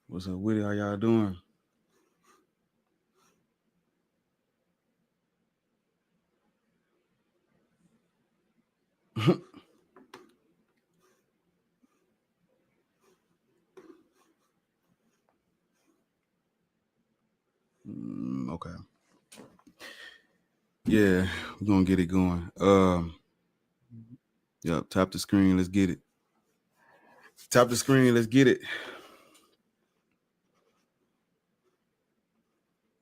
What's up with it? How y'all doing? Okay. Yeah, we're gonna get it going. Yep, tap the screen, let's get it. Tap the screen, let's get it.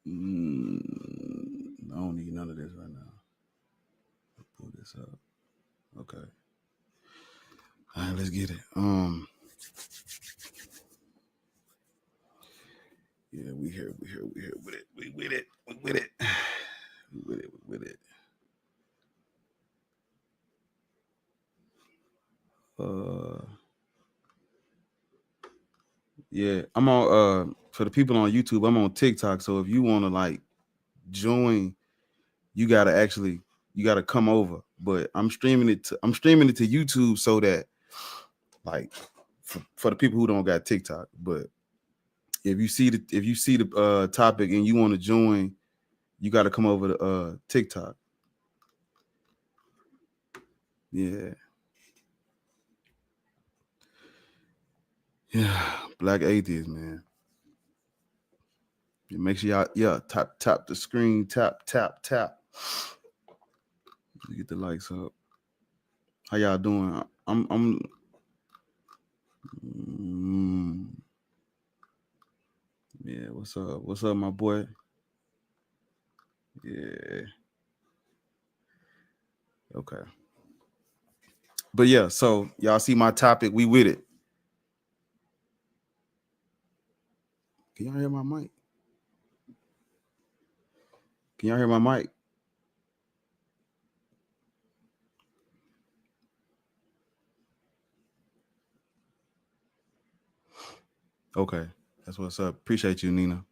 I don't need none of this right now. Pull this up. Okay. All right, let's get it. Yeah, we here with it. We with it. Yeah, I'm on for the people on YouTube, I'm on TikTok. So if you want to like join, you gotta come over. But I'm streaming it to YouTube so that like for the people who don't got TikTok. But if you see the topic and you want to join, you gotta come over to TikTok. Yeah. Yeah, Black Atheist, man. Make sure y'all tap the screen, tap. Get the likes up. How y'all doing? Yeah, what's up? What's up, my boy? Yeah. Okay. But yeah, so y'all see my topic, we with it. Can y'all hear my mic? Can y'all hear my mic? Okay. That's what's up. Appreciate you, Nina.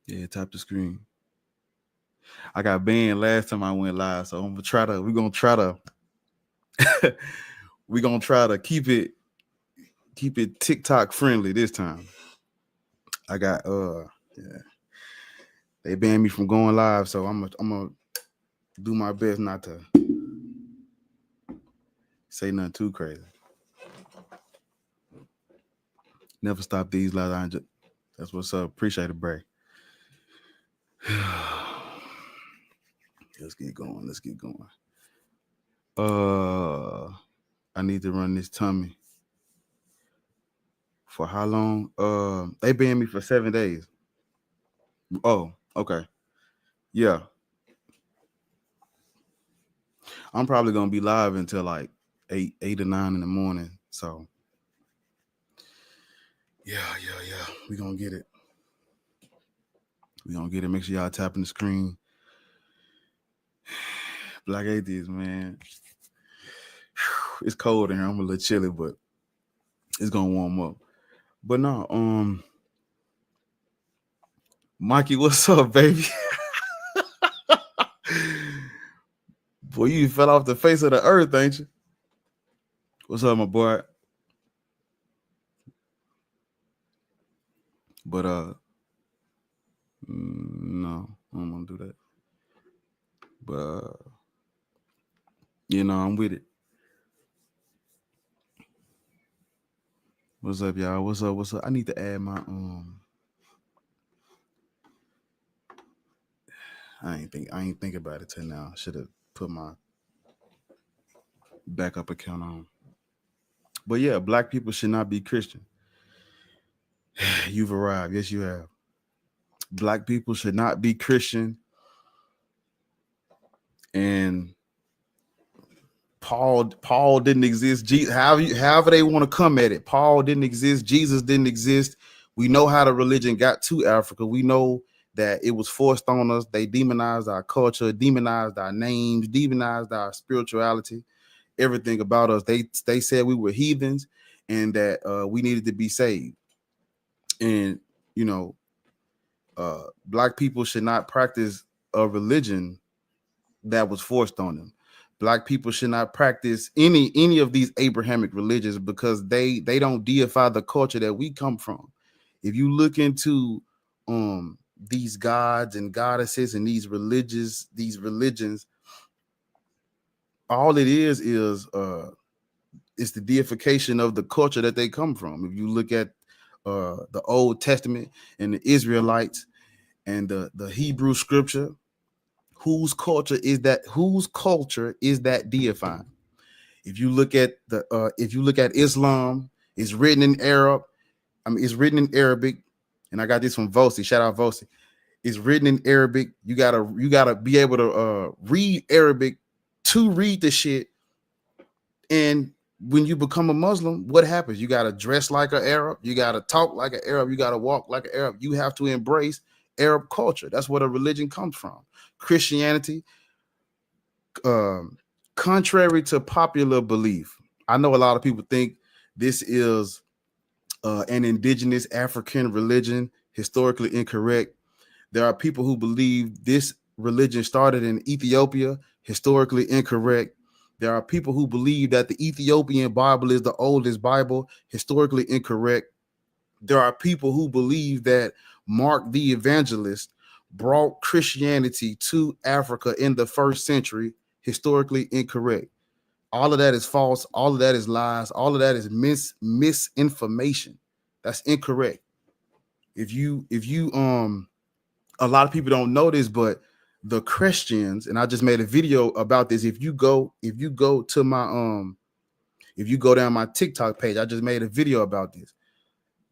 Yeah, tap the screen. I got banned last time I went live, so we're gonna try to keep it TikTok friendly this time. I got yeah. They banned me from going live, so I'm gonna do my best not to say nothing too crazy. Never stop these lives. That's what's up. Appreciate it, Bray. Let's get going. I need to run this tummy. For how long? They banned me for 7 days. Oh, okay. Yeah. I'm probably gonna be live until like 8 or 9 in the morning. So yeah. We gonna get it. Make sure y'all tapping the screen. Black Atheist, man. It's cold in here. I'm a little chilly, but it's gonna warm up. But no, Mikey, what's up, baby? Boy, you fell off the face of the earth, ain't you? What's up, my boy? But no, I don't want to do that. But I'm with it. What's up, y'all? What's up? I need to add my I ain't think about it till now. Should have put my backup account on. But yeah, black people should not be Christian. You've arrived. Yes, you have. Black people should not be Christian. And Paul didn't exist. However they want to come at it. Paul didn't exist. Jesus didn't exist. We know how the religion got to Africa. We know that it was forced on us. They demonized our culture, demonized our names, demonized our spirituality, everything about us. They said we were heathens and that we needed to be saved. And black people should not practice a religion that was forced on them. Black people should not practice any of these Abrahamic religions because they don't deify the culture that we come from. If you look into these gods and goddesses and these religions, all it is it's the deification of the culture that they come from. If you look at the Old Testament and the Israelites and the Hebrew scripture, whose culture is that deifying? If you look at Islam, it's written in Arab. It's written in Arabic, and I got this from Vosi. Shout out Vosi. It's written in Arabic. You gotta be able to read Arabic to read the shit. And when you become a Muslim, what happens? You gotta dress like an Arab. You gotta talk like an Arab. You gotta walk like an Arab. You have to embrace Arab culture. That's where a religion comes from. Christianity, contrary to popular belief, I know a lot of people think this is an indigenous African religion, historically incorrect. There are people who believe this religion started in Ethiopia, historically incorrect. There are people who believe that the Ethiopian Bible is the oldest Bible, historically incorrect. There are people who believe that Mark the Evangelist brought Christianity to Africa in the 1st century, historically incorrect. All of that is false. All of that is lies. All of that is misinformation. That's incorrect. If you a lot of people don't know this, but the Christians, and I just made a video about this. If you go to my if you go down my TikTok page, I just made a video about this.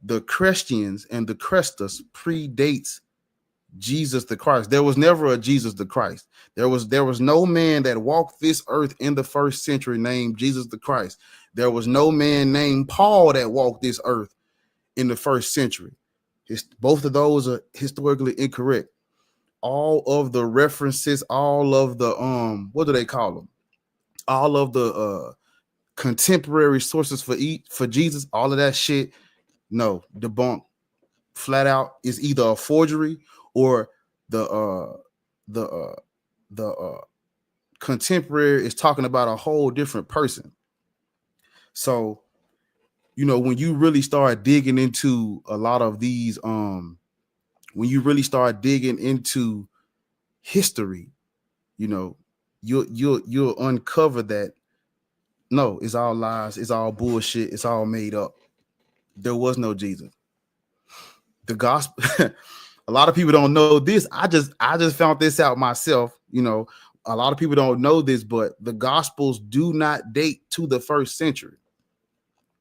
The Christians and the Christus predates Jesus the Christ. There was never a Jesus the Christ. There was no man that walked this earth in the 1st century named Jesus the Christ. There was no man named Paul that walked this earth in the 1st century. Both of those are historically incorrect. All of the references, all of the what do they call them? All of the contemporary sources for Jesus, all of that shit, no, debunk. Flat out is either a forgery or the contemporary is talking about a whole different person. So, when you really start digging into a lot of these, when you really start digging into history, you'll uncover that no, it's all lies, it's all bullshit, it's all made up. There was no Jesus. The gospel. A lot of people don't know this. I just found this out myself. A lot of people don't know this, but the gospels do not date to the 1st century.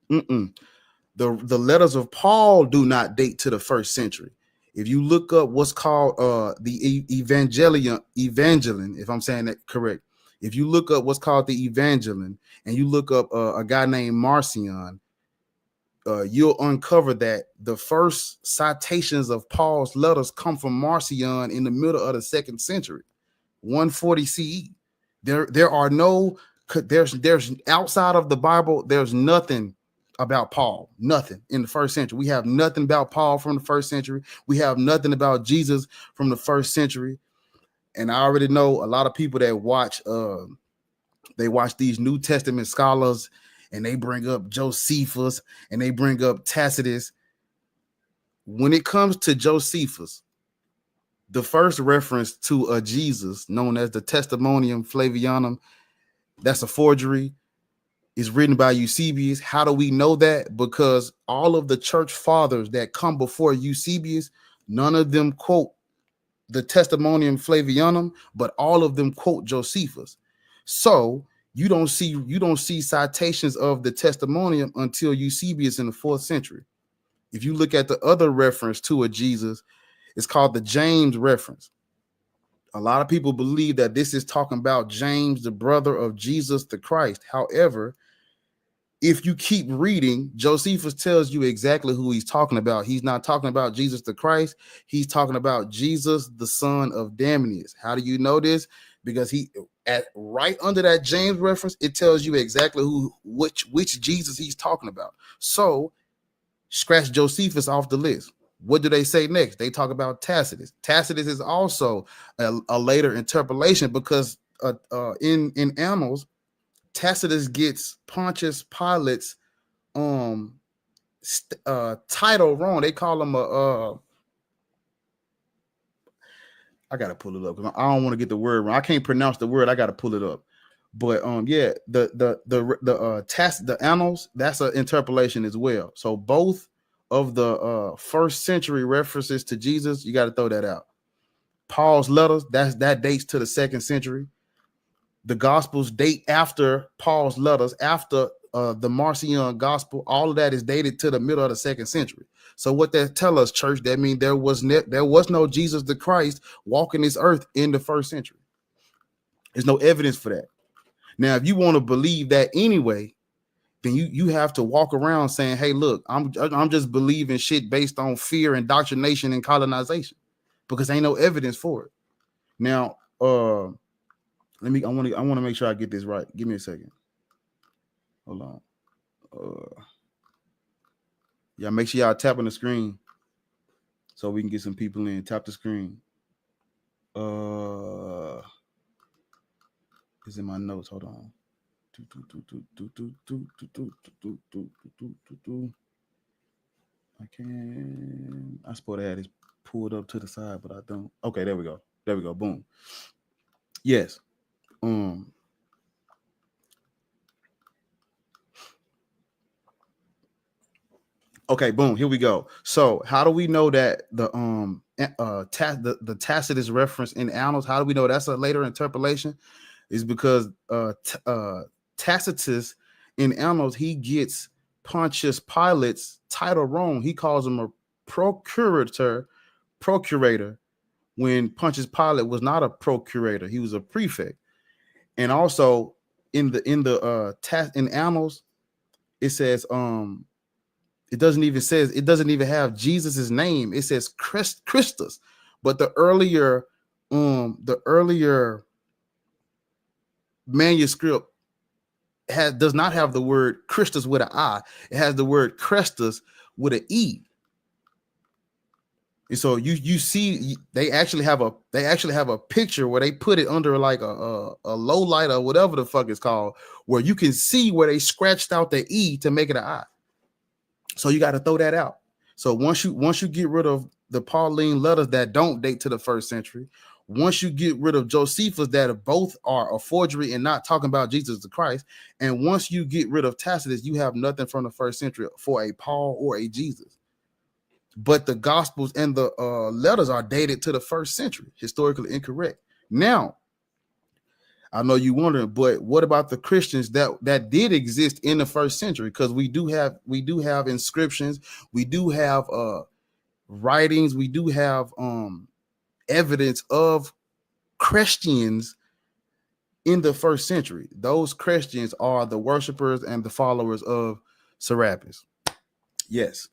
The letters of Paul do not date to the 1st century. If you look up what's called the Evangelion, if I'm saying that correct, if you look up what's called the Evangelion and you look up a guy named Marcion, you'll uncover that the first citations of Paul's letters come from Marcion in the middle of the 2nd century, 140 CE. There's outside of the Bible, there's nothing about Paul, nothing in the 1st century. We have nothing about Paul from the 1st century. We have nothing about Jesus from the 1st century. And I already know a lot of people that watch these New Testament scholars, and they bring up Josephus and they bring up Tacitus. When it comes to Josephus, the first reference to a Jesus known as the Testimonium Flavianum, that's a forgery, is written by Eusebius. How do we know that? Because all of the church fathers that come before Eusebius, none of them quote the Testimonium Flavianum, but all of them quote Josephus. So you don't see citations of the Testimonium until Eusebius in the 4th century. If you look at the other reference to a Jesus, it's called the James reference. A lot of people believe that this is talking about James, the brother of Jesus the Christ. However, if you keep reading, Josephus tells you exactly who he's talking about. He's not talking about Jesus the Christ. He's talking about Jesus, the son of Damnius. How do you know this? Because right under that James reference, it tells you exactly which Jesus he's talking about. So scratch Josephus off the list. What do they say next? They talk about Tacitus. Tacitus is also a later interpolation because in Annals, Tacitus gets Pontius Pilate's title wrong. They call him I gotta pull it up because I don't want to get the word wrong. I can't pronounce the word. I gotta pull it up. But yeah, the Annals, that's an interpolation as well. So both of the first century references to Jesus, you got to throw that out. Paul's letters, that dates to the 2nd century. The Gospels date after Paul's letters, after the Marcion Gospel. All of that is dated to the middle of the 2nd century. So what that tell us, church, that means there was no Jesus the Christ walking this earth in the 1st century. There's no evidence for that. Now, if you want to believe that anyway, then you have to walk around saying, "Hey, look, I'm just believing shit based on fear, indoctrination, and colonization," because ain't no evidence for it. Now, I want to make sure I get this right. Give me a second. Hold on. Yeah, make sure y'all tap on the screen so we can get some people in. Tap the screen. It's in my notes. Hold on. I suppose I had it pulled up to the side, but I don't. Okay, there we go. Boom. Yes. Okay, boom. Here we go. So, how do we know that the Tacitus reference in Annals? How do we know that's a later interpolation? Is because Tacitus in Annals, he gets Pontius Pilate's title wrong. He calls him a procurator, when Pontius Pilate was not a procurator, he was a prefect. And also in Annals, it says it doesn't even have Jesus's name. It says Christus, but the earlier manuscript does not have the word Christus with an I. It has the word Christus with an E. And so you see they actually have a picture where they put it under like a low light or whatever the fuck it's called, where you can see where they scratched out the E to make it an I. So you got to throw that out. So once you get rid of the Pauline letters that don't date to the 1st century, once you get rid of Josephus that both are a forgery and not talking about Jesus the Christ, and once you get rid of Tacitus, you have nothing from the 1st century for a Paul or a Jesus. But the Gospels and the letters are dated to the 1st century, historically incorrect. Now, I know you're wondering, but what about the Christians that did exist in the 1st century? Because we do have inscriptions, we do have writings, we do have evidence of Christians in the 1st century. Those Christians are the worshipers and the followers of Serapis. Yes.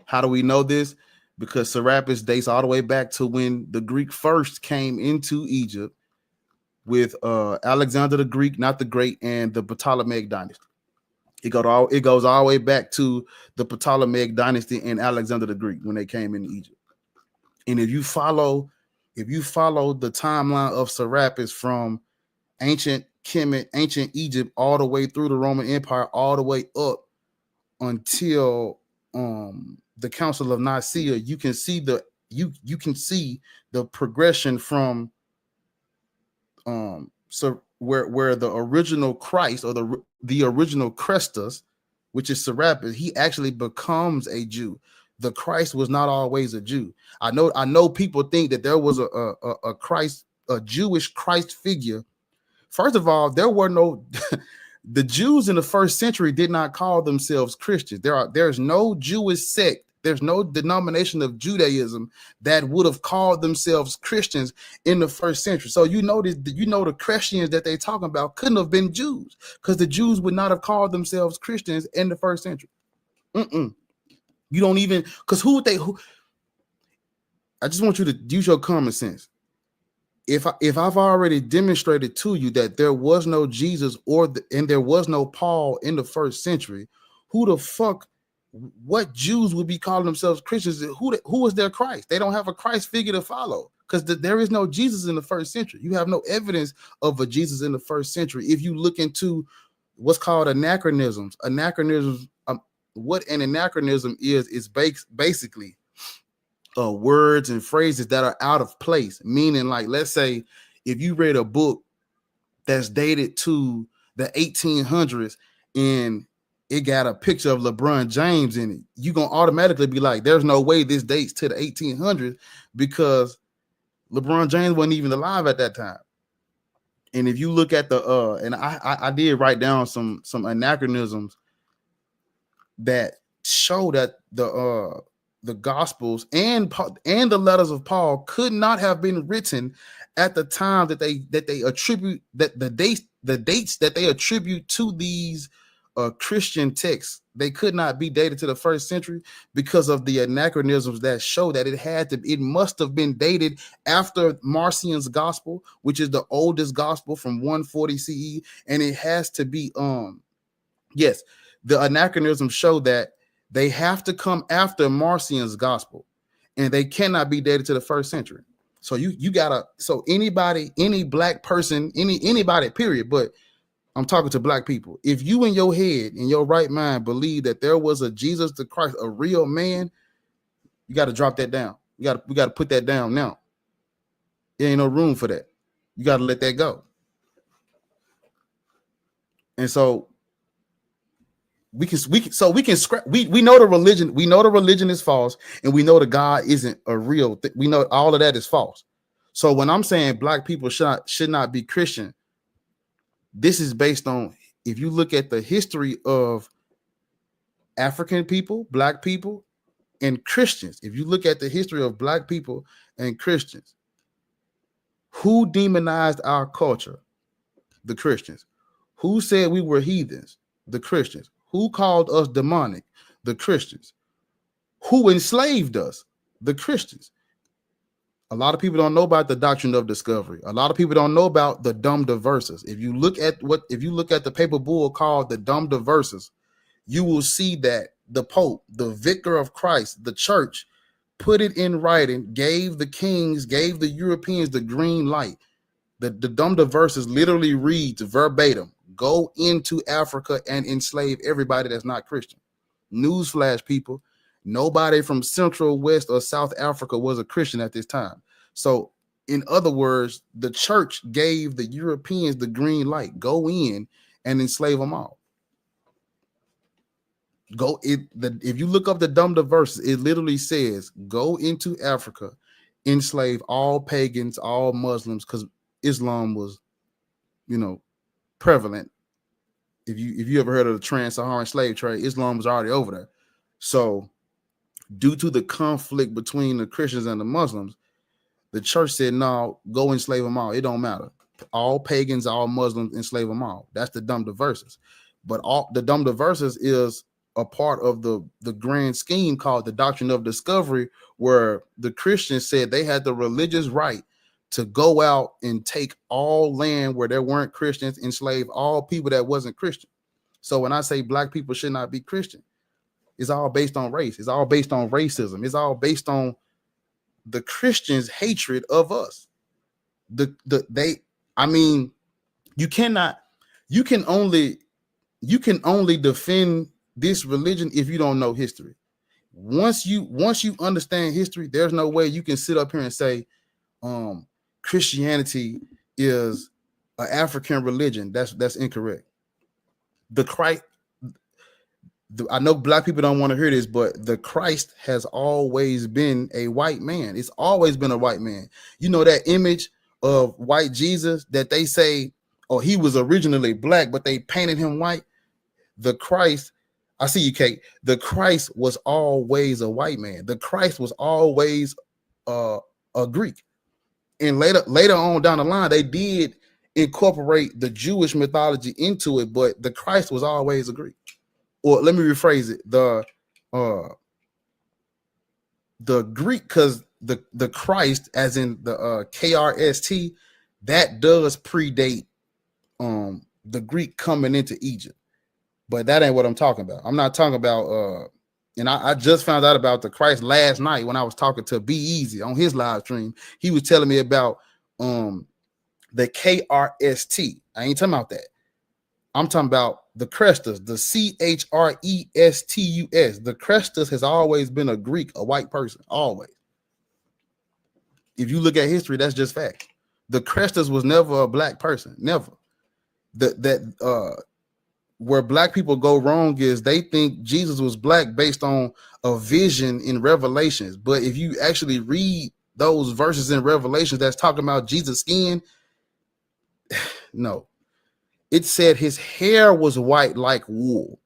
How do we know this? Because Serapis dates all the way back to when the Greek first came into Egypt with Alexander the Greek, not the Great, and the Ptolemaic dynasty. It goes all the way back to the Ptolemaic dynasty and Alexander the Greek when they came into Egypt. And if you follow the timeline of Serapis from ancient Kemet, ancient Egypt, all the way through the Roman Empire, all the way up until the Council of Nicaea, you can see the progression from so where the original Christ or the original Christus, which is Serapis, he actually becomes a Jew. The Christ was not always a Jew. I know people think that there was a Christ, a Jewish Christ figure. First of all, there were no the Jews in the 1st century did not call themselves Christians. There's no Jewish sect. There's no denomination of Judaism that would have called themselves Christians in the 1st century. So the Christians that they talking about couldn't have been Jews, because the Jews would not have called themselves Christians in the 1st century. You don't even, because I just want you to use your common sense. If I've already demonstrated to you that there was no Jesus and there was no Paul in the 1st century, who the fuck what Jews would be calling themselves Christians? Who is their Christ? They don't have a Christ figure to follow, because there is no Jesus in the first century. You have no evidence of a Jesus in the first century. If you look into what's called anachronisms, what an anachronism is basically words and phrases that are out of place. Meaning, like, let's say if you read a book that's dated to the 1800s and it got a picture of LeBron James in it, you're going to automatically be like, there's no way this dates to the 1800s, because LeBron James wasn't even alive at that time. And if you look at the and I did write down some anachronisms that show that the Gospels and the letters of Paul could not have been written at the time that they attribute, that the dates that they attribute to these Christian texts. They could not be dated to the first century because of the anachronisms that show that it must have been dated after Marcion's gospel, which is the oldest gospel from 140 CE, and it has to be yes, the anachronisms show that they have to come after Marcion's gospel, and they cannot be dated to the first century. So you gotta, so anybody, any black person, anybody, period, but I'm talking to black people. If you in your head, in your right mind, believe that there was a Jesus the Christ, a real man, you got to drop that down. We got to put that down now. There ain't no room for that. You got to let that go. And so we know the religion. We know the religion is false, and we know the God isn't a real thing. We know all of that is false. So when I'm saying black people should not be Christian, this is based on, if you look at the history of African people, black people, and Christians, if you look at the history of black people and Christians, who demonized our culture? The Christians. Who said we were heathens? The Christians. Who called us demonic? The Christians. Who enslaved us? The Christians. A lot of people don't know about the Doctrine of Discovery. A lot of people don't know about the Dumb Diverses. If you look at the paper bull called the Dumb Diverses, you will see that the Pope, the Vicar of Christ, the church, put it in writing, gave the kings, gave the Europeans the green light. The Dumb Diverses literally reads verbatim, go into Africa and enslave everybody that's not Christian. Newsflash, people. Nobody from Central, West, or South Africa was a Christian at this time. So, in other words, the church gave the Europeans the green light. Go in and enslave them all. If you look up the Dumb Diverses, it literally says, go into Africa, enslave all pagans, all Muslims, because Islam was, prevalent. If you ever heard of the trans-Saharan slave trade, Islam was already over there. So, due to the conflict between the Christians and the Muslims, the church said, no, go enslave them all. It don't matter. All pagans, all Muslims, enslave them all. That's the Dumb Diverses. But the Dumb Diverses is a part of the grand scheme called the Doctrine of Discovery, where the Christians said they had the religious right to go out and take all land where there weren't Christians, enslave all people that wasn't Christian. So when I say black people should not be Christian, it's all based on race. It's all based on racism. It's all based on the Christians' hatred of us. You can only defend this religion if you don't know history. Once you understand history, there's no way you can sit up here and say Christianity is an African religion. That's incorrect. I know black people don't want to hear this, but the Christ has always been a white man. It's always been a white man. You know that image of white Jesus that they say, oh, he was originally black, but they painted him white? The Christ, I see you, Kate. The Christ was always a white man. The Christ was always a Greek. And later on down the line, they did incorporate the Jewish mythology into it, but the Christ was always a Greek. Or let me rephrase it: the Greek, because the Christ, as in the KRST, that does predate the Greek coming into Egypt. But that ain't what I'm talking about. I'm not talking about And I just found out about the Christ last night when I was talking to Be Easy on his live stream. He was telling me about the KRST. I ain't talking about that. I'm talking about the Crestus, the CHRESTUS. The Crestus has always been a Greek, a white person, always. If you look at history, that's just fact. The Crestus was never a black person, never. Where black people go wrong is they think Jesus was black based on a vision in Revelations. But if you actually read those verses in Revelations that's talking about Jesus' skin, no. It said his hair was white like wool.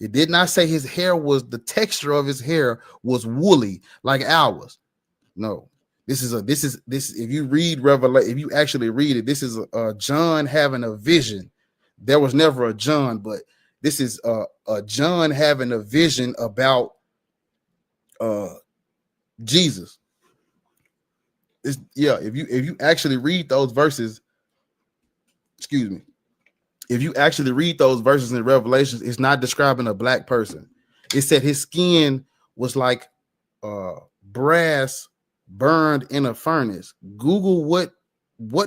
It did not say his hair was, the texture of his hair was woolly like ours. No. This is if you read Revelation, if you actually read it, this is a John having a vision. There was never a John, but this is a John having a vision about Jesus. If you actually read those verses, excuse me, if you actually read those verses in Revelations, it's not describing a black person. It said his skin was like brass burned in a furnace. Google what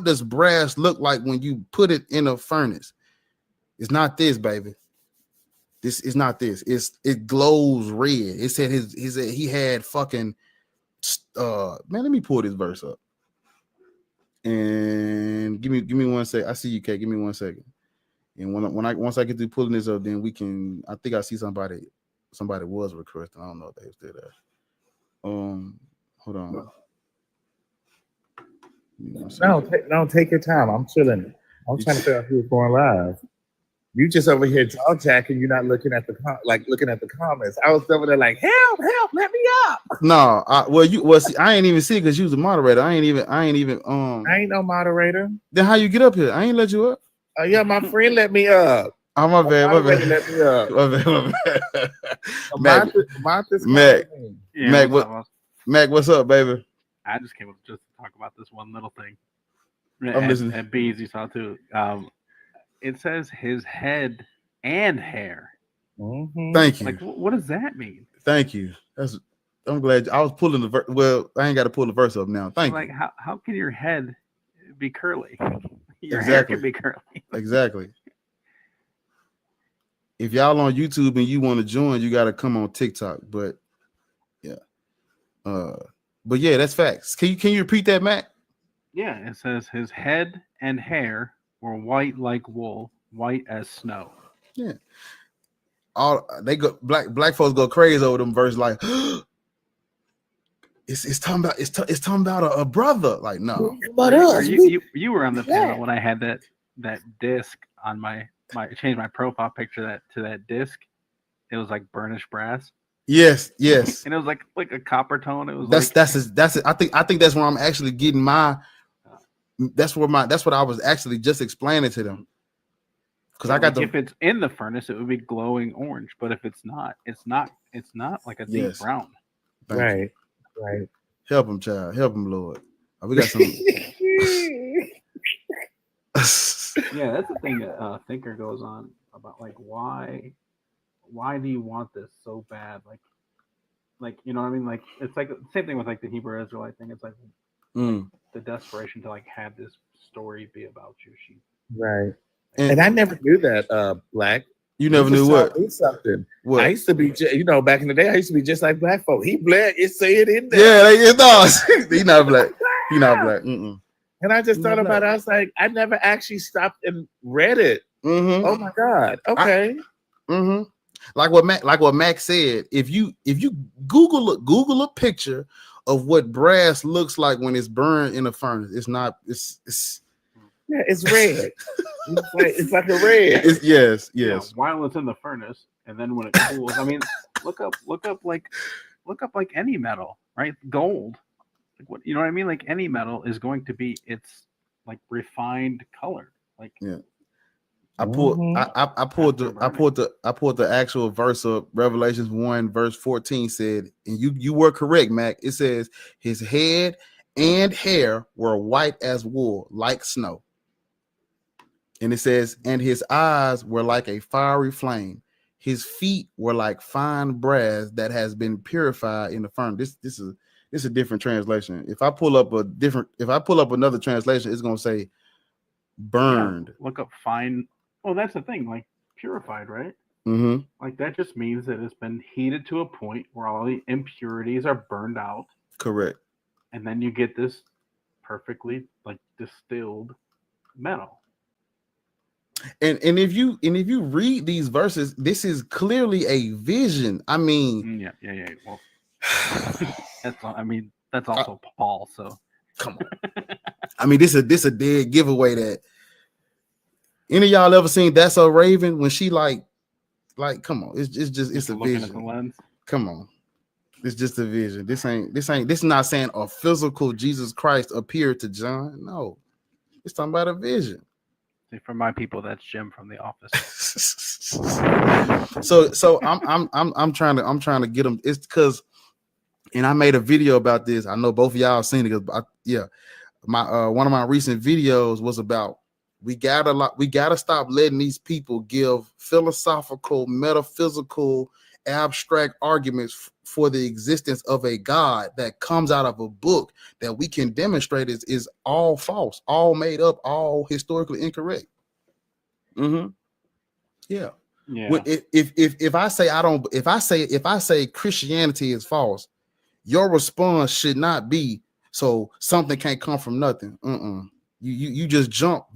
does brass look like when you put it in a furnace. It's not this, baby. This is not this. It glows red. It said he had fucking man, let me pull this verse up. And give me 1 second. I see you, Kate. Give me 1 second. And once I get through pulling this up, then we can. I think I see somebody was requesting. I don't know if they still there. Hold on. No, take your time. I'm chilling. I'm trying to figure out who's going live. You just over here jaw jacking. You're not looking at the comments. I was over there like, help, let me up. No, see, I ain't even see because you was a moderator. I ain't even. I ain't no moderator. Then how you get up here? I ain't let you up. Oh yeah, my friend let me up. Oh, my bad. Let me up. My bad. Mac, what's up, baby? I just came up just to talk about this one little thing. I'm listening. And Bees, you saw too. It says his head and hair. Mm-hmm. Thank you. Like, what does that mean? Thank you. I'm glad I was pulling the verse. Well, I ain't got to pull the verse up now. Thank you. Like, how can your head be curly? Your Exactly. hair can be curly. Exactly. If y'all on YouTube and you want to join, you got to come on TikTok. But yeah, that's facts. Can you repeat that, Matt? Yeah, it says his head and hair were white like wool, white as snow. Yeah. Black folks go crazy over them verses like it's talking about a brother. Like, no. But us, you were on the panel when I had that disc on my changed my profile picture to that disc. It was like burnished brass. Yes. And it was like a copper tone. It was that's it. I think that's where I'm actually getting my. That's what I was actually just explaining to them. Because I got if it's in the furnace, it would be glowing orange. But if it's not like a deep brown. Right. Help him, child. Help him, Lord. We got some. Yeah, that's the thing that Thinker goes on about. Like, why do you want this so bad? Like you know what I mean? Like, it's like the same thing with like the Hebrew Israelite thing. It's like the desperation to like have this story be about you. Right. And I never knew that, Black. You never knew what? Something. What? I used to be, back in the day, I used to be just like black folk. He black. It said in there. Yeah, it does. He not black. He not black. Mm-mm. And I just thought about it. I was like, I never actually stopped and read it. Mm-hmm. Oh my God. Okay. Like what Mac said, if you Google a picture of what brass looks like when it's burned in a furnace, it's red. it's like a red. Yes. Yeah, while it's in the furnace, and then when it cools, I mean, look up like any metal, right? Gold, like what, you know what I mean? Like any metal is going to be its like refined color. Like I pulled the actual verse of Revelations 1 verse 14 said, and you were correct, Mac. It says his head and hair were white as wool, like snow. And it says, and his eyes were like a fiery flame, His feet were like fine brass that has been purified in the furnace. This is a different translation. If I pull up another translation, it's gonna say burned. Yeah, look up fine. Well, that's the thing, like purified, right? Mm-hmm. Like that just means that it's been heated to a point where all the impurities are burned out, Correct. and then you get this perfectly like distilled metal. And if you read these verses, this is clearly a vision. I mean, Yeah. Well, that's also Paul. So come on. I mean, this a dead giveaway that any of y'all ever seen That's So Raven when she like come on, it's a looking vision. at the lens. Come on. It's just a vision. This is not saying a physical Jesus Christ appeared to John. No, it's talking about a vision. See, for my people, that's Jim from The Office. so I'm trying to get them. It's because, and I made a video about this. I know both of y'all seen it. My one of my recent videos was about we gotta stop letting these people give philosophical, metaphysical, abstract arguments for the existence of a God that comes out of a book that we can demonstrate is all false, all made up, all historically incorrect. Mm-hmm. Yeah. Yeah. If I say Christianity is false, your response should not be so something can't come from nothing. You just jump.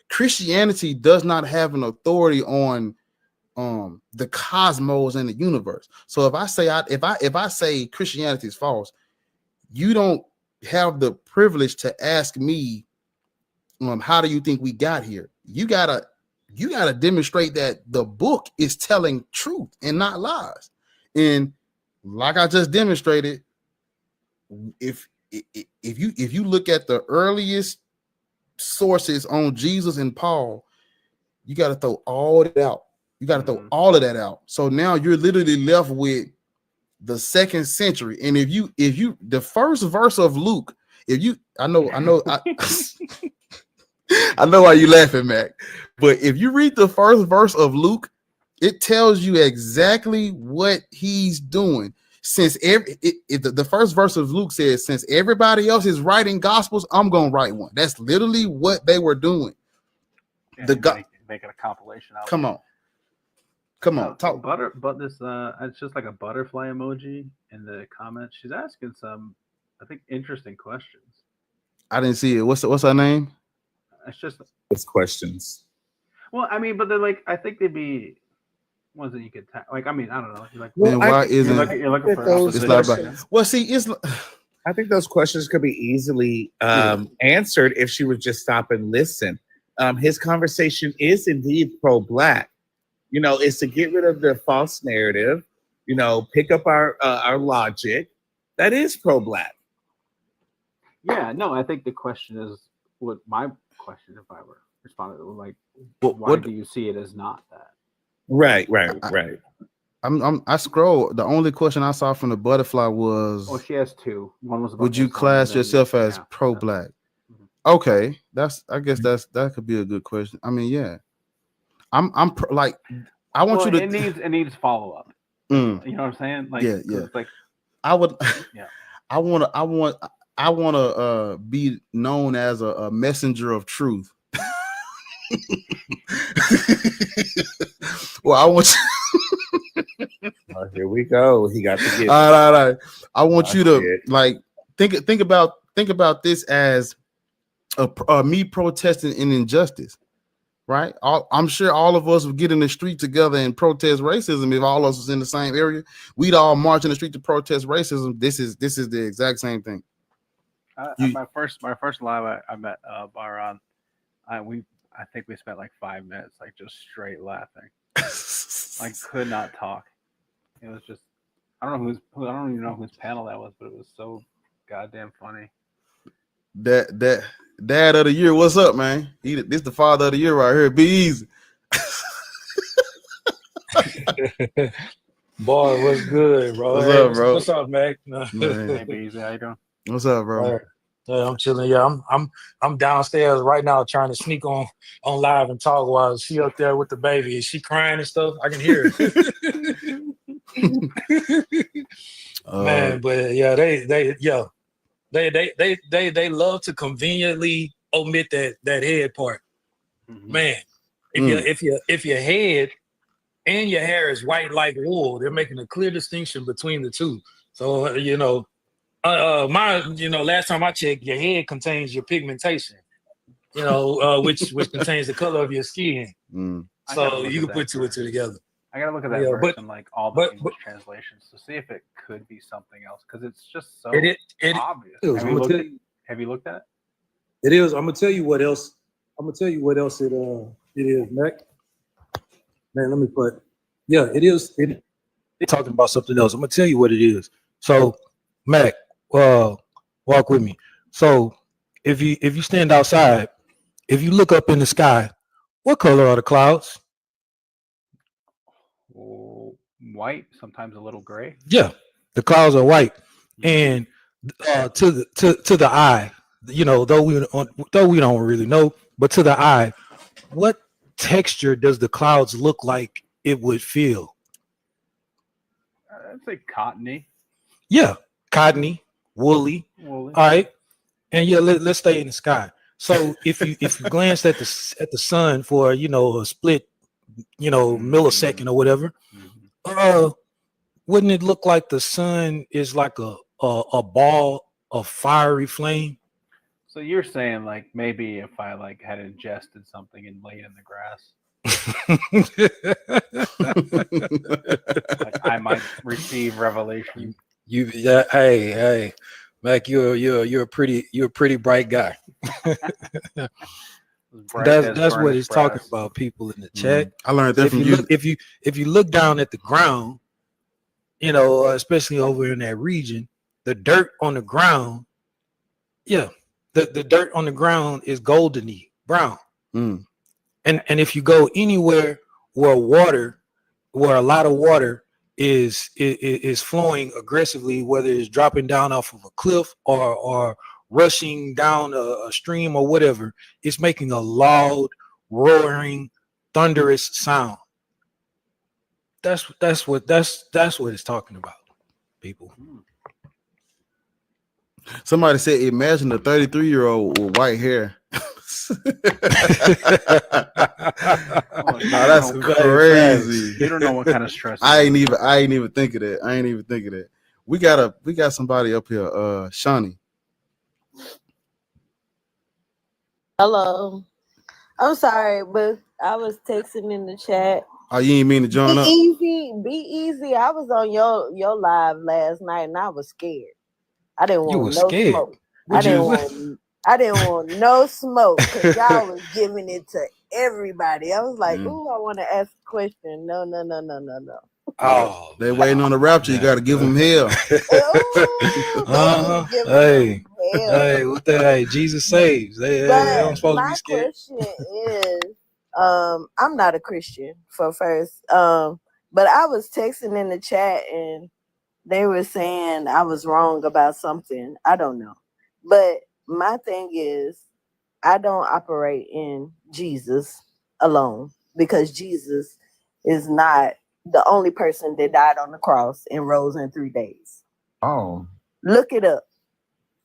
Christianity does not have an authority on the cosmos and the universe. So if I say Christianity is false, you don't have the privilege to ask me how do you think we got here. You gotta demonstrate that the book is telling truth and not lies. And like I just demonstrated, if you look at the earliest sources on Jesus and Paul, you got to throw all that out. You got to throw all of that out. So now you're literally left with the 2nd century. And if you the first verse of Luke, I know I know why you laughing, Mac. But if you read the first verse of Luke, it tells you exactly what he's doing. Since the first verse of Luke says, since everybody else is writing gospels, I'm gonna write one. That's literally what they were doing. Yeah, making a compilation out. Come on, talk. But this it's just like a butterfly emoji in the comments. She's asking some, I think, interesting questions. I didn't see it. What's her name? It's questions. Well, I mean, but they're like, I think they'd be ones that you could like. I mean, I don't know. You're like, well, why isn't you're looking for those? Well, see, it's. I think those questions could be easily answered if she would just stop and listen. His conversation is indeed pro-Black. It's to get rid of the false narrative. Pick up our logic. That is pro-Black. Yeah, no, I think the question is what my question, if I were responding, like, why do you see it as not that? Right. I scroll. The only question I saw from the butterfly was, oh, she has two. One was about, would you class yourself as pro-Black? Okay, I guess that could be a good question. I mean, yeah, I want you to. It needs follow up. You know what I'm saying? Like, yeah. Like, I would. Yeah. I want to be known as a messenger of truth. Well, I want you. Here we go. He got to get. All right. I want you to like think about this as me protesting an injustice, right? I'm sure all of us would get in the street together and protest racism. If all of us was in the same area, we'd all march in the street to protest racism. This is the exact same thing. My first live, I met Baran. I think we spent like 5 minutes, like just straight laughing. I could not talk. It was just, I don't even know whose panel that was, but it was so goddamn funny. That dad of the year, what's up, man? This the father of the year right here. Be easy. Boy, what's good, bro? What's up, bro? What's up, Mac? Hey, Be easy. How you doing? What's up, bro? Yeah, I'm chilling. Yeah, I'm downstairs right now trying to sneak on live and talk while she up there with the baby. Is she crying and stuff? I can hear her. Man, but yeah, they love to conveniently omit that head part. Man, if your head and your hair is white like wool, they're making a clear distinction between the two. So last time I checked, your head contains your pigmentation, which contains the color of your skin. So you can put two and two together. I gotta look at that verse and like all the English translations to see if it could be something else, because it's just so obvious. Have you looked at it? It is. I'm gonna tell you what else. It is, Mac. Man, let me put. Yeah, it is. They're talking about something else. I'm gonna tell you what it is. So, Mac, walk with me. So, if you stand outside, if you look up in the sky, what color are the clouds? White, sometimes a little gray. Yeah, the clouds are white, and to the eye, though we don't really know, but to the eye, what texture does the clouds look like it would feel? I'd say cottony. Yeah, cottony, woolly. All right, and yeah, let's stay in the sky. So if you glance at the sun for a split millisecond or whatever, wouldn't it look like the sun is like a ball of fiery flame? So you're saying like maybe if I like had ingested something and laid in the grass, like I might receive revelation. Hey, Mac, you're a pretty bright guy. That's what he's talking about, people in the chat. I learned that from you. If you look down at the ground, especially over in that region, the dirt on the ground, the dirt on the ground is goldeny brown. And if you go anywhere where a lot of water is flowing aggressively, whether it's dropping down off of a cliff or rushing down a stream or whatever, it's making a loud, roaring, thunderous sound. That's what it's talking about, people. Somebody said, imagine a 33-year-old with white hair. That's crazy. You don't know what kind of stress. I ain't even think of that. We got somebody up here, Shawnee. Hello. I'm sorry, but I was texting in the chat. Oh, you ain't mean to join up? Be easy. I was on your live last night and I was scared. I didn't want smoke. I didn't want no smoke because y'all was giving it to everybody. I was like, ooh, I want to ask a question. No. Oh, they waiting on the rapture. You got to give them hell. Hey, what the? Hey, Jesus saves. They don't supposed to be scared. My question is, I'm not a Christian for first, but I was texting in the chat and they were saying I was wrong about something. I don't know, but my thing is, I don't operate in Jesus alone because Jesus is not the only person that died on the cross and rose in 3 days. Oh, look it up.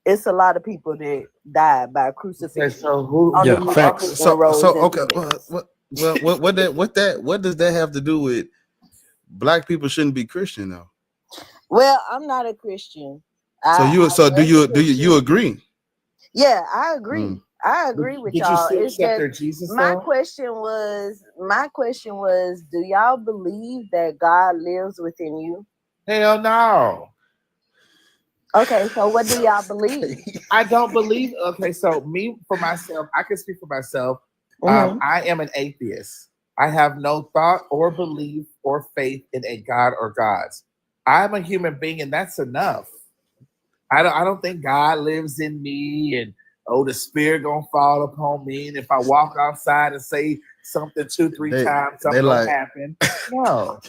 It's a lot of people that died by crucifixion. So who? Facts. So okay. What does that have to do with black people shouldn't be Christian though? Well, I'm not a Christian. Do you agree? Yeah, I agree. I agree with y'all. It's Jesus, my question was, do y'all believe that God lives within you? Hell no. Okay, so what do y'all believe? I don't believe. Okay, so me for myself, I can speak for myself. I am an atheist. I have no thought or belief or faith in a God or gods. I'm a human being, and that's enough. I don't think God lives in me, and the spirit gonna fall upon me, and if I walk outside and say something 2-3 times, something will happen. No.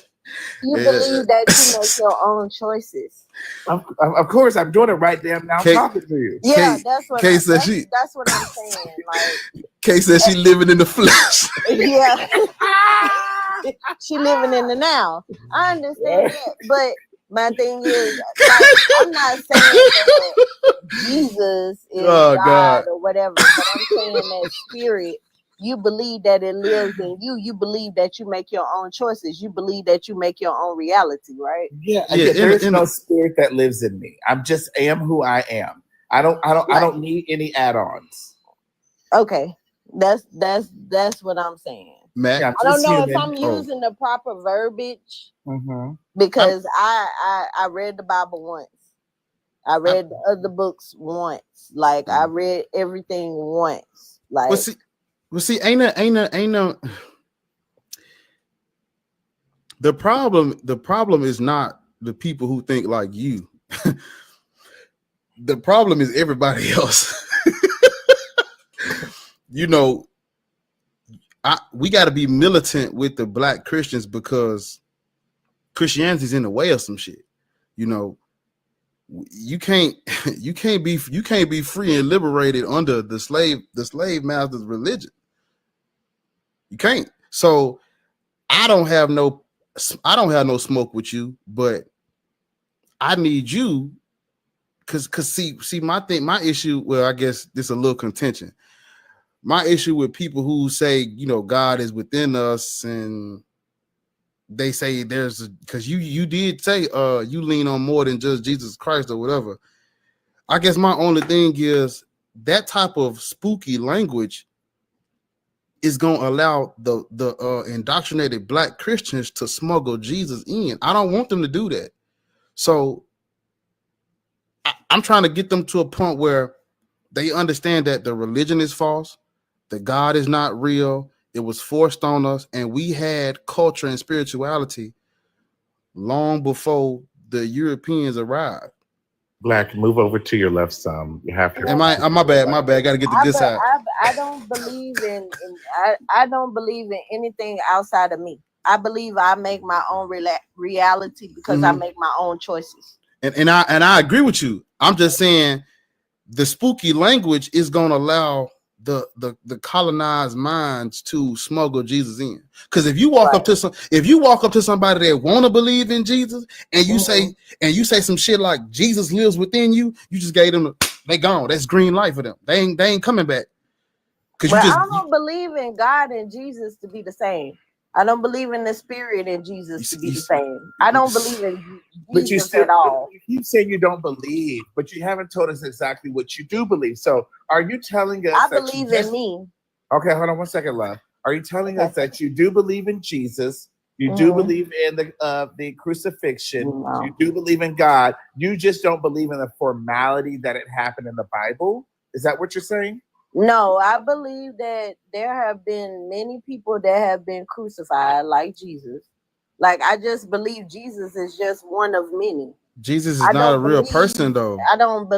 You Yeah. believe that you make your own choices. Of course, I'm doing it right damn now. I'm Kate- talking to you. Yeah, Kate- that's what Kate said she- that's what I'm saying. Like, Kay said she living in the flesh. yeah, she living in the now. I understand that, but my thing is, like, I'm not saying that Jesus is Oh, God God. or whatever, but I'm saying that spirit. You believe that it lives in you. You believe that you make your own choices. You believe that you make your own reality, right? Yeah, Yeah, there's no spirit that lives in me. I'm just am who I am. I don't need any add-ons. Okay, that's what I'm saying. Matt, Yeah, I don't know if human. I'm using the proper verbiage Mm-hmm. because I read the Bible once. I read the other books once. Like, I read everything once. Like, well, see, ain't no. The problem is not the people who think like you. The problem is everybody else. You know, we got to be militant with the black Christians because Christianity's in the way of some shit. You know, you can't be free and liberated under the slave master's religion. You can't. So I don't have no smoke with you, but I need you because see my issue. Well, I guess this is a little contention. My issue with people who say, you know, God is within us, and they say because you did say you lean on more than just Jesus Christ or whatever. I guess my only thing is that type of spooky language is going to allow the indoctrinated black Christians to smuggle Jesus in. I don't want them to do that. So I'm trying to get them to a point where they understand that the religion is false, that God is not real. It was forced on us, and we had culture and spirituality long before the Europeans arrived. Black, move over to your left some. You have to. My bad. Got to get the good side. I don't believe I don't believe in anything outside of me. I believe I make my own reality because I make my own choices. And I agree with you. I'm just saying the spooky language is going to allow the colonized minds to smuggle Jesus in. Because if you walk up to somebody that want to believe in Jesus and you say some shit like Jesus lives within you, you just gave them they gone. That's green light for them. They ain't coming back. But I don't believe in God and Jesus to be the same. I don't believe in the spirit in Jesus to be the same. I don't believe in Jesus at all. You keep saying you don't believe, but you haven't told us exactly what you do believe. So are you telling us I believe in me? Okay, hold on one second, love. Are you telling us that you do believe in Jesus? You do believe in the crucifixion. No. You do believe in God. You just don't believe in the formality that it happened in the Bible. Is that what you're saying? No, I believe that there have been many people that have been crucified like Jesus. Like, I just believe Jesus is just one of many. Jesus is not a real person, though. I don't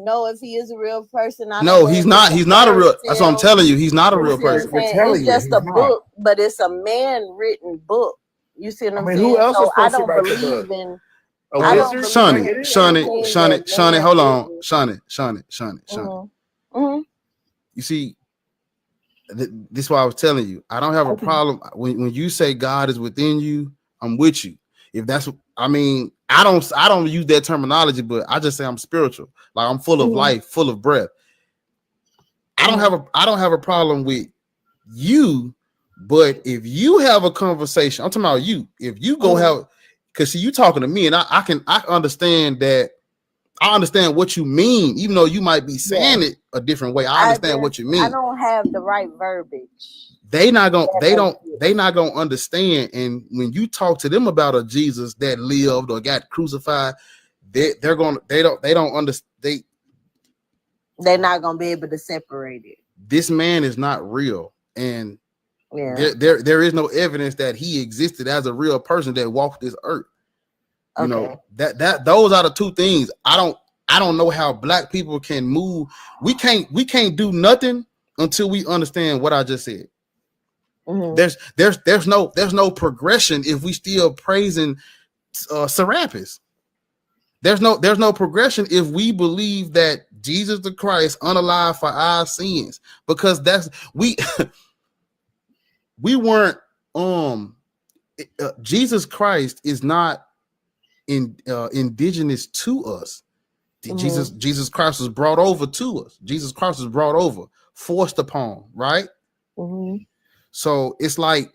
know if he is a real person. No, he's not. He's not a real. That's what I'm telling you. He's not a real person. It's just a book, but it's a man-written book. You see what I'm saying? Who else is I supposed to don't write the believe book? in. Shawnee, hold on. Shawnee. Mm-hmm. You see, this is why I was telling you. I don't have a problem when you say God is within you. I'm with you. If that's, I mean, I don't use that terminology, but I just say I'm spiritual. Like, I'm full of life, full of breath. I don't have a problem with you, but if you have a conversation, I'm talking about you. If you go have, because see, you talking to me, and I understand that. I understand what you mean, even though you might be saying it a different way. I understand what you mean. I don't have the right verbiage. They not gonna understand. And when you talk to them about a Jesus that lived or got crucified, they don't understand. They're not gonna be able to separate it. This man is not real, and there is no evidence that he existed as a real person that walked this earth. You know, that those are the two things. I don't know how black people can move. We can't do nothing until we understand what I just said. There's no progression if we still praising Serapis. There's no progression if we believe that Jesus the Christ unalive for our sins, because that's we weren't Jesus Christ is not indigenous to us. Jesus Christ was brought over to us. Jesus Christ was brought over, forced upon, right? So it's like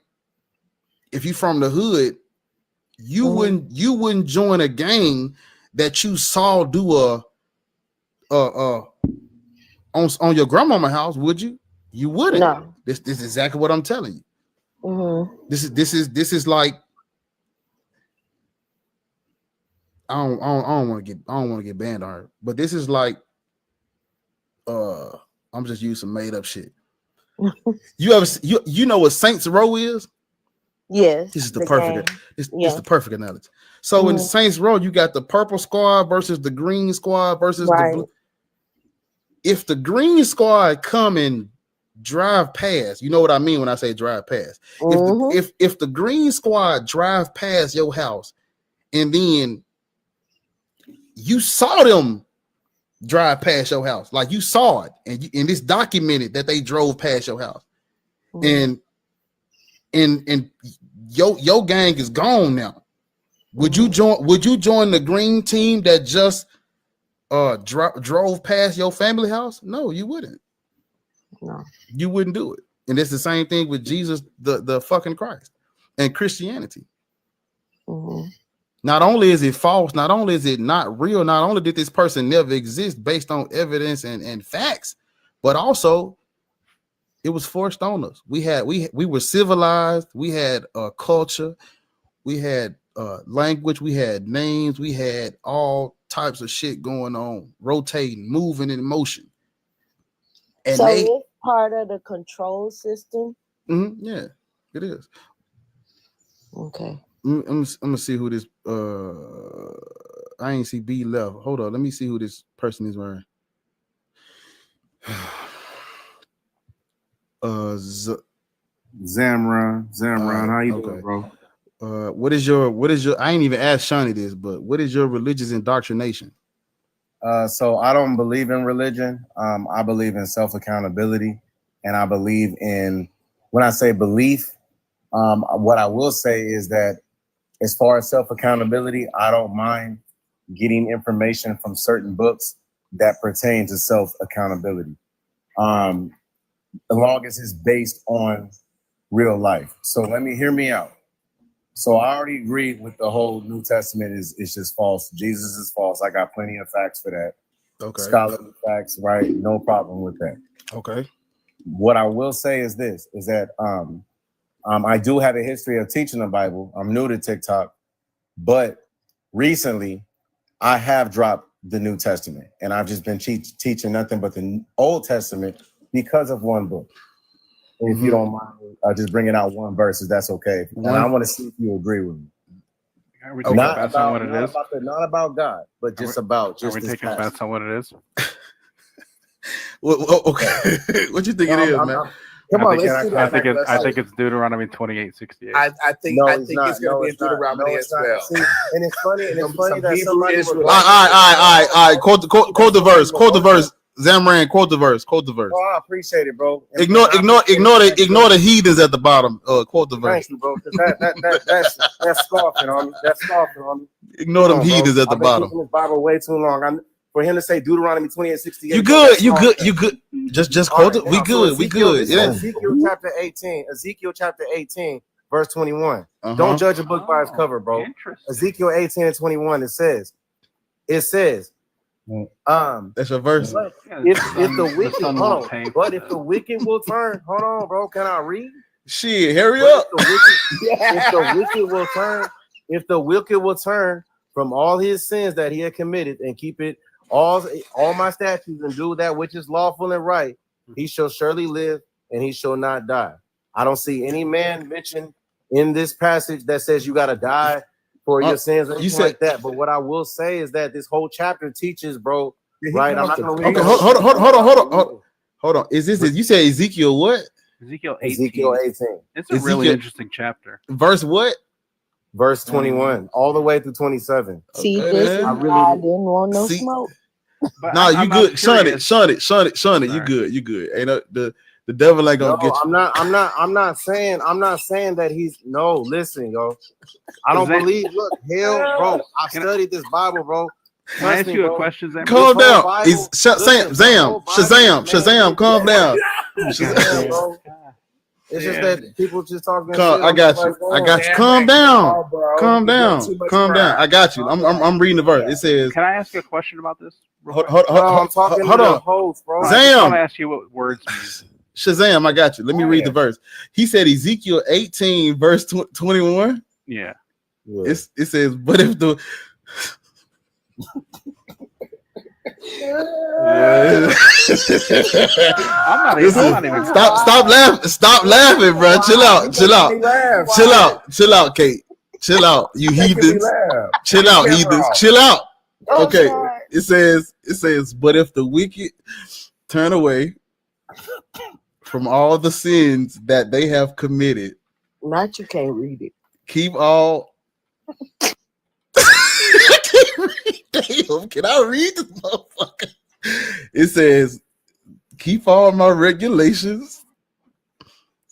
if you from the hood, you wouldn't join a gang that you saw do on your grandmama house, would you? You wouldn't. No. This is exactly what I'm telling you. This is like I don't want to get banned on her, but this is like I'm just using some made up shit. You know what Saints Row is? Yes. This is the perfect. It's the perfect analogy. So in Saints Row, you got the purple squad versus the green squad versus the blue. If the green squad come and drive past, you know what I mean when I say drive past. If the green squad drive past your house, and then you saw them drive past your house, like you saw it, and it's documented that they drove past your house, and your gang is gone now. Would you join the green team that just drove past your family house? No, you wouldn't. No, you wouldn't do it. And it's the same thing with Jesus, the fucking Christ, and Christianity. Not only is it false, not only is it not real, not only did this person never exist based on evidence and facts, but also it was forced on us. We were civilized, we had a culture, we had language, we had names, we had all types of shit going on, rotating, moving in motion. And so it's part of the control system. Yeah, it is. Okay. I'm gonna see who this. I ain't see B left. Hold on, let me see who this person is wearing. Zamran, how you doing, bro? What is your? I ain't even asked Shawnee this, but what is your religious indoctrination? So I don't believe in religion. I believe in self-accountability, and I believe in, when I say belief, what I will say is that as far as self-accountability, I don't mind getting information from certain books that pertain to self-accountability, as long as it's based on real life. So hear me out. So I already agree with the whole New Testament is just false. Jesus is false. I got plenty of facts for that. Okay. Scholarly facts, right? No problem with that. Okay. What I will say is this, is that I do have a history of teaching the Bible. I'm new to TikTok, but recently I have dropped the New Testament, and I've just been teaching nothing but the Old Testament because of one book. If you don't mind, just bringing out one verse, if that's okay. And I want to see if you agree with me. Are we taking bets on what it is? Not about God, but just about Are we taking bets on what it is? Well, okay. What you think it is, man? Come on, I think it's Deuteronomy 28:68. I think it's going to be in Deuteronomy as well. See, and it's funny that somebody all right. Quote the verse. Quote the verse. Zamran, quote the verse. Oh, I appreciate it, bro. Ignore the heathens at the bottom. Quote the verse. Thank you, bro. That's scoffing on me. That's scoffing on me. Ignore them heathens at the bottom. I've been teaching this Bible way too long. For him to say Deuteronomy 28:68. You good. Just quote it. We good. Yeah. Ezekiel chapter 18, verse 21. Don't judge a book by its cover, bro. Ezekiel 18:21. It says. That's a verse. If the wicked will turn, hold on, bro. Can I read? Shit, hurry up. If the wicked will turn from all his sins that he had committed and keep it all my statutes and do that which is lawful and right, he shall surely live and he shall not die. I don't see any man mentioned in this passage that says you got to die for your sins or anything like that. But what I will say is that this whole chapter teaches, bro. Right? I'm not gonna read. Okay, hold on. Is this? You said Ezekiel what? Ezekiel 18. Ezekiel 18, It's a really Ezekiel- interesting chapter. Verse what? verse 21, all the way through 27. See, Okay, this is man. why I didn't want no See- smoke. But Nah, you I'm good. Shun it. curious. Shun it. Shun it. Shun it. You Sorry. good. You good. Ain't no, the devil ain't No, gonna get you. I'm not saying that he's no. Listen, yo, I don't Is that- believe. Look, hell, bro, I studied this Bible, bro. Can I ask Trust me, you a bro. question, Zam? Calm This whole down. Bible- He's listen, Sam. the whole Bible, Shazam. man, Calm down. Shazam, bro. It's just that people just talking. Calm, shit. I I'm got just you. like, I damn. got you. Damn, Calm man, down. on, bro. Calm You down. doing too much Calm down. crime. I got you. I'm reading the verse. It says, Can I ask you a question about this? real hold, quick? hold, No, I'm talking hold to the on. host, bro. I just want to Zam. ask you what words mean. Shazam. I got you. Let me read the verse. He said Ezekiel 18 verse 21. Yeah. Yeah. It says, but if the I'm not even. Stop laughing, bro. Chill out, chill out, Kate. Chill out, you heathens. Chill out, heathens. Chill out. Okay. It says, but if the wicked turn away from all the sins that they have committed, Not you can't read it. keep all. I can't read. Damn, can I read this motherfucker? It says, keep all my regulations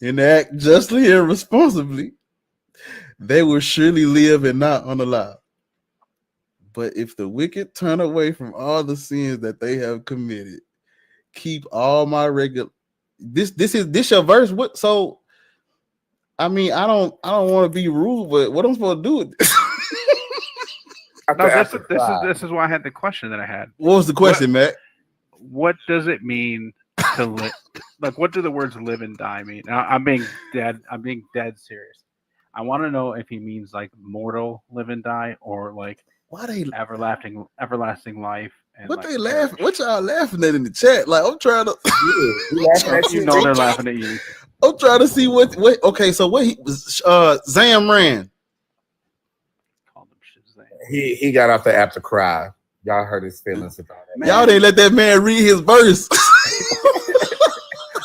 and act justly and responsibly. They will surely live and not unalive. But if the wicked turn away from all the sins that they have committed, keep all my regular. This your verse. What? So, I mean, I don't want to be rude, but what I'm supposed to do with this? No, this is why I had the question that I had. What was the question, Matt? What does it mean to live? Like, what do the words "live" and "die" mean? I'm being dead serious. I want to know if he means like mortal live and die, or like Why they? everlasting life. And What like, they laughing? What y'all laughing at in the chat? Like I'm trying to. you know they're laughing at you. I'm trying to see what. Okay, so what he was. Zam ran. Call them Shazam. He got off the app to cry. Y'all hurt his feelings about it. Man. Y'all didn't let that man read his verse.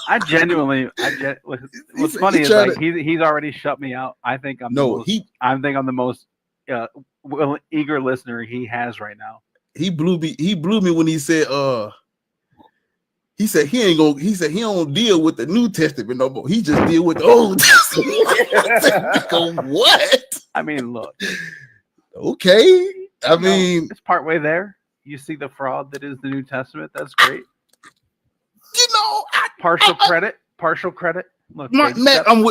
I genuinely, what's funny is like he's already shut me out. I think I'm the most eager listener he has right now. He blew me when he said he don't deal with the New Testament no more. He just deal with the Old Testament. Go, what? I mean, look. Okay. I mean, it's partway there. You see the fraud that is the New Testament. That's great. You know, partial credit. Look, Mac, I'm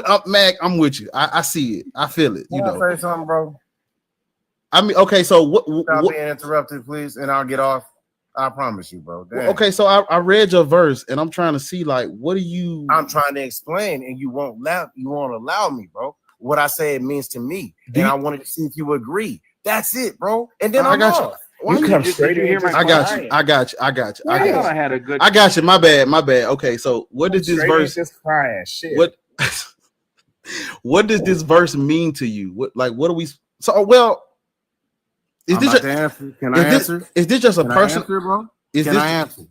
with you. I see it. I feel it. You know. Say something, bro. I mean, okay. So what? Stop being interrupted, please, and I'll get off. I promise you, bro. Damn. Okay, so I read your verse, and I'm trying to see like, what do you? I'm trying to explain, and you won't allow me, bro. What I say it means to me, and I wanted to see if you agree. That's it, bro. And then I got you. Why you come straight in? I got you. I got you. My bad. Okay, so what did this verse? Just crying shit. What does this verse mean to you? What do we? So well, is this answer? Can I answer? Is this just a person, bro? Can I answer?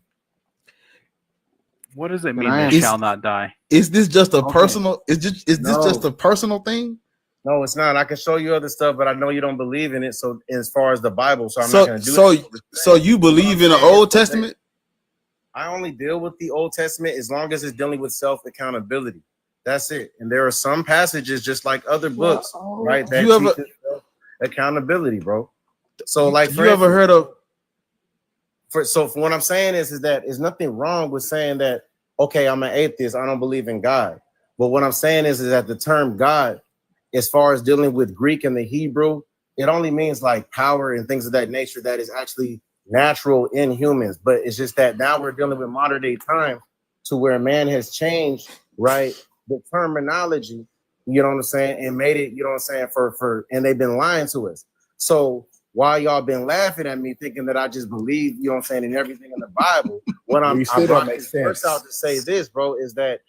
What does it mean? They shall not die. Is this just a personal? Is this just a personal thing? No, it's not. I can show you other stuff, but I know you don't believe in it. So as far as the Bible, so I'm not going to do it. So you believe in the Old Testament? I only deal with the Old Testament as long as it's dealing with self-accountability. That's it. And there are some passages, just like other books, right? That teach accountability, bro. So like, you ever heard of? For what I'm saying is that there's nothing wrong with saying that. Okay, I'm an atheist. I don't believe in God. But what I'm saying is that the term God, as far as dealing with Greek and the Hebrew, it only means like power and things of that nature that is actually natural in humans. But it's just that now we're dealing with modern day time to where man has changed, right? The terminology, you know what I'm saying, and made it, you know what I'm saying, and they've been lying to us. So while y'all been laughing at me thinking that I just believe, you know what I'm saying, in everything in the Bible, what I brought this verse out to say this, bro, is that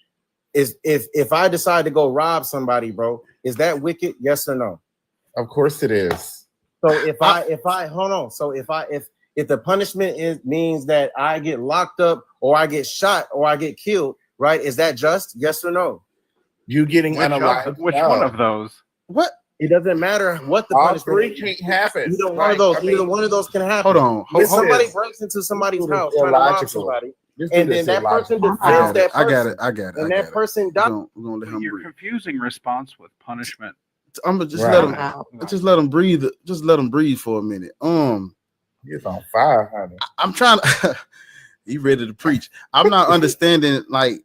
if I decide to go rob somebody, bro, is that wicked? Yes or no? Of course it is. So if the punishment means that I get locked up or I get shot or I get killed, right? Is that just? Yes or no? You getting unalive? Which one of those? What? It doesn't matter what the All punishment three is. can't happen. Either one Right? of those. I mean, Either one of those can happen. Hold on. If Listen, somebody breaks into somebody's this is house trying to rob illogical. somebody, this and dude then is that person illogical. defends that I got person, it. I got it. and that person dies. We're gonna let him You're breathe. confusing response with punishment. I'm gonna just Right. let him. Wow. Just let him breathe. Just let him breathe for a minute. He's on fire, honey. I'm trying to. He ready to preach. I'm not understanding. Like,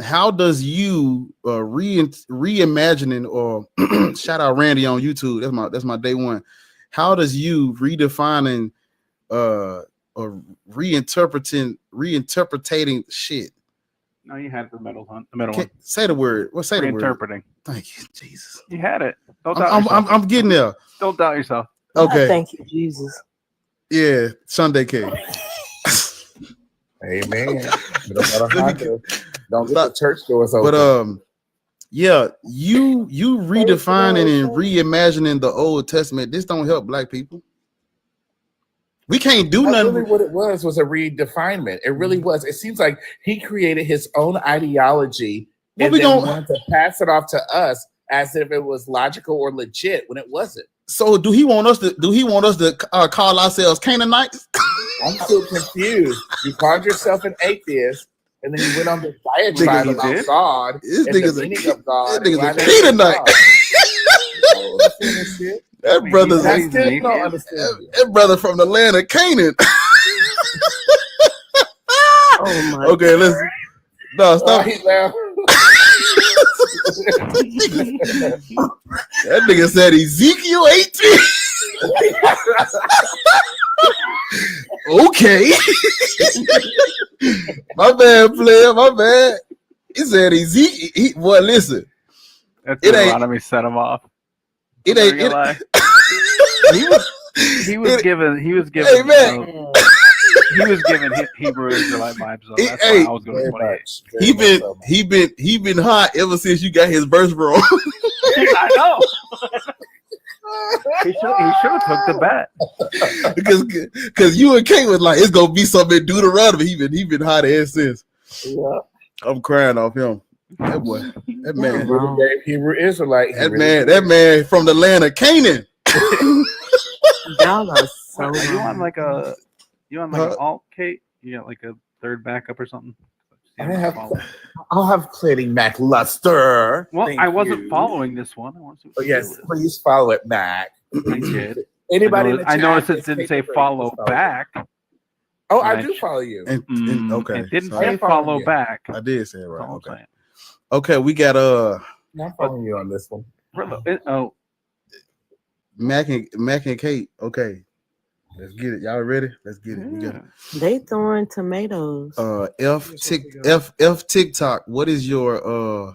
how does you reimagining or shout out Randy on YouTube? That's my day one. How does you redefining or reinterpreting shit? No, you had the middle one. The middle Can't, one. say the word. What say the word? Reinterpreting. Thank you, Jesus. You had it. Don't doubt yourself. I'm getting there. Don't doubt yourself. Okay. Thank you, Jesus. Yeah, Sunday cake. Amen. Don't get the church doors open. But yeah, you redefining and reimagining the Old Testament. This don't help black people. We can't do That's nothing. really what it was a redefinement. It really was. It seems like he created his own ideology What and we then gonna- wanted to pass it off to us as if it was logical or legit when it wasn't. So do he want us to call ourselves Canaanites? I'm so confused. You called yourself an atheist, and then you went on this diatribe Nigga, about did? God This and the nigga's meaning a of God. this and why nigga's a they hate Canaanite. God. I don't understand this shit. That brother's I He's still an don't atheist. understand you. that brother from the land of Canaan. Oh my Okay, let's no Oh, stop. he laughed. That nigga said Ezekiel 18. Okay. My bad, player. My bad. He said Ezekiel. Boy, listen. That's It ain't- Deuteronomy set him off. It I'm ain't. not gonna lie. He was It- given. He was Hey, given. man. He was given Hebrew Israelite vibes. Though. That's Hey, why I was going Very to 28. much. Very much so. he been hot ever since you got his verse wrong. I know. He should have took the bet. because you and Kate was like, it's gonna be something in Deuteronomy. He been hot ever since. Yeah. I'm crying off him. That boy, that man, Really gave Hebrew Israelite. He that really man, did. that man from the land of Canaan. Y'all are so Are you on wrong. like a? You on like Huh? an alt, Kate? You got like a third backup or something? I I'll have plenty MacLuster. Well, Thank I wasn't you. following this one. I want to see what Oh, the yes, deal is. please follow it, Mac. I did. Anybody in the I chat noticed it is didn't say capable, follow please follow. back. Oh, I Right. do follow you. And okay, It didn't so say I'm following follow you. back. I did say it That's right. all I'm Okay, saying. okay, we got I'm following you on this one. Oh, Mac and Kate. Okay, let's get it. Y'all ready? Let's get it. We got They throwing tomatoes. F TikTok. What is your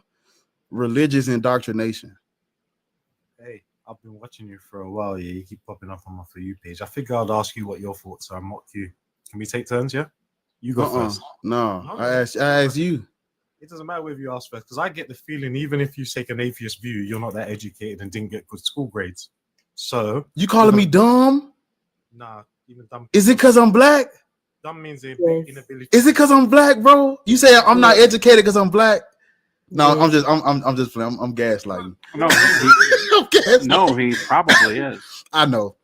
religious indoctrination? Hey, I've been watching you for a while. Yeah, you keep popping up on my For You page. I figure I'd ask you what your thoughts are. Mock you. Can we take turns? Yeah, you go first. No, No, I asked you. It doesn't matter whether you ask first, because I get the feeling even if you take an atheist view, you're not that educated and didn't get good school grades. So You calling me dumb? nah, even dumb. Is it because I'm black? Dumb means Yes. inability. Is it because I'm black, bro? You say I'm not educated because I'm black? No, I'm just playing. I'm gaslighting. no, I'm gaslighting. no, he probably is. I know.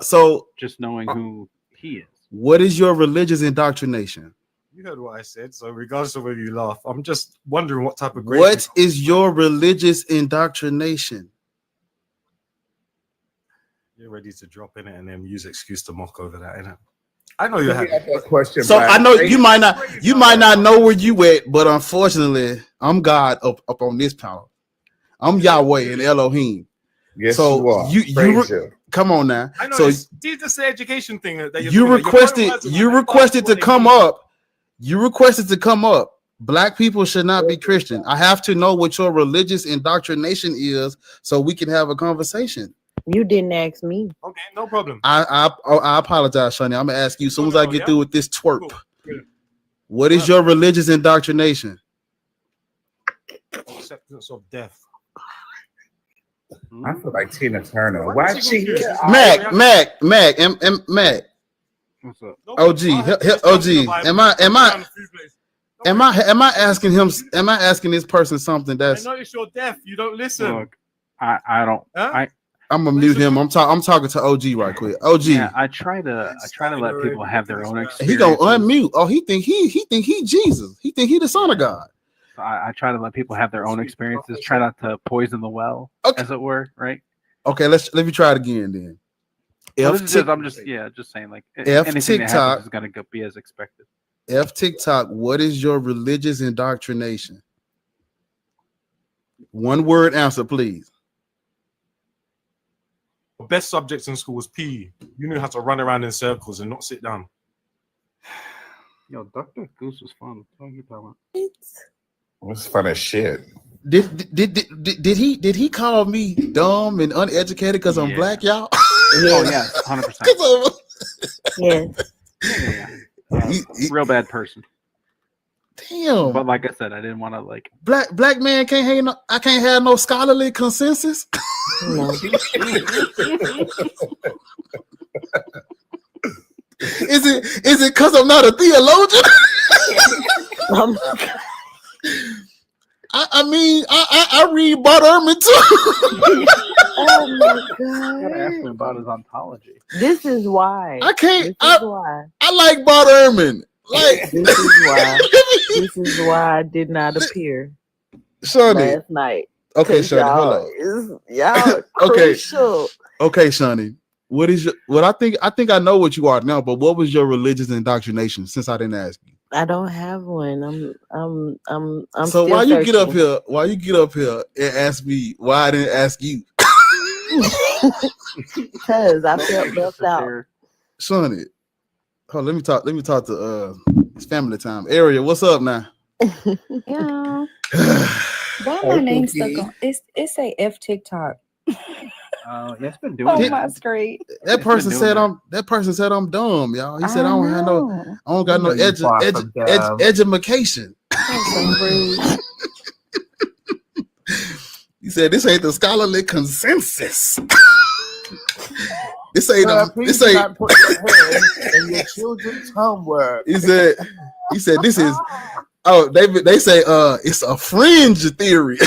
So Just knowing who he is. what is your religious indoctrination? You heard what I said. So regardless of whether you laugh, I'm just wondering what type of grade. What is your religious indoctrination? You're ready to drop in it and then use excuse to mock over that, innit? I know you're Let me happy. ask that question. So Black. I know you might not know where you at, but unfortunately, I'm God up on this panel. I'm Yahweh and Elohim. Yes, so you are. you Praise you. come on now. I know. So It's the education thing that you're you doing. You're requested to come up. You requested to come up. Black people should not be Christian. I have to know what your religious indoctrination is so we can have a conversation. You didn't ask me. Okay, no problem. I apologize, Shani. I'm gonna ask you as soon as I get through with this twerp. Cool. Good. What is your religious indoctrination? Acceptance of death. I feel like Tina Turner. Why she here? Mac. What's up? No, OG, I have OG. to Am I? Am I asking him? Am I asking this person something I that's? notice you're deaf. You don't listen. Look, I don't. Huh? I'm gonna mute him. I'm talking to OG right quick. OG. Yeah, I try to let people have their own He experience. gonna unmute. Oh, he think he Jesus. He think he the son of God. I try to let people have their own experiences. Try not to poison the well, Okay. as it were, right? Okay, let me try it again then. Well, F this is just, I'm just saying, like F anything that TikTok. happens is gonna be as expected. F TikTok. What is your religious indoctrination? One word answer, please. The best subjects in school was PE. You knew how to run around in circles and not sit down. Yo, Dr. Goose was fun. What are you talking It's fun as shit. Did he call me dumb and uneducated because I'm Yeah. black, y'all? about? Oh yeah, 100%. Yes. Real bad person. Damn. But like I said, I didn't want to like. Black man can't hang no. I can't have no scholarly consensus. No. Is it because I'm not a theologian? I mean, I read Bart Ehrman too. Oh my You gotta ask me god. about his ontology. This is why. I can't. This is why. I like Bart Ehrman. Like This is why. This is why I did not appear Shawnee. last night. Okay, 'Cause Shawnee. Hold on. Y'all Okay. crucial. Okay, Shawnee. What is your? What I think I know what you are now. But what was your religious indoctrination? Since I didn't ask you. I don't have one. I'm So still why you get up searching. here? Why you get up here and ask me why I didn't ask you, Because I felt left out. Shawnee? Oh, let me talk to it's family time. Area, what's up now? Yeah. Why my name stuck on? It say F TikTok It's been doing on Did- my screen. That person doing said that. that person said I'm dumb, y'all. He said I don't have no, know. I don't got no You far from dumb. education. That's so rude. He said this ain't the scholarly consensus. This ain't Bruh, a, please this ain't. not put your hand in your children's homework. He said this is. Oh, they say it's a fringe theory.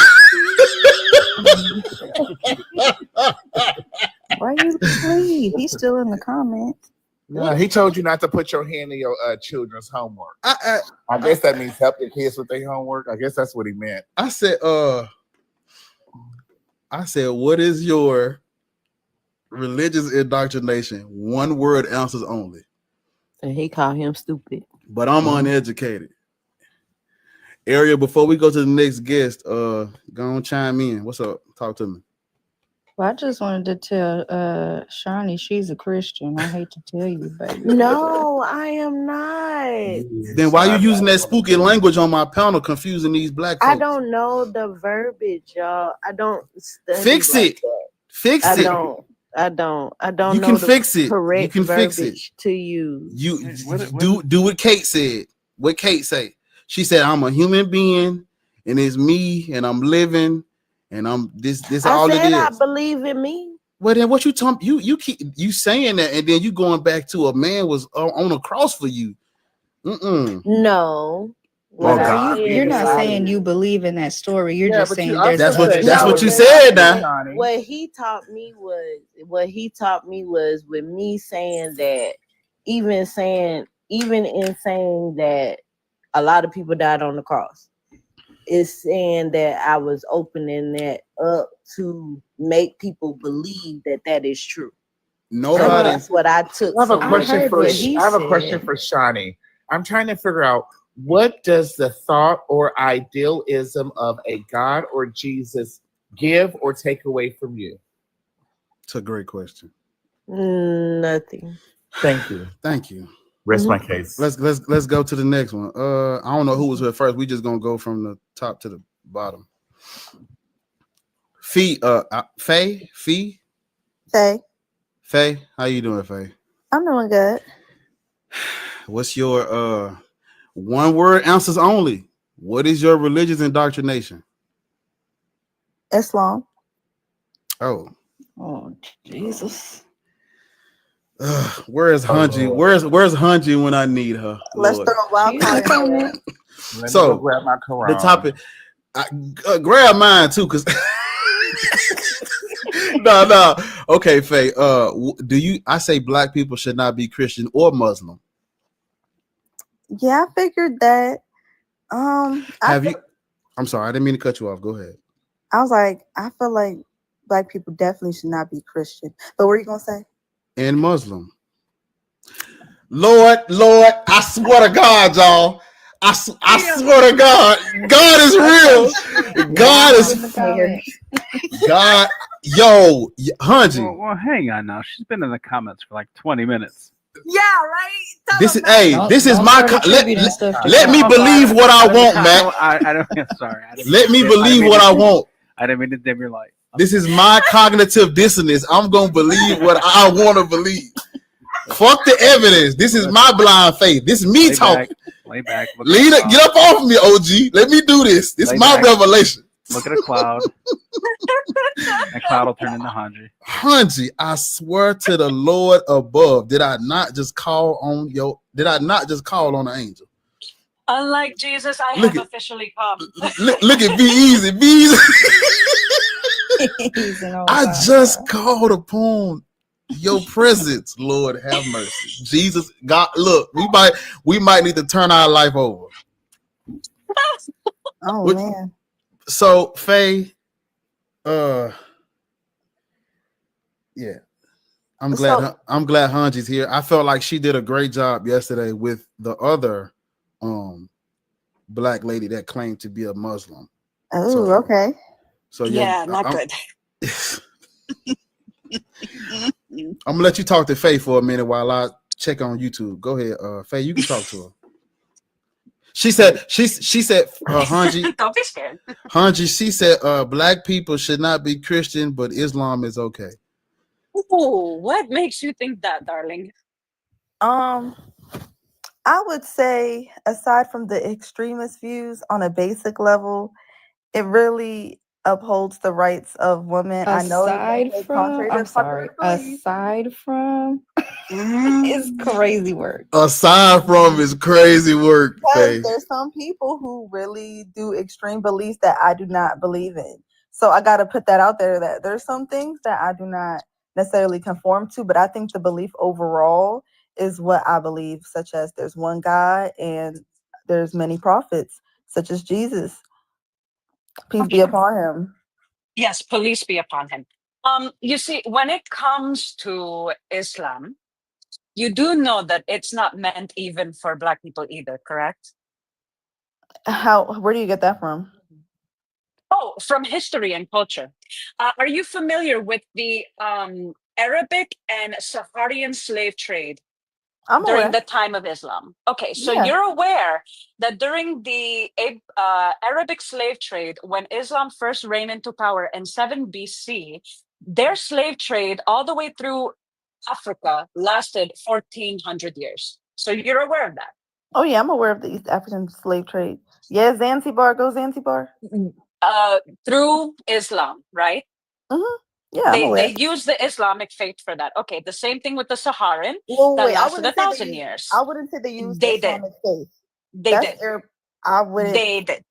Why you leave? He's still in the comments. No, he told you not to put your hand in your children's homework. I I guess that means help your kids with their homework. I guess that's what he meant. said what is your religious indoctrination? One word answers only. And he called him stupid. But I'm uneducated. Area, before we go to the next guest, go on chime in. What's up? Talk to me. Well, I just wanted to tell Shawnee she's a Christian. I hate to tell you, baby. No, I am not. Then why you using that spooky language on my panel, confusing these black folks? I don't know the verbiage, y'all. I don't study Fix like it. that. Fix I it. don't. You know can the fix it. You correct can fix it. verbiage to use. You What- do what Kate said. What Kate say? She said, "I'm a human being, and it's me, and I'm living, and I'm this I all it said I is." believe in me. Well, then what you talking? You keep you saying that, and then you going back to a man was on a cross for you. No. Well, What I God said You're not was- saying you believe in that story. You're Yeah, just but saying you there's also other said- That's No, what you but said I- now. What he taught me was with me saying that, even in saying that a lot of people died on the cross, is saying that I was opening that up to make people believe that that is true. So Nobody. that's what I took. I have a from question heard for what he said. Shawnee. I'm trying to figure out, what does the thought or idealism of a God or Jesus give or take away from you? It's a great question. Nothing. Thank you. Thank you. Rest my case. Let's go to the next one. I don't know who was here first. We just gonna go from the top to the bottom. Faye, Say, how you doing, Faye? I'm doing good. What's your one word answers only? What is your religious indoctrination? Islam. Oh, Oh, Jesus. where's Hunji? Lord. Where's Hunji when I need her? Let's Lord. throw a wild She's card not in there. coming. Let me So, go grab my Quran. the topic, grab mine too, cause no. Okay, Faye. Do you? I say black people should not be Christian or Muslim. Yeah, I figured that. Have you? I'm sorry, I didn't mean to cut you off. Go ahead. I was like, I feel like black people definitely should not be Christian. But what are you gonna say? And Muslim. Lord, I swear to God, y'all. I swear to God, God is real. God is God. Yo, Hunji. Well, hang on now. She's been in the comments for like 20 minutes. Yeah, right. This is this is my. Let me Oh, believe what I want, Matt. I don't. Sorry. Let me believe what I want. I didn't mean to dim your light. This is my cognitive dissonance. I'm gonna believe what I want to believe. Fuck the evidence. This is my blind faith. This is me talking. Lay back. Lead it. Get up off of me, OG. Let me do this. This is my revelation. Look at a cloud. That cloud will turn into Hanji. Hanji, I swear to the Lord above, did I not just call on an angel? Unlike Jesus, I have officially come. Look at Be Easy. Be Easy. I just called upon your presence, Lord have mercy. Jesus, God, look, we might need to turn our life over. Oh man. So Faye, yeah. I'm glad Hanji's here. I felt like she did a great job yesterday with the other black lady that claimed to be a Muslim. Oh, okay. So yeah, not good. I'm gonna let you talk to Faye for a minute while I check on YouTube. Go ahead, Faye. You can talk to her. She said, Hanji. Don't be scared. Hanji, she said, black people should not be Christian, but Islam is okay. Ooh, what makes you think that, darling? I would say, aside from the extremist views on a basic level, it really upholds the rights of women. Aside from it's crazy work. Aside from is crazy work. Because there's some people who really do extreme beliefs that I do not believe in. So I got to put that out there that there's some things that I do not necessarily conform to, but I think the belief overall is what I believe, such as there's one God and there's many prophets, such as Jesus. Peace be upon him. Yes, police be upon him. You see, when it comes to Islam, you do know that it's not meant even for black people either, correct? Where do you get that from? Oh, from history and culture. Are you familiar with the Arabic and Saharian slave trade during the time of Islam? Okay, so you're aware that during the Arabic slave trade, when Islam first reigned into power in 7 BC, their slave trade all the way through Africa lasted 1,400 years. So you're aware of that? Oh yeah, I'm aware of the East African slave trade. Yeah, Zanzibar, go Zanzibar. Through Islam, right? Mm-hmm. Yeah, they use the Islamic faith for that. Okay, the same thing with the Saharan. That lasted 1,000 years. I wouldn't say they used the Islamic faith. They did. I wouldn't. They did.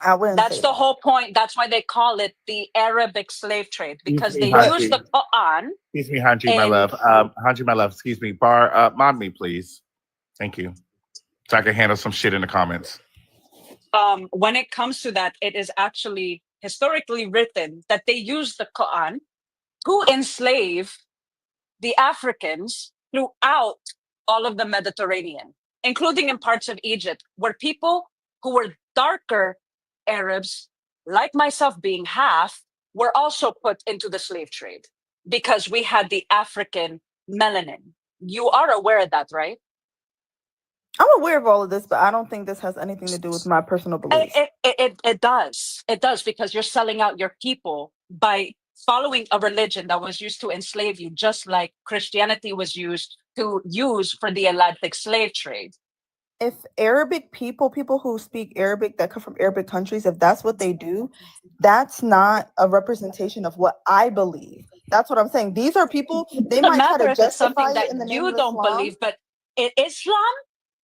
I wouldn't. That's the whole point. That's why they call it the Arabic slave trade, because they use the Quran. Excuse me, Hanji, my love. Hanji, my love. Excuse me. Bar, mod me, please. Thank you. So I can handle some shit in the comments. When it comes to that, it is actually historically written that they use the Quran to enslave the Africans throughout all of the Mediterranean, including in parts of Egypt, where people who were darker Arabs, like myself being half, were also put into the slave trade because we had the African melanin. You are aware of that, right? I'm aware of all of this, but I don't think this has anything to do with my personal beliefs. It does. It does, because you're selling out your people by following a religion that was used to enslave you, just like Christianity was used to use for the Atlantic slave trade. If Arabic people who speak Arabic that come from Arabic countries, if that's what they do, that's not a representation of what I believe. That's what I'm saying. These are people, they might try to justify it in the name of Islam. You don't believe, but in Islam,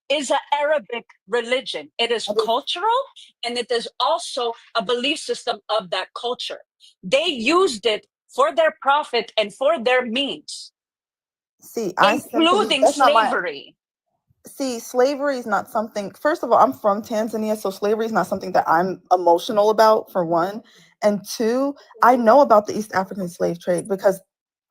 is an Arabic religion. It is cultural, and it is also a belief system of that culture. They used it for their profit and for their means, See, I simply, including that's not my, slavery. see, slavery is not something, first of all, I'm from Tanzania, so slavery is not something that I'm emotional about, for one. And two, I know about the East African slave trade because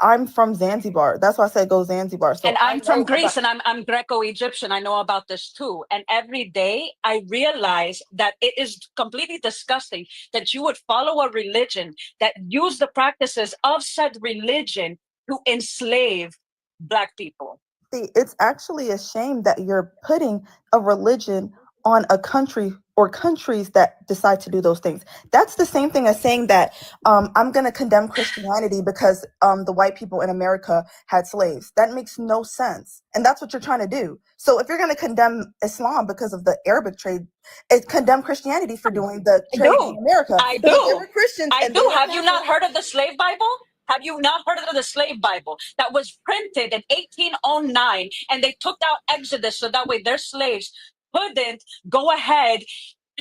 I'm from Zanzibar. That's why I said go Zanzibar. So And I I'm know from Greece, about, and I'm Greco-Egyptian. I know about this too. And every day I realize that it is completely disgusting that you would follow a religion that used the practices of said religion to enslave Black people. see, it's actually a shame that you're putting a religion on a country or countries that decide to do those things. That's the same thing as saying that I'm going to condemn Christianity because the white people in America had slaves. That makes no sense. And that's what you're trying to do. So if you're going to condemn Islam because of the Arabic trade, it's condemn Christianity for doing the I trade do. in America. I Because there do. were Christians I and they do. were Have you not Catholics. heard of the slave Bible? Have you not heard of the slave Bible that was printed in 1809, and they took out Exodus so that way their slaves couldn't go ahead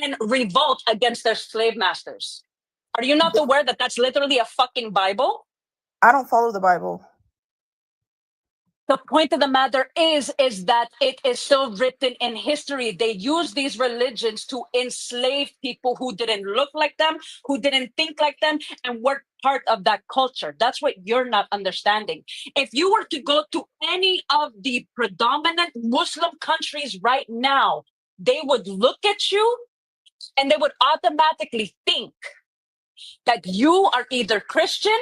and revolt against their slave masters? Are you not aware that that's literally a fucking Bible? I don't follow the Bible. The point of the matter is that it is still written in history. They use these religions to enslave people who didn't look like them, who didn't think like them, and were part of that culture. That's what you're not understanding. If you were to go to any of the predominant Muslim countries right now, they would look at you and they would automatically think that you are either Christian,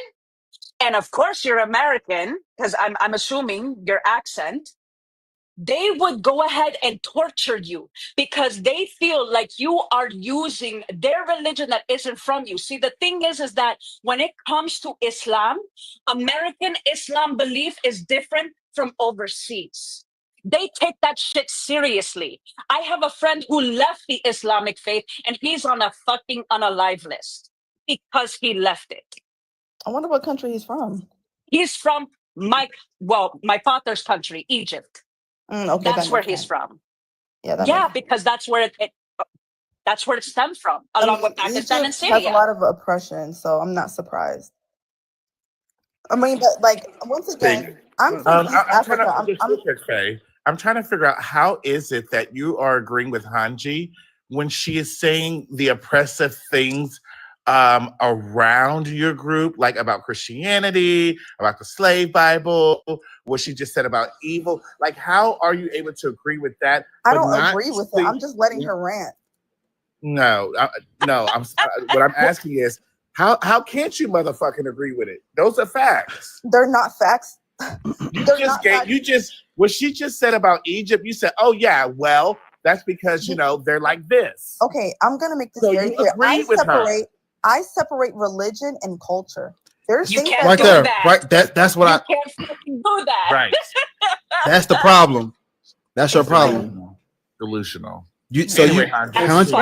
and of course you're American, because I'm assuming your accent. They would go ahead and torture you because they feel like you are using their religion that isn't from you. See, the thing is that when it comes to Islam, American Islam belief is different from overseas. They take that shit seriously. I have a friend who left the Islamic faith and he's on a fucking unalive list because he left it. I wonder what country he's from. He's from my father's country, Egypt. Okay, That's that where makes he's sense. from. Yeah, that Yeah, makes sense. because that's where it stemmed from, I along mean, with Pakistan Egypt and has a Syria. lot of oppression, so I'm not surprised. I mean, but like once again, I'm from East I'm trying Africa. to understand, Faye. I'm trying to figure out how is it that you are agreeing with Hanji when she is saying the oppressive things around your group, like about Christianity, about the slave Bible, what she just said about evil. Like, how are you able to agree with that? I but don't not agree with it. see- I'm just letting her rant. No, no. What I'm asking is, how can't you motherfucking agree with it? Those are facts. They're not facts. What she just said about Egypt. You said, oh yeah, well, that's because they're like this. Okay, I'm gonna make this So very you clear. agree with her. I separate religion and culture. There's You things can't that do Right there, that. right. That's what You I. can't fucking do that. Right. That's the problem. That's your problem. Delusional. Anyway, Especially-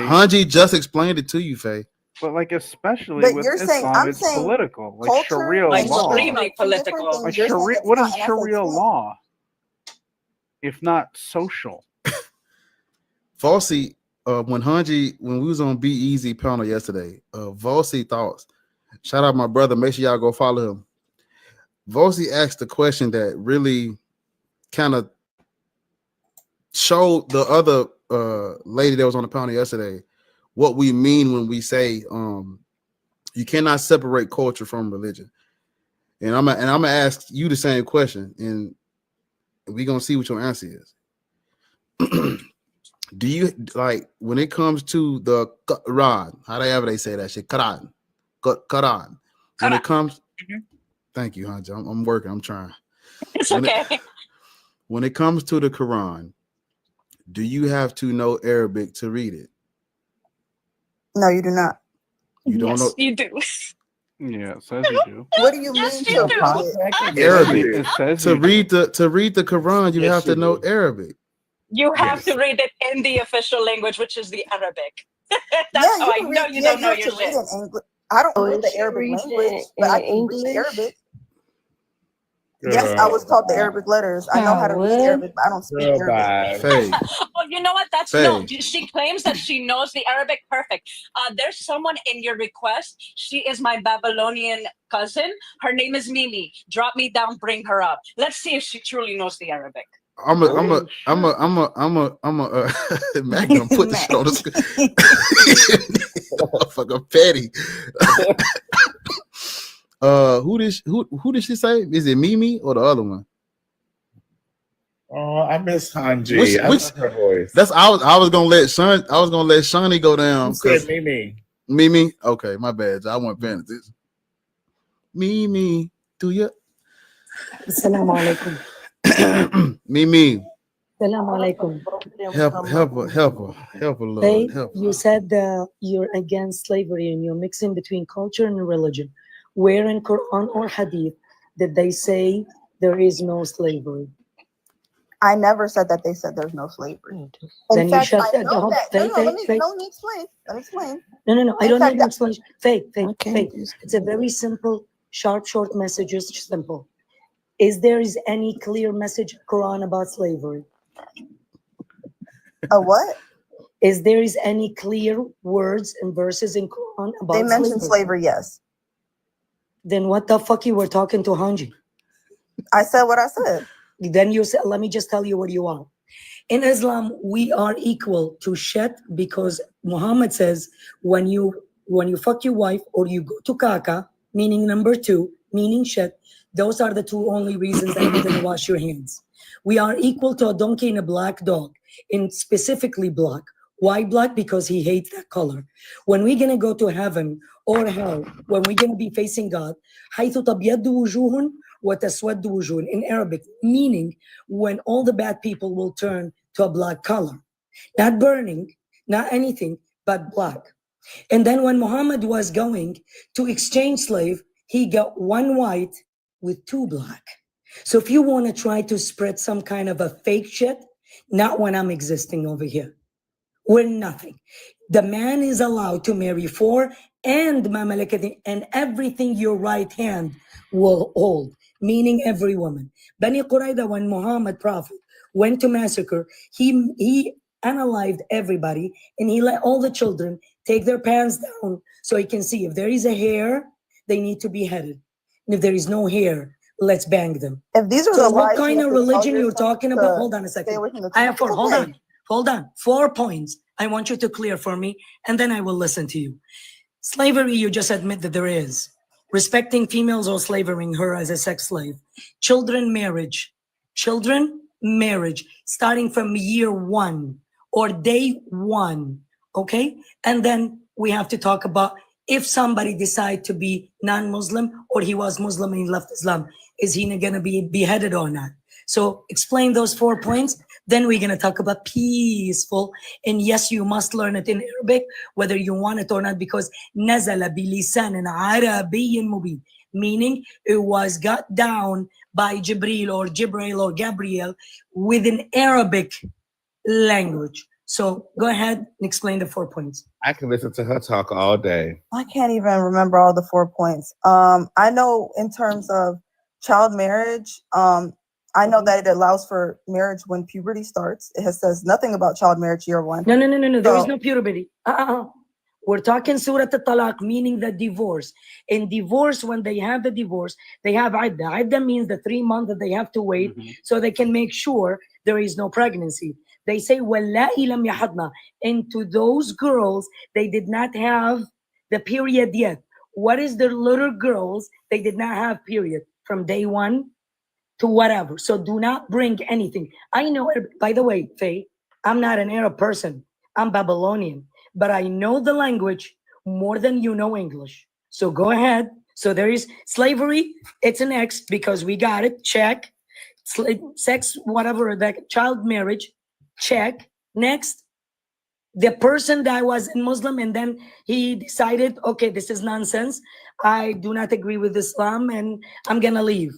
Hanji just explained it to you, Faye. But like especially But with you're saying- Islam, I'm it's saying political. Like culture Sharia and law. extremely political. Like You're saying Sharia, it's what not, is and I said Sharia it's not. law? If not social. Falsey, when we was on Be Easy panel yesterday, Volsey thoughts. Shout out my brother. Make sure y'all go follow him. Volsey asked a question that really kind of showed the other lady that was on the panel yesterday what we mean when we say you cannot separate culture from religion. And I'm gonna ask you the same question, and we're gonna see what your answer is. Do you like when it comes to the Quran, however they say that shit, Quran. When it comes, thank you, Hanji. I'm working, I'm trying. It's okay. When it comes to the Quran, do you have to know Arabic to read it? No, you do not. You don't know. You do. Yeah, it says you do. What do you Yes, mean you to do. read it? Arabic. It says To you read the Quran, you Yes, have to you know do. Arabic. You have Yes. to read it in the official language, which is the Arabic. Yeah, That's how you I can know read. you Yeah, don't know you have your to read shit. in English. I don't know and the she Arabic reads language, it but I in can read English. Arabic. Yes, I was taught the Arabic letters. I know how to read Arabic, but I don't speak Girl, Arabic. bye. Faye, Oh, you know what? That's Faye. no. She claims that she knows the Arabic perfect. There's someone in your request. She is my Babylonian cousin. Her name is Mimi. Drop me down, bring her up. Let's see if she truly knows the Arabic. Mac gonna put the shit on the screen. Motherfucker petty. Who did she say? Is it Mimi or the other one? Oh, I miss Hanji. Which- I love her voice. That's I was gonna let Shawnee go down. Who said Mimi? Mimi? Okay, my bad. I wasn't paying attention. Mimi, do you? Assalamu alaikum. Mimi, Assalamu alaikum. help her, Lord. Faye, Help her. you said you're against slavery and you're mixing between culture and religion. Where in Quran or Hadith did they say there is no slavery? I never said that they said there's no slavery. Then In you fact, shut I that know down. that. Faye, No, Faye, let me Faye. explain. Let me explain. No. I In don't fact, need an explanation. Faye. It's a very simple, short messages. Simple. Is there any clear message in Quran about slavery? A what? Is there any clear words and verses in Quran about They mentioned slavery, yes. Then what the fuck you were talking to Hanji? I said what I said. Then you said, let me just tell you what you are. In Islam, we are equal to shet because Muhammad says when you fuck your wife or you go to kaka, meaning number 2, meaning shet, those are the 2 only reasons that you're gonna wash your hands. We are equal to a donkey and a black dog, in specifically black. Why black? Because he hates that color. When we're gonna go to heaven or hell, when we're gonna be facing God, حيث تبيض وجوه وتسود وجوه in Arabic, meaning when all the bad people will turn to a black color, not burning, not anything, but black. And then when Muhammad was going to exchange slave, he got 1 white with 2 black. So if you want to try to spread some kind of a fake shit, not when I'm existing over here. We're nothing. The man is allowed to marry 4 and mamalakat, and everything your right hand will hold, meaning every woman. Bani Qurayda, when Muhammad Prophet went to massacre, he analyzed everybody and he let all the children take their pants down so he can see if there is a hair, they need to be beheaded. And if there is no hair, let's bang them. If these are So the what lies kind you of have to tell religion you're yourself talking to about? Hold on a stay second. away from the I have truth, 4. it's okay. Hold on. 4 points. I want you to clear for me, and then I will listen to you. Slavery, you just admit that there is. Respecting females or slavering her as a sex slave. Children marriage, starting from year 1 or day 1, okay? And then we have to talk about if somebody decide to be non-Muslim or he was Muslim and he left Islam, is he gonna be beheaded or not? So explain those 4 points. Then we're gonna talk about peaceful. And yes, you must learn it in Arabic, whether you want it or not, because nazala bilisan Arabiyyin mubin, meaning it was got down by Jibril or Gabriel with an Arabic language. So go ahead and explain the 4 points. I can listen to her talk all day. I can't even remember all the 4 points. I know in terms of child marriage, I know that it allows for marriage when puberty starts. It says nothing about child marriage year 1. No. There is So- no puberty. We're talking Surah Al-Talaq, meaning the divorce. In divorce, when they have the divorce, they have idda. Idda means the 3 months that they have to wait so they can make sure there is no pregnancy. They say, وَاللَّائِ لَمْ يَحَضْنَا. And to those girls, they did not have the period yet. What is the little girls? They did not have period from day 1 to whatever. So do not bring anything. I know, by the way, Faye, I'm not an Arab person. I'm Babylonian. But I know the language more than you know English. So go ahead. So there is slavery. It's an X because we got it. Check. Sex, whatever, that child marriage. Check. Next. The person that was a Muslim and then he decided, okay, this is nonsense. I do not agree with Islam and I'm going to leave.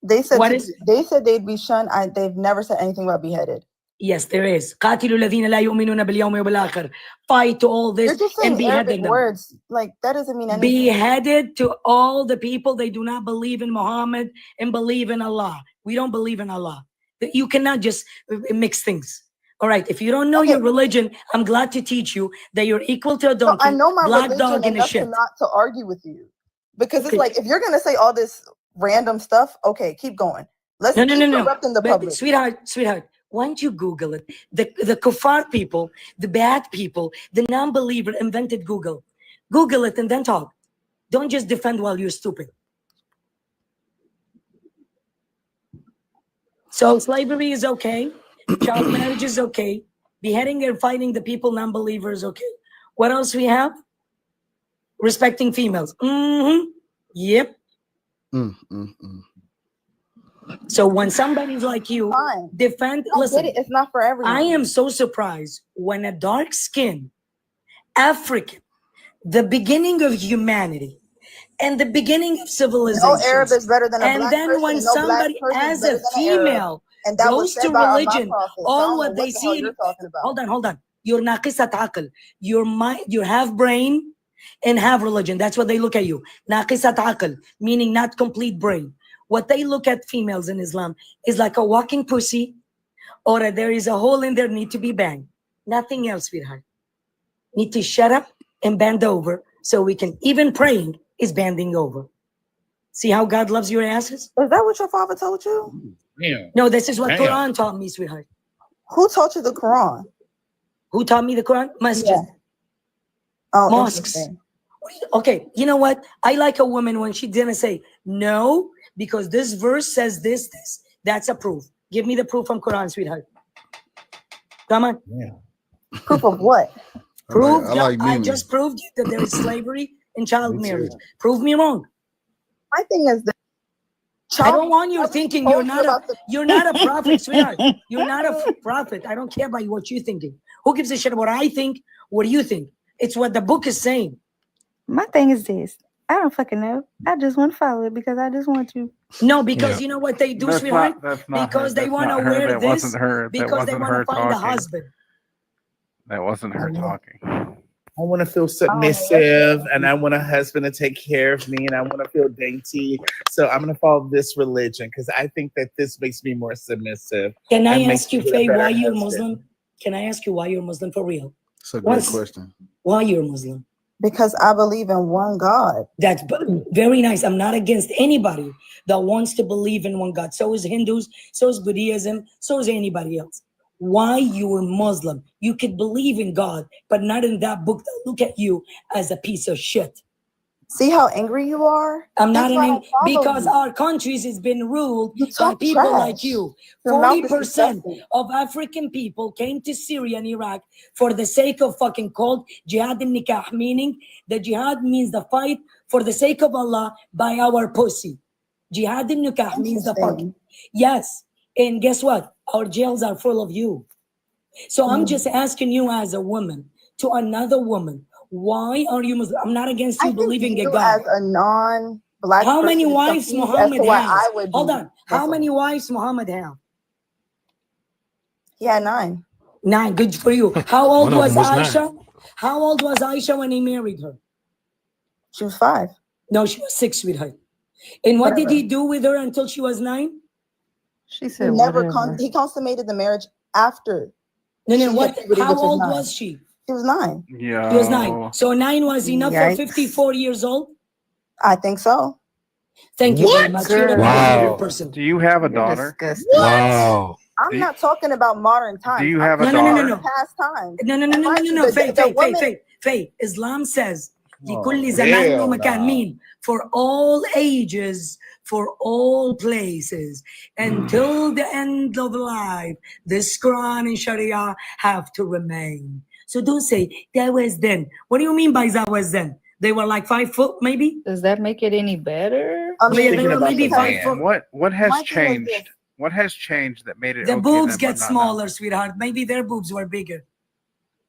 They said What is it? they said they'd be shunned. They've never said anything about beheaded. Yes, there is. قاتلوا الذين لا يؤمنون باليوم والآخر. Fight to all You're this just and saying Arabic beheading them. words. Like that doesn't mean anything. Beheaded to all the people they do not believe in Muhammad and believe in Allah. We don't believe in Allah. You cannot just mix things. All right, if you don't know your religion, I'm glad to teach you that you're equal to a So donkey, I know my black religion dog, and a enough shit. to not to argue with you, because Okay. it's like if you're gonna say all this random stuff, okay, keep going. Let's keep corrupting the But public. sweetheart, why don't you Google it? The kuffar people, the bad people, the non-believer invented Google. Google it and then talk. Don't just defend while you're stupid. So slavery is okay. Child marriage is okay. Beheading and fighting the people, non-believers, okay. What else we have? Respecting females. Yep. So when somebody's like you, defend, listen, it's not for everyone. I am so surprised when a dark skin African, the beginning of humanity and the beginning of civilization. No Arab is better than a and black then person, when and no somebody black person is as better a than an Arab. female And that was goes said to by my religion, prophet. So I all don't what know they what the hell see, you're talking about. hold on. You're naqisat aql. You're mind, you have brain and have religion. That's what they look at you. Naqisat aql, meaning not complete brain. What they look at females in Islam is like a walking pussy, or there is a hole in there need to be banged. Nothing else, sweetheart. Need to shut up and bend over so we can, even praying is bending over. See how God loves your asses? Is that what your father told you? Yeah. No, this is what Damn. Quran taught me, sweetheart. Who taught you the Quran? Who taught me the Quran? Masjid. Yeah. Oh, Mosques. interesting. Okay, you know what? I like a woman when she didn't say no, because this verse says this. That's a proof. Give me the proof from Quran, sweetheart. Come on. Yeah. Proof of what? Prove I I just proved you that there is slavery and child Me too. marriage. Prove me wrong. My thing is that I don't want you thinking you're not a prophet, sweetheart. You're not a prophet. I don't care about what you're thinking. Who gives a shit what I think? What do you think? It's what the book is saying. My thing is this. I don't fucking know. I just want to follow it because I just want to. No, because you know what they do, sweetheart? Because they want to wear That this. wasn't her. Because they want to find a husband. That wasn't her talking. I want to feel submissive, and I want a husband to take care of me, and I want to feel dainty. So I'm going to follow this religion because I think that this makes me more submissive. Can I and ask you, makes me a Faye, better why you're husband. Muslim? Can I ask you why you're Muslim for real? It's a great question. Why you're Muslim? because I believe in one God. That's very nice. I'm not against anybody that wants to believe in one God. So is Hindus, so is Buddhism, so is anybody else. Why you were Muslim? You could believe in God, but not in that book that look at you as a piece of shit. See how angry you are? I'm not That's why I in don't follow because you. our countries has been ruled You by talk people trash. like you. Your mouth is 40% disgusting. of African people came to Syria and Iraq for the sake of fucking called jihad al-nikah, meaning the jihad means the fight for the sake of Allah by our pussy. Jihad al-nikah means the fucking. Yes. And guess what? Our jails are full of you. So I'm just asking you as a woman to another woman, why are you Muslim? I'm not against you believing in God. As a non-black How many person is wives confused Muhammad as to why has? I would Hold be. on. How many wives Muhammad have? He had 9. 9. Good for you. How old One of was them was Aisha? 9. How old was Aisha when he married her? She was 5. No, she was 6 with her. And what did Whatever. he do with her until she was 9? She He said never whatever. he consummated the marriage after. No, she no. hit What? puberty, How which was old 9. was she? She was 9. Yeah. She was 9. So 9 was enough Yikes. for 54 years old? I think so. Thank you very much. You're a very Wow. good person. Do you have a You're daughter? disgusting. Wow. I'm not talking about modern times. Do you I'm have a talking daughter? about past times. No. Faye. Islam says لكل زمان ومكان. Mean for all ages, for all places, until the end of life, this Quran and Sharia have to remain. So don't say that was then. What do you mean by that was then? They were like 5 foot, maybe? Does that make it any better? I'm Yeah, they thinking were about maybe the 5 man. foot. What has My thing is changed? this. What has changed that made it The okay boobs then, get but not smaller, sweetheart. Maybe their boobs were bigger.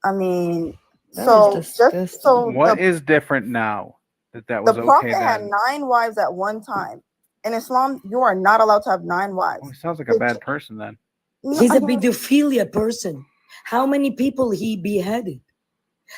I mean, That so is just disgusting. so now? What the, is different now that the was okay prophet had then? 9 wives at one time. In Islam, you are not allowed to have 9 wives. Oh, he sounds like a bad person then. He's a pedophilia person. How many people he beheaded?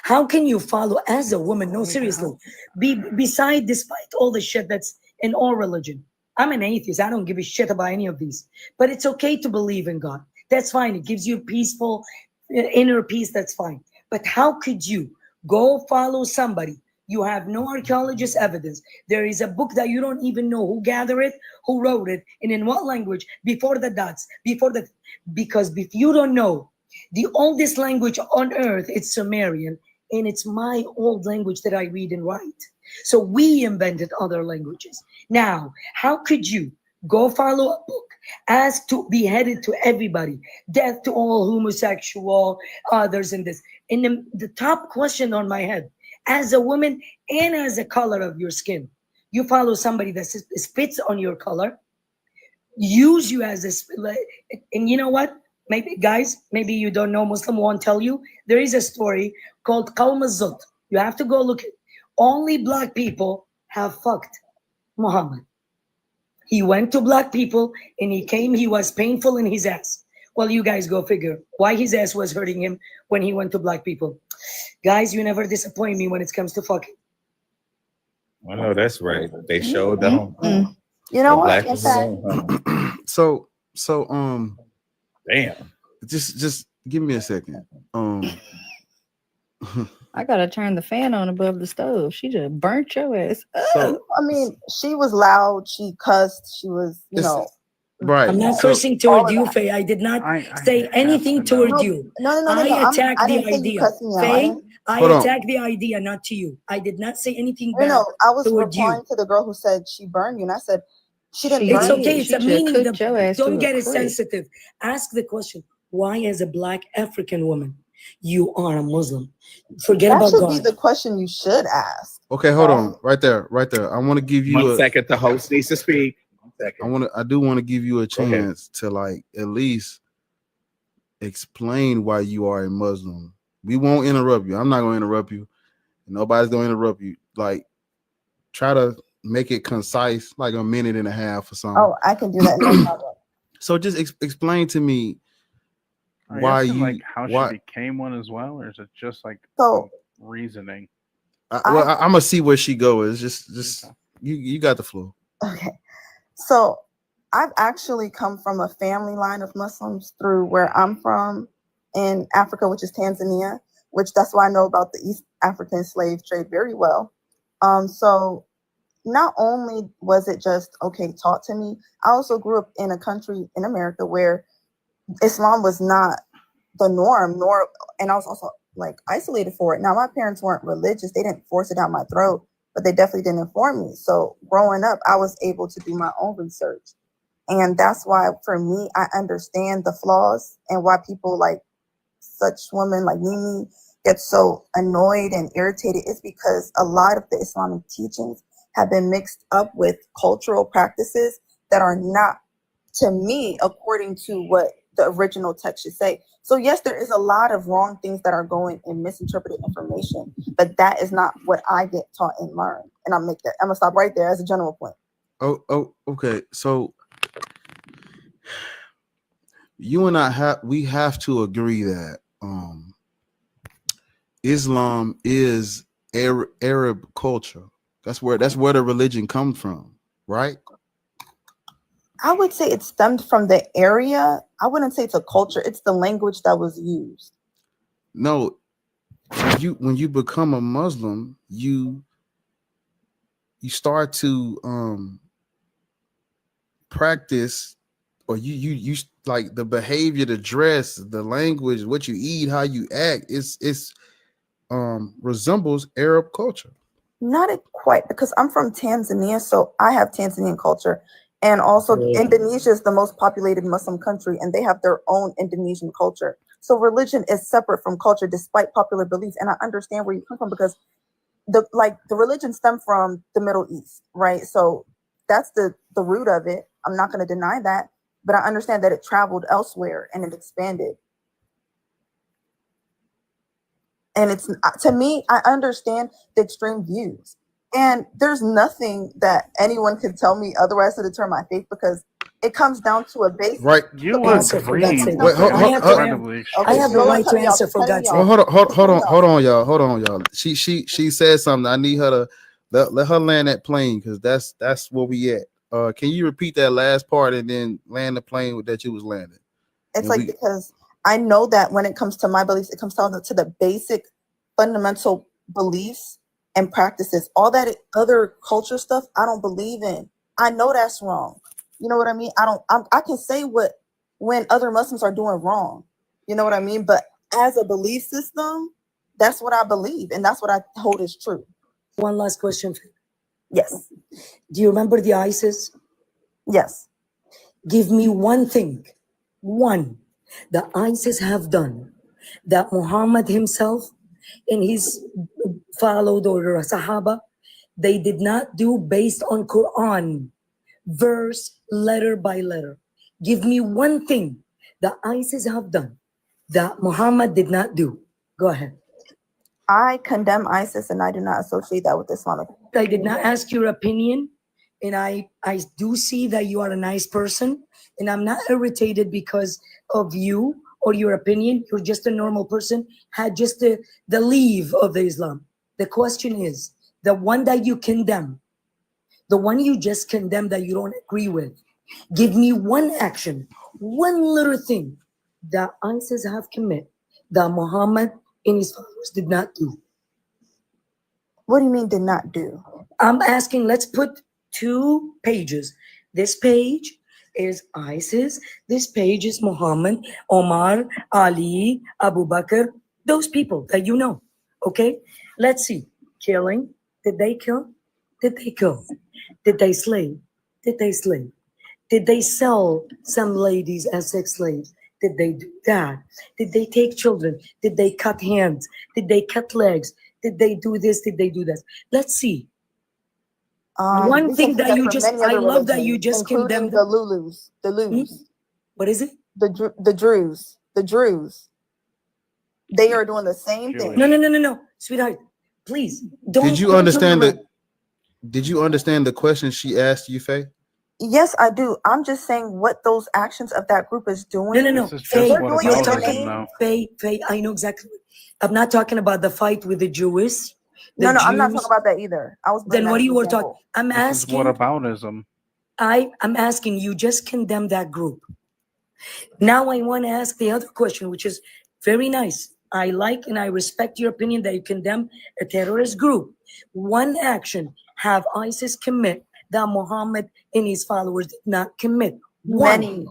How can you follow as a woman? No, seriously. Despite all the shit that's in all religion, I'm an atheist. I don't give a shit about any of these. But it's okay to believe in God. That's fine. It gives you peaceful inner peace. That's fine. But how could you go follow somebody? You have no archaeologist evidence. There is a book that you don't even know who gathered it, who wrote it, and in what language, before the dots, because if you don't know, the oldest language on earth is Sumerian, and it's my old language that I read and write. So we invented other languages. Now, how could you go follow a book, ask to be headed to everybody, death to all homosexual, others in this? And the top question on my head, as a woman and as a color of your skin, you follow somebody that spits on your color, use you as a, and you know what? Maybe guys, maybe you don't know, Muslim won't tell you. There is a story called Qawm al-Zut. You have to go look at it. Only black people have fucked Muhammad. He went to black people and he was painful in his ass. Well, you guys go figure why his ass was hurting him when he went to black people. Guys, you never disappoint me when it comes to fucking. I know that's right. They showed them. You know what? Black In fact, So damn. just give me a second. I gotta turn the fan on above the stove. She just burnt your ass. So I mean, she was loud. She cussed. She was, you It's- know. right. I'm not So- cursing toward all you, that. Faye. I did not I say have anything to know. toward you. No. I attacked I the didn't say you idea. cussed me out. Faye, I Hold on. attacked the idea, not to you. I did not say anything bad No, I was toward you. replying to the girl who said she burned you, and I said she didn't It's burn okay. you. It's She a just meaning. cooked your ass Don't to a get it crisp. sensitive. Ask the question, why as a black African woman, you are a Muslim? Forget That about should be God. the question you should ask. Okay, hold on. Right there. I want to give you 1 second. The host needs to speak. 1 second. I do want to give you a Go ahead. chance to like at least explain why you are a Muslim. We won't interrupt you. I'm not gonna interrupt you. Nobody's gonna interrupt you. Like, try to make it concise, like a minute and a half or something. Oh, I can do that. No problem. So just explain to me Are why asking, you like how why she became one as well, or is it just like So reasoning? I'm gonna see where she goes. Just you got the floor. okay. So I've actually come from a family line of Muslims through where I'm from in Africa, which is Tanzania, which that's why I know about the East African slave trade very well. So not only was it just taught to me, I also grew up in a country in America where Islam was not the norm, and I was also like isolated for it. Now my parents weren't religious; they didn't force it down my throat, but they definitely didn't inform me. So growing up, I was able to do my own research, and that's why for me, I understand the flaws and why people like such women like Mimi get so annoyed and irritated. Is because a lot of the Islamic teachings have been mixed up with cultural practices that are not, to me, according to what the original text should say. So yes, there is a lot of wrong things that are going in misinterpreted information, but that is not what I get taught and learn. And I'm gonna stop right there as a general point. Oh, okay. So you and I have to agree that Islam is Arab culture. That's where the religion comes from, right? I would say it stemmed from the area. I wouldn't say it's a culture. It's the language that was used. No, when you become a Muslim, you start to practice, or you like the behavior, the dress, the language, what you eat, how you act. It's resembles Arab culture. Not quite, because I'm from Tanzania, so I have Tanzanian culture. And also Indonesia is the most populated Muslim country, and they have their own Indonesian culture. So religion is separate from culture despite popular belief. And I understand where you come from, because the religion stemmed from the Middle East, right? So that's the root of it. I'm not going to deny that, but I understand that it traveled elsewhere and it expanded. And it's, to me, I understand the extreme views. And there's nothing that anyone could tell me otherwise to deter my faith, because it comes down to a basic. Right. You Answer for God's agree sake. Wait, hold- I hold- have hold- to, incredibly. I have the Slow right to down, y'all. answer for Cutting God's y'all. sake. Well, hold on, y'all. She said something. I need her to let her land that plane because that's where we at. Can you repeat that last part and then land the plane that you was landing? It's And like, we- because I know that when it comes to my beliefs, it comes down to the basic fundamental beliefs and practices. All that other culture stuff, I don't believe in. I know that's wrong. You know what I mean? I can say when other Muslims are doing wrong. You know what I mean? But as a belief system, that's what I believe, and that's what I hold is true. One last question. Yes. Do you remember the ISIS? Yes. Give me one thing, one, the ISIS have done that Muhammad himself and his followed or Sahaba, they did not do based on Quran, verse, letter by letter. Give me one thing the ISIS have done that Muhammad did not do. Go ahead. I condemn ISIS and I do not associate that with Islamic. I did not ask your opinion, and I do see that you are a nice person, and I'm not irritated because of you or your opinion. You're just a normal person, had just the leave of the Islam. The question is, the one that you condemn, the one you just condemn that you don't agree with, give me one action, one little thing that ISIS have committed that Muhammad and his followers did not do. What do you mean did not do? I'm asking, let's put 2 pages. This page is ISIS. This page is Muhammad, Omar, Ali, Abu Bakr, those people that you know. Okay? Let's see. Killing. Did they kill? Did they kill? Did they slave? Did they slave? Did they sell some ladies as sex slaves? Did they do that? Did they take children? Did they cut hands? Did they cut legs? Did they do this? Did they do that? Let's see. One We thing can see that you from just, many I other love that you religions, just including condemned. the Lulus, the Lus, What is it? the Druze. They are doing the same thing. No, sweetheart. Please don't. Did you understand the question she asked you, Faye? Yes, I do. I'm just saying what those actions of that group is doing. No. This is Faye, just what you're about talking. now. Faye, I know exactly. I'm not talking about the fight with the Jews. No, The I'm not Jews. talking about that either. I was bringing Then that what as you an were talking? example. I'm This is asking. whataboutism. I'm asking you. Just condemn that group. Now I want to ask the other question, which is very nice. I like and I respect your opinion that you condemn a terrorist group. One action have ISIS commit that Muhammad and his followers did not commit. Many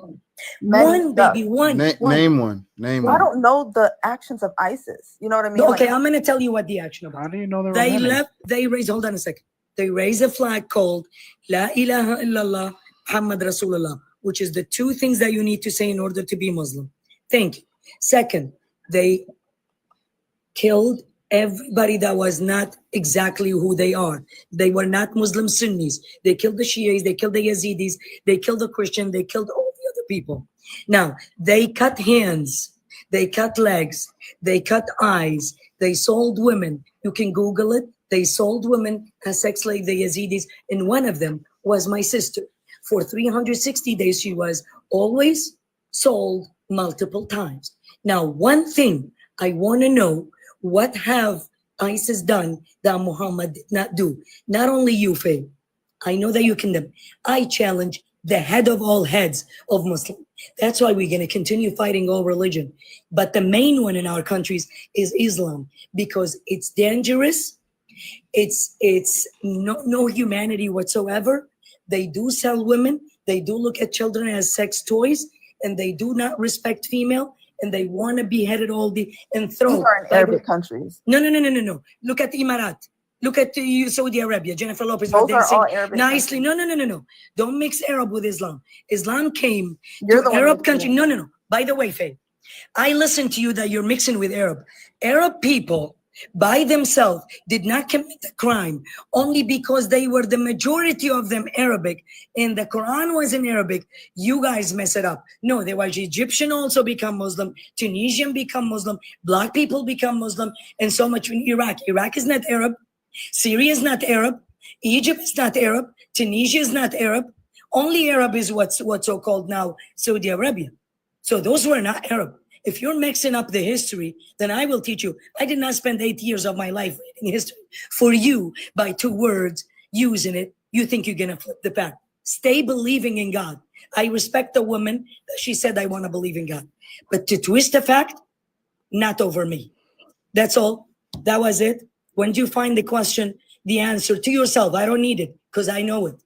One, stuff. baby, one. Name one. Name I one. don't know the actions of ISIS. You know what I mean? Okay, Like, I'm gonna tell you what the action about. How do you know there were They many? left. They raised. Hold on a second. They raised a flag called "La ilaha illallah Muhammad Rasulullah," which is the 2 things that you need to say in order to be Muslim. Thank you. Second, they killed everybody that was not exactly who they are. They were not Muslim Sunnis. They killed the Shias. They killed the Yazidis. They killed the Christian. They killed all the other people. Now they cut hands. They cut legs. They cut eyes. They sold women. You can Google it. They sold women as sex slaves, the Yazidis, and one of them was my sister. For 360 days, she was always sold multiple times. Now, one thing I want to know, what have ISIS done that Muhammad did not do? Not only you, Faye. I know that you condemn. I challenge the head of all heads of Muslim. That's why we're going to continue fighting all religion. But the main one in our countries is Islam, because it's dangerous. It's no humanity whatsoever. They do sell women. They do look at children as sex toys, and they do not respect female, and they want to behead all the and throw. these are in Arabic countries. No. Look at the Emirat. Look at Saudi Arabia. Jennifer Lopez was Those are dancing all Arabic nicely. countries. No. Don't mix Arab with Islam. Islam came You're to the one Arab mixing country. it. No. By the way, Faye, I listened to you that you're mixing with Arab. Arab people by themselves did not commit the crime only because they were the majority of them Arabic and the Quran was in Arabic. You guys mess it up. No, there was Egyptian also become Muslim, Tunisian become Muslim, black people become Muslim, and so much in Iraq. Iraq is not Arab. Syria is not Arab. Egypt is not Arab. Tunisia is not Arab. Only Arab is what's so-called now Saudi Arabia. So those were not Arab. If you're mixing up the history, then I will teach you. I did not spend 8 years of my life reading history. For you, by 2 words, using it, you think you're going to flip the pack. Stay believing in God. I respect the woman that she said, I want to believe in God. But to twist the fact, not over me. That's all. That was it. When you find the question, the answer to yourself, I don't need it because I know it.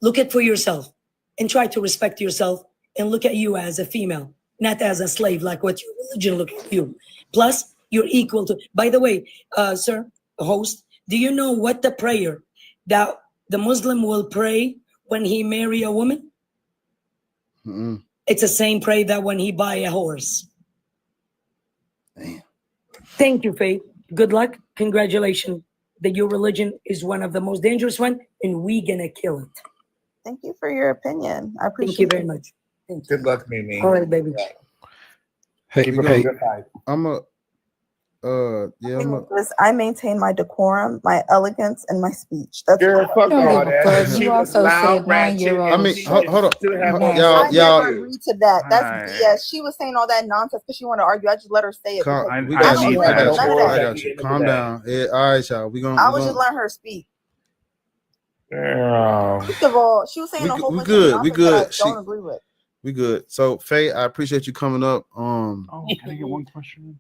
Look it for yourself and try to respect yourself and look at you as a female, not as a slave, like what your religion looks at you. Plus, you're equal to, by the way, sir, host, do you know what the prayer that the Muslim will pray when he marry a woman? It's the same prayer that when he buy a horse. Damn. Thank you, Faith. Good luck. Congratulations. That your religion is one of the most dangerous one, and we gonna kill it. Thank you for your opinion. I appreciate Thank you very it. much. Thank you. Good luck, Mimi. All right, baby. Hey, Keep up hey, the good fight. I'm a I maintain my decorum, my elegance, and my speech. That's Girl, fuck don't all give a that. fuck. She You was also loud, said ratchet, 9-year-old. I mean, she hold up, still have Hold- all y'all, I y'all. never agreed to that. That's Alright. BS. She was saying all that nonsense because she wanted to argue. I just let her say it. Calm, because we I got don't you. agree I with got none you. of I that. got you. Calm down. Yeah, all right, y'all. I was just letting her speak. Girl. First of all, she was saying a whole we bunch good. of We nonsense that I good. don't agree with. We good. So Faye, I appreciate you coming up. Oh, can I get one question?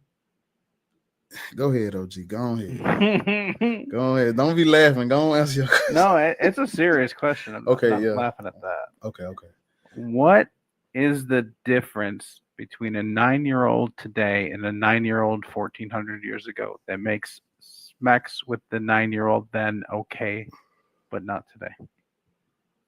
Go ahead, OG. Go ahead. no, Go ahead. Don't be laughing. Go on, answer your question. it's a serious question. I'm Okay, not yeah. laughing at that. Okay. What is the difference between a 9-year-old today and a 9-year-old 1400 years ago that makes smacks with the 9-year-old then okay, but not today?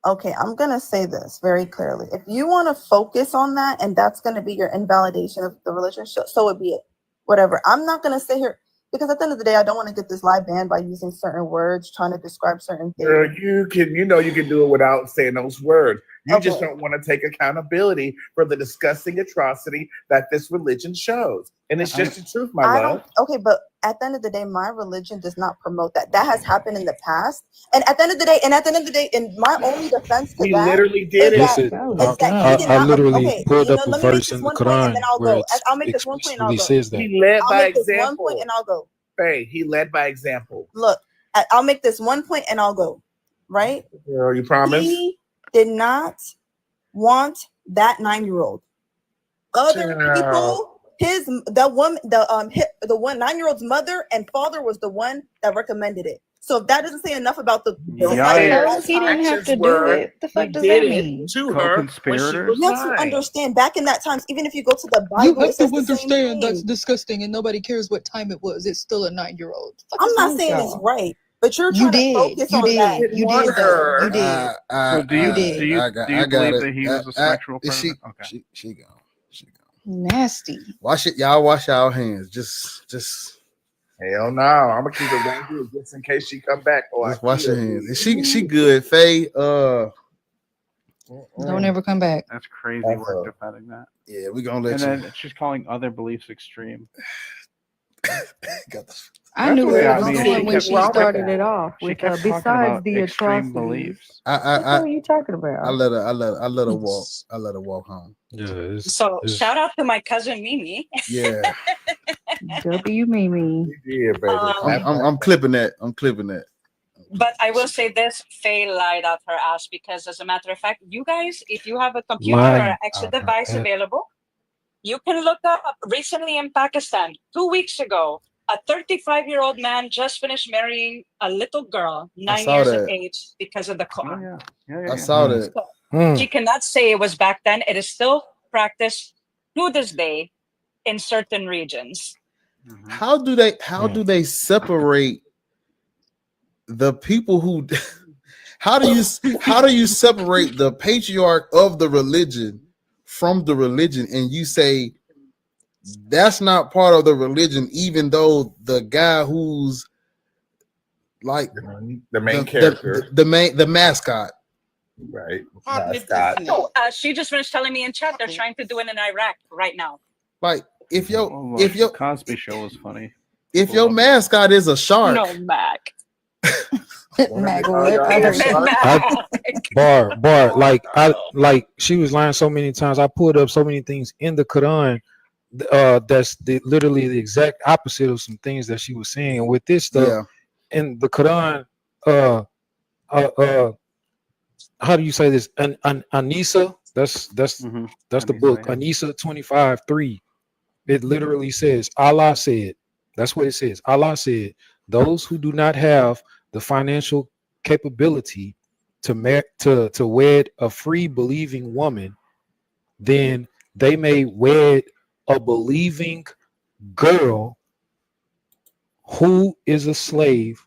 Okay, I'm going to say this very clearly. If you want to focus on that and that's going to be your invalidation of the religion, so it be it. Whatever. I'm not going to sit here because at the end of the day, I don't want to get this live banned by using certain words, trying to describe certain things. Girl, you can do it without saying those words. You just Okay. don't want to take accountability for the disgusting atrocity that this religion shows. And it's just the truth, my I love. don't. Okay, but at the end of the day, my religion does not promote that. That has happened in the past. And at the end of the day, in my only defense to We that literally did it. is listen, that he did I not. literally Okay, pulled you up know, a let me make verse this in the one point and then Quran I'll where go. it I'll make this one point and I'll explicitly go. says that. He led I'll by make this one example. point and I'll go. Faye, he led by example. Look, I'll make this one point and I'll go. Right? Girl, you promise? He did not want that 9-year-old. Other people, the 9-year-old's mother and father was the one that recommended it. So if that doesn't say enough about the society at So that he didn't time, have to do were, it. The fuck he does did that it mean? to her when she Co-conspirators? was you have to 9. understand back in that time, even if you go to the You Bible, it have to says the same understand that's thing. disgusting and nobody cares what time it was. It's still a 9-year-old. Fuck I'm is wrong not with saying it's y'all? right, but you're You trying to did. focus You on that. did. You want did though. her. You did. So do you did. do you I do you got believe it. that he was a sexual predator? Okay. She gone. Nasty. Wash it, y'all. Wash y'all hands. Just Hell no. I'm gonna keep it right here just in case she come back. just wash your hands. And she good. Faye. Don't ever come back. That's crazy That's work a- defending that. Yeah, we gonna let And you. then she's calling other beliefs extreme. Got the- I That's knew what where it got was me. going She when kept she talking started about- it off She with kept talking besides about the extreme atrocities. beliefs. What the hell are you talking I about? let her walk. I let her walk home. Yeah, So shout out to my cousin Mimi. Yeah. W Mimi. Yeah, baby. I'm clipping that. But I will say this, Faye lied out her ass because as a matter of fact, you guys, if you have a computer or Lied an extra out her device ass. available, you can look up recently in Pakistan, 2 weeks ago, a 35-year-old man just finished marrying a little girl, 9 saw years of that. age, because of the Quran. I saw that. So she cannot say it was back then. It is still practiced to this day in certain regions. How do they separate the people who how do you separate the patriarch of the religion from the religion, and you say that's not part of the religion, even though the guy who's like the main character, the mascot, right? Mascot. So she just finished telling me in chat they're trying to do it in Iraq right now. like if your Cosby Show was funny. if your mascot is a shark, No, Mac. Mac, what? I heard bar like she was lying so many times. I pulled up so many things in the Quran that's literally the exact opposite of some things that she was saying. And with this stuff in the Quran, how do you say this? Anisa, that's the book. Anisa 25:3. It literally says, Allah said, that's what it says. Allah said, those who do not have the financial capability to wed a free believing woman, then they may wed a believing girl who is a slave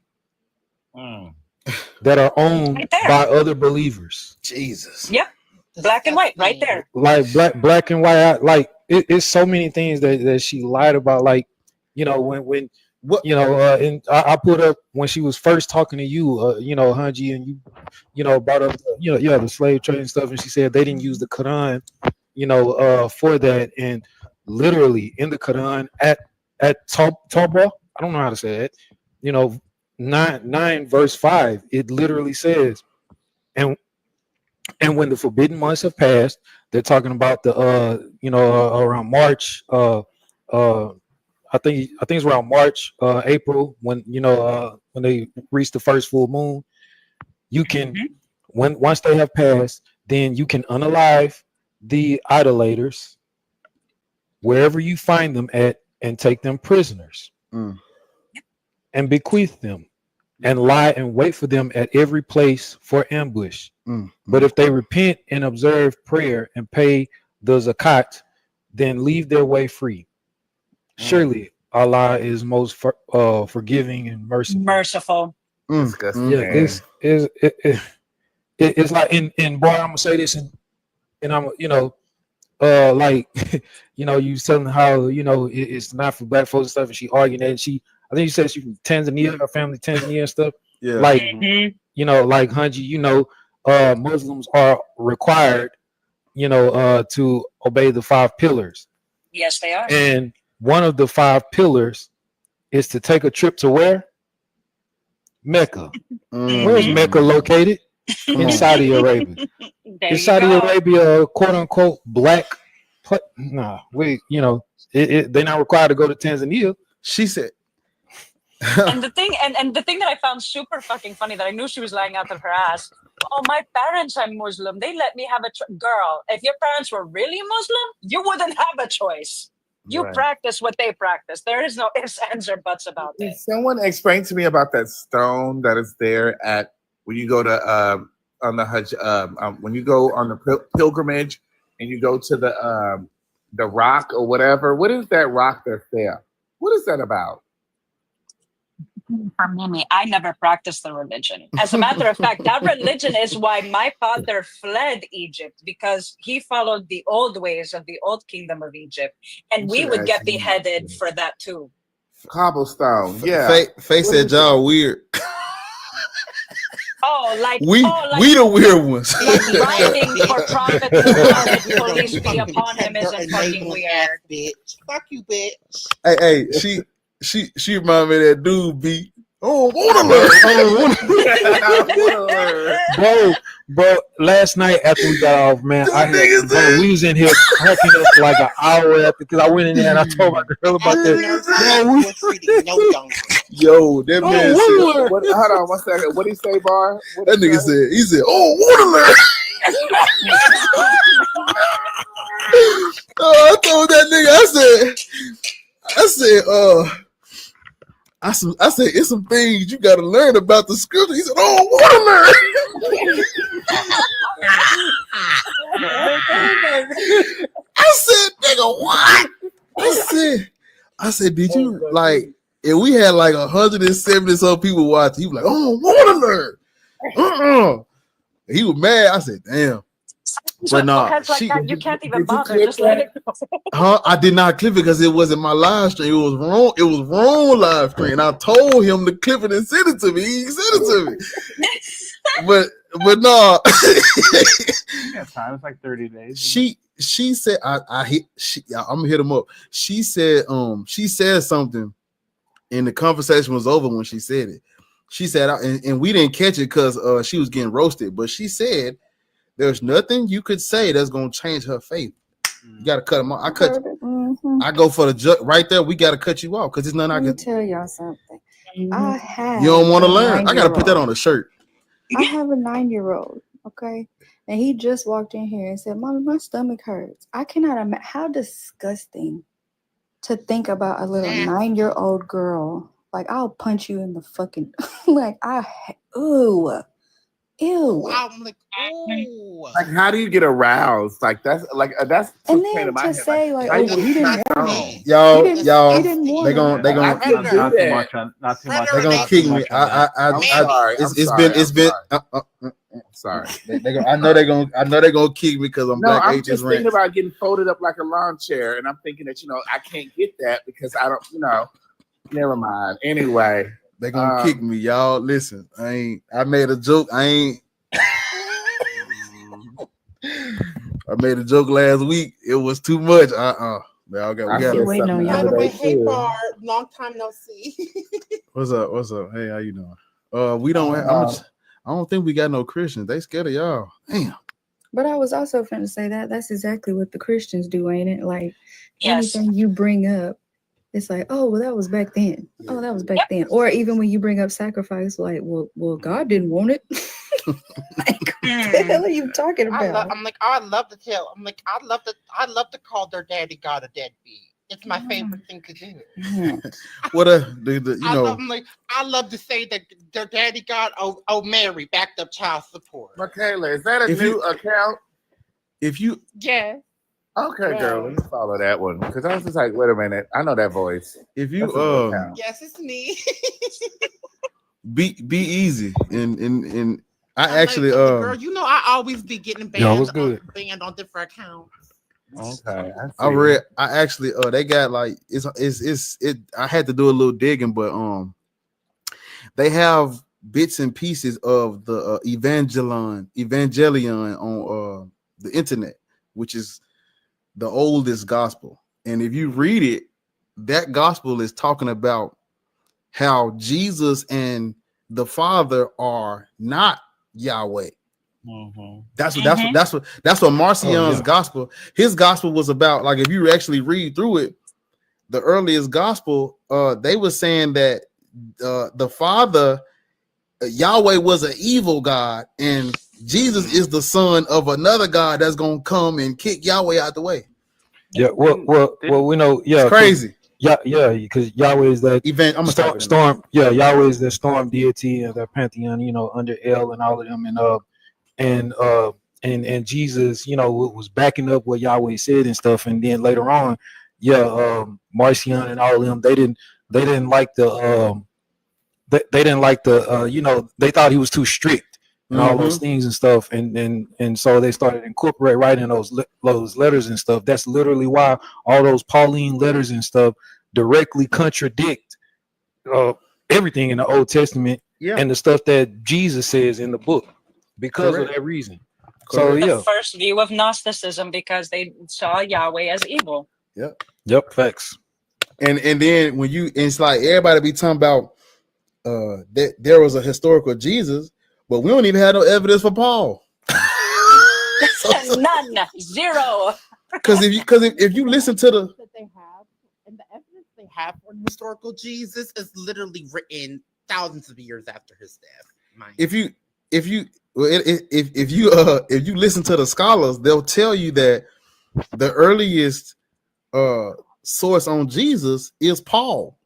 that are owned Right there. by other believers. Jesus. Yep. Black and white, right there. Like black and white. Like it's so many things that she lied about. Like, you know, when what, you know, and I put up when she was first talking to you, you know, Hanji, and you know, brought up, the slave trade and stuff, and she said they didn't use the Quran, you know, for that. And literally in the Quran at Torah, I don't know how to say it, you know, 9 verse 5, it literally says, and when the forbidden months have passed, they're talking about the around March, I think it's around March, April, when when they reach the first full moon. You can once they have passed, then you can unalive the idolaters wherever you find them at and take them prisoners and bequeath them and lie and wait for them at every place for ambush. But if they repent and observe prayer and pay the zakat, then leave their way free. Surely Allah is most forgiving and merciful. Disgusting. Yeah, this is it's like in boy, I'm gonna say this, and I'm like you was telling how it's not for black folks and stuff, and she arguing that, and I think you said she's from Tanzania, her family Tanzania and stuff. Yeah. Like like Hanji, Muslims are required, to obey the 5 pillars. Yes, they are. And one of the 5 pillars is to take a trip to where? Mecca. Where's Mecca located? In Saudi Arabia. Is Saudi Arabia quote unquote black? Nah, they're not required to go to Tanzania. She said. And the thing that I found super fucking funny, that I knew she was lying out of her ass. Oh, my parents are Muslim. They let me have girl. If your parents were really Muslim, you wouldn't have a choice. You practice what they practice. There is no ifs, ands, or buts about it. Someone explained to me about that stone that is there at when you go to on the Hajj, when you go on the pilgrimage and you go to the rock or whatever. What is that rock that's there? What is that about? For Mimi, I never practiced the religion. As a matter of fact, that religion is why my father fled Egypt, because he followed the old ways of the old kingdom of Egypt, and we would get beheaded for that too. Cobblestone, yeah. Faye said y'all weird. Oh, like we the weird ones. Like writing for Prophet Muhammad, police be upon him, isn't fucking weird. Bitch. Fuck you, bitch. Hey, she reminded me of that dude, B. Oh, bro, last night after we got off, man, we was in here cracking up for like an hour after, because I went in there and I told my girl about that. Yo, that man said, hold on 1 second. What did he say, Bar? That nigga said, he said, oh, water. Oh, I told that nigga, I said, it's some things you gotta learn about the scripture. He said, oh, water. I said, nigga, what? I said, did you like? If we had like 170 some people watching, he was like, oh, water. He was mad. I said, damn. But nah, you can't even bother. Just let it go. I did not clip it because it wasn't my live stream. It was wrong. It was wrong live stream. I told him to clip it and send it to me. He sent it to me. but no. Yeah, time. It's like 30 days. She said I'm gonna hit him up. She said something, and the conversation was over when she said it. she said, and we didn't catch it because she was getting roasted, but she said there's nothing you could say that's gonna change her faith. You gotta cut them off. I go for the judge right there. We gotta cut you off because it's nothing I Let me can. tell y'all something. I have. You don't want to a learn. I gotta put that 9-year-old. on a shirt. I have a 9-year-old. Okay, and he just walked in here and said, "Mommy, my stomach hurts." I cannot imagine how disgusting to think about a little 9-year-old girl. Like, I'll punch you in the fucking like ew. I'm like, oh. Like, how do you get aroused? Like, that's And then to say like, "Oh, well, he didn't want it." Y'all, He didn't want they it. gonna I couldn't do Not too that. much on. Not too much. they gonna not kick too me. much on that. I'm sorry. It's been. Sorry. They gonna, I know they're gonna kick me because I'm No, Black I'm Atheist just Ranch. thinking about getting folded up like a lawn chair, and I'm thinking that I can't get that because I don't. Never mind. Anyway, They gonna kick me, y'all. Listen, I made a joke. I made a joke last week. It was too much. We Still waiting on By y'all. the way, hey Bar, long time no see. What's up? Hey, how you doing? We don't have. I don't think we got no Christians. They scared of y'all. Damn. But I was also finna say that's exactly what the Christians do, ain't it? Like, Yes. anything you bring up, it's like, oh, well, that was back then. Oh, that was back then. Or even when you bring up sacrifice, like, well, God didn't want it. Like, what the hell are you talking about? I love to tell. I love to call their daddy God a deadbeat. It's my favorite thing to do. What I love to say that their daddy God, Mary, backed up child support. Michaela, is that a new account? If you Yeah. Okay, girl, let me follow that one because I was just like, wait a minute, I know that voice. If you Yes, it's me. be easy and I actually girl, I always be getting banned. Yo, what's good? Banned on different accounts. Okay, they got like I had to do a little digging, but they have bits and pieces of the evangelion on the internet, which is the oldest gospel. And if you read it, that gospel is talking about how Jesus and the Father are not Yahweh. That's what Marcion's gospel. His gospel was about. Like, if you actually read through it, the earliest gospel, they were saying that the Father, Yahweh, was an evil God, and Jesus is the son of another God that's gonna come and kick Yahweh out the way. Yeah, well, we know. Yeah, it's crazy. Yeah, because Yahweh is that event. I'm gonna storm. Yeah, Yahweh is the storm deity of the pantheon. Under El and all of them, and Jesus, was backing up what Yahweh said and stuff. And then later on, Marcion and all of them, they didn't like the they thought he was too strict and all those things and stuff, and so they started incorporating writing those letters and stuff. That's literally why all those Pauline letters and stuff directly contradict everything in the Old Testament and the stuff that Jesus says in the book because of that reason. So the first view of Gnosticism, because they saw Yahweh as evil. Yep, facts. And then when it's like everybody be talking about that there was a historical Jesus, but we don't even have no evidence for Paul. None, zero. Because if you listen to the that they have and the evidence they have for historical Jesus is literally written thousands of years after his death. If you listen to the scholars, they'll tell you that the earliest source on Jesus is Paul.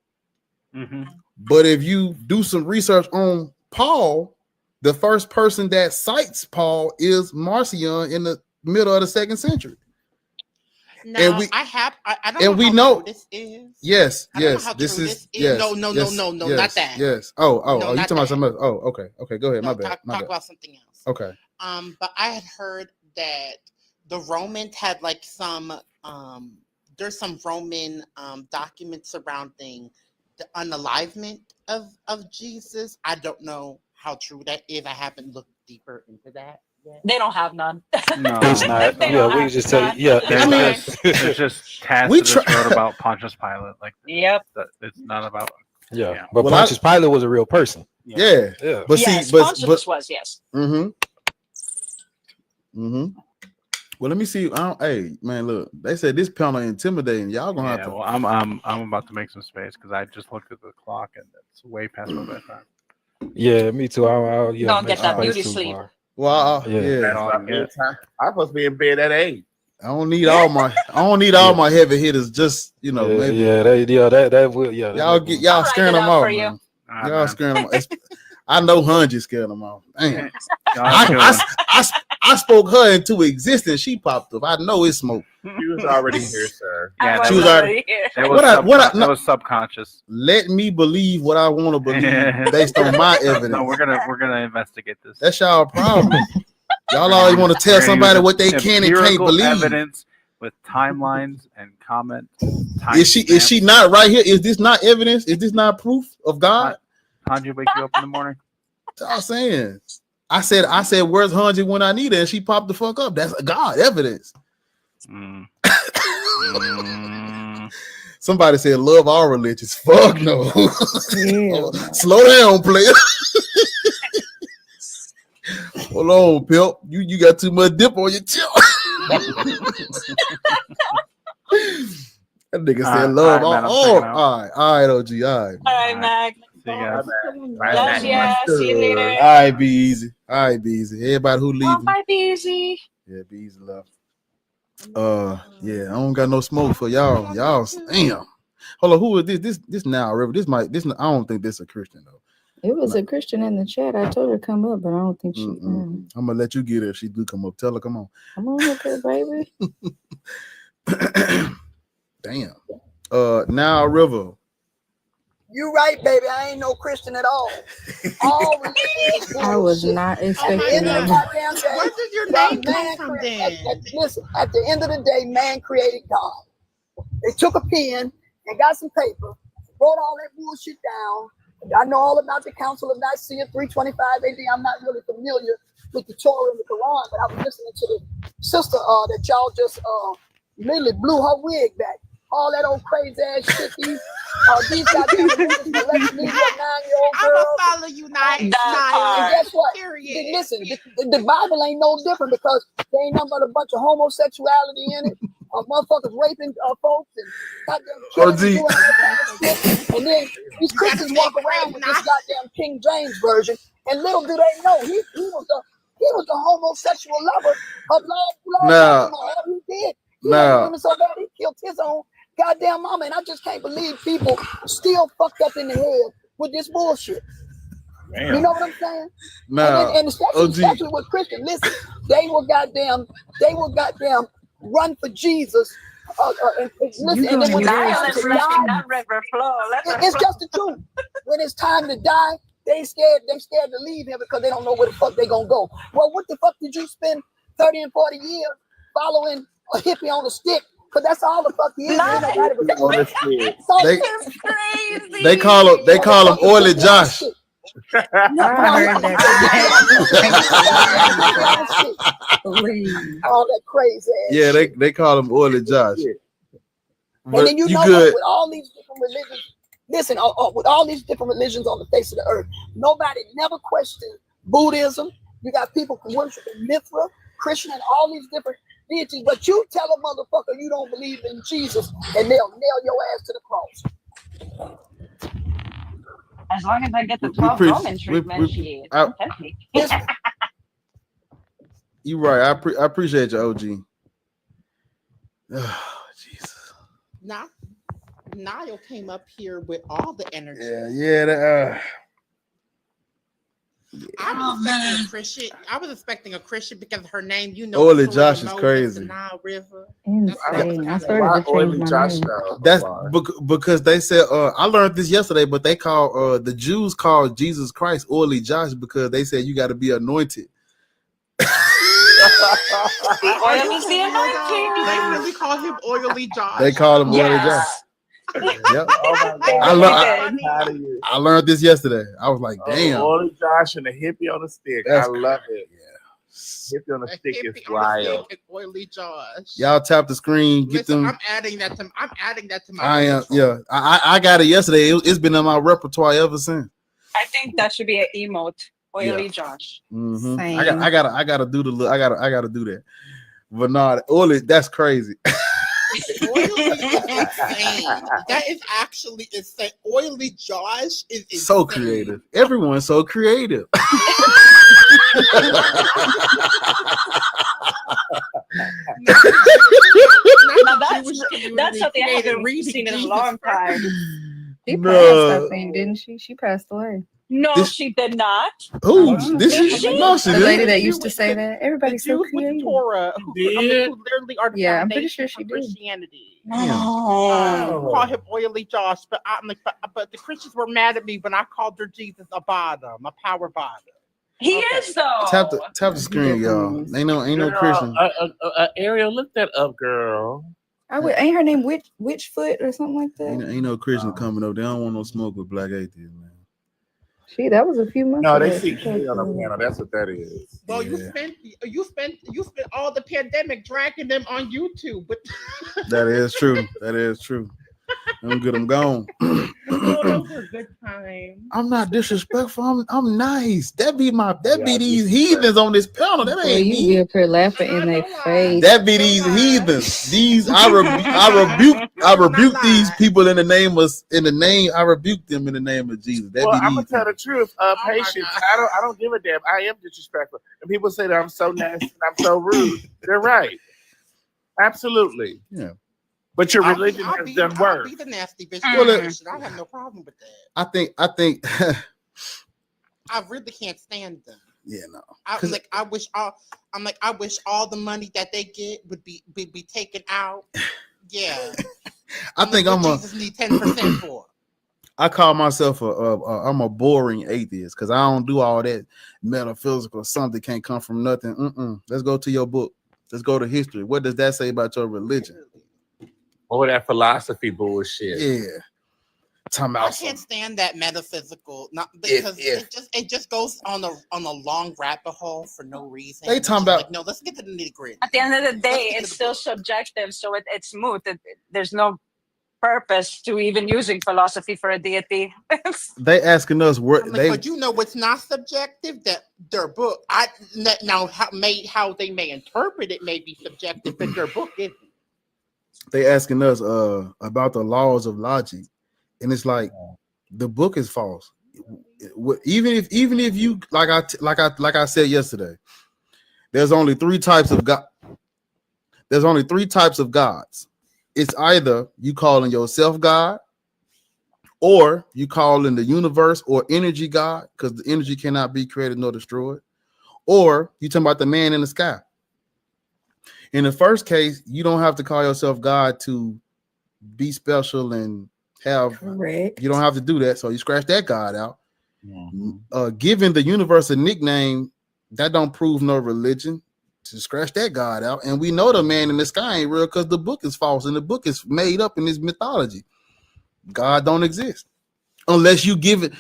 But if you do some research on Paul, the first person that cites Paul is Marcion in the middle of the 2nd century. Now, and we know true this is. Yes, I don't know how this true is. This is. No, not that. Yes. No, you talking that. about something else? Oh, okay. Go ahead. No, My bad. Talk about something else. Okay. But I had heard that the Romans had like some there's some Roman documents surrounding the unalivement of Jesus. I don't know how true that is. I haven't looked deeper into that yet. They don't have none. No, it's not. We just tell you. It's just Tacitus wrote about Pontius Pilate. Like, yep, it's not about. But Pontius Pilate was a real person. Yeah. Yeah. But Yes, see, but Pontius was, yes. Well, let me see. Hey, man, look. They said this panel intimidating. Y'all gonna have to. Well, I'm about to make some space because I just looked at the clock and it's way past my bedtime. Yeah, me too. I'll Go and make get that space beauty too, sleep. Var. Well, Yeah. That's my bedtime. I'm supposed to be in bed at 8. I don't need all my heavy hitters. Just maybe. Yeah, that will. Yeah, Y'all that y'all I'll scaring write it them out off, for you. man. Nah, Y'all man. scaring them off. I know Hunji scared them off. Damn. Y'all I spoke her into existence. She popped up. I know it's smoke. She was already here, sir. Yeah, I She was was already here. It was no, it was subconscious. let me believe what I want to believe based on my evidence. No, we're gonna investigate this. That's y'all problem. Y'all always want to tell somebody what they can and can't Empirical believe. Evidence with timelines and comment. Is she not right here? Is this not evidence? Is this not proof of God? Hanji wake you up in the morning? That's all I'm saying. I said, where's Hanji when I need her? And she popped the fuck up. That's God evidence. Somebody said love all religions. Fuck no. Slow down, player. Hold on, Pimp. You got too much dip on your chip. That nigga said love all right, OG. All right, Mac. See you guys. Yeah. See you later. All right, be easy. Everybody who leaving. Bye, be easy. Yeah, be easy left. Yeah, I don't got no smoke for y'all. Y'all, damn. Hold on, who is this? This now, River. I don't think this is a Christian though. It was a Christian in the chat. I told her to come up, but I don't think she. I'm gonna let you get her if she do come up. Tell her, come on. Come on up here, baby. Damn. Now, River. You right, baby. I ain't no Christian at all. I was not expecting that. Where did your name come from then? Listen, at the end of the day, man created God. They took a pen and got some paper, wrote all that bullshit down. I know all about the Council of Nicaea 325 AD. I'm not really familiar with the Torah and the Quran, but I was listening to the sister that y'all just literally blew her wig back. All that old crazy ass shit. These goddamn religious molesting these 9-year-old girls. I'ma follow you, Naya. And guess what? Listen, the Bible ain't no different because there ain't nothing but a bunch of homosexuality in it. Motherfuckers raping folks and goddamn killing people. And then these Christians walk around with this goddamn King James version, and little do they know he was the homosexual lover of Lord. All he did. He hated women so bad he killed his own goddamn mama, and I just can't believe people still fucked up in the head with this bullshit. Damn. You know what I'm saying? And especially with Christians. Listen, they will goddamn run for Jesus. And then when it's just the truth. When it's time to die, they scared to leave here because they don't know where the fuck they gonna go. Well, what the fuck did you spend 30 and 40 years following a hippie on a stick? Because that's all the fuck he is. They call him Oily Josh. All that crazy ass. Yeah, they call him Oily Josh. And then you know what, with all these different religions, listen, with all these different religions on the face of the earth, nobody never questioned Buddhism. You got people who worship Mithra, Christian, and all these different deities. But you tell a motherfucker you don't believe in Jesus, and they'll nail your ass to the cross. As long as I get the 12 Roman treatment, you right. I appreciate you, OG. Oh, Jesus. Niall came up here with all the energy. I was expecting a Christian because her name, Oily Josh is crazy. Nile River. Insane. I started to change my name. That's because they said I learned this yesterday, but they call the Jews call Jesus Christ Oily Josh because they said you got to be anointed. The oil is the anointing. They really call him Oily Josh. They call him Oily Josh. Yep. I learned this yesterday. I was like, damn. Oily Josh and a hippie on a stick. I love it. Yeah. Hippie on a stick is wild. Oily Josh. Y'all tap the screen. Get them. I'm adding that to my. I am. Yeah. I got it yesterday. It's been in my repertoire ever since. I think that should be an emote. Oily Yeah. Josh. Mm-hmm. Same. I gotta do the look. I gotta do that. But no, oily, that's crazy. Oily is insane. That is actually insane. Oily Josh is insane. So creative. Everyone's so creative. Now that's something I haven't seen in a long time. She No. passed, I think, didn't she? She passed away. No, she did not. Who? This Did is she? no, she The didn't. lady that used to say that. Everybody's so Jews with the creative. Torah, who literally are the Yeah, I'm pretty foundation sure she for did. Christianity. Oh. Call him Oily Josh, but I'm like, but the Christians were mad at me when I called their Jesus a bottom, a power bottom. He is though. Tap the screen, y'all. Ain't no Christian. Ariel, look that up, girl. Ain't her name Witchfoot or something like that? Ain't no Christian coming up. They don't want no smoke with black atheists, man. That was a few months No, ago. they see Kelly on the panel. That's what that is. Well, Yeah. you spent all the pandemic dragging them on YouTube, but That is true. That is true. I'm good. I'm gone. those were good times. I'm not disrespectful. I'm nice. That be these heathens on this panel. That Boy, ain't you me. be up here laughing in their face. That be these heathens. These I rebuke these people in the name. I rebuke them in the name of Jesus. That Well, be I'm these gonna tell the people. truth. Patience. I don't give a damn. I am disrespectful, and people say that I'm so nasty and I'm so rude. They're right. Absolutely. Yeah. But your religion I'll has be, done I'll worse. be the nasty bitch. Well, I have no problem with that. I think I really can't stand them. yeah, no. I wish all the money that they get would be taken out. Yeah. I think I'm a Jesus need 10% for. I call myself I'm a boring atheist because I don't do all that metaphysical. Something can't come from nothing. Let's go to your book. Let's go to history. What does that say about your religion? Oh, that philosophy bullshit. Yeah. I can't stand that metaphysical, not because it just goes on a long rabbit hole for no reason. They talking about like, no, let's get to the nitty gritty. At the end of the day, it's still subjective, so it's moot. There's no purpose to even using philosophy for a deity. They asking us where but you know what's not subjective? That their book. How they may interpret it may be subjective, but their book isn't. they asking us about the laws of logic, and it's like the book is false. Even if you like I said yesterday, there's only three types of God. There's only three types of gods. It's either you calling yourself God, or you calling the universe or energy God, because the energy cannot be created nor destroyed, or you talking about the man in the sky. In the first case, you don't have to call yourself God to be special and have. Correct. You don't have to do that, so you scratch that God out. Giving the universe a nickname, that don't prove no religion. To scratch that God out, and we know the man in the sky ain't real because the book is false and the book is made up in this mythology. God don't exist unless you give it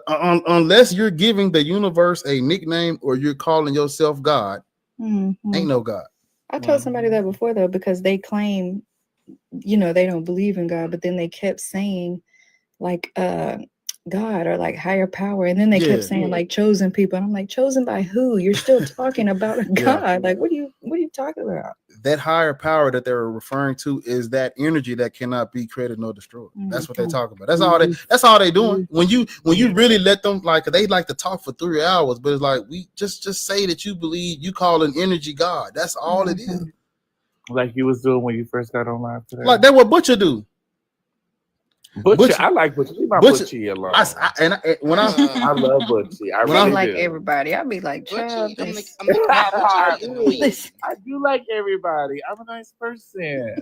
unless you're giving the universe a nickname or you're calling yourself God. Ain't no God. I told somebody that before though, because they claim, they don't believe in God, but then they kept saying like God or like higher power, and then they kept saying like chosen people, and I'm like, chosen by who? You're still talking about a God. Like what are you talking about? That higher power that they're referring to is that energy that cannot be created nor destroyed. That's what they talk about. That's all they doing. When you really let them, like, they like to talk for 3 hours, but it's like, we just say that you believe, you call an energy God. That's all it is. Like you was doing when you first got on live today. Like that what Butcher do. Butcher, I like Butcher. Leave my Butchie alone. I love Butchie. I really like do. Everybody. I'd be like, child, I do like everybody. I'm a nice person.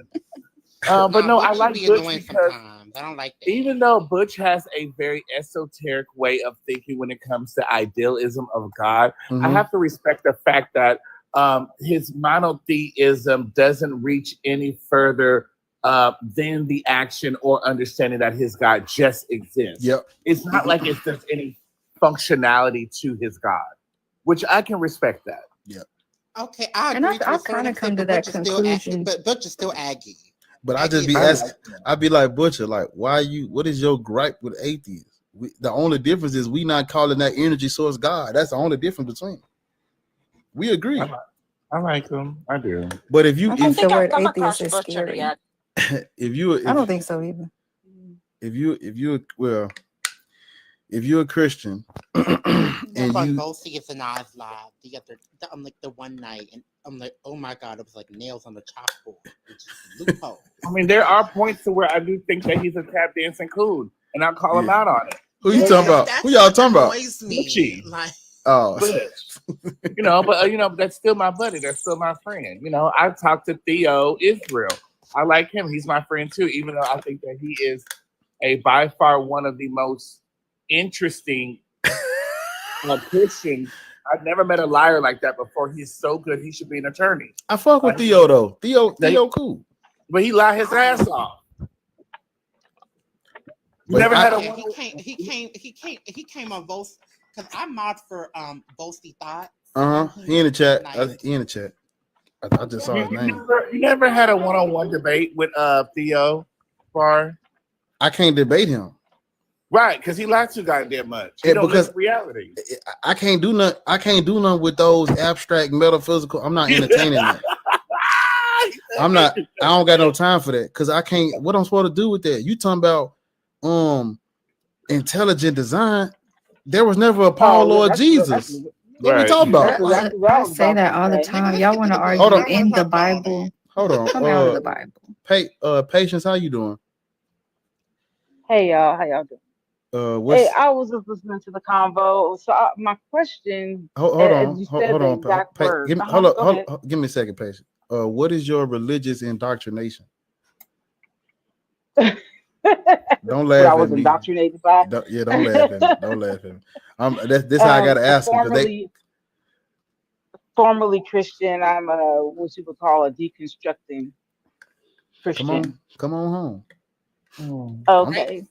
But no, I like Butch because I don't like that. Even though Butch has a very esoteric way of thinking when it comes to idealism of God, I have to respect the fact that his monotheism doesn't reach any further than the action or understanding that his God just exists. Yep. It's not like it's just any functionality to his God, which I can respect that. Yep. Okay, I agree. I've kind of come to that conclusion. But Butch is still Aggie. But I just be asking, I'd be like, Butcher, like, what is your gripe with atheists? The only difference is we not calling that energy source God. That's the only difference between them. We agree. I like them. I do. But if you I if, think the word Come atheist across is butchered scary. yet. if you if, I don't think so either. if you're a Christian and on you both Theist and Oz live the one night, and I'm like, oh my god, it was like nails on the chalkboard. It's just a loophole. I mean, there are points to where I do think that he's a tap dancing coon, and I'll call him out on it. who you talking about? Who y'all talking about? Gucci. Like, Oh, but that's still my buddy. That's still my friend. I talked to Theo Israel. I like him. He's my friend too, even though I think that he is by far one of the most interesting Christians. I've never met a liar like that before. He's so good. He should be an attorney. I fuck with Theo though. Theo cool. But he lied his ass off. He came on both because I mod for Boasty Thought. He in the chat. He in the chat. I just saw his name. You never had a one-on-one debate with Theo Bar? I can't debate him. Right, because he lied too goddamn much. He don't live reality. I can't do nothing. I can't do nothing with those abstract metaphysical. I'm not entertaining that. I don't got no time for that because I can't. What I'm supposed to do with that? You talking about intelligent design? There was never a Paul or Jesus. What we talking about? I say that all the time. Y'all want to argue in the Bible? Hold on. Come out of the Bible. Patience, how you doing? Hey y'all, how y'all doing? Hey, I was just listening to the convo. So my question, hold on. Give me a second, Patience. What is your religious indoctrination? Don't laugh. I was indoctrinated by. Don't laugh at me. Don't laugh at me. This how I gotta ask them. Formerly Christian, I'm what you would call a deconstructing Christian. Come on home. Okay.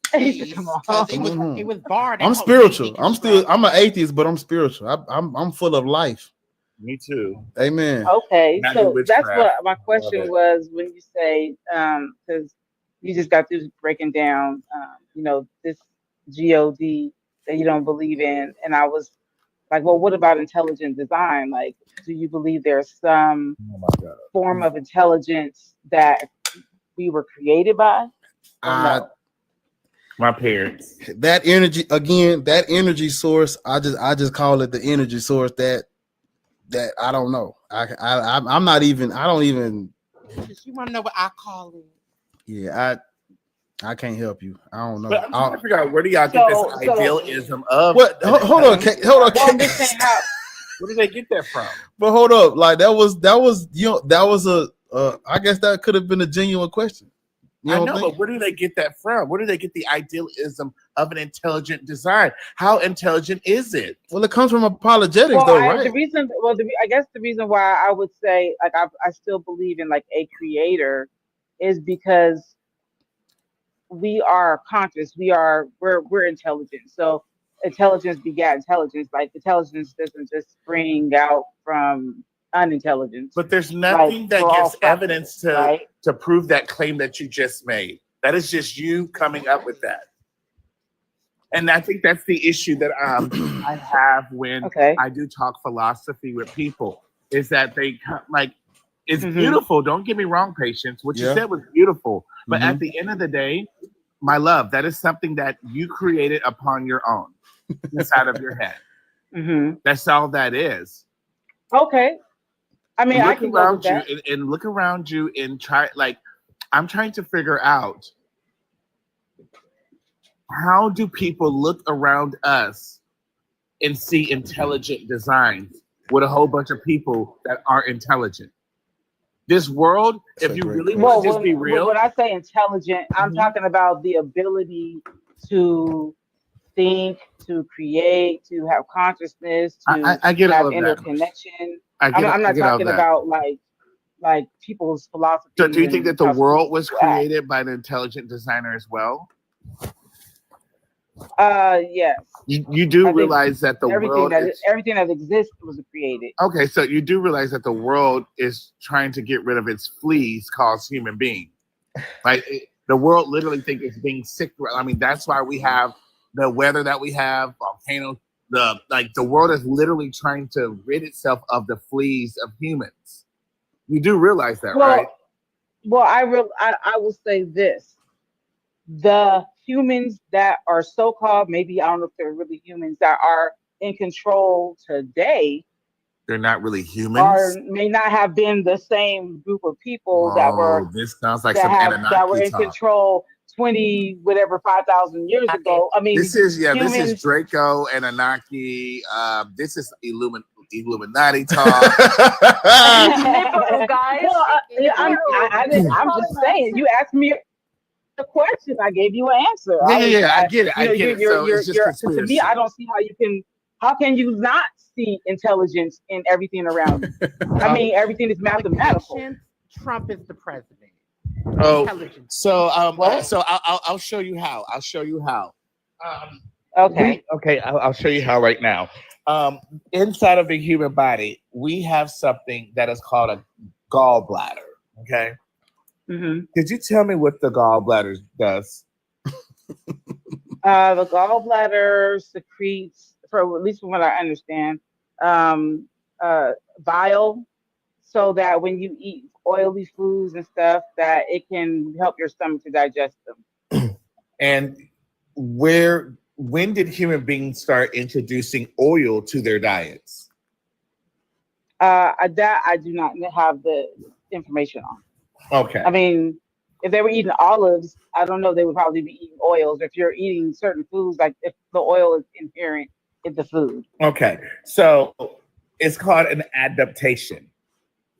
Come on. It was barred. I'm spiritual. I'm an atheist, but I'm spiritual. I'm full of life. Me too. Amen. Okay, so that's what my question was when you say, because you just got through breaking down, this God that you don't believe in, and I was like, well, what about intelligent design? Like, do you believe there's some form of intelligence that we were created by? No? My parents. That energy source. I just call it the energy source that I don't know. I'm not even. I don't even. You want to know what I call it? Yeah, I can't help you. I don't know. But I'm trying to figure out where do y'all get this idealism of? What? Hold on. I'm just saying where did they get that from? But hold up, like that was I guess that could have been a genuine question. I know, but where do they get that from? Where do they get the idealism of an intelligent design? How intelligent is it? Well, it comes from apologetics, right? I guess the reason why I would say like I still believe in like a creator is because we are conscious. We're intelligent. So intelligence begat intelligence. Like intelligence doesn't just spring out from unintelligence. But there's nothing that gives evidence to prove that claim that you just made. That is just you coming up with that. And I think that's the issue that I have when I do talk philosophy with people, is that they like, it's beautiful. Don't get me wrong, Patience. What you said was beautiful. But at the end of the day, my love, that is something that you created upon your own inside of your head. That's all that is. Okay. I mean, I can go with that. And look around you and try, like, I'm trying to figure out, how do people look around us and see intelligent designs with a whole bunch of people that aren't intelligent? This world, if you really want to just be real. When I say intelligent, I'm talking about the ability to think, to create, to have consciousness, to I get have all of interconnection. that. I'm not talking about like people's philosophy. So do you think that the world was created by an intelligent designer as well? Yes. You do realize that the world everything that exists was created. Okay, so you do realize that the world is trying to get rid of its fleas called human being. Like the world literally thinks it's being sick. I mean, that's why we have the weather that we have, volcanoes, the world is literally trying to rid itself of the fleas of humans. You do realize that, right? Well, I will say this: the humans that are so-called, maybe I don't know if they're really humans that are in control today, They're not really humans. or may not have been the same group of people that were. This sounds like some Anunnaki that were in talk. control 5,000 years ago. I mean, this is humans, this is Draco, Anunnaki. This is Illuminati talk. Liberal guys. Well, I'm just saying. You asked me a question, I gave you an answer. I get it. I get it. So it's just to conspiracy. me, I don't see how you can. How can you not see intelligence in everything around you? I mean, everything is mathematical. Trump is the president. Oh, so I'll show you how. I'll show you how. Okay. I'll show you how right now. Inside of the human body, we have something that is called a gallbladder. Okay. Mm-hmm. Could you tell me what the gallbladder does? The gallbladder secretes, for at least from what I understand, bile, so that when you eat oily foods and stuff, that it can help your stomach to digest them. And when did human beings start introducing oil to their diets? That I do not have the information on. Okay. I mean, if they were eating olives, I don't know, they would probably be eating oils. If you're eating certain foods, like if the oil is inherent in the food. Okay. So it's called an adaptation.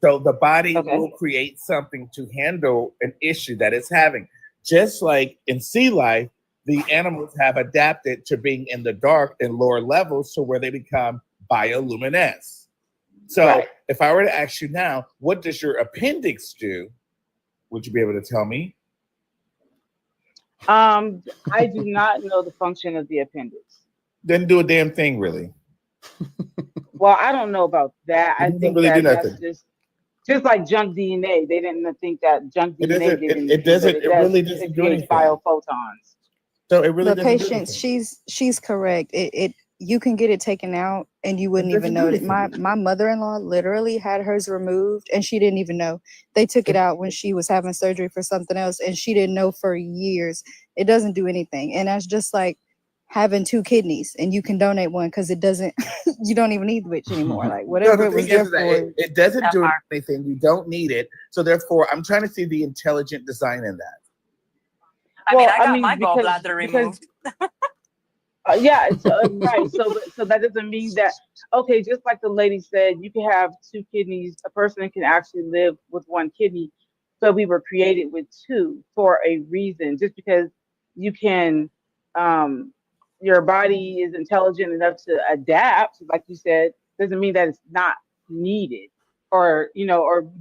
So the body will create something to handle an issue that it's having. Just like in sea life, the animals have adapted to being in the dark and lower levels to where they become bioluminescent. So if I were to ask you now, what does your appendix do? Would you be able to tell me? I do not know the function of the appendix. Didn't do a damn thing, really. Well, I don't know about that. I think really do that's nothing. just like junk DNA. They didn't think that junk DNA It really doesn't do anything. Biophotons. So it really The doesn't do patience, anything. she's correct. It you can get it taken out and you wouldn't even know it. My mother-in-law literally had hers removed and she didn't even know. They took it out when she was having surgery for something else and she didn't know for years. It doesn't do anything. And that's just like having 2 kidneys and you can donate one because it doesn't you don't even need which anymore. Like whatever it was there for. It doesn't do anything. You don't need it. So therefore, I'm trying to see the intelligent design in that. I mean, I got my gallbladder removed. Yeah, right. So that doesn't mean that, okay, just like the lady said, you can have 2 kidneys. A person can actually live with 1 kidney. So we were created with 2 for a reason. Just because you can, your body is intelligent enough to adapt, like you said, doesn't mean that it's not needed. Or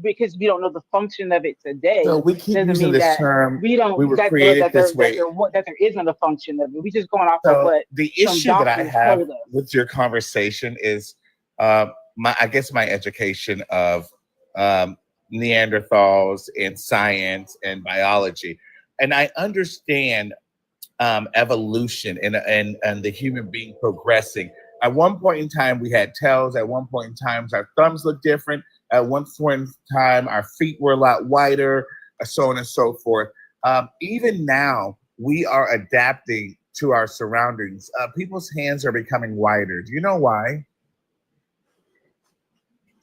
because we don't know the function of it today. So we keep using this term. We don't. We were created this way. That there isn't a function of it. We just going off of what the issue that I have with your conversation is, I guess my education of Neanderthals and science and biology, and I understand evolution and the human being progressing. At one point in time, we had tails. At one point in time, our thumbs looked different. At one point in time, our feet were a lot wider, so on and so forth. Even now, we are adapting to our surroundings. People's hands are becoming wider. Do you know why?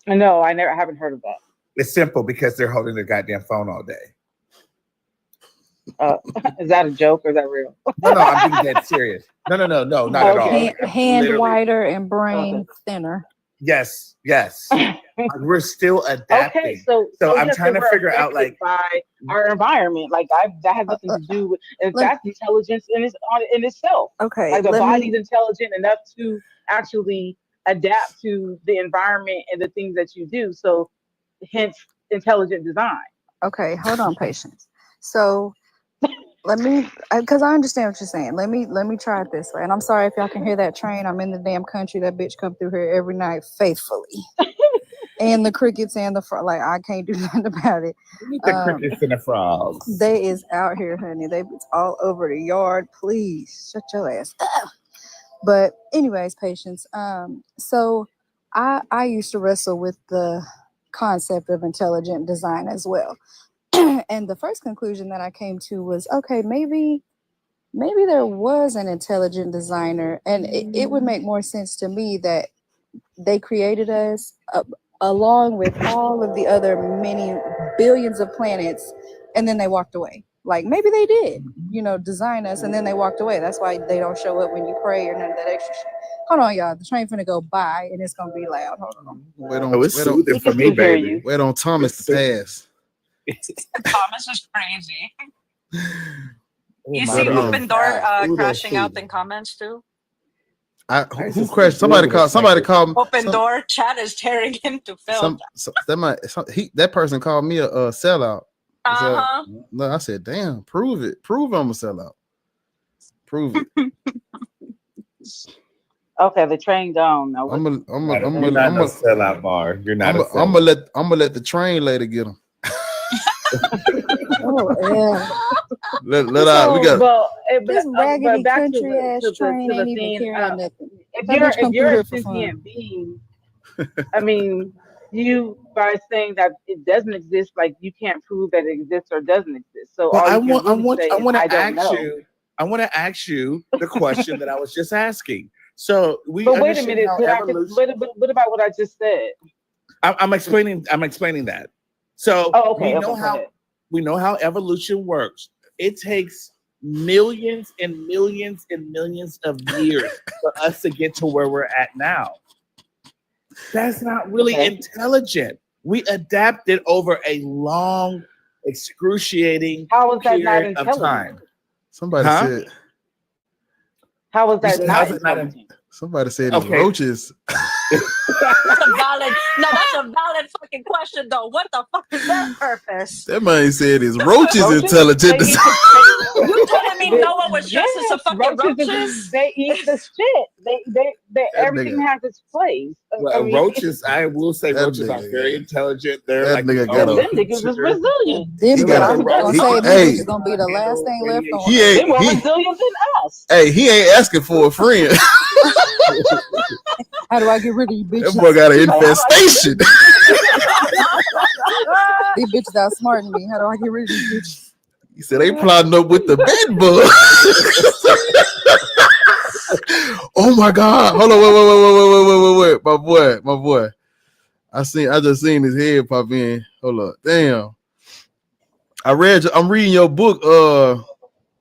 No, I haven't heard of that. It's simple, because they're holding their goddamn phone all day. Is that a joke or is that real? No, I'm being dead serious. No, not at all. Hand wider and brain thinner. Yes. We're still adapting. Okay, so I'm trying to figure out, like, by our environment, like that has nothing to do with, and that's intelligence in itself. Okay, like the body's intelligent enough to actually adapt to the environment and the things that you do. So, hence, intelligent design. Okay, hold on, patience. So. Let me, because I understand what you're saying. Let me try it this way. And I'm sorry if y'all can hear that train. I'm in the damn country. That bitch come through here every night faithfully. and the crickets and the frog. Like I can't do nothing about it. The crickets and the frogs. They is out here, honey. They all over the yard. Please shut your ass up. But anyways, patience. So I used to wrestle with the concept of intelligent design as well. And the first conclusion that I came to was, okay, maybe there was an intelligent designer, and it would make more sense to me that they created us along with all of the other many billions of planets, and then they walked away. Like maybe they did, design us, and then they walked away. That's why they don't show up when you pray or none of that extra shit. Hold on, y'all. The train finna go by, and it's gonna be loud. Hold on. It's soothing for me, baby. Wait on Thomas to pass. Thomas is crazy. You see Open Door crashing out in comments too? Who crashed? Somebody called me. Open Door chat is tearing him to film. That person called me a sellout. Uh-huh. No, I said, damn, prove it. Prove I'm a sellout. Prove it. Okay, the train gone. Now, I'm gonna sellout bar. You're not. I'm gonna let the train later get them. Oh yeah. Let out. We got this raggedy country ass train ain't even carrying nothing. If you're a sentient being, I mean, you by saying that it doesn't exist, like you can't prove that it exists or doesn't exist. So well, all I you want can to ask you the question that I was just asking. So But wait a minute. What about what I just said? I'm explaining that. So we know how evolution works. It takes millions and millions and millions of years for us to get to where we're at now. That's not really intelligent. We adapted over a long, excruciating period of time. Somebody said. How was that not intelligent? Somebody said it's roaches. That's a valid fucking question though. What the fuck is their purpose? That man said it's roaches intelligent. You telling me Noah was dressed as a fucking roaches? They eat the shit. They everything has its place. Well, roaches, I will say roaches are very intelligent. They're like them niggas is resilient. Them niggas gonna be the last thing left on. They're more resilient than us. Hey, he ain't asking for a friend. How do I get rid of you bitches? That boy got an infestation. These bitches outsmarting me. How do I get rid of these bitches? He said they plotting up with the bed bug. Oh my God. Hold on, wait. My boy. I just seen his head pop in. Hold up. Damn. I'm reading your book.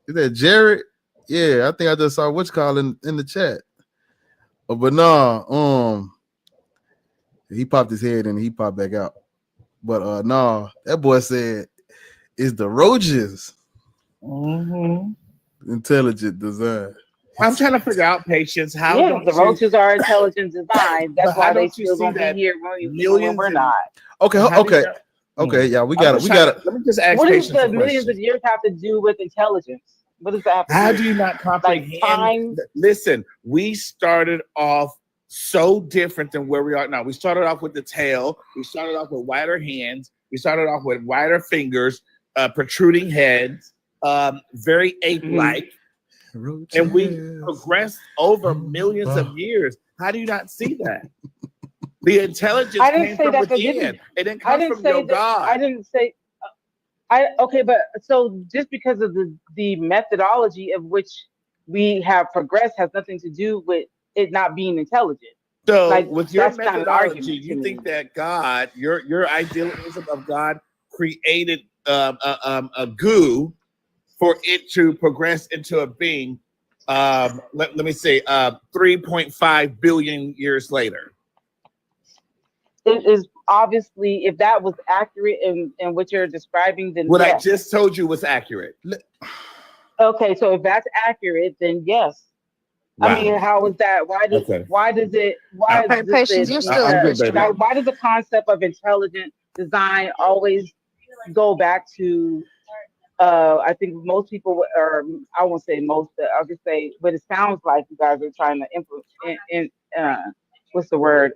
Is that Jared? Yeah, I think I just saw what's calling in the chat. But nah, he popped his head and he popped back out. But nah, that boy said it's the roaches. Intelligent design. I'm trying to figure out, patience. How the roaches are intelligent design. That's why they still gonna be here when we're not. Okay. Yeah, we got it. Let me just ask. What does the millions of years have to do with intelligence? What does that? How do you not comprehend? Listen, we started off so different than where we are now. We started off with the tail. We started off with wider hands. We started off with wider fingers, protruding heads, very ape-like. And we progressed over millions of years. How do you not see that? The intelligence came from within. It didn't come from your God. I didn't say. But so just because of the methodology of which we have progressed has nothing to do with it not being intelligent. So with your methodology, you think that God, your idealism of God created a goo for it to progress into a being, let me say 3.5 billion years later. It is obviously, if that was accurate in what you're describing, then what yes. I just told you was accurate. Okay, so if that's accurate, then yes. Wow. I mean, how is that? Why does it? Why does the concept of intelligent design always go back to? I think most people, or I won't say most, I'll just say, but it sounds like you guys are trying to implement. What's the word?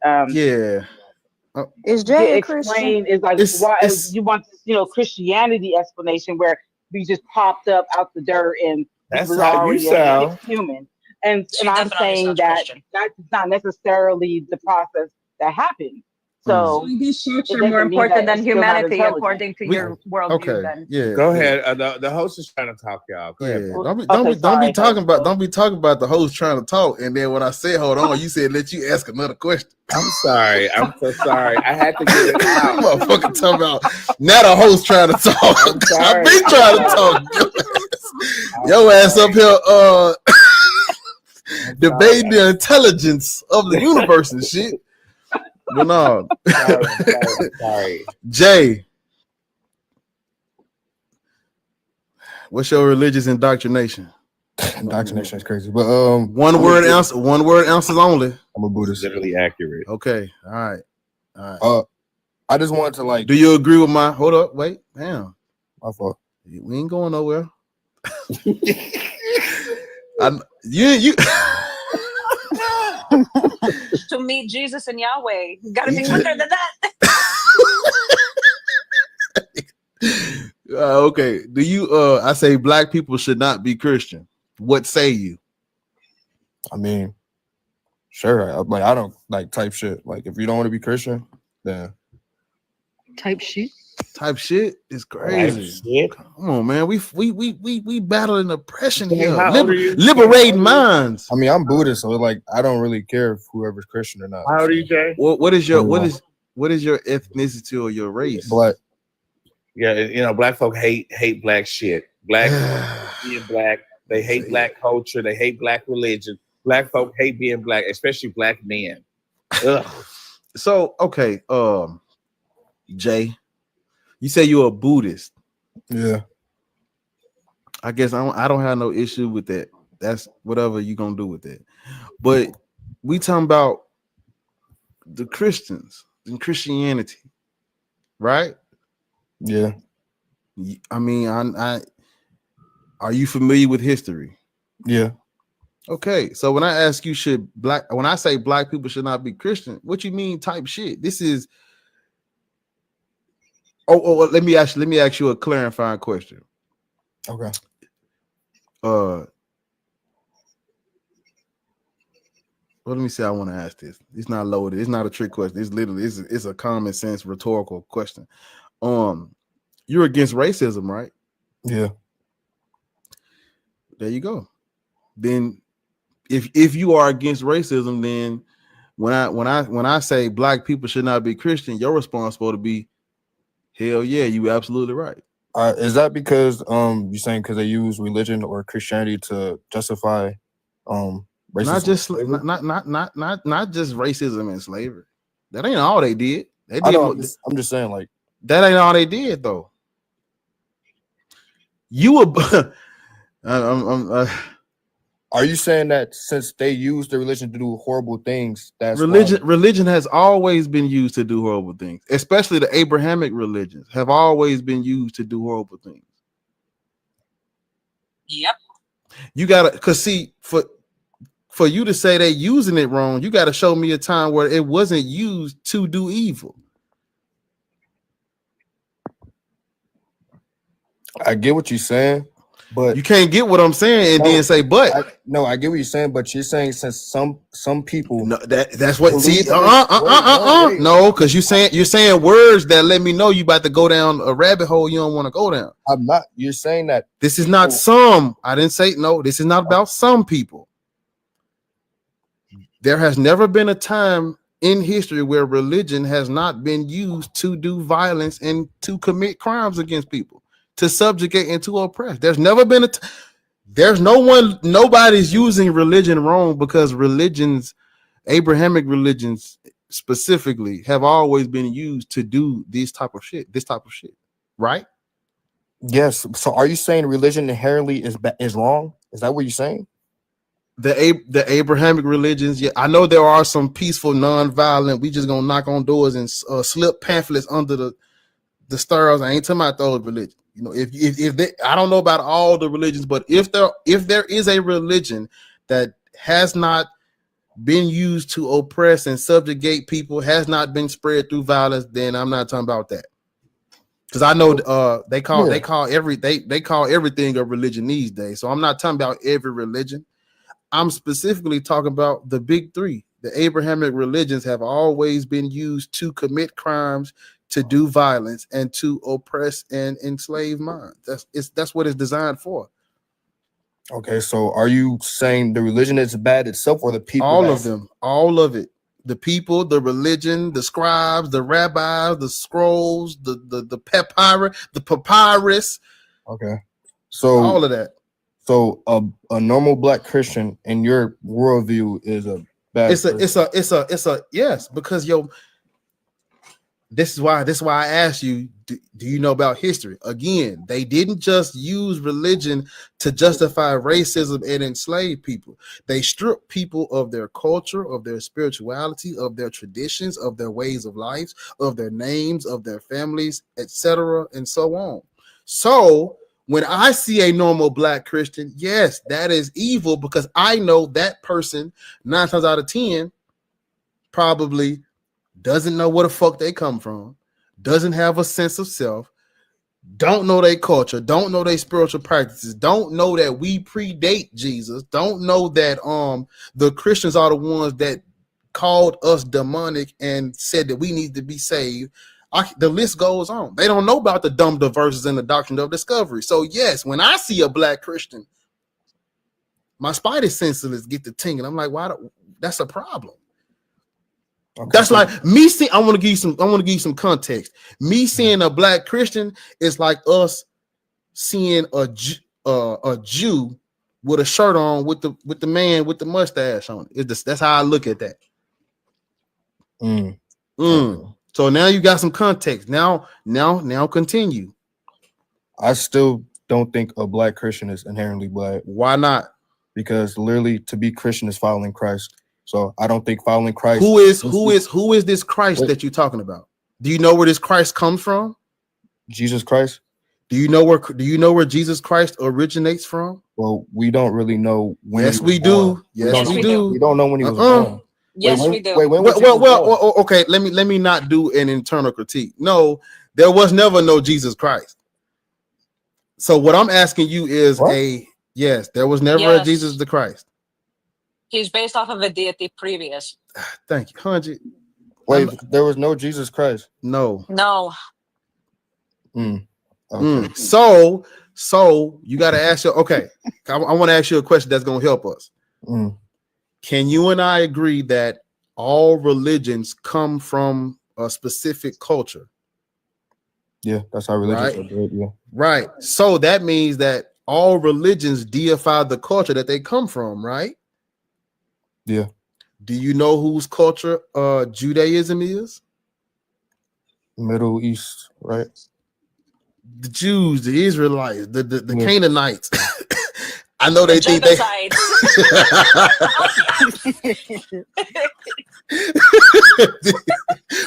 Is get Jay a Christian? explained is like why you want this, Christianity explanation where we just popped up out the dirt and That's was how you already a sound. mixed human. And She I'm definitely saying sounds that Christian. that's not necessarily the process that happened. So So these shirts it are more doesn't mean important that than it's still not humanity, intelligent. according to your worldview. Okay. Then Yeah. Go yeah. ahead. The host is trying to talk, y'all. Go ahead. Yeah, bro. don't be Okay, sorry, talking about host. don't be talking about the host trying to talk, and then when I said hold on, you said let you ask another question. I'm sorry. I'm so sorry. I had to get it out. Motherfucker talking about now the host trying to talk. I'm sorry. I've been trying to talk. Your ass up here debating the intelligence of the universe and shit. But no. Sorry. Jay, what's your religious indoctrination? Indoctrination is crazy, but one word answers only. I'm a Buddhist. Literally accurate. Okay, all right. I just wanted to like. Do you agree with my? Hold up, wait, damn. My fault. We ain't going nowhere. You. to meet Jesus and Yahweh, you gotta be quicker than that. Okay. Do you? I say black people should not be Christian. What say you? I mean, sure. I don't like type shit. Like, if you don't want to be Christian, then Type shit. Type shit is crazy. Come on, man. We battling oppression here. How old are you? Liberating minds. I mean, I'm Buddhist, so like I don't really care if whoever's Christian or not. How old are you, Jay? What is your ethnicity or your race? Black. Yeah, black folk hate black shit. Black being black, they hate black culture, they hate black religion. Black folk hate being black, especially black men. Ugh. So okay, Jay, you say you're a Buddhist. Yeah. I guess I don't have no issue with that. That's whatever you're gonna do with that. But we talking about the Christians and Christianity, right? Yeah. I mean, I are you familiar with history? Yeah. Okay, so when I ask you when I say black people should not be Christian, what you mean type shit? This is let me ask you a clarifying question. Okay. Well, let me say I want to ask this. It's not loaded. It's not a trick question. It's literally it's a common sense rhetorical question. You're against racism, right? Yeah. There you go. Then if you are against racism, then when I say black people should not be Christian, your response supposed to be, hell yeah, you absolutely right. Is that because you're saying because they use religion or Christianity to justify racism? Not just not just racism and slavery. That ain't all they did. They did. I'm just saying, like, that ain't all they did though. Are you saying that since they use the religion to do horrible things, that's religion has always been used to do horrible things, especially the Abrahamic religions have always been used to do horrible things. Yep. You gotta, cause see, for you to say they're using it wrong, you gotta show me a time where it wasn't used to do evil. I get what you're saying, but you can't get what I'm saying and then say but. I get what you're saying, but you're saying since some people that's what see no, because you're saying words that let me know you about to go down a rabbit hole you don't want to go down. I'm not. You're saying that this is not some. I didn't say no. This is not about some people. There has never been a time in history where religion has not been used to do violence and to commit crimes against people, to subjugate and to oppress. There's never been nobody's using religion wrong, because religions, Abrahamic religions specifically, have always been used to do this type of shit, right? Yes. So are you saying religion inherently is wrong? Is that what you're saying? The Abrahamic religions, yeah, I know there are some peaceful, non-violent, we just gonna knock on doors and slip pamphlets under the stars. I ain't talking about those religions. You know, if they, I don't know about all the religions, but if there is a religion that has not been used to oppress and subjugate people, has not been spread through violence, then I'm not talking about that. Because I know they call everything a religion these days. So I'm not talking about every religion. I'm specifically talking about the big three. The Abrahamic religions have always been used to commit crimes, to do violence, and to oppress and enslave minds. That's what it's designed for. Okay, so are you saying the religion is bad itself, or the people? All of them, all of it. The people, the religion, the scribes, the rabbis, the scrolls, the papyrus. Okay, so all of that. So a normal black Christian in your worldview is a bad. It's a yes, because this is why I asked you, do you know about history? Again, they didn't just use religion to justify racism and enslave people. They stripped people of their culture, of their spirituality, of their traditions, of their ways of life, of their names, of their families, etc., and so on. So when I see a normal black Christian, yes, that is evil, because I know that person 9 times out of 10 probably doesn't know where the fuck they come from, doesn't have a sense of self, don't know their culture, don't know their spiritual practices, don't know that we predate Jesus, don't know that the Christians are the ones that called us demonic and said that we need to be saved. The list goes on. They don't know about the dumb verses in the Doctrine of Discovery. So yes, when I see a black Christian, my spidey senses get to tingling. I'm like, why? That's a problem. Okay. That's like me seeing. I want to give you some context. Me seeing a black Christian is like us seeing a Jew with a shirt on with the man with the mustache on it. That's how I look at that. So now you got some context. Now continue. I still don't think a black Christian is inherently black. Why not? Because literally to be Christian is following Christ. So I don't think following Christ. Who is this Christ that you're talking about? Do you know where this Christ comes from? Jesus Christ. Do you know where Jesus Christ originates from? Well, we don't really know when. Yes, we do. Yes, we do. We don't know when he was born. Yes, we do. Well, okay. Let me not do an internal critique. No, there was never no Jesus Christ. So what I'm asking you is yes, there was never a Jesus the Christ. He's based off of a deity previous. Thank you, 100. Wait, there was no Jesus Christ. No. Okay. So you got to ask your. Okay, I want to ask you a question that's going to help us. Can you and I agree that all religions come from a specific culture? Yeah, that's how religions are good. Yeah. Right. So that means that all religions deify the culture that they come from, right? Yeah. Do you know whose culture Judaism is? Middle East, right? The Jews, the Israelites, the Canaanites. I know they think they.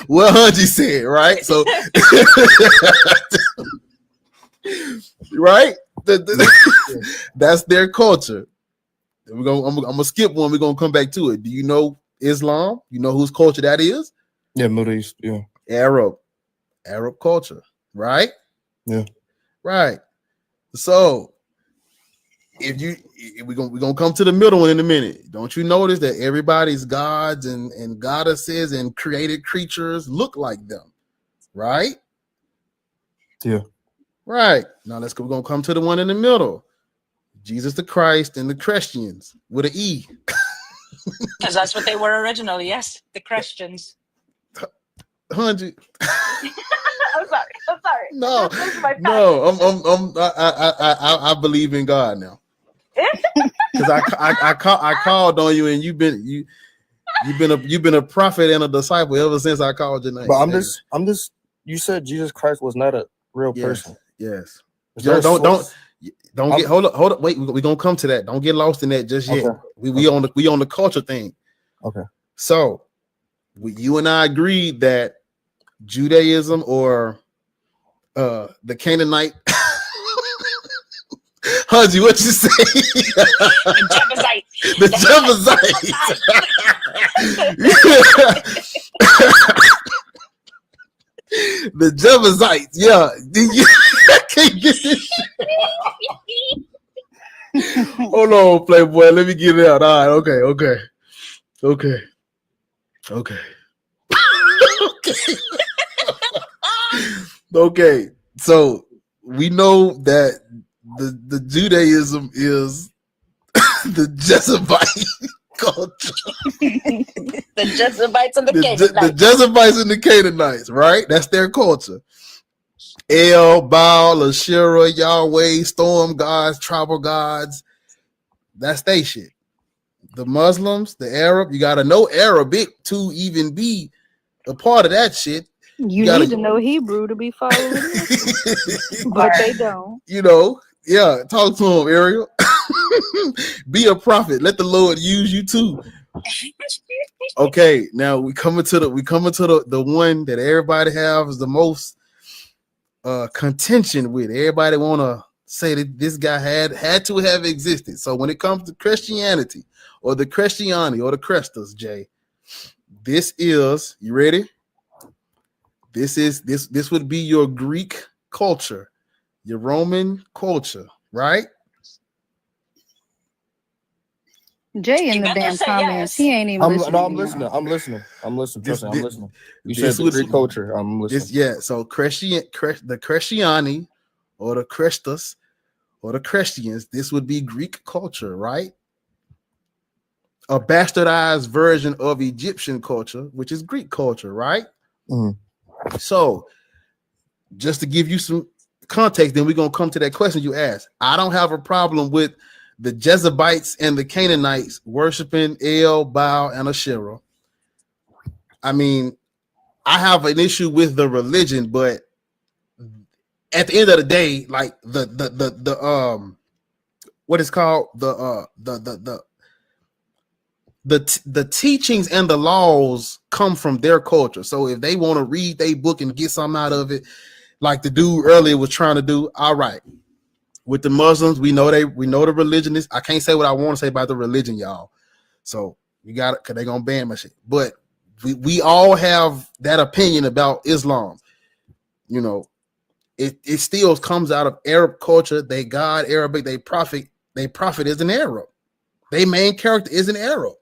Well, Hunji said, right? So, right? That's their culture. I'm gonna skip one. We're gonna come back to it. Do you know Islam? You know whose culture that is? Yeah, Middle East. Yeah, Arab culture, right? Yeah, right. So we're gonna come to the middle one in a minute. Don't you notice that everybody's gods and goddesses and created creatures look like them, right? Yeah, right. Now we're gonna come to the one in the middle. Jesus the Christ and the Christians with an E. Because that's what they were originally. Yes, the Christians. 100. I'm sorry. No, I believe in God now. Because I called on you and you've been a prophet and a disciple ever since I called your name. But I'm just. You said Jesus Christ was not a real person. Yes. Don't get hold up. Wait, we're gonna come to that. Don't get lost in that just yet. Okay. We on the culture thing. Okay. So you and I agreed that Judaism or the Canaanite Hudgy, what you say? The Jebusites. The Jebusites. Yeah. I can't get this shit. Hold on, Playboy. Let me get it out. All right. Okay. Okay. So we know that the Judaism is the Jezebite culture. The Jebusites and the Canaanites. The Jebusites and the Canaanites, right? That's their culture. El, Baal, Asherah, Yahweh, storm gods, tribal gods. That's they shit. The Muslims, the Arab, you gotta know Arabic to even be a part of that shit. You need to know Hebrew to be following this, but they don't. You know, yeah. Talk to him, Ariel. Be a prophet. Let the Lord use you too. Okay, now we coming to the one that everybody has the most contention with. Everybody want to say that this guy had to have existed. So when it comes to Christianity or the Christiani or the Crestas, Jay, this is, you ready? This would be your Greek culture, your Roman culture, right? Jay in the damn comments. He ain't even listening. I'm listening. I'm listening. I'm listening. You said the Greek culture. I'm listening. So the Christiani or the Crestas or the Christians, this would be Greek culture, right? A bastardized version of Egyptian culture, which is Greek culture, right? Mm-hmm. So, just to give you some context, then we're going to come to that question you asked. I don't have a problem with the Jebusites and the Canaanites worshiping El, Baal, and Asherah. I mean, I have an issue with the religion, but at the end of the day, like the what is called the teachings and the laws come from their culture. So if they want to read their book and get something out of it, like the dude earlier was trying to do, all right. With the Muslims, we know the religion is. I can't say what I want to say about the religion, y'all. So you got it, because they're gonna ban my shit. But we all have that opinion about Islam. You know, it still comes out of Arab culture. They God, Arabic, they prophet is an Arab. Their main character is an Arab.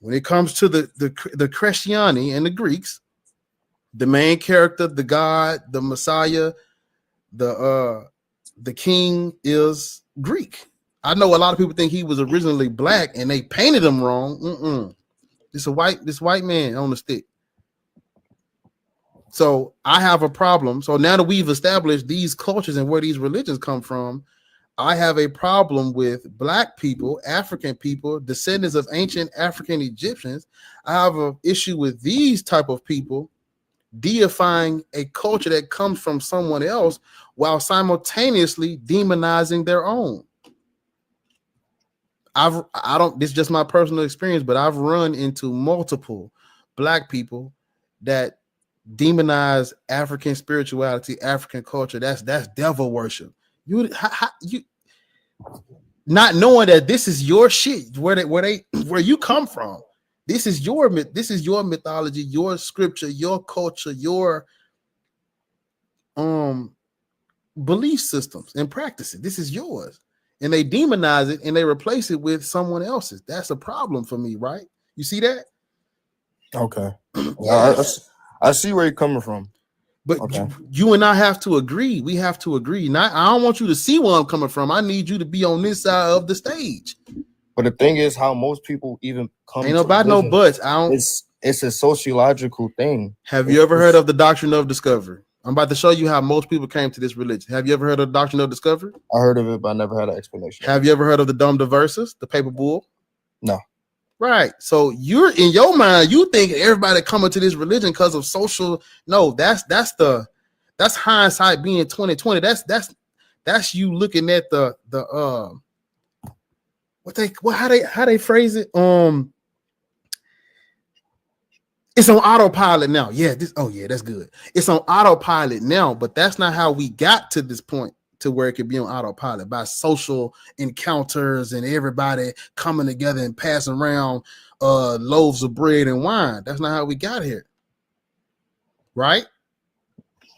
When it comes to the Christiani and the Greeks, the main character, the God, the Messiah, the king is Greek. I know a lot of people think he was originally black and they painted him wrong. This white man on the stick. So I have a problem. So now that we've established these cultures and where these religions come from, I have a problem with black people, African people, descendants of ancient African Egyptians. I have an issue with these type of people deifying a culture that comes from someone else while simultaneously demonizing their own. This is just my personal experience, but I've run into multiple black people that demonize African spirituality, African culture. That's devil worship. You not knowing that this is your shit, where you come from. This is your mythology, your scripture, your culture, your belief systems and practices. This is yours. And they demonize it and they replace it with someone else's. That's a problem for me, right? You see that? Okay. Yeah, I see where you're coming from. But okay. You and I have to agree. We have to agree. I don't want you to see where I'm coming from. I need you to be on this side of the stage. But the thing is, how most people even come. Ain't about no buts. It's a sociological thing. Have you ever heard of the Doctrine of Discovery? I'm about to show you how most people came to this religion. Have you ever heard of the Doctrine of Discovery? I heard of it, but I never had an explanation. Have you ever heard of the Dom Diversus, the paper bull? No. Right. So you're in your mind, you think everybody coming to this religion because of social. No, that's hindsight being 2020. That's you looking at the how they phrase it. It's on autopilot now. Yeah, that's good. It's on autopilot now, but that's not how we got to this point to where it could be on autopilot by social encounters and everybody coming together and passing around loaves of bread and wine. That's not how we got here, right?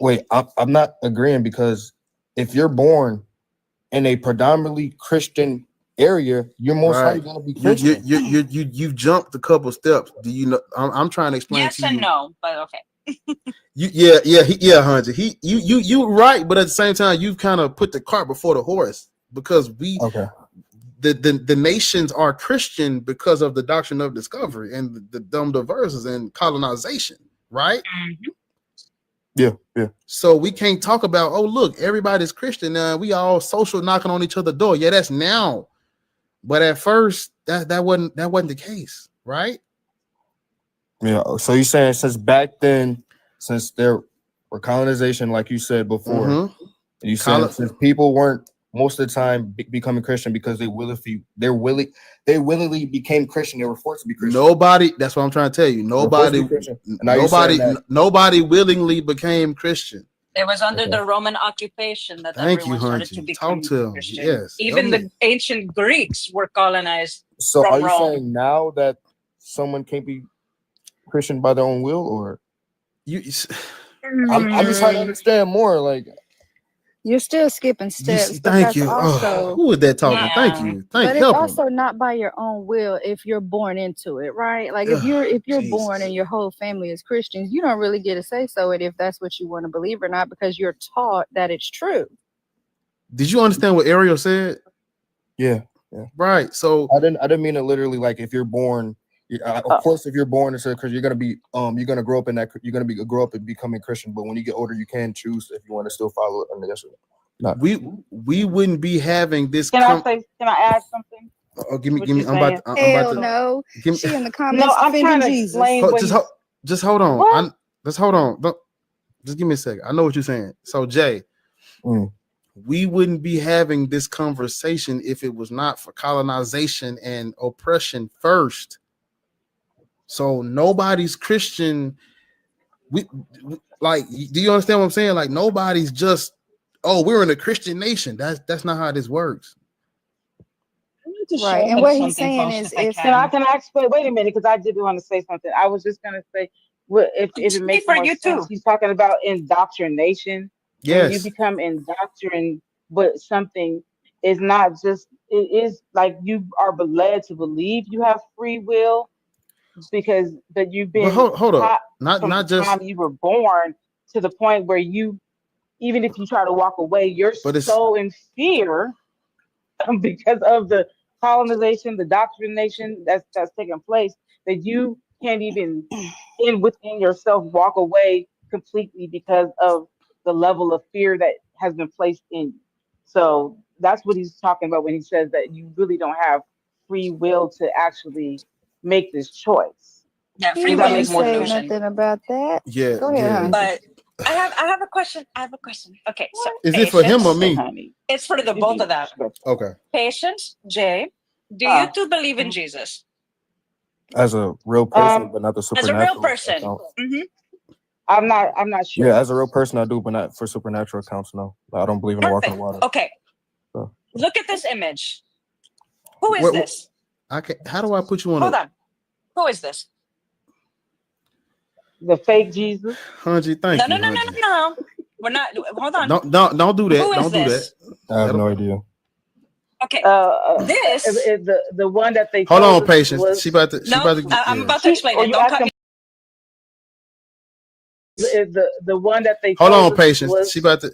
Wait, I'm not agreeing, because if you're born in a predominantly Christian area, you're most likely going to be Christian. You jumped a couple steps. Do you know? I'm trying to explain Yes to you. and no, but okay. Hunter. You right, but at the same time, you've kind of put the cart before the horse, because the nations are Christian because of the doctrine of discovery and the dumb diverses and colonization, right? Mm-hmm. Yeah. So we can't talk about, oh look, everybody's Christian now. We all social knocking on each other's door. Yeah, that's now, but at first that wasn't the case, right? Yeah. So you're saying since back then, since there were colonization, like you said before, you said since people weren't most of the time becoming Christian because they willingly became Christian. They were forced to be Christian. Nobody. That's what I'm trying to tell you. Nobody willingly became Christian. It was under the Roman occupation that everyone started to become Christian. Yes. Even the ancient Greeks were colonized. So from are you Rome. saying now that someone can't be Christian by their own will, or you? I'm just trying to understand more. Like, you're still skipping steps. But Thank that's you. Also, who is that talking? Thank you. But it's also not by your own will if you're born into it, right? Like if you're born and your whole family is Christians, you don't really get a say so it if that's what you want to believe or not, because you're taught that it's true. Did you understand what Ariel said? Yeah. Right. So I didn't mean it literally. Like if you're born, of course, if you're born, it's because you're gonna be you're gonna grow up in that. You're gonna grow up and becoming Christian. But when you get older, you can choose if you want to still follow it. And yes, we wouldn't be having this. Can I add something? Oh, give me. I'm about to. No. She in the comments. No, I'm trying to Jesus. explain. Just hold on. Just hold on. Just give me a second. I know what you're saying. So Jay, we wouldn't be having this conversation if it was not for colonization and oppression first. So nobody's Christian. We like. Do you understand what I'm saying? Like nobody's just. Oh, we're in a Christian nation. That's not how this works. Right. And what he's saying is, if can I explain? Wait a minute, because I did want to say something. I was just gonna say, if it makes more sense, he's talking about indoctrination. Yes. When you become indoctrined, but something is not just. It is like you are led to believe you have free will, but you've been. But hold up. Not just time you were born to the point where you. Even if you try to walk away, you're so in fear because of the colonization, the doctrination that's taking place, that you can't even within yourself walk away completely because of the level of fear that has been placed in you. So that's what he's talking about when he says that you really don't have free will to actually make this choice. Yeah, free will makes more sense. Nothing about that. Yeah. Go ahead, But I have a question. Okay, so is it for him or me? It's for the both of them. Okay. Patience, Jay, do you two believe in Jesus? As a real person, but not the As supernatural. a real person. Mm-hmm. I'm not sure. Yeah, as a real person, I do, but not for supernatural accounts. No, I don't believe in the walking water. Okay. So. Look at this image. Who is this? How do I put you on? Hold on. Who is this? The fake Jesus. Hunji, thank you. No. We're not. Hold on. Don't do that. Don't do that. I have no idea. Okay. This is the one that they. Hold on, Patience. She about to. I'm about to explain it. Don't cut me. Is the one that they. Hold on, Patience. She about to.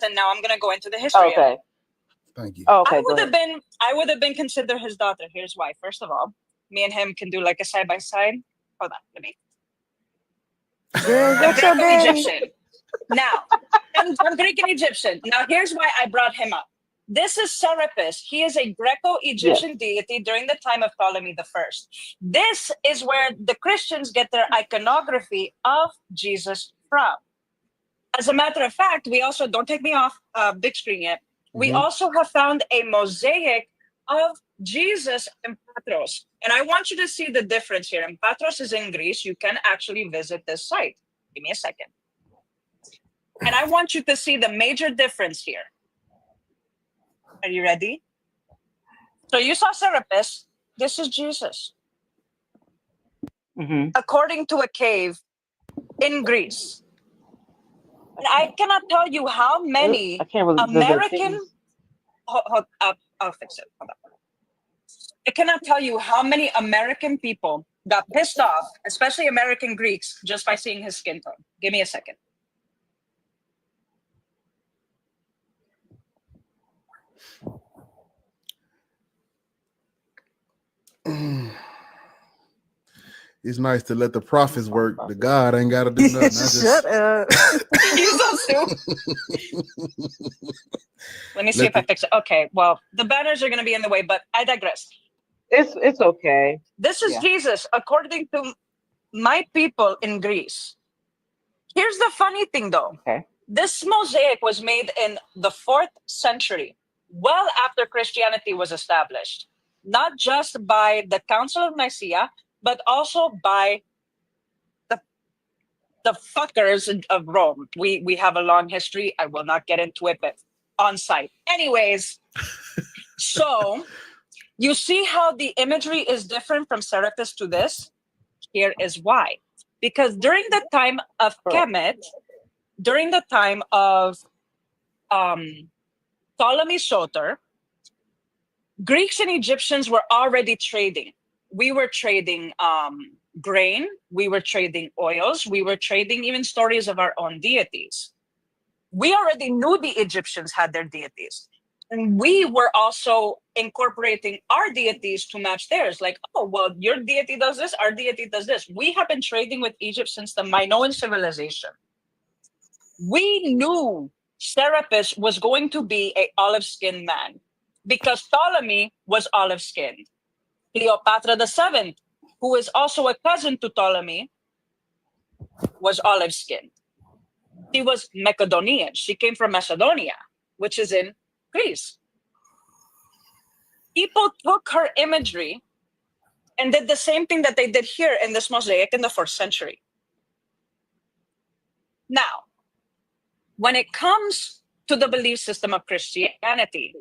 And now I'm gonna go into the history. Okay. Of it. Thank you. Okay. I would have been considered his daughter. Here's why. First of all, me and him can do like a side by side. Hold on, let me. Egyptian. Now, I'm Greek and Egyptian. Now, here's why I brought him up. This is Serapis. He is a Greco-Egyptian deity during the time of Ptolemy I. This is where the Christians get their iconography of Jesus from. As a matter of fact, we also, don't take me off big screen yet, we also have found a mosaic of Jesus in Patros. And I want you to see the difference here. And Patros is in Greece. You can actually visit this site. Give me a second. And I want you to see the major difference here. Are you ready? So you saw Serapis. This is Jesus. According to a cave in Greece. And I cannot tell you how many I can't really American. I'll fix it. Hold on. I cannot tell you how many American people got pissed off, especially American Greeks, just by seeing his skin tone. Give me a second. It's nice to let the prophets work. The God ain't got to do nothing. Shut up. He's so stupid. Let me see if I fix it. Okay, well, the banners are going to be in the way, but I digress. It's okay. This is Jesus, according to my people in Greece. Here's the funny thing, though. Okay. This mosaic was made in the 4th century, well after Christianity was established, not just by the Council of Nicaea, but also by the fuckers of Rome. We have a long history. I will not get into it, but on site. Anyways, so you see how the imagery is different from Serapis to this? Here is why. Because during the time of Kemet, during the time of Ptolemy Soter, Greeks and Egyptians were already trading. We were trading grain, we were trading oils, we were trading even stories of our own deities. We already knew the Egyptians had their deities. And we were also incorporating our deities to match theirs. Like, oh, well, your deity does this, our deity does this. We have been trading with Egypt since the Minoan civilization. We knew Serapis was going to be an olive-skinned man because Ptolemy was olive-skinned. Cleopatra VII, who is also a cousin to Ptolemy, was olive-skinned. She was Macedonian. She came from Macedonia, which is in Greece. People took her imagery and did the same thing that they did here in this mosaic in the 1st century. Now, when it comes to the belief system of Christianity,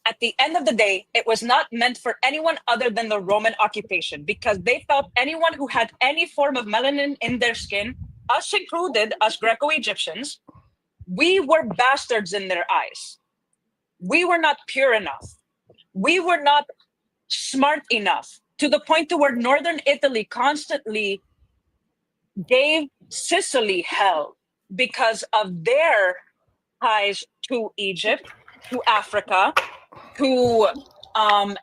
at the end of the day, it was not meant for anyone other than the Roman occupation because they felt anyone who had any form of melanin in their skin, us included, us Greco-Egyptians, we were bastards in their eyes. We were not pure enough. We were not smart enough to the point to where Northern Italy constantly gave Sicily hell because of their ties to Egypt, to Africa, to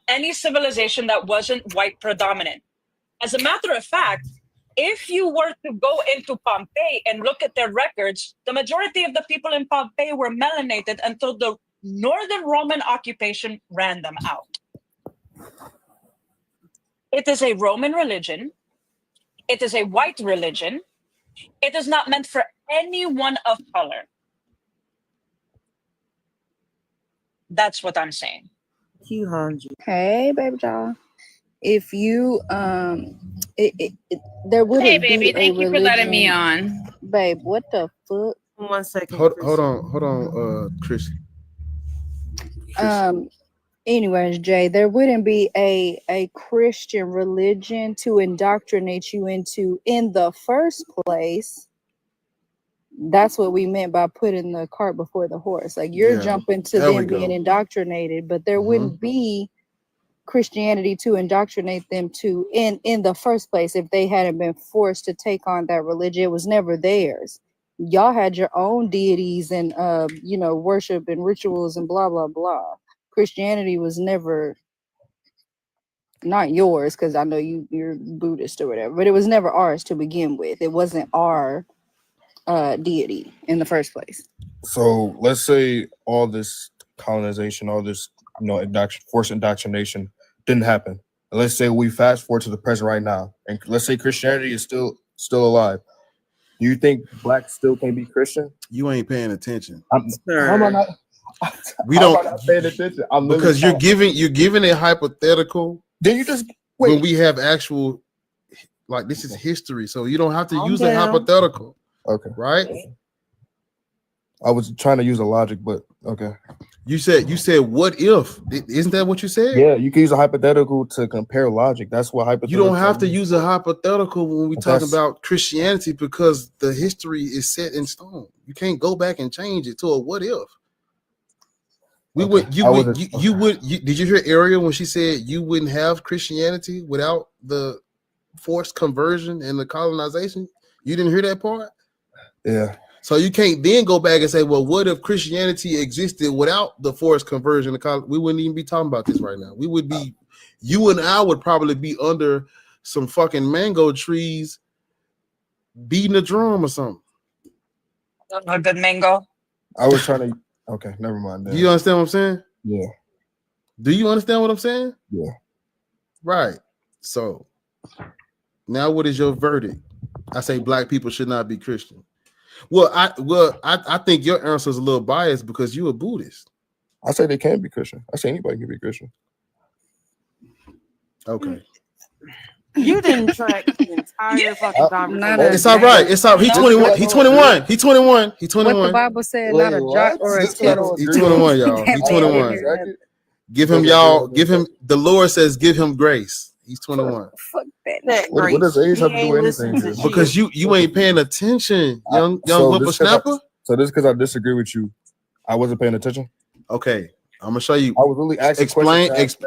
any civilization that wasn't white predominant. As a matter of fact, if you were to go into Pompeii and look at their records, the majority of the people in Pompeii were melanated until the Northern Roman occupation ran them out. It is a Roman religion. It is a white religion. It is not meant for anyone of color. That's what I'm saying. Hey, baby doll. If you there wouldn't Hey, baby, be a thank you for letting me religion- on. Babe, what the fuck? 1 second. Hold on, Chris. Anyways, Jay, there wouldn't be a Christian religion to indoctrinate you into in the first place. That's what we meant by putting the cart before the horse. Like you're jumping to them being indoctrinated, but there wouldn't be Christianity to indoctrinate them to in the first place if they hadn't been forced to take on that religion. It was never theirs. Y'all had your own deities and worship and rituals and blah blah blah. Christianity was never not yours because I know you're Buddhist or whatever, but it was never ours to begin with. It wasn't our deity in the first place. So let's say all this colonization, all this forced indoctrination didn't happen. And let's say we fast forward to the present right now, and let's say Christianity is still alive. Do you think blacks still can be Christian? You ain't paying attention. How am I not? We how don't am I not paying attention. because you're giving a hypothetical. Then you just wait. When we have actual, like this is history, so you don't have to use a hypothetical. Okay. Right? I was trying to use a logic, but okay. You said what if? Isn't that what you said? Yeah, you can use a hypothetical to compare logic. That's what hypothetical. You don't have to use a hypothetical when we talking about Christianity because the history is set in stone. You can't go back and change it to a what if. Did you hear Ariel when she said you wouldn't have Christianity without the forced conversion and the colonization? You didn't hear that part? Yeah. So you can't then go back and say, well, what if Christianity existed without the forced conversion? We wouldn't even be talking about this right now. We would be, you and I would probably be under some fucking mango trees beating a drum or something. A good mango. I was trying to. Okay, never mind. Do you understand what I'm saying? Yeah. Do you understand what I'm saying? Yeah. Right. So now what is your verdict? I say black people should not be Christian. Well, I think your answer is a little biased because you're a Buddhist. I say they can be Christian. I say anybody can be Christian. Okay. You didn't track the entire fucking conversation. It's all right. It's all. He's 21. He's 21. He's 21. He's 21. What the Bible said, not a jot or a tittle. He's 21, y'all. He's 21. Give him, y'all. Give him. The Lord says, give him grace. He's 21. Fuck that. What does age have to do with anything? Because you ain't paying attention, young whippersnapper. So this because I disagree with you. I wasn't paying attention. Okay, I'm gonna show you. I was really asking.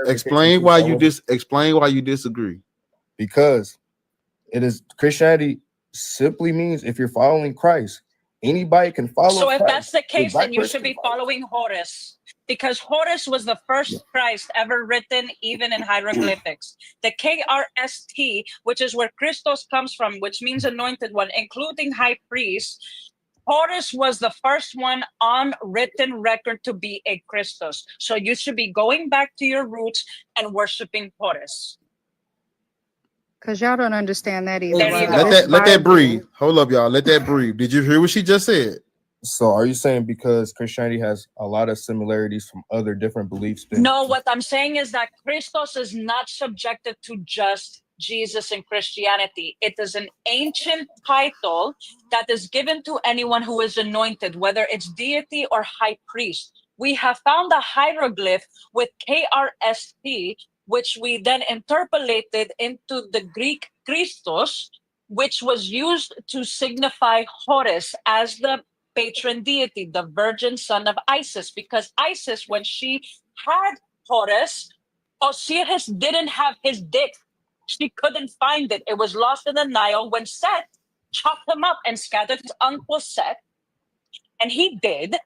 Explain why you disagree. Because it is Christianity simply means if you're following Christ, anybody can follow. So if Christ. that's the case, then you should be following Horus, because Horus was the first Christ ever written, even in hieroglyphics. The KRST, which is where Christos comes from, which means anointed one, including high priest. Horus was the first one on written record to be a Christos. So you should be going back to your roots and worshiping Horus. Because y'all don't understand that either. Let that breathe. Hold up, y'all. Let that breathe. Did you hear what she just said? So are you saying because Christianity has a lot of similarities from other different beliefs? No, what I'm saying is that Christos is not subjected to just Jesus in Christianity. It is an ancient title that is given to anyone who is anointed, whether it's deity or high priest. We have found a hieroglyph with KRST, which we then interpolated into the Greek Christos, which was used to signify Horus as the patron deity, the virgin son of Isis, because Isis, when she had Horus, Osiris didn't have his dick. She couldn't find it. It was lost in the Nile when Set chopped him up and scattered his uncle Set. And he did,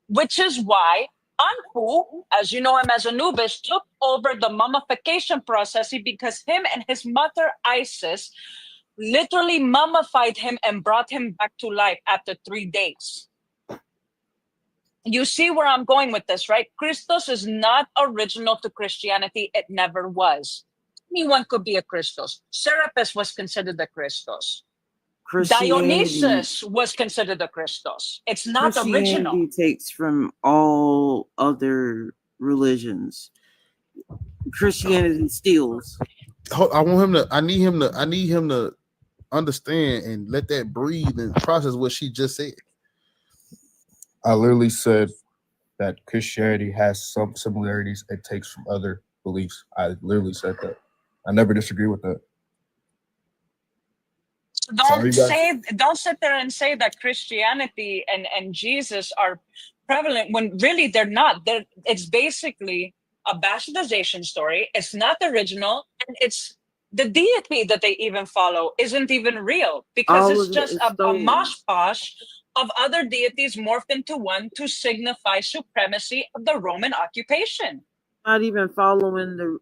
which is why Anpu, as you know him as Anubis, took over the mummification process because him and his mother Isis literally mummified him and brought him back to life after 3 days. You see where I'm going with this, right? Christos is not original to Christianity. It never was. Anyone could be a Christos. Serapis was considered a Christos. Dionysus was considered a Christos. It's not original. Christianity takes from all other religions. Christianity steals. I need him to understand and let that breathe and process what she just said. I literally said that Christianity has some similarities it takes from other beliefs. I literally said that. I never disagree with that. Don't sit there and say that Christianity and Jesus are prevalent when really they're not. It's basically a bastardization story. It's not original, and it's the deity that they even follow isn't even real because it's just a mosh posh of other deities morphed into one to signify supremacy of the Roman occupation. Not even following the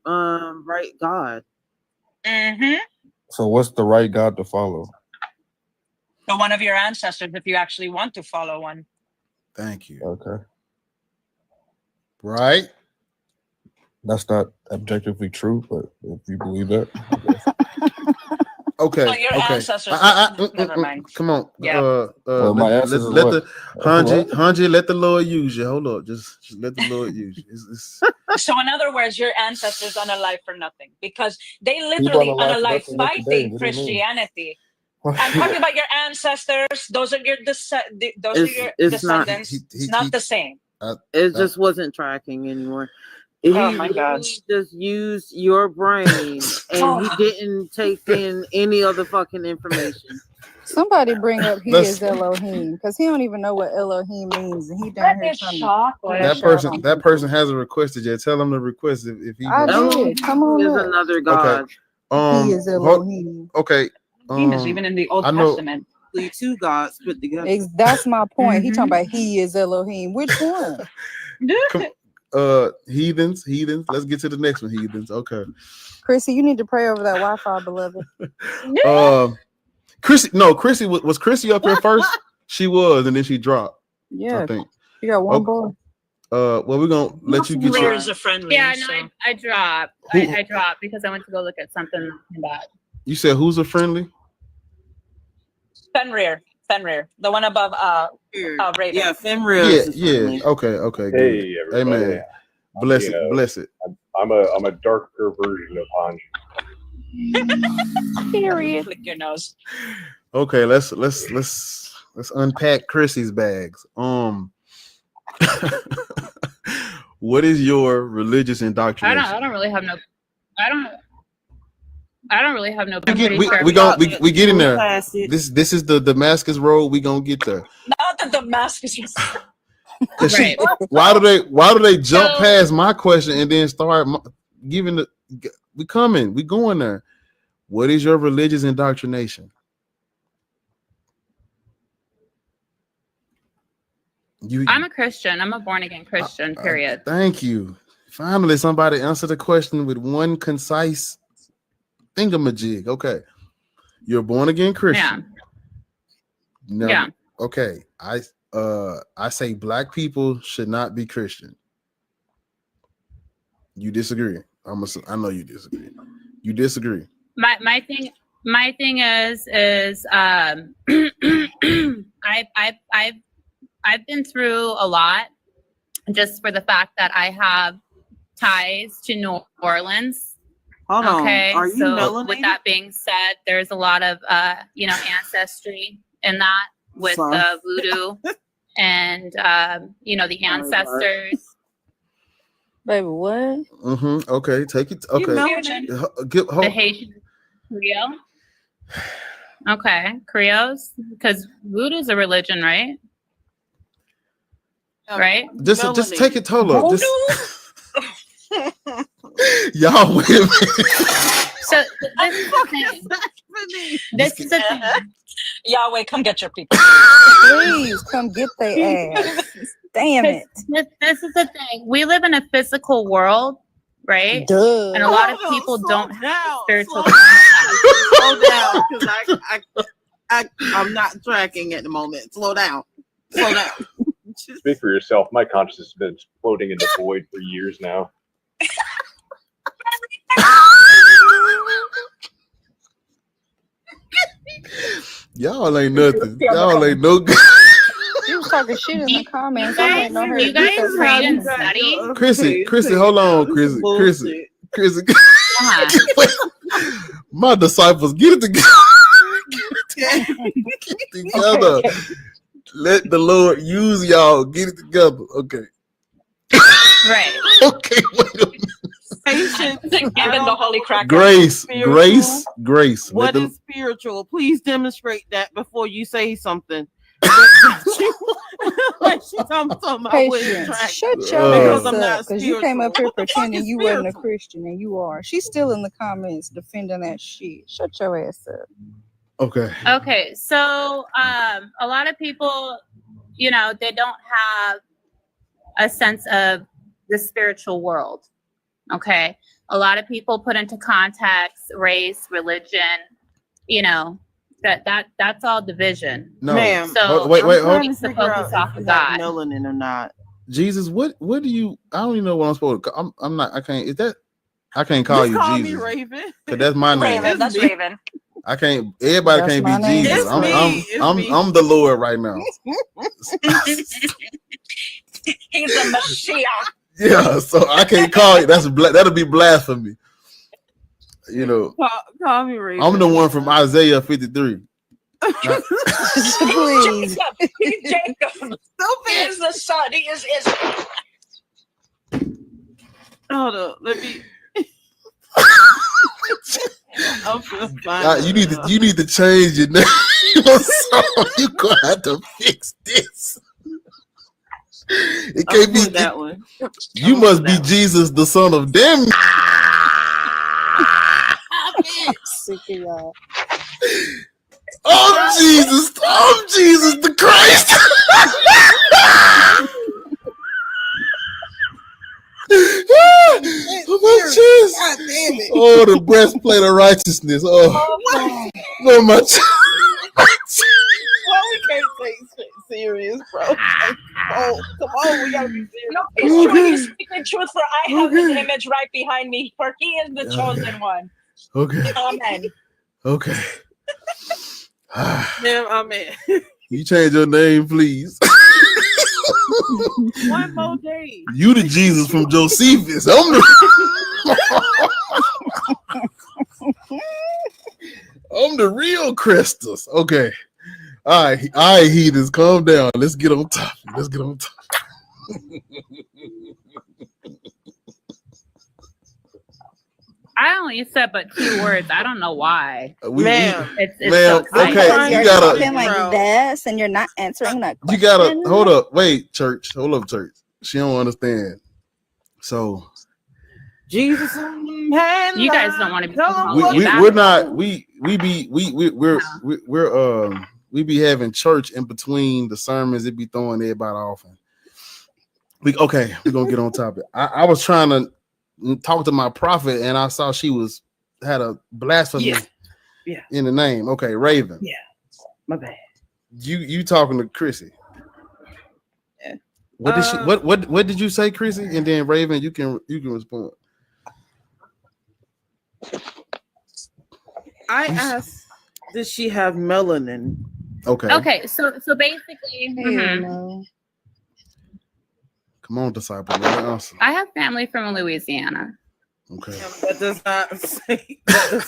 right God. Mm-hmm. So what's the right God to follow? So one of your ancestors, if you actually want to follow one. Thank you. Okay. Right? That's not objectively true, but if you believe that. Okay. So your ancestors. Never mind. Come on. Yeah. My ancestors let the Hanji, let the Lord use you. Hold on. Just let the Lord use you. So in other words, your ancestors unalive for nothing because they literally unalive fighting Christianity. I'm talking about your ancestors. Those are your descendants. It's not the same. It just wasn't tracking anymore. Oh my God. He just used your brain and he didn't take in any other fucking information. Somebody bring up he is Elohim because he don't even know what Elohim means, and he down here trying to that person hasn't requested yet. Tell him to request if he. I did. Come on. Is another god. Okay. He is Elohim. Okay. Even in the Old Testament. The two gods put together. That's my point. He talking about he is Elohim. Which one? Heathens. Let's get to the next one. Heathens. Okay. Chrissy, you need to pray over that Wi-Fi, beloved. Chrissy was Chrissy up here first? She was, and then she dropped. Yeah, I think you got one boy. Well, we're gonna let you get your. Yeah, no, I dropped. I dropped because I went to go look at something bad. You said who's a friendly? Fenrir, the one above Raven. Yeah, Fenrir. Yeah. Okay. Hey, everybody. Amen. Bless it. I'm a darker version of Hanji. Period. Flick your nose. Okay, let's unpack Chrissy's bags. What is your religious indoctrination? I don't really have no. We get in there. This is the Damascus road. We gonna get there. Not the Damascus. Right. Why do they jump past my question and then start giving the? We going there. What is your religious indoctrination? I'm a Christian. I'm a born again Christian. Period. Thank you. Finally, somebody answered the question with one concise thingamajig. Okay, you're born again Christian. Yeah. Okay. I say black people should not be Christian. You disagree? I know you disagree. You disagree. My thing is I've been through a lot just for the fact that I have ties to New Orleans. Hold on. Are you so melanated? with that being said, there's a lot of ancestry in that with voodoo and the ancestors. Baby, what? Okay, take it. Okay. The Haitian Creole. Okay, Creoles, because voodoo's a religion, right? Right. Just take it, Tolo. Y'all wait a minute. So this is the thing. Yahweh, come get your people. Please come get their ass. Damn it. This is the thing. We live in a physical world, right? Duh. And a lot of people don't have spiritual Slow down, because I'm not tracking at the moment. Slow down. Speak for yourself. My consciousness has been floating in the void for years now. Y'all ain't nothing. Y'all ain't no good. You was talking shit in the comments. You guys read and study. Chrissy, hold on, Chrissy. My disciples, get it together. Get it together. Let the Lord use y'all. Get it together. Okay. Right. Okay, wait a minute. Patience. Given the holy cracker. Grace. What is spiritual? Please demonstrate that before you say something. Patience. Shut your ass up, because you came up here pretending you wasn't a Christian and you are. She's still in the comments defending that shit. Shut your ass up. Okay, so a lot of people, they don't have a sense of the spiritual world. Okay, a lot of people put into context race, religion, that's all division. No, ma'am. So wait, hold on. To focus off of God. Melanin or not? Jesus, what do you? I don't even know what I'm supposed to. I'm not. I can't. Is that? I can't call Just you call Jesus. me Raven. Cause that's my name. Raven, that's Raven. I can't. Everybody That's can't my be name. Jesus. I'm the Lord right now. He's a Messiah. Yeah, so I can't call you. That'll be blasphemy. Call me Raven. I'm the one from Isaiah 53. Please. Jacob. He's Jacob. He is the son. He is Israel. Hold on, let me. You need to change your name. So you gonna have to fix this. It can't be that one. You must be Jesus, the son of them. Sick of y'all. I'm Jesus the Christ. Oh, my chest. God damn it. Oh, the breastplate of righteousness. Oh my chest. Well, we can't take shit serious, bro. Come on, we gotta be serious. No, it's true. He's speaking truth, for I have his image right behind me, for he is the chosen one. Okay. Amen. Okay. Damn, amen. You change your name, please. One more day. You the Jesus from Josephus. I'm the real Christus. Okay. All right, heathens, calm down. Let's get on top. I only said but 2 words. I don't know why. It's so okay. exciting. You You're gotta talking like this, and you're not answering that You question. gotta hold up. Wait, church. Hold up, church. She don't understand. So Jesus, You guys don't want to be we're not we be having church in between the sermons. It be throwing everybody off. We're gonna get on topic. I was trying to talk to my prophet, and I saw she had a blasphemy in the name. Okay, Raven. Yeah, my bad. You talking to Chrissy? Yeah. What did she? What did you say, Chrissy? And then Raven, you can respond. I asked, does she have melanin? Okay, so basically, No. Come on, disciple. Man. Awesome. I have family from Louisiana. Okay. That does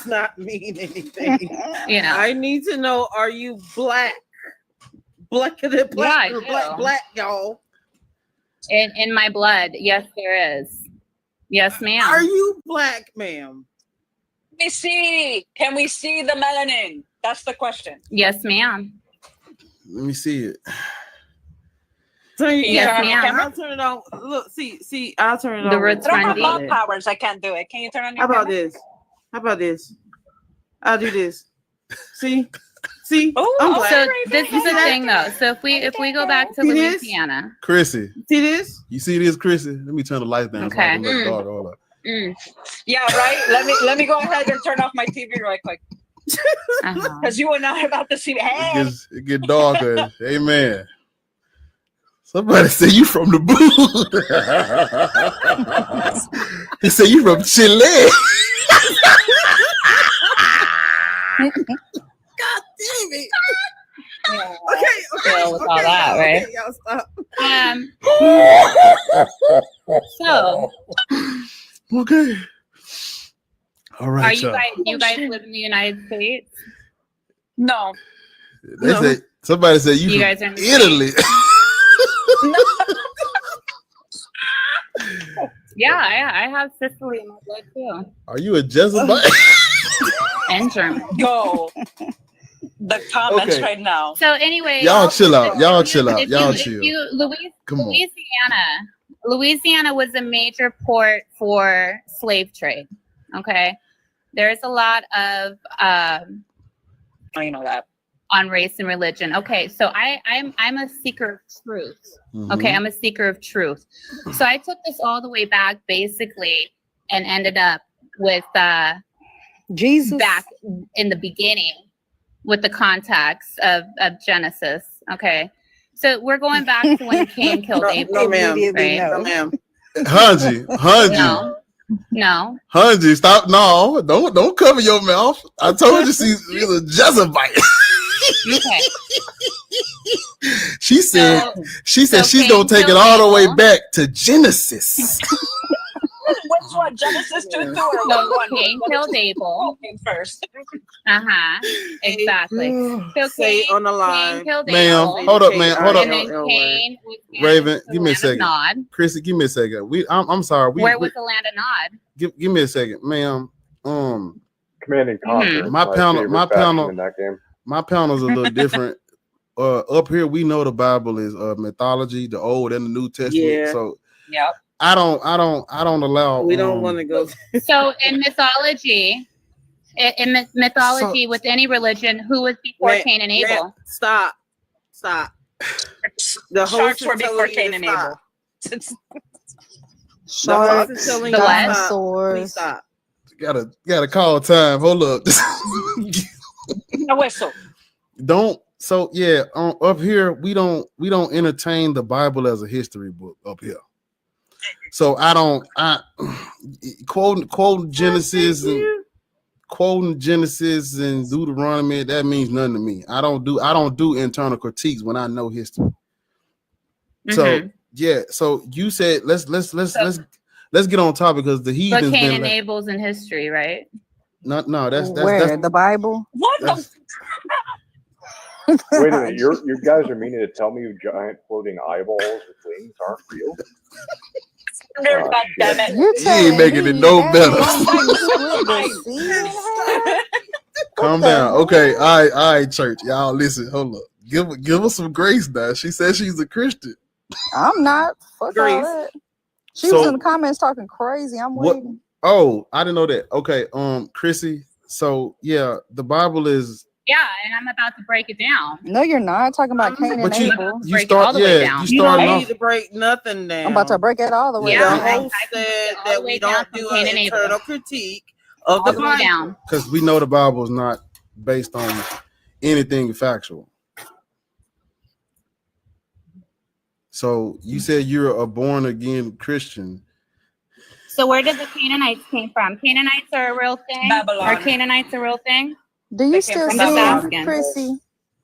not mean anything. You know. I need to know: are you black? Blacker than black, black, y'all. In my blood, yes, there is. Yes, ma'am. Are you black, ma'am? Let me see. Can we see the melanin? That's the question. Yes, ma'am. Let me see it. Yes, ma'am. I'll turn it on. Look, see, I'll turn it on. The I don't have Rotundi. love powers. I can't do it. Can you turn on your How about camera? this? How about this? I'll do this. See? Oh, I'm So black. this is the thing, though. So if we go back to See this? Louisiana, Chrissy. See this? You see this, Chrissy? Let me turn the lights down so I can look dark. Hold up. Yeah, right. Let me go ahead and turn off my TV right quick. Because you and I are about to see. Hey, It get darker. Amen. Somebody say you from the booth. He said you from Chile. God damn it. yeah, Okay. with all that, right? Okay, y'all stop. So Okay. All right. are you guys live in the United States? no. They said somebody said you You from guys are in the Italy. Yeah, I have Sicily in my blood too, Are you a Jezebel? and German. Go. The comments Okay. right now. So anyway, Y'all chill out. Y'all chill out. if Y'all you, chill. if you Come on. Louisiana was a major port for slave trade. Okay, there's a lot of You know that. on race and religion. Okay, so I'm a seeker of truth. Okay, I'm a seeker of truth. So I took this all the way back basically and ended up with Jesus back in the beginning with the context of Genesis. Okay, so we're going back to when Cain killed Abel. No, ma'am. Right? No, ma'am. Hanji. No. Hanji, stop. No, don't cover your mouth. I told you she's a Jezebite. Okay. She said So she's Cain gonna take it killed all the way Abel. back to Genesis. Which one? Genesis 2:2 or 1:1. Cain killed Abel. Came first. Exactly. So Say Cain, on the line. Cain killed Ma'am, Abel. hold up, man. Hold up. And then Cain was Raven, give me a land of second. Nod. Chrissy, give me a second. I'm sorry. Where was the land of Nod? Give me a second, ma'am. Command and Conquer. My panel, faction in that game. my panel's a little different. Up here, we know the Bible is mythology, the Old and the New Testament. Yeah. So Yep. I don't allow. We don't want to go. So in mythology, with any religion, who was before Cain and Abel? Stop. The Sharks host were is before telling you Cain to and stop. Abel. The host is telling you to stop. Please Dinosaurs. stop. Gotta call time. Hold up. A whistle. Don't. So yeah, up here we don't entertain the Bible as a history book up here. So I quoting Genesis and Deuteronomy, that means nothing to me. I don't do internal critiques when I know history. So yeah, so you said let's get on topic because the heathens. But Cain been and Abel's in history, right? No, that's Where the Bible? What the? Wait a minute, you guys are meaning to tell me giant floating eyeballs with wings aren't real? God damn it. You ain't making it no better. Calm down. Okay, all right, church. Y'all listen, hold up. Give us some grace now. She said she's a Christian. I'm not. Fuck all Grace. that. She was in the comments talking crazy. I'm waiting. Oh, I didn't know that. Okay, Chrissy. So yeah, the Bible is. Yeah, and I'm about to break it down. No, you're not talking about Cain and Abel. You start. Yeah, You don't need to break nothing down. I'm about to break it all the way The down. host said that we don't do an internal critique of the Bible. Because we know the Bible is not based on anything factual. So you said you're a born again Christian. So where did the Canaanites came from? Canaanites are a real thing? Babylon. Are Canaanites a real thing? Do you still sin, Chrissy?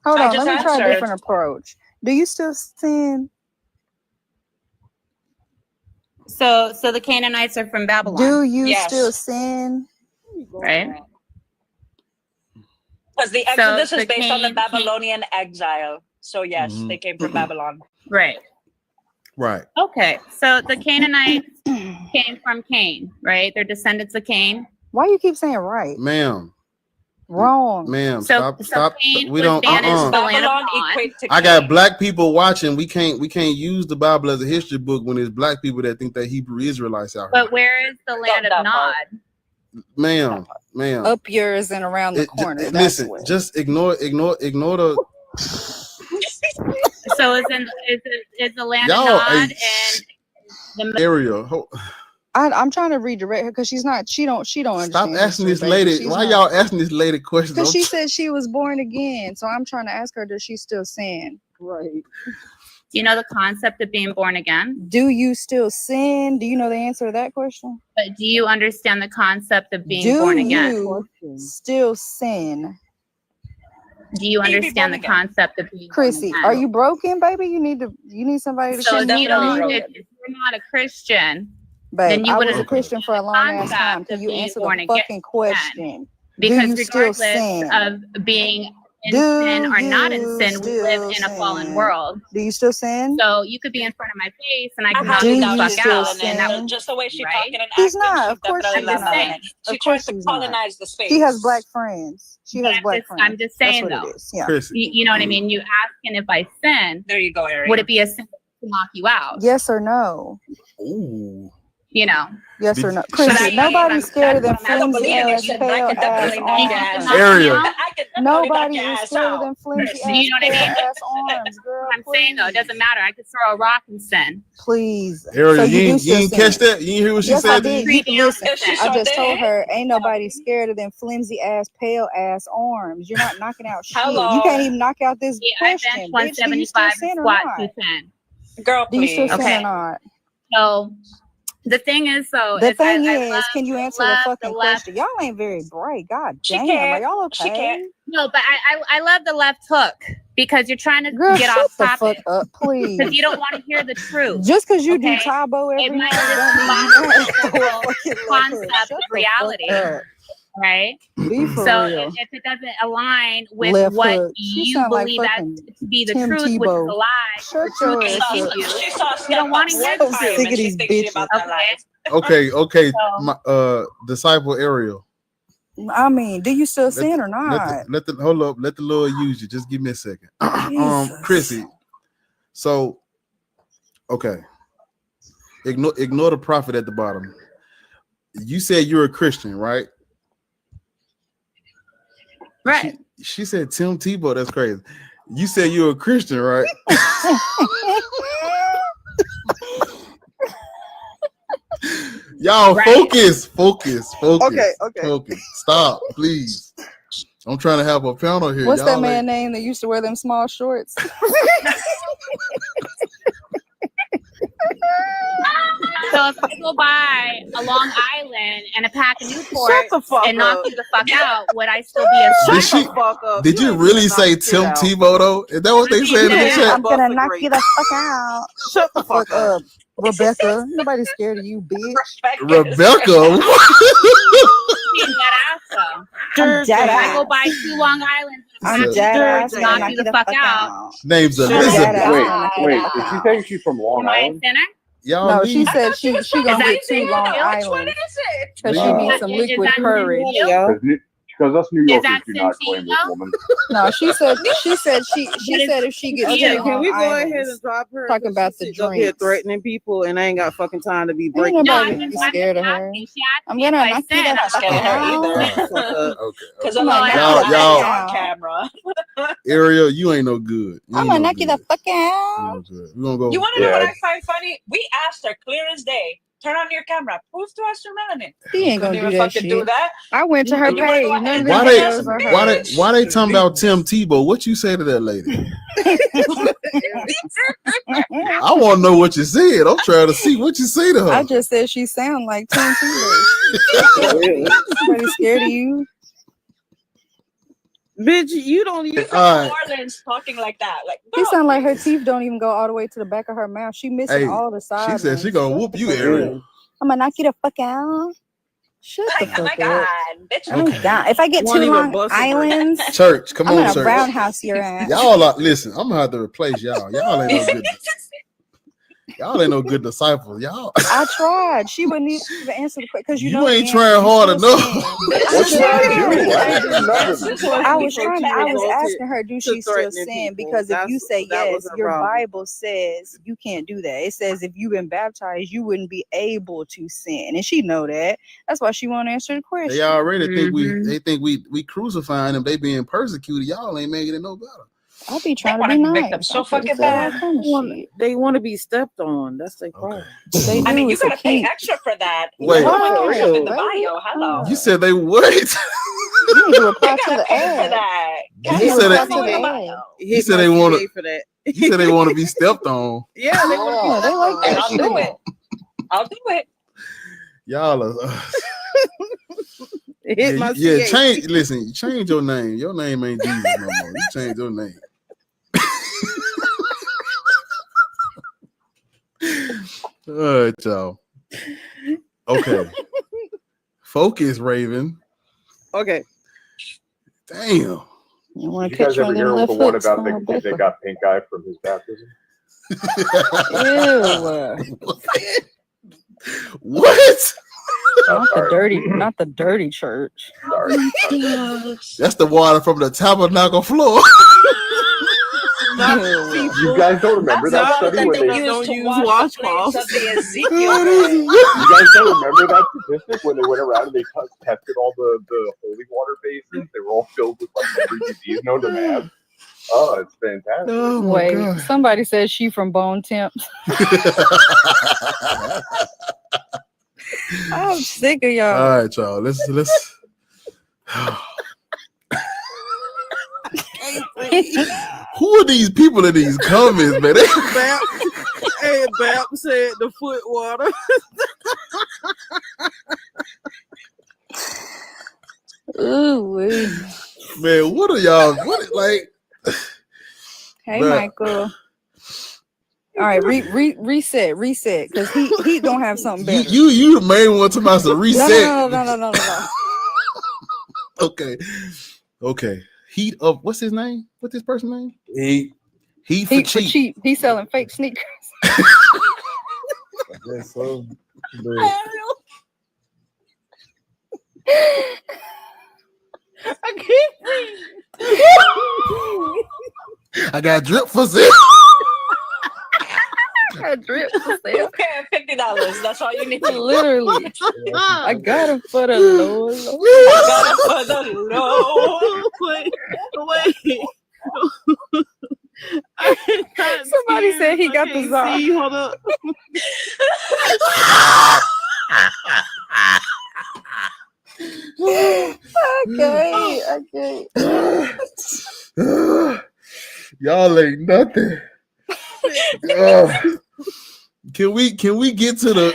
Hold on, let me try a different approach. Do you still sin? So the Canaanites are from Babylon. Do you still sin? Right. Because the So Exodus is the based on the Cain- Babylonian exile. So yes, they came from Babylon. Right. Right. Okay. So the Canaanites came from Cain, right? They're descendants of Cain. Why you keep saying right? Ma'am. Wrong. Ma'am, So stop. Cain We was don't banished to the land of Babylon Nod. equate to I got black people watching. We can't use the Bible as a history book when there's black people that think that Hebrew Israelites out here. But where is the land of Nod? Ma'am. Up yours and around the corner. That's Listen, where. just ignore the. So is the land Y'all of Nod ain't and the area. I'm trying to redirect her because she don't understand. Stop asking this history, lady. baby. She's Why not- y'all asking this lady questions? Because she said she was born again. So I'm trying to ask her, does she still sin? Right. Do you know the concept of being born again? Do you still sin? Do you know the answer to that question? But do you understand the concept of being born again? Do you still sin? Do you understand the concept of being Chrissy, born are again? you broken, baby? You need somebody to So come if you don't, broken. if you're not a Christian, Babe, then you I was wouldn't a Christian for a long ass time. concept Can of you being answer born the again. fucking question? Because Do you still regardless sin? of being in Do sin or not in you sin, we live still in a fallen sin? world. Do you still sin? So you could be in front of my face and I can I knock do you the you fuck still out. sin? And that was Just the way she right? talking and He's acting, not. she's Of course definitely she's not. not. She Of tries course to she's not. colonize the space. She has black friends. She But has black friends. I'm just saying That's what though. it is. Yeah. Chrissy. You know what I mean? You asking if I sin. There you go, Ariel. Would it be a sin to knock you out? Yes or no? Ooh. You know. Yes or no? But Chrissy, nobody's scared of them I don't flimsy believe in ass, shit, but I pale can ass definitely knock your arms. ass out. Ariel. I can definitely Nobody knock your is ass scared of out. them flimsy Do you know ass, what I pale mean? ass arms, girl. I'm saying though, it doesn't matter. I could throw a rock and sin. Please. Ariel, So you do ain't still catch sin. that? You ain't hear what she Yes, I said? did. Treat me Listen, out. I just told her ain't nobody scared of them flimsy ass, pale ass arms. You're not knocking out shit. Hello. You can't even knock out this Yeah, I question. bench Bitch, do you still 175 sin and or squat not? 210. Girl, Do you still please. sin or Okay. not? So the thing is, though, The is thing I is, love, can you answer love the fucking left. question? Y'all ain't very bright. God She damn. can't. Are y'all She okay? can't. No, but I love the left hook. because you're trying to Girl, get shut off the topic. fuck up, please. Because you don't want to hear the truth. Just because you do okay? Tabo It every might night just don't mean you be have to fucking concept Shut of the fuck reality, up. right? Be for So real. if it doesn't align with Left what hook. She you sound like believe as fucking to be the Tim truth, which is Tebow. a lie, Shut the truth your is ass in up. you. She saw You don't want to hear one the time truth. and she thinks she about that life. Okay, So, my disciple Ariel. I mean, do you still sin or not? Let the hold up, let the Lord use you. Just give me a second. Jesus. Chrissy. So okay. Ignore the prophet at the bottom. You said you're a Christian, right? Right. She said Tim Tebow. That's crazy. You said you're a Christian, right? Y'all focus. Okay. Focus. Stop, please. I'm trying to have a panel here. What's that Y'all man name that used to wear them small shorts? So if I go by a Long Island and a pack of Newport Shut the fuck and knock up. you the fuck out, would I still be a Did Christian? Did you really say Tim Tebow though? Is that what they said in the chat? I'm gonna knock you the fuck out. Shut the fuck up, Rebecca. Nobody's scared of you, bitch. Rebecca. I'm dead If I ass. go by 2 Long Islands, I'm dead ass. I'm gonna knock you the fuck out. Name's Shut Elizabeth. up. Wait, is she saying she's from Long Am I a Island? sinner? Y'all No, leave. she said she gonna get 2 Long Islands because she needs some liquid courage. Because us New Is Yorkers that do not claim this woman. No, she said if she gets Okay, 2 can we Long go ahead Islands, and drop her? talking about the She's up here drinks. threatening people, and I ain't got fucking time to be Ain't breaking. nobody be scared of her. I'm gonna knock you the fuck out. Because I'm gonna knock Y'all- you the y'all- fuck on out. camera. Ariel, you ain't no good. You I'm ain't gonna no knock you good. the fuck out. We're gonna go. You want to know what I find funny? We asked her clear as day. Turn on your camera. Prove to us you're running. He ain't Couldn't gonna do even that fucking shit. do that. I went to her And you wanna page. go ahead None of and them Why they videos are her. why they talking about Tim Tebow? What you say to that lady? I want to know what you said. I'm trying to see what you say to her. I just said she sound like Tim Tebow. Somebody scared of you? Bitch, you don't even. From New Orleans talking like that. Like, He sound like her teeth don't even go all the way to the back of her mouth. She missing Hey, all the sides. she said she gonna whoop you, Ariel. I'm gonna knock you the fuck out. Shut the oh my fuck God, up. bitch. I'm down. If I get Won't 2 even Long bust a Islands, Church, come I'm on, gonna church. roundhouse your ass. Y'all are, listen. I'm gonna have to replace y'all. Y'all ain't no good. Y'all ain't no good disciples. Y'all. I tried. She wouldn't even answer the question because you know ain't the trying answer. hard She's still enough. What did I do? I didn't do nothing. I was asking her, do she still threatening sin? people. Because if you say that was yes, her your problem. Bible says you can't do that. It says if you've been baptized, you wouldn't be able to sin, and she know that. That's why she won't answer the question. They already think we crucifying them. They being persecuted. Y'all ain't making it no better. I'll be trying to wanna be convict them nice. so I could've fucking said all bad. kind of shit. They want to be stepped on. That's their problem. They do. I mean, you It's a gotta pay kink. extra for that. Wait. You Why? put yourself in the Baby? bio. Hello. You said they what? You need to reply You to gotta the pay for ad. that. You You need to said reply it- to the in the ad. bio. You said they want to. for that. You said they want to be stepped on. Yeah, they want to Yeah, they like And that I'll do shit. it. I'll do it. Y'all are. hit my yeah, CH. change. Listen, change your name. Your name ain't Jesus no more. You change your name. All right, y'all. Okay. Focus, Raven. Okay. Damn. You want Did to you catch guys one ever of hear them the left one hooks about from the kid that Rebecca? got pink eye from his baptism? What? Not the dirty church. Sorry. That's the water from the tabernacle floor. You guys don't remember that That's the study one where that they they used to use wash the plates washcloths. of the Ezekiel bread. You guys don't remember that statistic when they went around and they tested all the holy water basins? They were all filled with like every disease known to man. Oh, it's fantastic. Oh my Wait, God. somebody said she from Bone Temps. I'm sick of y'all. All right, y'all. Let's. Who are these people in these comments, man? Hey, Bap said the foot water. Ooh, Man, what are y'all? What like? Hey, Bruh. Michael. All right, reset, because he gonna have something better. You the main one talking about some reset. No. Okay. Heat of what's his name? What's his person name? Heat for cheap. He's selling fake sneakers. That's so I can't breathe. I got drip for sale. Drip for sale. Okay, $50. That's all you need. Literally. I got him for the low. I got it for the low. Wait. Somebody said he got the czar. Hold up. Okay. Y'all ain't nothing. Can we get to the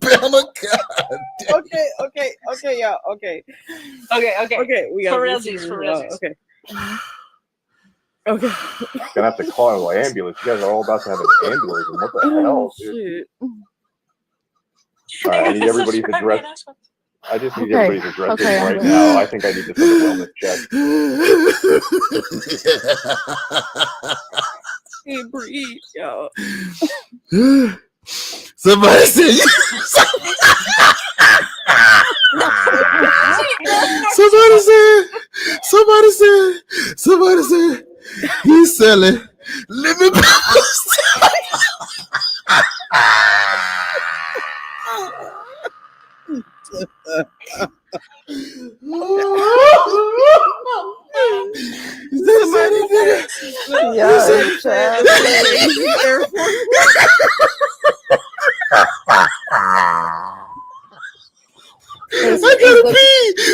panel? Okay, y'all. Okay. We got For realsies. Okay. Gonna have to call an ambulance. You guys are all about to have an ambulance. What the hell, dude? Shit. All right, I need everybody's address. I just need everybody's addresses right okay. now. I think I need to send a wellness check. Can't breathe, y'all. Somebody said somebody said he's selling living peppers.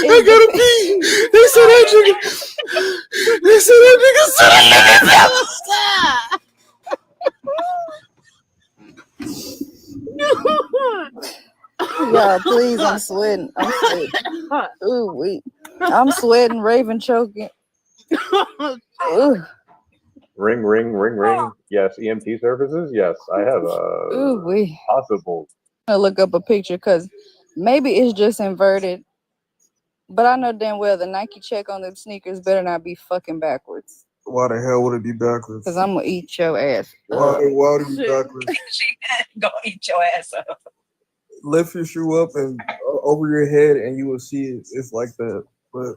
I gotta pee. They said that nigga said Yeah, please, I'm sweating. Ooh, wait. I'm sweating, raving, choking. Ooh. Ring. Yes, EMT services. Yes, I have Ooh, wait. possible. I'll look up a picture because maybe it's just inverted. But I know damn well the Nike check on the sneakers better not be fucking backwards. Why the hell would it be backwards? Because I'm going to eat your ass. Why would it be backwards? She go eat your ass up. Lift your shoe up and over your head, and you will see it's like that. But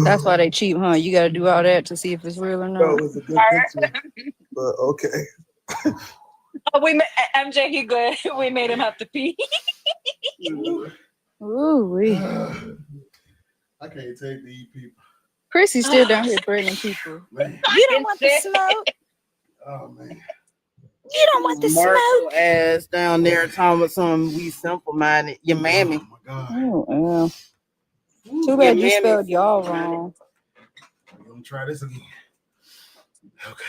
that's why they cheap, huh? You got to do all that to see if it's real or not. that was a good picture. But okay. Oh, MJ, he good. We made him have to pee. Ooh, wee. I can't take these people. Chrissy's still down here threatening people. Man. You don't want the smoke. Oh man. You don't want the Marshall smoke. ass down there talking about something we simple minded. Your mammy. Oh my God. Oh, too bad you spelled y'all wrong. We're gonna try this again. Okay.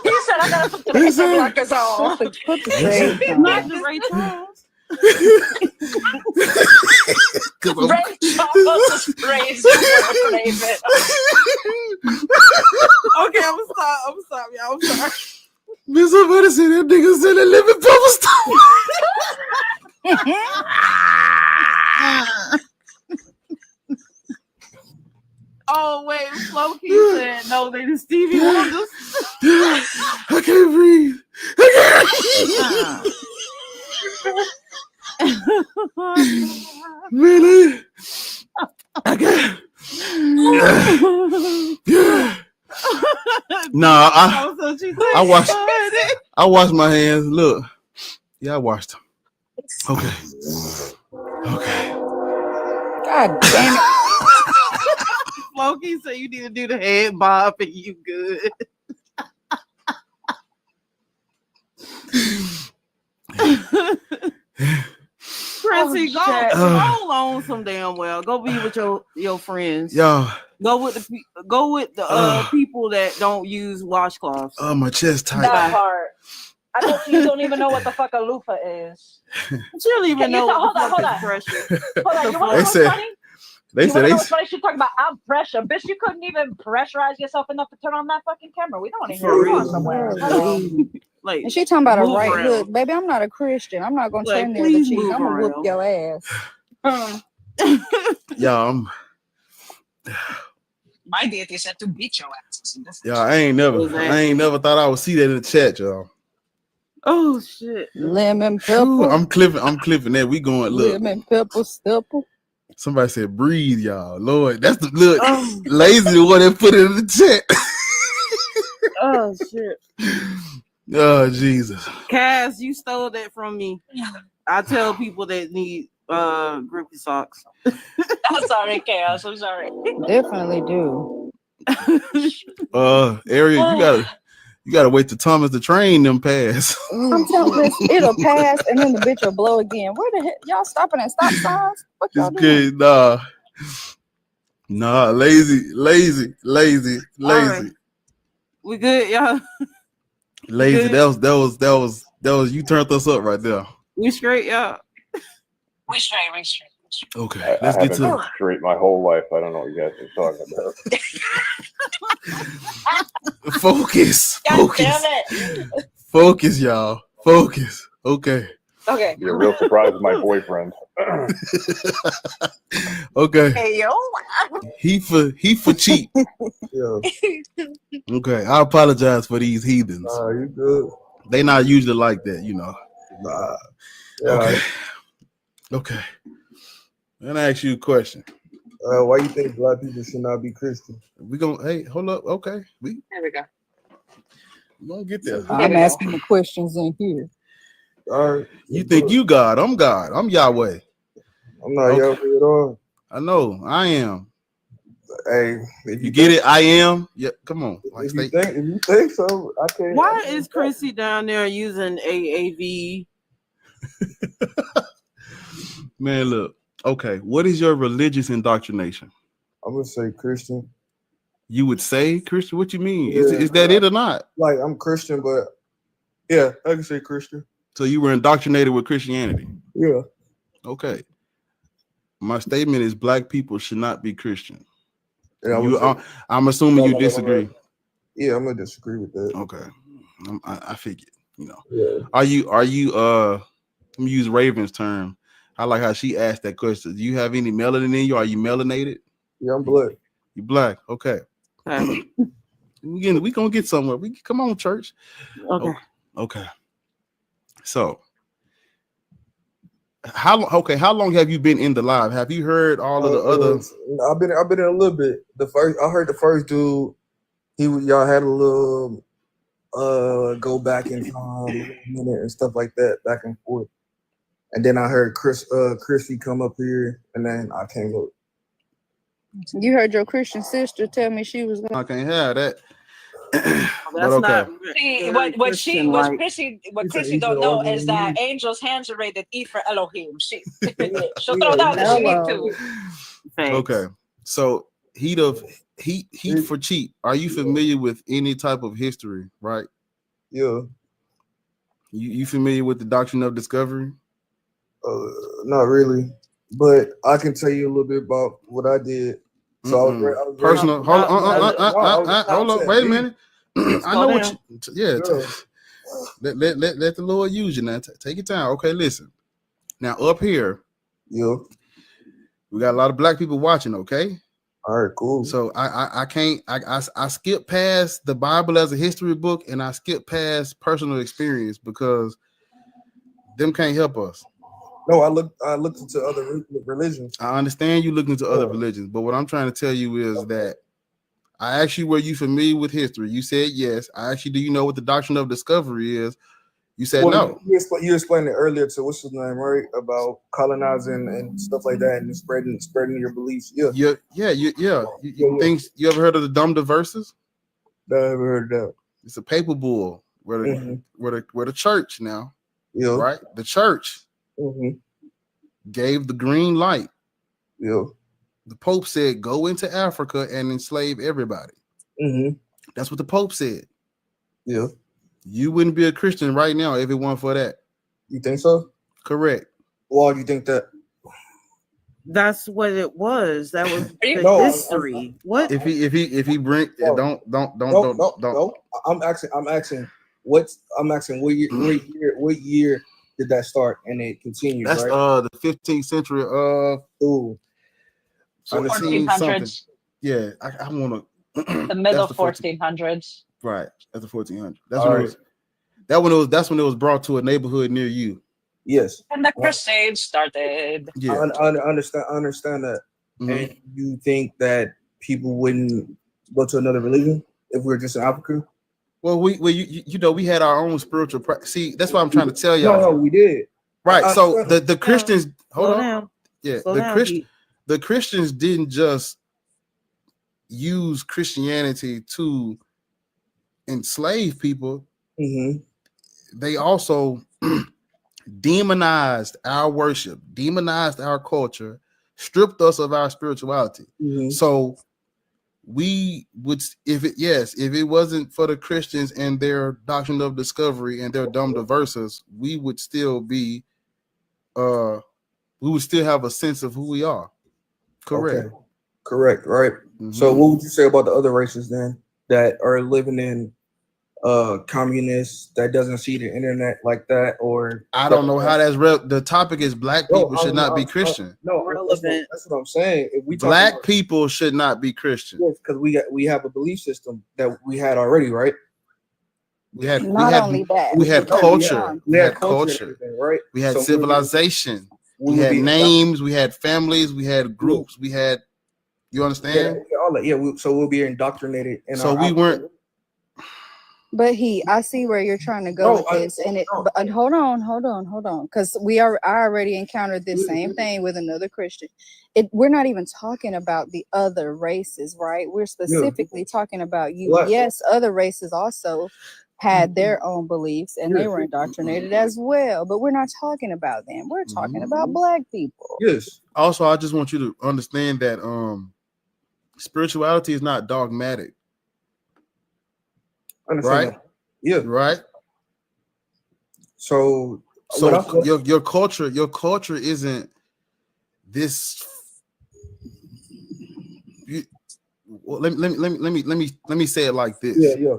He said, I gotta put the blockers on. Put the shades on. Not the Ray Charles. Ray Charles sprays it. Okay, I'm stop, y'all. I'm sorry. Miss somebody said that nigga said a living pepper Oh wait, Floki said no. They did Stevie Wonder. I can't breathe. Man, I can't. Nah, I washed my hands. Look, yeah, I washed them. Okay. God damn it. Floki said you need to do the head bob and you good. Chrissy, go on some damn well. Go be with your friends. Yo. Go with the people that don't use washcloths. Oh, my chest tight. That part. I bet you don't even know what the fuck a loofah is. You don't even know what the fuck is pressure. Hold on. You want to know what's funny? You want to know what's funny? She's talking about I'm pressure. Bitch, you couldn't even pressurize yourself enough to turn on that fucking camera. We don't want to hear you going somewhere. Like, and she talking about a move right around. hook. Baby, I'm not a Christian. I'm not gonna Like, turn the other please cheek. move I'm gonna whoop around. your ass. Yeah, My deity said to beat your ass. yeah, I ain't never thought I would see that in the chat, y'all. Oh shit. Lemon pepper. Ooh, I'm clipping that. We going look. Lemon pepper stepper. Somebody said breathe, y'all. Lord, that's the look lazy one that put it in the chat. Oh shit. Oh Jesus. Cass, you stole that from me. I tell people that need grippy socks. I'm sorry, Chaos. I'm sorry. Definitely do. Ariel, you gotta wait till Thomas the train them pass. I'm telling this, it'll pass and then the bitch will blow again. Where the hell y'all stopping at stop signs? What y'all It's doing? good, nah, lazy. Right. We good, y'all. Lazy. Good. That was you turned us up right there. We straight, y'all. We straight. Okay, I let's get haven't been to straight my whole life. I don't know what you guys are talking about. focus. God damn it. Focus, y'all. Focus. Okay. Okay. You're real surprised with my boyfriend. Okay. Hey yo. He for cheap. Yeah. Okay. I apologize for these heathens. Nah, you good. They not usually like that, you know. Nah. Yeah. Okay. Let me ask you a question. Why you think black people should not be Christian? Hey, hold up. Okay. There we go. We gonna get there. I'm asking the questions in here. All right. You think you God? I'm God. I'm Yahweh. I'm not Yahweh at all. I know. I am. Hey, you get it? I am. Yeah. Come on. Like, if you think so, I can't. Why is Chrissy down there using AAV? Man, look. Okay. What is your religious indoctrination? I'm gonna say Christian. You would say Christian? What you mean? Yeah, Is that it or not? Like, I'm Christian, but yeah, I can say Christian. So you were indoctrinated with Christianity? Yeah. Okay. My statement is black people should not be Christian. Yeah, I'm assuming you disagree. Yeah, I'm gonna disagree with that. Okay. I figured, you know. Yeah. Are you let me use Raven's term. I like how she asked that question. Do you have any melanin in you? Are you melanated? Yeah, I'm black. You black. Okay. We gonna get somewhere. We come on, church. Okay. So how long have you been in the live? Have you heard all of the other? I've been in a little bit. I heard the first dude. Y'all had a little go back in time a minute and stuff like that, back and forth. And then I heard Chrissy come up here, and then I came up. You heard your Christian sister tell me she was I can't have that. That's okay. See, what Chrissy don't know is that angels' hands are rated E for Elohim. She'll throw down if she need to. Okay. So heat for cheap. Are you familiar with any type of history, right? Yeah. You familiar with the Doctrine of Discovery? Not really, but I can tell you a little bit about what I did. So I was personal. Hold up. Wait a minute. I know what you. Yeah. Let the Lord use you now. Take your time. Okay, listen. Now up here, we got a lot of black people watching. Okay. All right, cool. So I can't. I skip past the Bible as a history book, and I skip past personal experience because them can't help us. No, I looked into other religions. I understand you look into other religions, but what I'm trying to tell you is that I asked you, were you familiar with history? You said yes. I asked you, do you know what the Doctrine of Discovery is? You said no. You explained it earlier to what's his name, right? About colonizing and stuff like that, and spreading your beliefs. Yeah. You ever heard of the Dumb Diverses? I never heard of that. It's a paper bull where the church now, right? The church gave the green light. Yeah. The Pope said, go into Africa and enslave everybody. That's what the Pope said. Yeah. You wouldn't be a Christian right now if it weren't for that. You think so? Correct. Why do you think that? That's what it was. That was the No, history. What? If he bring don't. I'm asking what year did that start and it continued? That's right? the 15th century. Ooh, 1400s. Yeah, I want to. The middle 1400s. Right, that's the 1400s. That's when it was brought to a neighborhood near you. Yes. And the crusades started. Yeah, I understand that. Mm-hmm. And you think that people wouldn't go to another religion if we were just in Africa? Well, we had our own spiritual practice. See, that's what I'm trying to tell y'all. No, we did. Right. So the Christians, hold on. Down. Yeah, Slow down, the Christians didn't just use Christianity to enslave people. Mm-hmm. They also demonized our worship, demonized our culture, stripped us of our spirituality. Mm-hmm. So we would, if it wasn't for the Christians and their doctrine of discovery and their dumb diverses, we would still be, we would still have a sense of who we are. Correct. Okay. Correct. Right. Mm-hmm. So what would you say about the other races then that are living in communists that doesn't see the internet like that? Or I don't know how that's the topic is black people should not be Christian. No, that's what I'm saying. If we black people should not be Christian. Yes, because we have a belief system that we had already, right? We had Not only that. we had culture. We had culture, right? We had So civilization. We had names, we had families, we had groups, we had, you understand? So we'll be indoctrinated. So we weren't. But I see where you're trying to go with this, and hold on, because I already encountered this same thing with another Christian. We're not even talking about the other races, right? We're specifically talking about you. What? Yes, other races also had their own beliefs, and they were indoctrinated as well. But we're not talking about them. We're talking about black people. Yes. Also, I just want you to understand that spirituality is not dogmatic. Right? That. Yeah. Right. So your culture isn't this. Let me say it like this. Yeah.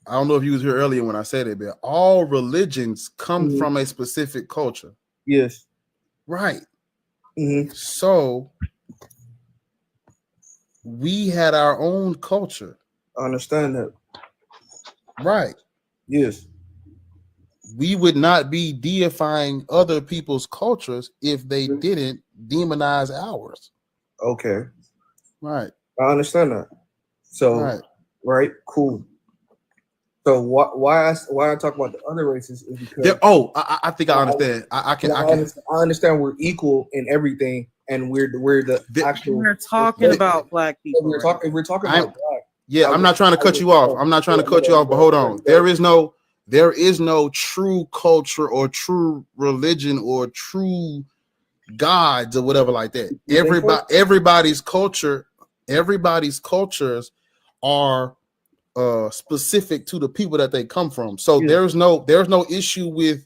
I don't know if you was here earlier when I said it, but all religions come from a specific culture. Yes. Right. Mm-hmm. So we had our own culture. I understand that. Right. Yes. We would not be deifying other people's cultures if they didn't demonize ours. Okay. Right. I understand that. So right, cool. So why I talk about the other races is because I think I understand. I understand we're equal in everything, and we're the actual. We're talking about black people. We're talking about black. Yeah, I'm not trying to cut you off. I'm not trying to cut you off, but hold on. There is no true culture or true religion or true gods or whatever like that. Everybody's cultures are specific to the people that they come from. So there's no issue with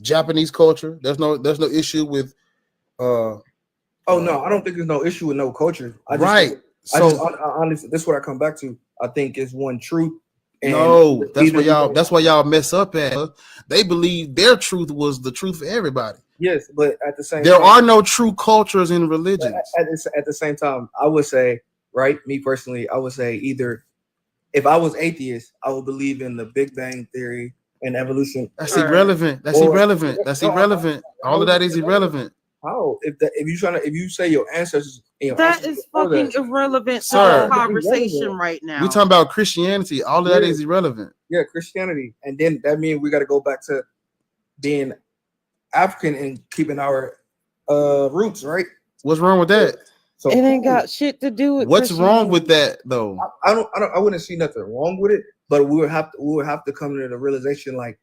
Japanese culture. There's no issue with no, I don't think there's no issue with no culture. Honestly, this is what I come back to. I think it's one truth. And that's why y'all mess up at. They believe their truth was the truth for everybody. Yes, but at the same there time, are no true cultures in religions. At the same time, I would say, right, me personally, I would say either if I was atheist, I would believe in the Big Bang Theory and evolution. That's irrelevant. That's irrelevant. That's irrelevant. All of that is irrelevant. How? If you say your ancestors, that is fucking irrelevant to the conversation right now. We talking about Christianity. All of that is irrelevant. Yeah, Christianity, and then that means we got to go back to being African and keeping our roots, right? What's wrong with that? So it ain't got shit to do with. What's wrong with that though? I wouldn't see nothing wrong with it, but we would have to come to the realization like.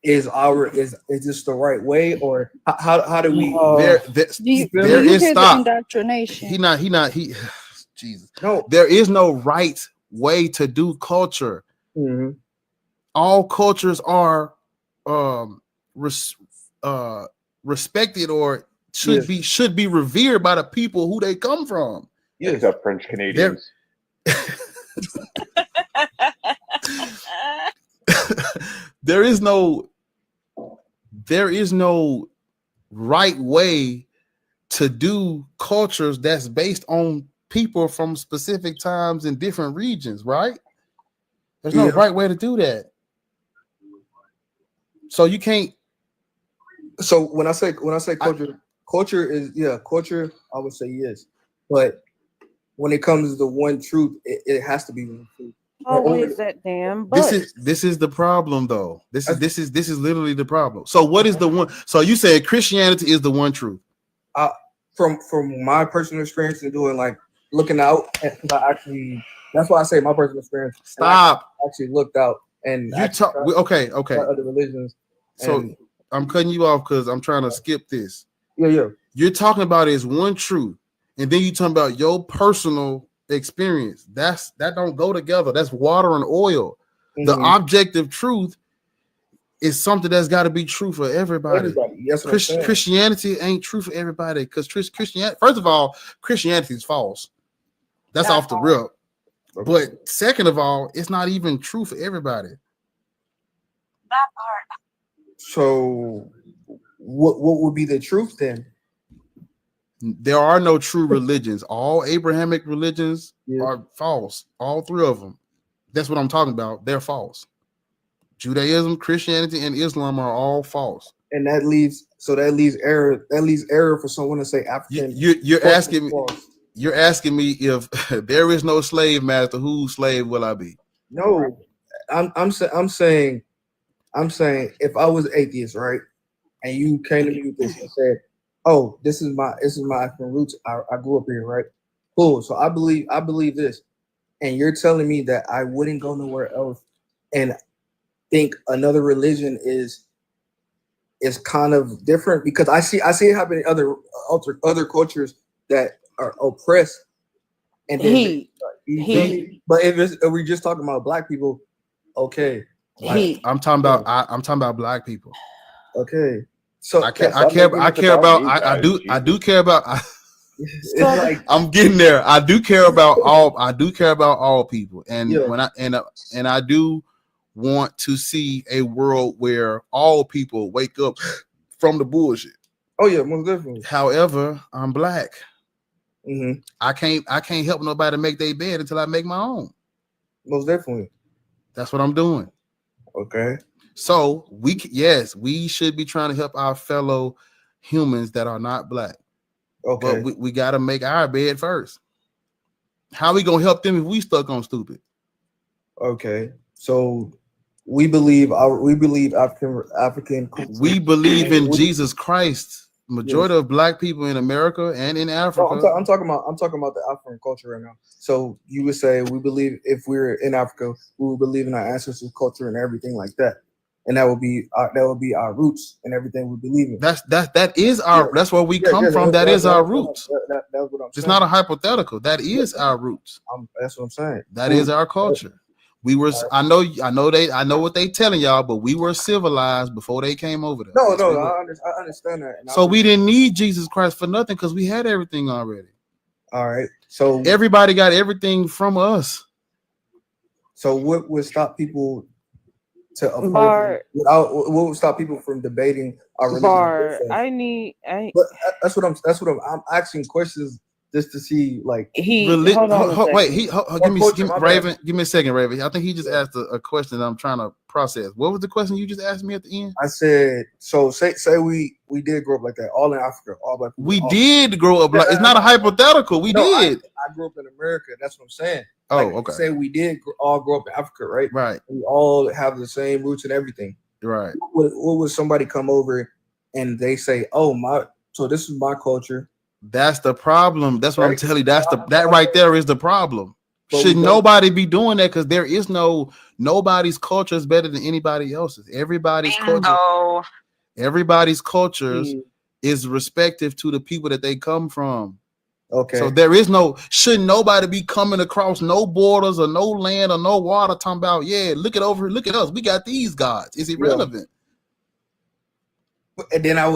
Is this the right way, or how do we? There is indoctrination. He Jesus. No, there is no right way to do culture. Mhm. All cultures are respected or should be revered by the people who they come from. Yes. Except French Canadians. There is no right way to do cultures that's based on people from specific times in different regions, right? There's no right way to do that. So you can't. So when I say culture, culture is culture. I would say yes, but when it comes to the one truth, it has to be one truth. Always that damn. But This is the problem, though. This is literally the problem. So what is the one? So you said Christianity is the one truth. From my personal experience in doing like looking out, that's why I say my personal experience. Stop. I actually looked out and You talk. Okay. Other religions. So I'm cutting you off because I'm trying to skip this. Yeah. You're talking about is one truth, and then you talking about your personal experience. That don't go together. That's water and oil. Mm-hmm. The objective truth is something that's got to be true for everybody. Yes, Christianity ain't true for everybody because Christianity. First of all, Christianity is false. That's off the rip. Okay. But second of all, it's not even true for everybody. That part. So, what would be the truth then? There are no true religions. All Abrahamic religions are false. All three of them. That's what I'm talking about. They're false. Judaism, Christianity, and Islam are all false. And that leaves error. That leaves error for someone to say African. You're asking me if there is no slave master, whose slave will I be? No, I'm saying if I was atheist, right, and you came to me with this and said, "Oh, this is my African roots. I grew up here, right? Cool. So I believe this, and you're telling me that I wouldn't go nowhere else and think another religion is kind of different because I see it happen in other cultures that are oppressed, and then but if we're just talking about black people, okay. I'm talking about black people. Okay, so I do care about. I'm getting there. I do care about all people, and when I do want to see a world where all people wake up from the bullshit. Oh yeah, most definitely. However, I'm black. Mm-hmm. I can't help nobody make their bed until I make my own. Most definitely. That's what I'm doing. Okay. So we should be trying to help our fellow humans that are not black. Okay. But we got to make our bed first. How we gonna help them if we stuck on stupid? Okay. So we believe African. We believe in Jesus Christ. Majority of black people in America and in Africa. No, I'm talking about the African culture right now. So you would say we believe if we're in Africa, we would believe in our ancestors' culture and everything like that, and that would be our roots and everything we believe in. That is our. That's where we come from. That is our roots. That's what I'm saying. It's not a hypothetical. That is our roots. That's what I'm saying. That is our culture. We were. I know what they telling y'all, but we were civilized before they came over there. No, I understand that. So we didn't need Jesus Christ for nothing because we had everything already. All right. So everybody got everything from us. So what would stop people to oppose? What would stop people from debating our religion? But that's what I'm asking questions. Just to see, like, give me a second, Raven. I think he just asked a question that I'm trying to process. What was the question you just asked me at the end? I said, so say we did grow up like that, all in Africa, all black people. We did grow up like it's not a hypothetical. We did. I grew up in America. That's what I'm saying. Oh, like, okay. Say we did all grow up in Africa, right? Right. We all have the same roots and everything. Right. What would somebody come over and they say, so this is my culture. That's the problem. That's what I'm telling you. That right there is the problem. Should nobody be doing that? Because there is nobody's culture is better than anybody else's. Everybody's culture is respective to the people that they come from. Okay. So there is no, should nobody be coming across no borders or no land or no water talking about, yeah, look at over, look at us. We got these gods. It's irrelevant. And then I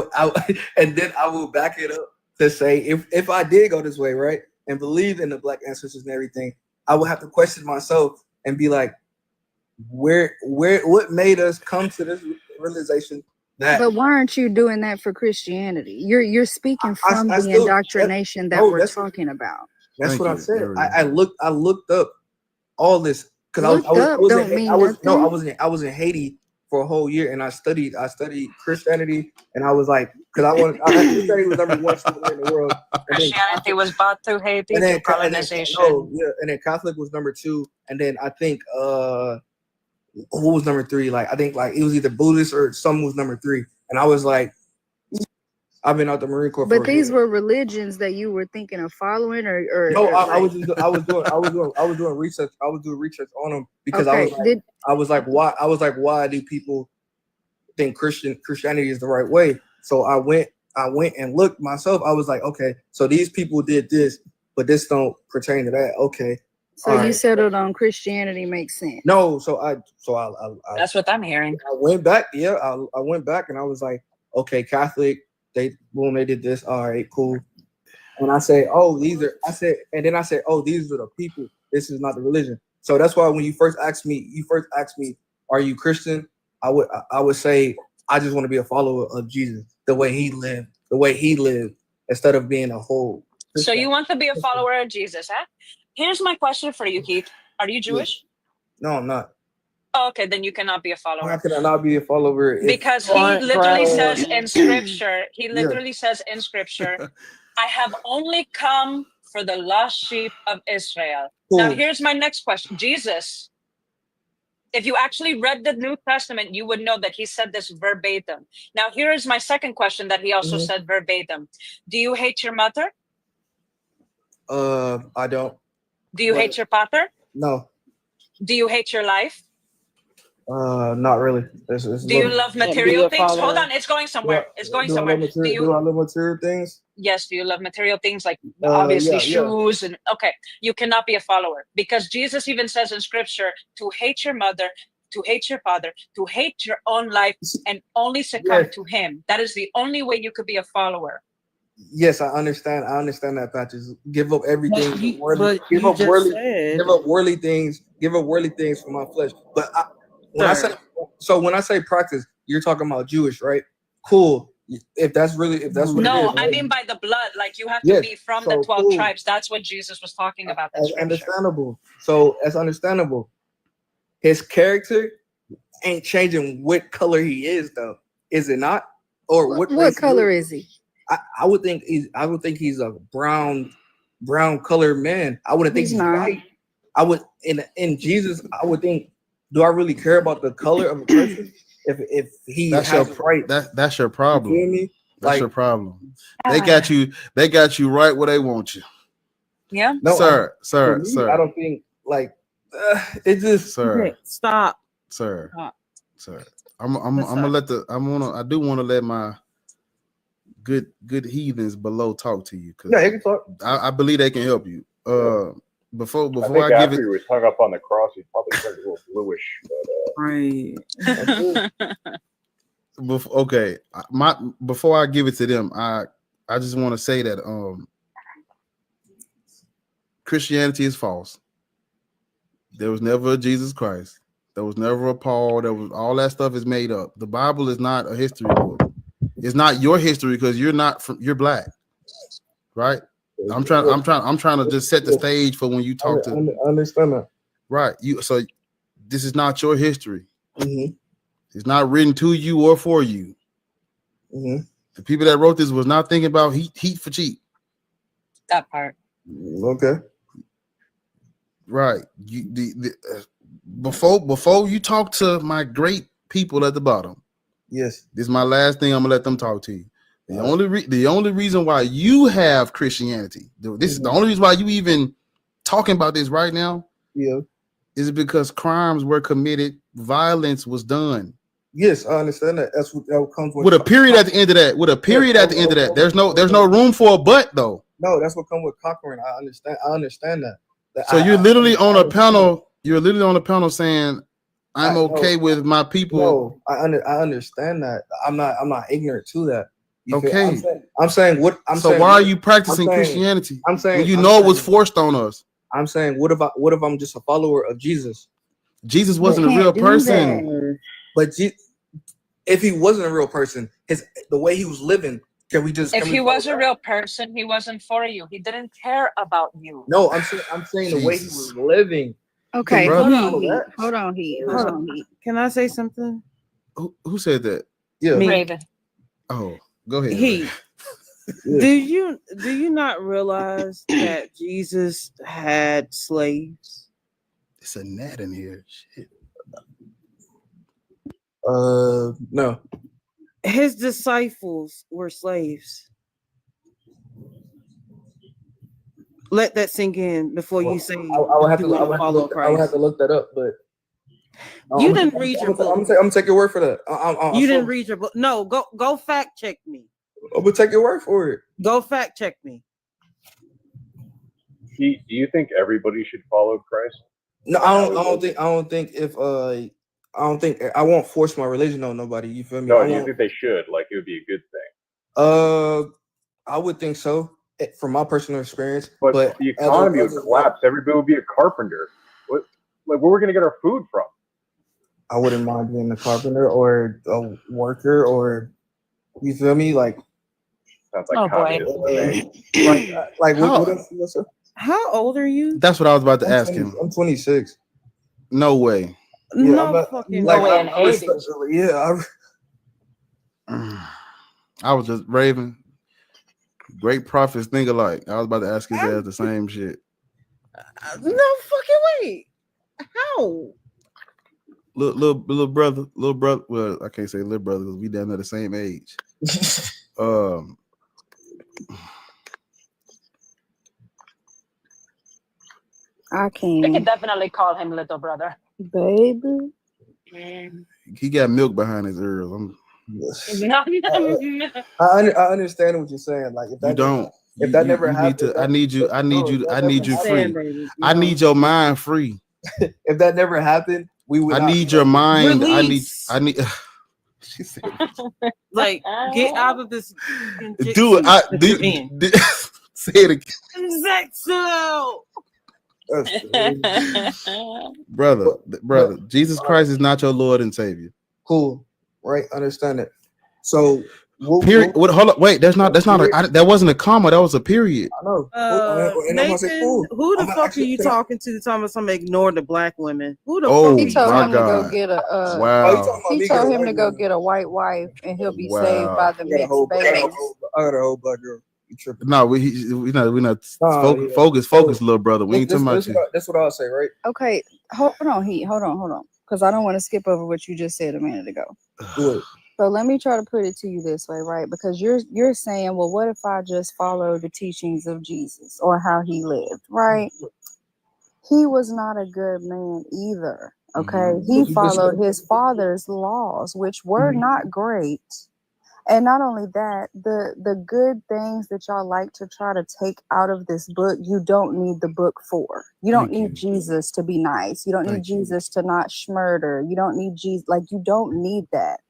will back it up to say if I did go this way, right, and believe in the black ancestors and everything, I would have to question myself and be like, what made us come to this realization that? But why aren't you doing that for Christianity? You're speaking from the indoctrination that we're talking about. That's what I said. I looked up all this because I was in Haiti for a whole year, and I studied Christianity, and I was like, because Christianity was number one somewhere in the world. Christianity was bought through Haiti, through colonization. And then Catholic was number 2, and then I think who was number 3? Like I think like it was either Buddhist or some was number 3, and I was like, I've been out the Marine Corps. But these were religions that you were thinking of following, or no? I was doing research. I was doing research on them because I was like, why do people think Christianity is the right way? So I went and looked myself. I was like, okay, so these people did this, but this don't pertain to that. Okay. So you settled on Christianity makes sense. No, so I that's what I'm hearing. I went back, I went back and I was like, okay, Catholic, they did this, all right, cool. And I say, oh, these are the people. This is not the religion. So that's why when you first asked me, are you Christian? I would say I just want to be a follower of Jesus, the way he lived, instead of being a whole Christian. So you want to be a follower of Jesus, huh? Here's my question for you, Keith. Are you Jewish? No, I'm not. Oh, okay, then you cannot be a follower. How can I not be a follower? Because he literally says in scripture, I have only come for the lost sheep of Israel. Cool. Now, here's my next question. Jesus, if you actually read the New Testament, you would know that he said this verbatim. Now, here is my second question that he also said verbatim. Do you hate your mother? I don't. Do you hate your father? No. Do you hate your life? Not really. Do you love material things? Hold on, it's going somewhere. Do I love material things? Yes. Do you love material things like obviously shoes and okay? You cannot be a follower because Jesus even says in scripture to hate your mother, to hate your father, to hate your own life, and only succumb to him. That is the only way you could be a follower. Yes, I understand that, Patrick. Give up everything. Give up worldly things for my flesh. But when I say practice, you're talking about Jewish, right? Cool. If that's what it is. No, I mean by the blood. Like you have to be from the 12 tribes. That's what Jesus was talking about. That's understandable. So that's understandable. His character ain't changing what color he is, though. Is it not? Or what color is he? I would think he's a brown colored man. I wouldn't think he's white. I would in Jesus. I would think. Do I really care about the color of a person? If he has right, that's your problem. You feel me? That's your problem. They got you right where they want you. Yeah. No, sir. I don't think it just stop. Sir. I'm gonna I do want to let my good heathens below talk to you. Yeah, he can talk. I believe they can help you. Before I give it, he was hung up on the cross. He probably turned a little bluish. Before I give it to them, I just want to say that Christianity is false. There was never a Jesus Christ. There was never a Paul. There was all that stuff is made up. The Bible is not a history book. It's not your history because you're black, right? I'm trying to just set the stage for when you talk to. I understand that. Right. So this is not your history. Mm-hmm. It's not written to you or for you. Mm-hmm. The people that wrote this was not thinking about heat for cheap. That part. Okay. Right. Before you talk to my great people at the bottom. Yes. This is my last thing. I'm gonna let them talk to you. The only reason why you have Christianity, this is the only reason why you even talking about this right now, is because crimes were committed, violence was done. Yes, I understand that. That comes with a period at the end of that. There's no room for a but though. No, that's what comes with conquering. I understand that. So you're literally on a panel. You're literally on a panel saying, "I'm okay with my people." No, I understand that. I'm not ignorant to that. You feel- Okay. I'm saying what I'm So saying. why are you I'm practicing saying- Christianity? I'm saying when you I'm know it was saying- forced on us. I'm saying what if I'm just a follower of Jesus? Jesus wasn't a real person. But if he wasn't a real person, the way he was living, can we If he was a real person, he wasn't for you. He didn't care about you. No, I'm saying the way he was living. Okay, Can hold we on, follow Heat. that? Hold on, Heat. Hold on, Heat. Can I say something? Who said that? Yeah. Me. Raven. Oh, go ahead. Heat. Yeah. Do you not realize that Jesus had slaves? It's a gnat in here. Shit. No. His disciples were slaves. Let that sink in before you say I would have to follow Christ. I would have to look that up, but You didn't read your book. I'm gonna take your word for that. You didn't read your book. No, go fact check me. I'm gonna take your word for it. Go fact check me. Do you think everybody should follow Christ? No, I don't think I won't force my religion on nobody. You feel me? No, do you think they should? Like, it would be a good thing. I would think so from my personal experience. But the economy would collapse. Everybody would be a carpenter. Where are we going to get our food from? I wouldn't mind being a carpenter or a worker, or you feel me? Like, sounds like communism to me. What else? How old are you? That's what I was about to ask him. I'm 26. No way. Yeah, No fucking like, way. I'm especially, yeah. I was just Raven. Great prophets think alike. I was about to ask his ass the same shit. No fucking way. How? Little brother. Well, I can't say little brother because we down there the same age. I You can. can definitely call him little brother. Baby. He got milk behind his ears. I understand what you're saying. Like, if that You don't. If that never you happened, need to. I need you. I need you. I need you free. Baby, I need your mind free. If that never happened, we would. I need your mind. Release. I need. She said, like, get out of this. Do it. Say it again. Brother. Jesus Christ is not your Lord and Savior. Cool, right? Understand it. So, period. Hold up. Wait. That's not. That wasn't a comma. That was a period. I know. Nathan, who the fuck are you talking to? Telling us I'm ignoring the black women. Who the Oh, fuck? He told my him to go God. get a. Wow. He told him to go get a white wife, and he'll be saved by the mixed babies. I got a whole black girl. You tripping? No, we not focus, little brother. We ain't talking about you. That's what I'll say, right? Okay, hold on, hold on, because I don't want to skip over what you just said a minute ago. Good. So let me try to put it to you this way, right? Because you're saying, well, what if I just follow the teachings of Jesus or how he lived, right? He was not a good man either. Okay, he followed his father's laws, which were not great. And not only that, the good things that y'all like to try to take out of this book, you don't need the book for. You don't need Jesus to be nice. You don't need Jesus to not murder. You don't need Jesus. Like, you don't need that.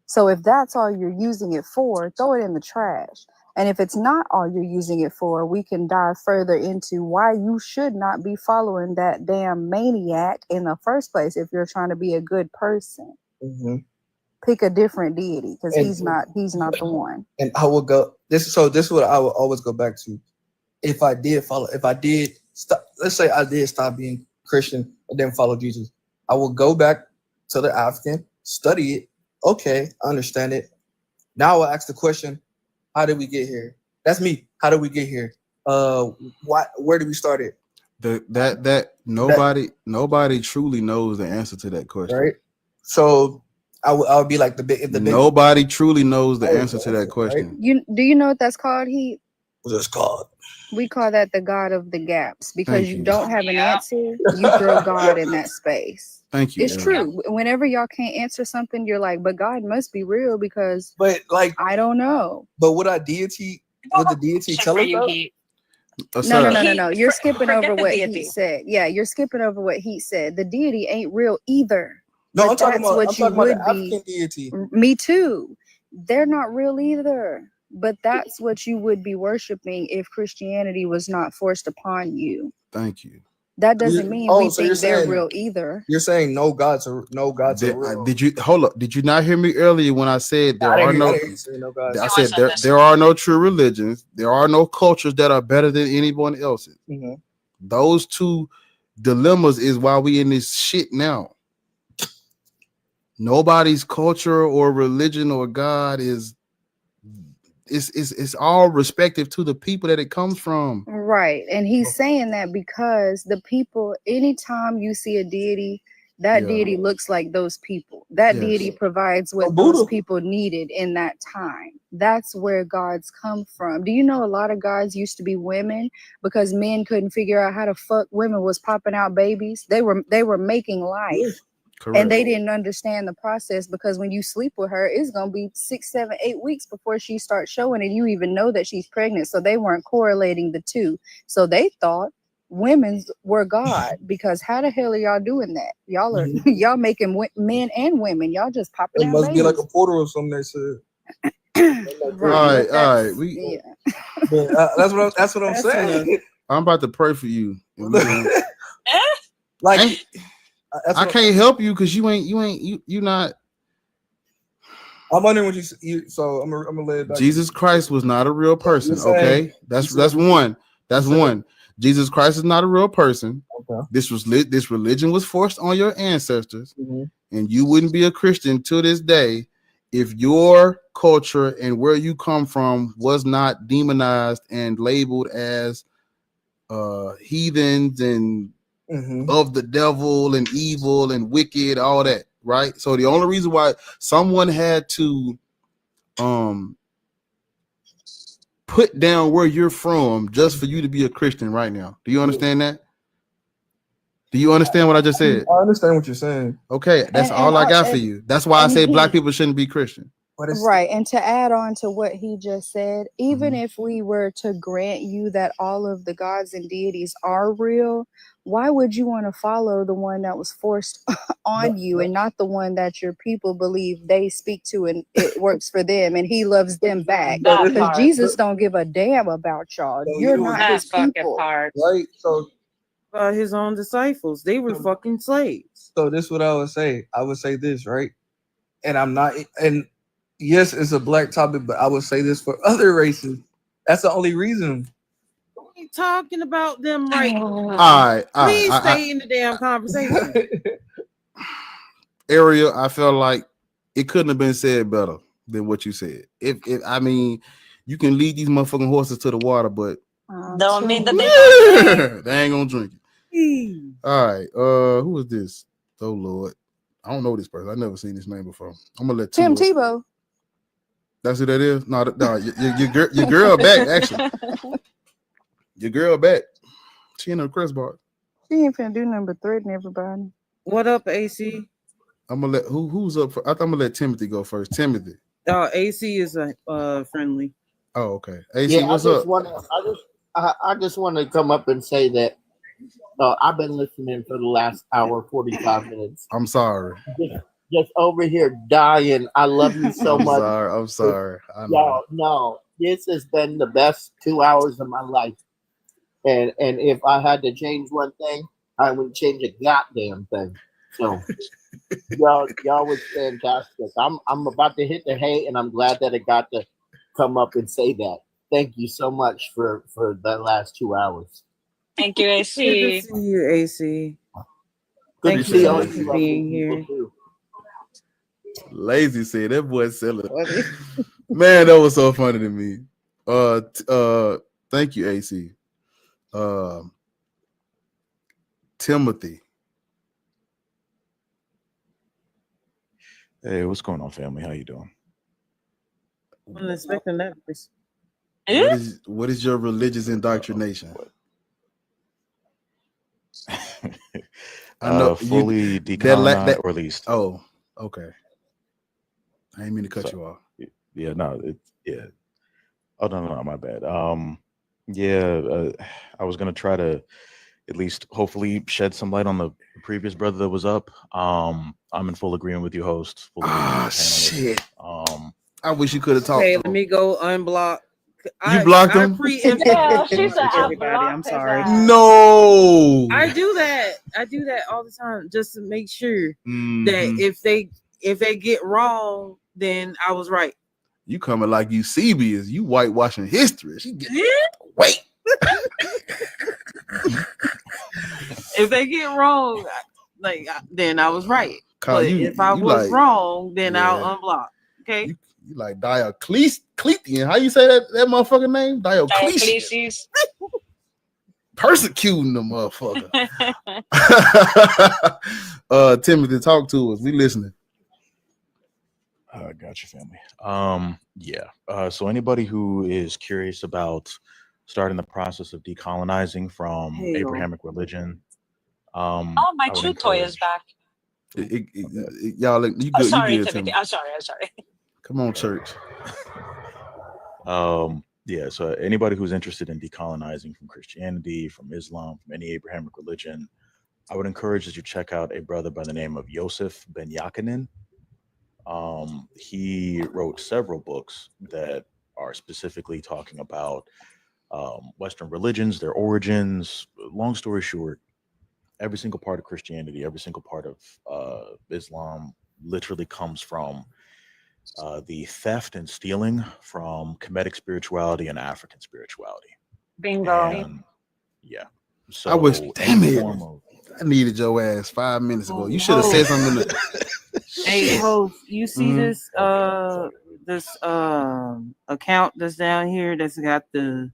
So if that's all you're using it for, throw it in the trash. And if it's not all you're using it for, we can dive further into why you should not be following that damn maniac in the first place if you're trying to be a good person. Pick a different deity because he's not the one. And I will go this is what I will always go back to. If I did stop, let's say I did stop being Christian and then follow Jesus, I will go back to the African, study it. Okay, I understand it. Now I'll ask the question, how did we get here? That's me. How did we get here? Where did we start it? Nobody truly knows the answer to that question. Right. So I would be like nobody truly knows the answer to that question. Do you know what that's called? What's this called? We call that the God of the gaps because you don't have an answer. You throw God in that space. Thank you. It's true. Whenever y'all can't answer something, you're like, but God must be real because I don't know. But what our deity What the deity Shit tell for us you, that? Heat. No. You're skipping Forget over the what deity. he said. Yeah, you're skipping over what he said. The deity ain't real either. No, But I'm talking that's about what you would the be. African deity. Me too. They're not real either. But that's what you would be worshiping if Christianity was not forced upon you. Thank you. That doesn't mean we So you're think they're saying real either. you're saying no gods are real. Did you hold up? Did you not hear me earlier when I said there I are didn't no? hear you say no gods. I said there are no true religions. There are no cultures that are better than anyone else's. Mhm. Those two dilemmas is why we in this shit now. Nobody's culture or religion or God is it's all respective to the people that it comes from. Right. And he's saying that because the people, anytime you see a deity, that deity looks like those people. That deity provides what those people needed in that time. That's where gods come from. Do you know a lot of gods used to be women because men couldn't figure out how to fuck women was popping out babies? They were making life. Correct. And they didn't understand the process because when you sleep with her, it's gonna be 6, 7, 8 weeks before she starts showing and you even know that she's pregnant. So they weren't correlating the two. So they thought women's were God because how the hell are y'all doing that? Y'all are y'all making men and women. Y'all just popping It out must babies. be like a portal or something. They said. Right. All right. We that's what I'm saying. I'm about to pray for you. Like I can't help you because you not. I'm wondering what you so I'm gonna lay it back. Jesus Christ was not a real person. You're saying- Okay, that's one. That's one. Jesus Christ is not a real person. Okay. This religion was forced on your ancestors, Mhm. and you wouldn't be a Christian to this day if your culture and where you come from was not demonized and labeled as heathens and of the devil and evil and wicked, all that, right? So the only reason why someone had to put down where you're from just for you to be a Christian right now. Do you understand that? Do you understand what I just said? I understand what you're saying. Okay, that's all I got for you. That's why I say black people shouldn't be Christian. Right. And to add on to what he just said, even if we were to grant you that all of the gods and deities are real, why would you want to follow the one that was forced on you and not the one that your people believe they speak to and it works for them and he loves them back? Because Jesus don't give a damn about y'all. You're not his people. Right? So his own disciples, they were fucking slaves. So this is what I would say. I would say this, right? And I'm not, and yes, it's a black topic, but I would say this for other races. That's the only reason. We ain't talking about them right now. All right. Please stay in the damn conversation. Ariel, I felt like it couldn't have been said better than what you said. If I mean, you can lead these motherfucking horses to the water, but Don't mean that they ain't gonna drink it. All right. Who is this? Oh Lord, I don't know this person. I've never seen this name before. I'm gonna let Tim Tua- Tebow. That's who that is. No, your girl back actually. Your girl back. She in her Chris bar. She ain't finna do nothing but threaten everybody. What up, AC? I'm gonna let who's up for. I'm gonna let Timothy go first. Timothy. AC is friendly. Oh, okay. AC, what's up? I just want to come up and say that I've been listening for the last hour, 45 minutes. I'm sorry. Just over here dying. I love you so much. I'm sorry. I know. Y'all, no, this has been the best 2 hours of my life. And if I had to change one thing, I would change a goddamn thing. So y'all was fantastic. I'm about to hit the hay, and I'm glad that I got to come up and say that. Thank you so much for the last 2 hours. Thank you, AC. Good to see you, AC. Good Thank to see you all so much you for being here. too. Lazy said that boy selling. Man, that was so funny to me. Thank you, AC. Timothy. Hey, what's going on, family? How you doing? I'm expecting that. What is your religious indoctrination? I know fully decolonized or released. Oh, okay. I didn't mean to cut you off. Yeah, no, Oh no, my bad. Yeah, I was gonna try to at least hopefully shed some light on the previous brother that was up. I'm in full agreement with you, host. Full agreement with the Shit. panelists. I wish you could have talked Okay, to let him. me go unblock. You blocked him? Yeah, she said I everybody. I'm blocked his sorry. ass. No. I do that. I do that all the time just to make sure Mhm. that if they get wrong, then I was right. You coming like Eusebius. You whitewashing history. She get wait. If they get wrong, then I was right. Kyle, But you- if I you was like- wrong, then I'll Yeah. unblock. Okay. You like Diocletian. How you say that motherfucker name? Diocletian. Diocletian. Persecuting the motherfucker. Timothy, talk to us. We listening. Got you, family. Yeah. So anybody who is curious about starting the process of decolonizing from Hell. Abrahamic religion, Oh, my I would chew toy is encourage- back. Y'all, you good? Oh, sorry, you good, Timothy. Timothy. I'm sorry. Come on, church. Yeah, so anybody who's interested in decolonizing from Christianity, from Islam, from any Abrahamic religion, I would encourage that you check out a brother by the name of Yosef Ben Yakinin. He wrote several books that are specifically talking about Western religions, their origins. Long story short, every single part of Christianity, every single part of Islam literally comes from the theft and stealing from Kemetic spirituality and African spirituality. Bingo. And, yeah. So I wish, damn any it. form of- I needed your ass 5 minutes ago. You should have said something. Hey, host, you see Mhm. this account that's down here that's got the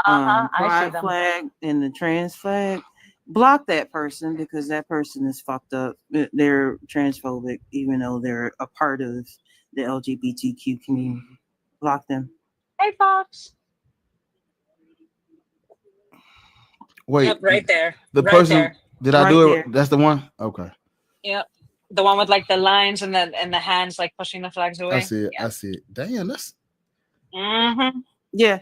I see pride them. flag and the trans flag? Block that person because that person is fucked up. They're transphobic, even though they're a part of the LGBTQ community. Block them. Hey, Fox. Wait, Yep, right there. The Right person there. did I Right do it? there. That's the one. Okay, Yep. The one with like the lines and the hands like pushing the flags away. I see it. I see it. Damn, that's Mm-hmm. Yeah.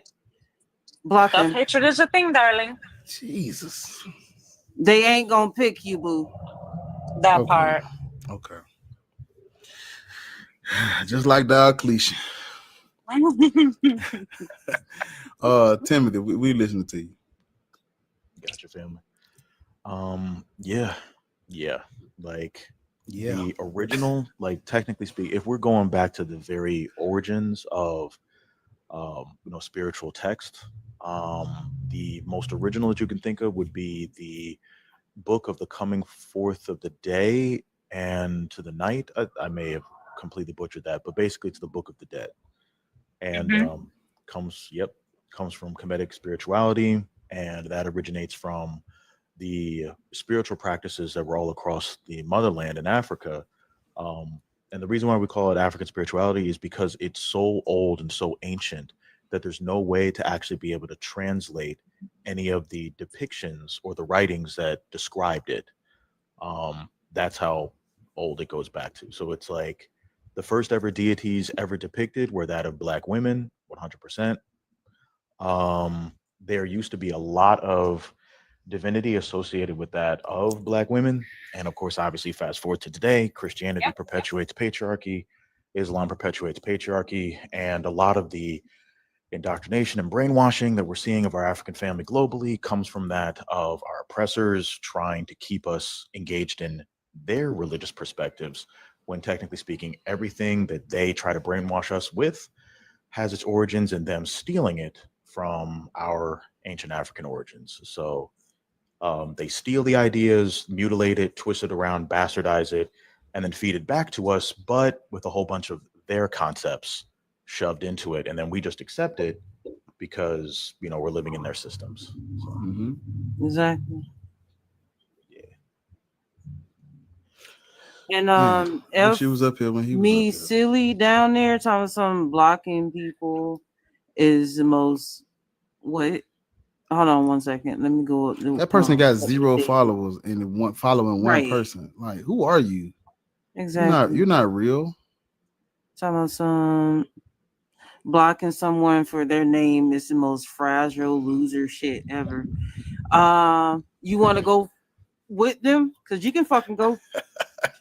Block them. Self-hatred is a thing, darling. Jesus. They ain't gonna pick you, boo. That Okay. part. Okay. Just like Diocletian. Timothy, we listening to you. Got your family. Yeah. Like the original, like technically speaking, if we're going back to the very origins of spiritual text, the most original that you can think of would be the book of the coming forth of the day and to the night. I may have completely butchered that, but basically it's the book of the dead. And comes from Kemetic spirituality, and that originates from the spiritual practices that were all across the motherland in Africa. And the reason why we call it African spirituality is because it's so old and so ancient that there's no way to actually be able to translate any of the depictions or the writings that described it. That's how old it goes back to. So it's like the first ever deities ever depicted were that of Black women, 100%. There used to be a lot of divinity associated with that of Black women. And of course, obviously, fast forward to today, Christianity perpetuates patriarchy, Islam perpetuates patriarchy, and a lot of the indoctrination and brainwashing that we're seeing of our African family globally comes from that of our oppressors trying to keep us engaged in their religious perspectives, when technically speaking, everything that they try to brainwash us with has its origins in them stealing it from our ancient African origins. So they steal the ideas, mutilate it, twist it around, bastardize it, and then feed it back to us, but with a whole bunch of their concepts shoved into it, and then we just accept it because we're living in their systems. So. Exactly. And when if she was up here, when he was me up here. silly down there talking about some blocking people is the most what? Hold on 1 second. Let me go. That person got 0 followers and following one Right. person. Like, who are you? Exactly. You're not real. Talking about some Blocking someone for their name is the most fragile loser shit ever. You want to go with them? Because you can fucking go.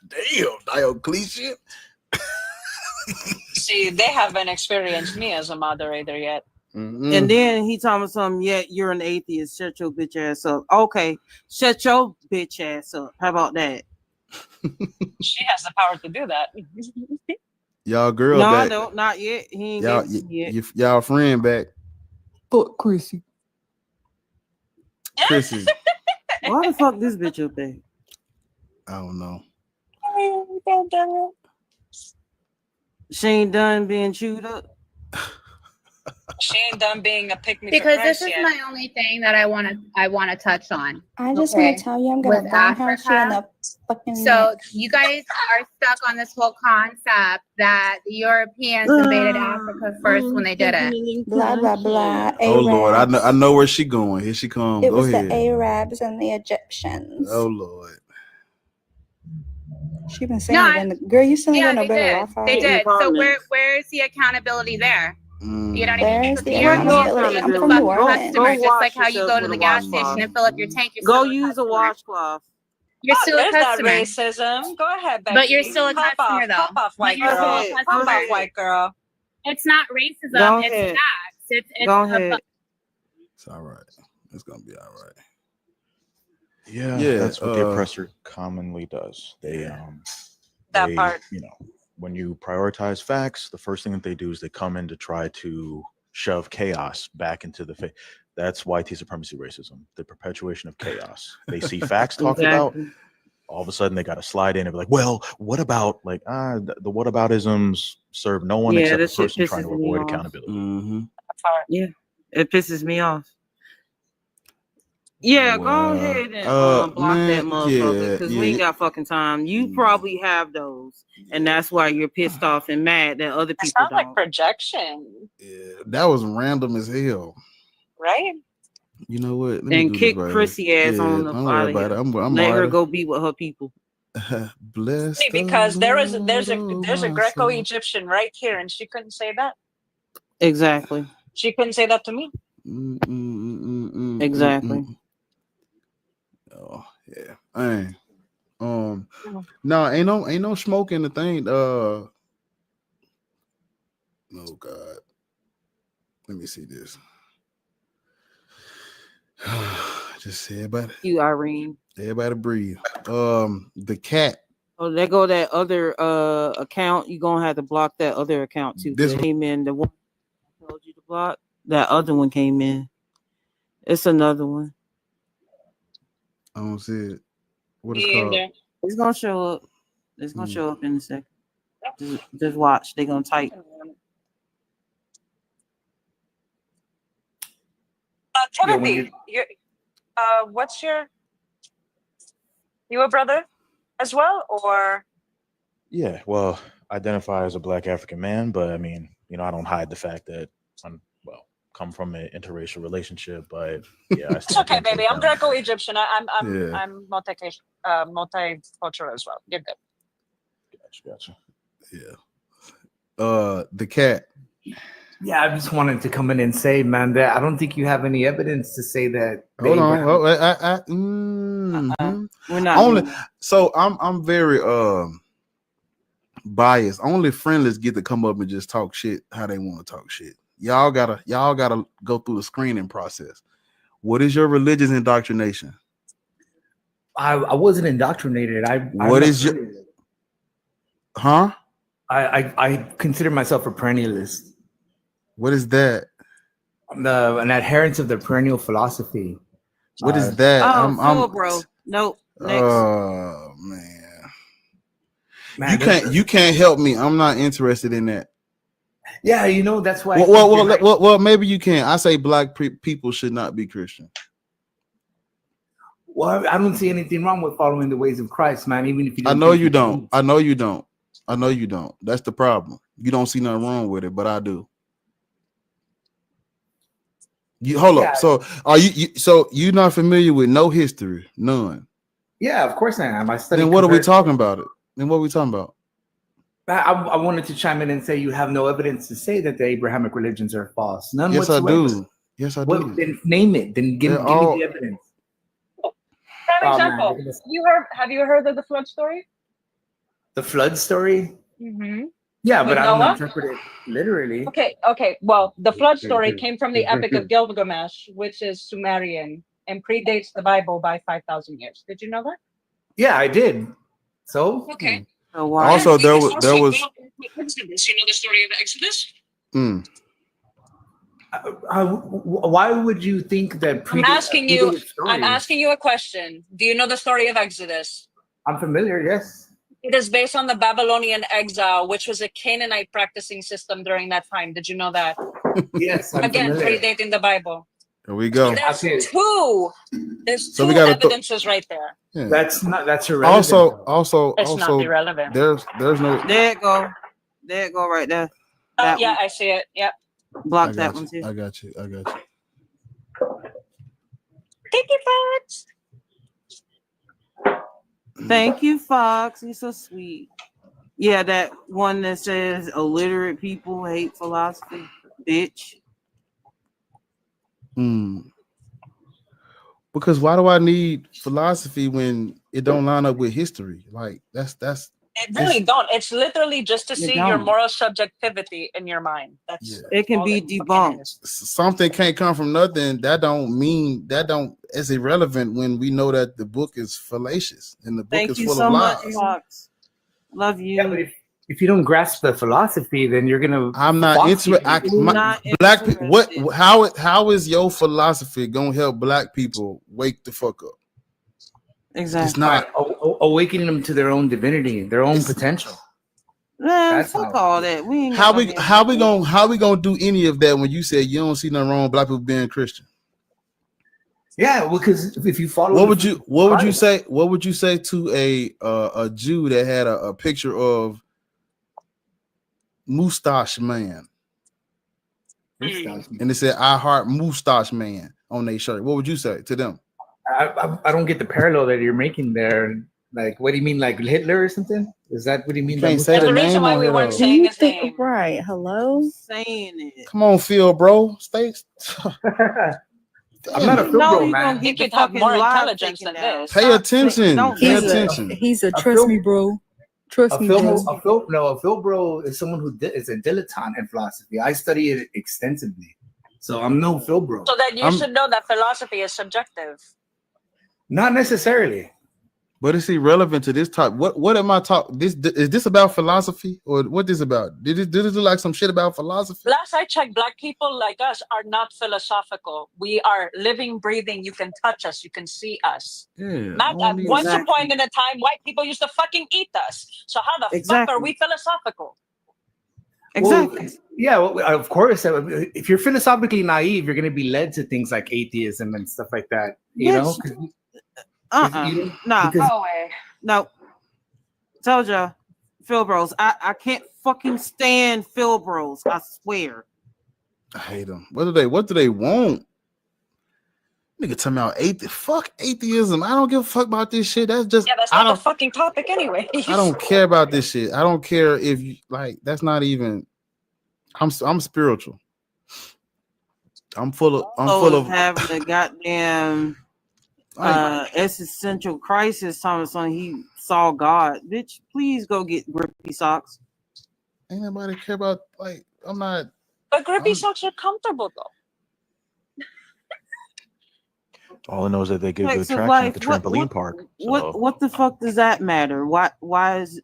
Damn, Diocletian. See, they haven't experienced me as a moderator yet. And then he told me something, yet you're an atheist. Shut your bitch ass up. Okay, shut your bitch ass up. How about that? She has the power to do that. Y'all girl No, back. I don't. Not yet. He ain't Y'all, get yet. y'all friend back. Fuck Chrissy. Chrissy. Why the fuck this bitch up there? I don't know. She ain't done being chewed up. She ain't done being a pick-me Because this is my only thing that I want to touch on. I just want to tell you, I'm gonna With roundhouse you in the Africa. fucking So neck. you guys are stuck on this whole concept that the Europeans invaded Africa first when they did it. Blah blah blah. Oh Lord, Arabs. I know where she going. Here she comes. It Go was ahead. the Arabs and the Egyptians. Oh Lord. She been saying it in the girl. You still ain't got no they better did. Wi-Fi. They did. So where's the accountability there? You know what I mean? There's Because the the Europeans accountability. I'm the from New fucking Orleans. customer, Go just like wash how you yourself go to with the a gas washcloth. station and fill up your tank. You're Go still use a washcloth. You're Oh, still a there's that customer. racism. Go ahead, Becky. But you're still a Pop customer, off. though. Pop off, But white you're still girl. a customer. Pop off, white girl. It's not racism. Go It's ahead. facts. It's Go a ahead. It's all right. It's gonna be all right. Yeah, that's what the oppressor commonly does. That part. You know, when you prioritize facts, the first thing that they do is they come in to try to shove chaos back into the face. That's white supremacy racism, the perpetuation of chaos. They see facts talked about, all of a sudden they got to slide in and be like, well, what about the whataboutisms serve no one except the this shit person trying to pisses me avoid off. accountability. Yeah, it pisses me off. Yeah, go ahead and block that motherfucker because we ain't got fucking time. You probably have those, and that's why you're pissed off and mad that other It people sounds don't. like projection, That was random as hell. right? You know what? Let me And do kick this right Chrissy here. ass on the Don't worry out of about here. it. I'm Let her already- go be with her people. Bless the Because there's a Lord, my Greco-Egyptian right here, and she couldn't say that. Exactly. She couldn't say that to me. Exactly. Oh yeah. Hey. No, ain't no smoke in the thing. Oh God. Let me see this. Just say everybody. You, Irene. Everybody breathe. The cat. Oh, there go that other account. You gonna have to block that other account too. This This came in. The one I told you to block. That other one came in. It's another one. I don't see it. What is Me called? either. It's gonna show up. It's gonna show up in a second. Just watch. They're gonna type. Timothy, what's you a brother as well, or? Yeah, well, identify as a Black African man, but I mean, I don't hide the fact that I'm come from an interracial relationship, but yeah, It's okay, baby. I'm Greco-Egyptian. I'm multicultural as well. You're good. Gotcha. Yeah. The cat. Yeah, I just wanted to come in and say, man, that I don't think you have any evidence to say that. Hold on. We're not only. doing that. So I'm very biased. Only friendlies get to come up and just talk shit how they want to talk shit. Y'all gotta go through the screening process. What is your religious indoctrination? I wasn't indoctrinated. What is your? Huh? I consider myself a perennialist. What is that? An adherent of the perennial philosophy. What is that? I'm bro. Nope. Next. Oh man, you can't help me. I'm not interested in that. Yeah, that's why. Well, maybe you can. I say Black people should not be Christian. Well, I don't see anything wrong with following the ways of Christ, man. Even if you, I know you don't. That's the problem. You don't see nothing wrong with it, but I do. You hold up. So are you? So you're not familiar with no history? None. Yeah, of course I am. I studied. Then what are we talking about? It. Then what are we talking about? I wanted to chime in and say you have no evidence to say that the Abrahamic religions are false. None Yes, I whatsoever. do. Yes, I What, do. then name it. Then give me the evidence. Prime Oh, man, example. you're Have you heard of the flood story? the flood story? Mm-hmm. Yeah, but With I don't Noah? interpret it literally. Okay. Well, the flood story came from the Epic of Gilgamesh, which is Sumerian and predates the Bible by 5,000 years. Did you know that? Yeah, I did. So Okay. Also, there was Exodus. You know the story of Exodus? why would you think that? I'm asking you a question. Do you know the story of Exodus? I'm familiar. Yes. It is based on the Babylonian exile, which was a Canaanite practicing system during that time. Did you know that? Yes, I'm Again, familiar. predating the Bible. There we go. There's two So we two gotta evidences right there. Yeah. That's irrelevant. It's not irrelevant. There's no. There it go. There it go right there. That Yeah, one. I see it. Yep. Block I that got one you. too. I got you. Thank you, Fox. Thank you, Fox. You're so sweet. Yeah, that one that says illiterate people hate philosophy, bitch. Because why do I need philosophy when it don't line up with history? Like that's It really don't. It's literally just to You see your don't. moral subjectivity in your mind. That's It can all be it fucking debunked. is. something can't come from nothing. That don't mean it's irrelevant when we know that the book is fallacious and the book Thank is you full so of much, lies. Fox. Love you. Yeah, but if you don't grasp the philosophy, then you're gonna. I'm not interested. Black people. How is your philosophy gonna help black people wake the fuck up? Exactly. It's not. Awakening them to their own divinity, their own potential. Man, That's fuck how- all that. We ain't How got no we gonna do any of that when you said you don't see nothing wrong with black people being Christian? Yeah, because if you follow, What would you say? What would you say to a Jew that had a picture of Mustache Man and it said "I heart Mustache Man" on their shirt? What would you say to them? I don't get the parallel that you're making there. Like, what do you mean, like Hitler or something? Is that what do you mean? Can't say the name on here, though. Do you think right? Hello. Saying it. Come on, Phil, bro. Stay. I'm not a Phil bro, man. You could have more intelligence than this. Pay attention. Pay attention. He's a trust me, bro. Trust me, bro. A Phil bro is someone who is a dilettante in philosophy. I study it extensively, so I'm no Phil bro. So then you should know that philosophy is subjective. Not necessarily. But it's irrelevant to this type. What am I talking? Is this about philosophy or what this about? Did it look like some shit about philosophy? Last I checked, black people like us are not philosophical. We are living, breathing. You can touch us. You can see us. Yeah. Once upon in a time, white people used to fucking eat us. So how the fuck are we philosophical? Exactly. Well, yeah, well, of course. If you're philosophically naive, you're going to be led to things like atheism and stuff like that. You know? Nah. because- Go away. No. Told ya. Phil Bros. I can't fucking stand Phil Bros. I swear. I hate them. What do they want? Nigga talking about fuck atheism. I don't give a fuck about this shit. That's just That's not the fucking topic anyway. I don't care about this shit. I don't care if you like that's not even I'm spiritual. I'm full of having a goddamn existential crisis. Thomas on he saw God. Bitch, please go get grippy socks. Ain't nobody care about like I'm not. But grippy socks are comfortable though. All I know is that they give good Facts of traction life. at the trampoline park. What the fuck does that matter? Why is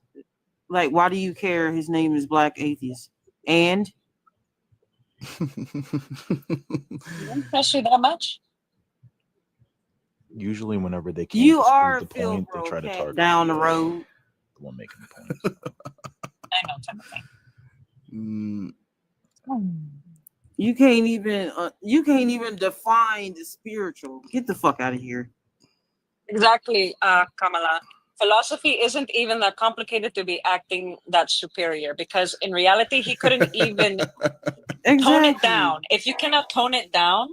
like why do you care? His name is Black Atheist. And Impress you that much? Usually, whenever they can't you disprove are the Phil point, they Bro try to cat target down the road. the one making the point. I know type of thing. You can't even define the spiritual. Get the fuck out of here. Exactly, Kamala. Philosophy isn't even that complicated to be acting that superior because in reality, he couldn't even tone it down. If you cannot tone it down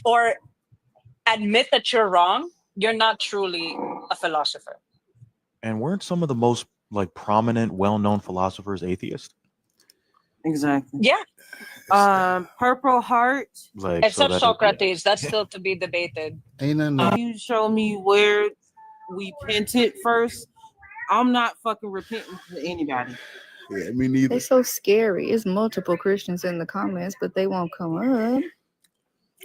or admit that you're wrong, you're not truly a philosopher. And weren't some of the most like prominent, well-known philosophers atheist? Exactly. Yeah. Purple Heart. Like, Except that Socrates, that's still to be debated. Ain't nothing. Can you show me where we repented first? I'm not fucking repenting to anybody. Yeah, me neither. They're so scary. It's multiple Christians in the comments, but they won't come up.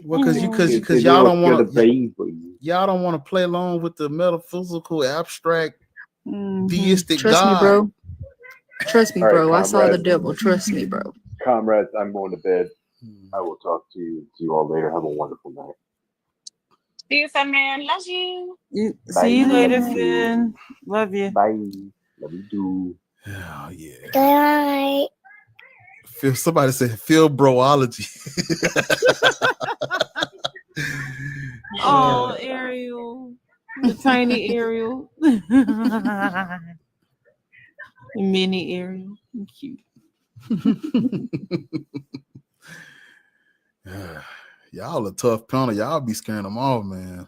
Well, because y'all don't want to y'all don't want to play along with the metaphysical, abstract, theistic Trust God. me, bro. Trust me, All right, bro. I saw the comrades. devil. Trust me, bro. Comrades, I'm going to bed. I will talk to you all later. Have a wonderful night. See you, Fenman. Love you. See you later, Finn. Love you. Bye. Love you too. Oh yeah. Bye. Somebody said Philbrology. Oh, Ariel. The tiny Ariel. The mini Ariel. Cute. Y'all a tough punter. Y'all be scaring them off, man.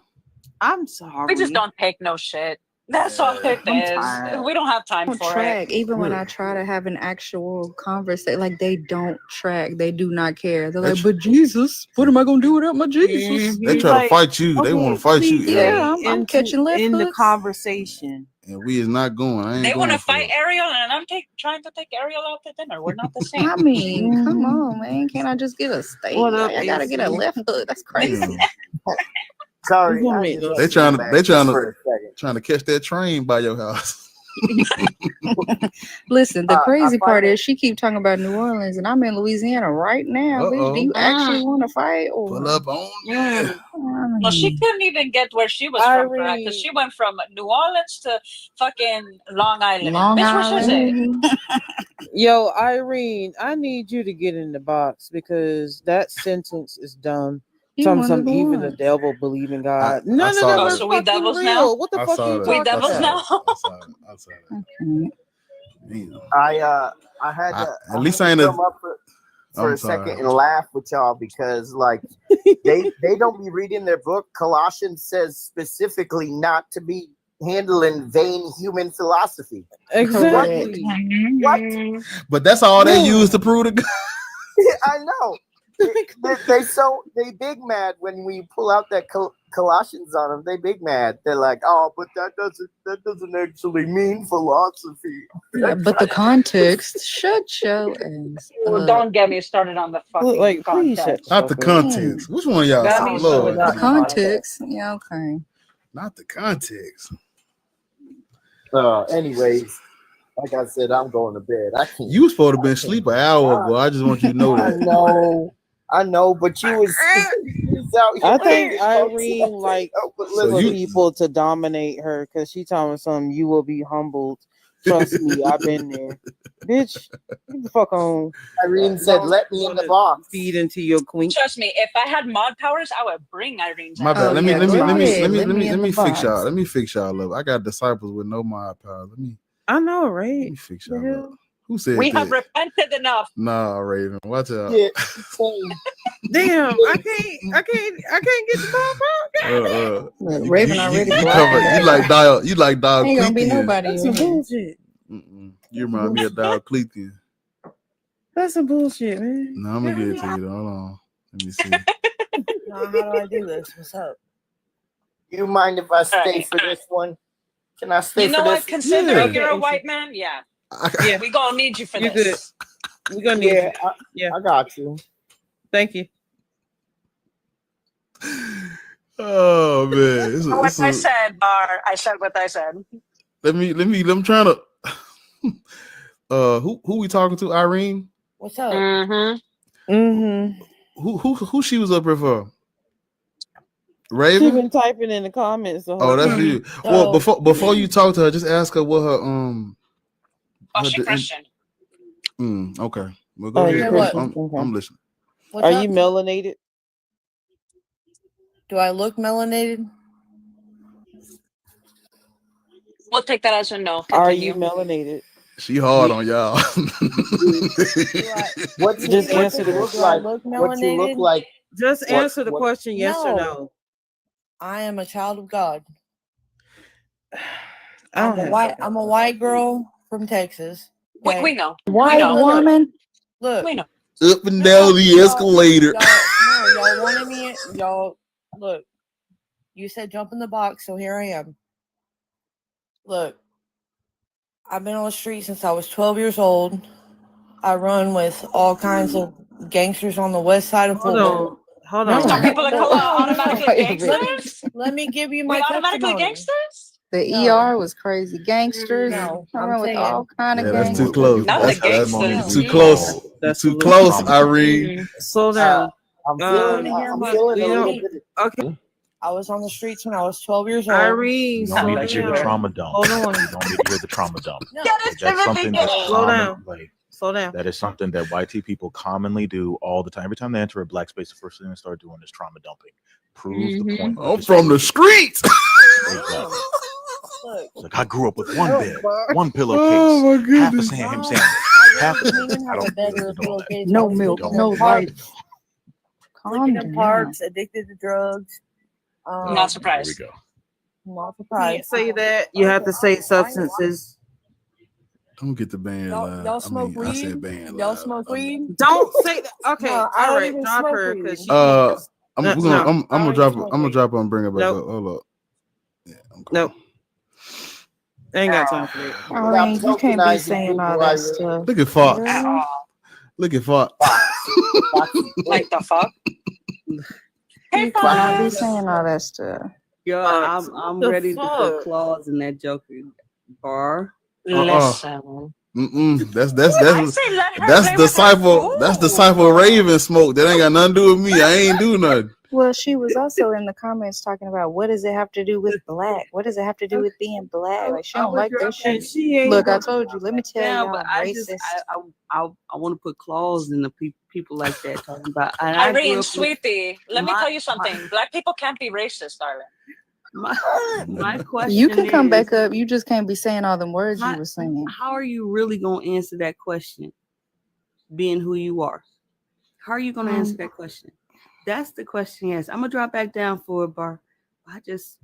I'm sorry. We just don't take no shit. That's all it I'm is. tired. We don't have time Don't for track. it. Even when I try to have an actual conversation, like they don't track. They do not care. They're like, but Jesus, what am I gonna do without my Jesus? They try to fight you. They want to fight you. Yeah, I'm catching left in the hooks. conversation. And we is not going. I ain't They going want to for fight it. Ariel, and I'm trying to take Ariel out to dinner. We're not the same. I mean, come on, man. Can't I just get a steak? What up, I gotta get a AC? left hook. That's crazy. Sorry, I just had to come back for a second. trying to catch that train by your house. Listen, the I crazy part find is she keep talking about New Orleans, and I'm in Louisiana right now. Bitch, do you actually want to fight? Or Pull up on Well, she couldn't even get where she was from, correct? Because she went from New Orleans to fucking Long Island. Long Bitch, which is it? Island. Yo, Irene, I need you to get in the box because that sentence is dumb. Some even the devil believe in God. None of them Oh, are so we fucking devils real. now? What the I fuck saw are you that. talking We devils about? now? I had to At least I I had ain't to a. come up for I'm a second sorry. and laugh with y'all because like they don't be reading their book. Colossians says specifically not to be handling vain human philosophy. Exactly. What? But that's all they use to prove the God. I know. They big mad when we pull out that Colossians on them. They big mad. They're like, oh, but that doesn't actually mean philosophy. Yeah, but the context. Shut your ass Well, up. don't get me started on the fucking Like, please shut context. Not the context. Which one of y'all? Got me Lord, The context. Yeah, okay. not the context. Anyways, like I said, I'm going to bed. I can't. You was supposed to have been asleep an hour ago. I just want you to know that. I know, but you was out here. I think Irene like So for you- people to dominate her because she telling me something. You will be humbled. Trust me, I've been there, bitch. Get the fuck on. Irene said, "Let me in the box." Feed into your queen. Trust me, if I had mod powers, I would bring Irene's My ass. bad. Let me in the fix y'all. box. Let me fix y'all up. I got disciples with no mod power. Let me I know, right? fix y'all up. Who said We that? have repented enough. Nah, Raven. Watch out. Yeah. Damn, I can't get the top out. Raven already you blocked cover. it. You like Diocletian. Ain't gonna be nobody That's in some here. bullshit. You remind me of Diocletian. That's some bullshit, man. No, I'm gonna get it to you. Though. Hold on. Let me see. How do I do this? What's up? You mind if I stay for this one? Can I stay You know for what? this? Considering Yeah. you're a white man, yeah. Yeah. We gonna need you for You're this. We're gonna need Yeah, you. I got you. Thank you. Oh man. What I said, Bar. I said what I said. Let me. I'm trying to. Who we talking to? Irene. What's up? Mm-hmm. Mm-hmm. Who she was up here for? She Raven. been typing in the comments. The whole Oh, that's time. you. Well, before you talk to her, just ask her what her Oh, she Christian. Okay. Well, go Oh, ahead. you're Christian. Okay. I'm listening. Are you melanated? Do I look melanated? We'll take that as a no. Are you Continue. melanated? She hard on y'all. Just answer the look Do I like? look What you look melanated? like? Just What- answer the what- question, yes or No. no. I am a child of God. I don't have I'm a white girl from Texas. We know. White We know. woman. Look, We know. Up and down the escalator. y'all wanted me. Y'all look. You said jump in the box, so here I am. Look, I've been on the street since I was 12 years old. I run with all kinds of gangsters on the west side of Hold Fulton. on. Hold No, on. Some people of no, color no, are automatically no. gangsters. Let me give you my We automatically testimony. gangsters? The No. ER was crazy. Gangsters. No, I I'm run with saying. all kind of Yeah, that's gangsters. too close. Not the That's gangsters. too close. That's Too a little close, trauma. Irene. Slow down. I'm feeling. Um, I'm my- feeling we a don't. little bit. Okay, I was on the streets when I was 12 years old. Irene, You slow don't need to hear the down. trauma dump. Hold on. You don't need to hear the trauma dump. No. Like, that's something that's Slow common. down. Like Slow down. that is something that YT people commonly do all the time. Every time they enter a black space, the first thing they start doing is trauma dumping. Prove the point. I'm from the streets. Exactly. Look, It's like I grew up with one bed, one Oh pillowcase, my half a goodness. ham sandwich, half a. I didn't even I have a don't bed or a believe in all that. pillowcase. No I was milk, sleeping no in parks, life. sleeping Calm in down. parks, addicted to drugs. Not There we surprised. go. Not You surprised. can't say that. You have to say substances. Don't get the band live. Y'all smoke I said weed? band Y'all live. smoke weed? Don't say that. Okay, No, I all don't right. even Drop smoke her weed. because she. I'm No, gonna no, I'm I gonna don't drop even it. smoke I'm gonna weed. drop her and bring her back Nope. up. Hold up. Yeah, I'm cool. Nope. I ain't got time for that. Irene, you can't be tokenizing saying all people that right stuff. Look at Fox. Really? Look at Fox. Like the fuck? Hey, You cannot be Fox. saying all that stuff. Yo, Fox. I'm The ready to put fuck? claws in that Joker bar. Listen. That's I say let her that's play with her disciple. That's food. disciple Raven smoke. That ain't got nothing to do with me. I ain't do nothing. Well, she was also in the comments talking about what does it have to do with black? What does it have to do with being black? Like she don't like that shit. She ain't Look, I gonna told you. Let me tell down, y'all, but I'm I racist. just I want to put claws in the people like that talking about. And I grew Irene, up with sweetie, let me my tell you something. Black people can't be racist, darling. my question. You can come is, back up. You just can't be saying all them words you how, were saying. how are you really gonna answer that question? Being who you are, how are you gonna answer that question? That's the question. Yes, I'm gonna drop back down for a bar. I just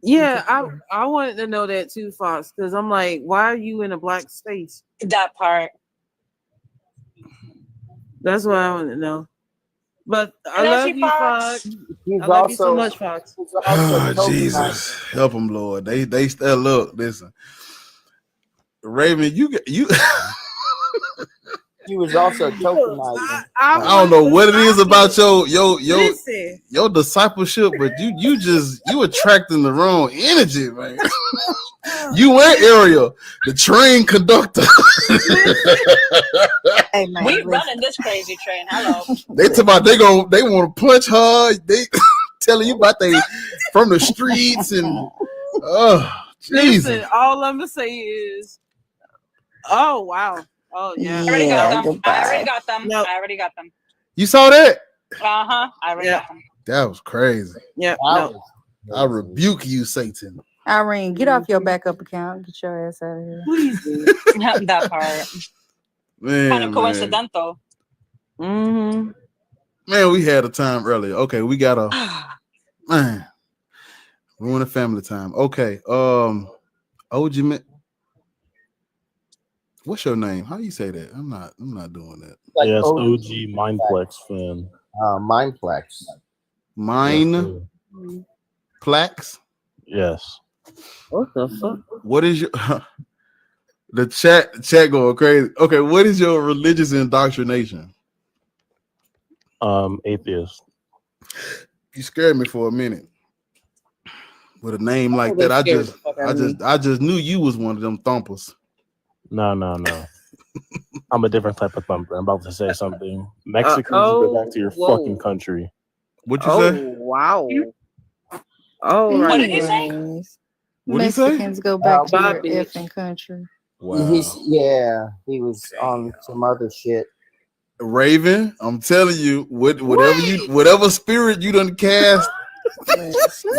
Yeah, I wanted to know that too, Fox, because I'm like, why are you in a black space? That part. That's what I want to know. But I love love you, you, Fox. Fox. He's I love you so also much, Fox. he's also Oh, tokenizing. Jesus, help them, Lord. They still look. Listen, Raven, you. He was also tokenizing. I don't know what it is about your Listen. your discipleship, but you attracting the wrong energy, man. You and Ariel, the train conductor. Hey man, We listen. running this crazy train. Hello. They talk about they want to punch hard. They telling you about they from the streets and Jesus. Listen, all I'm gonna say is, oh wow, oh yeah, I already got them. I goodbye. already got them. Nope. I already got them. You saw that? I already Yeah. got them. That was crazy. Yeah, That no. was I rebuke you, Satan. Irene, get off your backup account. Get your ass out of here. please do. That part. Man, Kind of man. coincidental. Mm-hmm. Man, we had a time earlier. Okay, we got a man. Ruin the family time. Okay. OG man. What's your name? How do you say that? I'm not doing that. like Yes, OG OG Mindplex fan. Mindplex. Mine Plax. Yes. What the fuck? What is your the chat going crazy? Okay, what is your religious indoctrination? Atheist. You scared me for a minute. With a name like that, I just knew you was one of them thumpers. No. I'm a different type of thumper. I'm about to say something. Mexicans, go back to your fucking country. What you say? Wow. Oh, What right. did he say? What did he say? Mexicans go back to your Bobby. effing country. Wow. He was on some other shit. Raven, I'm telling you, whatever spirit you done cast,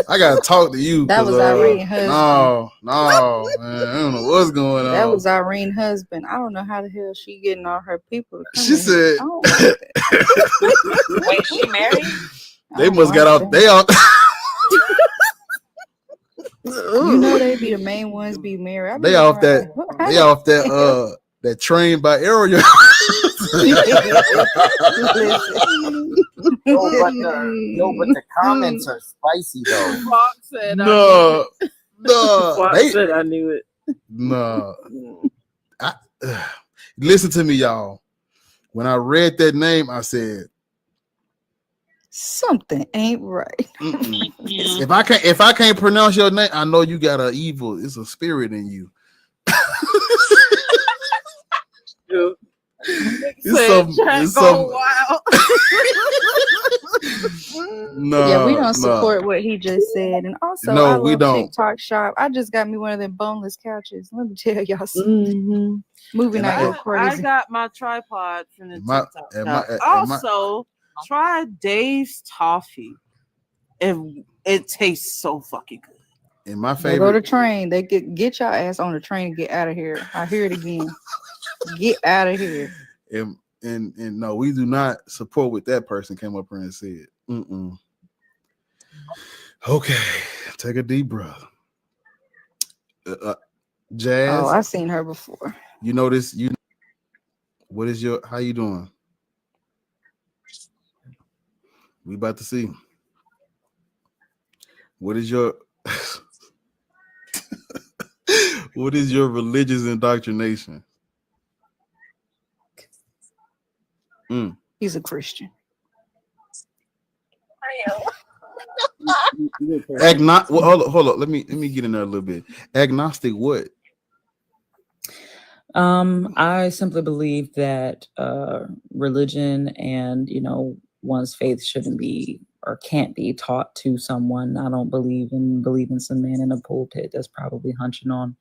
I gotta talk to you. That was Irene's husband. No, man, I don't know what's going on. That was Irene's husband. I don't know how the hell she getting all her people to come She in here. said, I don't like that. Wait, is she married? they must get out. They out. You know they be the main ones be married. I be They off that. looking around like, They off that. That train by Ariel. But the comments are spicy though. Fox said No, no. Fox said I knew it. No. Listen to me, y'all. When I read that name, I said something ain't right. if I can't pronounce your name, I know you got an evil. It's a spirit in you. It's some wild. No, yeah, we don't support what he just said. And also, No, I we love don't. TikTok shop. I just got me one of them boneless couches. Let me tell y'all something. Movie And night go I crazy. got my tripod from the My- TikTok and shop. my- and Also, try Dave's toffee. It tastes so fucking good. And my They go to favorite. train. They get y'all ass on the train and get out of here. I hear it again. Get out of here. And no, we do not support what that person came up here and said. Okay, take a deep breath. Jazz. Oh, I've seen her before. You know this. What is your? How you doing? We about to see. What is your? What is your religious indoctrination? He's a Christian. Well, hold on. Let me get in there a little bit. Agnostic what? I simply believe that religion and one's faith shouldn't be or can't be taught to someone. I don't believe in some man in a pulpit that's probably hunching on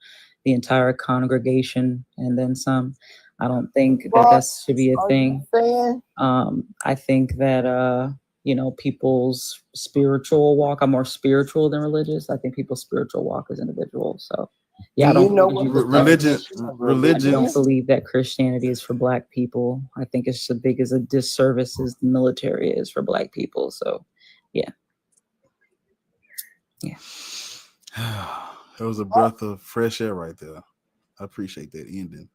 the entire congregation and then some. I don't think that should be a thing. I think that people's spiritual walk. I'm more spiritual than religious. I think people's spiritual walk is individual. So yeah, I don't religion. I don't believe that Christianity is for Black people. I think it's as big as a disservice as the military is for Black people. So yeah. It was a breath of fresh air right there. I appreciate that ending.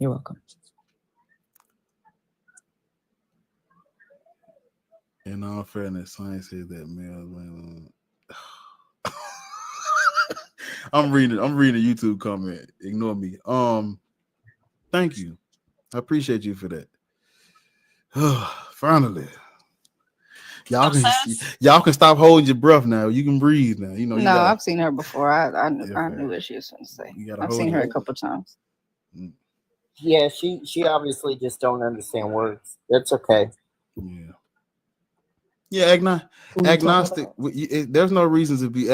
You're welcome. In all fairness, science said that male. I'm reading a YouTube comment. Ignore me. Thank you. I appreciate you for that. Finally. Y'all can stop holding your breath now. You can breathe now. No, I've seen her before. I knew what she was going to say. I've seen her a couple times. Yeah, she obviously just don't understand words. That's okay. Yeah, agnostic. There's no reason to be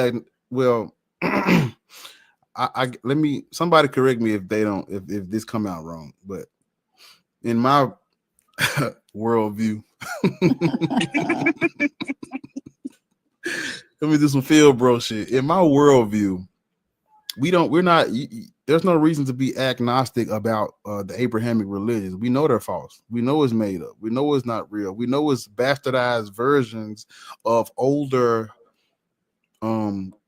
well. Let me. Somebody correct me if they don't. If this come out wrong, but in my worldview, let me do some field bro shit. In my worldview, there's no reason to be agnostic about the Abrahamic religions. We know they're false. We know it's made up. We know it's not real. We know it's bastardized versions of older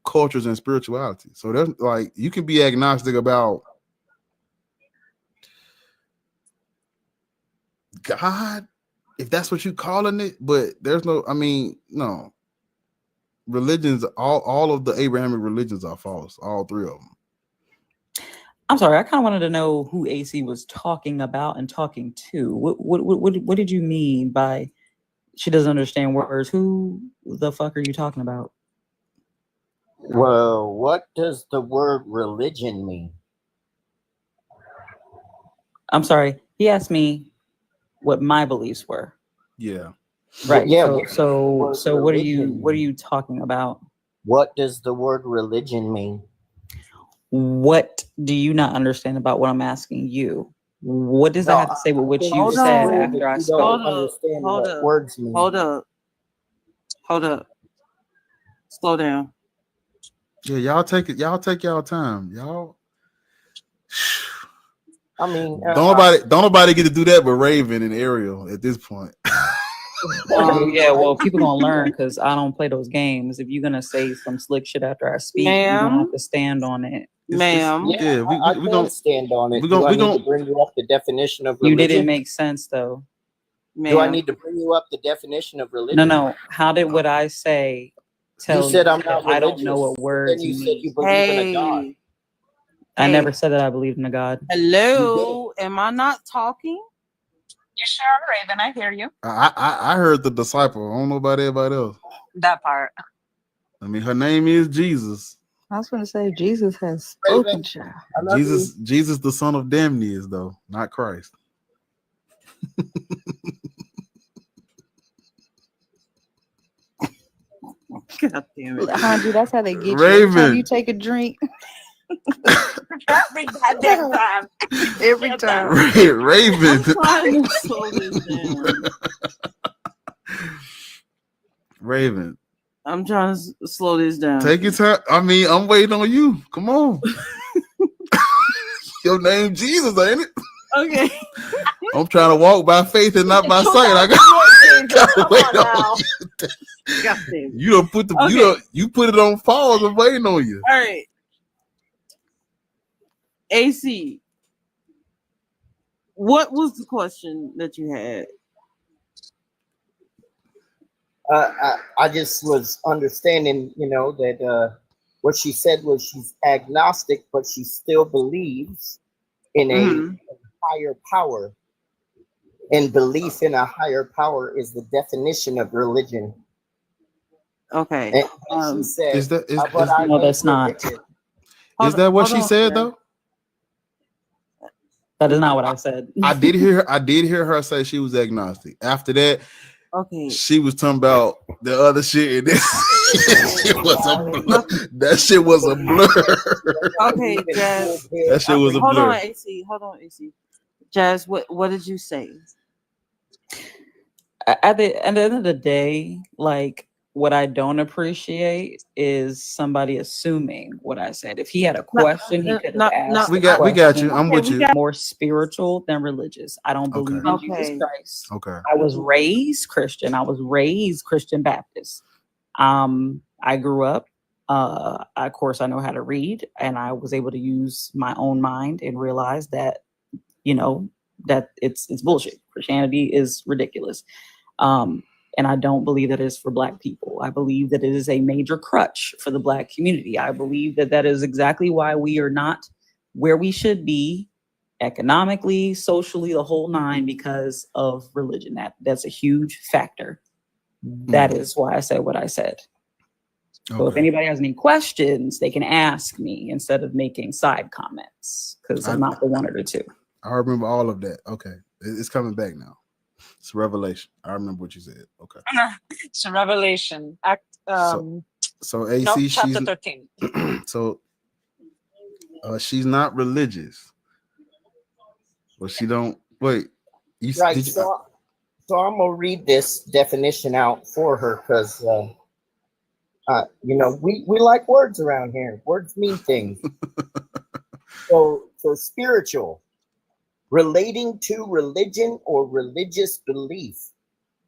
cultures and spirituality. So there's you can be agnostic about God, if that's what you're calling it, but there's no, no. Religions, all of the Abrahamic religions are false, all three of them. I'm sorry, I kind of wanted to know who AC was talking about and talking to. What did you mean by she doesn't understand words? Who the fuck are you talking about? Well, what does the word religion mean? I'm sorry. He asked me what my beliefs were. Yeah. Right. Yeah. So what are you talking about? What does the word religion mean? What do you not understand about what I'm asking you? What does that have to say with what you said after I spoke? Hold up. Slow down. Yeah, y'all take y'all time. Y'all. I mean, don't nobody get to do that but Raven and Ariel at this point. Yeah, well, people gonna learn because I don't play those games. If you're gonna say some slick shit after I speak, you're gonna have to stand on it. Ma'am. Yeah, I can stand on it. Do I need to bring you up the definition of You religion? didn't make sense though. Do I need to bring you up the definition of religion? No, no. How did what I say tell You said I'm that not I don't know religious. what words Then you you said mean? you believe in a God. I never said that I believed in a God. Hello, am I not talking? You sure, Raven? I hear you. I heard the disciple. I don't know about everybody else. That part. I mean, her name is Jesus. I was going to say Jesus has spoken, child. Jesus, the son of Damnius, though, not Christ. God damn it. Hanji, that's how they get you. Every Raven. time you take a drink. Every goddamn time. Every time. Raven. I'm trying to slow this down. Raven. I'm trying to slow this down. Take your time. I mean, I'm waiting on you. Come on. Your name Jesus, ain't it? Okay. I'm trying to walk by faith and not by sight. I gotta wait on you. God damn it. You don't put the you put it on pause. I'm waiting on you. All right. AC. What was the question that you had? I just was understanding, that what she said was she's agnostic, but she still believes in a higher power. And belief in a higher power is the definition of religion. Okay. And she said, no, that's not. Is that what she said though? That is not what I said. I did hear her say she was agnostic. After that, okay, she was talking about the other shit. And that shit was a blur. Okay, Jazz. That shit was a blur. Hold on, AC. Jazz, what did you say? At the end of the day, like, what I don't appreciate is somebody assuming what I said. If he had a question, he could have asked. We got you. I'm with you. More spiritual than religious. I don't believe in Jesus Christ. Okay. I was raised Christian. I was raised Christian Baptist. I grew up. Of course, I know how to read, and I was able to use my own mind and realize that, that it's bullshit. Christianity is ridiculous. And I don't believe that it's for Black people. I believe that it is a major crutch for the Black community. I believe that is exactly why we are not where we should be economically, socially, the whole nine, because of religion. That's a huge factor. That is why I said what I said. So if anybody has any questions, they can ask me instead of making side comments, because I'm not the one or the two. I remember all of that. Okay. It's coming back now. It's a revelation. I remember what you said. Okay. It's a revelation. Act. So AC, chapter 13. So she's not religious. But she don't wait. Right. So I'm gonna read this definition out for her because we like words around here. Words mean things. So spiritual. Relating to religion or religious belief.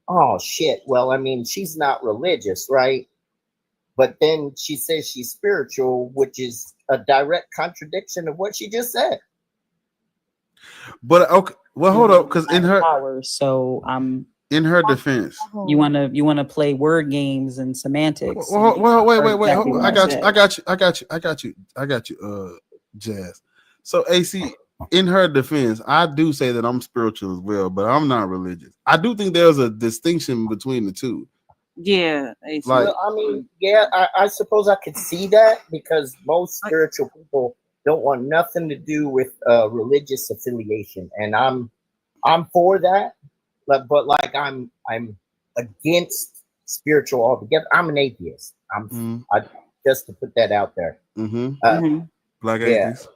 Oh shit. Well, I mean, she's not religious, right? But then she says she's spiritual, which is a direct contradiction of what she just said. But okay, well, hold up, because in her powers, so I'm in her defense. You wanna play word games and semantics. Well, wait. Exactly I got you, Jazz. So AC, in her defense, I do say that I'm spiritual as well, but I'm not religious. I do think there's a distinction between the two. Yeah. Well, I mean, I suppose I could see that because most spiritual people don't want nothing to do with religious affiliation, and I'm for that. But like I'm against spiritual altogether. I'm an atheist. I just to put that out there. Black atheist.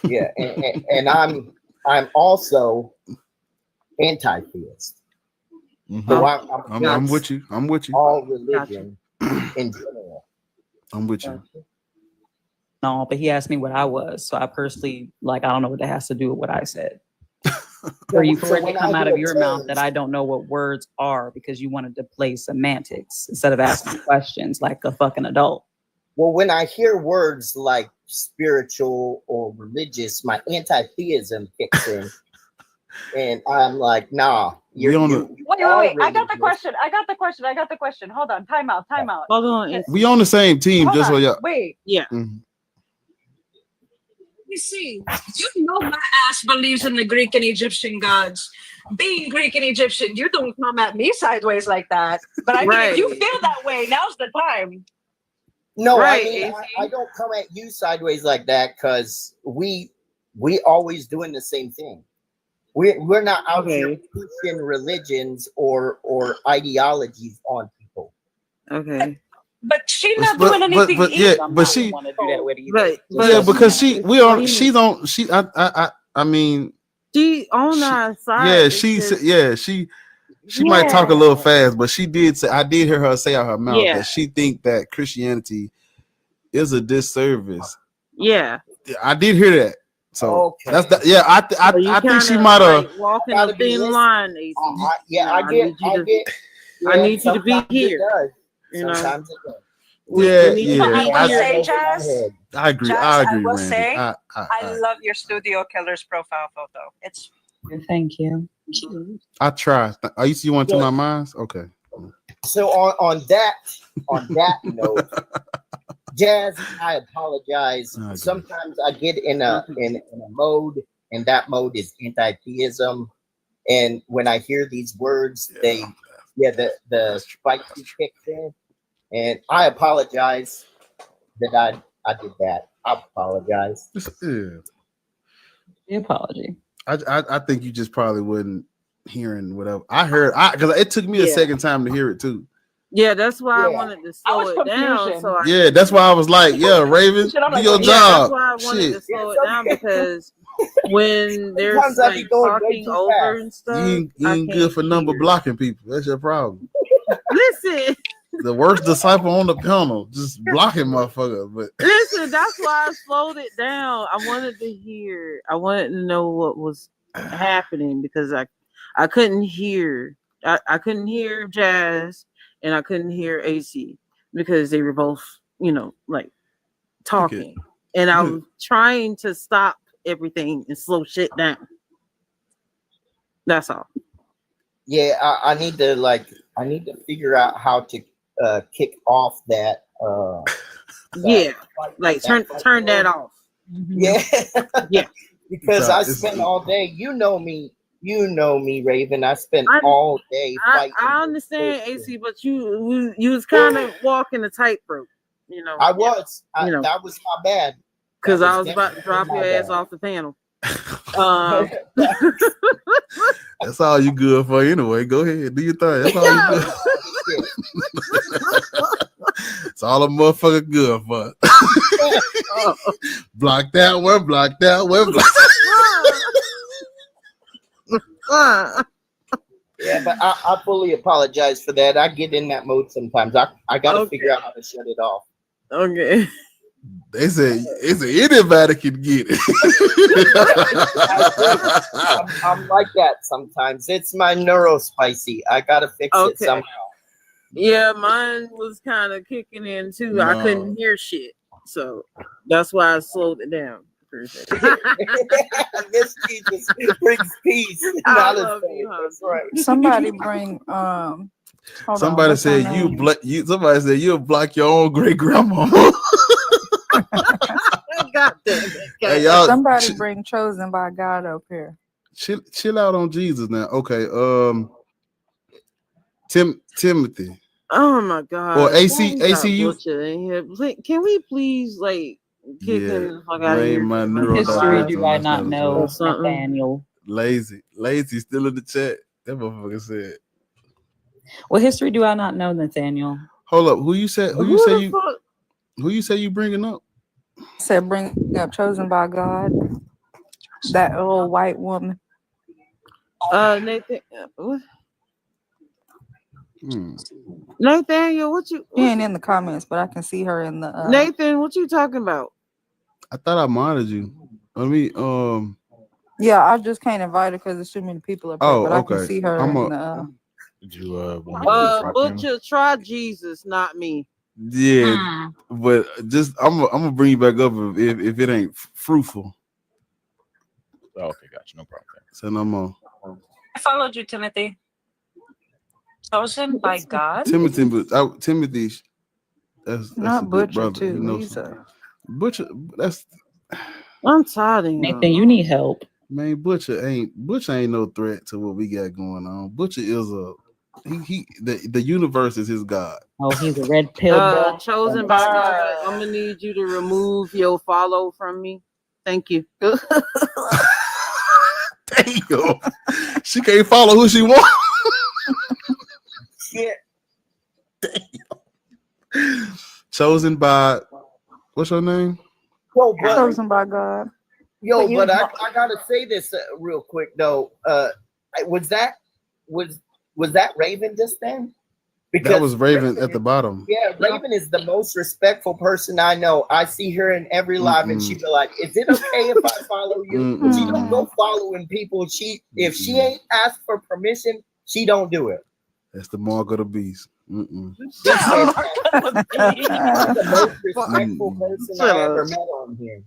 Yeah, and I'm also anti-theist. So I'm with you. I'm with you. All religion in general. I'm with you. No, but he asked me what I was, so I personally I don't know what that has to do with what I said. for you for So it to when I come out of hear your mouth that terms, I don't know what words are because you wanted to play semantics instead of asking questions like a fucking adult. well, when I hear words like spiritual or religious, my anti-theism kicks in, and I'm like, nah, We on the Wait. I got the question. Hold on. Time out. Hold on. we on the same team, Hold just so on. y'all. Wait. Yeah. Mhm. You see, you know my ass believes in the Greek and Egyptian gods. Being Greek and Egyptian, you don't come at me sideways like that. But I mean, if you feel that way, now's the time. no, Right, I mean, I don't come at you sideways like that because we always doing the same thing. We're not out here pushing religions or ideologies on people. Okay. But she's not doing anything but either. yeah, but she, want to do that with either. But yeah, because she I mean, she on our side. yeah, It's she just- said, yeah, she might talk a little fast, but she did say, I did hear her say out her mouth Yeah. that she think that Christianity is a disservice. Yeah. I did hear that. So that's that. Yeah, So you I think she kinda, might have. like, walking a thin line, AC. I get I need you to be sometimes it here. does. You know? Sometimes it does. I will say, Jazz. I agree. Jazz, I agree, will Randy. say, I love your studio killer's profile photo. It's thank you. try. You want to my minds? Okay. So on that note, Jazz, I apologize. Okay. Sometimes I get in a mode, and that mode is anti-theism. And when I hear these words, the spicy kicks in. And I apologize that I did that. I apologize. Yeah. The apology. I think you just probably wasn't hearing whatever I heard. Because it took me a second time to hear it too. Yeah, that's why I wanted to slow it down. So Yeah, that's why I was like, yeah, Raven, do your job. That's why I wanted Shit. to slow it down because when there's Sometimes I be like going way talking too over fast. and stuff, You ain't good for number blocking people. That's your problem. Listen, The worst disciple on the panel, just blocking motherfuckers. But listen, that's why I slowed it down. I wanted to know what was happening because I couldn't hear. I couldn't hear Jazz and I couldn't hear AC because they were both, like talking. And I was trying to stop everything and slow shit down. That's all. Yeah, I need to figure out how to kick off that. Like turn that off. Yeah, yeah. Because I spend all day. You know me, Raven. I spend all day fighting. I understand, AC, but you was kind of walking a tightrope. I was. That was my bad. Because I was about to drop your ass off the panel. that's all you good for anyway. Go ahead, do your thing. That's all you good. It's all a motherfucker good for. Block that one, block that one, block. Yeah, but I fully apologize for that. I get in that mode sometimes. I got to figure out how to shut it off. Okay. They say anybody can get it. I'm like that sometimes. It's my neurospicy. I gotta fix it somehow. Yeah, mine was kind of kicking in too. No. I couldn't hear shit, so that's why I slowed it down. This Jesus brings peace. I love you, That's right. Somebody bring hold somebody on, said somebody said you'll block your own great grandma. God damn it. Hey, y'all, somebody bring chosen by God up here. Chill out on Jesus now. Okay. Timothy. Oh my God. Or ACU. Can we please kick him the fuck out of here? History do I not know, Nathaniel? Lazy still in the chat. That motherfucker said. What history do I not know, Nathaniel? Hold up. Who you say you bringing up? Said bring up chosen by God. That old white woman. Nathan. What? Nathaniel, what you? She ain't in the comments, but I can see her in the. Nathan, what you talking about? I thought I monitored you. Let me Yeah, I just can't invite her because there's too many people up there, but I can see her. Did you want me to drop him? Butcher, try Jesus, not me. Yeah, but just I'm gonna bring you back up if it ain't fruitful. Oh, okay, gotcha. No problem. So no more. I followed you, Timothy. Chosen by God. Timothy, but Timothy, that's Not a good Butcher brother. too. He knows He's some- Butcher. That's I'm tired of him. Nathan, you need help. man. Butcher ain't no threat to what we got going on. Butcher is the universe is his god. Oh, he's a red pill. boy. Chosen by God. I'm gonna need you to remove your follow from me. Thank you. Damn, she can't follow who she wants. Shit. Chosen by what's her name? Yo, but, Chosen by God. yo, but I gotta say this real quick though. Was that Raven just then? That was Raven at the bottom. Yeah, Raven is the most respectful person I know. I see her in every live, and she be like, "Is it okay if I follow you?" She don't go following people. If she ain't asked for permission, she don't do it. That's the mark of the beast. She's the most respectful person I ever met on here.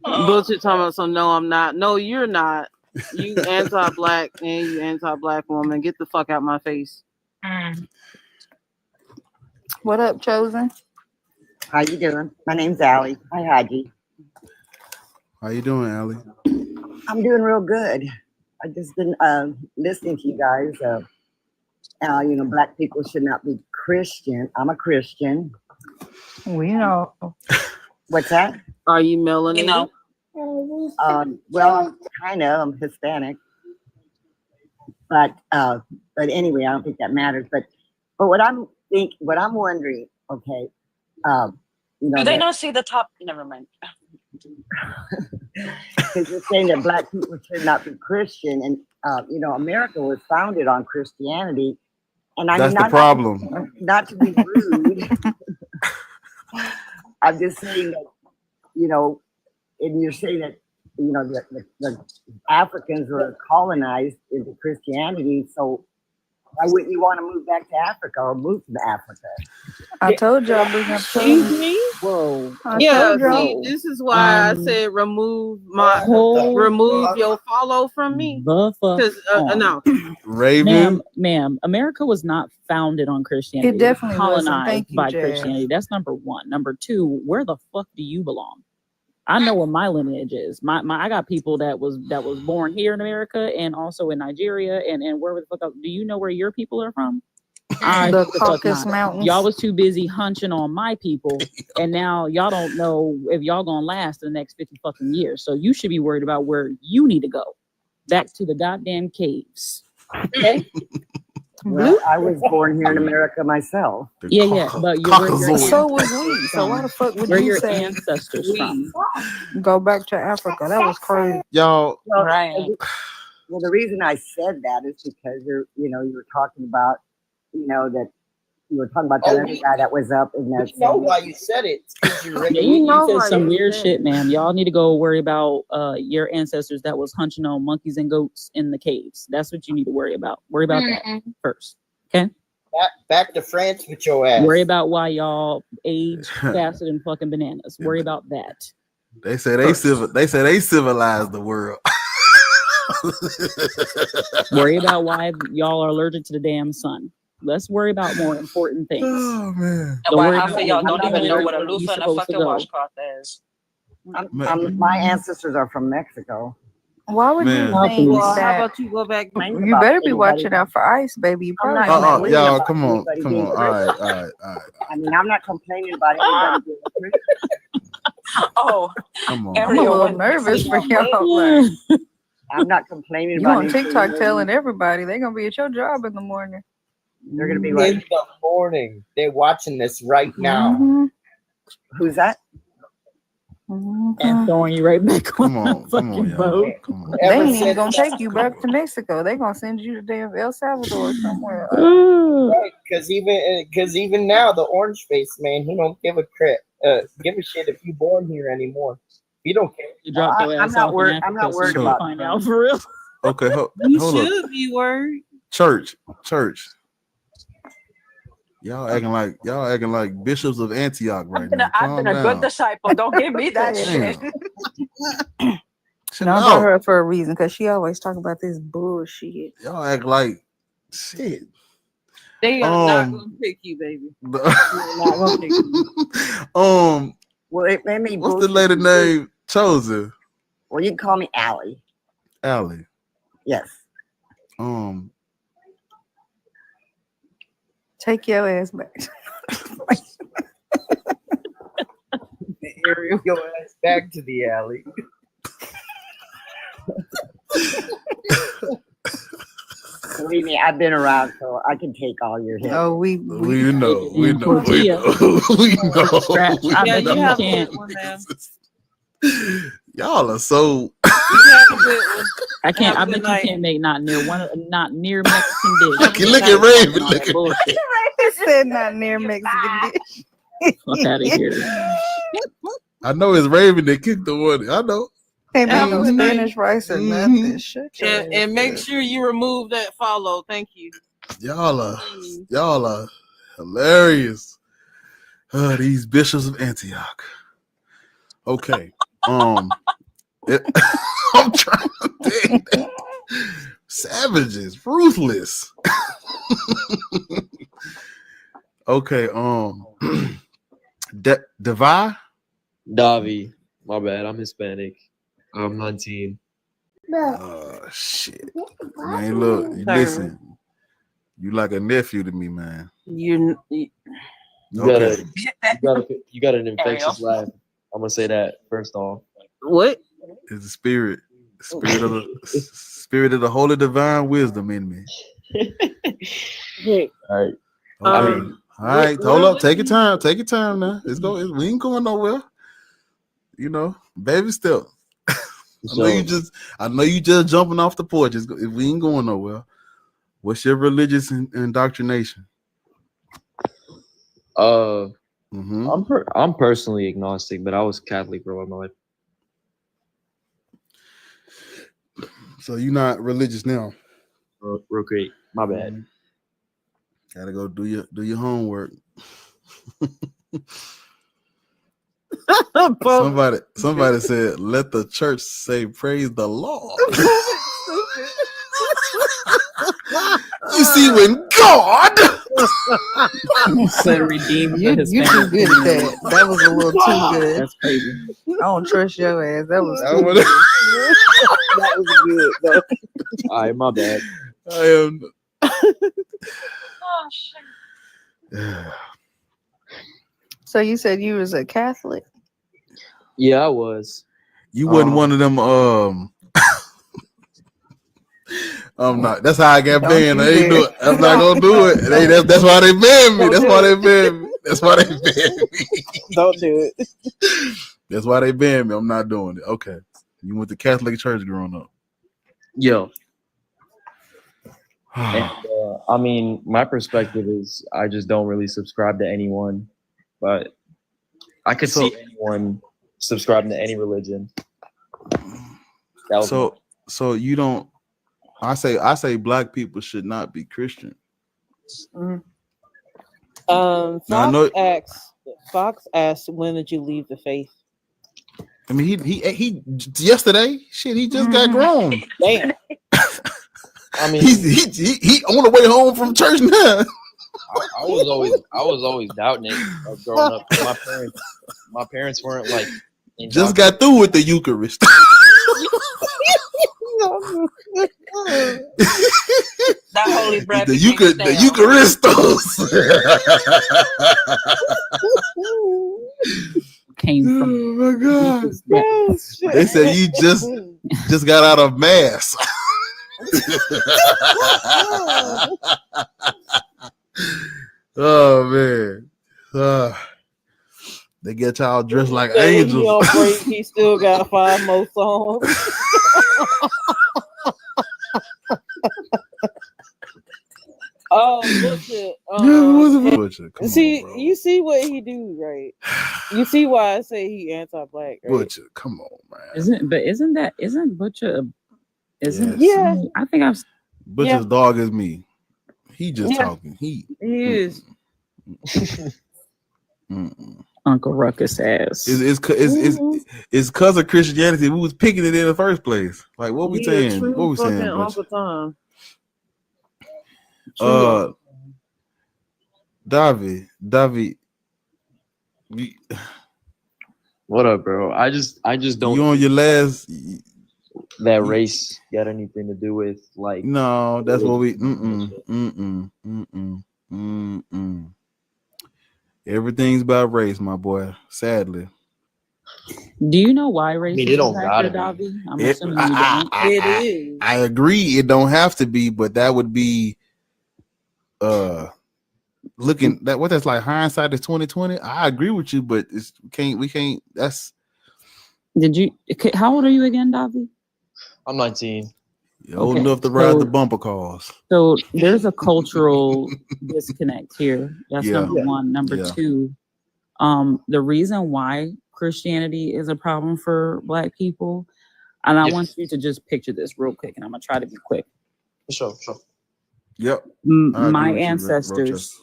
Butcher talking about some. No, I'm not. No, you're not. You anti-black and you anti-black woman. Get the fuck out my face. What up, Chosen? How you doing? My name's Allie. Hi, Haji. How you doing, Allie? I'm doing real good. I just been listening to you guys. You know, black people should not be Christian. I'm a Christian. We know. What's that? Are you melanated? You know. Well, kind of. I'm Hispanic. But anyway, I don't think that matters. But what I'm wondering, okay, you know, Do they not see the top? Never mind. because you're saying that black people should not be Christian, and you know, America was founded on Christianity, and I That's mean, the problem. Not to be rude, I'm just saying that, you know, and you're saying that, you know, the Africans were colonized into Christianity, so why wouldn't you want to move back to Africa or move to Africa? I told y'all bring up me. Whoa. Yeah, see, this is why I said remove your follow from me. The fuck Because on. no, Raven, ma'am, America was not founded on Christianity. It definitely wasn't. colonized Thank you, by Jazz. Christianity. That's number one. Number two, where the fuck do you belong? I know what my lineage is. I got people that was born here in America and also in Nigeria and where the fuck else. Do you know where your people are from? The Caucasus Mountains. Y'all was too busy hunching on my people, and now y'all don't know if y'all gonna last the next 50 fucking years. So you should be worried about where you need to go. Back to the goddamn caves. Okay? Well, I was born here in America myself. Yeah, but you're so was we. So why the fuck would where you your say ancestors from? go back to Africa? That was crazy. y'all. Well, Right. well, the reason I said that is because you were talking about, you know, that you were talking about that other guy that was up in that. You know why you said it? It's 'cause you're Yeah, ready. you said some weird shit, ma'am. Y'all need to go worry about your ancestors that was hunching on monkeys and goats in the caves. That's what you need to worry about. Worry about that first. Okay? Back to France with your ass. Worry about why y'all age faster than fucking bananas. Worry about that. They say they civilized the world. Worry about why y'all are allergic to the damn sun. Let's worry about more important things. Oh man. And why half of y'all don't even know what a loofah and a fucking washcloth is. My ancestors are from Mexico. Why would Man. you think Well, that? how about you go back? You better be watching out for ice, baby. You probably not might Y'all, live. come on. All right. I mean, I'm not complaining about anybody being Christian. Oh, Come on. I'm a little nervous for y'all. Like, I'm not complaining you about on anything. TikTok telling everybody they're gonna be at your job in the morning. They're gonna be In like, the morning. They're watching this right now. who's that? And throwing you right back on the fucking boat. They ain't even gonna take you back to Mexico. They gonna send you to damn El Salvador somewhere. Right, because even now the orange face man, he don't give a shit if you born here anymore. He don't care. You drop your I'm ass not off in worried. I'm Africa not so worried you about find Trump. out for real. Okay, You hold up. should be worried. Church. Y'all acting like bishops of Antioch right now. I've been a good disciple. Don't give me that shit. No, I brought her up for a reason because she always talk about this bullshit. Y'all act like shit. They are not gonna pick you, baby. They're not gonna pick you. Well, it made me. What's the lady name? Chosen. Well, you can call me Allie. Allie. Yes. Take your ass back. Ariel your ass back to the alley. Believe me, I've been around, so I can take all your hits. Oh, we know. Yeah, you have a good one, ma'am. Y'all are so. I can't. I bet you can't make not near Mexican dish. Look at Raven. Raven said not near Mexican dish. Fuck out of here. I know it's Raven that kicked the one. I know. Ain't been no Spanish rice or nothing. Shut your And make sure you remove that follow. Thank you. Y'all are hilarious. These bishops of Antioch. Okay. I'm trying to think. Savages, ruthless. Okay. Devi? Davi. My bad. I'm Hispanic. I'm 19. Shit. Man, look, listen. You like a nephew to me, man. You got an infectious laugh. I'm gonna say that first off. What? It's the spirit of the holy divine wisdom in me. All right. All right, hold up. Take your time. Take your time now. We ain't going nowhere. You know, baby step. I know you just jumping off the porch. We ain't going nowhere. What's your religious indoctrination? I'm personally agnostic, but I was Catholic for all my life. So you're not religious now? Real quick. My bad. Gotta go do your homework. Somebody said, "Let the church say praise the Lord." You see, when God said redeem you too good at that. That was a little too good. That's crazy. I don't trust your ass. That was too good. good. That was good though. All right, my bad. I am. Oh shit. So you said you was a Catholic? Yeah, I was. You wasn't one of them. I'm not. That's how I got banned. I'm not gonna do it. That's why they banned me. That's why they banned me. That's why they banned me. Don't do it. That's why they banned me. I'm not doing it. Okay. You went to Catholic church growing up. Yo. And, I mean, my perspective is I just don't really subscribe to anyone, but I could see anyone subscribing to any religion. So you don't. I say black people should not be Christian. Fox asked, when did you leave the faith? I mean, he yesterday. Shit, he just got grown. Damn. I mean, he on the way home from church now. I was always doubting it growing up. My parents weren't like. Just got through with the Eucharist. That holy bread. The Eucharistos. Came from. Oh my God! They said you just got out of mass. Oh man. They get y'all dressed like angels. He still got 5 more songs. Listen, Butcher. Come See, on, bro. you see what he do, right? You see why I say he anti-black, right? Butcher, come on, man. Isn't Butcher? Isn't Yeah. I think I've Butcher's dog is me. He just talking. He is. Uncle Ruckus ass. It's because of Christianity. We was picking it in the first place. Like what we saying? What we saying, Butcher? Uncle Tom. Davi. What up, bro? I just don't. You on your last? That race got anything to do with like? No, that's what we. Everything's about race, my boy. Sadly. Do you know why race it is don't a gotta factor, be. Davi? I'm assuming you don't. It is. I agree. It don't have to be, but that would be looking that what that's like hindsight is 2020. I agree with you, but we can't. That's. Did you? How old are you again, Davi? I'm 19. You're old enough to ride the bumper cars. So there's a cultural disconnect here. That's Yeah. number one. Number two, the reason why Christianity is a problem for Black people, and I want you to just picture this real quick, and I'm gonna try to be quick. Sure. Yep. My ancestors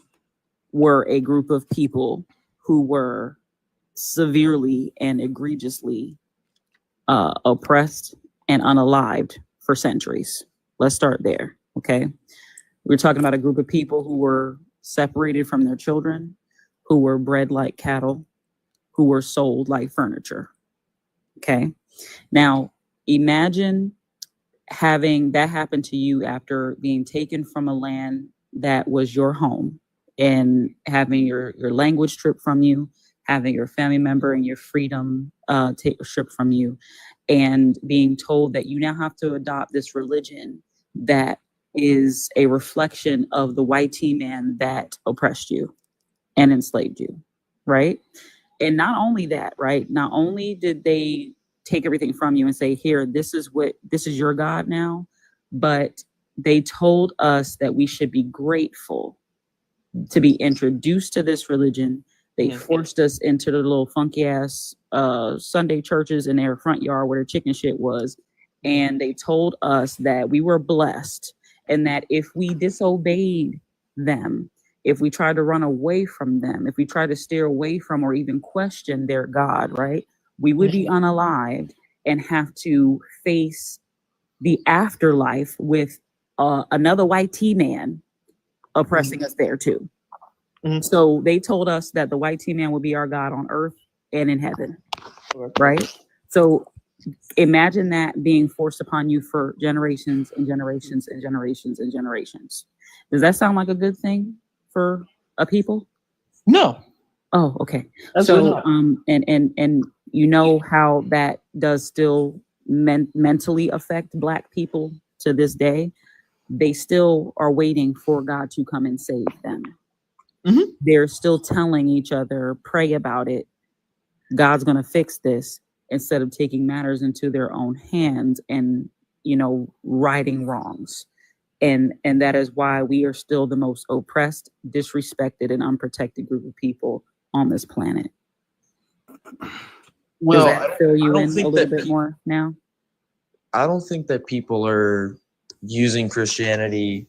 were a group of people who were severely and egregiously oppressed and unalived for centuries. Let's start there, okay? We're talking about a group of people who were separated from their children, who were bred like cattle, who were sold like furniture, okay? Now, imagine having that happen to you after being taken from a land that was your home and having your language stripped from you, having your family member and your freedom stripped from you, and being told that you now have to adopt this religion that is a reflection of the white man that oppressed you and enslaved you, right? And not only that, right? Not only did they take everything from you and say, here, this is your God now, but they told us that we should be grateful to be introduced to this religion. They forced us into the little funky ass Sunday churches in their front yard where the chicken shit was. And they told us that we were blessed and that if we disobeyed them, if we tried to run away from them, if we tried to steer away from or even question their God, right, we would be unalived and have to face the afterlife with another white man oppressing us there too. So they told us that the white man would be our God on earth and in heaven, right? So imagine that being forced upon you for generations and generations and generations and generations. Does that sound like a good thing for a people? No. Oh, okay. Absolutely So and you know how that does still mentally affect Black people to this day. They still are waiting for God to come and save them. They're still telling each other, pray about it. God's going to fix this, instead of taking matters into their own hands and, righting wrongs. And that is why we are still the most oppressed, disrespected, and unprotected group of people on this planet. Well, does that fill you in a little bit more now? I don't think that people are using Christianity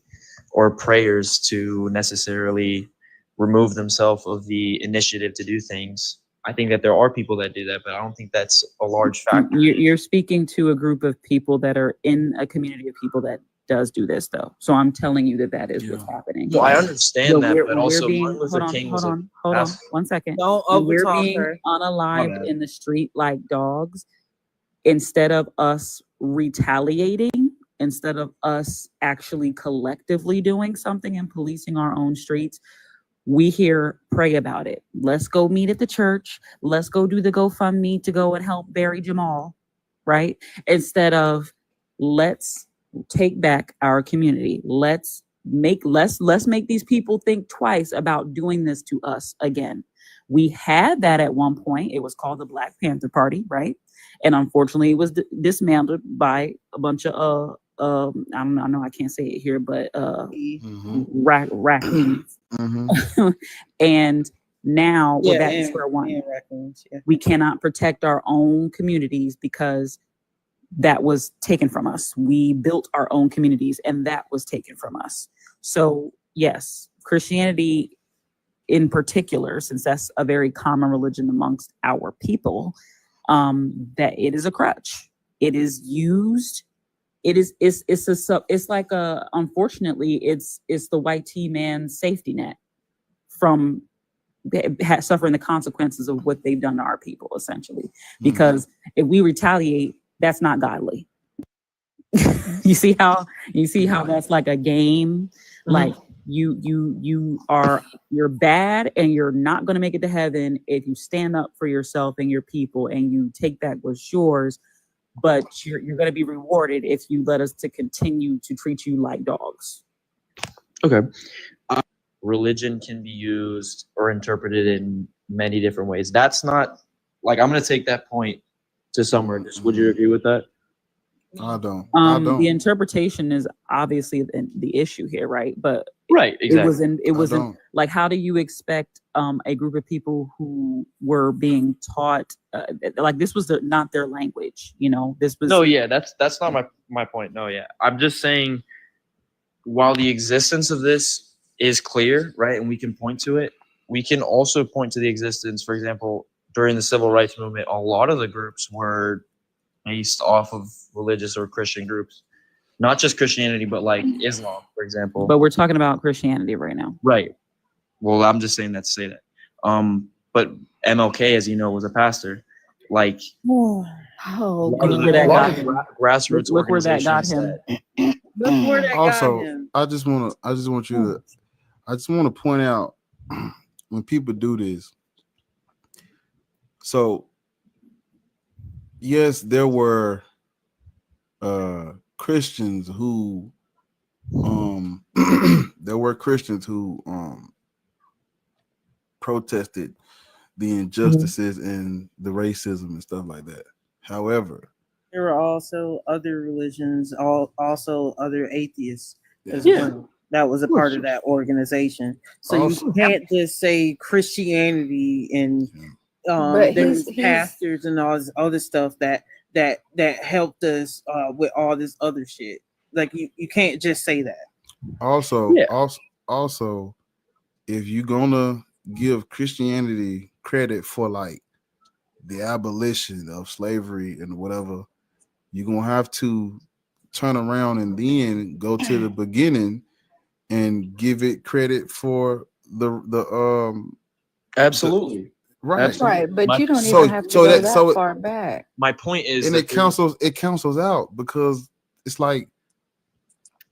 or prayers to necessarily remove themselves of the initiative to do things. I think that there are people that do that, but I don't think that's a large factor. You're speaking to a group of people that are in a community of people that does do this, though. So I'm telling you that is what's happening. Well, I understand that, but also Martin Luther King was hold on, 1 second. Don't We're overtalk being her. unalived in the street like dogs. Instead of us retaliating, instead of us actually collectively doing something and policing our own streets, we hear pray about it. Let's go meet at the church. Let's go do the GoFundMe to go and help bury Jamal, right? Instead of let's take back our community. Let's make these people think twice about doing this to us again. We had that at one point. It was called the Black Panther Party, right? And unfortunately, it was dismantled by a bunch of I know I can't say it here, but Mm-hmm. raccoons. Mm-hmm. And now we're Yeah, back to and, square one. and raccoons. Yeah. We cannot protect our own communities because that was taken from us. We built our own communities and that was taken from us. So yes, Christianity in particular, since that's a very common religion amongst our people, that it is a crutch. It is used. It's like unfortunately it's the white T man's safety net from suffering the consequences of what they've done to our people, essentially. Because if we retaliate, that's not godly. you see how that's like a game. Like you're bad and you're not going to make it to heaven if you stand up for yourself and your people and you take back what's yours, but you're going to be rewarded if you let us to continue to treat you like dogs. Okay. Religion can be used or interpreted in many different ways. That's not like, I'm going to take that point to somewhere. Would you agree with that? I don't. The interpretation is obviously the issue here, right? But right, exactly. It was like, how do you expect a group of people who were being taught like this was not their language, this was that's not my point. No, yeah. I'm just saying, while the existence of this is clear, right, and we can point to it, we can also point to the existence, for example, during the civil rights movement, a lot of the groups were based off of religious or Christian groups, not just Christianity, but like Islam, for example. But we're talking about Christianity right now. Right. Well, I'm just saying that to say that. But MLK, as you know, was a pastor. Like, look where that got him. Grassroots look where that got him. Look where that Also, got him. I just want to point out when people do this. So, yes, there were Christians who protested the injustices and the racism and stuff like that. However, there were also other religions, also other atheists as well. That was a part of that organization. So also, you can't just say Christianity and there's pastors and all this other stuff that helped us with all this other shit. Like you can't just say that. Also, if you're gonna give Christianity credit for like the abolition of slavery and whatever, you're gonna have to turn around and then go to the beginning and give it credit for the absolutely. Right. But you don't even have to go that far back. My point is, and it cancels out because it's like.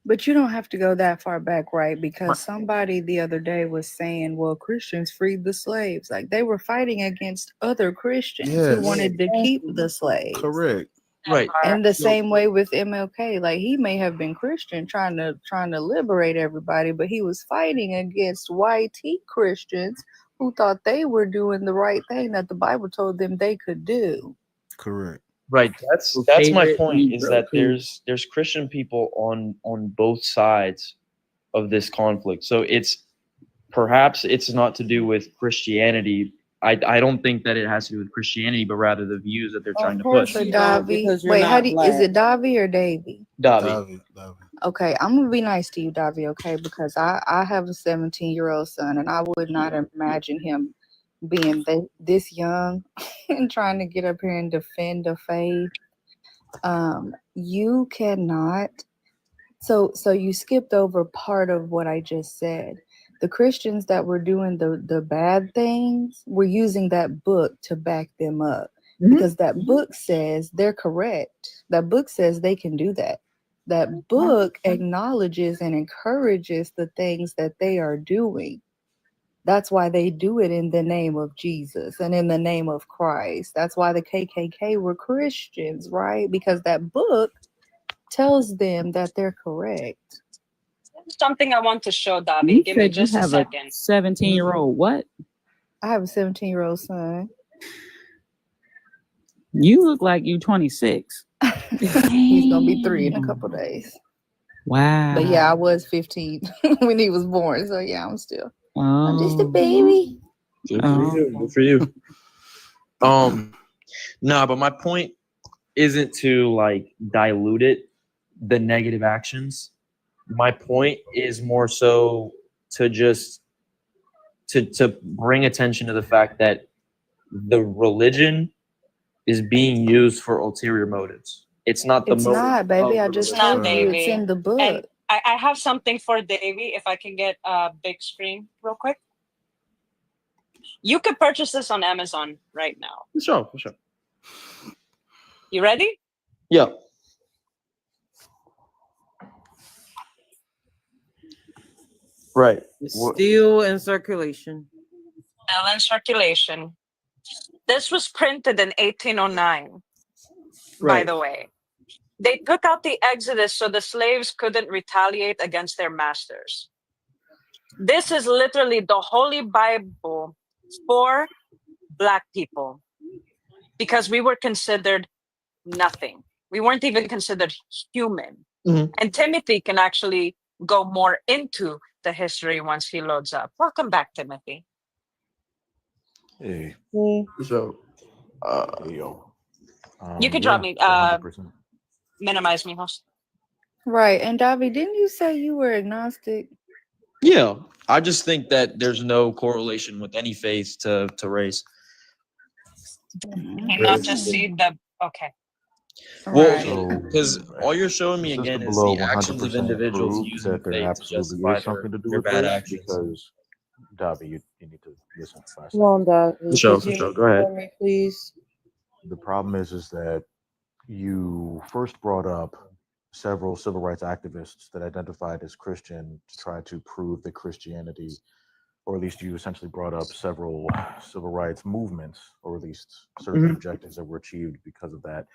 But you don't have to go that far back, right? Because somebody the other day was saying, well, Christians freed the slaves. Like they were fighting against other Christians who wanted to keep the slaves. Correct. Right. And the same way with MLK, like he may have been Christian trying to liberate everybody, but he was fighting against YT Christians who thought they were doing the right thing that the Bible told them they could do. Correct. Right. That's my point, is that there's Christian people on both sides of this conflict. So perhaps it's not to do with Christianity. I don't think that it has to do with Christianity, but rather the views that they're trying to push. Wait, is it Davi or Davy? Davi. Okay, I'm gonna be nice to you, Davi, okay? Because I have a 17-year-old son, and I would not imagine him being this young and trying to get up here and defend the faith. You cannot. So you skipped over part of what I just said. The Christians that were doing the bad things were using that book to back them up, because that book says they're correct. That book says they can do that. That book acknowledges and encourages the things that they are doing. That's why they do it in the name of Jesus and in the name of Christ. That's why the KKK were Christians, right? Because that book tells them that they're correct. Something I want to show, Davi. Give me just a second. 17-year-old what? I have a 17-year-old son. You look like you 26. He's gonna be 3 in a couple days. Wow. But yeah, I was 15 when he was born. So yeah, I'm still. Oh. I'm just a baby. Good for you. Good for you. No, but my point isn't to like dilute it, the negative actions. My point is more so to just to bring attention to the fact that the religion is being used for ulterior motives. It's not the It's motive not, baby. of I the just It's not told you it's Davy. in the book. And I have something for Davy, if I can get a big screen real quick. You could purchase this on Amazon right now. For sure. You ready? Yeah. Right. It's still in circulation. Still in circulation. This was printed in 1809, by Right. the way. They took out the Exodus so the slaves couldn't retaliate against their masters. This is literally the Holy Bible for Black people because we were considered nothing. We weren't even considered human. Mhm. And Timothy can actually go more into the history once he loads up. Welcome back, Timothy. Hey. So, yo. You could drop Yeah, me, 100%. minimize me, host. Right. And Davi, didn't you say you were agnostic? yeah, I just think that there's no correlation with any faith to race. Can not just see the okay. Well, because all you're showing me Sister again is below the actions of 100% individuals proved using that there faith to absolutely justify is something to do their with bad race actions. because, Davi, you need to listen for 5 Come on, seconds. Davi. Sure, Could for you sure. Go ahead. for me, please? The problem is that you first brought up several civil rights activists that identified as Christian to try to prove that Christianity, or at least you essentially brought up several civil rights movements, or at least certain Mhm. objectives that were achieved because of that.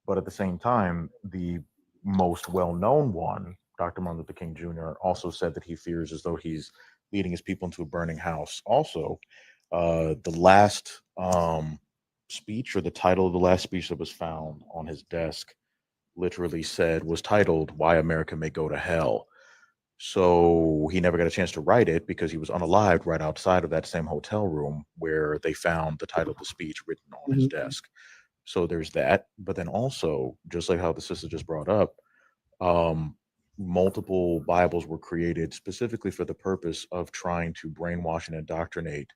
But at the same time, the most well-known one, Dr. Martin Luther King Jr., also said that he fears as though he's leading his people into a burning house. Also, the last speech, or the title of the last speech that was found on his desk, literally was titled "Why America May Go to Hell." So he never got a chance to write it because he was unalived right outside of that same hotel room where they found the title of the speech written on his desk. So there's that. But then also, just like how the sister just brought up, multiple Bibles were created specifically for the purpose of trying to brainwash and indoctrinate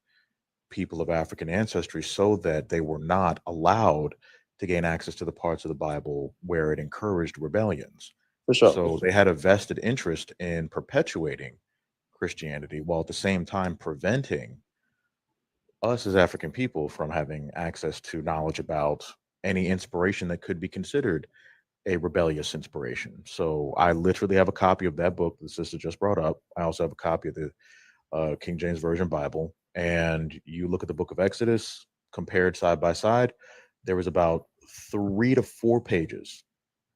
people of African ancestry so that they were not allowed to gain access to the parts of the Bible where it encouraged rebellions. For sure. So they had a vested interest in perpetuating Christianity while at the same time preventing us as African people from having access to knowledge about any inspiration that could be considered a rebellious inspiration. So I literally have a copy of that book the sister just brought up. I also have a copy of the King James Version Bible. And you look at the book of Exodus, compared side by side, there was about 3 to 4 pages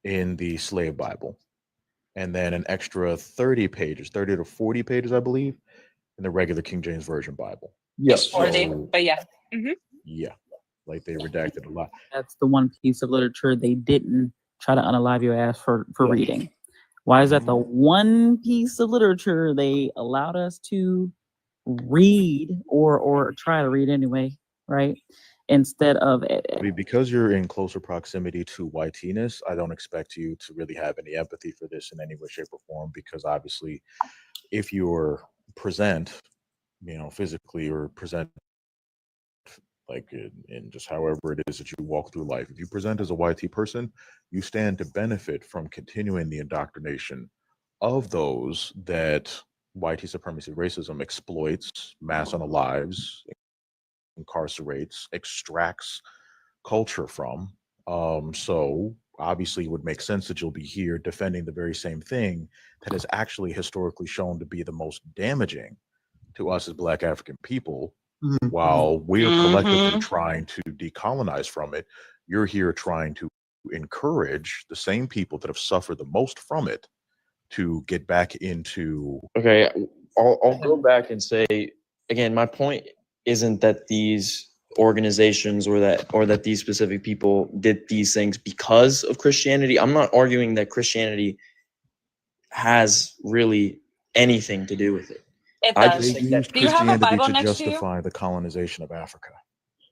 in the slave Bible. And then an extra 30 to 40 pages, I believe, in the regular King James Version Bible. Yes. But yeah. Mhm. Yeah. Like they redacted a lot. That's the one piece of literature they didn't try to unalive your ass for reading. Why is that the one piece of literature they allowed us to read or try to read anyway, right? Instead of because you're in closer proximity to whiteness, I don't expect you to really have any empathy for this in any way, shape, or form. Because obviously, if you're present, physically or present, like in just however it is that you walk through life, if you present as a YT person, you stand to benefit from continuing the indoctrination of those that YT supremacy racism exploits, mass unalives, incarcerates, extracts culture from. So obviously it would make sense that you'll be here defending the very same thing that is actually historically shown to be the most damaging to us as Black African people. While we're collectively trying to decolonize from it, you're here trying to encourage the same people that have suffered the most from it to get back into. Okay, I'll go back and say again, my point isn't that these organizations or that these specific people did these things because of Christianity. I'm not arguing that Christianity has really anything to do with it. It I does. just They think that used Do you have a Christianity Bible to next to you? justify the colonization of Africa.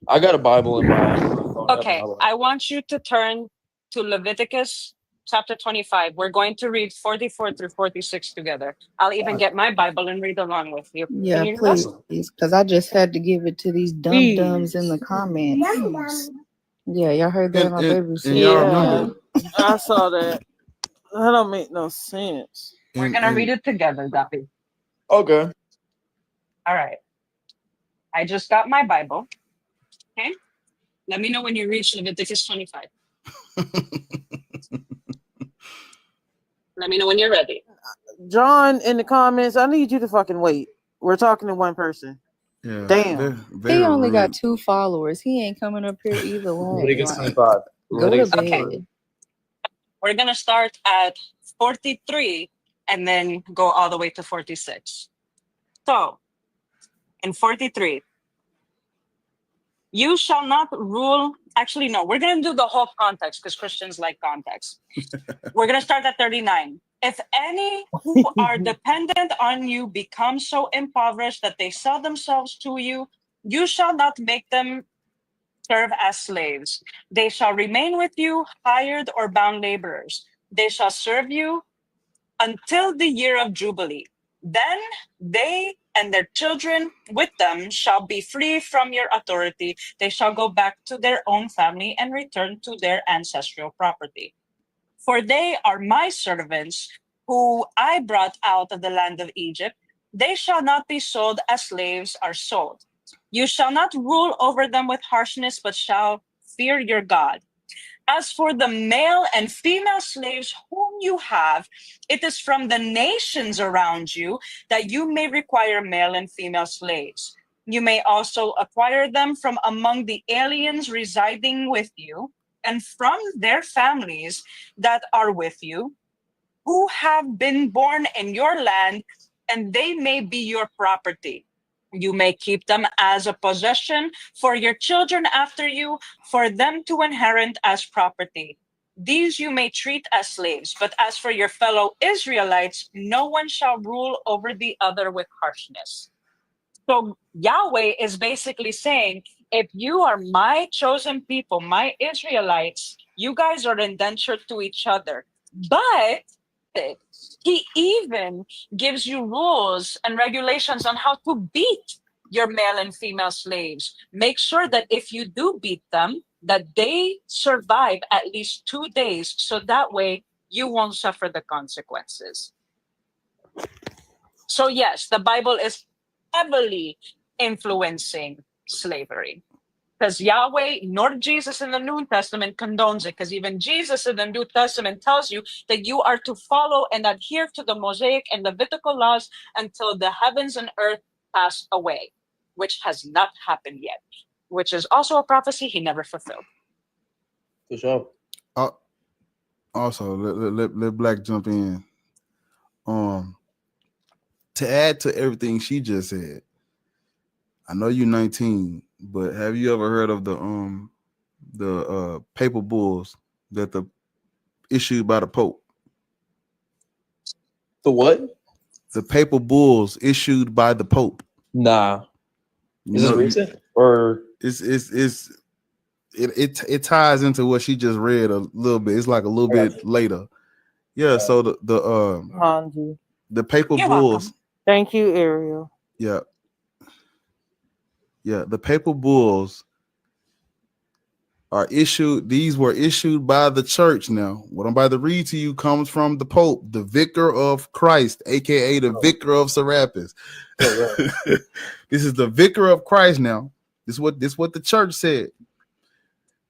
I got a Bible in my phone. Okay, I want you to turn to Leviticus chapter 25. We're going to read 44 through 46 together. I'll even get my Bible and read along with you. Yeah, Can you do that? please, because I just had to give it to these dum dums in the comments. Yeah, y'all heard that? My baby was And y'all saying, remember, I saw that. That don't make no sense. We're going to read it together, Dappy. Okay. All right. I just got my Bible. Okay. Let me know when you reach Leviticus 25. Let me know when you're ready. John in the comments, I need you to fucking wait. We're talking to one person. yeah, Damn. he only got 2 followers. He ain't coming up here either way. Leviticus Like, 25. go to Leviticus bed. 25. We're going to start at 43 and then go all the way to 46. So, in 43, you shall not rule. Actually, no, we're going to do the whole context because Christians like context. We're going to start at 39. If any who are dependent on you become so impoverished that they sell themselves to you, you shall not make them serve as slaves. They shall remain with you, hired or bound laborers. They shall serve you until the year of Jubilee. Then they and their children with them shall be free from your authority. They shall go back to their own family and return to their ancestral property. For they are my servants, who I brought out of the land of Egypt. They shall not be sold as slaves are sold. You shall not rule over them with harshness, but shall fear your God. As for the male and female slaves whom you have, it is from the nations around you that you may require male and female slaves. You may also acquire them from among the aliens residing with you and from their families that are with you, who have been born in your land, and they may be your property. You may keep them as a possession for your children after you, for them to inherit as property. These you may treat as slaves, but as for your fellow Israelites, no one shall rule over the other with harshness. So Yahweh is basically saying, if you are my chosen people, my Israelites, you guys are indentured to each other. But he even gives you rules and regulations on how to beat your male and female slaves. Make sure that if you do beat them, that they survive at least 2 days, so that way you won't suffer the consequences. So yes, the Bible is heavily influencing slavery. Because Yahweh nor Jesus in the New Testament condones it, because even Jesus in the New Testament tells you that you are to follow and adhere to the Mosaic and Levitical laws until the heavens and earth pass away, which has not happened yet, which is also a prophecy he never fulfilled. For sure. Also, let Black jump in. To add to everything she just said, I know you're 19, but have you ever heard of the papal bulls that the issued by the Pope? The what? The papal bulls issued by the Pope. Nah. Is this recent or it ties into what she just read a little bit. It's like a little bit later. Yeah. So Hanji. the papal You're bulls. welcome. Thank you, Ariel. Yeah. Yeah. The papal bulls are issued. These were issued by the church. Now, what I'm about to read to you comes from the Pope, the Vicar of Christ, aka the Vicar of Serapis. This is the Vicar of Christ. Now, this is what the church said.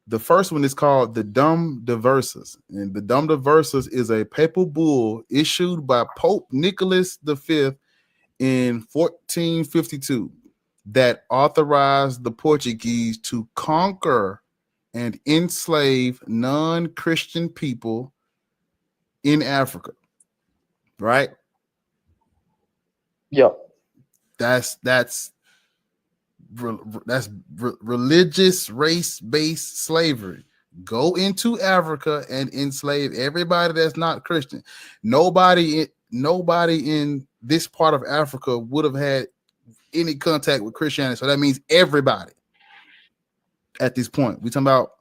The first one is called the Dum Diversus, and the Dum Diversus is a papal bull issued by Pope Nicholas V in 1452 that authorized the Portuguese to conquer and enslave non-Christian people in Africa. Right? Yep. That's religious race-based slavery. Go into Africa and enslave everybody that's not Christian. Nobody in this part of Africa would have had any contact with Christianity. So that means everybody at this point. We talking about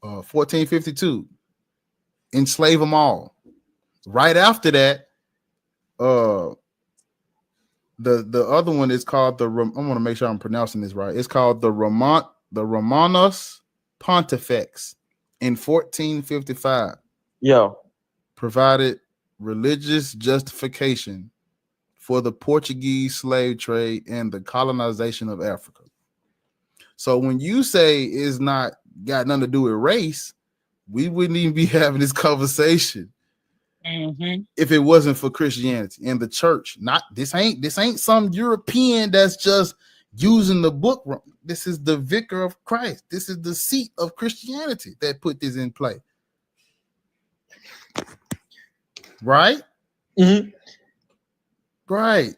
1452. Enslave them all. Right after that, the other one is called I want to make sure I'm pronouncing this right. It's called the Romanus Pontifex in 1455. Provided religious justification for the Portuguese slave trade and the colonization of Africa. So when you say it's not got nothing to do with race, we wouldn't even be having this conversation if it wasn't for Christianity and the church. Not this ain't some European that's just using the book wrong. This is the vicar of Christ. This is the seat of Christianity that put this in play. Right? Right.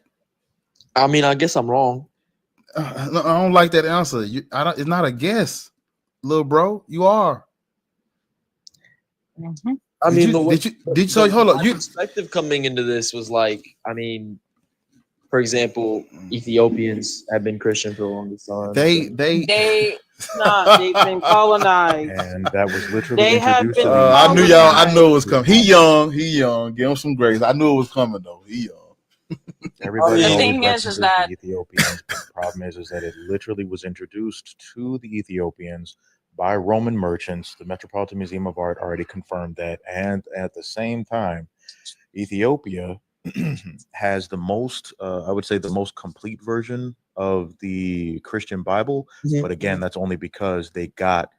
I mean, I guess I'm wrong. No, I don't like that answer. It's not a guess, little bro. You are. I mean, hold on. My perspective coming into this was like, I mean, for example, Ethiopians have been Christian for the longest time. They've been colonized, and that was literally they have introduced. been. I knew y'all. I knew it was coming. He young. Give him some grace. I knew it was coming though. He young. Everybody The always thing is references that the Ethiopians, but the problem is that it literally was introduced to the Ethiopians by Roman merchants. The Metropolitan Museum of Art already confirmed that, and at the same time, Ethiopia has the most, I would say, the most complete version of the Christian Bible. But again, that's only because they got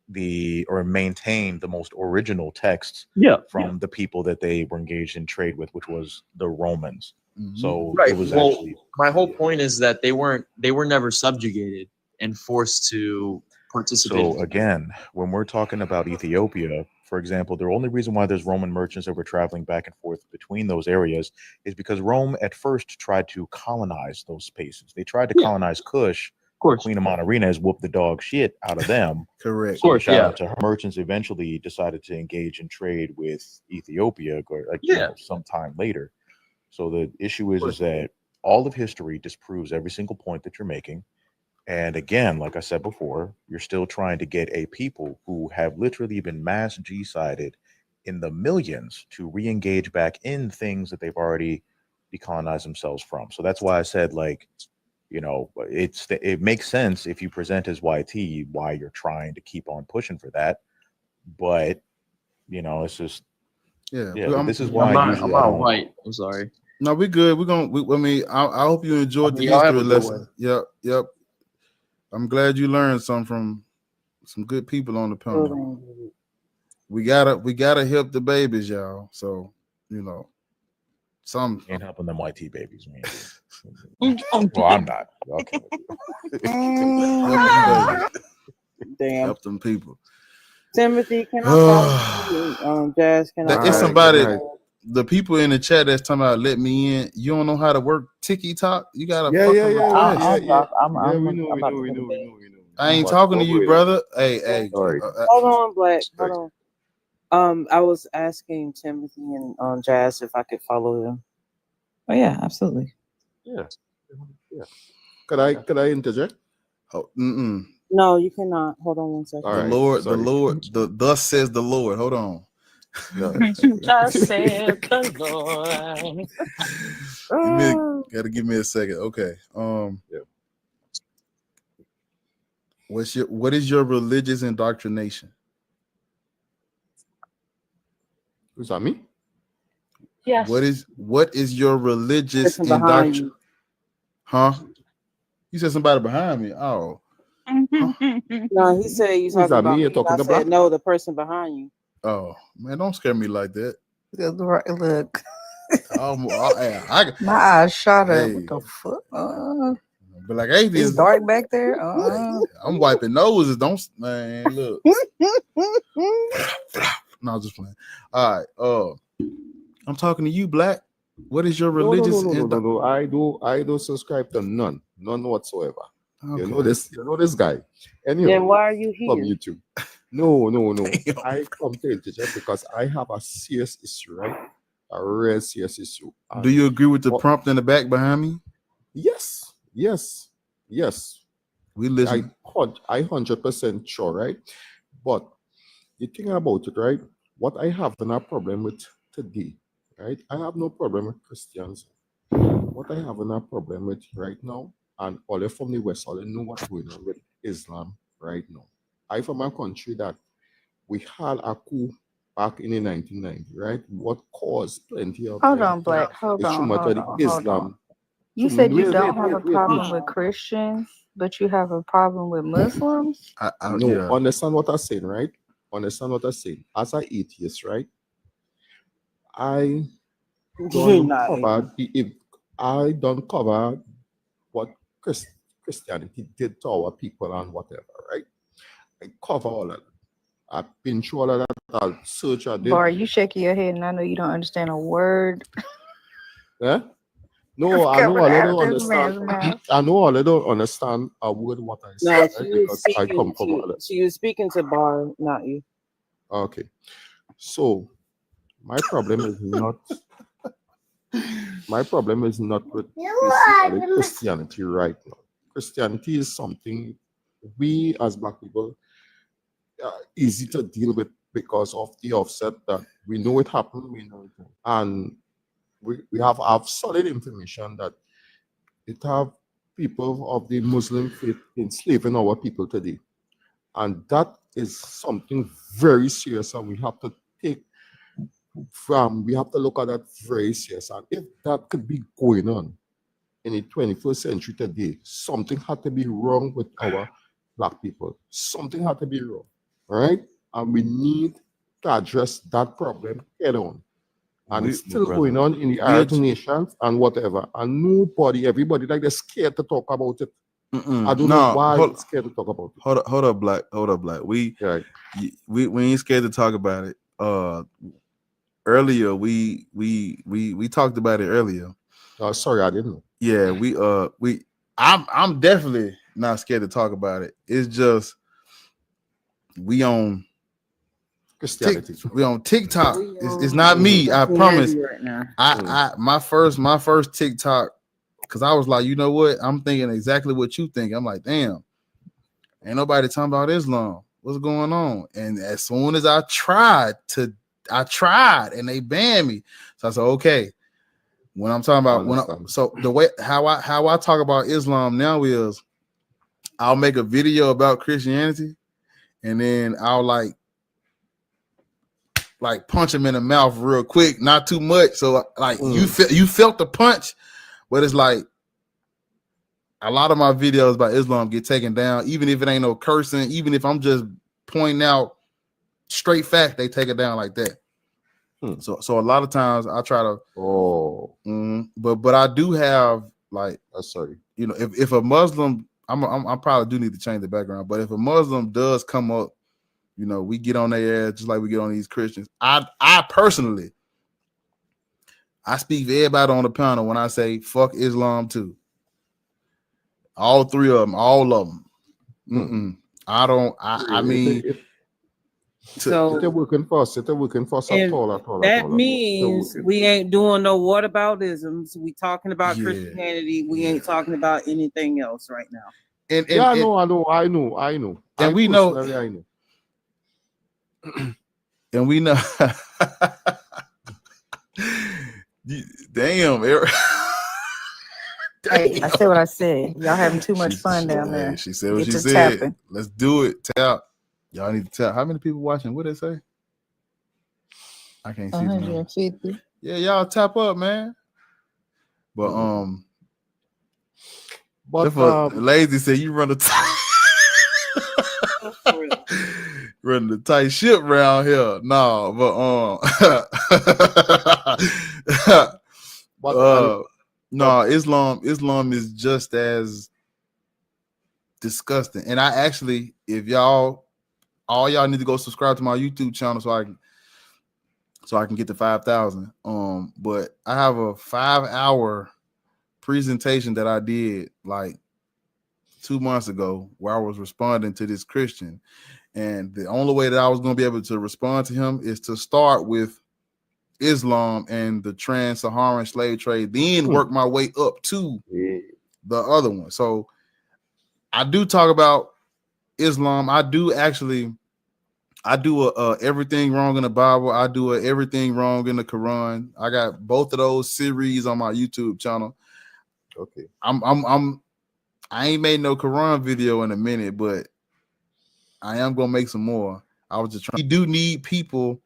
maintained the most original texts from the people that they were engaged in trade with, which was the Romans. So it was actually, my whole point is that they were never subjugated and forced to participate. so again, when we're talking about Ethiopia, for example, the only reason why there's Roman merchants that were traveling back and forth between those areas is because Rome at first tried to colonize those spaces. They tried to colonize Kush. Queen of Monterenas whooped the dog shit out of them. Correct. So shout out to her. Merchants eventually decided to engage in trade with Ethiopia sometime later. So the issue is that all of history disproves every single point that you're making. And again, like I said before, you're still trying to get a people who have literally been mass G-sided in the millions to re-engage back in things that they've already decolonized themselves from. So that's why I said, like, you know, it makes sense if you present as YT why you're trying to keep on pushing for that. But, you know, it's just, this is why I'm not white. I'm sorry. No, we good. I hope you enjoyed the history lesson. Yep. I'm glad you learned some from some good people on the panel. We gotta help the babies, y'all. So, you know, some ain't helping them YT babies, man. Well, I'm not. Okay. Damn. Help them people. Timothy, can I follow you? Jazz, can I? It's somebody. The people in the chat that's talking about let me in. You don't know how to work TikTok. You gotta request. We know. I ain't talking to you, brother. Hey. Sorry. Hold on, Black. Hold on. I was asking Timothy and Jazz if I could follow them. Oh yeah, absolutely. Yeah. Could I interject? Oh, No, you cannot. Hold on one second. The Lord, thus says the Lord. Hold on. Thus said the Lord. Gotta give me a second. Okay. What is your religious indoctrination? Is that me? Yes. What is your religious indoctrination? Huh? You said somebody behind me. Oh. No, he said you talking about me. I said no, the person behind you. Oh man, don't scare me like that. Look. My eyes shot up. What the fuck? But like atheist, it's dark back there. I'm wiping noses. Don't, man, look. No, I'm just playing. All right. I'm talking to you, Black. What is your religious? No. I do subscribe to none whatsoever. You know this guy. Anyway, Then why are you from here? YouTube. No. I come to it just because I have a serious issue, right? A real serious issue. Do you agree with the prompt in the back behind me? Yes. We listen. I 100% sure, right? But the thing about it, right? What I have a problem with today, right? I have no problem with Christians. What I have a problem with right now, and all from the West, all know what's going on with Islam right now. I from a country that we had a coup back in the 1990s, right? What caused plenty of Hold them on, Black. Hold is on, hold on, hold Islam. on. You said you Wait, don't have a wait, problem wait. with Christians, but you have a problem with Muslims? No, understand what I'm saying, right? Understand what I'm saying. As an atheist, right? I don't cover I don't cover what Christianity did to our people and whatever, right? I cover all of that. I've been through all of that. I'll search. I did. Bar, you shaking your head, and I know you don't understand a word. Yeah? No, I know coming I out don't of this man's understand. mouth. I know I don't understand a word what I say, No, right? she was Because I speaking come from all to that. she was speaking to Bar, not you. Okay. So my problem is not with basically Christianity right now. Christianity is something we as Black people easy to deal with because of the offset that we know it happened, we know it, and we have solid information that it have people of the Muslim faith enslaving our people today, and that is something very serious, and we have to look at that very serious. And if that could be going on in the 21st century today, something had to be wrong with our Black people. Something had to be wrong, right? And we need to address that problem head on. And it's still going on in the Arab nations and whatever. And everybody like they're scared to talk about it. I don't know why they're scared to talk about it. Hold up, Black. We ain't scared to talk about it. Earlier we talked about it earlier. Oh, sorry, I didn't know. Yeah, I'm definitely not scared to talk about it. It's just we on Christianity. We on TikTok. It's not me. I promise. Right now. I my first TikTok, because I was like, you know what? I'm thinking exactly what you think. I'm like, damn, ain't nobody talking about Islam. What's going on? And as soon as I tried and they banned me. So I said, okay. When I'm talking about so the way how I talk about Islam now is I'll make a video about Christianity and then I'll like punch him in the mouth real quick, not too much. So like you felt the punch, but it's like a lot of my videos about Islam get taken down, even if it ain't no cursing, even if I'm just pointing out straight fact, they take it down like that. So a lot of times I try to but I do have like you know, if a Muslim, I probably do need to change the background, but if a Muslim does come up, you know, we get on their ass just like we get on these Christians. I personally speak for everybody on the panel when I say fuck Islam too. All three of them, all of them. I mean, so they're working for us. They're working for us at all. That means we ain't doing no whataboutisms. We talking about Christianity. We ain't talking about anything else right now. And I know. And we know. I know. And we know. Damn, Eric. Hey, I said what I said. Y'all having too much fun down there. She said what Get she to said. tapping. Let's do it. Tap. Y'all need to tap. How many people watching? What they say? I can't see. 150. Yeah, y'all tap up, man. But Lazy said you run running the tight ship around here. No, but no, Islam is just as disgusting. And I actually, if all y'all need to go subscribe to my YouTube channel so I can get to 5,000. But I have a 5-hour presentation that I did like 2 months ago where I was responding to this Christian, and the only way that I was going to be able to respond to him is to start with Islam and the trans-Saharan slave trade, then work my way up to the other one. So I do talk about Islam. I do everything wrong in the Bible. I do everything wrong in the Quran. I got both of those series on my YouTube channel. Okay. I ain't made no Quran video in a minute, but I am gonna make some more. I was just trying. We do need people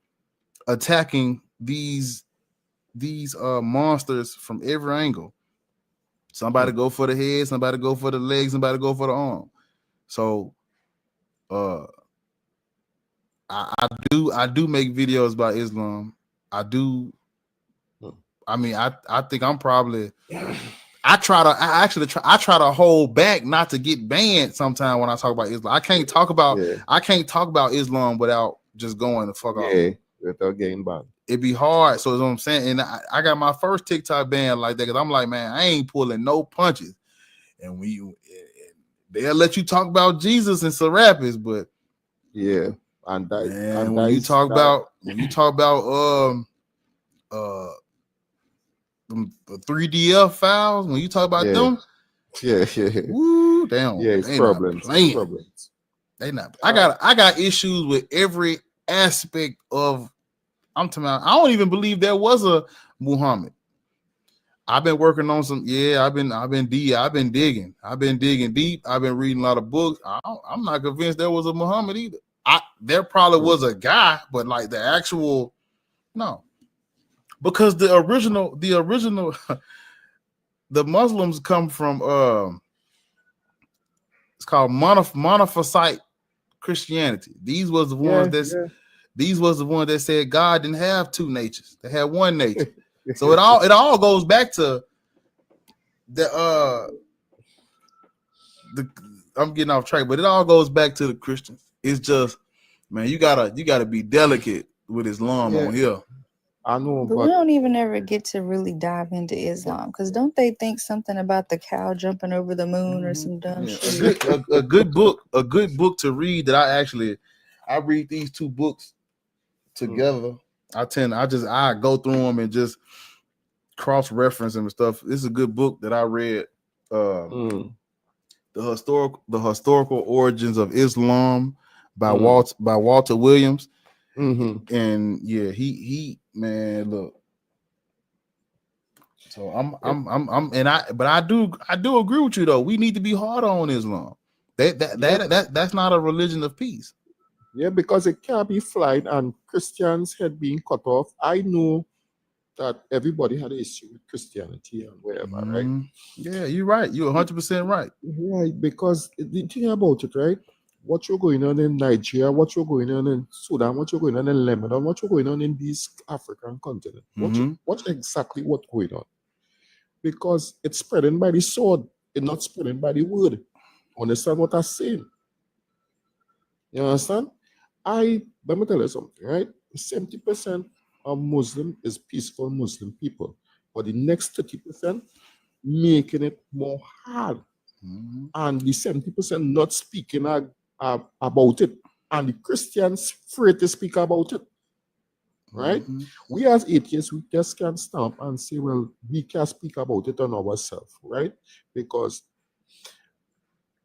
attacking these monsters from every angle. Somebody go for the head, somebody go for the legs, somebody go for the arm. So I do make videos about Islam. I do. I mean, I think I'm probably. I try to hold back not to get banned sometime when I talk about Islam. I can't talk about Islam without just going the fuck off. Yeah, without getting banned. It'd be hard. So that's what I'm saying. And I got my first TikTok ban like that because I'm like, man, I ain't pulling no punches. And they'll let you talk about Jesus and Serapis, but yeah, and that, and when you talk about the 3DF files, when you talk about them, woo, damn, yeah, it's they problems. not playing. Problems. They not. I got issues with every aspect of. I'm talking about. I don't even believe there was a Muhammad. I've been working on some. Yeah, I've been digging. I've been digging deep. I've been reading a lot of books. I'm not convinced there was a Muhammad either. There probably was a guy, but like the actual, no, because the original, the Muslims come from it's called monophysite Christianity. These was the ones these was the ones that said God didn't have two natures; they had one nature. So it all goes back to the I'm getting off track, but it all goes back to the Christians. It's just, man, you gotta be delicate with Islam on here. I know, but we don't even ever get to really dive into Islam because don't they think something about the cow jumping over the moon or some dumb shit? A good book to read that I read these two books together. I go through them and just cross-reference them and stuff. This is a good book that I read. The historical origins of Islam by Walter Williams. And yeah, he man, look. So I do agree with you though. We need to be harder on Islam. That's not a religion of peace. Yeah, because it can't be flight and Christians had been cut off. I know that everybody had an issue with Christianity and wherever, right? Yeah, you're right. You're 100% right. Right, because the thing about it, right? What you're going on in Nigeria, what you're going on in Sudan, what you're going on in Lebanon, what you're going on in these African continent. What's exactly what's going on? Because it's spreading by the sword, it's not spreading by the word. Understand what I'm saying? You understand? Let me tell you something, right? 70% of Muslim is peaceful Muslim people, but the next 30% making it more hard. And the 70% not speaking about it, and the Christians afraid to speak about it, right? We as atheists, we just can't stop and say, well, we can speak about it on ourselves, right? Because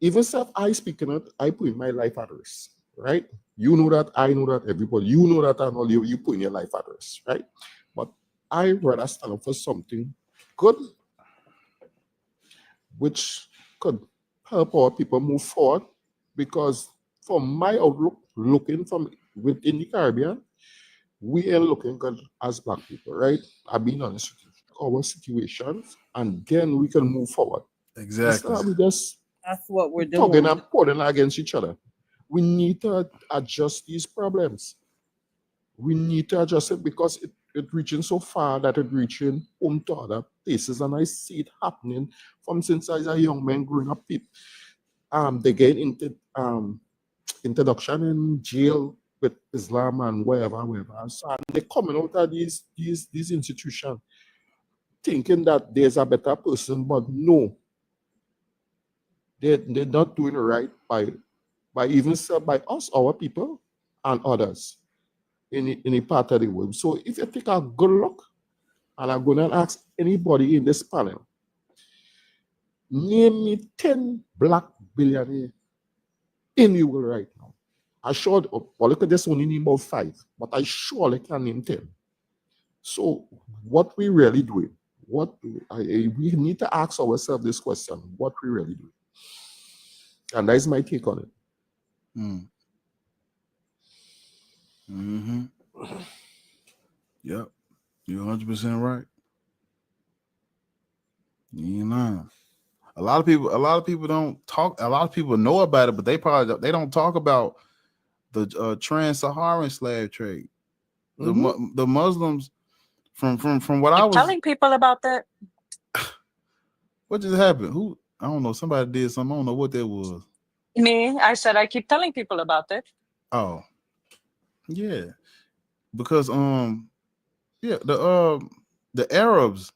even if I speak on it, I put my life at risk, right? You know that, I know that, everybody, you know that, and all you put in your life at risk, right? But I rather stand up for something good, which could help our people move forward, because from my outlook, looking from within the Caribbean, we are looking good as Black people, right? I've been honest with you, our situations, and then we can move forward. Exactly. We just that's what we're tugging doing. and pulling against each other. We need to adjust these problems. We need to adjust it because it's reaching so far that it's reaching home to other places, and I see it happening from since I was a young man growing up. They get into introduction in jail with Islam and wherever. So they're coming out of these institutions thinking that there's a better person, but no. they're not doing it right by even by us, our people, and others in a part of the world. So if you take a good look, and I'm going to ask anybody in this panel, name me 10 black billionaires in the world right now. I sure, well, look at this only name about 5, but I surely can name 10. So what we really doing? We need to ask ourselves this question: what we really do? And that is my take on it. Mm-hmm. Yep, you're 100% right. You know, a lot of people don't talk. A lot of people know about it, but they don't talk about the trans-Saharan slave trade. The Muslims from what I was telling people about that. What just happened? Who? I don't know. Somebody did something. I don't know what that was. Me, I said I keep telling people about it. Oh, yeah, because the Arabs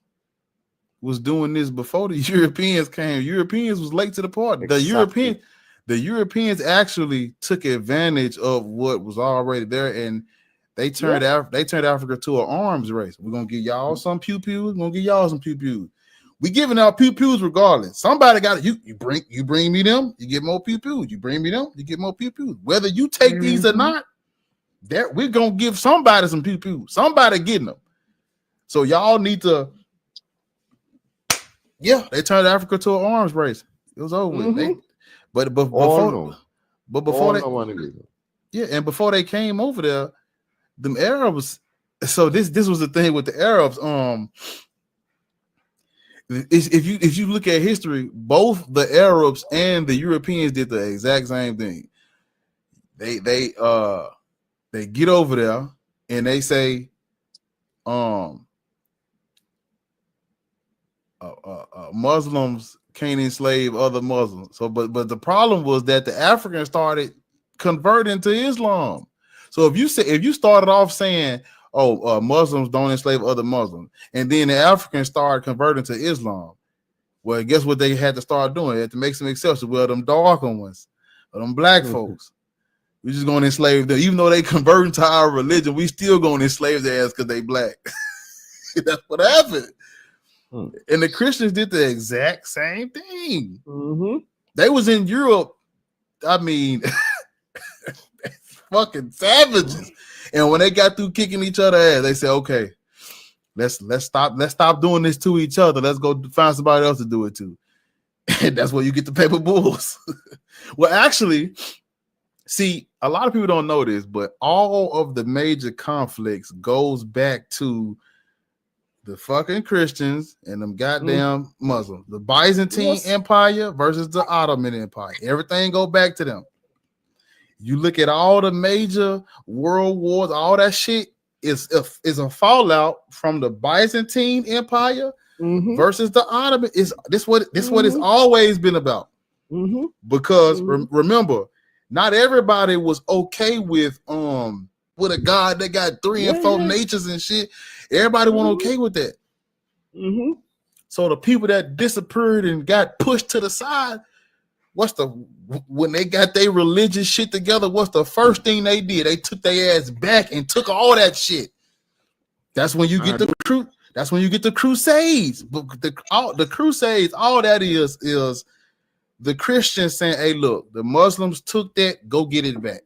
was doing this before the Europeans came. Europeans was late to the party. Exactly. The Europeans actually took advantage of what was already there, and they turned Africa to an arms race. We're gonna give y'all some pew pews. We're gonna give y'all some pew pews. We giving out pew pews regardless. Somebody got it. You bring me them, you get more pew pews. You bring me them, you get more pew pews. Whether you take these or not, we're gonna give somebody some pew pews. Somebody getting them. So y'all need to. Yeah, they turned Africa to an arms race. It was over with. But before before they came over there, them Arabs. So this was the thing with the Arabs. If you look at history, both the Arabs and the Europeans did the exact same thing. They get over there and they say, Muslims can't enslave other Muslims. So, but the problem was that the Africans started converting to Islam. So if you started off saying, Muslims don't enslave other Muslims, and then the Africans started converting to Islam, well, guess what they had to start doing? They had to make some exceptions. Well, them darker ones, or them black folks, we just going to enslave them. Even though they converting to our religion, we still going to enslave their ass because they black. That's what happened. And the Christians did the exact same thing. They was in Europe. I mean, fucking savages. And when they got through kicking each other ass, they said, "Okay, let's stop doing this to each other. Let's go find somebody else to do it to." And that's where you get the paper bulls. Well, actually, see, a lot of people don't know this, but all of the major conflicts goes back to the fucking Christians and them goddamn Muslims. The Byzantine Empire versus the Ottoman Empire. Everything go back to them. You look at all the major world wars, all that shit is a fallout from the Byzantine Empire versus the Ottoman. This what it's always been about. Because remember, not everybody was okay with a God that got 3 and 4 natures and shit. Everybody wasn't okay with that. So the people that disappeared and got pushed to the side, when they got their religious shit together, what's the first thing they did? They took their ass back and took all that shit. That's when you get the Crusades. The Crusades, all that is the Christians saying, "Hey, look, the Muslims took that, go get it back."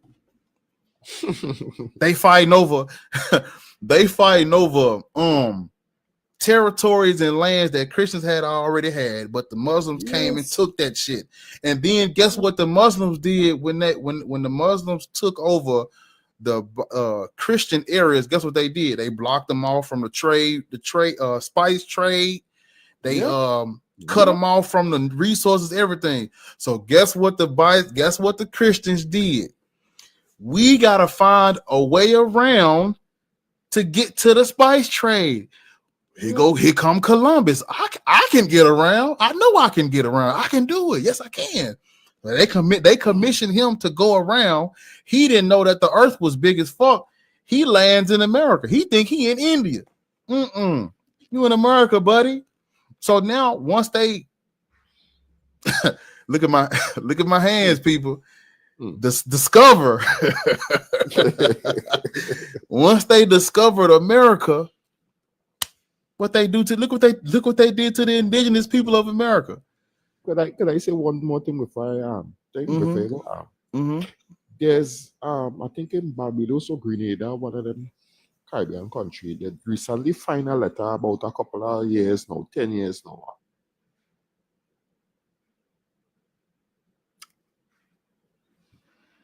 They fighting over territories and lands that Christians had already had, but the Muslims came and took that shit. And then guess what the Muslims did when the Muslims took over the Christian areas? Guess what they did? They blocked them off from the spice trade. They cut them off from the resources, everything. So guess what the Christians did? We gotta find a way around to get to the spice trade. Here come Columbus. I can get around. I know I can get around. I can do it. Yes, I can. But they commissioned him to go around. He didn't know that the earth was big as fuck. He lands in America. He think he in India. You in America, buddy. So now once they Look at my hands, people. Discover. Once they discovered America, what they do to look what they did to the indigenous people of America. Could I say one more thing before I think before I go? There's I think in Barbados or Grenada, one of them Caribbean country, they recently find a letter about a couple of years now, 10 years now.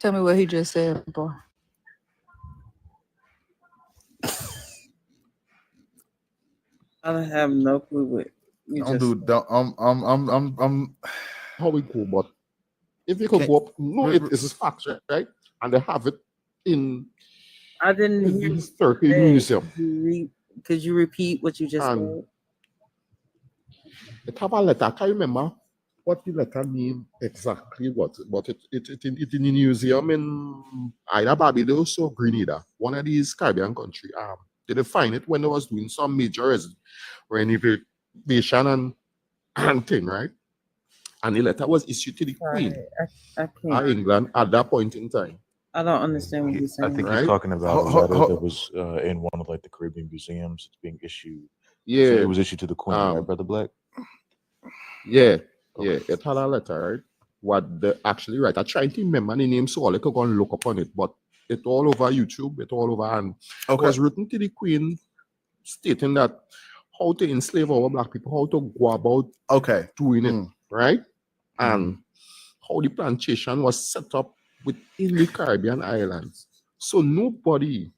Tell me what he just said, boy. I have no clue what you I'm how we go, but if you could go up, no, it is facts, right? And they have it in I didn't the hear historical museum. Could you repeat what you just said? It have a letter. I can't remember what the letter mean exactly, but it in the museum in either Barbados or Grenada, one of these Caribbean country. They find it when they was doing some major renovation and thing, right? And the letter was issued to the Queen of England at that point in time. I don't understand what you're saying. I think he's talking about a letter that was in one of like the Caribbean museums. It's being issued. Yeah, so it was issued to the Queen, right, Brother Black? Yeah, it had a letter, right? What they actually write. I tried to remember the name so I could go and look upon it, but it's all over YouTube, it's all over, and it was written to the Queen stating that how to enslave our black people, how to go about doing it, right? And how the plantation was set up within the Caribbean islands. So nobody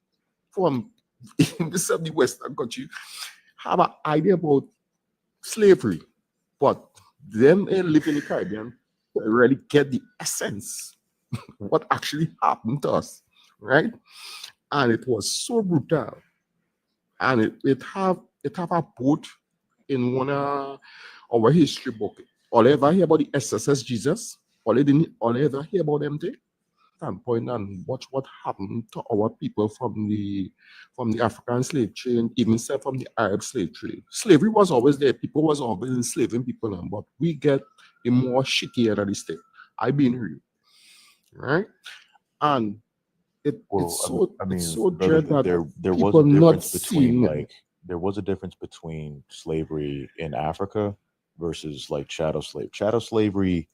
from the Western country have an idea about slavery, but them live in the Caribbean really get the essence what actually happened to us, right? And it was so brutal. And it have a boat in one of our history book. All I ever hear about the SSS Jesus, all I ever hear about them thing. Standpoint and watch what happened to our people from the African slave trade, even from the Arab slave trade. Slavery was always there. People was always enslaving people, but we get a more shitty end of the stick. I've been here, right? And it's so dread that there was a difference between there was a difference between slavery in Africa versus like chattel slave. Chattel slavery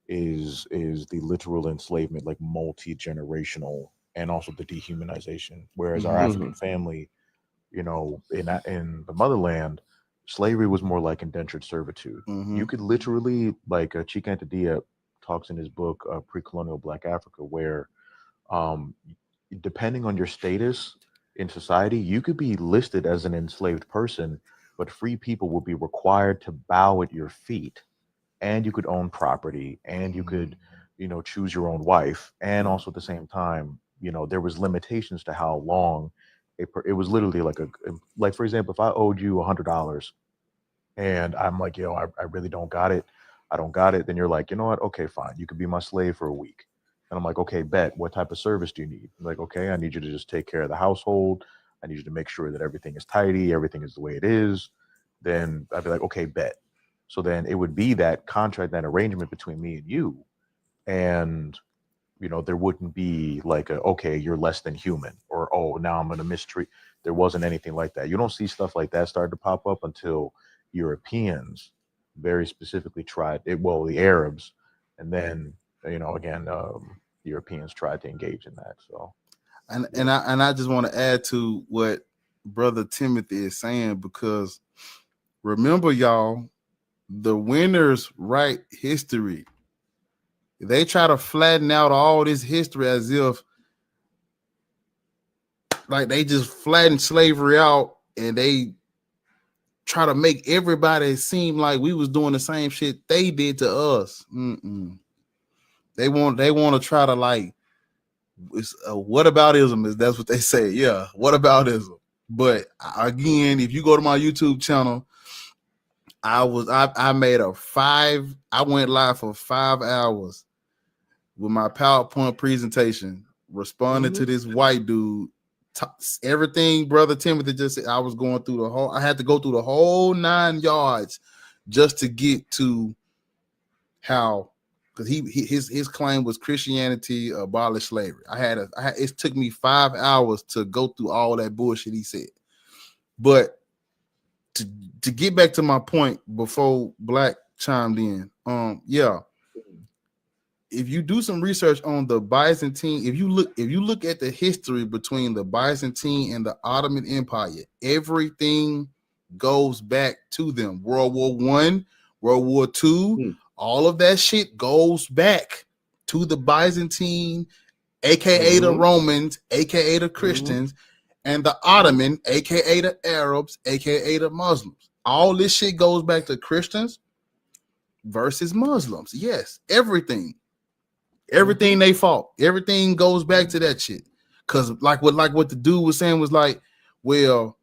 is the literal enslavement, like multi-generational, and also the dehumanization. Whereas our African family, you know, in the motherland, slavery was more like indentured servitude. You could literally, like Chika Antadilla talks in his book, Pre-Colonial Black Africa, where depending on your status in society, you could be listed as an enslaved person, but free people will be required to bow at your feet. And you could own property, and you could, you know, choose your own wife. And also at the same time, you know, there was limitations to how long it was literally like for example, if I owed you $100 and I'm like, yo, I really don't got it. I don't got it. Then you're like, you know what? Okay, fine. You could be my slave for a week. And I'm like, okay, bet. What type of service do you need? I'm like, okay, I need you to just take care of the household. I need you to make sure that everything is tidy. Everything is the way it is. Then I'd be like, okay, bet. So then it would be that contract, that arrangement between me and you. And, you know, there wouldn't be like okay, you're less than human, or, oh, now I'm going to mistreat. There wasn't anything like that. You don't see stuff like that start to pop up until Europeans very specifically tried it. Well, the Arabs, and then, you know, again, Europeans tried to engage in that. So, and I just want to add to what Brother Timothy is saying, because remember, y'all, the winners write history. They try to flatten out all this history as if like they just flatten slavery out, and they try to make everybody seem like we was doing the same shit they did to us. They want to try to like, it's what aboutism is, that's what they say. Yeah, what aboutism. But again, if you go to my YouTube channel, I went live for 5 hours with my PowerPoint presentation, responding to this white dude. Everything Brother Timothy just said, I was going through I had to go through the whole 9 yards just to get to how because his claim was Christianity abolished slavery. It took me 5 hours to go through all that bullshit he said. But to get back to my point before Black chimed in, if you do some research on the Byzantine, if you look at the history between the Byzantine and the Ottoman Empire, everything goes back to them. World War I, World War II, all of that shit goes back to the Byzantine, aka the Romans, aka the Christians, and the Ottoman, aka the Arabs, aka the Muslims. All this shit goes back to Christians versus Muslims. Yes, everything they fought, everything goes back to that shit. Cause like what the dude was saying was like, well,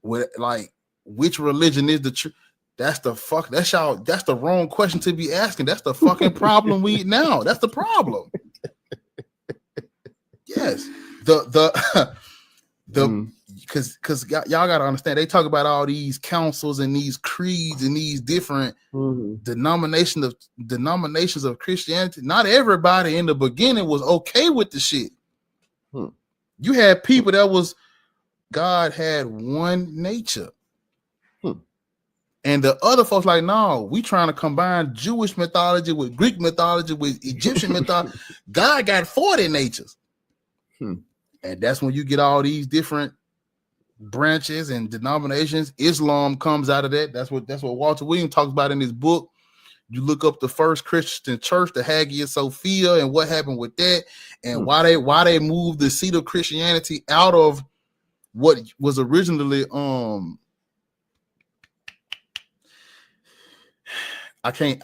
which religion is the true? That's the wrong question to be asking. That's the fucking problem now. That's the problem. Yes. Because y'all gotta understand, they talk about all these councils and these creeds and these different denominations of Christianity. Not everybody in the beginning was okay with the shit. You had people that God had one nature. And the other folks like, no, we trying to combine Jewish mythology with Greek mythology with Egyptian mythology. God got 40 natures. And that's when you get all these different branches and denominations. Islam comes out of that. That's what Walter Williams talks about in his book. You look up the first Christian church, the Hagia Sophia, and what happened with that, and why they moved the seat of Christianity out of what was originally I can't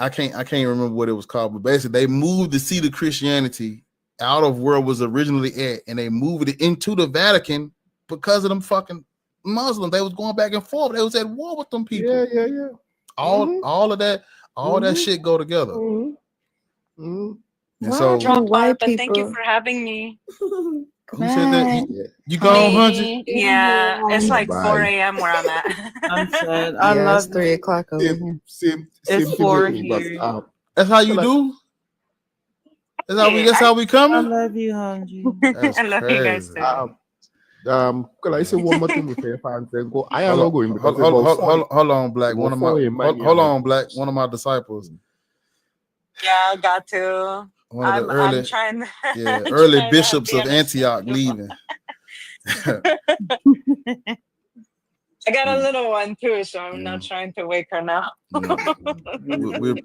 remember what it was called, but basically they moved the seat of Christianity out of where it was originally at, and they moved it into the Vatican because of them fucking Muslims. They was going back and forth. They was at war with them people. Yeah. All of that, that shit go together. And so But thank you for having me. who said that? You gone, Hunter? Yeah, it's like 4 a.m. where I'm at. I'm sad. I love it's 3 o'clock over here. It's 4 here. That's how you do? That's how we coming? I love you, Hunji. I love you guys too. Could I say one more thing before your fans then go? I am not going because hold on, Black. One of my Black. One of my disciples. Yeah, I got to. I'm trying. Early bishops of Antioch leaving. I got a little one too, so I'm not trying to wake her now.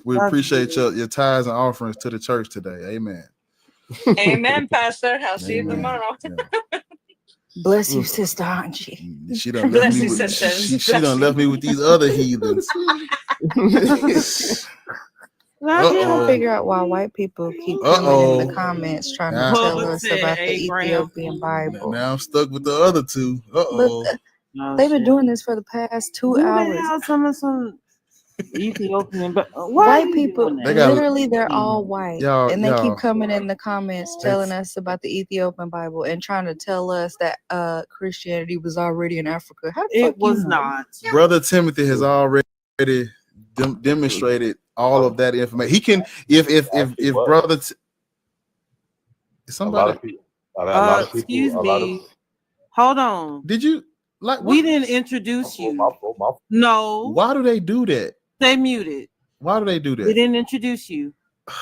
We appreciate your tithes and offerings to the church today. Amen. Amen, Pastor. I'll see you tomorrow. Bless you, Sister Angie. She done left me with, she done left me with these other heathens. I'm trying to figure out why white people keep coming in the comments trying to tell us about the Ethiopian Bible. Now I'm stuck with the other two. They've been doing this for the past 2 hours. Some Ethiopian, but white people, literally, they're all white, and they keep coming in the comments telling us about the Ethiopian Bible and trying to tell us that Christianity was already in Africa. How it was not. Brother Timothy has already demonstrated all of that information. He can, if brother, somebody, excuse me, hold on. Did you we didn't introduce you? No. Why do they do that? Stay muted. Why do they do that? We didn't introduce you.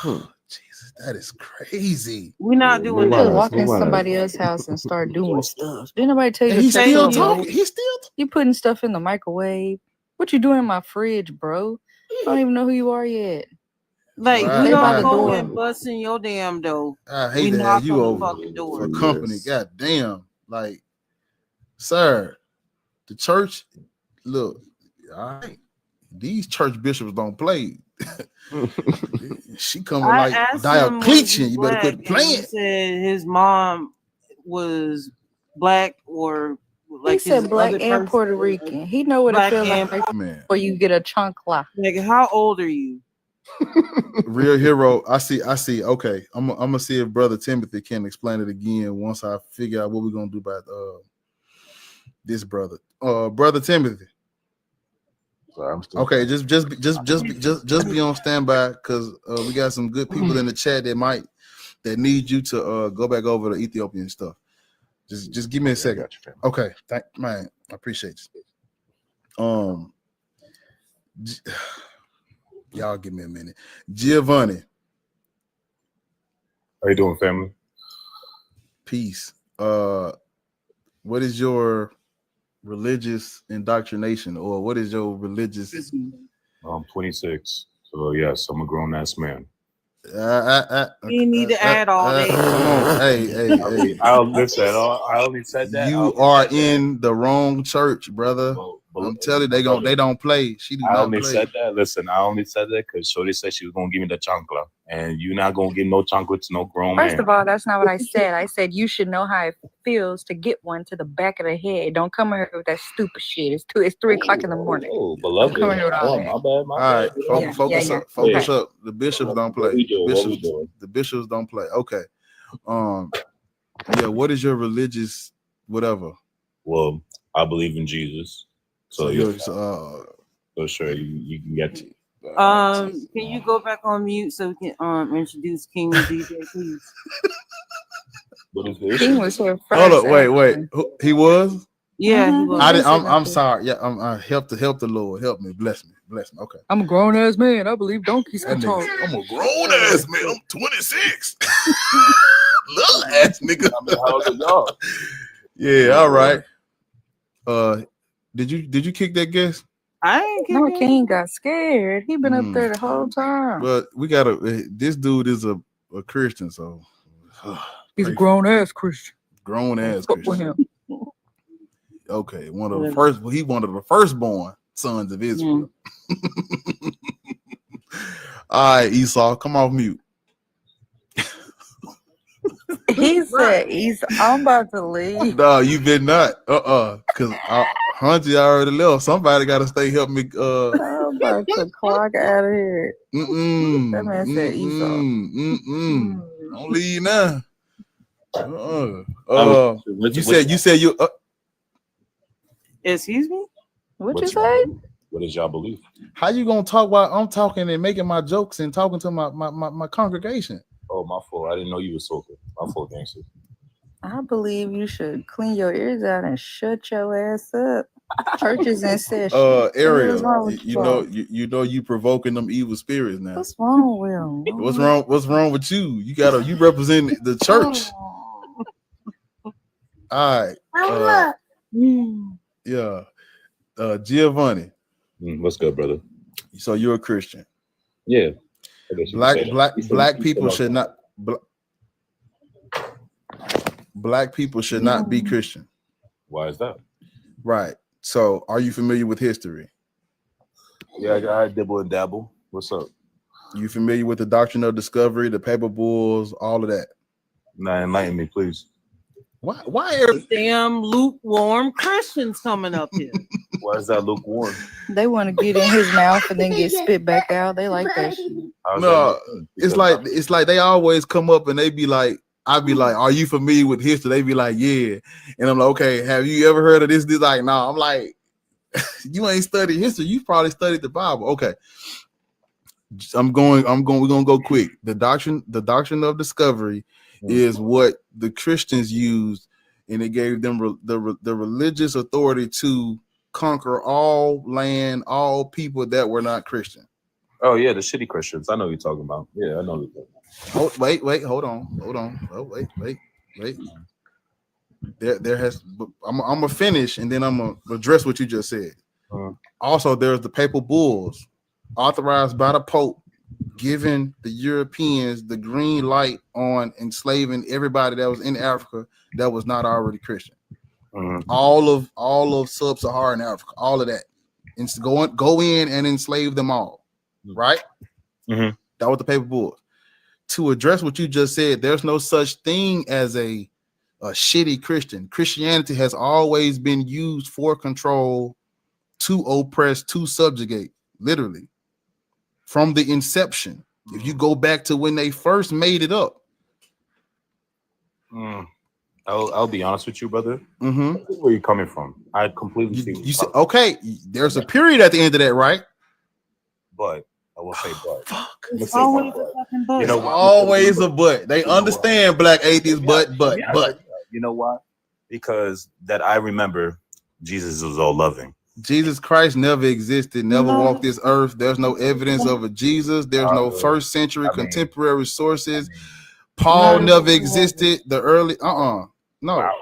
Jesus, that is crazy. We're not doing that. that. Walk in somebody else's house and start doing stuff. Didn't nobody tell you? He's still talking. He's still. You putting stuff in the microwave. What you doing in my fridge, bro? I don't even know who you are yet. Like right. we don't go and busting your damn door. I hate that you over for company. God damn. Like, sir, the church. Look, all right. These church bishops don't play. She coming like Diocletian. You better quit playing. He said his mom was black or like he said black and Puerto Rican. He know what it feels like man. Or you get a chancla. Nigga, how old are you? Real hero. I see. Okay, I'm gonna see if Brother Timothy can explain it again once I figure out what we're gonna do about this brother. Brother Timothy. Sorry, I'm still Okay, just be on standby because we got some good people in the chat that need you to go back over the Ethiopian stuff. Just give me a second. Okay, man, I appreciate you. Y'all give me a minute. Giovanni. How you doing, family? Peace. What is your religious indoctrination, or what is your religious? I'm 26, so yes, I'm a grown ass man. You need to add all that. Come on, hey. I only said that. You are in the wrong church, brother. I'm telling you, they don't play. She do I not only play. said that. Listen, I only said that because Shorty said she was gonna give me the chancla, and you're not gonna give no chancla to no grown man. First of all, that's not what I said. I said you should know how it feels to get one to the back of the head. Don't come here with that stupid shit. It's 3 o'clock in the morning. Oh, beloved. Don't come here with all that. My bad. All right, focus up. The bishops don't play. The bishops don't play. Okay. Yeah. What is your religious whatever? Well, I believe in Jesus. So sure, you can get to. Can you go back on mute so we can introduce King DJ, please? What is this? King was here first. Hold up, wait. He was? Yeah, he was. I'm sorry. Yeah, I help the Lord. Help me, bless me. Okay. I'm a grown ass man. I believe donkeys can talk. I'm a grown ass man. I'm 26. Little ass nigga. How old are y'all? Yeah, all right. Did you kick that guest? I ain't kick No, King got scared. He been up there the whole time. But we gotta. This dude is a Christian, so he's a grown ass Christian. Grown ass Fuck Christian. with him. Okay, one of the first. He one of the firstborn sons of Israel. All right, Esau, come off mute. He said, I'm about to leave. No, you been not. Because Hunty already left. Somebody got to stay help me. I'm about to clock out of here. That man said Esau. Don't leave now. You said you. Excuse me? What you say? What is y'all belief? How you gonna talk while I'm talking and making my jokes and talking to my congregation? Oh, my fault. I didn't know you were talking. My fault, gangster. I believe you should clean your ears out and shut your ass up. Church is in session. Ariel, you know you provoking them evil spirits now. What's wrong with him? What's wrong with you? You represent the church. All right. Yeah. Giovanni. What's good, brother? So you're a Christian. Yeah. Black people should not be Christian. Why is that? Right. So are you familiar with history? Yeah, I dibble and dabble. What's up? You familiar with the Doctrine of Discovery, the paper bulls, all of that? Nah, enlighten me, please. Why are damn lukewarm Christians coming up here? Why is that lukewarm? They want to get in his mouth and then get spit back out. They like that shit. No, it's like they always come up and they be like, I'd be like, are you familiar with history? They be like, yeah. And I'm like, okay, have you ever heard of this? This like, no. I'm like, you ain't studied history. You probably studied the Bible. Okay. We're gonna go quick. The doctrine of discovery is what the Christians used, and it gave them the religious authority to conquer all land, all people that were not Christian. Oh yeah, the shitty Christians. I know what you're talking about. Yeah, I know. Wait, hold on. Oh, wait. I'm gonna finish, and then I'm gonna address what you just said. Also, there's the papal bulls authorized by the Pope, giving the Europeans the green light on enslaving everybody that was in Africa that was not already Christian. All of sub-Saharan Africa, all of that, and go in and enslave them all, right? That was the papal bulls. To address what you just said, there's no such thing as a shitty Christian. Christianity has always been used for control, to oppress, to subjugate, literally. From the inception, if you go back to when they first made it up. I I'll be honest with you, brother. Mm-hmm. I see where you're coming from. I completely see. You said okay. There's a period at the end of that, right? But I will say, but It's always a fucking but. You know It's what? always a but. They understand black atheists, but. You know why? Because that I remember Jesus was all loving. Jesus Christ never existed, never walked this earth. There's no evidence of a Jesus. There's no first century contemporary sources. Paul never existed. The early no. Wow.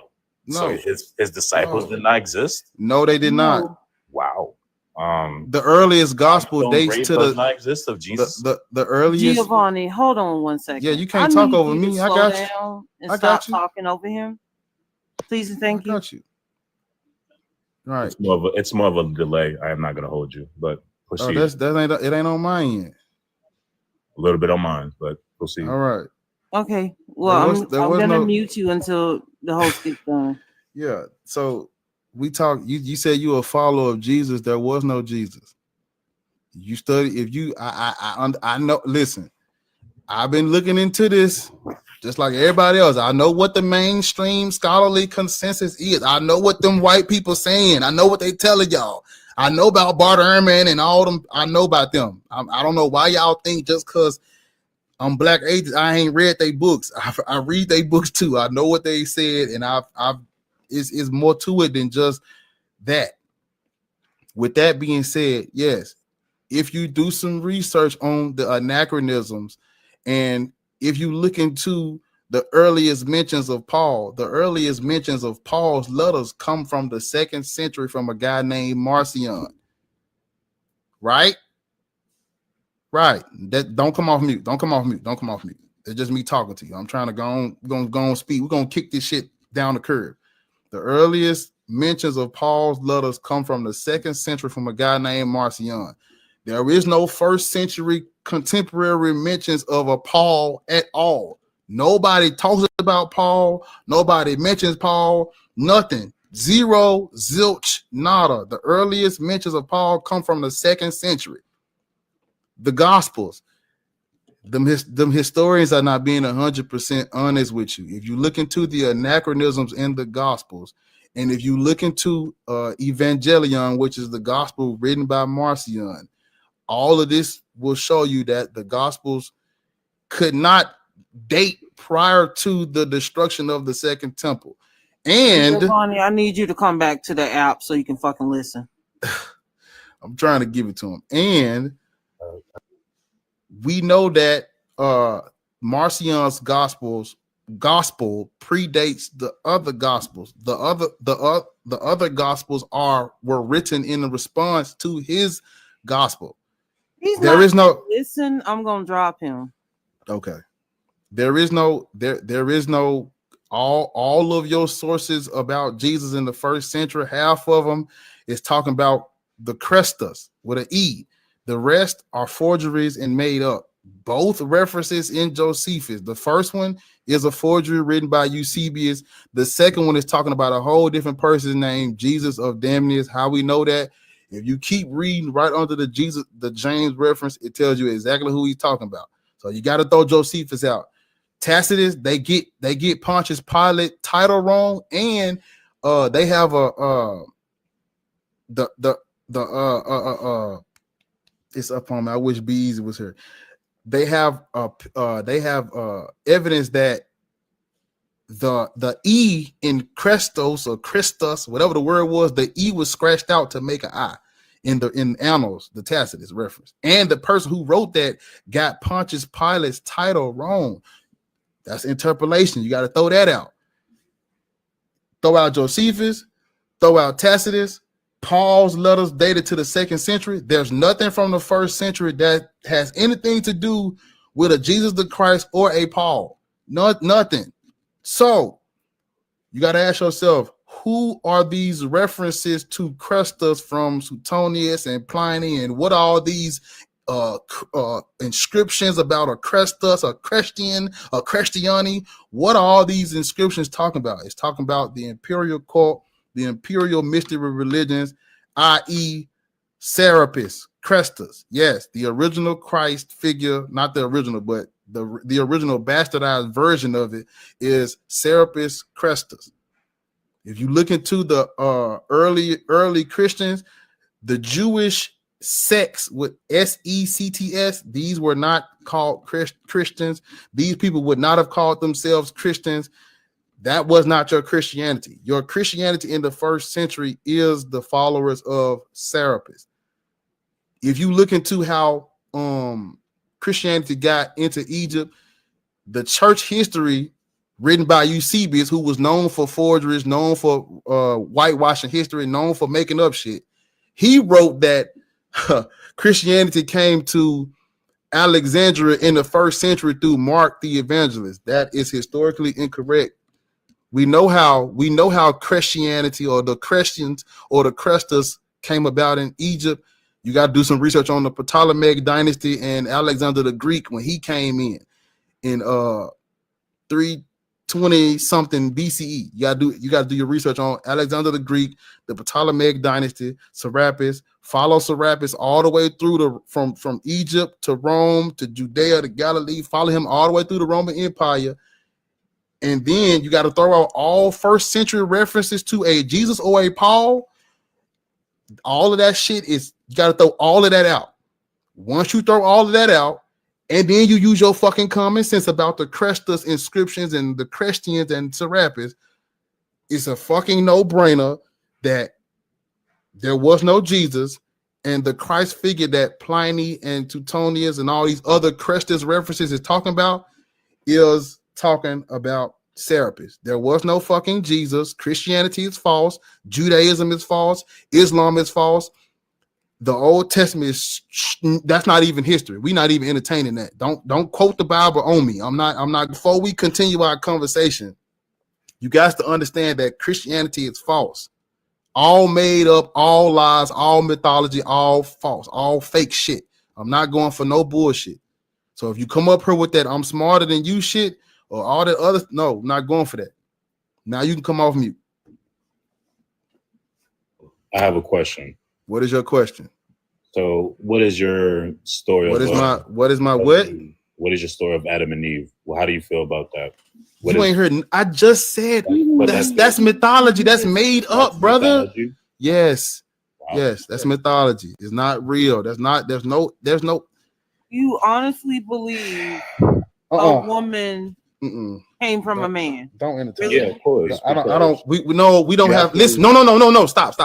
No. So his disciples did not exist? No, they did not. Wow. The earliest gospel dates to does the not exist of Jesus. the earliest. Giovanni, hold on one second. Yeah, you can't talk need over you to me. I slow got you. down and I stop got you. talking over him. Please and thank you. Got you. Right. It's more of a delay. I am not gonna hold you, but proceed. It ain't on my end. A little bit on mine, but proceed. All right. Okay. Well, I'm gonna mute you until the host gets done. Yeah. So we talk. You said you a follower of Jesus. There was no Jesus. You study. If you, I know. Listen, I've been looking into this, just like everybody else. I know what the mainstream scholarly consensus is. I know what them white people saying. I know what they telling y'all. I know about Bart Ehrman and all them. I know about them. I don't know why y'all think just because I'm black atheist, I ain't read their books. I read their books too. I know what they said, and it's more to it than just that. With that being said, yes, if you do some research on the anachronisms, and if you look into the earliest mentions of Paul, the earliest mentions of Paul's letters come from the 2nd century from a guy named Marcion. Right? Right. That don't come off mute. Don't come off mute. Don't come off mute. It's just me talking to you. I'm trying to go on speed. We're gonna kick this shit down the curb. The earliest mentions of Paul's letters come from the 2nd century from a guy named Marcion. There is no 1st century contemporary mentions of a Paul at all. Nobody talks about Paul. Nobody mentions Paul. Nothing. Zero, zilch, nada. The earliest mentions of Paul come from the 2nd century. The Gospels. Them historians are not being 100% honest with you. If you look into the anachronisms in the Gospels, and if you look into Evangelion, which is the Gospel written by Marcion, all of this will show you that the Gospels could not date prior to the destruction of the Second Temple. And Giovanni, I need you to come back to the app so you can fucking listen. I'm trying to give it to him. And we know that Marcion's gospel predates the other gospels. The other gospels were written in response to his gospel. There is no listen. I'm gonna drop him. Okay. There is no all of your sources about Jesus in the 1st century. Half of them is talking about the Christus with an E. The rest are forgeries and made up. Both references in Josephus. The first one is a forgery written by Eusebius. The second one is talking about a whole different person named Jesus of Damnius. How we know that? If you keep reading right under the James reference, it tells you exactly who he's talking about. So you got to throw Josephus out. Tacitus, they get Pontius Pilate title wrong, and they have it's up on me. I wish Bees was here. They have evidence that the E in Christos or Christus, whatever the word was, the E was scratched out to make an I in annals, the Tacitus reference. And the person who wrote that got Pontius Pilate's title wrong. That's interpolation. You got to throw that out. Throw out Josephus, throw out Tacitus. Paul's letters dated to the 2nd century. There's nothing from the 1st century that has anything to do with a Jesus the Christ or a Paul. Nothing. So you got to ask yourself, who are these references to Christus from Suetonius and Pliny, and what are all these inscriptions about a Christus, a Christian, a Christiani? What are all these inscriptions talking about? It's talking about the imperial cult, the imperial mystery religions, i.e. Serapis, Christus. Yes, the original Christ figure, not the original, but The original bastardized version of it is Serapis Christus. If you look into the early Christians, the Jewish sects with sects, these were not called Christians. These people would not have called themselves Christians. That was not your Christianity. Your Christianity in the first century is the followers of Serapis. If you look into how Christianity got into Egypt, the church history written by Eusebius, who was known for forgeries, known for whitewashing history, known for making up shit, he wrote that Christianity came to Alexandria in the first century through Mark the Evangelist. That is historically incorrect. We know how Christianity or the Christians or the Crestus came about in Egypt. You got to do some research on the Ptolemaic dynasty and Alexander the Greek when he came in 320 something BCE. You got to do your research on Alexander the Greek, the Ptolemaic dynasty, Serapis. Follow Serapis all the way through from Egypt to Rome to Judea to Galilee. Follow him all the way through the Roman Empire. And then you got to throw out all first century references to a Jesus or a Paul. All of that shit is, you got to throw all of that out. Once you throw all of that out, and then you use your fucking common sense about the Crestus inscriptions and the Christians and Serapis, it's a fucking no-brainer that there was no Jesus, and the Christ figure that Pliny and Teutonius and all these other Crestus references is talking about is talking about Serapis. There was no fucking Jesus. Christianity is false. Judaism is false. Islam is false. The Old Testament is that's not even history. We're not even entertaining that. Don't quote the Bible on me. I'm not. Before we continue our conversation, you guys to understand that Christianity is false. All made up, all lies, all mythology, all false, all fake shit. I'm not going for no bullshit. So if you come up here with that I'm smarter than you shit or all that other, no, I'm not going for that. Now you can come off mute. I have a question. What is your question? So what is your story? What is my what? What is your story of Adam and Eve? Well, how do you feel about that? You ain't heard. I just said that's mythology. That's made up, brother. Mythology? Yes. Wow. Yes, that's mythology. It's not real. There's no. You honestly believe a woman came from a man? Don't entertain. Yeah, of course. I don't. We don't have. Listen. No. Stop.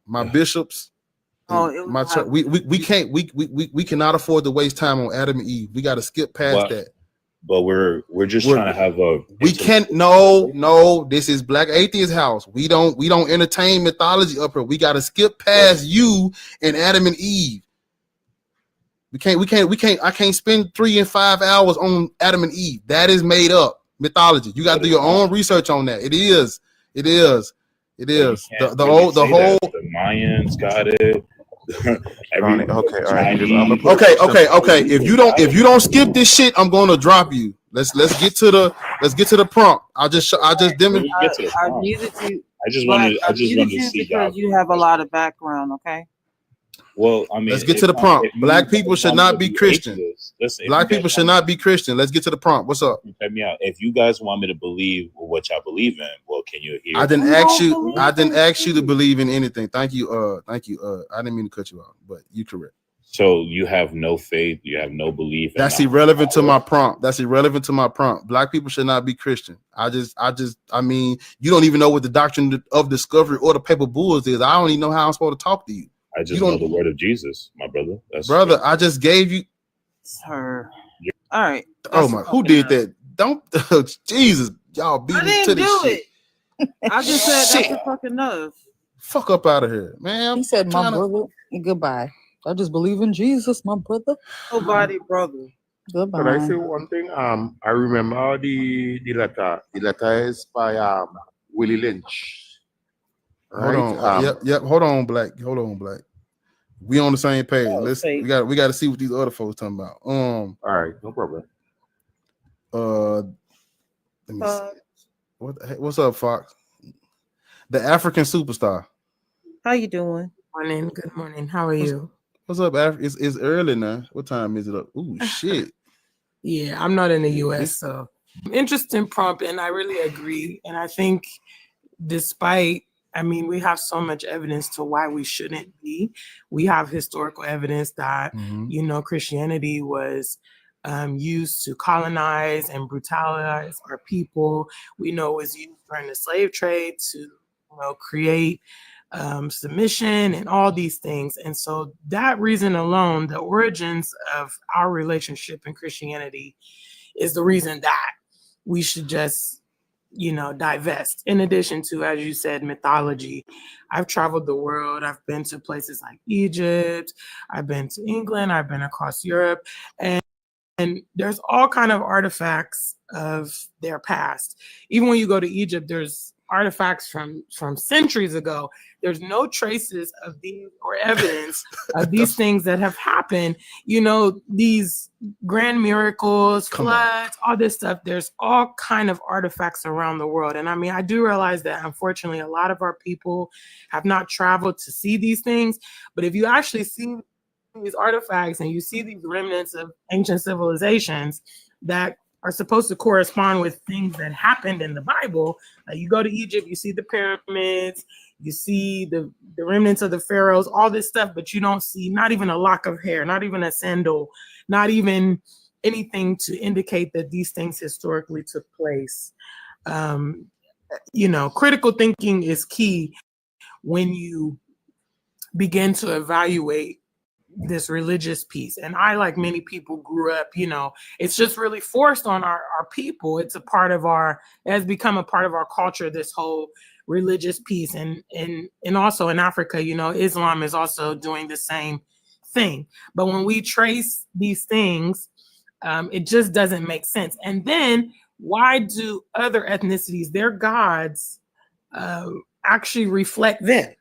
My bishops. My church. We can't. We cannot afford to waste time on Adam and Eve. We got to skip past that. But we're just trying to have a. We can't. No. This is Black Atheist house. We don't entertain mythology up here. We got to skip past you and Adam and Eve. We can't. I can't spend 3 and 5 hours on Adam and Eve. That is made up mythology. You got to do your own research on that. It is. The whole. The Mayans got it. Okay. If you don't skip this shit, I'm going to drop you. Let's get to the prompt. I just demonstrate. I just wanted to see because you have a lot of background. Okay. Well, I mean, let's get to the prompt. Black people should not be Christian. Black people should not be Christian. Let's get to the prompt. What's up? Check me out. If you guys want me to believe what y'all believe in, well, can you hear? I didn't ask you to believe in anything. Thank you. I didn't mean to cut you off, but you correct. So you have no faith. You have no belief. That's irrelevant to my prompt. Black people should not be Christian. I mean, you don't even know what the Doctrine of Discovery or the Paper Bulls is. I don't even know how I'm supposed to talk to you. I just know the word of Jesus, my brother. Brother, I just gave you. Sir. All right. Oh my, who did that? Don't Jesus, y'all beat me to this shit. I just said that's fucking enough. Fuck up out of here, man. He said, "My brother, and goodbye. I just believe in Jesus, my brother." Nobody, brother. Goodbye. Can I say one thing? I remember the letter. The letter is by Willie Lynch. Hold on. Yep. Hold on, Black. We on the same page. We got to see what these other folks talking about. All right, no problem. Let me see. What's up, Fox? The African superstar. How you doing? Morning. Good morning. How are you? What's up, It's early now. What time is it up? Ooh, shit. Yeah, I'm not in the US, so interesting prompt, and I really agree. And I think despite, I mean, we have so much evidence to why we shouldn't be. We have historical evidence that, you know, Christianity was used to colonize and brutalize our people. We know it was used during the slave trade to, you know, create submission and all these things. And so that reason alone, the origins of our relationship in Christianity is the reason that we should just, you know, divest. In addition to, as you said, mythology. I've traveled the world. I've been to places like Egypt. I've been to England. I've been across Europe. And there's all kind of artifacts of their past. Even when you go to Egypt, there's artifacts from centuries ago. There's no traces of these or evidence of these things that have happened. You know, these grand miracles, floods, all this stuff. There's all kind of artifacts around the world. And I mean, I do realize that unfortunately a lot of our people have not traveled to see these things. But if you actually see these artifacts and you see these remnants of ancient civilizations that are supposed to correspond with things that happened in the Bible. You go to Egypt, you see the pyramids, you see the remnants of the pharaohs, all this stuff, but you don't see not even a lock of hair, not even a sandal, not even anything to indicate that these things historically took place. You know, critical thinking is key when you begin to evaluate this religious piece. And I, like many people, grew up, you know, it's just really forced on our people. It's a part of it has become a part of our culture, this whole religious piece. And also in Africa, you know, Islam is also doing the same thing. But when we trace these things, it just doesn't make sense. And then why do other ethnicities, their gods, actually reflect them?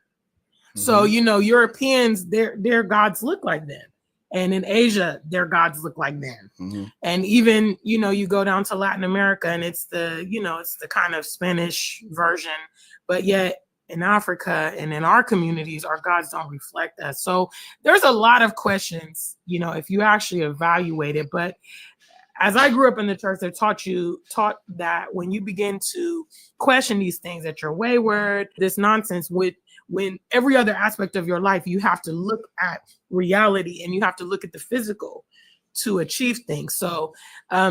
So, you know, Europeans, their gods look like them. And in Asia, their gods look like them. And even, you know, you go down to Latin America and it's the, you know, it's the kind of Spanish version. But yet in Africa and in our communities, our gods don't reflect us. So there's a lot of questions, you know, if you actually evaluate it. But as I grew up in the church, they taught that when you begin to question these things, that you're wayward, this nonsense, when every other aspect of your life, you have to look at reality and you have to look at the physical to achieve things. So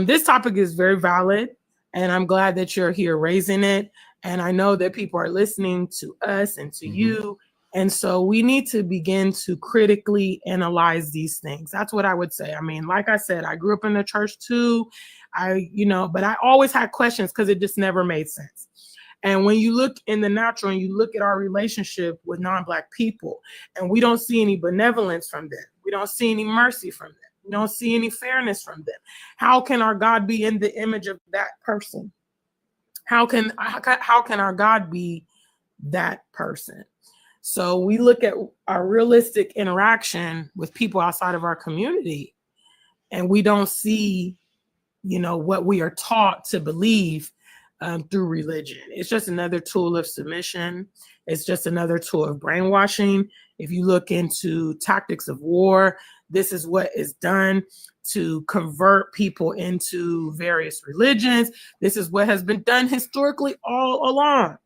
this topic is very valid, and I'm glad that you're here raising it. And I know that people are listening to us and to you. And so we need to begin to critically analyze these things. That's what I would say. I mean, like I said, I grew up in the church too. But I always had questions because it just never made sense. And when you look in the natural and you look at our relationship with non-Black people, and we don't see any benevolence from them, we don't see any mercy from them, we don't see any fairness from them, how can our God be in the image of that person? How can our God be that person? So we look at our realistic interaction with people outside of our community, and we don't see, you know, what we are taught to believe through religion. It's just another tool of submission. It's just another tool of brainwashing. If you look into tactics of war, this is what is done to convert people into various religions. This is what has been done historically all along.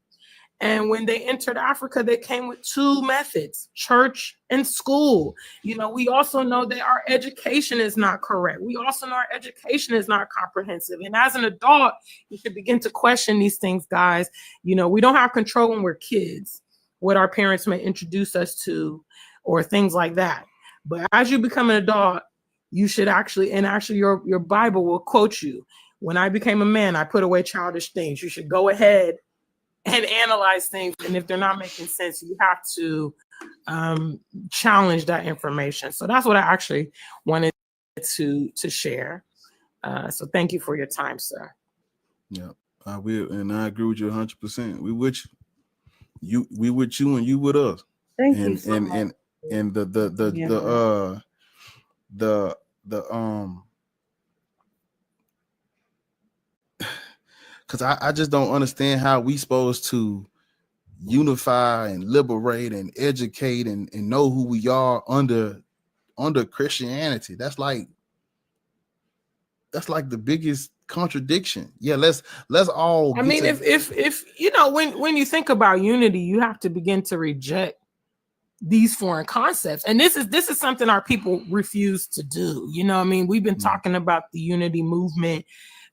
And when they entered Africa, they came with two methods, church and school. You know, we also know that our education is not correct. We also know our education is not comprehensive. And as an adult, you should begin to question these things, guys. You know, we don't have control when we're kids, what our parents may introduce us to or things like that. But as you become an adult, you should actually your Bible will quote you. When I became a man, I put away childish things. You should go ahead and analyze things. And if they're not making sense, you have to challenge that information. So that's what I actually wanted to share. So thank you for your time, sir. Yeah, I will. And I agree with you 100%. We with you. We with you and you with us. Thank you so much. And the because I just don't understand how we supposed to unify and liberate and educate and know who we are under Christianity. That's like that's like the biggest contradiction. Yeah, let's all. I mean, if you know, when you think about unity, you have to begin to reject these foreign concepts, and this is something our people refuse to do. You know what I mean? We've been talking about the unity movement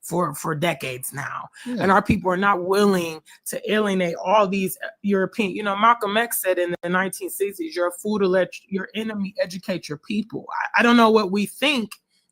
for decades now, and our people are not willing to alienate all these European. You know, Malcolm X said in the 1960s, "You're a fool to let your enemy educate your people." I don't know what we think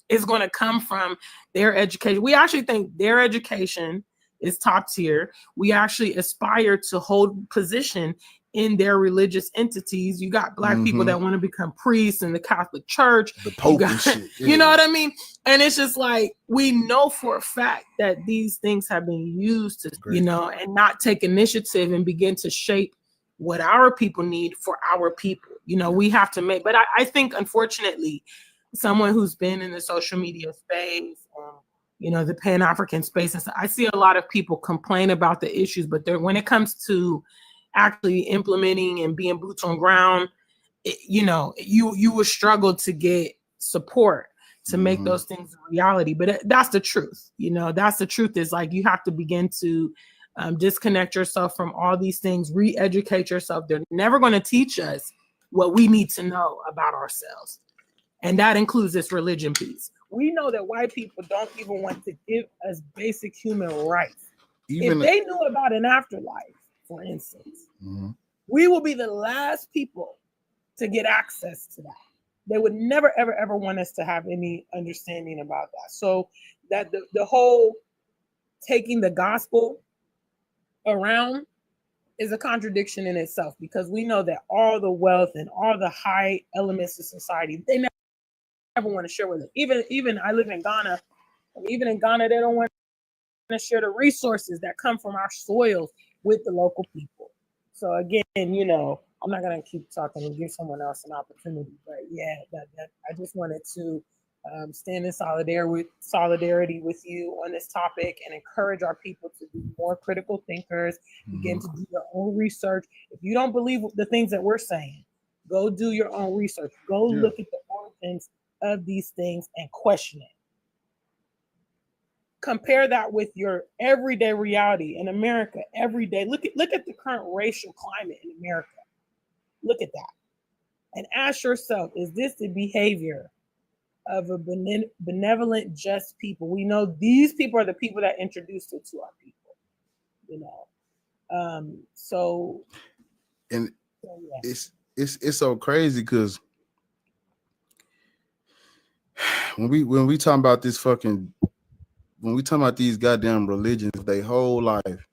is going to come from their education. We actually think their education is top tier. We actually aspire to hold position in their religious entities. You got Black people that want to become priests in the Catholic Church, the Pope and shit. You know what I mean? And it's just like, we know for a fact that these things have been used to, you know, and not take initiative and begin to shape what our people need for our people. You know, we have to make, but I think, unfortunately, someone who's been in the social media space, you know, the Pan-African space, and I see a lot of people complain about the issues, but when it comes to actually implementing and being boots on ground, you know, you will struggle to get support to make those things a reality. But that's the truth. You know, that's the truth, is like, you have to begin to disconnect yourself from all these things, re-educate yourself. They're never going to teach us what we need to know about ourselves. And that includes this religion piece. We know that white people don't even want to give us basic human rights. If they knew about an afterlife, for instance, we will be the last people to get access to that. They would never, ever, ever want us to have any understanding about that. So that the whole taking the gospel around is a contradiction in itself, because we know that all the wealth and all the high elements of society, they never want to share with it. Even I live in Ghana, and even in Ghana, they don't want to share the resources that come from our soils with the local people. So again, you know, I'm not gonna keep talking and give someone else an opportunity, but yeah, that I just wanted to stand in solidarity with you on this topic and encourage our people to be more critical thinkers, begin to do their own research. If you don't believe the things that we're saying, go do your own research. Go look at the origins of these things and question it. Compare that with your everyday reality in America every day. Look at the current racial climate in America. Look at that. And ask yourself, is this the behavior of a benevolent, just people? We know these people are the people that introduced it to our people, you know. It's so crazy, because when we talking about this fucking, when we talking about these goddamn religions, they whole life,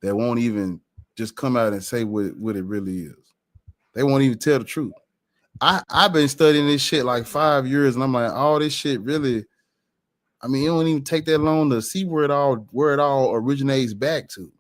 they won't even just come out and say what it really is. They won't even tell the truth. I've been studying this shit like 5 years, and I'm like, all this shit really, I mean, it don't even take that long to see where it all originates back to.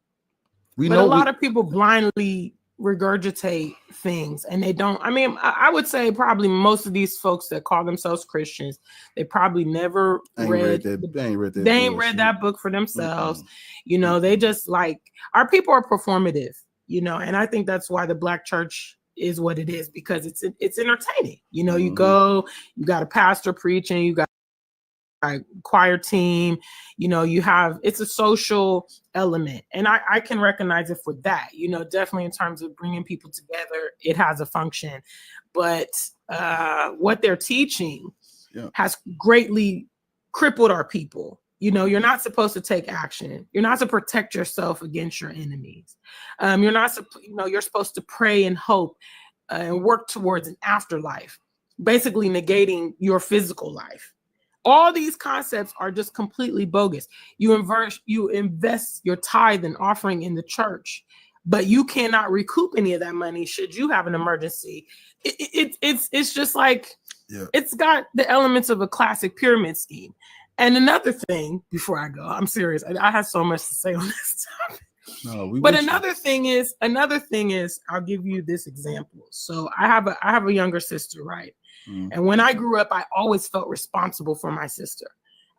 But a lot of people blindly regurgitate things, and they don't. I mean, I would say probably most of these folks that call themselves Christians, they probably never read that book for themselves. You know, they just, like, our people are performative, you know, and I think that's why the Black church is what it is, because it's entertaining. You know, you go, you got a pastor preaching, you got a choir team, you know, it's a social element, and I can recognize it for that, you know, definitely in terms of bringing people together, it has a function. But what they're teaching has greatly crippled our people. You know, you're not supposed to take action. You're not to protect yourself against your enemies. You're supposed to pray and hope and work towards an afterlife, basically negating your physical life. All these concepts are just completely bogus. You invest your tithe and offering in the church, but you cannot recoup any of that money should you have an emergency. It's just like, it's got the elements of a classic pyramid scheme. And another thing, before I go, I'm serious, I have so much to say on this topic. Another thing is, I'll give you this example. So I have a younger sister, right? And when I grew up, I always felt responsible for my sister.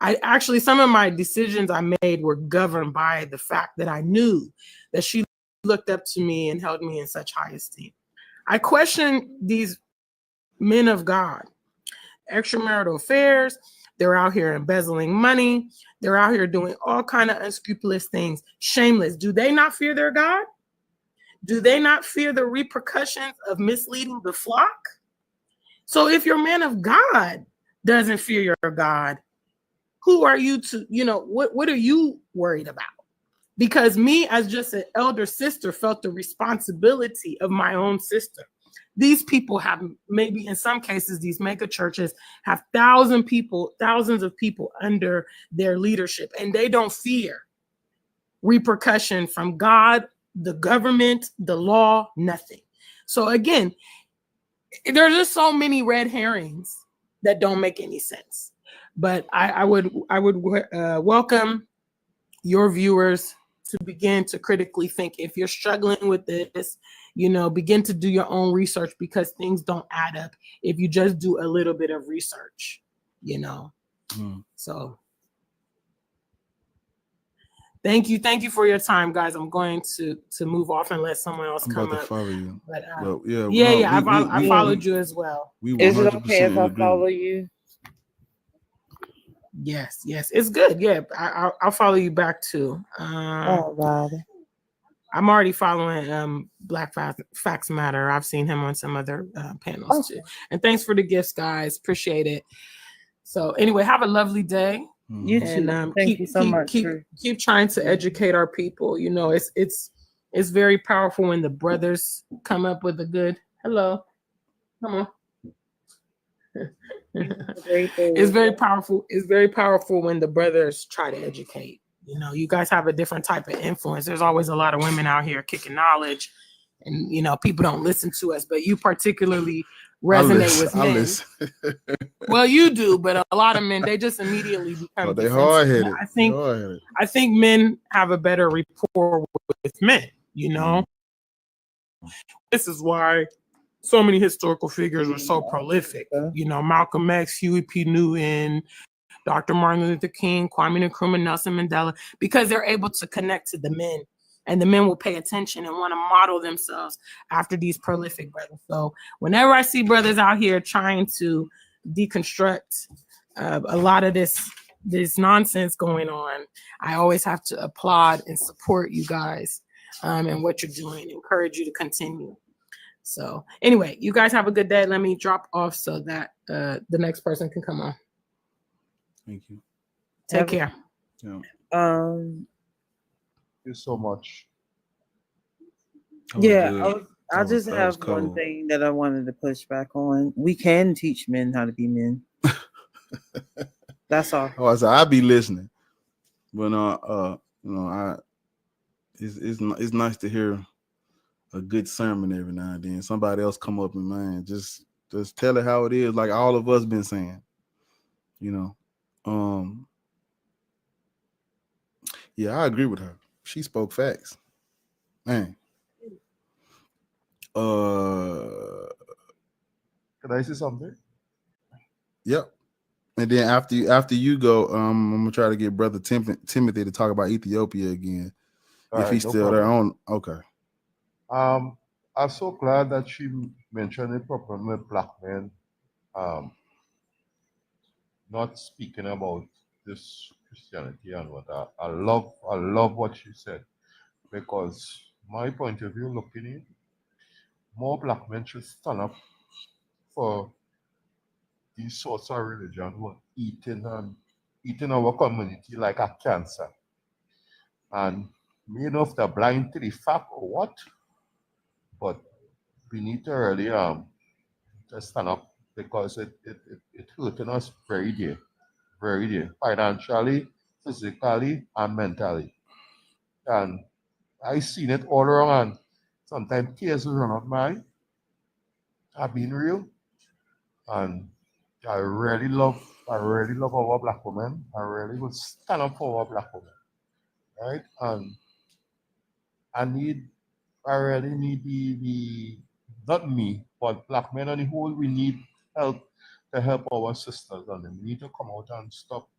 Some of my decisions I made were governed by the fact that I knew that she looked up to me and held me in such high esteem. I questioned these men of God, extramarital affairs, They're out here embezzling money. They're out here doing all kind of unscrupulous things, shameless. Do they not fear their God? Do they not fear the repercussions of misleading the flock? So if your man of God doesn't fear your God, who are you to, what are you worried about? Because me, as just an elder sister, felt the responsibility of my own sister. These people have, maybe in some cases, these mega churches have thousands of people under their leadership, and they don't fear repercussion from God, the government, the law, nothing. So again, there's just so many red herrings that don't make any sense. But I would welcome your viewers to begin to critically think. If you're struggling with this, begin to do your own research, because things don't add up if you just do a little bit of research, So thank you for your time, guys. I'm going to move off and let someone else come up. Follow you. But I I followed you as well. Is it okay if I follow you? Yes, it's good. Yeah, I'll follow you back too. Oh God, I'm already following Black Facts Matter. I've seen him on some other panels too. And thanks for the gifts, guys. Appreciate it. So anyway, have a lovely day. You too. And Thank you so much. Keep trying to educate our people. It's very powerful when the brothers come up with a good hello. Come on. It's very powerful. It's very powerful when the brothers try to educate. You guys have a different type of influence. There's always a lot of women out here kicking knowledge, and people don't listen to us. But you particularly resonate with men. Well, you do, but a lot of men, they just immediately become. They hard-headed. I think men have a better rapport with men. This is why so many historical figures were so prolific. Malcolm X, Huey P. Newton, Dr. Martin Luther King, Kwame Nkrumah, Nelson Mandela, because they're able to connect to the men, and the men will pay attention and want to model themselves after these prolific brothers. So whenever I see brothers out here trying to deconstruct a lot of this nonsense going on, I always have to applaud and support you guys and what you're doing, encourage you to continue. So anyway, you guys have a good day. Let me drop off so that the next person can come on. Thank you. Take care. Yeah. Thank you so much. I just have one thing that I wanted to push back on. We can teach men how to be men. That's all. I'll be listening. But it's nice to hear a good sermon every now and then. Somebody else come up and, man, just tell it how it is, like all of us been saying. Yeah, I agree with her. She spoke facts. Man. Can I say something? Yep. And then after you go, I'm gonna try to get Brother Timothy to talk about Ethiopia again. If he's still there on. Okay. I'm so glad that she mentioned the problem with black men not speaking about this Christianity and what I love what she said, because my point of view, looking at more black men should stand up for these sorts of religion who are eating our community like a cancer. And me enough to blind to the fact or what, but we need to really to stand up, because it hurting us very dear, financially, physically, and mentally. And I seen it all around, and sometimes tears will run out my eye. I've been real, and I really love our black women. I really would stand up for our black women, right? And I really need the not me, but black men on the whole, we need help to help our sisters, and we need to come out and stop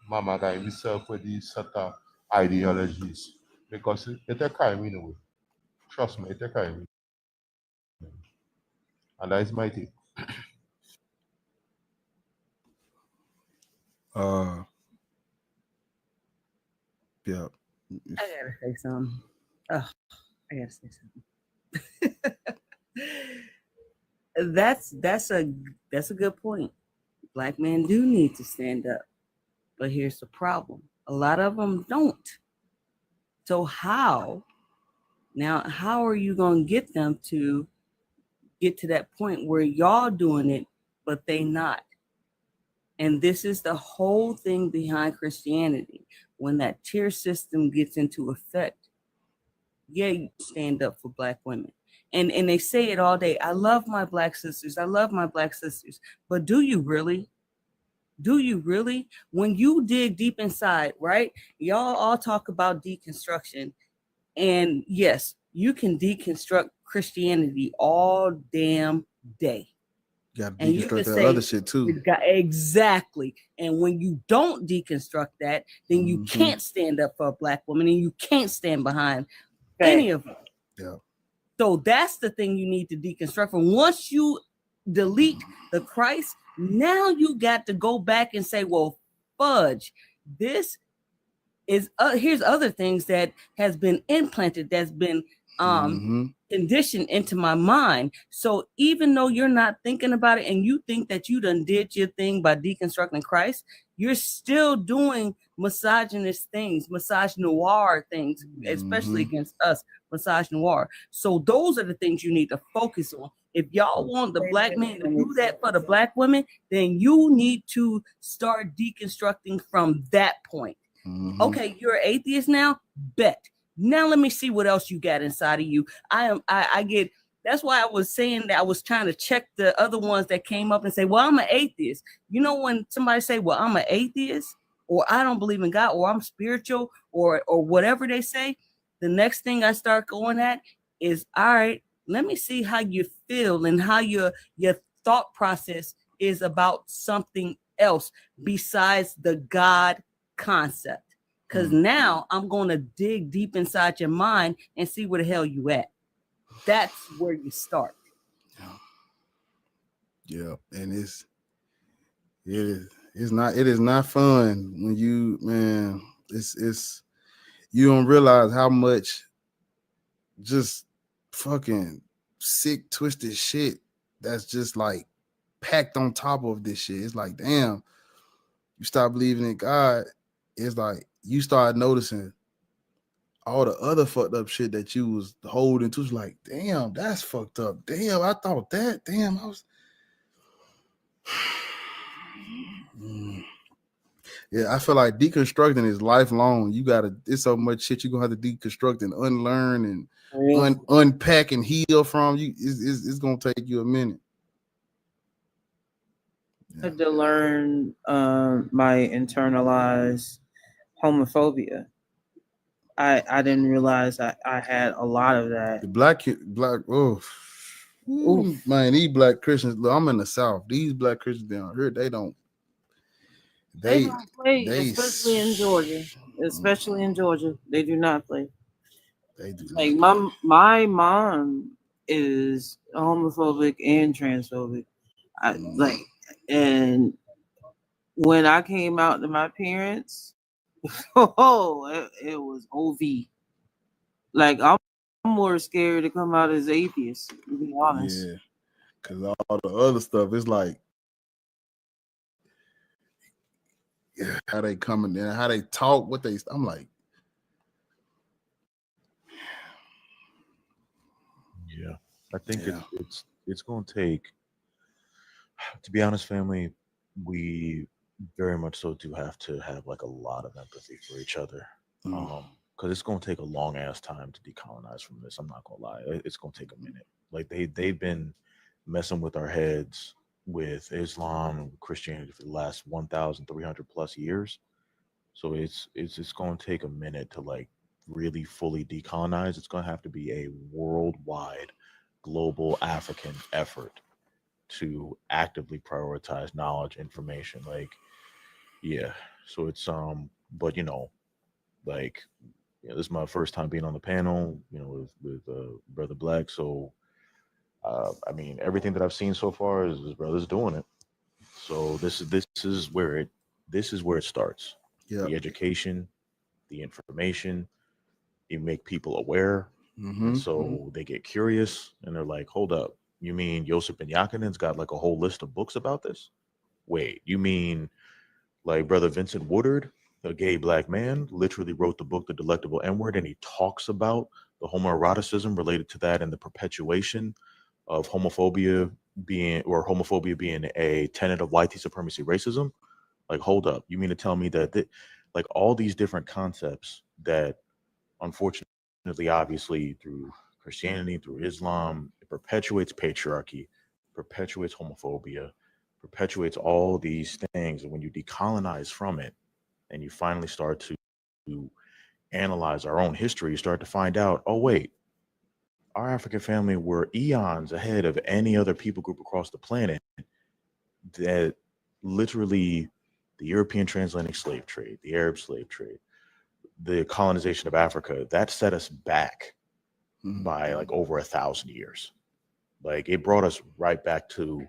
mama guy himself with these sort of ideologies, because it's a crime in a way. Trust me, it's a crime. And that is my take. Yeah. I gotta say something. Oh, I gotta say something. That's a good point. Black men do need to stand up, but here's the problem: a lot of them don't. So how are you gonna get them to get to that point where y'all doing it, but they not? And this is the whole thing behind Christianity. When that tier system gets into effect, yeah, you stand up for Black women. And they say it all day. I love my Black sisters. I love my Black sisters. But do you really? Do you really? When you dig deep inside, right? Y'all all talk about deconstruction. And yes, you can deconstruct Christianity all damn day. You got to And you deconstruct can that say other shit too. Exactly. And when you don't deconstruct that, then you can't stand up for a Black woman and you can't stand behind any of them. Yeah. So that's the thing you need to deconstruct. From once you delete the Christ, now you got to go back and say, well, fudge, this is here's other things that has been implanted, that's been conditioned into my mind. So even though you're not thinking about it and you think that you done did your thing by deconstructing Christ, you're still doing misogynist things, misogynoir things, especially against us, misogynoir. So those are the things you need to focus on. If y'all want the Black man to do that for the Black women, then you need to start deconstructing from that point. Okay, you're an atheist now? Bet. Now let me see what else you got inside of you. I get, that's why I was saying that I was trying to check the other ones that came up and say, well, I'm an atheist. You know, when somebody say, well, I'm an atheist, or I don't believe in God, or I'm spiritual, or whatever they say, the next thing I start going at is, all right, let me see how you feel and how your thought process is about something else besides the God concept. Because now I'm going to dig deep inside your mind and see where the hell you at. That's where you start. Yeah, and it is not fun when you, man, it's you don't realize how much just fucking sick, twisted shit that's just like packed on top of this shit. It's like, damn, you stop believing in God, it's like you start noticing all the other fucked up shit that you was holding to. It's like, damn, that's fucked up. Damn, I thought that. Damn, I was. Yeah, I feel like deconstructing is lifelong. You gotta. It's so much shit you're gonna have to deconstruct and unlearn and unpack and heal from. You, it's gonna take you a minute. I had to learn my internalized homophobia. I didn't realize I had a lot of that. The black, oh, man, these black Christians. Look, I'm in the South. These black Christians down here, they don't. They don't play, especially in Georgia. Especially in Georgia, they do not play. They do like my mom is homophobic and transphobic. And when I came out to my parents, it was OV. Like I'm more scared to come out as atheist, to be honest. Yeah, because all the other stuff is like, yeah, how they coming in, how they talk, what they. I'm like, yeah, I think it's going to take. To be honest, family, we very much so do have to have like a lot of empathy for each other. Because it's going to take a long ass time to decolonize from this. I'm not gonna lie, it's going to take a minute. Like they've been messing with our heads with Islam and Christianity for the last 1,300 plus years. So it's going to take a minute to like really fully decolonize. It's going to have to be a worldwide, global African effort to actively prioritize knowledge, information. Like, yeah. So it's but you know, like, this is my first time being on the panel, you know, with Brother Black. So I mean, everything that I've seen so far is brother's doing it. So this is where it this is where it starts. Yep. The education, the information, you make people aware. And so they get curious and they're like, hold up, you mean Joseph Ben Yakinen's got like a whole list of books about this? Wait, you mean like Brother Vincent Woodard, a gay black man, literally wrote the book The Delectable N-Word, and he talks about the homoeroticism related to that and the perpetuation of homophobia being a tenet of white supremacy racism. Like, hold up, you mean to tell me that like all these different concepts that unfortunately, obviously through Christianity, through Islam, it perpetuates patriarchy, perpetuates homophobia, perpetuates all these things. And when you decolonize from it and you finally start to analyze our own history, you start to find out, oh wait, our African family were eons ahead of any other people group across the planet. That literally the European transatlantic slave trade, the Arab slave trade, the colonization of Africa, that set us back by like over 1,000 years. Like it brought us right back to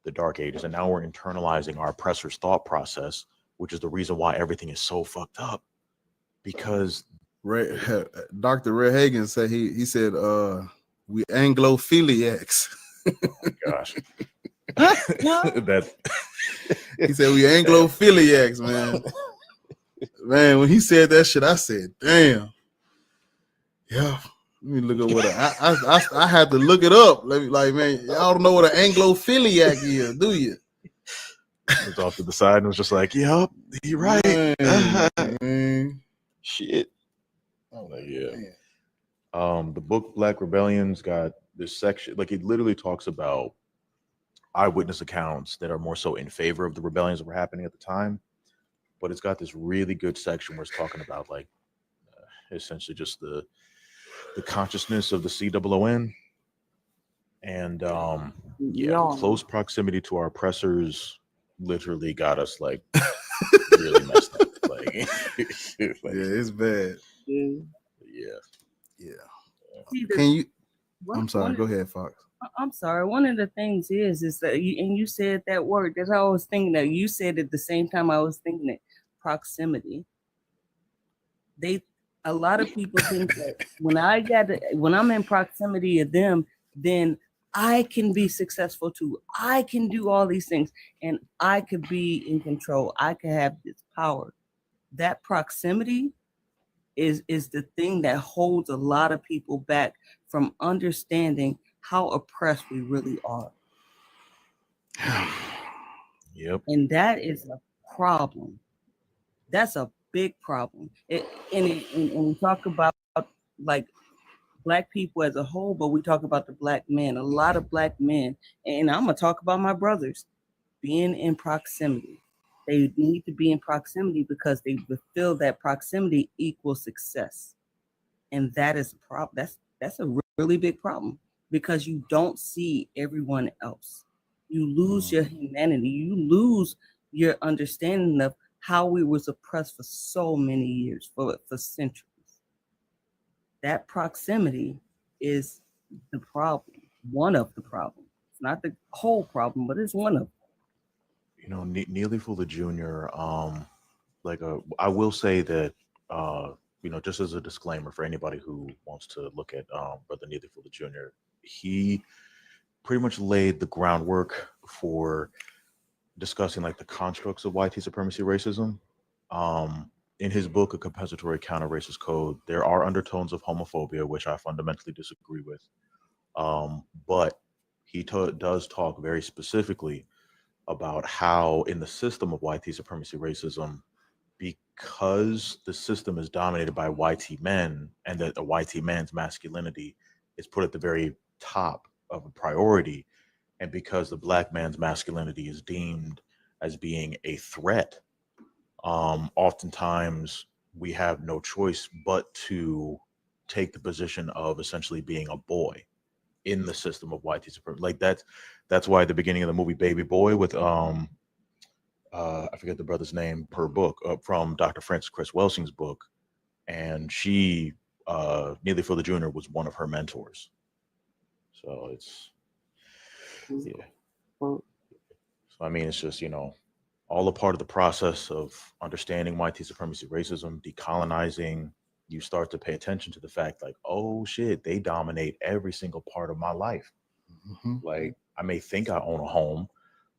the dark ages. And now we're internalizing our oppressor's thought process, which is the reason why everything is so fucked up. Because Dr. Ray Hagen said he said we Anglophiliacs. Oh my gosh. That he said we Anglophiliacs, man. Man, when he said that shit, I said, damn. Yeah. Let me look at what I had to look it up. Like, man, y'all don't know what an Anglophiliac is, do you? was off to the side and was just like, "Yep, you're right." Man. Shit. Oh yeah. The book Black Rebellion's got this section, like it literally talks about eyewitness accounts that are more so in favor of the rebellions that were happening at the time, but it's got this really good section where it's talking about like essentially just the consciousness of the COON. And close proximity to our oppressors literally got us like really messed up. Like, yeah, it's bad. Yeah. Can you? I'm sorry. Go ahead, Fox. I'm sorry. One of the things is that you said that word. That's how I was thinking that. You said it at the same time I was thinking it. Proximity. A lot of people think that when I'm in proximity of them, then I can be successful too. I can do all these things and I could be in control. I could have this power. That proximity is the thing that holds a lot of people back from understanding how oppressed we really are. Yep. And that is a problem. That's a big problem. And we talk about like Black people as a whole, but we talk about the Black men. A lot of Black men, and I'm gonna talk about my brothers, being in proximity. They need to be in proximity because they feel that proximity equals success, and that is a problem. That's a really big problem because you don't see everyone else. You lose your humanity. You lose your understanding of how we was oppressed for so many years, for centuries. That proximity is the problem, one of the problems. It's not the whole problem, but it's one of them. You know, Neely Fuller Jr., I will say that, just as a disclaimer for anybody who wants to look at Brother Neely Fuller Jr., he pretty much laid the groundwork for discussing like the constructs of white supremacy racism. In his book, A Compensatory Counter-Racist Code, there are undertones of homophobia, which I fundamentally disagree with. But he does talk very specifically about how in the system of white supremacy racism, because the system is dominated by white men and that the white man's masculinity is put at the very top of a priority, and because the Black man's masculinity is deemed as being a threat, oftentimes we have no choice but to take the position of essentially being a boy in the system of white supremacy. Like that's why at the beginning of the movie Baby Boy with I forget the brother's name per book from Dr. Frances Cress Welsing's book, and she Neely Fuller Jr. was one of her mentors. So it's So I mean, it's just all a part of the process of understanding white supremacy, racism, decolonizing. You start to pay attention to the fact, like, oh shit, they dominate every single part of my life. Like, I may think I own a home,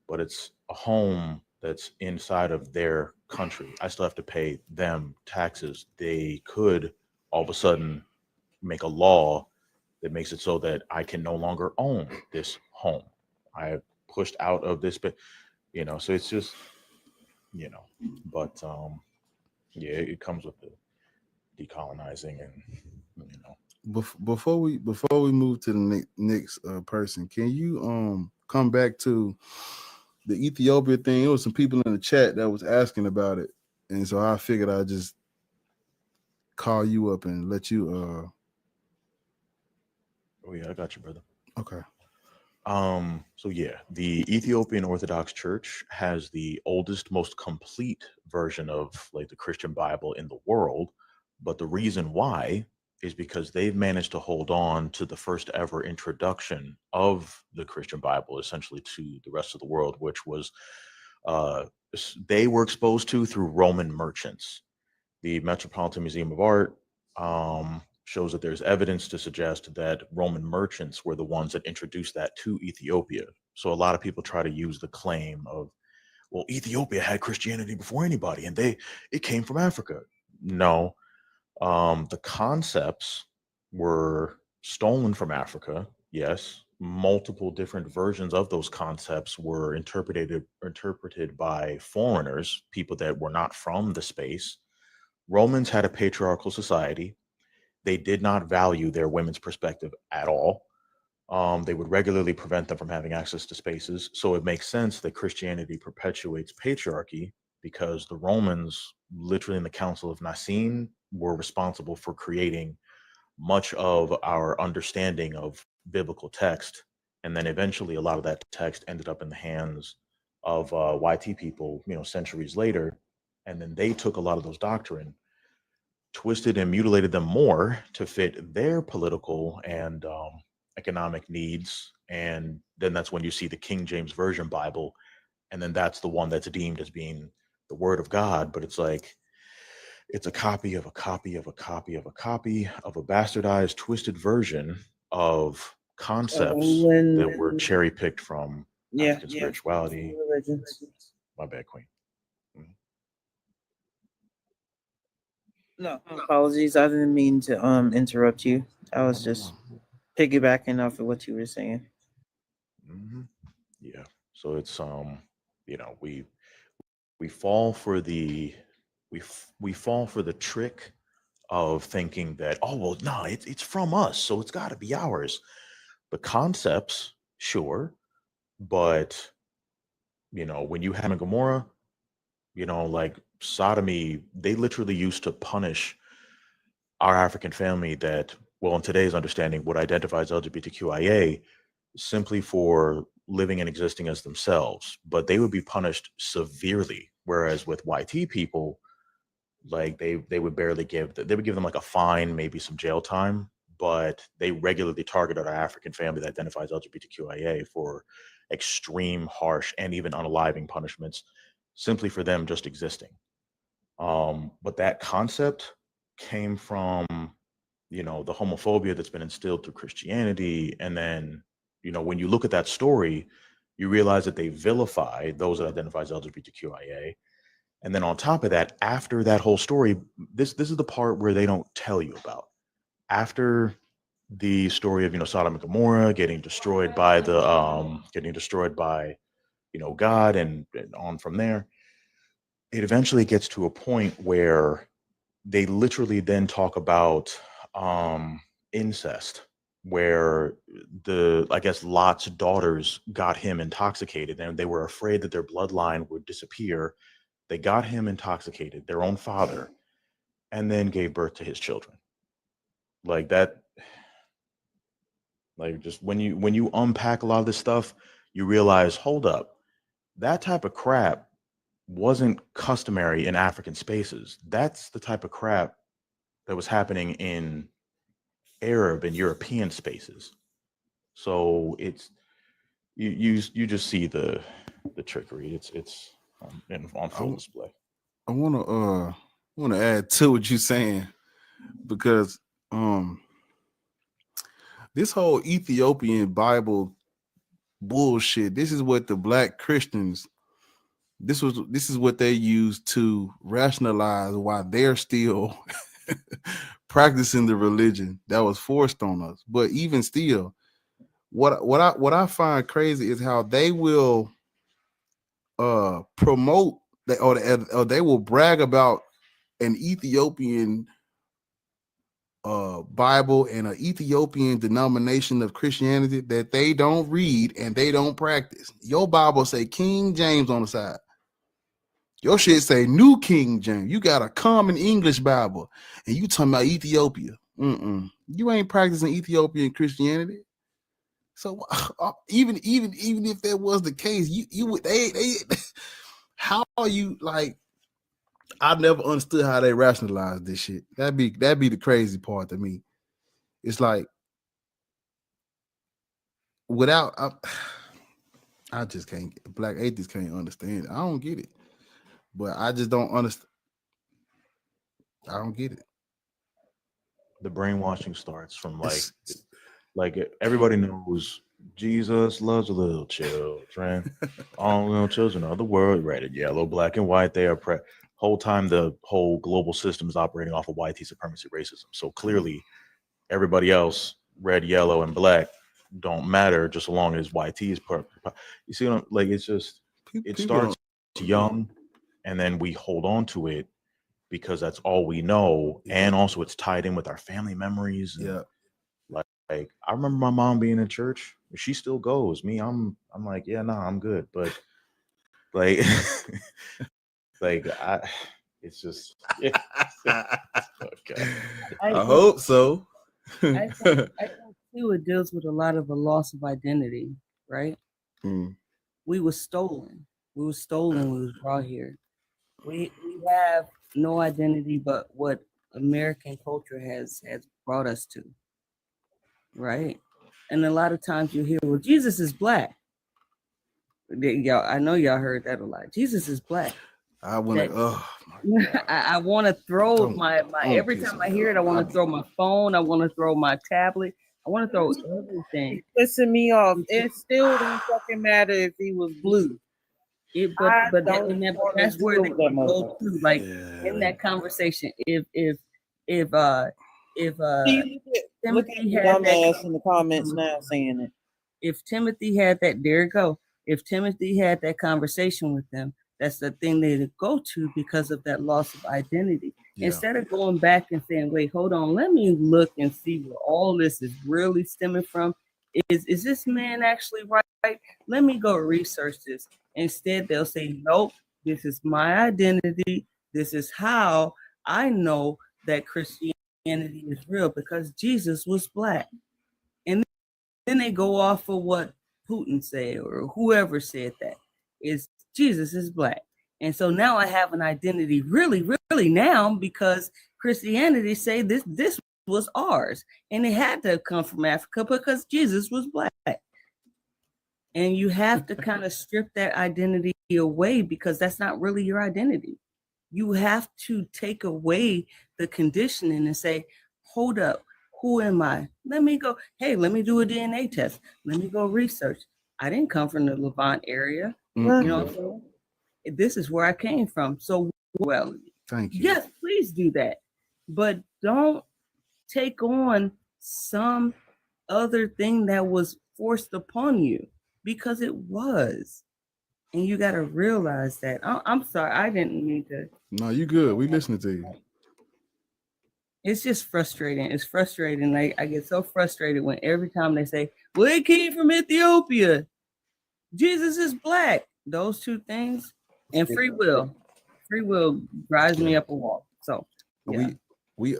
but it's a home that's inside of their country. I still have to pay them taxes. They could all of a sudden make a law that makes it so that I can no longer own this home. I have pushed out of this, but you know, so it's just, you know, but yeah, it comes with the decolonizing and, you know. Before we move to the next person, can you come back to the Ethiopia thing? There was some people in the chat that was asking about it, and so I figured I'd just call you up and let you. Oh yeah, I got you, brother. Okay. So yeah, the Ethiopian Orthodox Church has the oldest, most complete version of like the Christian Bible in the world, but the reason why is because they've managed to hold on to the first ever introduction of the Christian Bible essentially to the rest of the world, which was they were exposed to through Roman merchants. The Metropolitan Museum of Art shows that there's evidence to suggest that Roman merchants were the ones that introduced that to Ethiopia. So a lot of people try to use the claim of, well, Ethiopia had Christianity before anybody, and it came from Africa. No, the concepts were stolen from Africa. Yes, multiple different versions of those concepts were interpreted by foreigners, people that were not from the space. Romans had a patriarchal society. They did not value their women's perspective at all. They would regularly prevent them from having access to spaces. So it makes sense that Christianity perpetuates patriarchy because the Romans, literally in the Council of Nicene, were responsible for creating much of our understanding of biblical text. And then eventually a lot of that text ended up in the hands of YT people, you know, centuries later. And then they took a lot of those doctrine, twisted and mutilated them more to fit their political and economic needs. And then that's when you see the King James Version Bible. And then that's the one that's deemed as being the word of God. But it's like, it's a copy of a copy of a copy of a copy of a bastardized, twisted version of concepts that were cherry picked from African spirituality. My bad, Queen. No, apologies. I didn't mean to interrupt you. I was just piggybacking off of what you were saying. Yeah. So it's you know, we fall for the we fall for the trick of thinking that, oh well, no, it's from us, so it's got to be ours. The concepts, sure, but you know, when you have Gomorrah, you know, like sodomy, they literally used to punish our African family that, well, in today's understanding, would identify as LGBTQIA simply for living and existing as themselves, but they would be punished severely. Whereas with YT people, like they would barely they would give them like a fine, maybe some jail time, but they regularly targeted our African family that identifies LGBTQIA for extreme, harsh, and even unaliving punishments simply for them just existing. But that concept came from, you know, the homophobia that's been instilled through Christianity. And then, you know, when you look at that story, you realize that they vilify those that identify as LGBTQIA. And then on top of that, after that whole story, this is the part where they don't tell you about. After the story of, you know, Sodom and Gomorrah getting destroyed by you know, God and on from there, it eventually gets to a point where they literally then talk about incest, where I guess Lot's daughters got him intoxicated and they were afraid that their bloodline would disappear. They got him intoxicated, their own father, and then gave birth to his children. Like that, like just when you unpack a lot of this stuff, you realize, hold up, that type of crap wasn't customary in African spaces. That's the type of crap that was happening in Arab and European spaces. So it's you just see the trickery. It's on full display. I wanna add to what you're saying, because this whole Ethiopian Bible bullshit, this is what the black Christians, this is what they use to rationalize why they're still practicing the religion that was forced on us. But even still, what I find crazy is how they will promote that, or they will brag about an Ethiopian Bible and an Ethiopian denomination of Christianity that they don't read and they don't practice. Your Bible say King James on the side. Your shit say New King James. You got a common English Bible, and you talking about Ethiopia. You ain't practicing Ethiopian Christianity. So even if that was the case, you would they how are you like? I never understood how they rationalize this shit. That'd be the crazy part to me. It's like without I just can't. Black atheists can't understand it. I don't get it, but I just don't understand. I don't get it. The brainwashing starts from like everybody knows Jesus loves the little children. All little children of the world, red and yellow, black and white. They are whole time the whole global system is operating off of white supremacy racism. So clearly, everybody else, red, yellow, and black, don't matter just as long as YT is you see, like it's just it starts young, and then we hold on to it because that's all we know, and also it's tied in with our family memories. And like I remember my mom being in church. She still goes. Me, I'm like, yeah, nah, I'm good. But like, it's just okay. I hope so. I think too, it deals with a lot of a loss of identity, right? We were stolen. We were stolen. We was brought here. We have no identity but what American culture has brought us to, right? And a lot of times you hear, well, Jesus is black. Y'all, I know y'all heard that a lot. Jesus is black. I want to. I want to throw my every time I hear it, I want to throw my phone. I want to throw my tablet. I want to throw everything. Pissing me off. It still don't fucking matter if he was blue. That's where they go to, like in that conversation. If Look at Timothy the had dumbass in the comments now saying it. If Timothy had that, there you go. If Timothy had that conversation with them, that's the thing they go to because of that loss of identity. Yeah. Instead of going back and saying, wait, hold on, let me look and see where all this is really stemming from. Is this man actually right? Let me go research this. Instead, they'll say, nope, this is my identity. This is how I know that Christianity is real, because Jesus was black. And then they go off of what Putin said or whoever said that is Jesus is black. And so now I have an identity really now, because Christianity say this was ours, and it had to come from Africa because Jesus was black. And you have to kind of strip that identity away, because that's not really your identity. You have to take away the conditioning and say, hold up, who am I? Let me go, hey, let me do a DNA test. Let me go research. I didn't come from the Levant area. You know what I'm saying? This is where I came from. So, well, thank you. Yes, please do that. But don't take on some other thing that was forced upon you, because it was. And you got to realize that. I'm sorry, I didn't mean to. No, you good. We listening to you. It's just frustrating. It's frustrating. I get so frustrated when every time they say, well, it came from Ethiopia. Jesus is black. Those two things and free will. Free will drives me up a wall. So yeah. We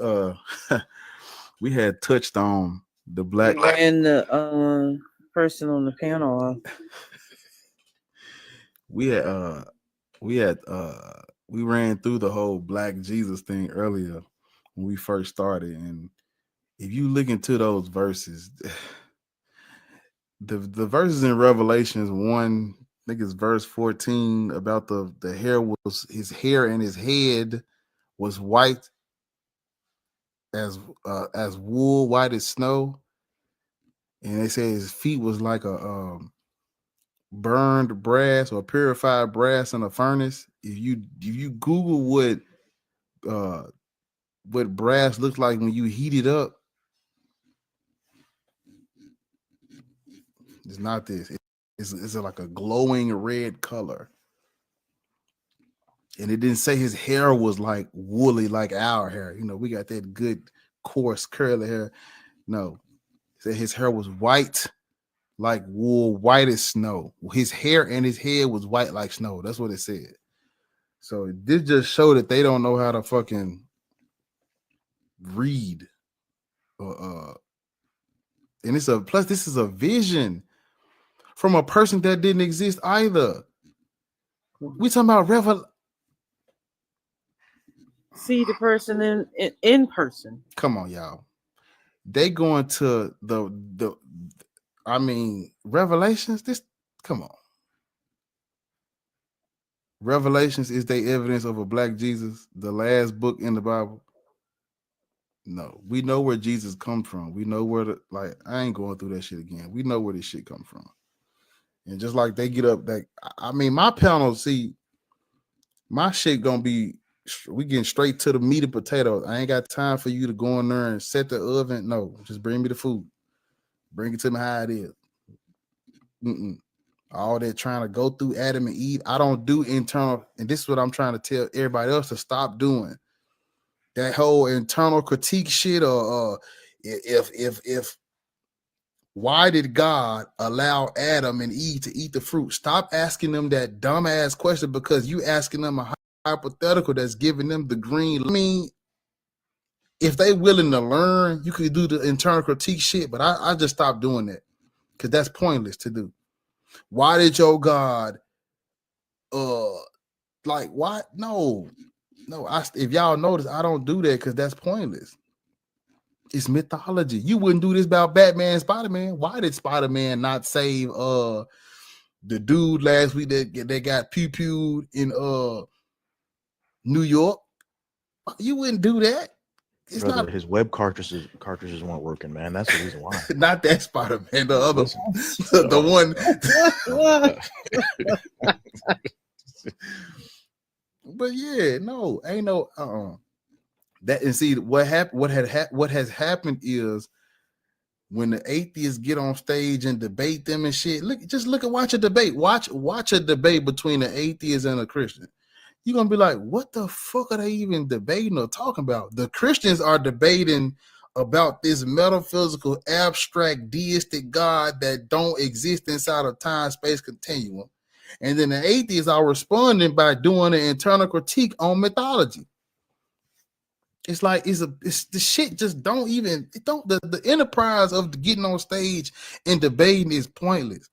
we had touched on the black and the person on the panel. We ran through the whole Black Jesus thing earlier when we first started, and if you look into those verses, the verses in Revelations 1, think it's verse 14 about the hair was his hair and his head was white as wool, white as snow, and they say his feet was like a burned brass or purified brass in a furnace. If you Google what brass looks like when you heat it up, it's not this. It's like a glowing red color. And it didn't say his hair was like woolly like our hair. You know, we got that good coarse curly hair. No, it said his hair was white like wool, white as snow. His hair and his head was white like snow. That's what it said. So this just showed that they don't know how to fucking read. And this is a vision from a person that didn't exist either. We talking about See the person in person. Come on, y'all. They going to the I mean, Revelations. Come on. Revelations is the evidence of a black Jesus, the last book in the Bible. No, we know where Jesus come from. We know where I ain't going through that shit again. We know where this shit come from. And just like they get up, I mean, my panel, see, my shit gonna be, we getting straight to the meat and potatoes. I ain't got time for you to go in there and set the oven. No, just bring me the food. Bring it to me how it is. All that trying to go through Adam and Eve. I don't do internal, and this is what I'm trying to tell everybody else to stop doing. That whole internal critique shit, or if why did God allow Adam and Eve to eat the fruit? Stop asking them that dumbass question, because you asking them a hypothetical that's giving them the green. I mean, if they willing to learn, you could do the internal critique shit, but I just stopped doing that because that's pointless to do. Why did your God why? No, if y'all notice, I don't do that because that's pointless. It's mythology. You wouldn't do this about Batman and Spider-Man. Why did Spider-Man not save the dude last week that got pew-pewed in New York? You wouldn't do that. It's Brother, not his web cartridges weren't working, man. That's the reason why. not that Spider-Man, the other the one. But yeah, no, ain't no that. And see what has happened is when the atheists get on stage and debate them and shit. Watch a debate. Watch a debate between an atheist and a Christian. You're gonna be like, what the fuck are they even debating or talking about? The Christians are debating about this metaphysical, abstract, deistic God that don't exist inside of time-space continuum. And then the atheists are responding by doing an internal critique on mythology. It's like it's the shit just the enterprise of getting on stage and debating is pointless.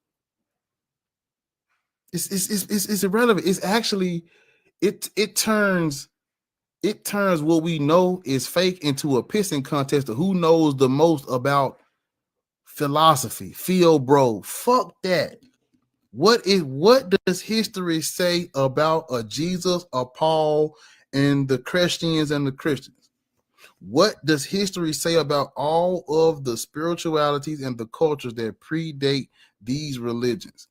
It's irrelevant. It's actually it turns what we know is fake into a pissing contest of who knows the most about philosophy. Bro, fuck that. What does history say about a Jesus, a Paul, and the Christians and the Christians? What does history say about all of the spiritualities and the cultures that predate these religions?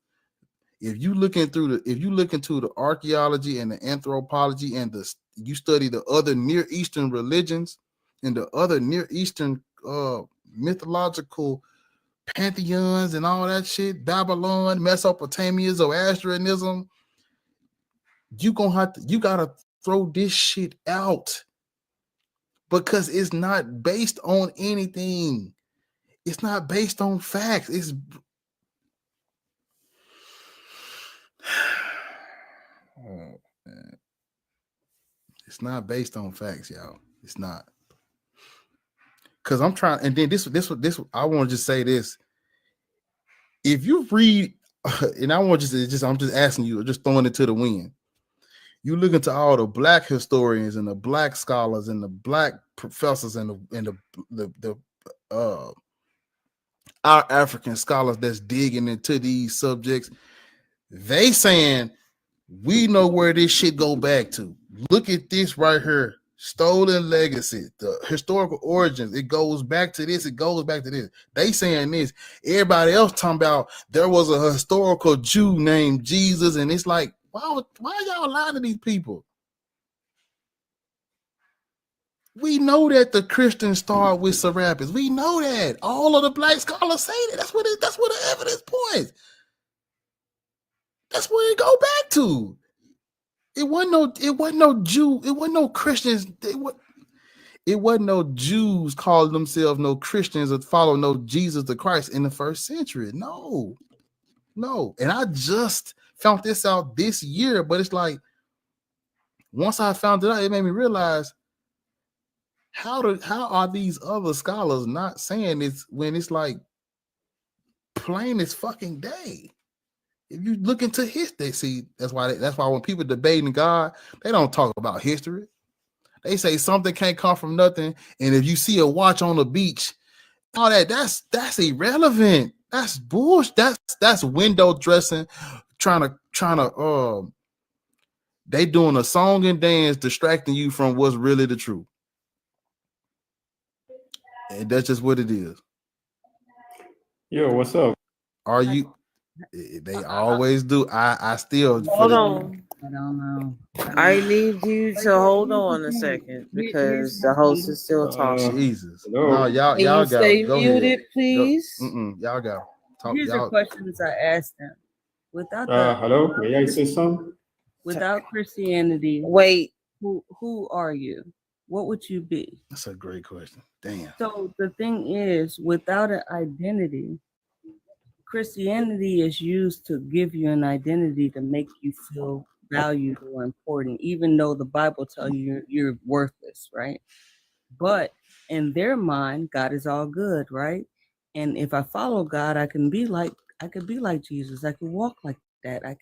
If you look into the archaeology and the anthropology and you study the other Near Eastern religions and the other Near Eastern mythological pantheons and all that shit, Babylon, Mesopotamia, Zoroastrianism, you gotta throw this shit out because it's not based on anything. It's not based on facts. It's not based on facts, y'all. It's not. Because I'm trying, and then this I want to just say this. If you read, and I want you to I'm just asking you, just throwing it to the wind. You look into all the black historians and the black scholars and the black professors and our African scholars that's digging into these subjects. They saying we know where this shit go back to. Look at this right here. Stolen legacy, the historical origins. It goes back to this. It goes back to this. They saying this. Everybody else talking about there was a historical Jew named Jesus, and it's like, why y'all lying to these people? We know that the Christians start with Serapis. We know that. All of the black scholars say that. That's what the evidence points. That's where it go back to. It wasn't no Jew. It wasn't no Christians. It wasn't no Jews calling themselves no Christians or follow no Jesus the Christ in the first century. No. And I just found this out this year, but it's like once I found it out, it made me realize how are these other scholars not saying this when it's like plain as fucking day? If you look into history, see that's why when people debating God, they don't talk about history. They say something can't come from nothing, and if you see a watch on the beach, all that's irrelevant. That's bullshit. That's window dressing, trying to they doing a song and dance, distracting you from what's really the truth, and that's just what it is. Yo, what's up? Are you? They always do. I still Hold on. I don't know. I need you to hold on a second because the host is still talking. Jesus. Hello? No, y'all Can you got stay it. Go muted, ahead. please? Y'all got talk. Here's the Y'all. questions I asked them. Without Hello, may I say something? without Christianity, Wait. who are you? What would you be? That's a great question. Damn. So the thing is, without an identity, Christianity is used to give you an identity to make you feel valued or important, even though the Bible tells you you're worthless, right? But in their mind, God is all good, right? And if I follow God, I could be like Jesus. I can walk like that. I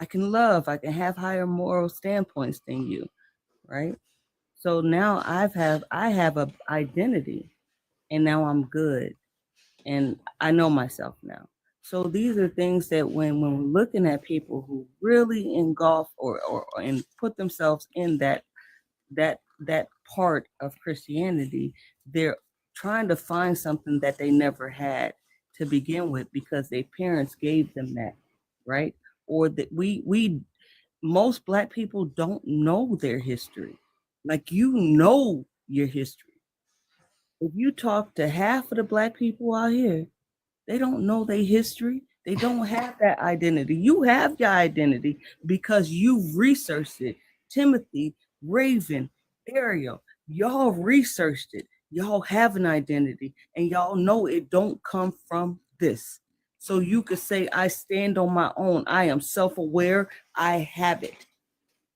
can love. I can have higher moral standpoints than you, right? So now I have a identity, and now I'm good, and I know myself now. So these are things that when we're looking at people who really engulf or and put themselves in that part of Christianity, they're trying to find something that they never had to begin with because their parents gave them that, right? Or that we most Black people don't know their history. Like, you know your history. If you talk to half of the Black people out here, they don't know their history. They don't have that identity. You have your identity because you've researched it. Timothy, Raven, Ariel, y'all researched it. Y'all have an identity, and y'all know it don't come from this. So you could say, I stand on my own. I am self-aware. I have it.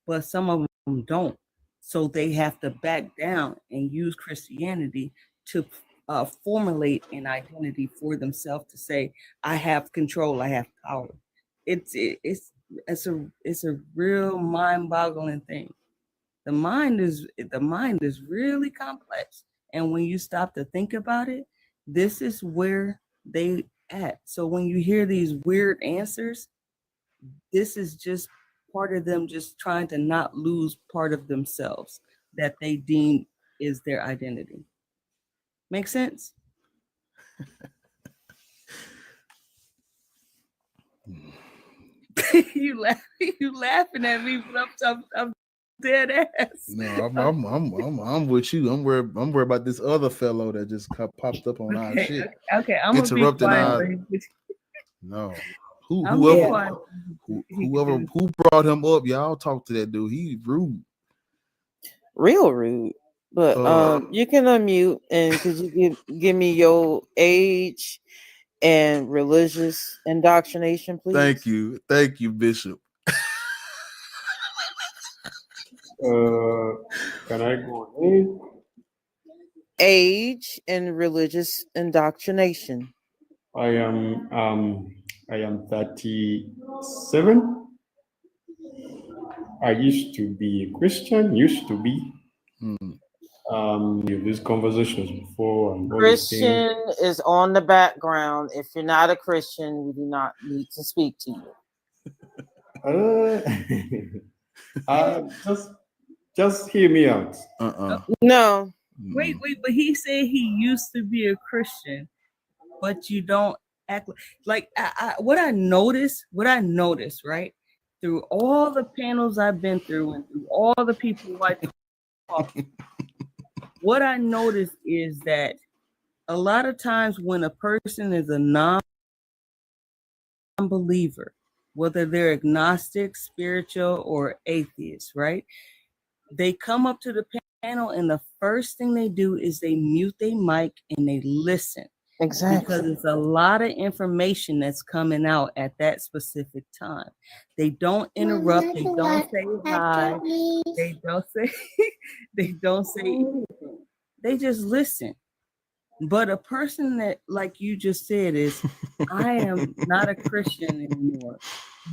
But some of them don't. So they have to back down and use Christianity to formulate an identity for themselves to say, I have control, I have power. It's a real mind-boggling thing. The mind is really complex. And when you stop to think about it, this is where they at. So when you hear these weird answers, this is just part of them just trying to not lose part of themselves that they deem is their identity. Make sense? you laughing at me, but I'm dead ass. No, I'm with you. I'm worried about this other fellow that just popped up on our shit. Okay, I'm interrupting gonna be quiet. No. Whoever who brought him up, y'all talk to that dude. He's rude. Real rude. But you can unmute, and could you give me your age and religious indoctrination, please? Thank you, Bishop. Can I go ahead? Age and religious indoctrination. I am 37. I used to be a Christian. These conversations before and all these things. Christian is on the background. If you're not a Christian, we do not need to speak to you. Just hear me out. No. Wait, but he said he used to be a Christian, but you don't act like what I noticed, right? Through all the panels I've been through and through all the people I talk to, what I noticed is that a lot of times when a person is a non-believer, whether they're agnostic, spiritual, or atheist, right? They come up to the panel and the first thing they do is they mute their mic and they listen. Exactly. Because there's a lot of information that's coming out at that specific time. They don't interrupt, they don't say hi, they don't say anything. They just listen. But a person that, like you just said, is I am not a Christian anymore.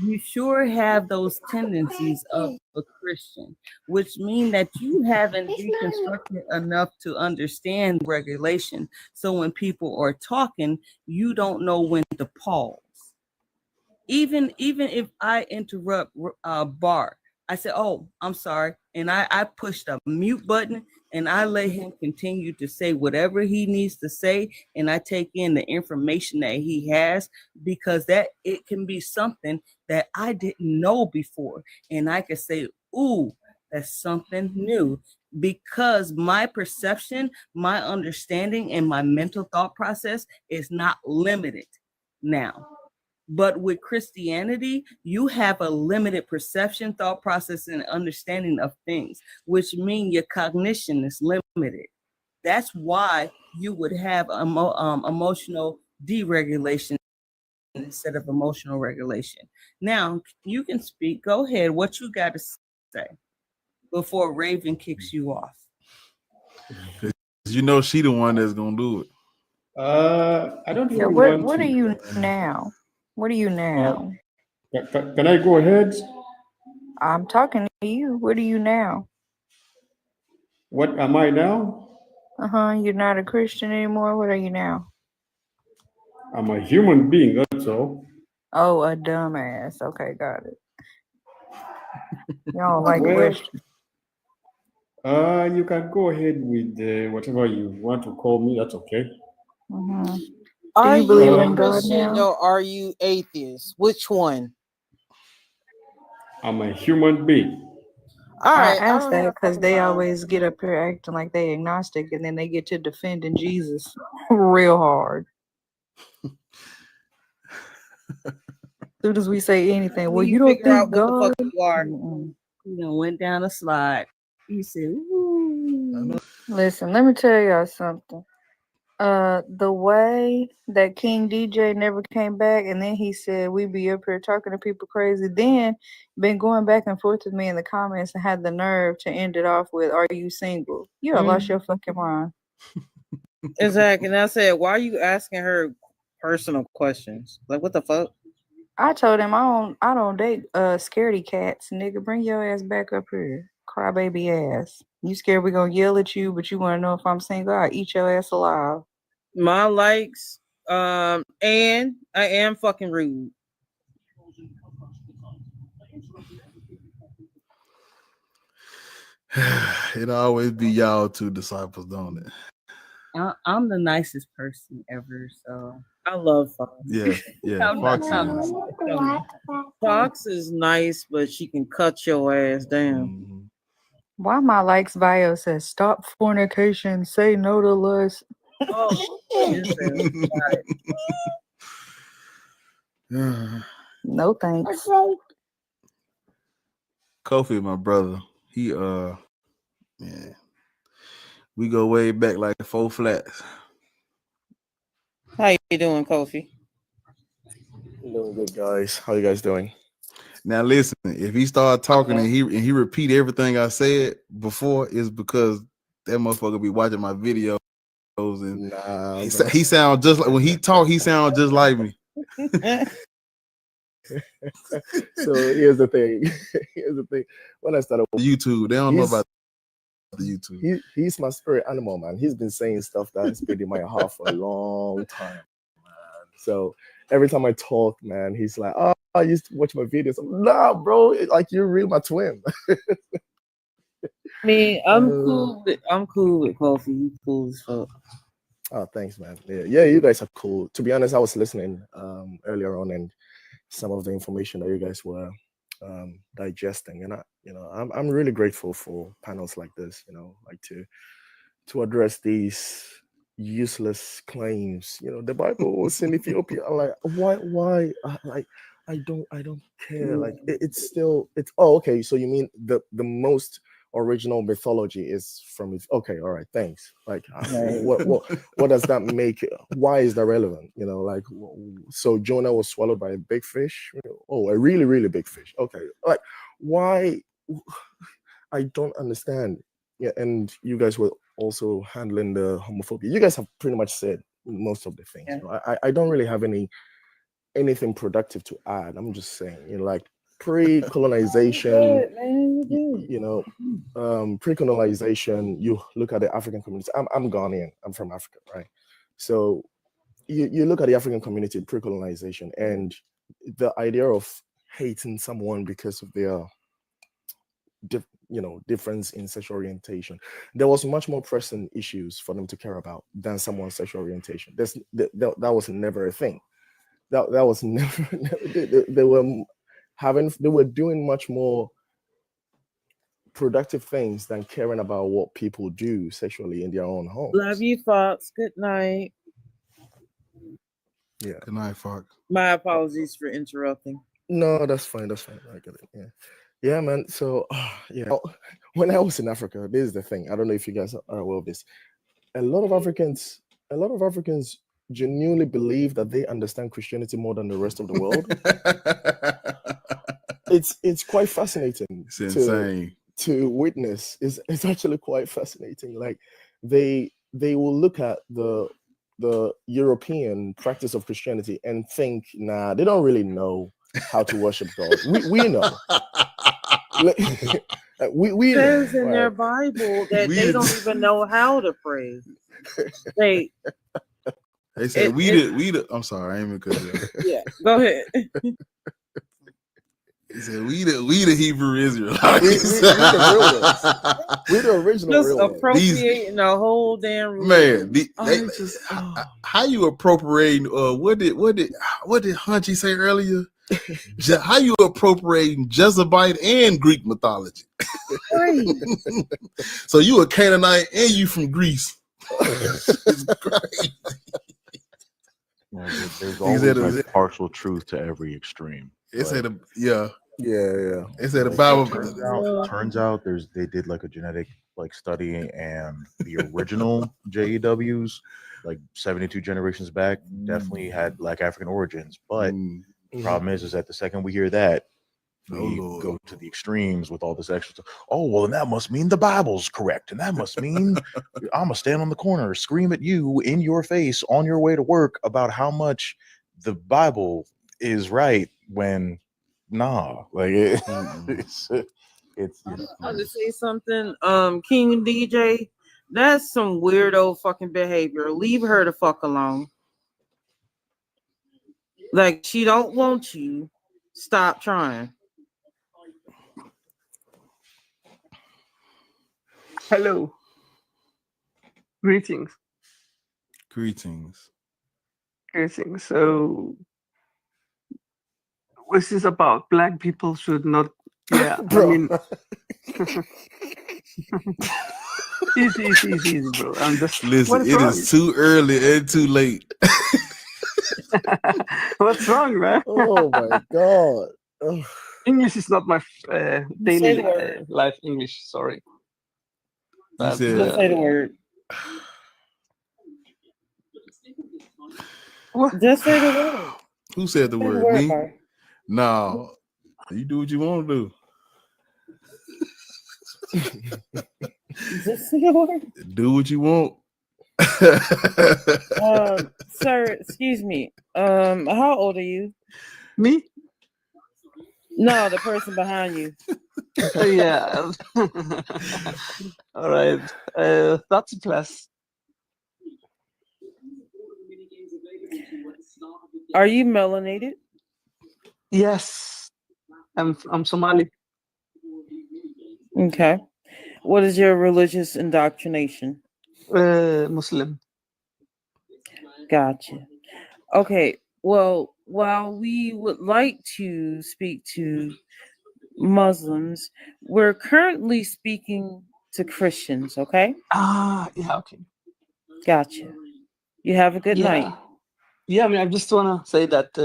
You sure have those tendencies of a Christian, which mean that you haven't deconstructed enough to understand regulation. So when people are talking, you don't know when to pause. Even if I interrupt Bart, I say, "Oh, I'm sorry," and I push the mute button and I let him continue to say whatever he needs to say, and I take in the information that he has, because that it can be something that I didn't know before, and I can say, "Ooh, that's something new," because my perception, my understanding, and my mental thought process is not limited now. But with Christianity, you have a limited perception, thought process, and understanding of things, which means your cognition is limited. That's why you would have emotional deregulation instead of emotional regulation. Now, you can speak. Go ahead. What you got to say before Raven kicks you off? You know she the one that's gonna do it. I don't Yeah, really want what to. are you now? What are you now? Can I go ahead? I'm talking to you. What are you now? What am I now? You're not a Christian anymore. What are you now? I'm a human being, that's all. Oh, a dumbass. Okay, got it. Y'all like Well, questions. you can go ahead with whatever you want to call me. That's okay. Do Are you believe you in a God Christian now? or are you atheist? Which one? I'm a human being. All I right, I asked don't that have because fucking they time. always get up here acting like they agnostic, and then they get to defending Jesus real hard. Soon as we say anything, well, You you don't figure out think what the God? fuck you are. You know, went down a slide. He said, "Ooh." Listen, let me tell y'all something. The way that King DJ never came back, and then he said we be up here talking to people crazy, then been going back and forth with me in the comments and had the nerve to end it off with, "Are you single?" You have lost your fucking mind. Exactly. And I said, why are you asking her personal questions? Like, what the fuck? I told him I don't date scaredy cats, nigga. Bring your ass back up here, crybaby ass. You scared we gonna yell at you, but you want to know if I'm single? I'll eat your ass alive. My likes, and I am fucking rude. It always be y'all two disciples, don't it? I'm the nicest person ever, so I love Fox. Yeah. Fox is. Fox is nice, but she can cut your ass down. Why my likes bio says stop fornication, say no to lust. Oh, No thanks. Kofi, my brother. He yeah. We go way back like 4 flats. How you doing, Kofi? Doing good, guys. How you guys doing? Now listen, if he start talking and he repeat everything I said before, it's because that motherfucker be watching my videos and he sound just like when he talk, he sound just like me. So here's the thing. When I started YouTube, they don't know about the YouTube. He's my spirit animal, man. He's been saying stuff that's been in my heart for a long time, man. So every time I talk, man, he's like, "Oh, I used to watch my videos. Nah, bro, like you're really my twin. I mean, I'm cool with Kofi. He's cool as fuck. Oh, thanks, man. Yeah, you guys are cool. To be honest, I was listening earlier on, and some of the information that you guys were digesting, and I'm really grateful for panels like this. Like to address these useless claims. The Bible was in Ethiopia. I'm like, why? Like, I don't care. Like, it's still. Oh, okay. So you mean the most original mythology is from it? Okay, all right. Thanks. Like, what does that make? Why is that relevant? Like, so Jonah was swallowed by a big fish. Oh, a really, really big fish. Okay, like, why? I don't understand. Yeah, and you guys were also handling the homophobia. You guys have pretty much said most of the things. Yeah. I don't really have anything productive to add. I'm just saying, like pre-colonization, pre-colonization, you look at the African community. I'm Ghanaian. I'm from Africa, right? So you look at the African community pre-colonization, and the idea of hating someone because of their difference in sexual orientation. There was much more pressing issues for them to care about than someone's sexual orientation. That was never a thing. That was never. They were doing much more productive things than caring about what people do sexually in their own homes. Love you, Fox. Good night. Yeah. Good night, Fox. My apologies for interrupting. No, that's fine. I get it. Yeah, man. So, when I was in Africa, this is the thing. I don't know if you guys are aware of this. A lot of Africans genuinely believe that they understand Christianity more than the rest of the world. It's quite fascinating. It's insane to witness. It's actually quite fascinating. Like they will look at the European practice of Christianity and think, nah, they don't really know how to worship God. We know. we It says know, in their Bible that they don't even know how to pray. They said we the. I'm sorry, I ain't even cut you off. Yeah, go ahead. He said we the Hebrew Israelites. we the original. Just real appropriating the whole damn rule. Man, how you appropriating? What did Hunchy say earlier? How you appropriating Jezebite and Greek mythology? Right. So you a Canaanite and you from Greece. It's crazy. There's always like partial truth to every extreme. It said, yeah. It said the Bible. Turns out they did like a genetic study, and the original JEWs, like 72 generations back, definitely had Black African origins. But the problem is that the second we hear that, we go to the extremes with all this extra stuff. Oh, well, then that must mean the Bible's correct. And that must mean I'm going to stand on the corner, scream at you in your face on your way to work about how much the Bible is right when, nah. Like, it's I'll just say something. King DJ, that's some weirdo fucking behavior. Leave her the fuck alone. Like, she don't want you. Stop trying. Hello. Greetings. So, what's this about? Black people should not. Yeah, I mean. Easy, bro. I'm just. Listen, it is too early and too late. What's wrong, man? Oh my god. English is not my daily life English. Sorry. But, just say the word. What? Just say the word. Who said the word? Me? No. You do what you want to do. Just say the word. Do what you want. Sir, excuse me. How old are you? Me? No, the person behind you. Yeah. All right. That's a plus. Are you melanated? Yes, I'm Somali. Okay. What is your religious indoctrination? Muslim. Gotcha. Okay. Well, while we would like to speak to Muslims, we're currently speaking to Christians, okay? Yeah, okay. Gotcha. You have a good night. Yeah, I mean, I just wanna say that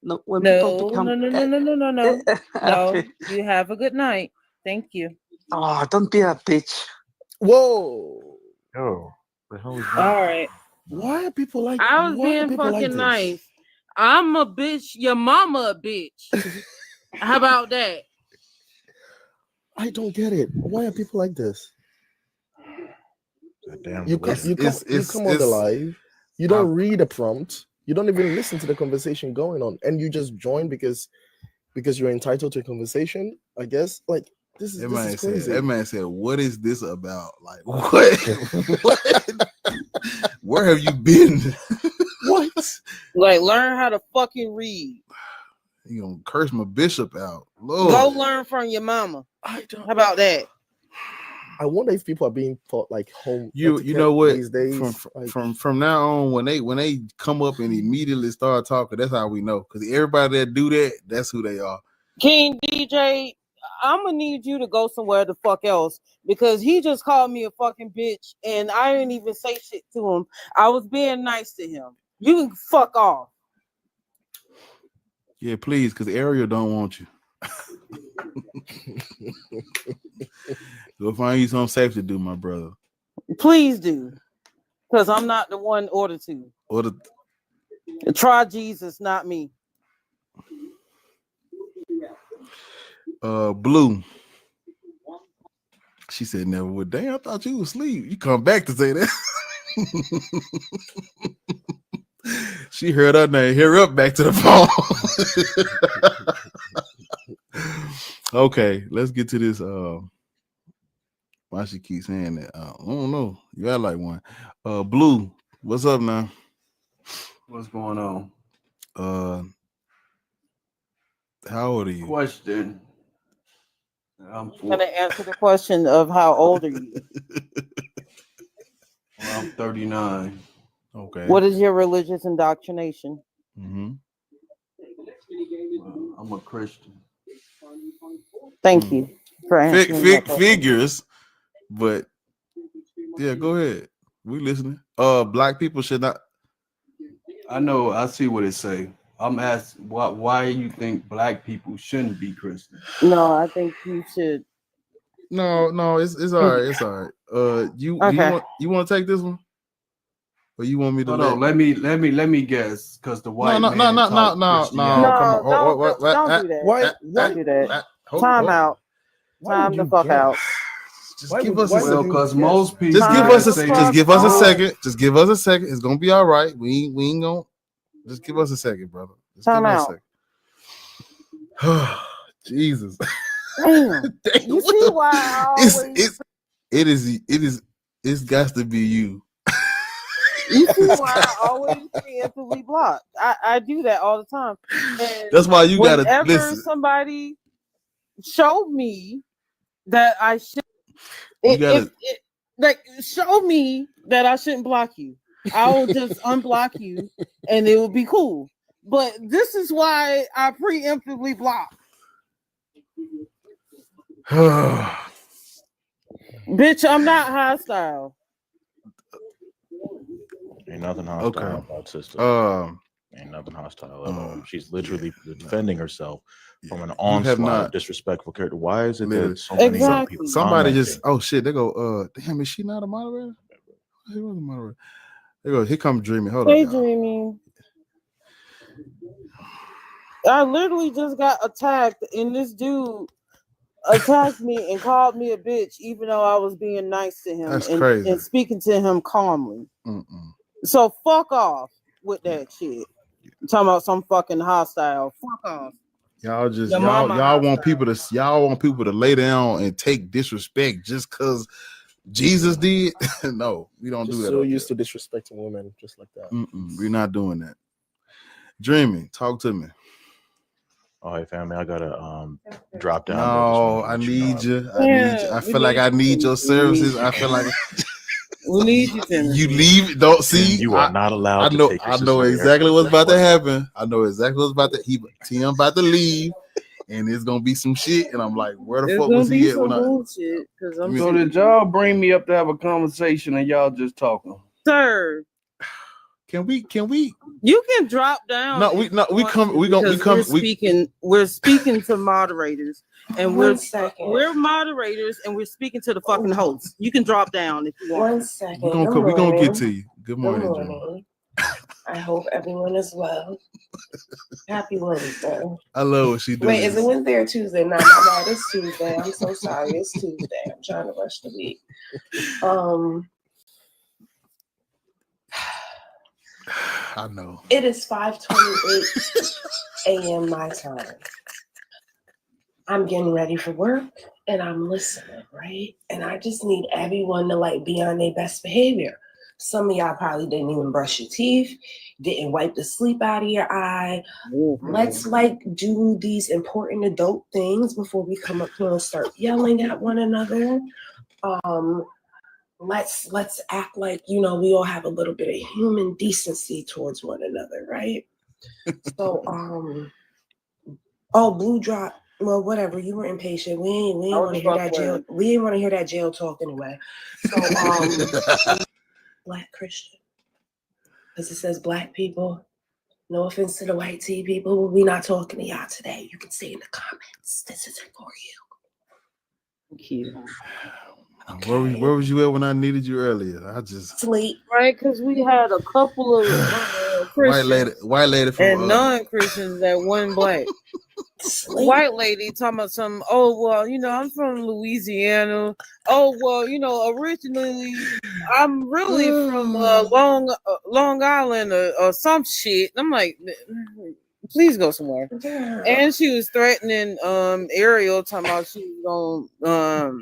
no, when people No, become no, no, no, no, no, no, no. No, okay. you have a good night. Thank you. Oh, don't be a bitch. Whoa. Yo, the hell is All right. Why are people like? I was Why are being people like fucking this? nice. I'm a bitch. Your mama a bitch. How about that? I don't get it. Why are people like this? Damn You come religion. on the live. You don't read a prompt. You don't even listen to the conversation going on, and you just join because you're entitled to a conversation. I guess like this is crazy. That man said, "What is this about? Like what? What? Where have you been? What? Like, learn how to fucking read. You gonna curse my bishop out? Lord. Go learn from your mama. How about that? I wonder if people are being taught like home. You know what? These days, From now on, when they come up and immediately start talking, that's how we know. Because everybody that do that, that's who they are. King DJ, I'm gonna need you to go somewhere the fuck else because he just called me a fucking bitch and I didn't even say shit to him. I was being nice to him. You can fuck off. Yeah, please, because Ariel don't want you. Go find you something safe to do, my brother. Please do, because I'm not the one ordered to. Try Jesus, not me. Blue. She said never would. Damn, I thought you was asleep. You come back to say that. She heard her name. Hear her up back to the phone. Okay, let's get to this. Why she keep saying that? I don't know. You got like one. Blue, what's up now? What's going on? How old are you? Question. I'm gonna answer the question of how old are you? Well, I'm 39. Okay. What is your religious indoctrination? Mm-hmm. Well, I'm a Christian. Thank you for answering that question. Figures, but yeah, go ahead. We listening. Black people should not. I know. I see what it say. I'm asked why you think black people shouldn't be Christian. No, I think you should. No, it's all right. It's all right. You want to take this one, or you want me to? No, let me guess, because the white no. Come on. Don't do that. Why? Don't do that. Time out. Time the fuck out. Just give us a second. Because most people just give us a second. Just give us a second. It's gonna be all right. We ain't gonna. Just give us a second, brother. Just Time give out. us a second. Jesus. Damn. You see why I always... It's got to be you. You see why I always preemptively block. I do that all the time. And that's why you gotta whenever listen. Somebody showed me that I should show me that I shouldn't block you. I will just unblock you and it will be cool. But this is why I preemptively block. Bitch, I'm not hostile. Ain't nothing hostile about sister. Ain't nothing hostile at all. She's literally defending herself from an onslaught of disrespectful character. Why is it that so many people Somebody just commenting? shit, they go, damn, is she not a moderator? She was a moderator. They go, here come Dreamy. Hold Hey, on, y'all. Dreamy. I literally just got attacked, and this dude attacked me and called me a bitch, even though I was being nice to him. That's crazy. And speaking to him calmly. So fuck off with that shit. I'm talking about some fucking hostile. Fuck off. Y'all just Your y'all mama want people to lay down and take disrespect just because Jesus did. No, we don't Just do that. so used to disrespecting women, just like that. We're not doing that. Dreamy, talk to me. Oh, hey, family, I gotta drop down. No, I need you. I need you. I feel like I need your services. I feel like we need you, Timothy. you leave. Don't see. You are not allowed I to know. take your I know sister exactly there. what's about to happen. I know exactly what's about to. Tim about to leave, and it's gonna be some shit. And I'm like, where the There's fuck gonna was be he at some when I? bullshit because I'm So did y'all bring me up to have a conversation and y'all just talking? Sir, Can we? you can drop down. No, if we you want come. to, We gonna. We because come. We're speaking to moderators, and One second. we're moderators, and we're speaking to the fucking host. You can drop down if you want. 1 second. We gonna. We gonna get to you. Good morning, Good morning. I hope everyone is well. Happy Wednesday. I love what she doing. Wait, is it Wednesday or Tuesday? No, my bad. It's Tuesday. I'm so sorry. It's Tuesday. I'm trying to rush the week. I know. It is 5:28 a.m. my time. I'm getting ready for work and I'm listening, right? And I just need everyone to like be on their best behavior. Some of y'all probably didn't even brush your teeth, didn't wipe the sleep out of your eye. Let's like do these important adult things before we come up here and start yelling at one another. Let's act like, you know, we all have a little bit of human decency towards one another, right? So Blue Drop. Well, whatever. You were impatient. We ain't want to hear that jail. We didn't want to hear that jail talk anyway. So Black Christian, because it says Black people. No offense to the white tea people, but we're not talking to y'all today. You can say in the comments. This isn't for you. Thank you. Okay. Where was you at when I needed you earlier? I just sleep. Right, because we had a couple of Christians white lady from and non-Christians that wasn't black. White lady talking about some, oh, well, you know, I'm from Louisiana. Oh, well, you know, originally I'm really from Long Island or some shit. I'm like, please go somewhere. Yeah. And she was threatening Ariel, talking about she was gonna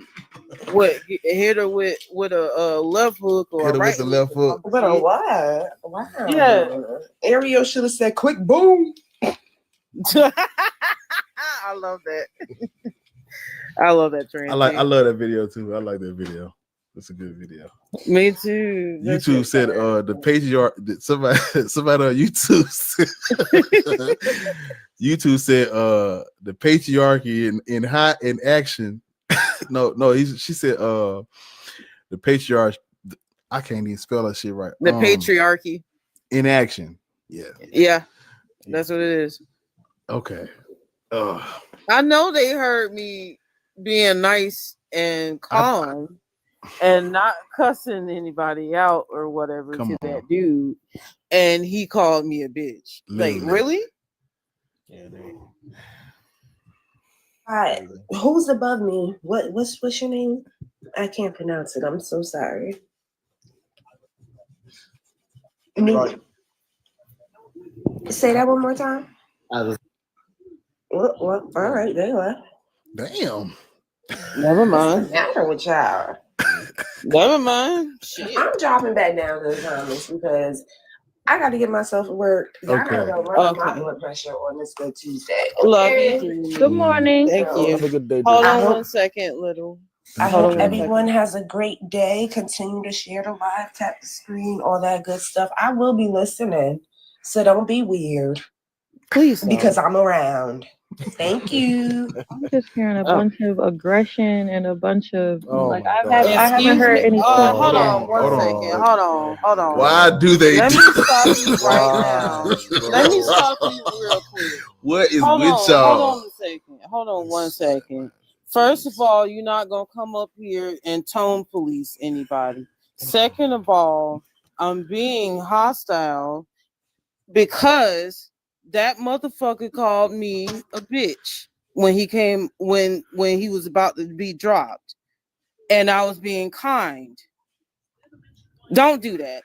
hit her with a left hook or hit a her right with the left hook. But a what? Wow. Yeah. Ariel should have said quick boom. I love that. I love that trend. I love that video too. I like that video. It's a good video. Me too. YouTube said the patriarch. Somebody on YouTube said, YouTube said the patriarchy in action. She said the patriarch. I can't even spell that shit right. The patriarchy in action. Yeah, that's what it is. Okay. I know they heard me being nice and calm and not cussing anybody out or whatever to that dude, and he called me a bitch. Like, really? Yeah. Hi. Who's above me? What's your name? I can't pronounce it. I'm so sorry. Say that one more time. What? All right, there you are. Damn. Never mind. What's the matter with y'all? Never mind. Shit. I'm dropping back down to the comments because I got to get myself to work. Y'all gotta go run my blood pressure on this good Tuesday. Love Okay? you. Good morning. Thank you. Have a good day. Hold I on hope- 1 second, little. I hope everyone has a great day. Continue to share the live, tap the screen, all that good stuff. I will be listening, so don't be weird. Please, because I'm around. Thank you. I'm just hearing a bunch of aggression and a bunch of I Excuse haven't heard me. any. Hold on 1 second. Hold on. Why do they? Let me stop you right now. Let me stop you real quick. What is Hold with on, y'all? Hold on a second. Hold on 1 second. First of all, you're not gonna come up here and tone police anybody. Second of all, I'm being hostile because that motherfucker called me a bitch when he came when he was about to be dropped, and I was being kind. Don't do that.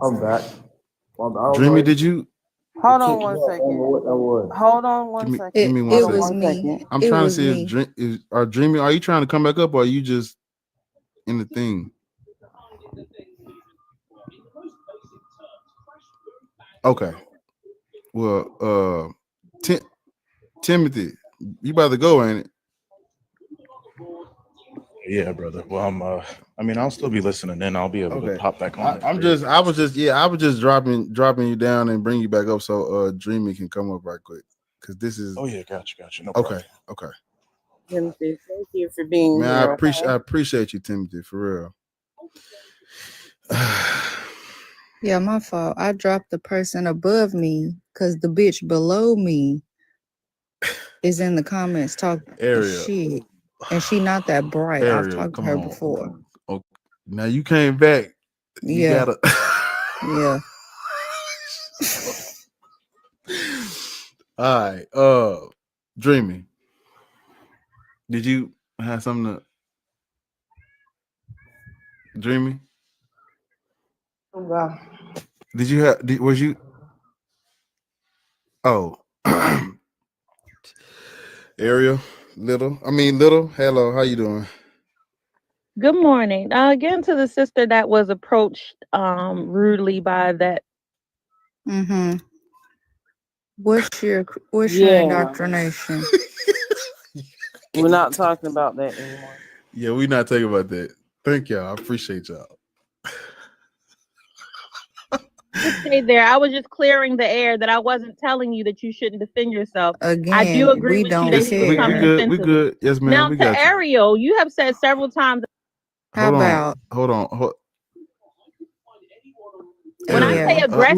I'm back. Dreamy, did you? Hold on 1 second. Hold on 1 second. Give me 1 Hold second. on 1 second. I'm trying to see if Dreamy, are you trying to come back up or are you just in the thing? Okay. Well, Timothy, you about to go, ain't it? Yeah, brother. Well, I mean, I'll still be listening. Then I'll be able to pop back on. I was just dropping you down and bring you back up so Dreamy can come up right quick because this is. Oh yeah, gotcha. No Okay, problem. okay. Timothy, thank you for being Man, here. I appreciate you, Timothy, for real. Yeah, my fault. I dropped the person above me because the bitch below me is in the comments talking Ariel. shit. And she not that bright. I've Ariel, talked to come her on. before. Okay. Now you came back. You Yeah. gotta. Yeah. All right. Dreamy. Did you have something to Dreamy? Wow. Did you have was you Ariel, little. Hello, how you doing? Good morning. Again to the sister that was approached rudely by that. Mm-hmm. What's your Yeah. indoctrination? We're not talking about that anymore. Yeah, we're not talking about that. Thank y'all. I appreciate y'all. Just stay there. I was just clearing the air that I wasn't telling you that you shouldn't defend yourself. Again, I do agree we with don't you that you care. become We good. defensive. We good. Yes, ma'am. Now We to got you. Ariel, you have said several times. How about Hold on. When I say aggressive,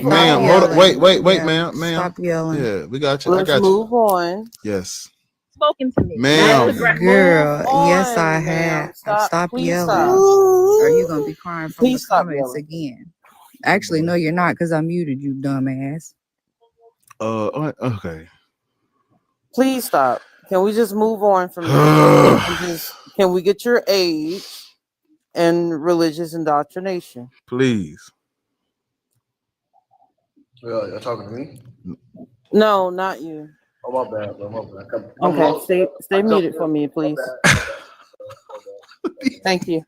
ma'am, hold on. Wait, ma'am. Stop yelling. Yeah, we got you. Let's I got move you. on. Yes. Spoken to me. Ma'am. Girl, Move yes, I on, ma'am. have. Stop Please yelling. stop. Or you gonna be crying from Please the stop comments yelling. again. Actually, no, you're not, because I muted you, dumbass. Okay. Please stop. Can we just move on from this? Can we get your age and religious indoctrination? Please. You're talking to me? No, not you. Oh, my bad, bro. My bad. Okay, stay muted for me, please. Thank you.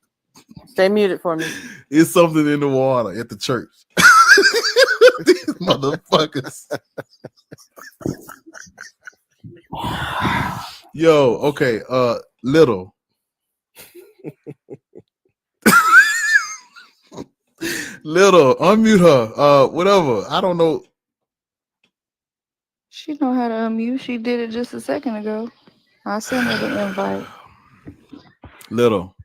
Stay muted for me. It's something in the water at the church. These motherfuckers. Yo, okay. Little. Little, unmute her. Whatever. I don't know. She know how to unmute. She did it just a second ago. I sent her the invite. Little.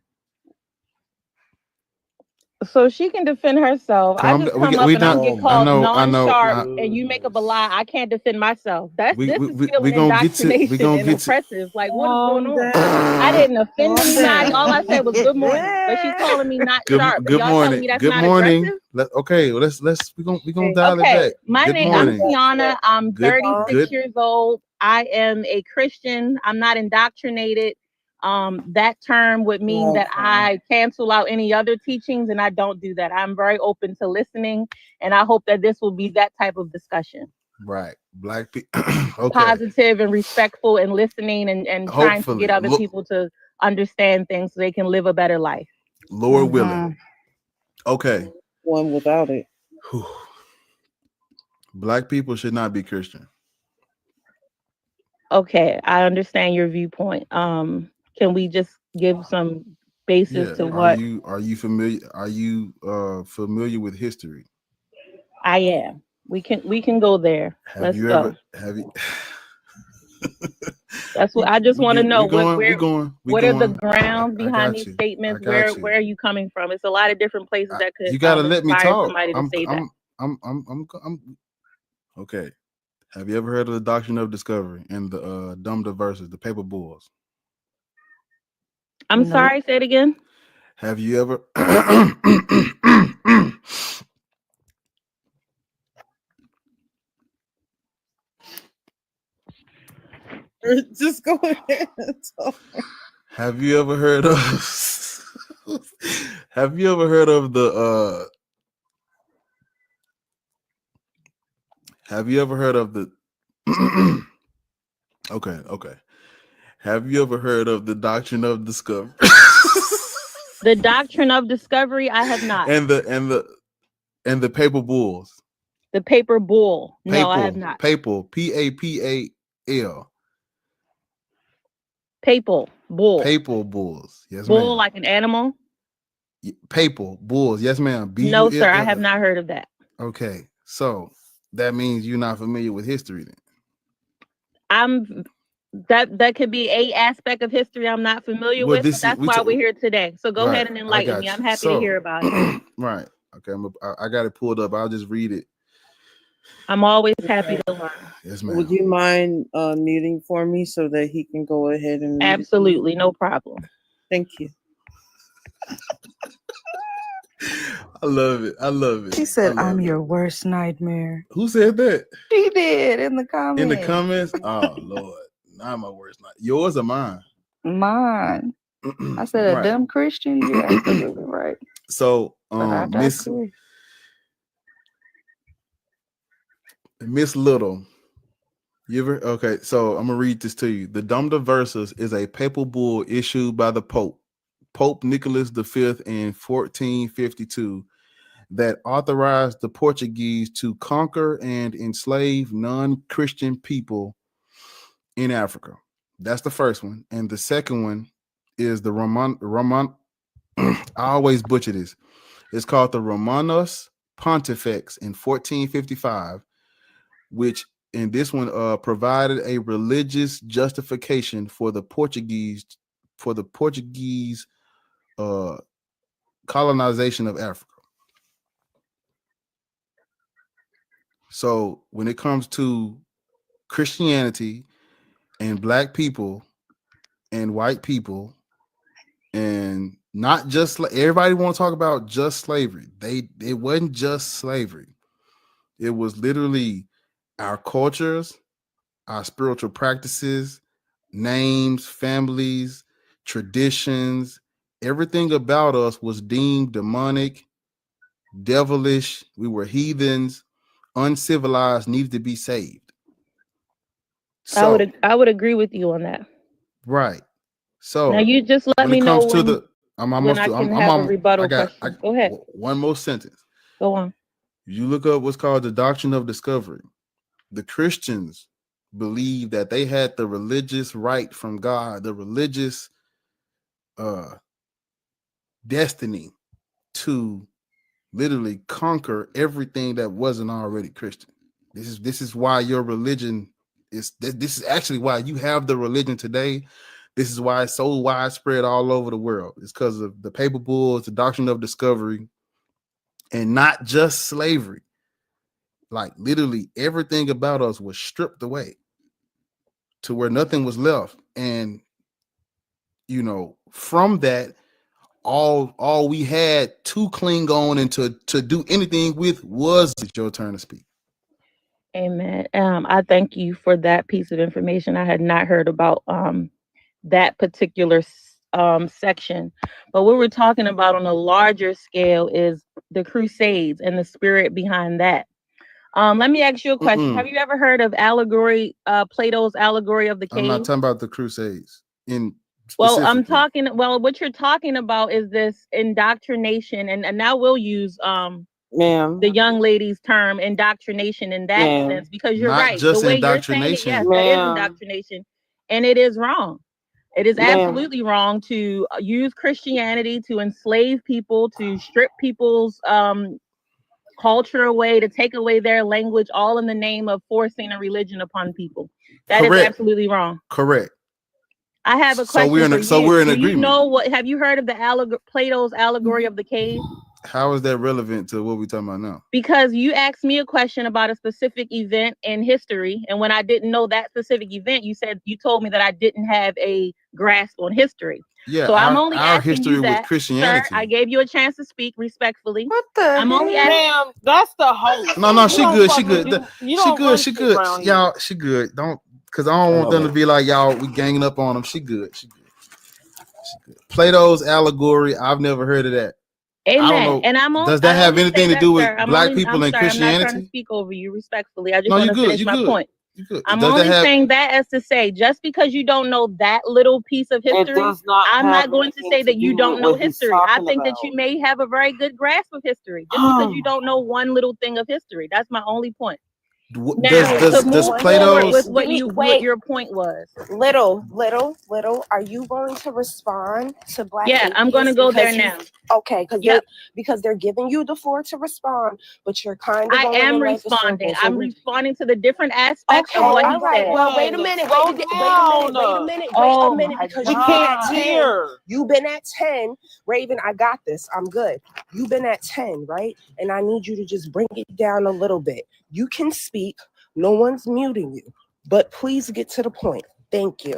So she can defend herself. I just come up and I get called non-sharp, and you make up a lie. I can't defend myself. This is feeling indoctrination and oppressive. Like, what is going on? I didn't offend anybody. All I said was good morning, but she's calling me not sharp. Good Y'all morning. telling me that's Good not morning. aggressive? We gonna dial it back. My Good name morning. I'm Tiana. I'm 36 Good. years old. I am a Christian. I'm not indoctrinated. That term would mean that I cancel out any other teachings, and I don't do that. I'm very open to listening, and I hope that this will be that type of discussion. Right. Black people. Okay. Positive and respectful and listening and trying to get other people to understand things so they can live a better life. Lord willing. Okay. One without it. Black people should not be Christian. Okay, I understand your viewpoint. Can we just give some basis to what Are you familiar? Are you familiar with history? I am? We can go there. Let's go. Have you? That's what I just want to know. What are the grounds I behind got these you. statements? I got Where are you coming from? It's a lot of different places that could You gotta let me inspire talk. somebody to say that. I'm okay. Have you ever heard of the Doctrine of Discovery and the Dumb Verses, the paper bulls? I'm sorry, say it again. Have you ever Just go ahead and talk. Have you ever heard of Have you ever heard of the Have you ever heard of the Okay. Have you ever heard of the Doctrine of Discovery? The Doctrine of Discovery, I have not. and the paper bulls. The paper bull. No, I have Papal, not. papal, Papal. Papal bull. Papal bulls. Yes, Bull ma'am. like an animal? Papal bulls. Yes, ma'am. No, sir, I BULL. have not heard of that. Okay, so that means you're not familiar with history then. That could be a aspect of history I'm not familiar with, but that's why we're here today. So go ahead and enlighten me. I'm happy to hear about it. Right. Okay, I got it pulled up. I'll just read it. I'm always happy to learn. Yes, ma'am. Would you mind muting for me so that he can go ahead and read Absolutely, no problem. Thank you. I love it. I love it. She said, "I'm your worst nightmare." Who said that? She did in the comments. In the comments? Oh Lord, not my worst night. Yours or mine? Mine. I said a Right. dumb Christian. You're absolutely right. So, Miss Miss Little, you ever? Okay, so I'm gonna read this to you. The Dom Versus is a papal bull issued by the Pope Nicholas V in 1452 that authorized the Portuguese to conquer and enslave non-Christian people in Africa. That's the first one, and the second one is the Roman. I always butcher this. It's called the Romanus Pontifex in 1455, which in this one provided a religious justification for the Portuguese colonization of Africa. So when it comes to Christianity and black people and white people, and not just everybody want to talk about just slavery. It wasn't just slavery. It was literally our cultures, our spiritual practices, names, families, traditions, everything about us was deemed demonic, devilish. We were heathens, uncivilized, needed to be saved. So, I would agree with you on that. right. So now you just let me know when I can have a rebuttal question. Go ahead. One more sentence. Go on. You look up what's called the Doctrine of Discovery. The Christians believe that they had the religious right from God, the religious destiny to literally conquer everything that wasn't already Christian. This is why your religion is. This is actually why you have the religion today. This is why it's so widespread all over the world. It's because of the papal bulls, the Doctrine of Discovery, and not just slavery. Like literally everything about us was stripped away to where nothing was left. And from that, all we had to cling on and to do anything with was your turn to speak. Amen. I thank you for that piece of information. I had not heard about that particular section, but what we're talking about on a larger scale is the Crusades and the spirit behind that. Let me ask you a question. Have you ever heard of allegory, Plato's allegory of the cave? I'm not talking about the Crusades. What you're talking about is this indoctrination, and now we'll use the young lady's term indoctrination in that sense, because you're right. The way you're saying it, yes, that is indoctrination, and it is wrong. It is absolutely wrong to use Christianity to enslave people, to strip people's culture away, to take away their language, all in the name of forcing a religion upon people. That is absolutely wrong. Correct. I have a question. We're in agreement. You know what? Have you heard of the Plato's allegory of the cave? How is that relevant to what we're talking about now? Because you asked me a question about a specific event in history, and when I didn't know that specific event, you told me that I didn't have a grasp on history. Yeah, so I'm only our asking history you that, with Christianity. sir, I gave you a chance to speak respectfully. What the? I'm only asking. Ma'am, that's the host. No, she good. She good. She She good. Y'all, she good. Don't, because I don't want them to be like y'all. We ganging up on them. She good. She good. Plato's allegory. I've never heard of that. Amen. I don't know. And I'm Does that have anything to do with black people and I'm not trying to Christianity? speak over you respectfully. I just No, want you to good. finish You my good. point. I'm only saying that as to say, just because you don't know that little piece of history, I'm not going to say that you don't know history. I think that you may have a very good grasp of history, just because you don't know one little thing of history. That's my only point. Now, to move forward with what your point was. Little. Are you going to respond to Black Yeah, I'm going to go there now. Okay, because they're giving you the floor to respond, but you're kind of. I am responding. I'm responding to the different aspects of what he said. Well, wait a minute. Wait a minute. Because you can't hear. You've been at 10, Raven. I got this. I'm good. You've been at 10, right? And I need you to just bring it down a little bit. You can speak. No one's muting you, but please get to the point. Thank you.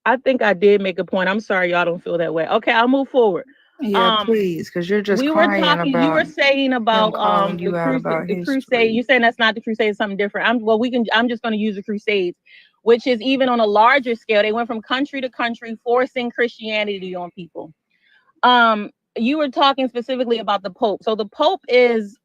I think I did make a point. I'm sorry y'all don't feel that way. Okay, I'll move forward. Yeah, please, because you're just we were talking. You were saying about the crusade. You're saying that's not the crusade, it's something different. I'm just going to use the crusades, which is even on a larger scale. They went from country to country, forcing Christianity on people. You were talking specifically about the Pope. So the Pope is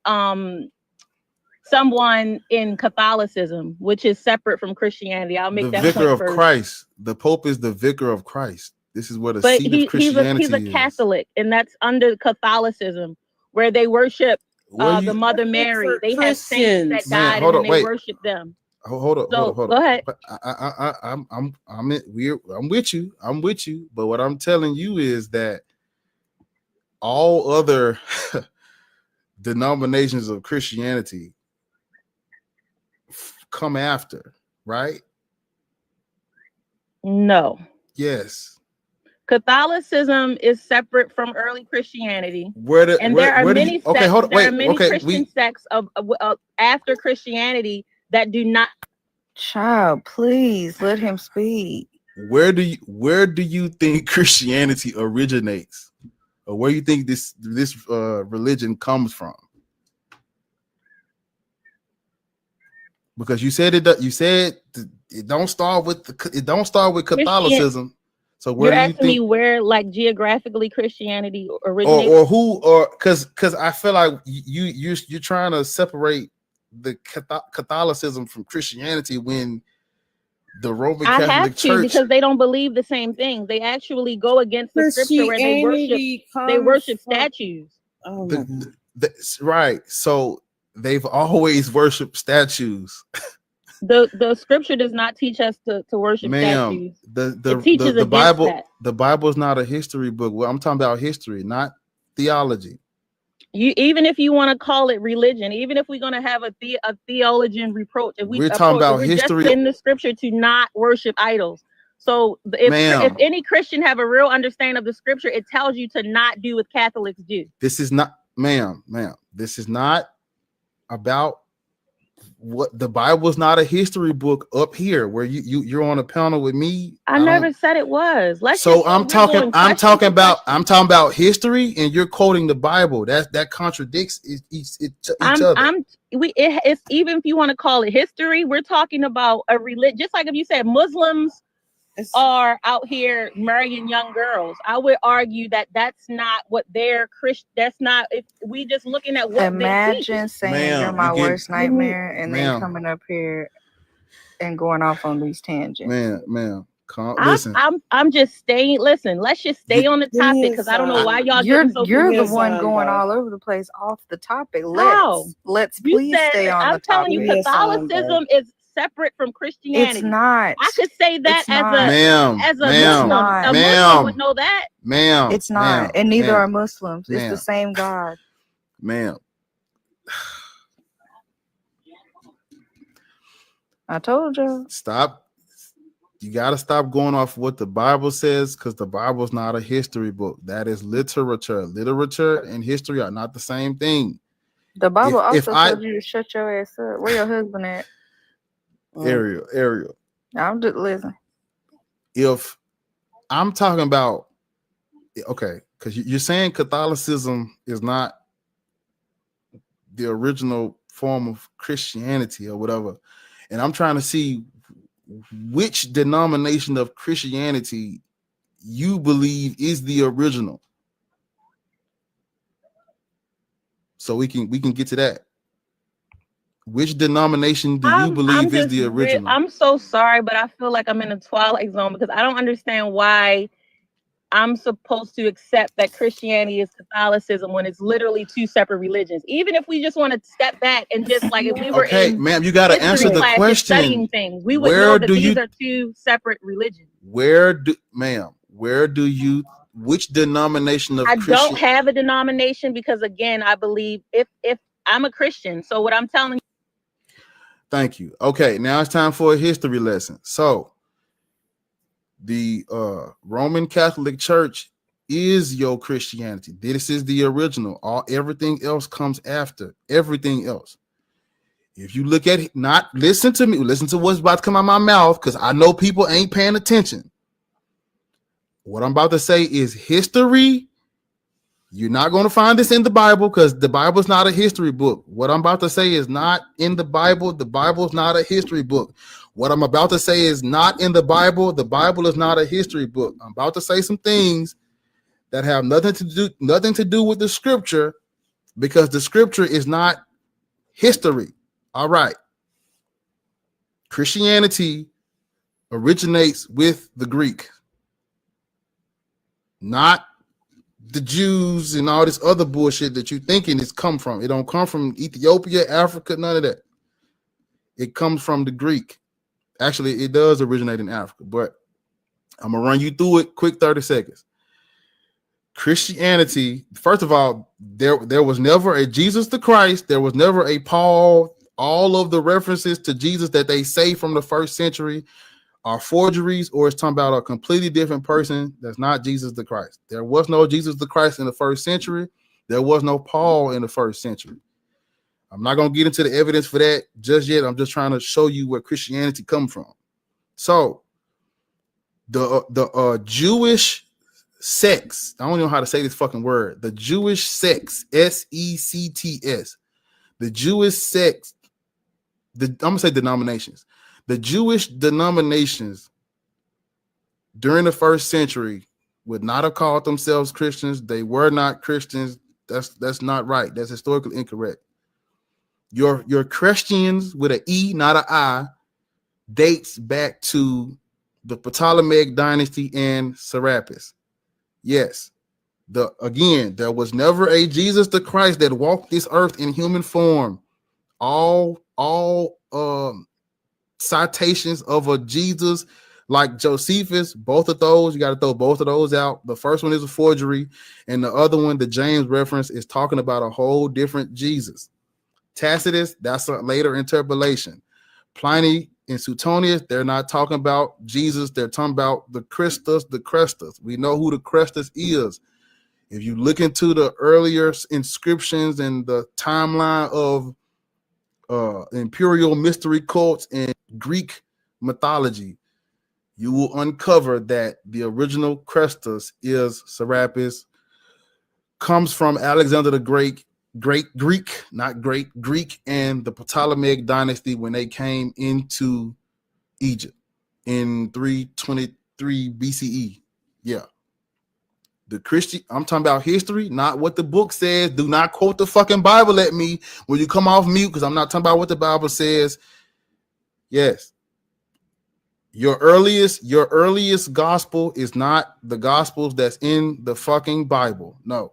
someone in Catholicism, which is separate from Christianity. I'll make that point vicar of first. Christ. The Pope is the vicar of Christ. This is what a seat of Christianity he's a Catholic, and that's under Catholicism, where they worship the Mother Mary. They have saints that died, and they worship them. Hold up. Go ahead. I'm with you. But what I'm telling you is that all other denominations of Christianity come after, right? No. Yes. Catholicism is separate from early Christianity. There are many Christian sects of after Christianity that do not. Child, please let him speak. Where do you think Christianity originates, or where you think this religion comes from? Because you said it don't start with Catholicism. So where you're do you asking think me where, like, geographically Christianity originates, or who, or because I feel like you're trying to separate the Catholicism from Christianity when the Roman Catholic Church, because they don't believe the same thing. They actually go against the scripture where they worship statues. Right. So they've always worshipped statues. The scripture does not teach us to worship statues. The Bible, the Bible is not a history book. Well, I'm talking about history, not theology. Even if you want to call it religion, even if we're going to have a theologian reproach, if we're talking about history just in the scripture to not worship idols. So if any Christian have a real understanding of the scripture, it tells you to not do what Catholics do. This is not, ma'am. This is not about what the Bible is. Not a history book up here where you're on a panel with me. I never said it was. I'm talking about history, and you're quoting the Bible. That contradicts each other. It's even if you want to call it history, we're talking about a religion. Just like if you said Muslims are out here marrying young girls, I would argue that that's not what they're Christian. That's not. If we just looking at what imagine saying you're my worst nightmare and then coming up here and going off on these tangents. Ma'am. Listen. I'm just staying. Listen, let's just stay on the topic because I don't know why y'all. You're the one going all over the place off the topic. Let's please stay on the topic. I'm telling you, Catholicism is separate from Christianity. It's not. I could say that as a Muslim. A Muslim would know that. Ma'am. It's not. And neither are Muslims. It's the same God. Ma'am. I told you. Stop. You got to stop going off what the Bible says, because the Bible is not a history book. That is literature. Literature and history are not the same thing. The Bible also told you to shut your ass up. Where your husband at? Ariel. I'm just listening. If I'm talking about, okay, because you're saying Catholicism is not the original form of Christianity or whatever, and I'm trying to see which denomination of Christianity you believe is the original, so we can get to that. Which denomination do you believe is the original? I'm so sorry, but I feel like I'm in a twilight zone because I don't understand why I'm supposed to accept that Christianity is Catholicism when it's literally two separate religions. Even if we just want to step back and just like if we were in ma'am, you got to answer the question. Studying things, we would know that these are two separate religions. Which denomination of Christian? Don't have a denomination because again, I believe if I'm a Christian, so what I'm telling you. Thank you. Okay, now it's time for a history lesson. So the Roman Catholic Church is your Christianity. This is the original. Everything else comes after. Everything else. If you look at it, listen to me, listen to what's about to come out of my mouth, because I know people ain't paying attention. What I'm about to say is history. You're not going to find this in the Bible because the Bible is not a history book. What I'm about to say is not in the Bible. The Bible is not a history book. What I'm about to say is not in the Bible. The Bible is not a history book. I'm about to say some things that have nothing to do with the scripture because the scripture is not history. All right. Christianity originates with the Greek, not the Jews and all this other bullshit that you thinking it's come from. It don't come from Ethiopia, Africa, none of that. It comes from the Greek. Actually, it does originate in Africa, but I'm gonna run you through it quick, 30 seconds. Christianity, first of all, there was never a Jesus the Christ, there was never a Paul. All of the references to Jesus that they say from the first century are forgeries, or it's talking about a completely different person that's not Jesus the Christ. There was no Jesus the Christ in the first century. There was no Paul in the first century. I'm not going to get into the evidence for that just yet. I'm just trying to show you where Christianity comes from. So the Jewish sects, I don't know how to say this fucking word. The Jewish sects, S-E-C-T-S, the Jewish sects, I'm going to say denominations. The Jewish denominations during the first century would not have called themselves Christians. They were not Christians. That's not right. That's historically incorrect. Your Christians with an E, not an I, dates back to the Ptolemaic dynasty and Serapis. Yes. Again, there was never a Jesus the Christ that walked this earth in human form. All citations of a Jesus like Josephus, both of those, you got to throw both of those out. The first one is a forgery, and the other one, the James reference, is talking about a whole different Jesus. Tacitus, that's a later interpolation. Pliny and Suetonius, they're not talking about Jesus, they're talking about the Christus, the Crestus. We know who the Crestus is. If you look into the earlier inscriptions and the timeline of imperial mystery cults and Greek mythology, you will uncover that the original Crestus is Serapis, comes from Alexander the Great, Greek, and the Ptolemaic dynasty when they came into Egypt in 323 BCE. Yeah. I'm talking about history, not what the book says. Do not quote the fucking Bible at me when you come off mute, because I'm not talking about what the Bible says. Yes. Your earliest gospel is not the gospels that's in the fucking Bible. No.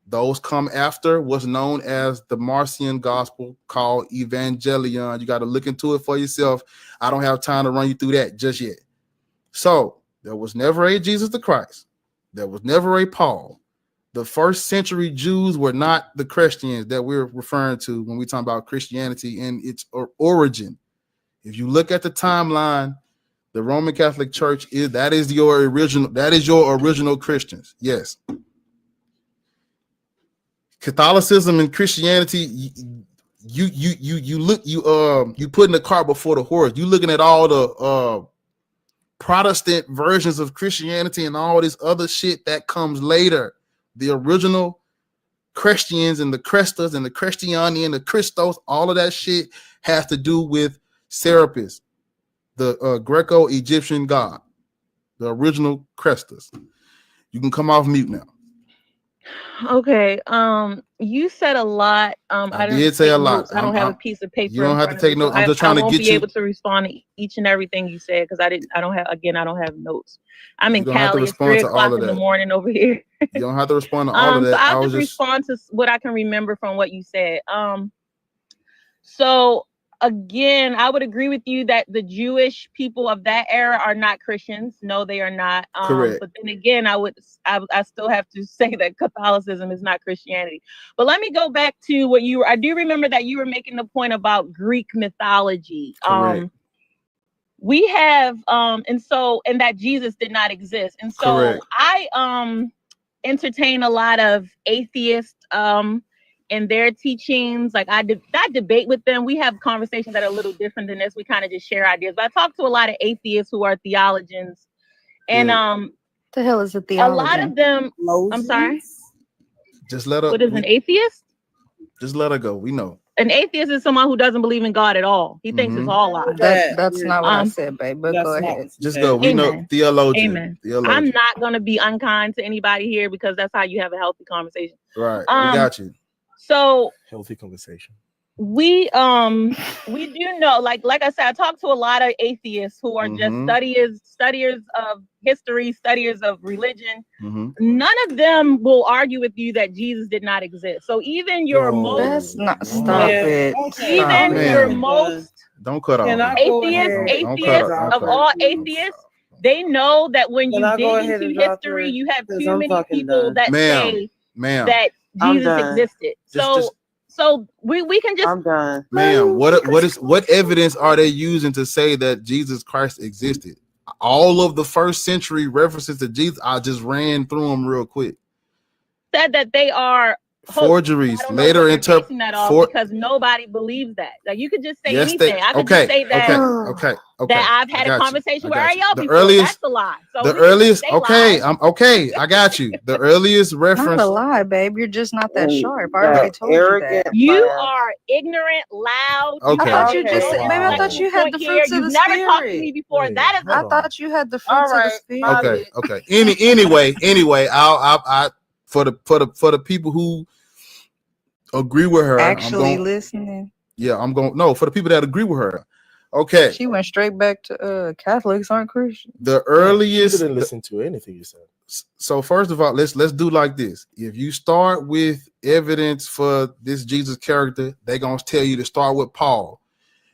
Those come after what's known as the Marcion gospel, called Evangelion. You got to look into it for yourself. I don't have time to run you through that just yet. So there was never a Jesus the Christ. There was never a Paul. The first century Jews were not the Christians that we're referring to when we talk about Christianity and its origin. If you look at the timeline, the Roman Catholic Church is your original Christians. Yes. Catholicism and Christianity, you putting the cart before the horse. You looking at all the Protestant versions of Christianity and all this other shit that comes later. The original Christians and the Crestus and the Christiani and the Christos, all of that shit has to do with Serapis, the Greco-Egyptian god, the original Crestus. You can come off mute now. Okay. You said a lot. I did didn't say take a lot. notes. I don't have a piece of paper You don't in have to front of take me, so notes. I'm just trying I to won't get be you. able to respond to each and everything you said because I don't have notes. I'm in You don't have to Cali. It's respond 3 to all o'clock of in the that. morning over here. You don't have to respond to all of So that. I'll just respond to what I can remember from what you said. So again, I would agree with you that the Jewish people of that era are not Christians. No, they are not. Correct. But then again, I still have to say that Catholicism is not Christianity. But let me go back to what I do remember that you were making the point about Greek mythology. Correct. We have and that Jesus did not exist. And so Correct. I entertain a lot of atheists in their teachings. Like I debate with them. We have conversations that are a little different than this. We kind of just share ideas. But I talk to a lot of atheists who are theologians. And the hell is a a theology? lot of them I'm sorry. Just let her. What is an atheist? Just let her go. We know. An atheist is someone who doesn't believe in God at all. He thinks it's all lies. That's not what I said, babe. But go ahead. Just go. We know theologian. Amen. Theologian. I'm not gonna be unkind to anybody here because that's how you have a healthy conversation. Right. We got you. So healthy conversation. We do know, like I said, I talk to a lot of atheists who are just studiers of history, studiers of religion. None of them will argue with you that Jesus did not exist. So even your most don't cut off. Atheists of all atheists, they know that when you dig into history, you have too many people that say that Jesus existed. So we can just. I'm done. Ma'am, what evidence are they using to say that Jesus Christ existed? All of the first century references to Jesus, I just ran through them real quick. Said that they are forgeries. Later interpret because nobody believes that. Like you could just say anything. I could just say that. Okay. That I've had a conversation with Ariel before. Earliest, that's a lie. So the earliest. I'm okay. I got you. The earliest reference. Not a lie, babe. You're just not that sharp. I already told you that. You are ignorant, loud. Okay. I thought you just said, baby. I thought you had the fruits of the spirit. You've never talked to me before. That is. I thought you had the fruits of the spirit. Okay. Anyway, I for the people who agree with her, actually listening. Yeah, I'm going. No, for the people that agree with her. Okay. She went straight back to Catholics aren't Christian. The earliest. She didn't listen to anything you said. So first of all, let's do like this. If you start with evidence for this Jesus character, they're gonna tell you to start with Paul.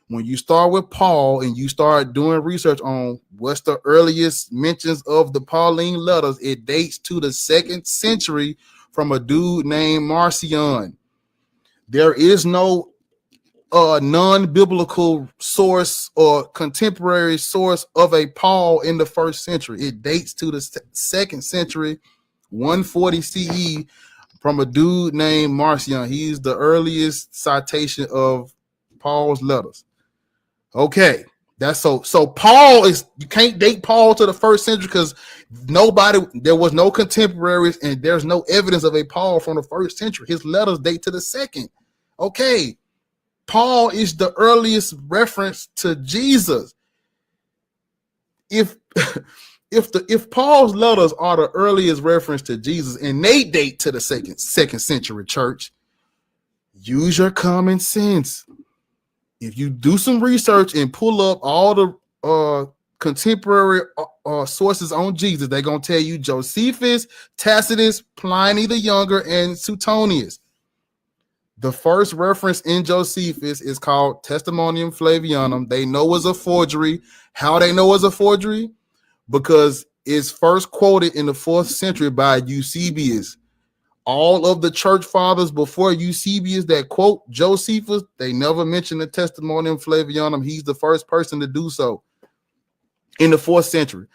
When you start with Paul and you start doing research on what's the earliest mentions of the Pauline letters, it dates to the 2nd century from a dude named Marcion. There is no non-biblical source or contemporary source of a Paul in the 1st century. It dates to the 2nd century, 140 CE, from a dude named Marcion. He's the earliest citation of Paul's letters. Okay, that's so Paul is, you can't date Paul to the 1st century because there was no contemporaries and there's no evidence of a Paul from the 1st century. His letters date to the 2nd. Okay, Paul is the earliest reference to Jesus. If Paul's letters are the earliest reference to Jesus and they date to the second century church, use your common sense. If you do some research and pull up all the contemporary sources on Jesus, they're going to tell you Josephus, Tacitus, Pliny the Younger, and Suetonius. The first reference in Josephus is called Testimonium Flavianum. They know it's a forgery. How they know it's a forgery? Because it's first quoted in the 4th century by Eusebius. All of the church fathers before Eusebius that quote Josephus, they never mention the Testimonium Flavianum. He's the first person to do so in the 4th century.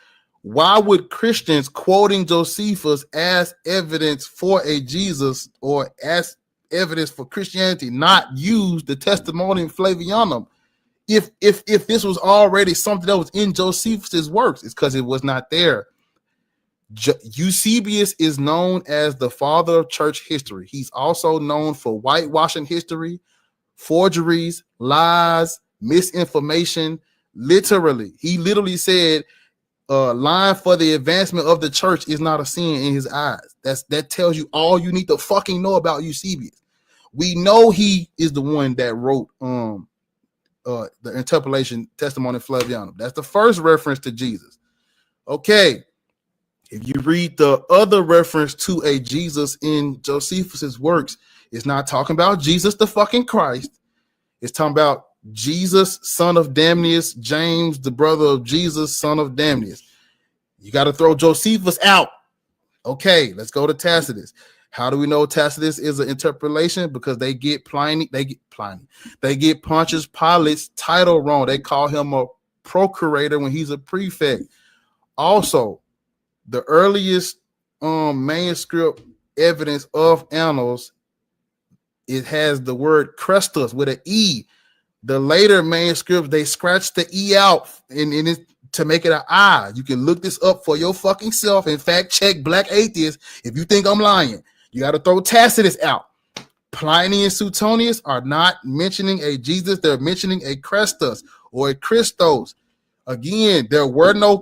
Why would Christians quoting Josephus as evidence for a Jesus or as evidence for Christianity not use the Testimonium Flavianum? If this was already something that was in Josephus's works, it's because it was not there. Eusebius is known as the father of church history. He's also known for whitewashing history, forgeries, lies, misinformation. He literally said lying for the advancement of the church is not a sin in his eyes. That tells you all you need to fucking know about Eusebius. We know he is the one that wrote the interpolation testimony Flavianum. That's the first reference to Jesus. Okay, if you read the other reference to a Jesus in Josephus's works, it's not talking about Jesus the fucking Christ. It's talking about Jesus, son of Damnius, James, the brother of Jesus, son of Damnius. You got to throw Josephus out. Okay, let's go to Tacitus. How do we know Tacitus is an interpolation? Because they get Pliny, they get Pontius Pilate's title wrong. They call him a procurator when he's a prefect. Also, the earliest manuscript evidence of annals, it has the word Crestus with an E. The later manuscripts, they scratch the E out and it to make it an I. You can look this up for your fucking self and fact check Black Atheists if you think I'm lying. You got to throw Tacitus out. Pliny and Suetonius are not mentioning a Jesus. They're mentioning a Christus or a Christos. Again, there were no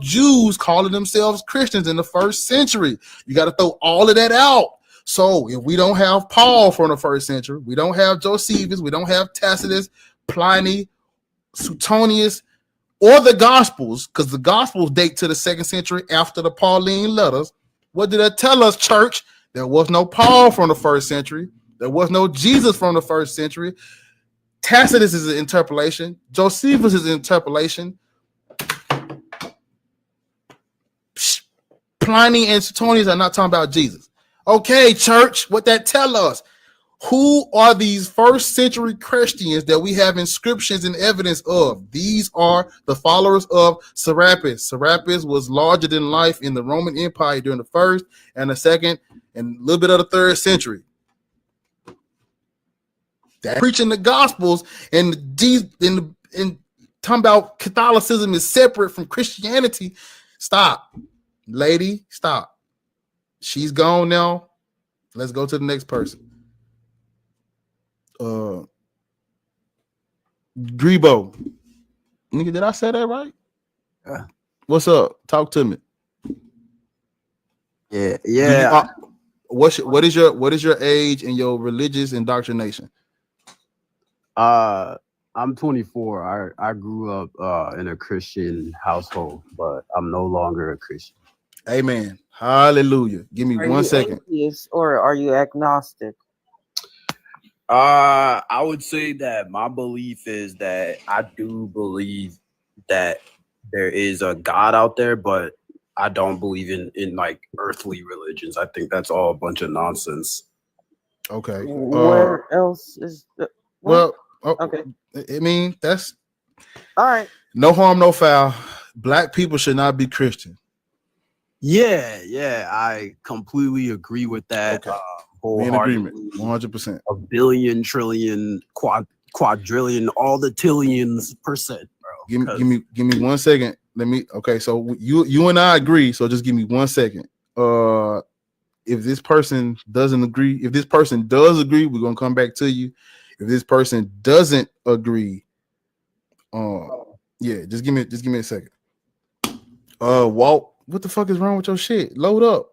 Jews calling themselves Christians in the first century. You got to throw all of that out. So if we don't have Paul from the first century, we don't have Josephus, we don't have Tacitus, Pliny, Suetonius, or the Gospels, because the Gospels date to the 2nd century after the Pauline letters. What did that tell us, church? There was no Paul from the first century. There was no Jesus from the first century. Tacitus is an interpolation. Josephus is an interpolation. Pliny and Suetonius are not talking about Jesus. Okay, church, what that tell us? Who are these first century Christians that we have inscriptions and evidence of? These are the followers of Serapis. Serapis was larger than life in the Roman Empire during the 1st and the 2nd and a little bit of the 3rd century. That preaching the Gospels and talking about Catholicism is separate from Christianity. Stop, lady, stop. She's gone now. Let's go to the next person. Grebo. Nigga, did I say that right? What's up? Talk to me. Yeah. What is your age and your religious indoctrination? I'm 24. I grew up in a Christian household, but I'm no longer a Christian. Amen. Hallelujah. Give me Are 1 you second. atheist or are you agnostic? I would say that my belief is that I do believe that there is a God out there, but I don't believe in like earthly religions. I think that's all a bunch of nonsense. Okay. Where else is the okay? I mean, that's all right. No harm, no foul. Black people should not be Christian. Yeah, I completely agree with that. Okay. We in agreement, 100%. A billion, trillion, quadrillion, all the tillions %, bro. Give me 1 second. Okay, so you and I agree. So just give me 1 second. If this person doesn't agree, if this person does agree, we're gonna come back to you. If this person doesn't agree, just give me a second. Walt, what the fuck is wrong with your shit? Load up.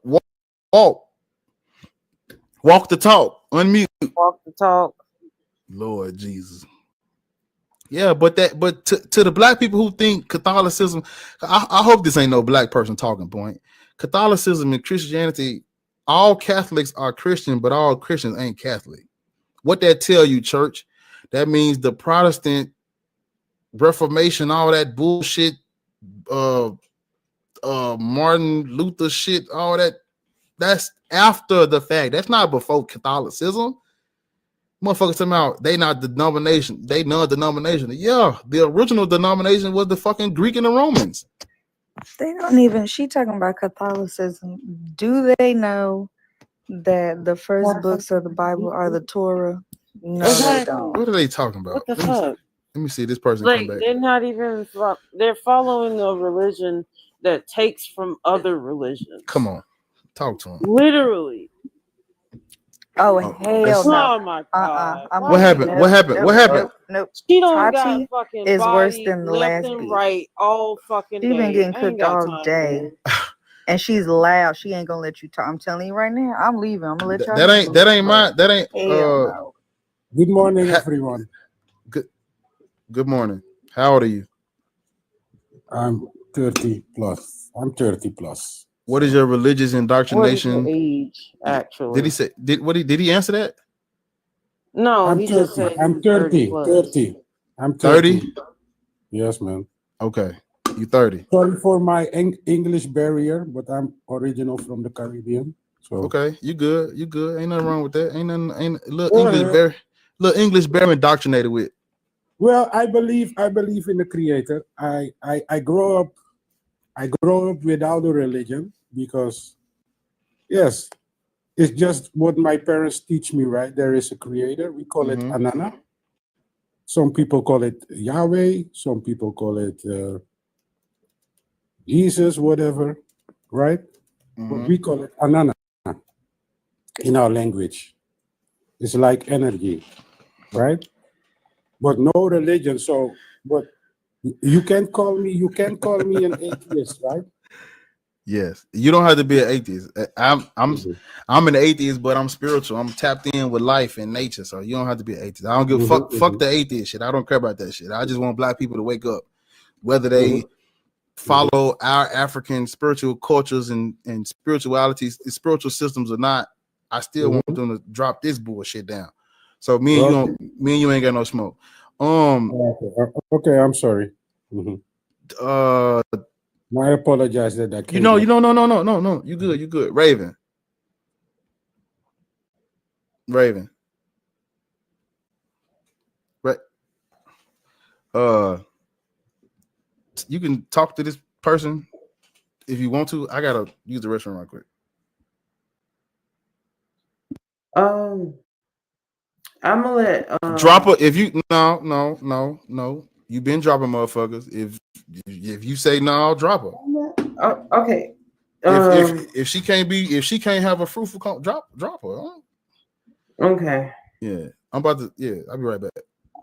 Walk the talk. Unmute. Walk the talk. Lord Jesus. Yeah, but to the black people who think Catholicism, I hope this ain't no black person talking point. Catholicism and Christianity, all Catholics are Christian, but all Christians ain't Catholic. What that tell you, church? That means the Protestant Reformation, all that bullshit, Martin Luther shit, all that, that's after the fact. That's not before Catholicism. Motherfuckers talking about they not the denomination, they non-denominational. Yeah, the original denomination was the fucking Greek and the Romans. They don't even, she talking about Catholicism. Do they know that the first books of the Bible are the Torah? No, they don't. What are they talking about? What the fuck? Let me see this person Like come back. they're not even. They're following a religion that takes from other religions. Come on, talk to him. Literally. Oh hell no! Oh my god! What happened? What happened? What happened? Nope. She don't got Tati fucking is worse body than the left last and bitch. right all fucking She been day. getting I ain't cooked got all time day, and she's loud. She ain't gonna let you talk. I'm telling you right now. I'm leaving. I'm gonna let y'all. That ain't mine. That ain't. Hell no. Good morning, everyone. Good morning. How old are you? I'm 30 plus. I'm 30 plus. What is your religious What is indoctrination? your age, actually? Did he say? Did he answer that? No, I'm he 30. just said I'm he's 30 30. plus. 30. I'm 30. 30? Yes, man. Okay. You 30. Sorry for my English barrier, but I'm original from the Caribbean. So Okay, you good. You good. Ain't nothing wrong with that. Ain't nothing. Ain't Well, little English bear indoctrinated with. well, I believe in the Creator. I grow up without a religion because yes, it's just what my parents teach me, right? There is a creator. We call it Anana. Some people call it Yahweh. Some people call it Jesus, whatever, right? But we call it Anana in our language. It's like energy, right? But no religion. So, but you can't call me an atheist, right? Yes, you don't have to be an atheist. I'm an atheist, but I'm spiritual. I'm tapped in with life and nature, so you don't have to be an atheist. I don't give a fuck the atheist shit. I don't care about that shit. I just want black people to wake up, whether they follow our African spiritual cultures and spiritualities, spiritual systems or not. I still want them to drop this bullshit down. So me and you ain't got no smoke. Okay, I'm sorry. I apologize that I came No. You good. You good. Raven. Right. You can talk to this person if you want to. I gotta use the restroom real quick. I'm gonna let drop her if you no. You've been dropping motherfuckers. If you say no, drop her. Okay. If she can't have a fruitful drop her. Huh? Okay. Yeah, I'm about to. Yeah, I'll be right back.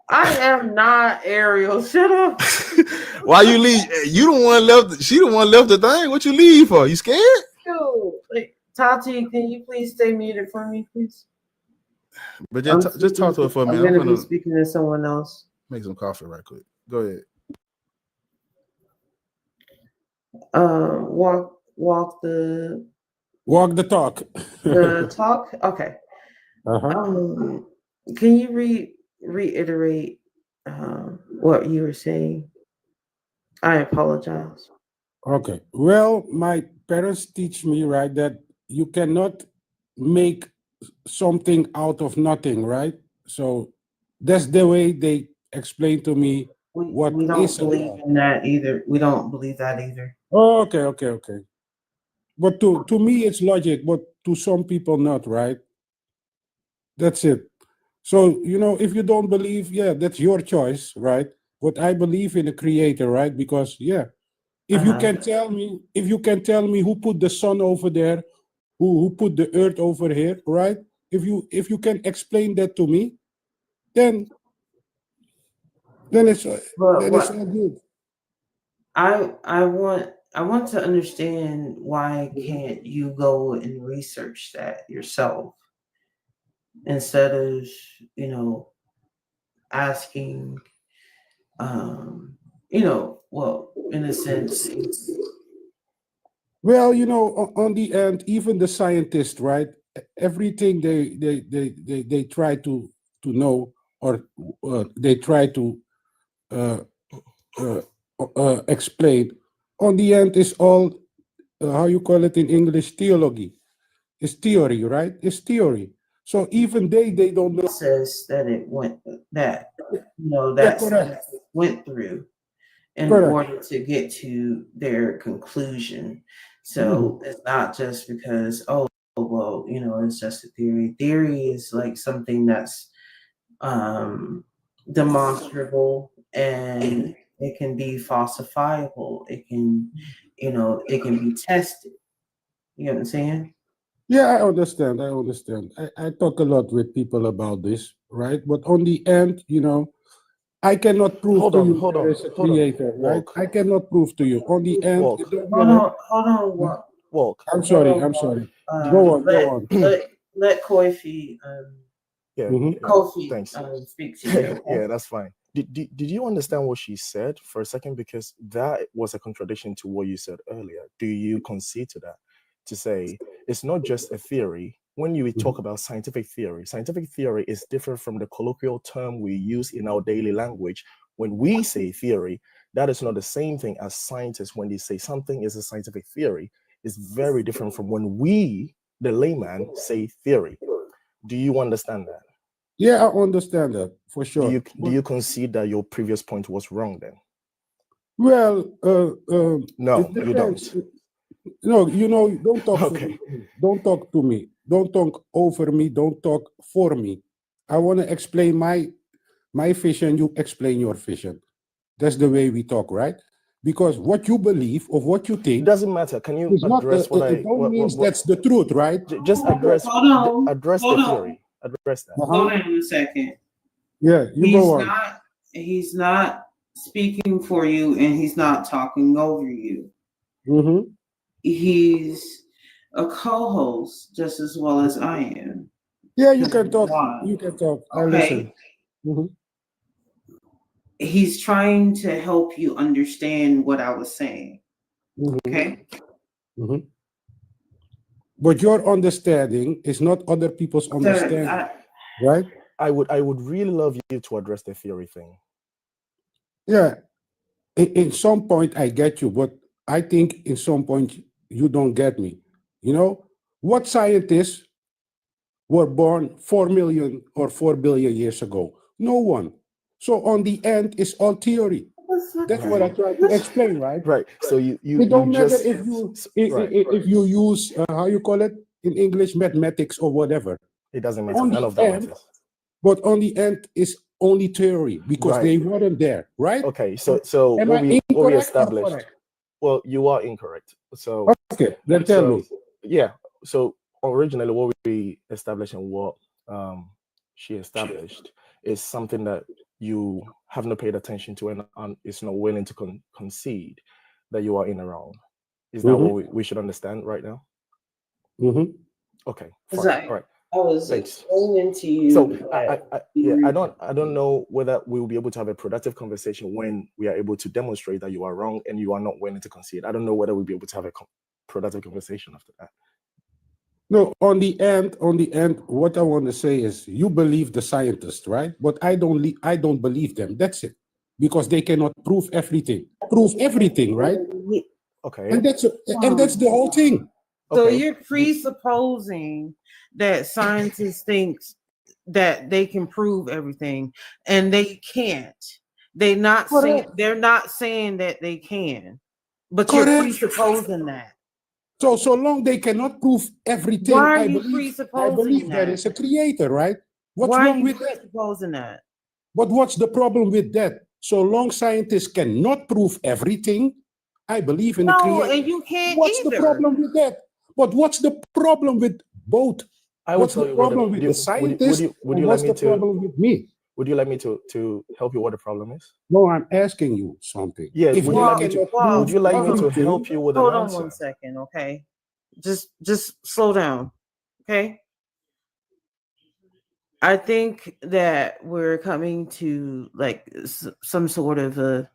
I am not Ariel. Shut up. Why you leave? You the one left. She the one left the thing. What you leave for? You scared? Yo, Tati, can you please stay muted for me, please? But just talk to her for a minute. I'm gonna be speaking to someone else. Make some coffee right quick. Go ahead. Walk the talk. The talk. Okay. Can you reiterate what you were saying? I apologize. Okay. Well, my parents teach me, right, that you cannot make something out of nothing, right? So that's the way they explain to me what We don't is believe in that either. We don't believe that either. Oh, okay. But to me, it's logic, but to some people not, right? That's it. So, if you don't believe, yeah, that's your choice, right? But I believe in the creator, right? Because, yeah, if you can tell me who put the sun over there, who put the earth over here, right? If you can explain that to me, then it's all good. I want to understand why can't you go and research that yourself instead of asking well, in a sense. Well, on the end, even the scientists, right? Everything they try to know, or they try to explain. On the end, is all how you call it in English, theology. It's theory, right? It's theory. So even they don't know Says that it went that correct. went through in Correct. order to get to their conclusion. So it's not just because it's just a theory. Theory is like something that's demonstrable, and it can be falsifiable. It can be tested. You know what I'm saying? Yeah, I understand. I understand. I talk a lot with people about this, right? But on the end, I cannot prove to you there is a creator, right? I cannot prove to you. On the end, it don't matter. Hold on, Walk. I'm sorry. I'm sorry. Go on. Go on. Let Kofi Yeah, Kofi thanks. speak to you. Okay? Yeah, that's fine. Did you understand what she said for a second? Because that was a contradiction to what you said earlier. Do you concede to that? To say it's not just a theory. When you talk about scientific theory is different from the colloquial term we use in our daily language. When we say theory, that is not the same thing as scientists. When they say something is a scientific theory, it's very different from when we, the layman, say theory. Do you understand that? Yeah, I understand that for sure. Do you concede that your previous point was wrong then? Well, no, it you don't. No, don't talk for me. Don't talk to me. Don't talk over me. Don't talk for me. I want to explain my vision. You explain your vision. That's the way we talk, right? Because what you believe or what you think, it doesn't matter. Can you address it don't mean that's the truth, right? Just address the theory. Address that. Hold on a second. Yeah, you go on. He's not speaking for you, and he's not talking over you. Mm-hmm. He's a co-host just as well as I am. Yeah, you can talk. You can talk. I listen. Mm-hmm. He's trying to help you understand what I was saying. Mm-hmm. Okay. Mm-hmm. But your understanding is not other people's understanding, right? I would really love you to address the theory thing. Yeah. In some point, I get you, but I think in some point you don't get me. What scientists were born 4 million or 4 billion years ago? No one. So on the end, it's all theory. That's what I try to explain, right? Right. So you it don't matter just, if you use how you call it in English, mathematics or whatever. It doesn't matter. None of that matters. But on the end is only theory because they weren't there, right? Okay. So what we established. Well, you are incorrect. So okay, then tell me. Yeah. So originally, what we established and what she established is something that you have not paid attention to and is not willing to concede that you are in the wrong. Is that what we should understand right now? Mm-hmm. Okay. Fine. All right. I was explaining to you. So I don't know whether we will be able to have a productive conversation when we are able to demonstrate that you are wrong and you are not willing to concede. I don't know whether we'll be able to have a productive conversation after that. No, on the end, what I want to say is you believe the scientists, right? But I don't believe them. That's it. Because they cannot prove everything. Right? Okay. And that's the whole thing. So you're presupposing that scientists think that they can prove everything, and they can't. They're not saying that they can, but you're presupposing that. So long they cannot prove everything, Why are I you believe presupposing there that? is a creator, right? What's Why wrong are you with that? presupposing that? But what's the problem with that? So long scientists cannot prove everything, I believe in the creator. No, and you can't What's either. the problem with that? But what's the problem with both? What's the problem with the scientist? What's the problem with me? Would you like me to help you what the problem is? No, I'm asking you something. Yeah, If would you like me to help you with an answer? Hold on 1 second, okay? Just slow down, okay? I think that we're coming to like some sort of a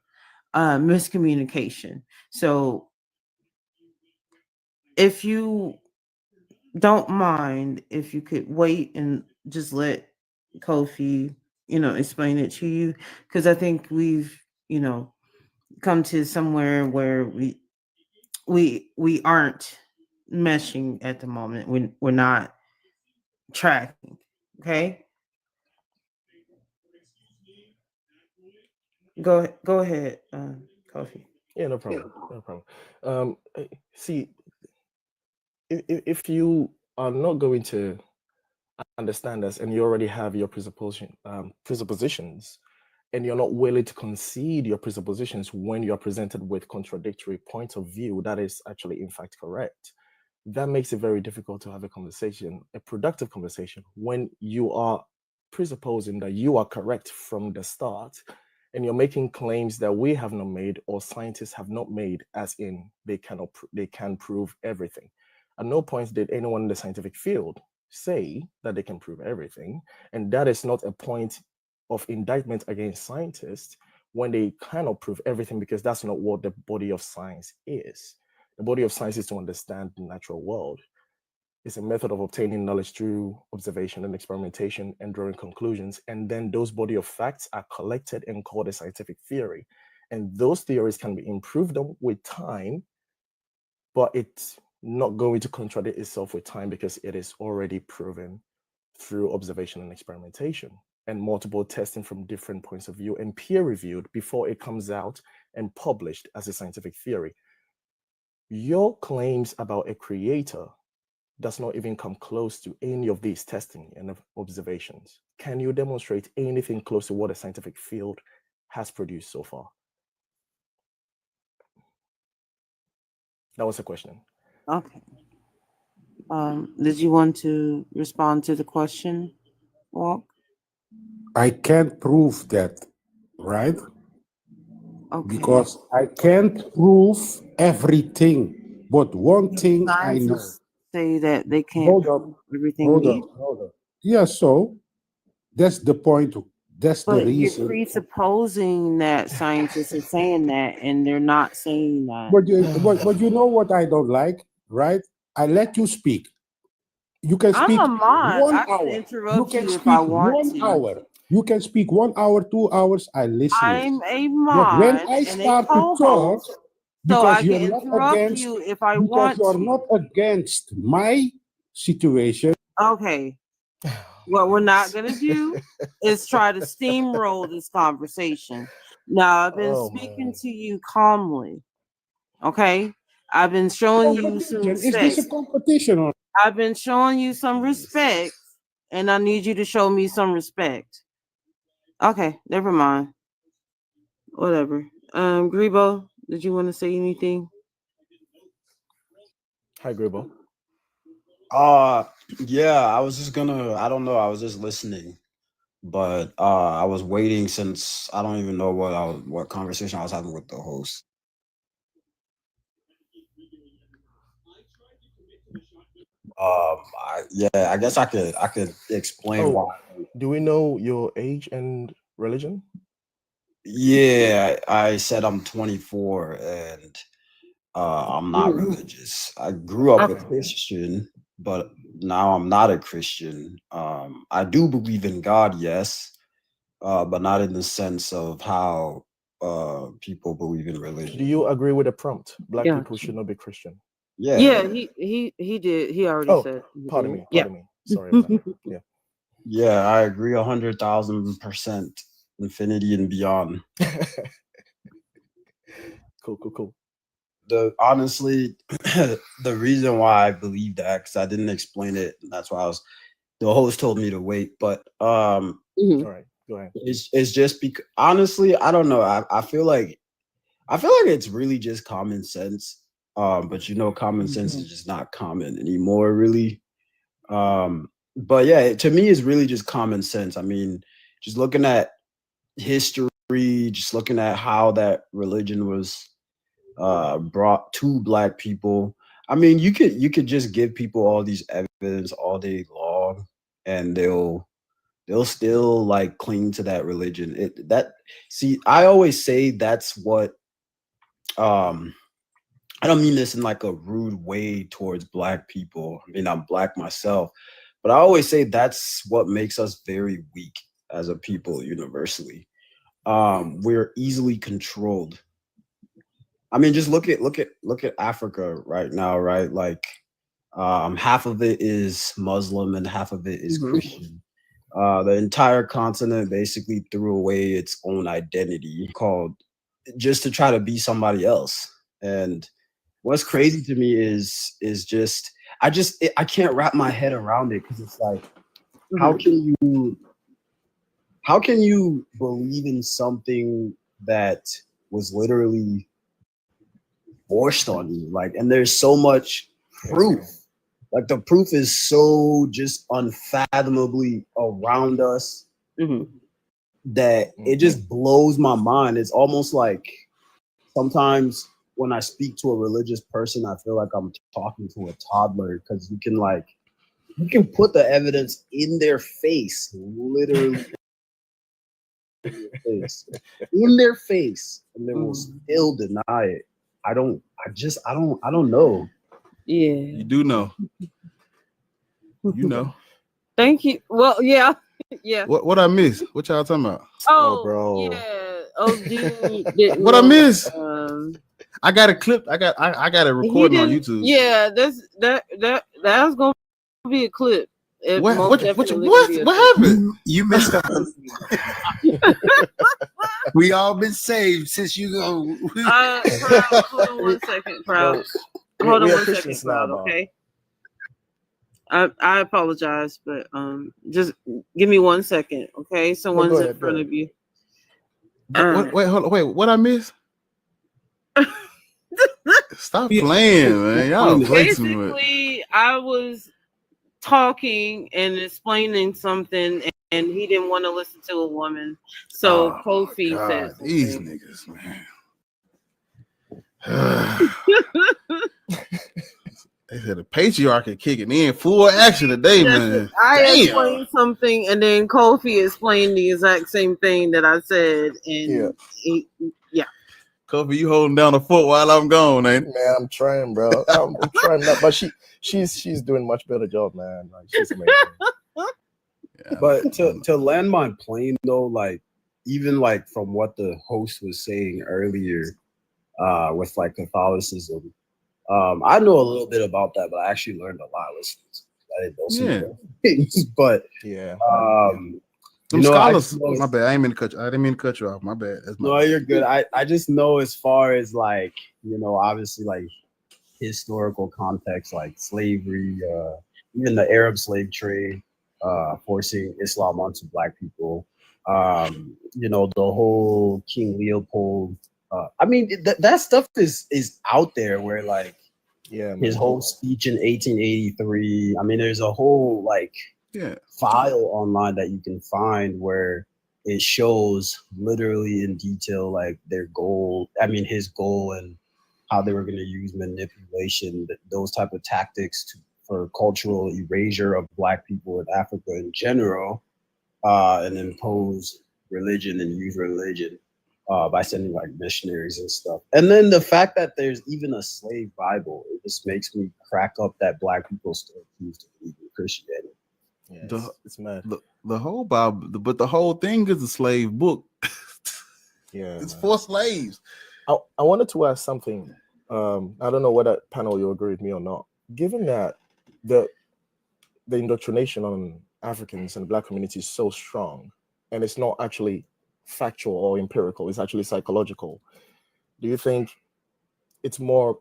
miscommunication. So if you don't mind, if you could wait and just let Kofi, explain it to you, because I think we've, come to somewhere where we aren't meshing at the moment. We're not tracking. Okay. Go ahead, Kofi. Yeah, no problem. No problem. See, if you are not going to understand us and you already have your presuppositions, and you're not willing to concede your presuppositions when you're presented with contradictory points of view, that is actually in fact correct. that makes it very difficult to have a conversation, a productive conversation, when you are presupposing that you are correct from the start and you're making claims that we have not made or scientists have not made, as in they can prove everything. At no point did anyone in the scientific field say that they can prove everything, and that is not a point of indictment against scientists when they cannot prove everything, because that's not what the body of science is. The body of science is to understand the natural world. It's a method of obtaining knowledge through observation and experimentation and drawing conclusions. And then those body of facts are collected and called a scientific theory. And those theories can be improved on with time, but it's not going to contradict itself with time because it is already proven through observation and experimentation and multiple testing from different points of view and peer-reviewed before it comes out and published as a scientific theory. Your claims about a creator does not even come close to any of these testing and observations. Can you demonstrate anything close to what a scientific field has produced so far? That was a question. Okay. Did you want to respond to the question, Walk? I can't prove that, right? Okay. Because I can't prove everything. But one thing I know. Scientists say that they can't Hold up. prove everything Hold either. up. Hold up. Yeah, so that's the point. That's the But you're reason. presupposing that scientists are saying that, and they're not saying that. But you know what I don't like, right? I let you speak. You can speak I'm a mod. 1 I can hour. interrupt You can you if I speak want 1 to. hour. You can speak 1 hour, 2 hours. I listen. I'm a But when mod I and a start to talk, co-host, so because I you're can not interrupt against, you if I because want you're to. not against my situation. Okay. What we're not gonna do is try to steamroll this conversation. Now, I've been speaking to you calmly. Okay, I've been showing you some Is this respect. a competition or? I've been showing you some respect, and I need you to show me some respect. Okay, never mind. Whatever. Grebo, did you want to say anything? Hi, Grebo. Yeah, I was just gonna, I don't know, I was just listening. But I was waiting since I don't even know what conversation I was having with the host. I guess I could explain why. Do we know your age and religion? Yeah, I said I'm 24 and I'm not religious. I grew up a Christian, but now I'm not a Christian. I do believe in God, yes, but not in the sense of how people believe in religion. Do you agree with the prompt? Black Yeah. people should not be Christian. Yeah, he did. He already said. Pardon me. Yeah. Pardon me. Sorry about that. Yeah. Yeah, I agree 100,000%. Infinity and beyond. Cool. Honestly, the reason why I believe that, because I didn't explain it, that's why the host told me to wait. But All right, go ahead. It's just because honestly, I don't know. I feel like it's really just common sense. But common sense is just not common anymore, really. But yeah, to me, it's really just common sense. I mean, just looking at history, just looking at how that religion was brought to Black people. I mean, you could just give people all these evidence all day long, and they'll still like cling to that religion. I always say that's what I don't mean this in like a rude way towards Black people. I mean, I'm Black myself, but I always say that's what makes us very weak as a people universally. We're easily controlled. I mean, just look at Africa right now, right? Like, half of it is Muslim and half of it is Christian. The entire continent basically threw away its own identity called just to try to be somebody else. And what's crazy to me is just I can't wrap my head around it, because it's like, how can you believe in something that was literally forced on you? Like, and there's so much proof. Like the proof is so just unfathomably around us that it just blows my mind. It's almost like sometimes when I speak to a religious person, I feel like I'm talking to a toddler because you can put the evidence in their face, literally in their face, and they will still deny it. I don't know. Yeah. You do know. You know. Thank you. Well, yeah. Yeah. What I miss? What y'all talking about? Oh, bro. Yeah. Oh, didn't What I know, miss? I got a clip. I got a he recording on didn't. YouTube. Yeah, that's gonna be a clip. It most What definitely gonna be a clip. happened? You missed out. We all been saved since you go. Proud, hold on one second, Proud. Hold on one second, Proud. Okay. I apologize, but just give me 1 second, okay? Someone's in front of you. Wait, hold on. Wait, what I miss? Stop playing, man. Y'all play too much. Basically, I was talking and explaining something, and he didn't want to listen to a woman. So Kofi said, "These niggas, man." They said the patriarchy kicking in full action today, man. I Damn. explained something, and then Kofi explained the exact same thing that I said, and yeah. Kofi, you holding down the fort while I'm gone, ain't it? Man, I'm trying, bro. I'm trying not, but she's doing much better job, man. Like, she's amazing. But to land my plane though, like even like from what the host was saying earlier, with like Catholicism, I know a little bit about that, but I actually learned a lot listening to it. I didn't know some things, but Some you know, scholars. My bad. I didn't mean to cut you off. My bad. That's my no, bad. you're good. I just know as far as like, you know, obviously like historical context, like slavery, even the Arab slave trade, forcing Islam onto black people. You know, the whole King Leopold. I mean, that stuff is out there where like his whole speech in 1883. I mean, there's a whole like file online that you can find where it shows literally in detail like their goal. I mean, his goal and how they were going to use manipulation, those type of tactics for cultural erasure of black people in Africa in general, and impose religion and use religion by sending like missionaries and stuff. And then the fact that there's even a slave Bible, it just makes me crack up that black people still choose to believe in Christianity. Yeah, it's mad. The whole Bible, but the whole thing is a slave book. Yeah, it's for slaves. I wanted to ask something. I don't know whether panel you agree with me or not. Given that the indoctrination on Africans and black community is so strong, and it's not actually factual or empirical, it's actually psychological, do you think it's more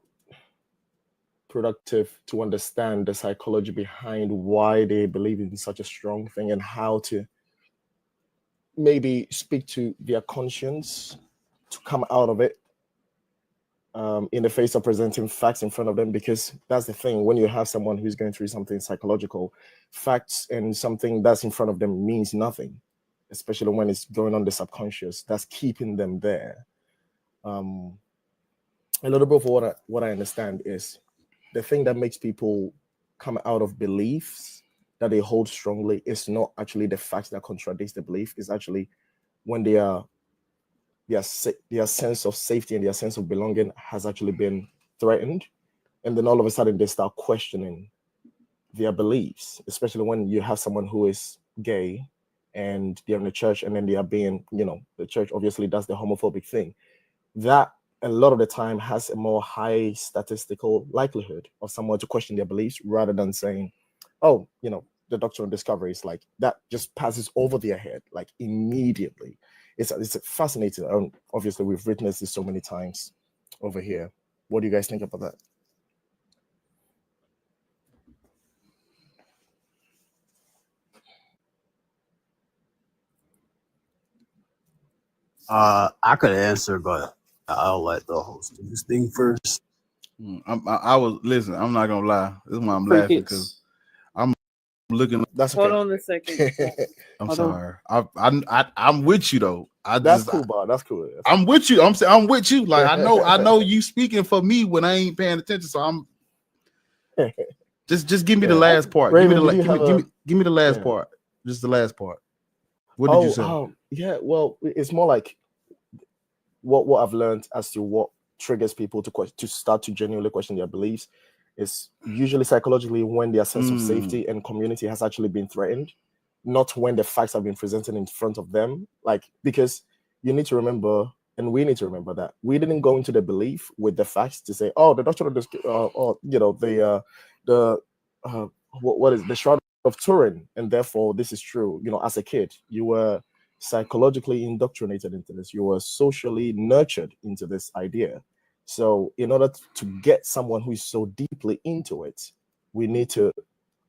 productive to understand the psychology behind why they believe in such a strong thing and how to maybe speak to their conscience to come out of it in the face of presenting facts in front of them? Because that's the thing, when you have someone who's going through something psychological, facts and something that's in front of them means nothing, especially when it's going on the subconscious that's keeping them there. A little bit of what I understand is the thing that makes people come out of beliefs that they hold strongly is not actually the facts that contradicts the belief. It's actually when their sense of safety and their sense of belonging has actually been threatened, and then all of a sudden they start questioning their beliefs, especially when you have someone who is gay and they're in the church and then they are being, you know, the church obviously does the homophobic thing. That a lot of the time has a more high statistical likelihood of someone to question their beliefs rather than saying, oh, you know, the Doctrine of Discovery is like, that just passes over their head like immediately. It's fascinating. Obviously, we've witnessed this so many times over here. What do you guys think about that? I could answer, but I'll let the host do this thing first. I was listen. I'm not gonna lie. This is why I'm laughing because I'm looking. That's Hold on a second. I'm Hold on. sorry. I'm with you though. That's cool, Bob. That's cool. I'm with you. I'm with you. Like I know you speaking for me when I ain't paying attention. So I'm just give me the last part. Raymond, give me the last part. Just the last part. What did you say? Yeah, well, it's more like what I've learned as to what triggers people to start to genuinely question their beliefs is usually psychologically when their sense of safety and community has actually been threatened, not when the facts have been presented in front of them. Like, because you need to remember, and we need to remember that we didn't go into the belief with the facts to say, oh, the doctrine of this, or you know, what is the shroud of Turin, and therefore this is true. You know, as a kid, you were psychologically indoctrinated into this. You were socially nurtured into this idea. So in order to get someone who is so deeply into it, we need to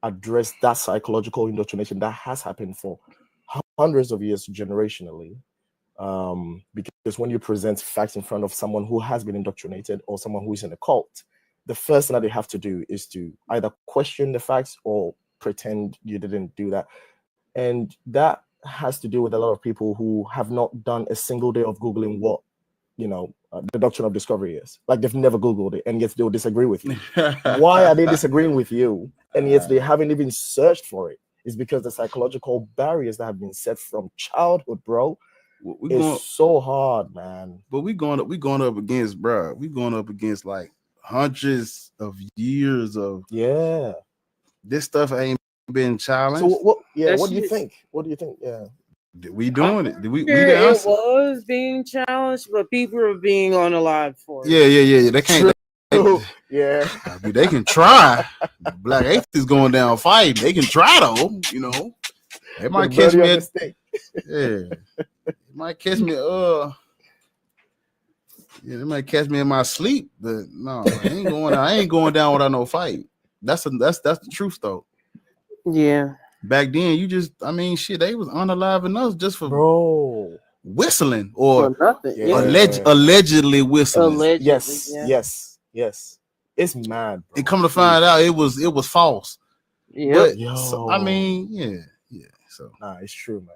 address that psychological indoctrination that has happened for hundreds of years generationally. Because when you present facts in front of someone who has been indoctrinated or someone who is in a cult, the first thing that they have to do is to either question the facts or pretend you didn't do that. And that has to do with a lot of people who have not done a single day of Googling what, you know, the Doctrine of Discovery is. Like, they've never Googled it, and yet they'll disagree with you. Why are they disagreeing with you? And yet they haven't even searched for it. It's because the psychological barriers that have been set from childhood, bro, is so hard, man. But we going up against, bro. We going up against like hundreds of years of this stuff ain't been challenged. So what do you think? What do you think? Yeah. We doing it. We It was being challenged, but people are being unalive for it. Yeah. They can't. Yeah. I mean, they can try. Black Atheist going down fighting. They can try though. You know, they might catch me. They might catch me. They might catch me in my sleep. But no, I ain't going down without no fight. That's the truth though. Yeah. Back then, they was unaliving us just for whistling or allegedly whistling. Yes. It's mad, bro. And come to find out, it was false. Yeah. So it's true, man.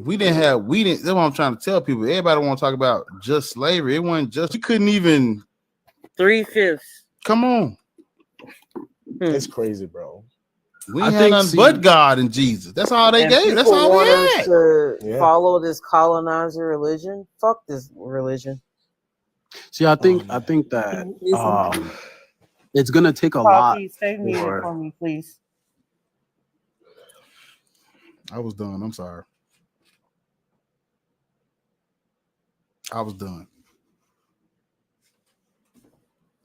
We didn't. That's what I'm trying to tell people. Everybody want to talk about just slavery. It wasn't just. We couldn't even 3/5. Come on. It's crazy, bro. We ain't had nothing but God and Jesus. That's all they gave. That's all we had. To follow this colonizer religion. Fuck this religion. See, I think that it's gonna take a lot. Stay muted for me, please. I was done. I'm sorry. I was done.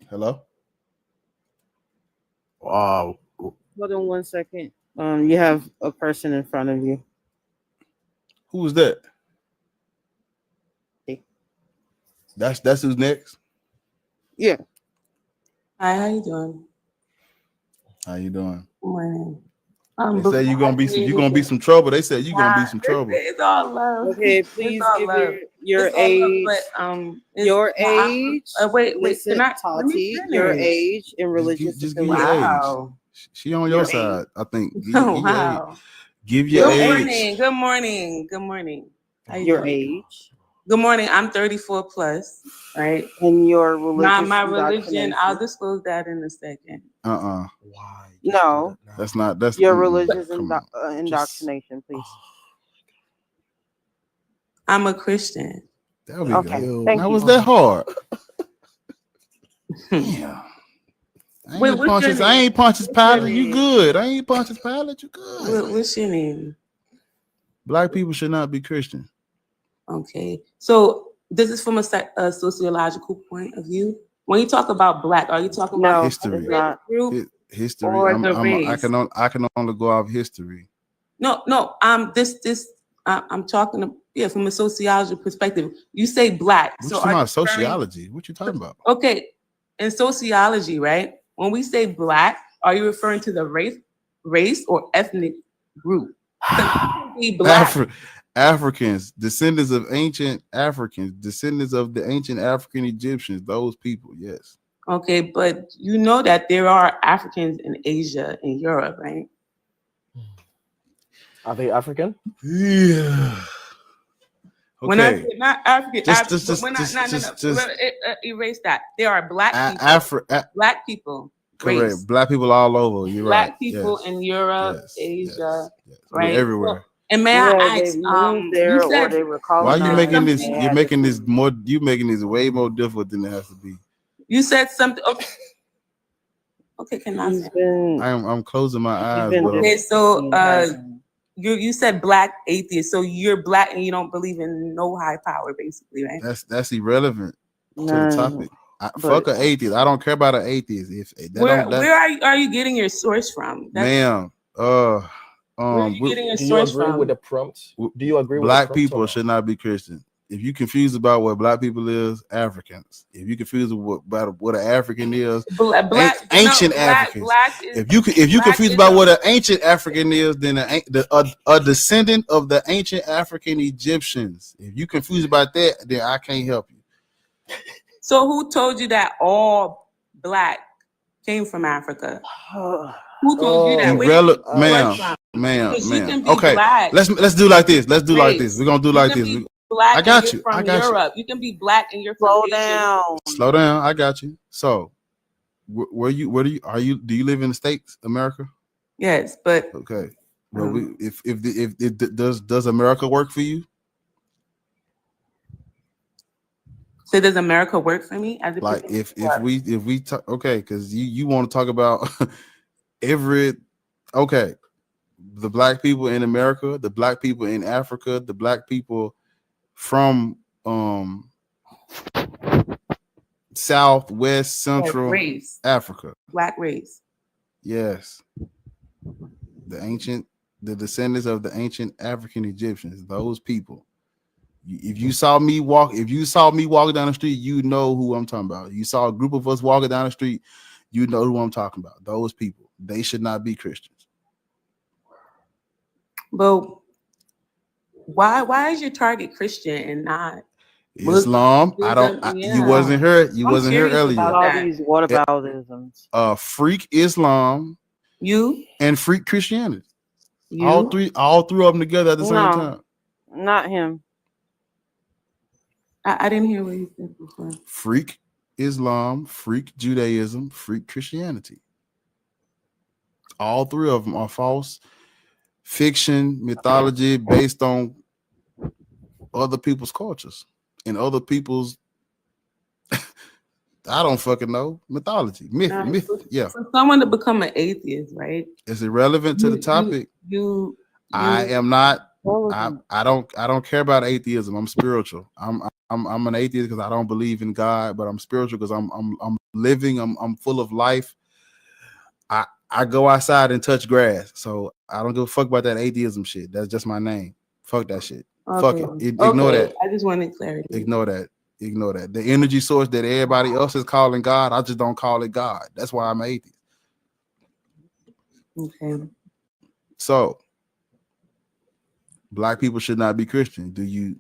Hello? Wow. Hold on 1 second. You have a person in front of you. Who was that? That's who's next? Yeah. Hi, how you doing? How you doing? Good morning. They say you're gonna be some trouble. They said you're gonna be some trouble. It's all love. Okay, please all give love. your It's all age. love, but, Your age. wait, Listen, can I Tati, your finish? age and religious Just give affiliation. your age. She on your side, I think. Wow. Give your age. Good morning. How you Your doing? age. Good morning. I'm 34 plus, right? And your religious My religion, indoctrination. I'll disclose that in a second. Why? No. That's Your religious indoctrination, please. I'm a Christian. There we Okay, go. thank How you. was that hard? Yeah. I ain't Pontius Pilate. You good. I ain't Pontius Pilate. You good. What's your name? Black people should not be Christian. Okay. So this is from a sociological point of view. When you talk about black, are you talking about history? Group History. or the race? I can only go off history. No. I'm talking from a sociological perspective. You say black. What you talking about sociology? What you talking about? Okay. In sociology, right? When we say black, are you referring to the race or ethnic group? Be black. Africans, descendants of ancient Africans, descendants of the ancient African Egyptians, those people, yes. Okay, but you know that there are Africans in Asia and Europe, right? Are they African? Yeah. When I Okay. say not African, Just erase that. There are black people, black people, correct. race, Black people all over. You're black right. people Yes. in Europe, Yes. Asia, We're right? everywhere. And may Yeah, I they ask, moved there you or said, they were Why are you colonized. making this? They You're had making to this more. You making this way more difficult than it has to be. you said something. Okay, okay, can I He's say? been I'm closing my eyes, been bro. Okay, so He has. you said black atheist, so you're black and you don't believe in no high power, basically, right? That's irrelevant to the None, topic. but Fuck an atheist. I don't care about an atheist. If that Where don't, that, where are you getting your source from? ma'am, Where are you getting your Do you source agree with from? the prompt? Do you agree with the black prompt or people not? should not be Christian. If you confused about what black people is, Africans. If you confused about what an African is, ancient Africans. If you confused about what an ancient African is, then a descendant of the ancient African Egyptians. If you confused about that, then I can't help you. So who told you that all black came from Africa? Who told you that? Where did you Ma'am, from? ma'am, Because you ma'am. can be Okay, black. let's do like this. Let's do like this. We're gonna do like this. Black I got and you. you're from I got Europe. You can be black and you're from Asia. Slow down. I got you. So, where do you do you live in the States, America? Yes, but okay. Well, if does America work for you? So does America work for me? As Like if we talk, okay, because you want to talk about every okay, the black people in America, the black people in Africa, the black people from South, West, Central race. Africa. Black race. Yes. The descendants of the ancient African Egyptians, those people. If you saw me walking down the street, you know who I'm talking about. You saw a group of us walking down the street, you know who I'm talking about. Those people, they should not be Christians. But why is your target Christian and not Islam? You wasn't here. You wasn't here earlier. All these whataboutisms. Freak Islam. You and freak Christianity. All three of them together at the same time. Not him. I didn't hear what you said before. Freak Islam, freak Judaism, freak Christianity. All three of them are false fiction, mythology based on other people's cultures and other people's I don't fucking know. Mythology, myth. Yeah. For someone to become an atheist, right? It's irrelevant to the topic. I am not. I don't care about atheism. I'm spiritual. I'm an atheist because I don't believe in God, but I'm spiritual because I'm living. I'm full of life. I go outside and touch grass, so I don't give a fuck about that atheism shit. That's just my name. Fuck that shit. Okay. Fuck it. Ignore that. I just wanted clarity. Ignore that. Ignore that. The energy source that everybody else is calling God, I just don't call it God. That's why I'm atheist. Okay. So, black people should not be Christian. Do you?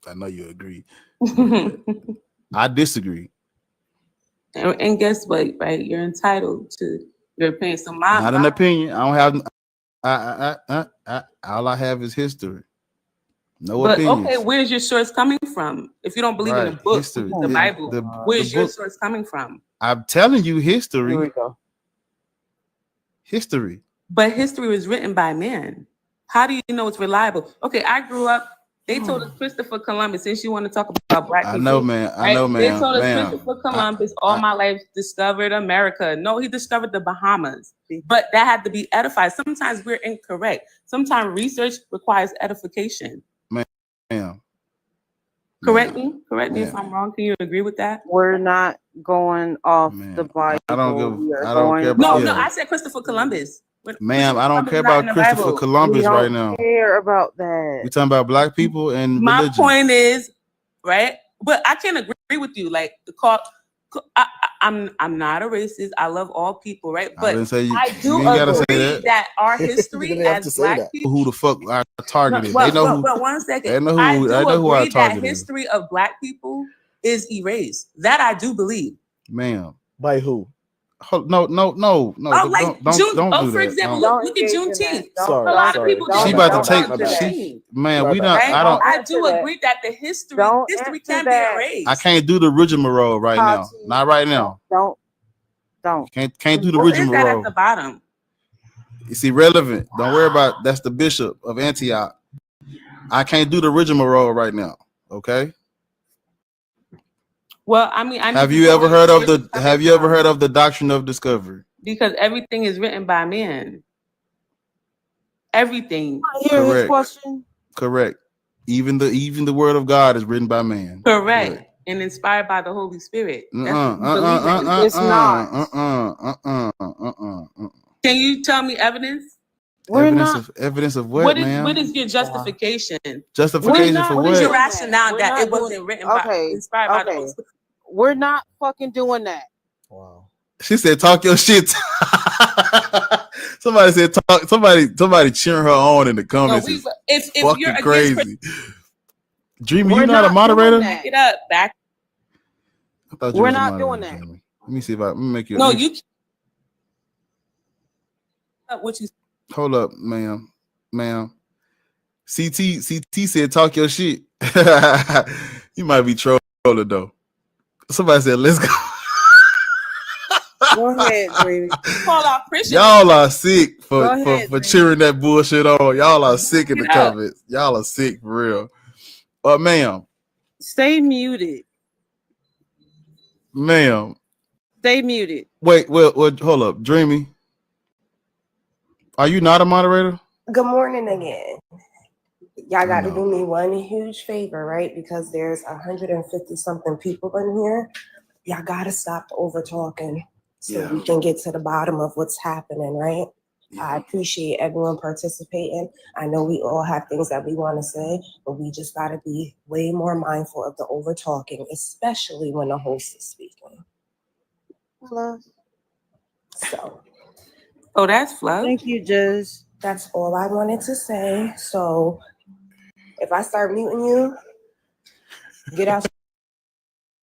I know you agree. I disagree. And guess what? Right, you're entitled to your opinion. So not an opinion. I don't have. All I have is history. No opinions. Okay, where's your source coming from? If you don't believe in the book, history, the Bible, where's your source coming from? I'm telling you history. Here we go. History. But history was written by men. How do you know it's reliable? Okay, I grew up. They told us Christopher Columbus. Since you want to talk about black people, I know, man. I know, man. They told us Christopher Columbus all my life discovered America. No, he discovered the Bahamas. But that had to be edified. Sometimes we're incorrect. Sometimes research requires edification. Ma'am. Correct me if I'm wrong. Can you agree with that? We're not going off the Bible. I don't care about No, I said Christopher Columbus. Ma'am, I don't care about Christopher Columbus right now. Care about that. We're talking about black people and my religion. point is, right? But I can't agree with you. Like the call, I'm not a racist. I love all people, right? But I do agree that our history as black people. Who the fuck I targeted? But, they know who. But 1 second. They know who. I know who I agree that targeted. history of black people is erased. That I do believe. Ma'am, By who? No. Oh, like Don't June. do For that. example, Don't. look at Juneteenth. Sorry, A lot of sorry. people She don't about to know take. about Juneteenth. Man, we My don't. bad. I don't. I do agree that the history can be erased. I can't do the rigmarole right now. Not right now. Don't. Can't do the Who is that at rigmarole. the bottom? It's irrelevant. Don't worry about. That's the bishop of Antioch. I can't do the rigmarole right now. Okay. Well, I mean, Have you ever heard of the Doctrine of Discovery? Because everything is written by man. Everything. Hear his question? Correct. Even the word of God is written by man. Correct. And inspired by the Holy Spirit. It's not. Can you tell me evidence? Evidence of what, man? What is your justification? Justification for what? What is your rationale that it wasn't doing, written by, inspired by the Holy Spirit? We're not fucking doing that. Wow. She said, "Talk your shit." Somebody said, "Talk." Somebody cheering her on in the comments. No, if fucking you're crazy. Dreamy, you not a moderator? Back it up. Back. I thought you We're was a not moderator, doing that. Dreamy. Let me see if I let me make you. No, you. What you? Hold up, ma'am. CT said, "Talk your shit." You might be trolling though. Somebody said, "Let's go." Go ahead, Dreamy. Call out Christian. Y'all are sick for Dreamy. cheering that bullshit on. Y'all are sick in the comments. Y'all are sick for real. Ma'am. Stay muted. Ma'am. Stay muted. Wait, hold up. Dreamy. Are you not a moderator? Good morning again. Y'all got to do me one huge favor, right? Because there's 150 something people in here. Y'all got to stop over talking so we can get to the bottom of what's happening, right? I appreciate everyone participating. I know we all have things that we want to say, but we just got to be way more mindful of the over talking, especially when the host is speaking. Hello. So. Oh, that's fluff. Thank you, Jez. That's all I wanted to say. So if I start muting you, get out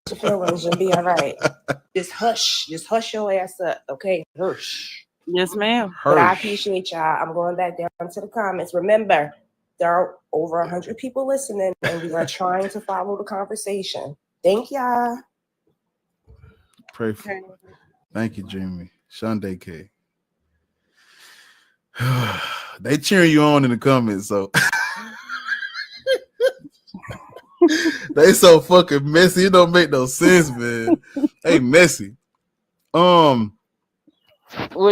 your feelings and be all right. Just hush your ass up, okay? Hush. Yes, ma'am. But I appreciate y'all. I'm going back down to the comments. Remember, there are over 100 people listening, and we are trying to follow the conversation. Thank y'all. Pray for. Thank you, Dreamy. Shunday K. They cheering you on in the comments, so they so fucking messy. It don't make no sense, man. They messy. We're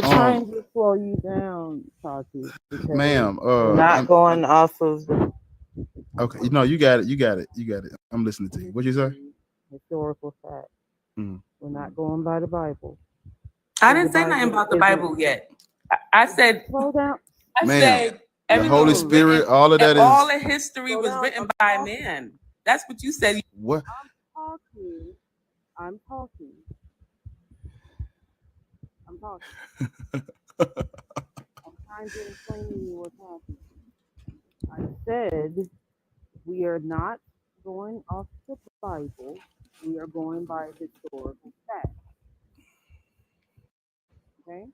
trying to slow you down, Tati. Ma'am. Not going off of the okay. You got it. I'm listening to you. What you say? historical fact. We're not going by the Bible. I didn't say nothing about the Bible yet. I said, slow down. I said, the Holy Spirit, all of that is. All the history was written by man. That's what you said. What? I'm talking. I'm trying to explain to you what's happening. I said we are not going off the Bible. We are going by historical facts. Okay?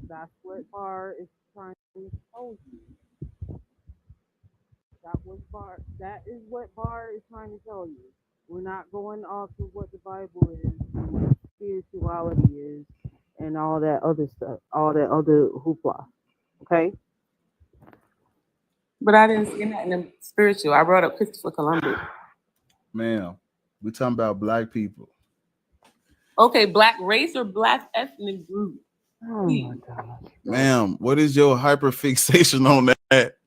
That's what Barr is trying to tell you. That is what Barr is trying to tell you. We're not going off of what the Bible is, and what spirituality is, and all that other stuff, all that other hoopla. Okay? But I didn't see that in the spiritual. I brought up Christopher Columbus. Ma'am, we're talking about black people. Okay, black race or black ethnic group? Oh my God. Ma'am, what is your hyperfixation on that?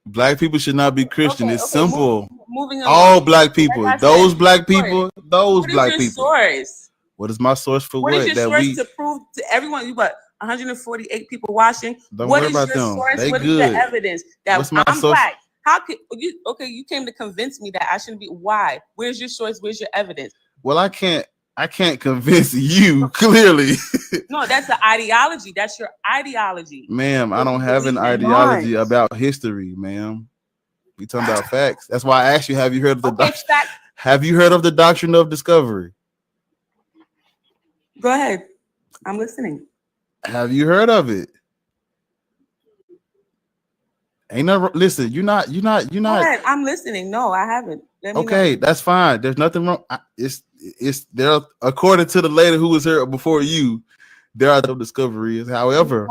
Black people should not be Christian. It's simple. Moving all black people. Those black people. Those black people. Source? What is my source for what? What is your source to prove to everyone? You got 148 people watching. What is your source? What is the evidence that I'm black? How could you? Okay, you came to convince me that I shouldn't be. Why? Where's your source? Where's your evidence? Well, I can't convince you clearly. No, that's the ideology. That's your ideology. Ma'am, I don't have an ideology about history, ma'am. We talking about facts. That's why I asked you, have you heard of the Doctrine of Discovery? Go ahead. I'm listening. Have you heard of it? Ain't no listen. You're not. Go ahead. I'm listening. No, I haven't. Let me Okay, know. that's fine. There's nothing wrong. It's there. According to the lady who was here before you, there are no discoveries. However,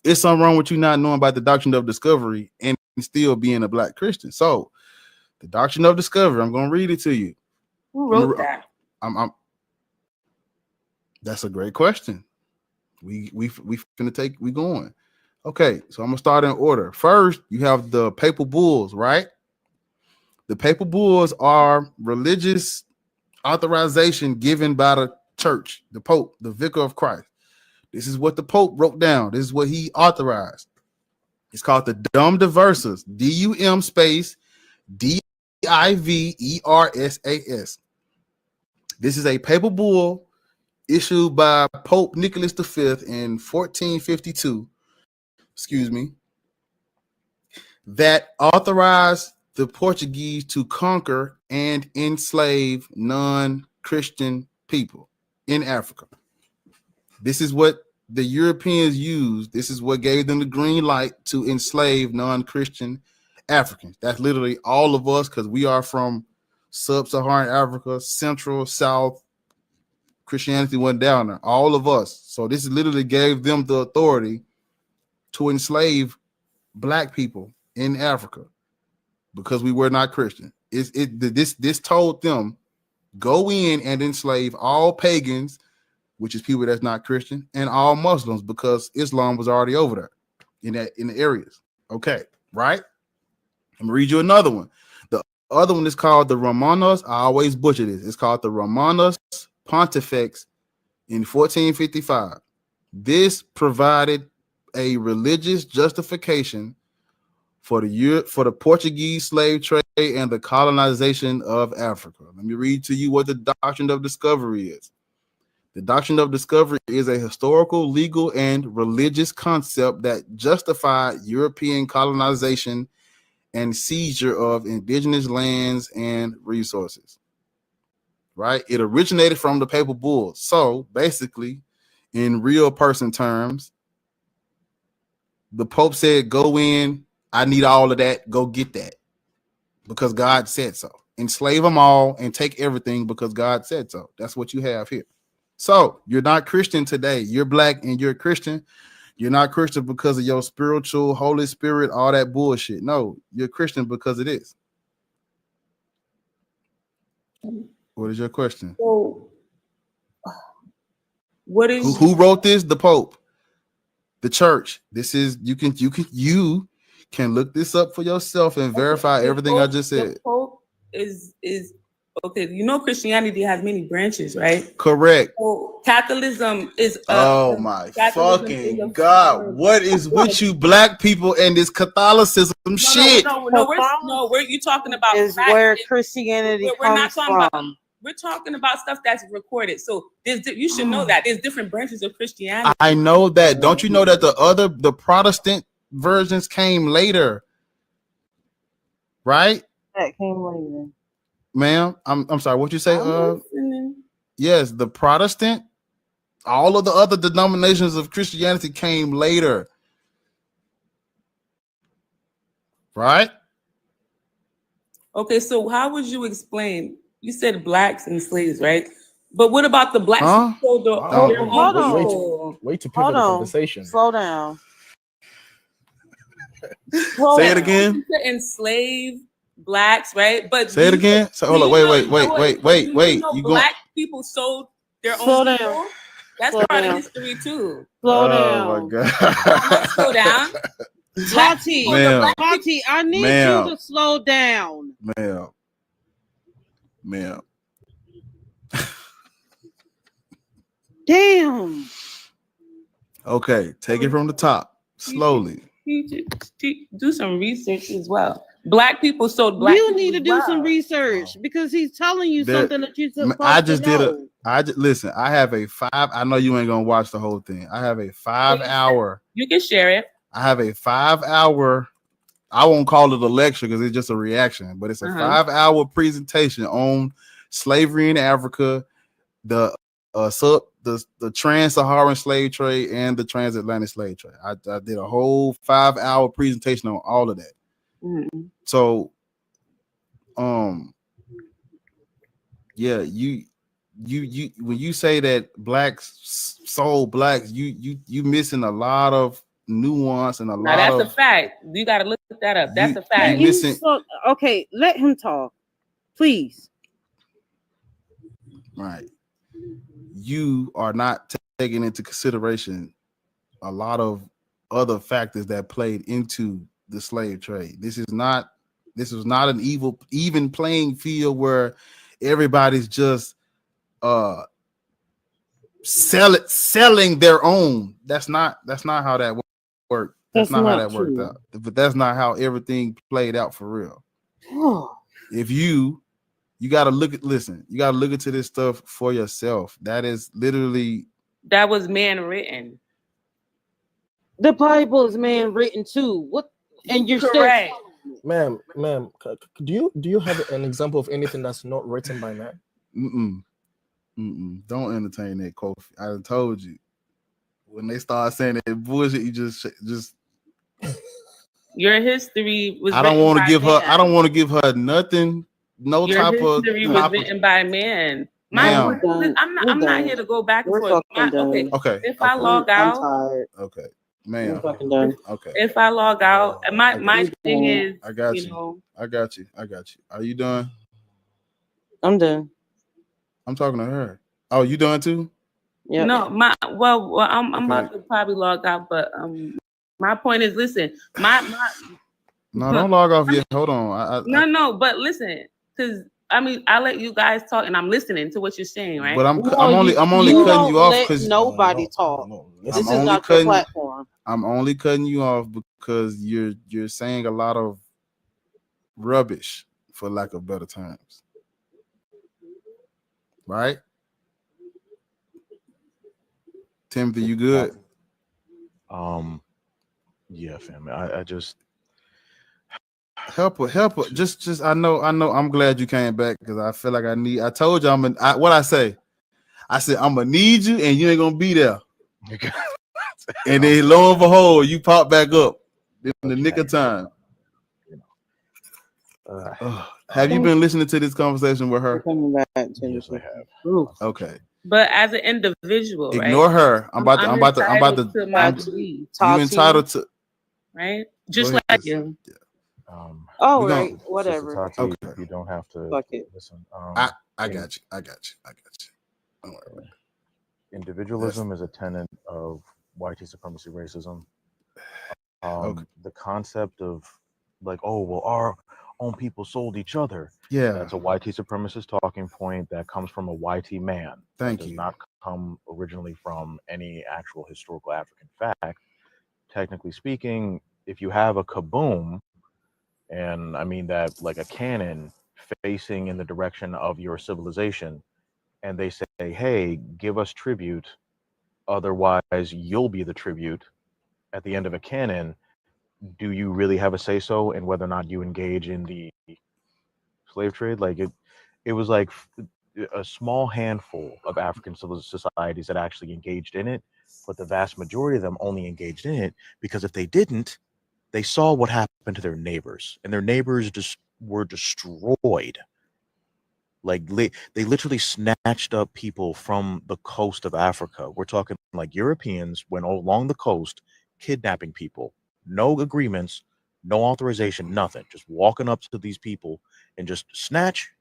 it's something wrong with you not knowing about the doctrine of discovery and still being a black Christian. So, the doctrine of discovery. I'm going to read it to you. Who wrote that? That's a great question. We going. Okay, so I'm gonna start in order. First, you have the papal bulls, right? The papal bulls are religious authorization given by the church, the Pope, the Vicar of Christ. This is what the Pope wrote down. This is what he authorized. It's called the Dum Diversas, DUM space DIVERSAS. This is a papal bull issued by Pope Nicholas V in 1452. Excuse me, that authorized the Portuguese to conquer and enslave non-Christian people in Africa. This is what the Europeans used. This is what gave them the green light to enslave non-Christian Africans. That's literally all of us, because we are from sub-Saharan Africa, Central, South. Christianity went down there, all of us. So this literally gave them the authority to enslave black people in Africa because we were not Christian. This told them, go in and enslave all pagans, which is people that's not Christian, and all Muslims, because Islam was already over there in the areas. Okay, right? I'm gonna read you another one. The other one is called the Romanos. I always butcher this. It's called the Romanos Pontifex in 1455. This provided a religious justification for the Portuguese slave trade and the colonization of Africa. Let me read to you what the Doctrine of Discovery is. The Doctrine of Discovery is a historical, legal, and religious concept that justified European colonization and seizure of indigenous lands and resources. Right? It originated from the papal bulls. So basically, in real person terms, the Pope said, go in, I need all of that, go get that, because God said so. Enslave them all and take everything because God said so. That's what you have here. So you're not Christian today. You're black and you're Christian. You're not Christian because of your spiritual, Holy Spirit, all that bullshit. No, you're Christian because it is. What is your question? So, what is who wrote this? The Pope. The church. This is you can look this up for yourself and verify everything I just said. The Pope is okay. You know, Christianity has many branches, right? Correct. So Catholicism is oh my fucking God. What is with you black people and this Catholicism shit? No, you talking about is where Christianity we're not comes talking from. We're talking about stuff that's recorded. So you should know that there's different branches of Christianity. I know that. Don't you know that the Protestant versions came later? Right? That came later. Ma'am, I'm sorry, what you say? Yes, the Protestant, all of the other denominations of Christianity came later. Right? Okay, so how would you explain? You said blacks and slaves, right? But what about the blacks? Hold on. Way to pivot the conversation. Slow down. Say it again. To enslave blacks, right? But say it again. So hold on. Wait. You black people sold their own people? That's part of history too. Slow down. Oh my God. Slow down. Tati, I need you to slow down. Ma'am. Damn. Okay, take it from the top, slowly. Do some research as well. Black people sold black. You need to do some research because he's telling you something that you're supposed to know. Listen. I have a 5. I know you ain't gonna watch the whole thing. I have a 5-hour. You can share it. I have a 5-hour. I won't call it a lecture because it's just a reaction, but it's a 5-hour presentation on slavery in Africa, the the trans-Saharan slave trade and the transatlantic slave trade. I did a whole 5-hour presentation on all of that. Mm-hmm. So, yeah, you when you say that blacks sold blacks, you missing a lot of nuance and a lot Now of. that's a fact. You got to look that up. That's a fact. Okay, let him talk, please. Right. You are not taking into consideration a lot of other factors that played into the slave trade. This was not an even playing field where everybody's just selling their own. That's not how that worked. That's not how that worked out. But that's not how everything played out for real. If you got to look into this stuff for yourself. That is literally. That was man written. The Bible is man written too. What? And you're correct, ma'am. Do you have an example of anything that's not written by man? Don't entertain that, Kofi. I told you. When they start saying that bullshit, you just. Your history was. I don't want to give her. I don't want to give her nothing. No Your type of. History was written by man. I'm not here to go back and forth. Okay. If I log out, okay, ma'am. Okay. If I log out, my thing is, I got you. I got you. Are you done? I'm done. I'm talking to her. Oh, you done too? Yeah. No, I'm about to probably log out, but my point is, listen, No, don't log off yet. Hold on. No, but listen, because I let you guys talk, and I'm listening to what you're saying, right? But I'm only cutting you off because nobody talk. This is not your platform. I'm only cutting you off because you're saying a lot of rubbish, for lack of better terms. Right? Timothy, you good? Yeah, family. I just help her. Just I know. I'm glad you came back because I feel like I told you what I say. I said I'm gonna need you, and you ain't gonna be there. And then lo and behold, you pop back up in the nick of time. Have you been listening to this conversation with her? Yes, I have. Okay. But as an individual, ignore her. I'm about to. You entitled to. Right? Just like you. Right. Whatever. Tati, Okay. You don't have to listen. I got you. Don't worry about it. Individualism is a tenet of white supremacy racism. The concept of our own people sold each other. Yeah. That's a white supremacist talking point that comes from a white man. Thank does you. Not come originally from any actual historical African fact. Technically speaking, if you have a kaboom, and I mean that like a cannon facing in the direction of your civilization, and they say, hey, give us tribute, otherwise you'll be the tribute at the end of a cannon, do you really have a say-so in whether or not you engage in the slave trade? Like it was like a small handful of African civil societies that actually engaged in it, but the vast majority of them only engaged in it because if they didn't, they saw what happened to their neighbors, and their neighbors just were destroyed. Like they literally snatched up people from the coast of Africa. We're talking like Europeans went along the coast, kidnapping people, no agreements, no authorization, nothing. Just walking up to these people and just snatching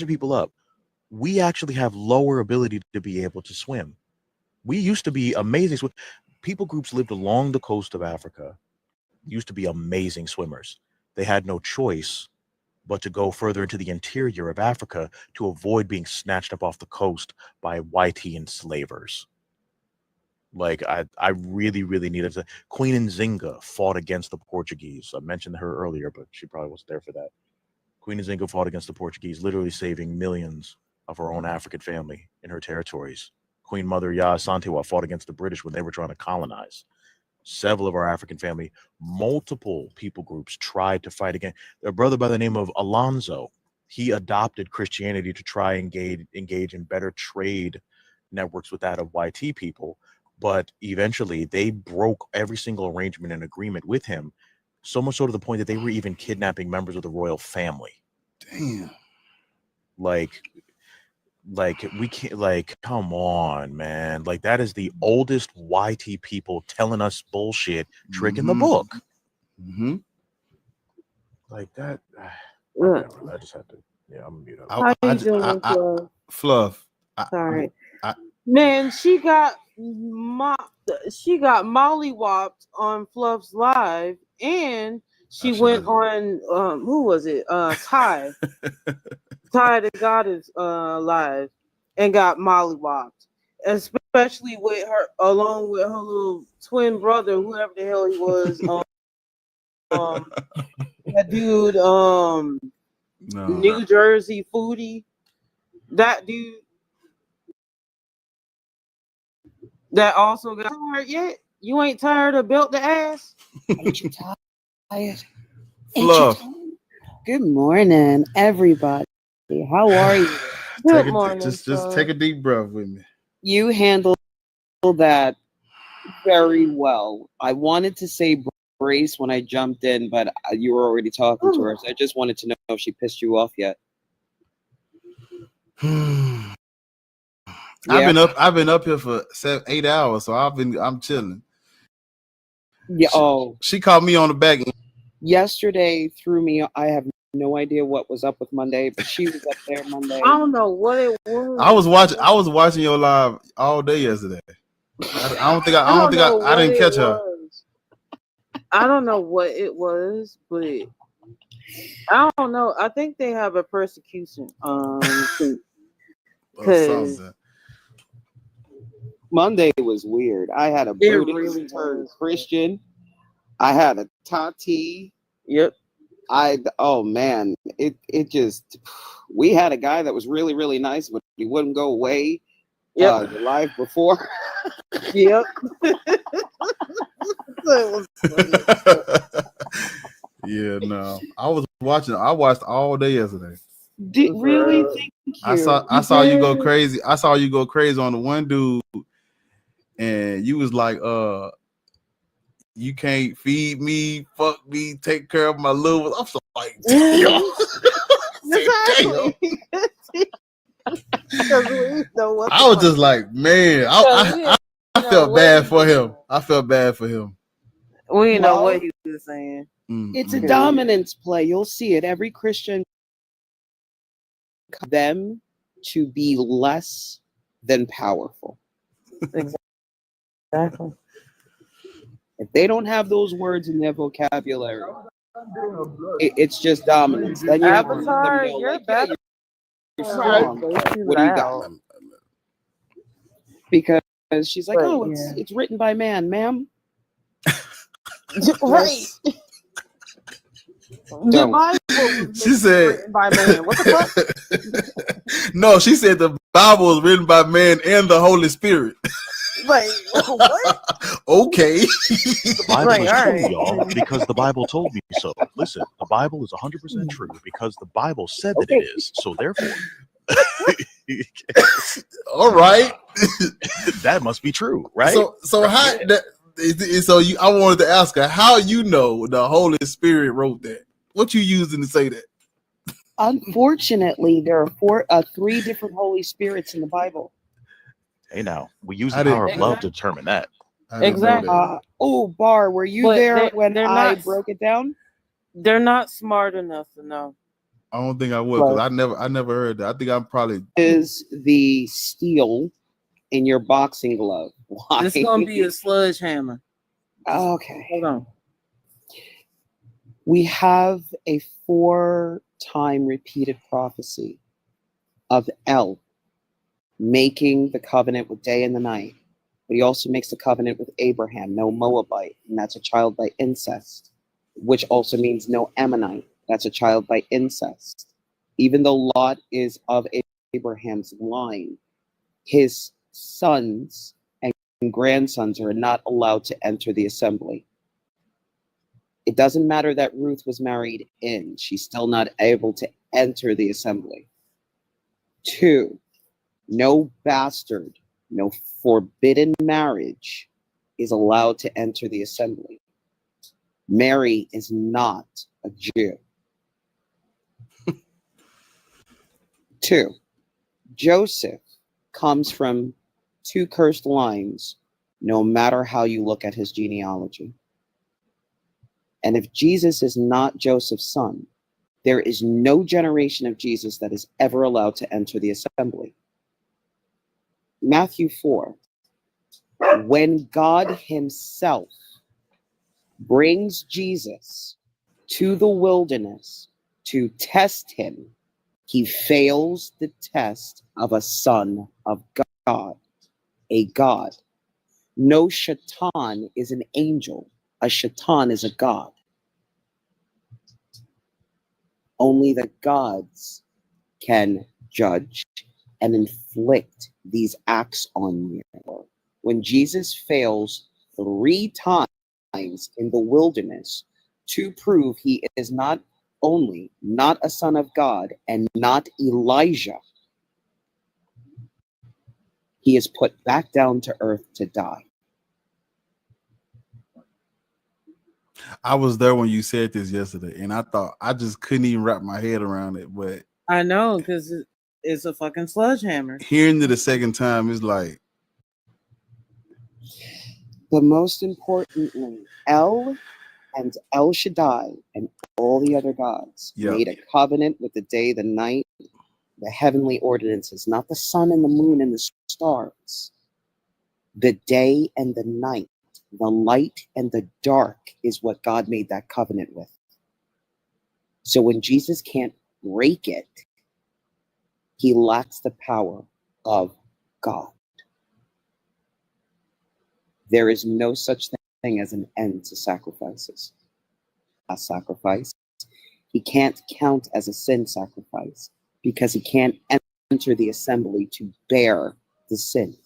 people up. We actually have lower ability to be able to swim. We used to be amazing. People groups lived along the coast of Africa, used to be amazing swimmers. They had no choice but to go further into the interior of Africa to avoid being snatched up off the coast by whitey enslavers. Like I really, really needed to. Queen Nzinga fought against the Portuguese. I mentioned her earlier, but she probably wasn't there for that. Queen Nzinga fought against the Portuguese, literally saving millions of her own African family in her territories. Queen Mother Yaa Asantewaa fought against the British when they were trying to colonize. Several of our African family, multiple people groups tried to fight against. Their brother by the name of Alonso he adopted Christianity to try and engage in better trade networks with that of YT people. But eventually they broke every single arrangement and agreement with him, so much so to the point that they were even kidnapping members of the royal family. Damn. Like we can't, like, come on, man. Like, that is the oldest YT people telling us bullshit trick in the book. Mm-hmm. Like that. Whatever. I just had to. Yeah, I'm mute up. How you doing, Fluff? Fluff. Sorry. Man, she got mollywopped on Fluff's live, and she went on who was it? Ty. Ty the Goddess live and got mollywopped. Especially with her, along with her little twin brother, whoever the hell he was. That dude, New Jersey foodie. That dude that also got tired yet? You ain't tired of belt the ass? Ain't you tired? Fluff. Good morning, everybody. How are you? Good morning. Just take a deep breath with me. You handled that very well. I wanted to say Grace when I jumped in, but you were already talking to her. So I just wanted to know if she pissed you off yet. I've been up here for 8 hours, so I'm chilling. Yeah. She called me on the back. Yesterday threw me. I have no idea what was up with Monday, but she was up there Monday. I don't know what it was. I was watching your live all day yesterday. I didn't catch her. I don't know what it was, but I don't know. I think they have a persecution. Because Monday was weird. I had a Buddhist turned Christian. I had a Tati. Yep. Oh man, it just, we had a guy that was really, really nice, but he wouldn't go away. The live before. Yep. Yeah, no. I watched all day yesterday. Really? Thank you. I saw you go crazy. I saw you go crazy on the one dude, and you was like, you can't feed me, fuck me, take care of my little. I'm so like, damn. I was just like, man, I felt bad for him. I felt bad for him. We didn't know what he was saying. It's a dominance play. You'll see it. Every Christian them to be less than powerful. Exactly. If they don't have those words in their vocabulary, it's just dominance. Then you have to let them know, you're better. You're strong. What do you got? Because she's like, it's written by man, ma'am. Right. The Bible she said written by man. What the fuck? No, she said the Bible was written by man and the Holy Spirit. Wait, what? Okay. The Bible is true, y'all, because the Bible told me so. Listen, the Bible is 100% true because the Bible said that it is. So therefore, all right, that must be true, right? So how? I wanted to ask her how you know the Holy Spirit wrote that. What you using to say that? Unfortunately, there are 3 different Holy Spirits in the Bible. Hey, now we use the power of love to determine that. Exactly. Bar, were you there when I broke it down? They're not smart enough to know. I don't think I would, because I never heard that. I think I'm probably is the steel in your boxing glove. Why? It's gonna be a sledgehammer. Okay. Hold on. We have a 4-time repeated prophecy of El making the covenant with day and the night. But he also makes the covenant with Abraham, no Moabite, and that's a child by incest, which also means no Ammonite. That's a child by incest. Even though Lot is of Abraham's line, his sons and grandsons are not allowed to enter the assembly. It doesn't matter that Ruth was married in, she's still not able to enter the assembly. 2, no bastard, no forbidden marriage is allowed to enter the assembly. Mary is not a Jew. 2, Joseph comes from 2 cursed lines, no matter how you look at his genealogy. And if Jesus is not Joseph's son, there is no generation of Jesus that is ever allowed to enter the assembly. Matthew 4, when God himself brings Jesus to the wilderness to test him, he fails the test of a son of God, a God. No shaitan is an angel. A shaitan is a god. Only the gods can judge and inflict these acts on you. When Jesus fails 3 times in the wilderness to prove he is not only not a son of God and not Elijah, he is put back down to earth to die. I was there when you said this yesterday, and I thought I just couldn't even wrap my head around it. But I know, because it's a fucking sledgehammer. hearing it a second time is like. But most importantly, El and El Shaddai and all the other gods made a covenant with the day, the night, the heavenly ordinances, not the sun and the moon and the stars. The day and the night, the light and the dark is what God made that covenant with. So when Jesus can't break it, he lacks the power of God. There is no such thing as an end to sacrifices. A sacrifice, he can't count as a sin sacrifice because he can't enter the assembly to bear the sins.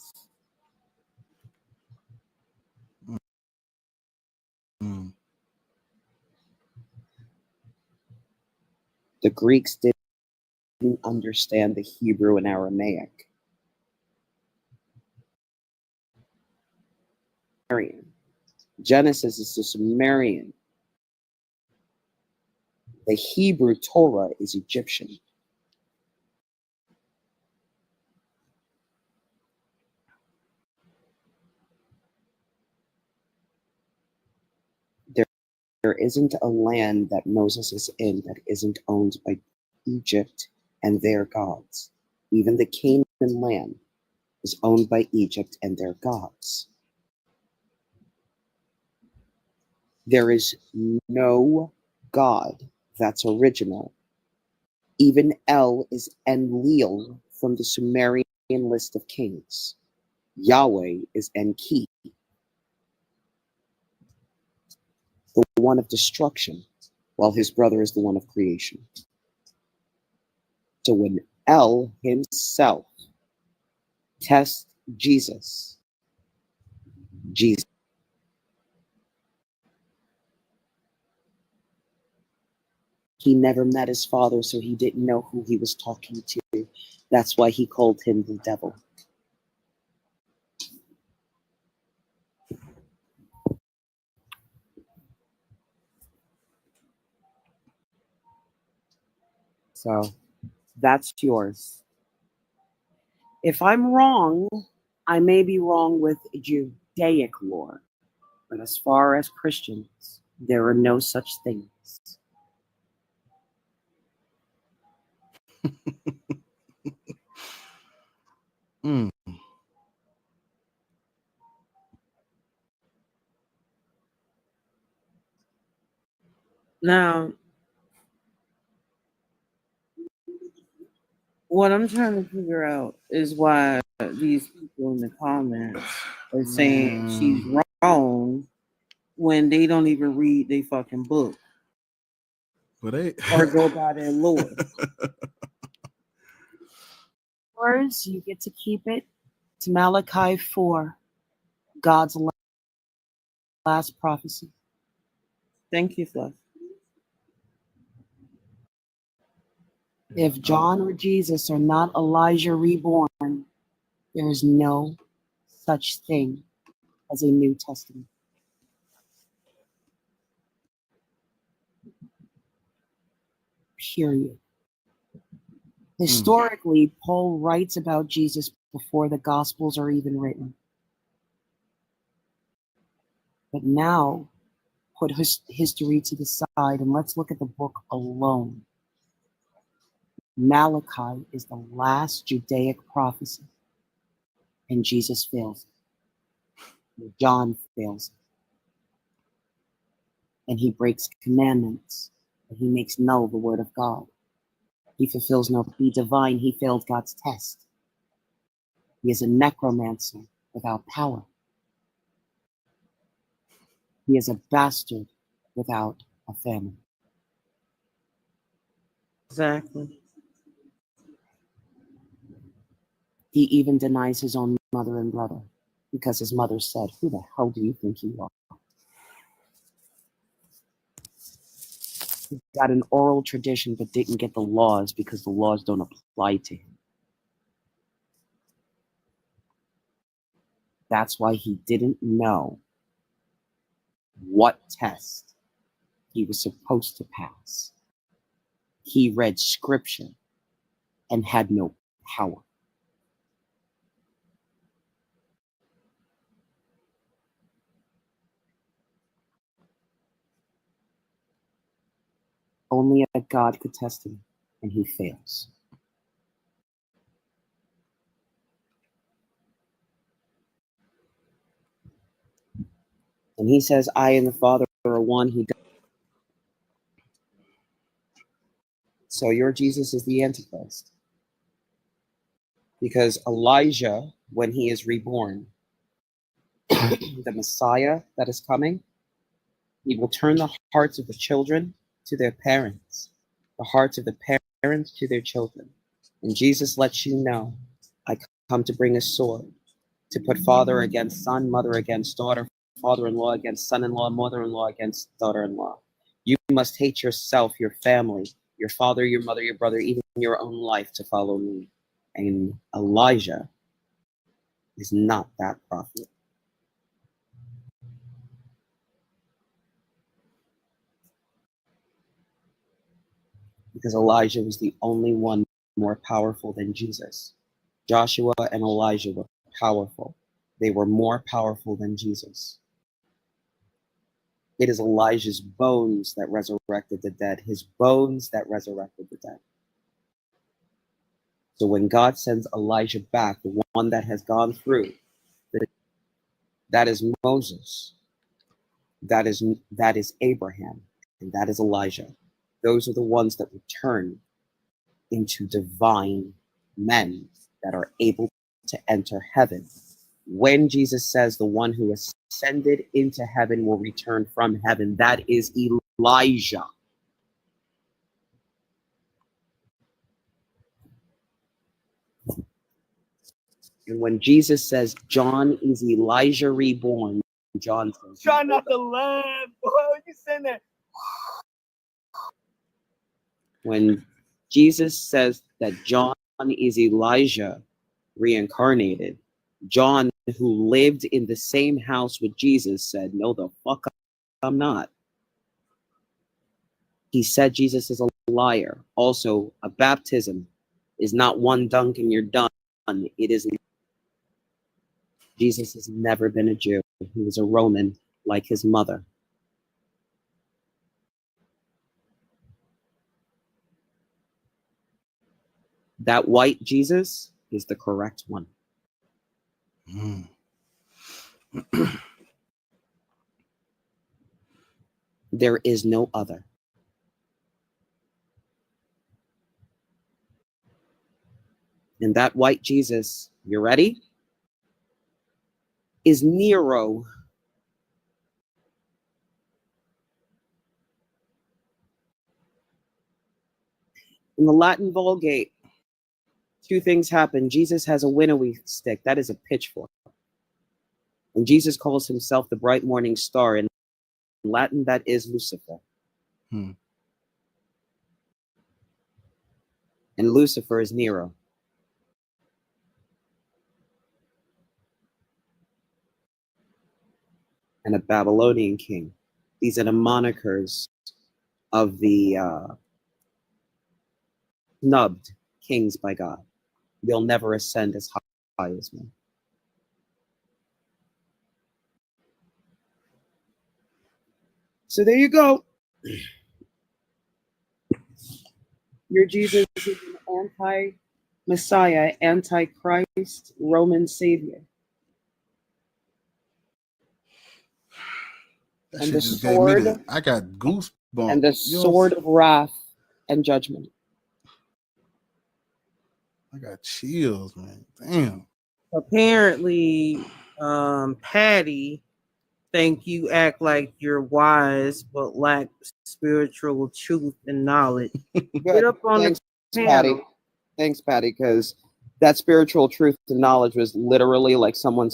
The Greeks didn't understand the Hebrew and Aramaic. Genesis is the Sumerian. The Hebrew Torah is Egyptian. There isn't a land that Moses is in that isn't owned by Egypt and their gods. Even the Canaan land is owned by Egypt and their gods. There is no God that's original. Even El is Enlil from the Sumerian list of kings. Yahweh is Enki, the one of destruction, while his brother is the one of creation. So when El himself tests Jesus, he never met his father, so he didn't know who he was talking to. That's why he called him the devil. So that's yours. If I'm wrong, I may be wrong with Judaic lore, but as far as Christians, there are no such things. Now, what I'm trying to figure out is why these people in the comments are saying she's wrong when they don't even read their fucking book. Or go by their lore. Yours, you get to keep it. It's Malachi 4, God's last prophecy. Thank you, Fluff. If John or Jesus are not Elijah reborn, there is no such thing as a New Testament. Period. Historically, Paul writes about Jesus before the Gospels are even written. But now, put history to the side and let's look at the book alone. Malachi is the last Judaic prophecy, and Jesus fails it. John fails it. And he breaks commandments, and he makes null the word of God. He fulfills no plea divine. He failed God's test. He is a necromancer without power. He is a bastard without a family. Exactly. He even denies his own mother and brother because his mother said, "Who the hell do you think you are?" He got an oral tradition but didn't get the laws because the laws don't apply to him. That's why he didn't know what test he was supposed to pass. He read scripture and had no power. Only a God could test him, and he fails. And he says, "I and the Father are one." So your Jesus is the Antichrist. Because Elijah, when he is reborn, the Messiah that is coming, he will turn the hearts of the children to their parents, the hearts of the parents to their children. And Jesus lets you know, I come to bring a sword, to put father against son, mother against daughter, father-in-law against son-in-law, mother-in-law against daughter-in-law. You must hate yourself, your family, your father, your mother, your brother, even your own life to follow me. And Elijah is not that prophet. Because Elijah was the only one more powerful than Jesus. Joshua and Elijah were powerful. They were more powerful than Jesus. It is Elijah's bones that resurrected the dead, his bones that resurrected the dead. So when God sends Elijah back, the one that has gone through, that is Moses, that is Abraham, and that is Elijah. Those are the ones that return into divine men that are able to enter heaven. When Jesus says the one who ascended into heaven will return from heaven, that is Elijah. And when Jesus says John is Elijah reborn, John says, Try not to laugh, boy. You saying that? when Jesus says that John is Elijah reincarnated, John, who lived in the same house with Jesus, said, "No, the fuck I'm not." He said Jesus is a liar. Also, a baptism is not one dunk and you're done. It is. Jesus has never been a Jew. He was a Roman, like his mother. That white Jesus is the correct one. There is no other. And that white Jesus, you ready? Is Nero. In the Latin Vulgate, two things happen. Jesus has a winnowing stick. That is a pitchfork. And Jesus calls himself the bright morning star. And Latin, that is Lucifer. Hmm. And Lucifer is Nero. And a Babylonian king. These are the monikers of the snubbed kings by God. They'll never ascend as high as men. So there you go. Your Jesus is an anti-Messiah, anti-Christ, Roman savior. That And shit the just gave me sword, the, I got goosebumps. and the sword of wrath and judgment. I got chills, man. Damn. Apparently, Patty think you act like you're wise but lack spiritual truth and knowledge. Get up on Thanks, the Patty. panel. Thanks, Patty, because that spiritual truth and knowledge was literally like someone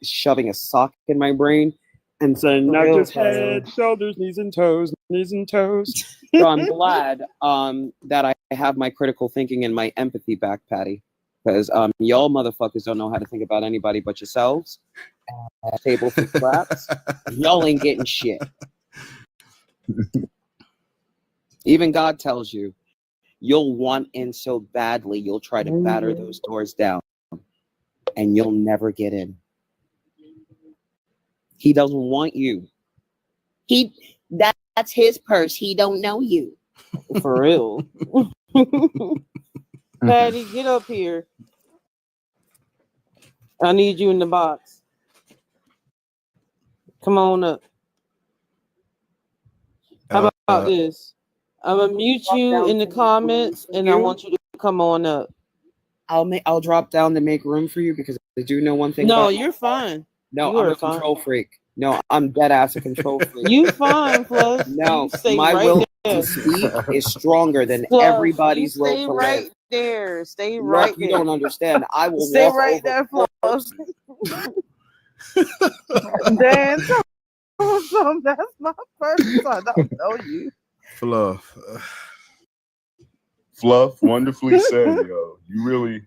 shoving a sock in my brain and saying, "Now just head, shoulders, knees and toes, knees and toes." So I'm glad that I have my critical thinking and my empathy back, Patty, because y'all motherfuckers don't know how to think about anybody but yourselves. Table for scraps. Y'all ain't getting shit. Even God tells you, you'll want in so badly, you'll try to batter those doors down, and you'll never get in. He doesn't want you. That's his purse. He don't know you. For real. Patty, get up here. I need you in the box. Come on up. How about this? I'm gonna mute you in the comments, and I want you to come on up. I'll drop down to make room for you because I do know one thing. No, about you're fine. No, You I'm are a control freak. No, I'm dead ass a control freak. You fine, Plus. No, You stay my right will there. to speak is stronger than Plus, everybody's you will stay to right live. there. Stay Look, right you there. don't understand. I will Stay walk right over there, Plus. Dan, that's my person. I don't know you. Fluff. Fluff, wonderfully said, yo. You really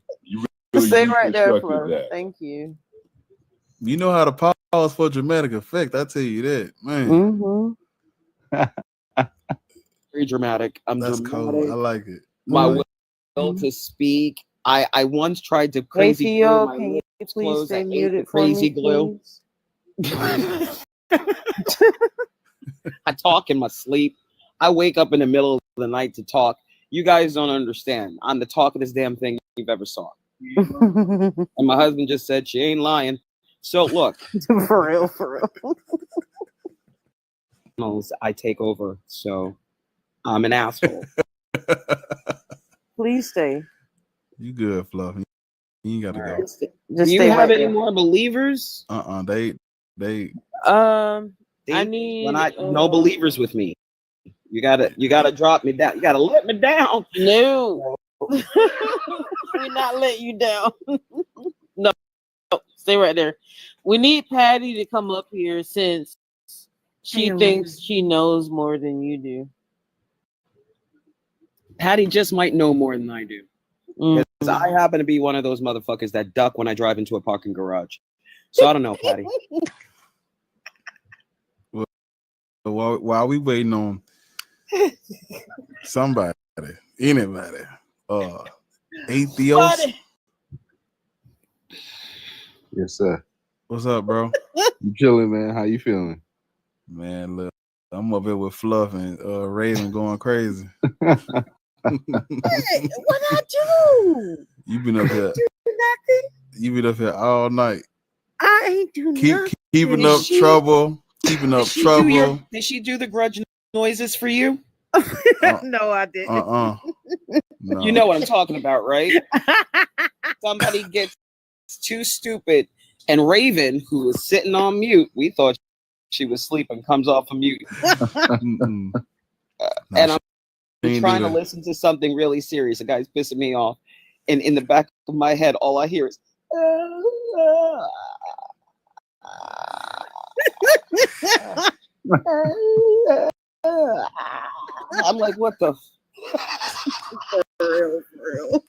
Stay right there, deconstructed Fluff. that. Thank you. You know how to pause for dramatic effect. I tell you that, man. Very dramatic. That's dramatic. cool. I like it. My will to speak. I once tried to crazy glue Theo, my can you lips please closed. stay I ate the muted for crazy me, glue. please? I talk in my sleep. I wake up in the middle of the night to talk. You guys don't understand. I'm the talkingest damn thing you've ever saw. And my husband just said she ain't lying. So look. For real. I take over. So I'm an asshole. Please stay. You good, Fluff. You ain't got to go. Just Do you stay have right any there. more believers? They I need no believers with me. You gotta drop me down. You gotta let me down. No. We're not letting you down. No, stay right there. We need Patty to come up here since she thinks she knows more than you do. Patty just might know more than I do. Because I happen to be one of those motherfuckers that duck when I drive into a parking garage. So I don't know, Patty. Well, while we waiting on somebody, anybody, Atheist. Yes, sir. What's up, bro? You chilling, man? How you feeling? Man, look, I'm up here with Fluff and Raven going crazy. What I do? You been up here. You been up here all night. I ain't do nothing. Keeping up trouble. Keeping up trouble. Did she do the grudge noises for you? No, I didn't. No. You know what I'm talking about, right? Somebody gets too stupid, and Raven, who was sitting on mute, we thought she was sleeping, comes off of mute. And I'm trying to listen to something really serious. The guy's pissing me off. And in the back of my head, all I hear is I'm like, what the? For real.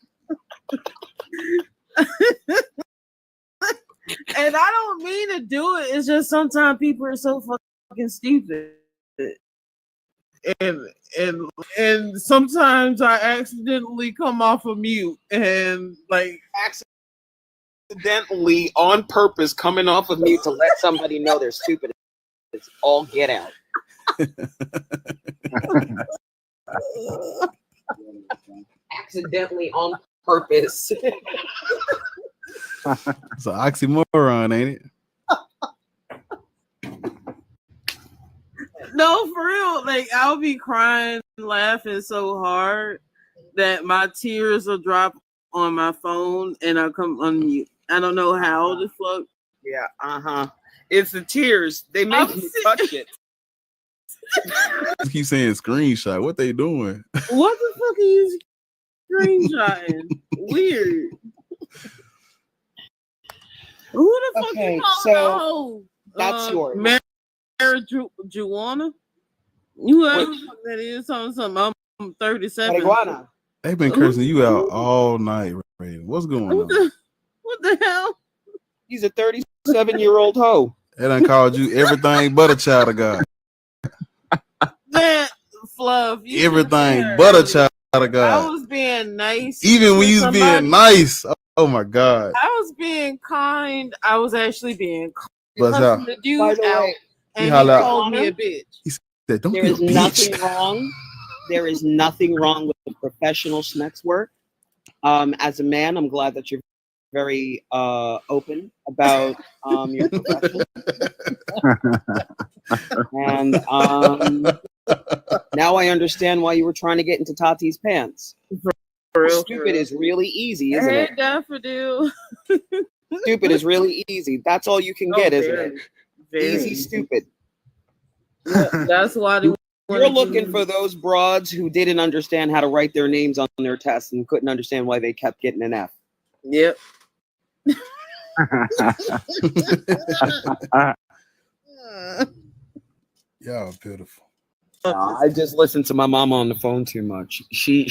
And I don't mean to do it. It's just sometimes people are so fucking stupid. And sometimes I accidentally come off of mute and like Accidentally on purpose coming off of mute to let somebody know they're stupid. It's all get out. Accidentally on purpose. It's an oxymoron, ain't it? no, for real. Like I'll be crying, laughing so hard that my tears will drop on my phone and I'll come unmute. I don't know how the fuck. Yeah, It's the tears. They make me touch it. Just keep saying screenshot. What they doing? What the fuck are you screenshotting? Weird. Who the fuck Okay, you call so that's yours. Marijuana? You know what that is? Something. I'm 37. Marijuana. They've been cursing you out all night, Ray. What's going on? What the hell? He's a 37-year-old hoe. They done called you everything but a child of God. That Fluff. Everything but a child of God. I was being nice. Even when you was being nice. Oh my God. I was being kind. I was actually being kind. But The dude By the out way, and he called me a bitch. He said, "Don't There be a is bitch." nothing wrong. There is nothing wrong with the professional snacks work. As a man, I'm glad that you're very open about your profession. And now I understand why you were trying to get into Tati's pants. Stupid is really easy, isn't Hey, it? Daffodil. Stupid is really easy. That's all you can get, isn't very, it? very Easy, stupid. That's why they You're looking for those broads who didn't understand how to write their names on their tests and couldn't understand why they kept getting an F. Yep. Y'all beautiful. I just listened to my mom on the phone too much. She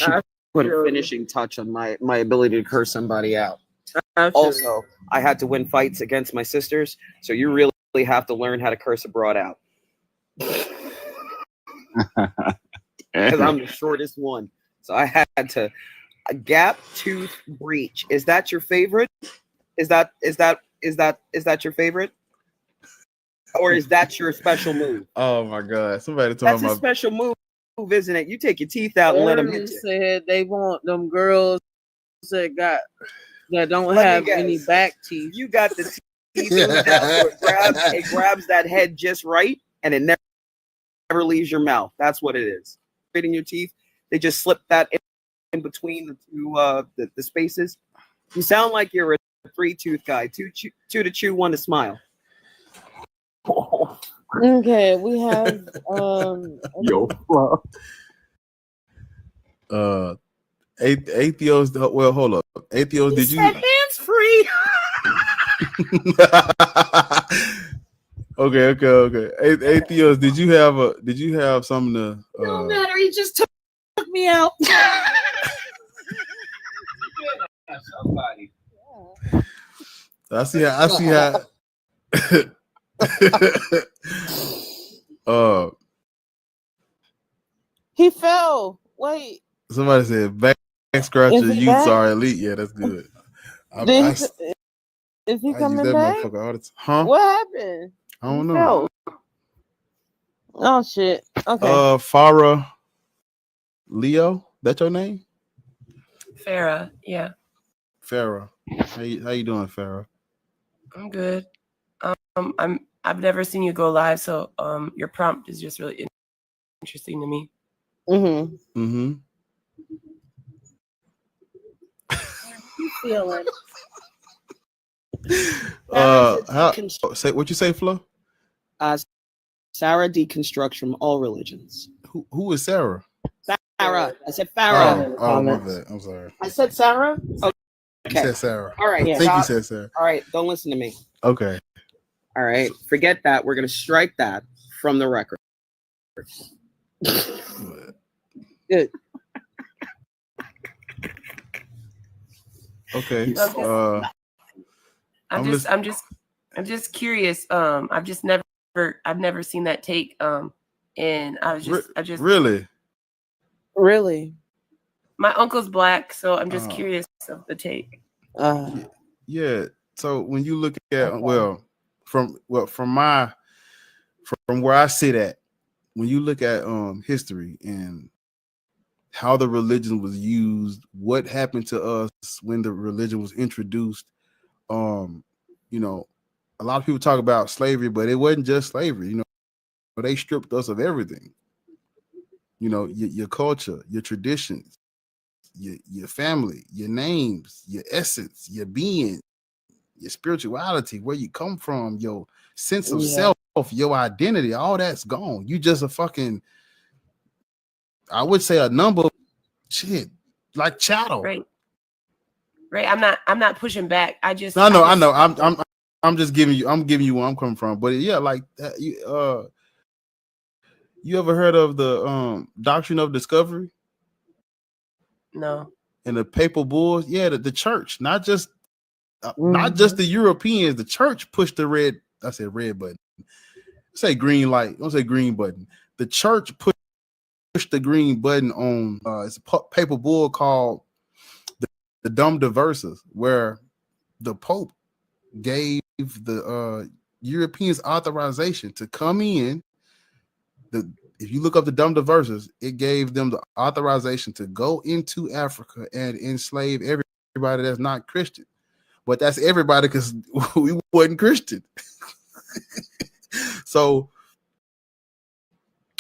put a finishing touch on my ability to curse somebody out. Also, I had to win fights against my sisters, so you really have to learn how to curse a broad out. Because I'm the shortest one. So I had to a gap tooth breach. Is that your favorite? Is that your favorite? Or is that your special move? Oh my God. Somebody told That's me a special move, isn't it? You take your teeth out and let them hit you. Said they want them girls that don't have any back teeth. You got the teeth down, so it grabs that head just right, and it never leaves your mouth. That's what it is. Fitting your teeth, they just slip that in between the two the spaces. You sound like you're a 3-tooth guy. Two to chew, one to smile. Okay, we have Atheist. Well, hold up. Atheist, did you? Hands free. Okay. Atheist, did you have something to? No matter. He just took me out. Somebody. I see how. He fell. Wait. Somebody said back scratcher youths back? are elite. Yeah, that's good. Is he I coming use that back? motherfucker all the time. Huh? What happened? I don't know. Oh shit. Okay. Farah Leo, that your name? Farah, yeah. Farah. How you doing, Farah? I'm good. I've never seen you go live, so your prompt is just really interesting to me. Mm-hmm. Feeling. Say what you say, Flo? Sarah deconstructs from all religions. Who is Sarah? Sarah. I said Farah. Oh, my bad. I'm sorry. I said Sarah? Okay. You said Sarah. All right. I think you said Sarah. All right. Don't listen to me. Okay. All right. Forget that. We're going to strike that. from the record. Good. Okay. I'm just curious. I've never seen that take. And I just really. My uncle's black, so I'm just curious of the take. Yeah. So when you look at from where I sit at, when you look at history and how the religion was used, what happened to us when the religion was introduced, you know, a lot of people talk about slavery, but it wasn't just slavery. You know, they stripped us of everything. You know, your culture, your traditions, your family, your names, your essence, your being, your spirituality, where you come from, your sense of self, your identity, all that's gone. You just a fucking, I would say, a number of shit, like chattel. Right. I'm not pushing back. I know. I'm just giving you where I'm coming from. But yeah, like that, you ever heard of the Doctrine of Discovery? No. And the papal bulls? Yeah, the church, not just the Europeans. The church pushed the red button. Say green light. Don't say green button. The church pushed the green button on it's a papal bull called the Dum Diversas, where the Pope gave the Europeans authorization to come in. If you look up the Dum Diversas, it gave them the authorization to go into Africa and enslave everybody that's not Christian. But that's everybody because we wasn't Christian. So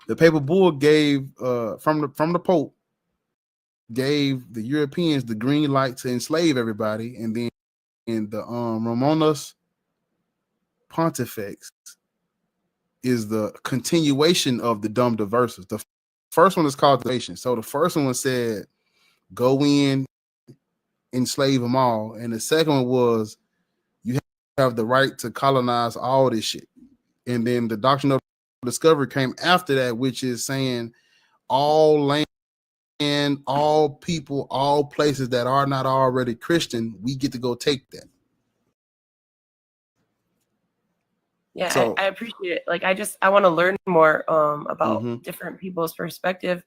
the papal bull gave from the Pope gave the Europeans the green light to enslave everybody, and then in the Romanus Pontifex is the continuation of the Dum Diversas. The first one is called Colonization. So the first one said, go in, enslave them all. And the second one was, you have the right to colonize all this shit. And then the Doctrine of Discovery came after that, which is saying all land, all people, all places that are not already Christian, we get to go take that. Yeah, So, I appreciate it. Like I want to learn more about different people's perspective.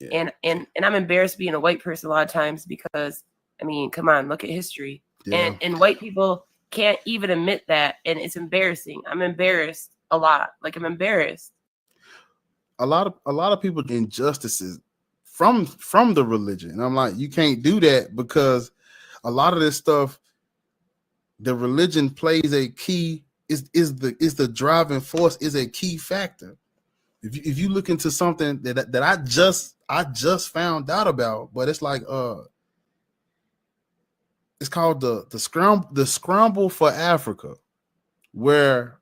Yeah. And I'm embarrassed being a white person a lot of times because I mean, come on, look at history. Yeah. And white people can't even admit that, and it's embarrassing. I'm embarrassed a lot. Like I'm embarrassed. A lot of people injustices from the religion. And I'm like, you can't do that because a lot of this stuff, the religion plays a key. Is the driving force, is a key factor. If you look into something that I just found out about, but it's like it's called the scramble for Africa, where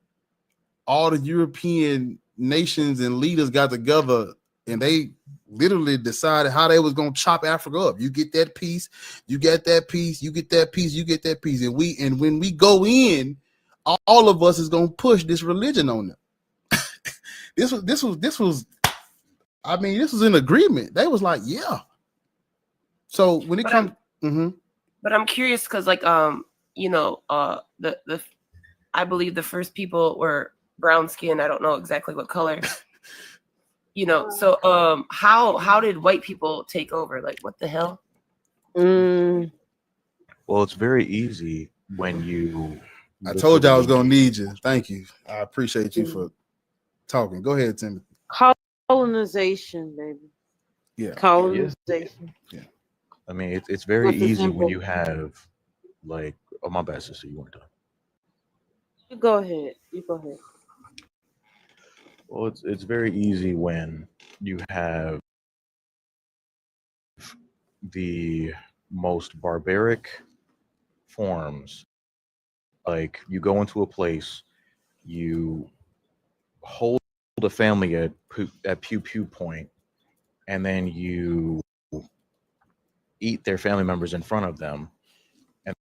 all the European nations and leaders got together and they literally decided how they was gonna chop Africa up. You get that piece, you get that piece, you get that piece, you get that piece, and when we go in, all of us is gonna push this religion on them. This was. I mean, this was an agreement. They was like, yeah. So when it comes, but I'm curious because, like, you know, the I believe the first people were brown skin. I don't know exactly what color. You know, so how did white people take over? Like, what the hell? Well, it's very easy when you. I told you I was gonna need you. Thank you. I appreciate you for talking. Go ahead, Timothy. Colonization, baby. Yeah. Colonization. Yeah. I mean, it's very easy when you have, like, oh, my bad, sister, you weren't done. You go ahead. You go ahead. Well, it's very easy when you have the most barbaric forms. Like, you go into a place, you hold a family at pew pew point, and then you eat their family members in front of them, and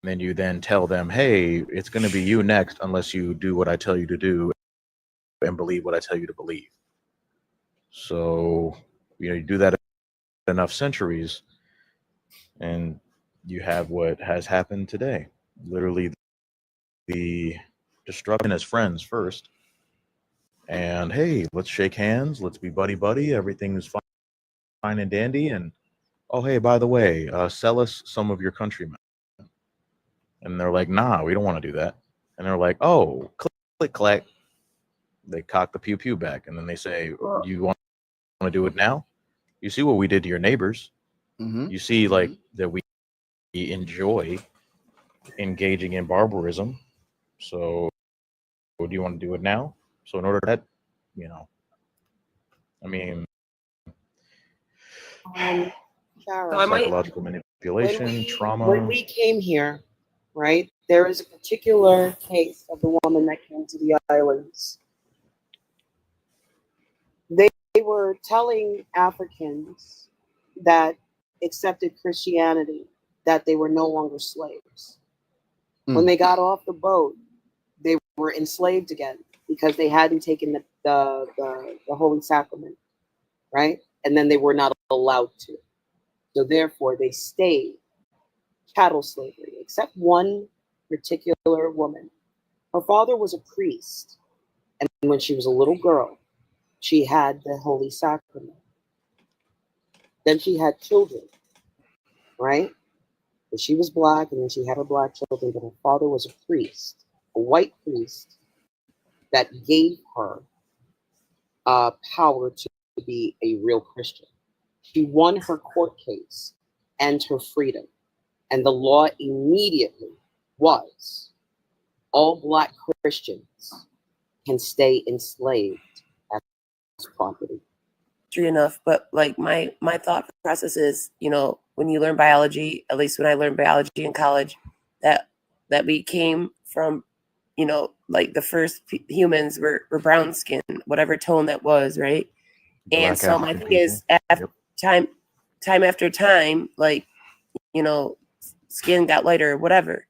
then you tell them, hey, it's going to be you next unless you do what I tell you to do, and believe what I tell you to believe. So, you do that enough centuries, and you have what has happened today. Literally, the destruction as friends first. And hey, let's shake hands. Let's be buddy. Everything's fine and dandy. And oh, hey, by the way, sell us some of your countrymen. And they're like, nah, we don't want to do that. And they're like, oh, click, clack. They cock the pew pew back. And then they say, you want to do it now? You see what we did to your neighbors. You see, like, that we enjoy engaging in barbarism. So do you want to do it now? So in order to that, I mean, psychological manipulation, trauma. When we came here, right, there is a particular case of the woman that came to the islands. They were telling Africans that accepted Christianity that they were no longer slaves. When they got off the boat, they were enslaved again because they hadn't taken the Holy Sacrament, right? And then they were not allowed to. So therefore, they stayed chattel slavery, except one particular woman. Her father was a priest, and when she was a little girl, she had the Holy Sacrament. Then she had children, right? But she was black, and then she had her black children, but her father was a priest, a white priest, that gave her power to be a real Christian. She won her court case and her freedom. And the law immediately was all black Christians can stay enslaved as property. True enough, but like my thought process is, when you learn biology, at least when I learned biology in college, that we came from, like the first humans were brown skin, whatever tone that was, right? And so my thing is, after time after time, like, skin got lighter or whatever.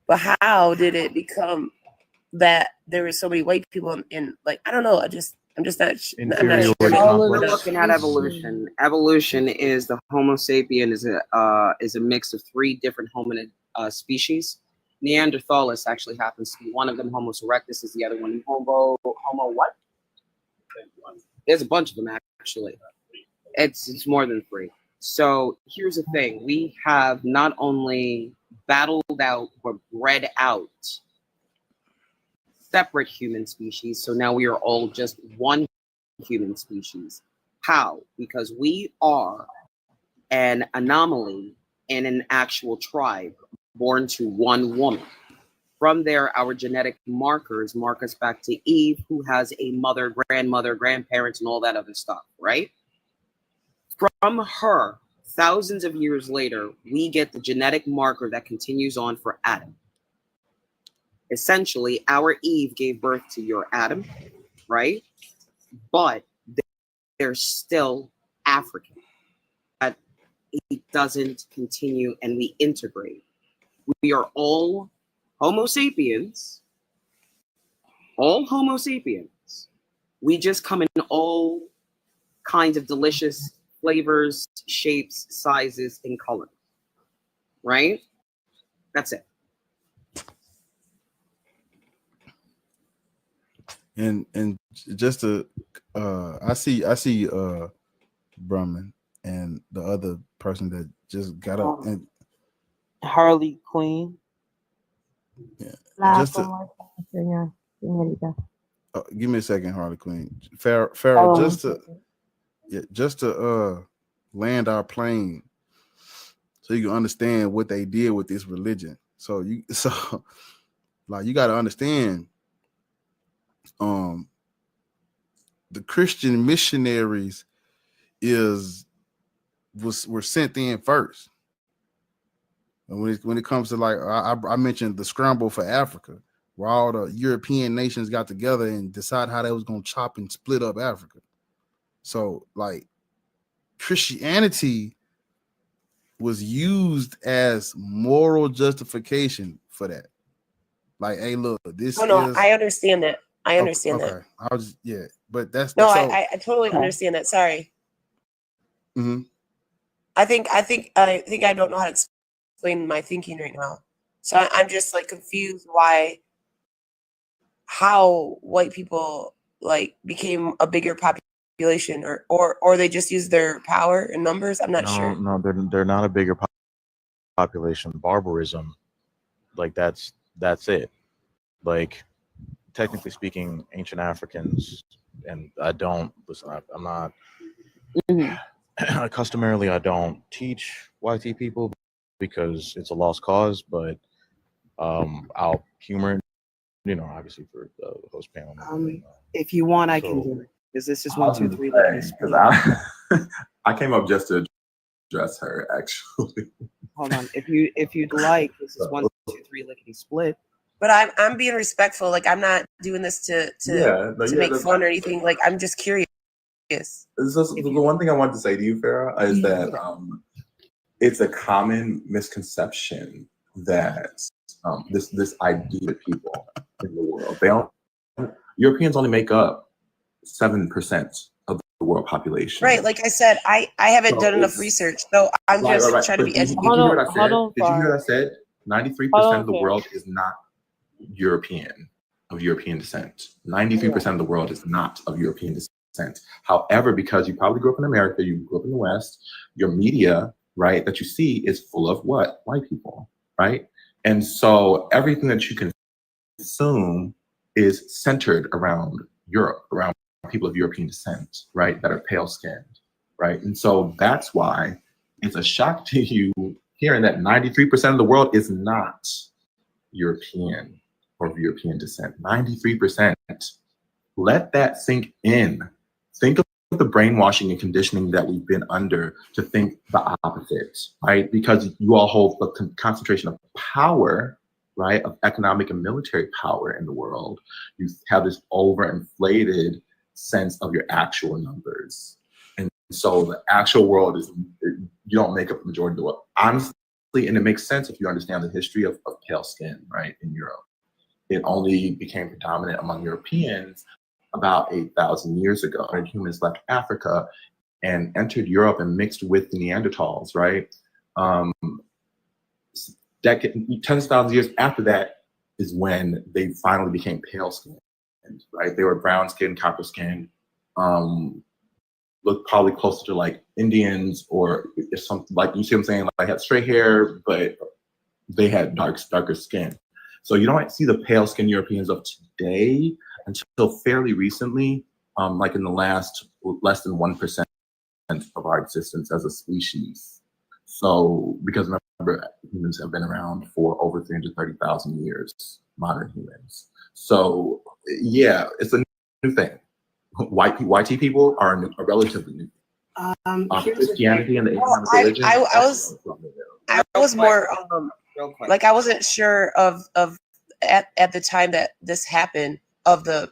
But how did it become that there were so many white people in like, I don't know, I'm just not We're looking at evolution. Evolution is the Homo sapien is a mix of 3 different hominid species. Neanderthalis actually happens to be one of them. Homo erectus is the other one. Homo what? There's a bunch of them actually. It's more than 3. So here's the thing: we have not only battled out or bred out separate human species, so now we are all just one human species. How? Because we are an anomaly in an actual tribe born to one woman. From there, our genetic markers mark us back to Eve, who has a mother, grandmother, grandparents, and all that other stuff, right? From her, thousands of years later, we get the genetic marker that continues on for Adam. Essentially, our Eve gave birth to your Adam, right? But they're still African. That it doesn't continue and we integrate. We are all Homo sapiens, all Homo sapiens. We just come in all kinds of delicious flavors, shapes, sizes, and colors, right? That's it. And just to I see Brahman and the other person that just got up and Harley Quinn. Yeah. Just to, give me a second, Harley Quinn. Pharaoh, just to land our plane so you can understand what they did with this religion. So you got to understand the Christian missionaries were sent in first. And when it comes to, like, I mentioned the scramble for Africa, where all the European nations got together and decided how they was going to chop and split up Africa. So, like, Christianity was used as moral justification for that. Like, hey, look, this I understand that. I understand that. I was but that's no, so, I totally understand that. Sorry. Mm-hmm. I think I don't know how to explain my thinking right now. So I'm just like confused how white people like became a bigger population, or they just use their power and numbers. I'm not sure. No, they're not a bigger population. Barbarism, like that's it. Like technically speaking, ancient Africans, and I don't listen. I'm not. Customarily, I don't teach YT people because it's a lost cause, but I'll humor it, obviously for the host panel. If you want, I can do it because this is 1, 2, 3. Because I came up just to address her actually. Hold on. If you'd like, this is 1, 2, 3 lickety split. But I'm being respectful. Like I'm not doing this to make fun or anything. Like I'm just curious. So the one thing I wanted to say to you, Farah, is that it's a common misconception that this idea of people in the world, Europeans only make up 7% of the world population. Right, like I said, I haven't done enough research, so I'm just trying to be educated. Did you hear what I said? 93% of the world is not European, of European descent. 93% of the world is not of European descent. However, because you probably grew up in America, you grew up in the West, your media, right, that you see is full of what? White people, right? And so everything that you consume is centered around Europe, around people of European descent, right, that are pale-skinned, right? And so that's why it's a shock to you hearing that 93% of the world is not European or of European descent. 93%. Let that sink in. Think of the brainwashing and conditioning that we've been under to think the opposite, right? Because you all hold the concentration of power, right, of economic and military power in the world. You have this overinflated sense of your actual numbers. And so the actual world you don't make up the majority of the world. Honestly, and it makes sense if you understand the history of pale skin, right, in Europe. It only became predominant among Europeans about 8,000 years ago. And humans left Africa and entered Europe and mixed with the Neanderthals, right? Tens of thousands of years after that is when they finally became pale skinned, right? They were brown skinned, copper skinned, looked probably closer to like Indians or something, like, you see what I'm saying? Like, they had straight hair, but they had darker skin. So you don't see the pale skinned Europeans of today until fairly recently, like in the last less than 1% of our existence as a species. So, because remember, humans have been around for over 330,000 years, modern humans. So, yeah, it's a new thing. YT people are a relatively new thing. Christianity and the Islamic religion. I was more like I wasn't sure of at the time that this happened of the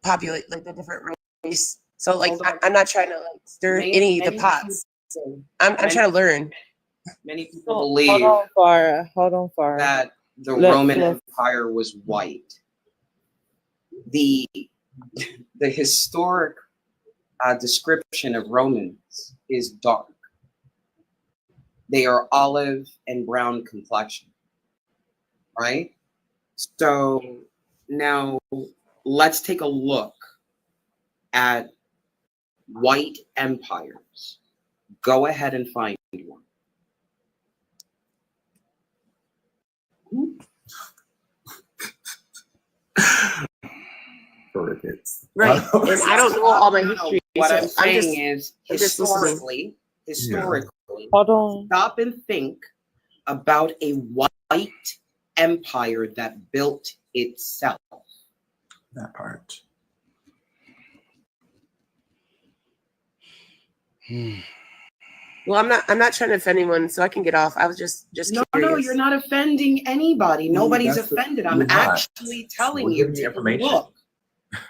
populate, like the different race. So like I'm not trying to like stir any of the pots. I'm trying to learn. Many people believe hold on, Farah. that the Roman Empire was white. The historic description of Romans is dark. They are olive and brown complexion, right? So now let's take a look at white empires. Go ahead and find one. Right. And I don't know all my history. What I'm saying is historically, hold on. Stop and think about a white empire that built itself. That part. Well, I'm not trying to offend anyone, so I can get off. I was just curious. No, you're not offending anybody. Nobody's offended. I'm actually telling you,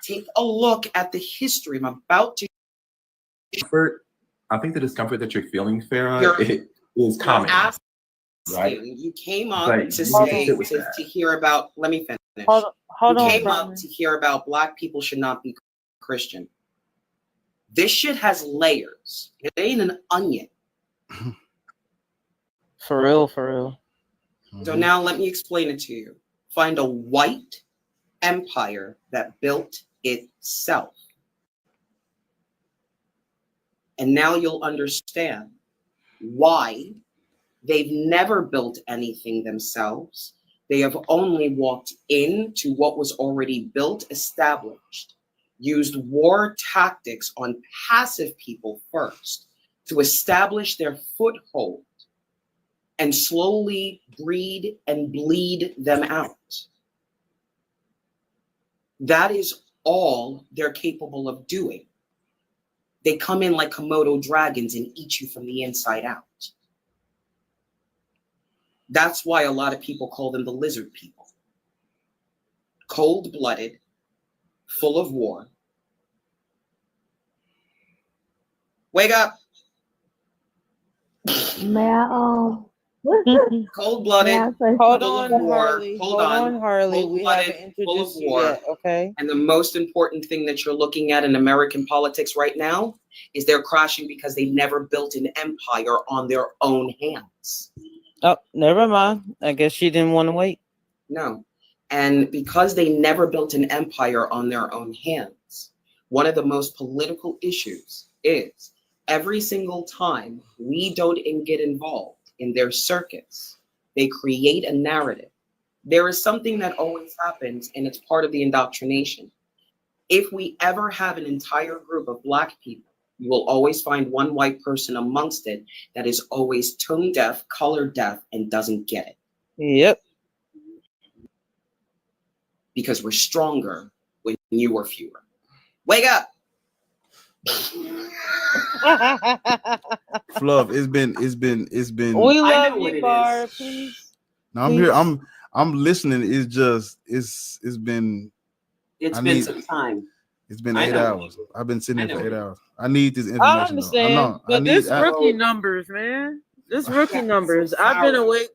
take a look at the history. I'm about to. I think the discomfort that you're feeling, Farah, is common. Right? You came up to hear about. Let me finish. Hold You on, came brother. up to hear about Black people should not be Christian. This shit has layers. It ain't an onion. For real, for real. So now let me explain it to you. Find a white empire that built itself. And now you'll understand why they've never built anything themselves. They have only walked into what was already built, established, used war tactics on passive people first to establish their foothold and slowly breed and bleed them out. That is all they're capable of doing. They come in like Komodo dragons and eat you from the inside out. That's why a lot of people call them the lizard people. Cold-blooded, full of war. Wake up. May I Cold-blooded. Hold full on, of war. Harley. Hold on, Harley. We Cold-blooded, haven't full of introduced you war. yet, okay? And the most important thing that you're looking at in American politics right now is they're crashing because they never built an empire on their own hands. Oh, never mind. I guess she didn't want to wait. No. And because they never built an empire on their own hands, one of the most political issues is every single time we don't get involved in their circuits, they create a narrative. There is something that always happens, and it's part of the indoctrination. If we ever have an entire group of Black people, you will always find one white person amongst it that is always tone deaf, color deaf, and doesn't get it. Yep. Because we're stronger when you were fewer. Wake up! Fluff, it's been. We love you, Bar. Please. No, I'm here. I'm listening. It's been. It's been some time. It's been I 8 know. hours. I've been sitting here for 8 hours. I need this information. I understand, though. but this rookie numbers, man. This rookie numbers. I've been awake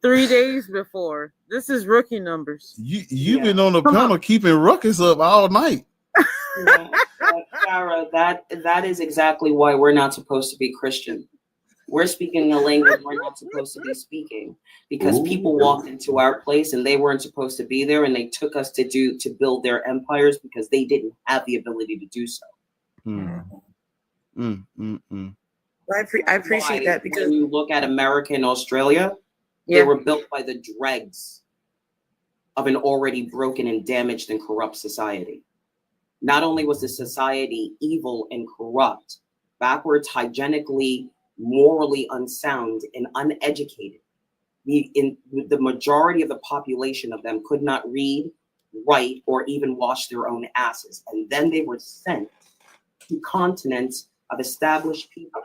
3 days before. This is rookie numbers. You've been on the panel keeping ruckus up all night. Sarah, that is exactly why we're not supposed to be Christian. We're speaking a language we're not supposed to be speaking because people walked into our place and they weren't supposed to be there, and they took us to build their empires because they didn't have the ability to do so. I appreciate that because when you look at America and Australia, they were built by the dregs of an already broken and damaged and corrupt society. Not only was the society evil and corrupt, backwards, hygienically, morally unsound, and uneducated. The majority of the population of them could not read, write, or even wash their own asses. And then they were sent to continents of established people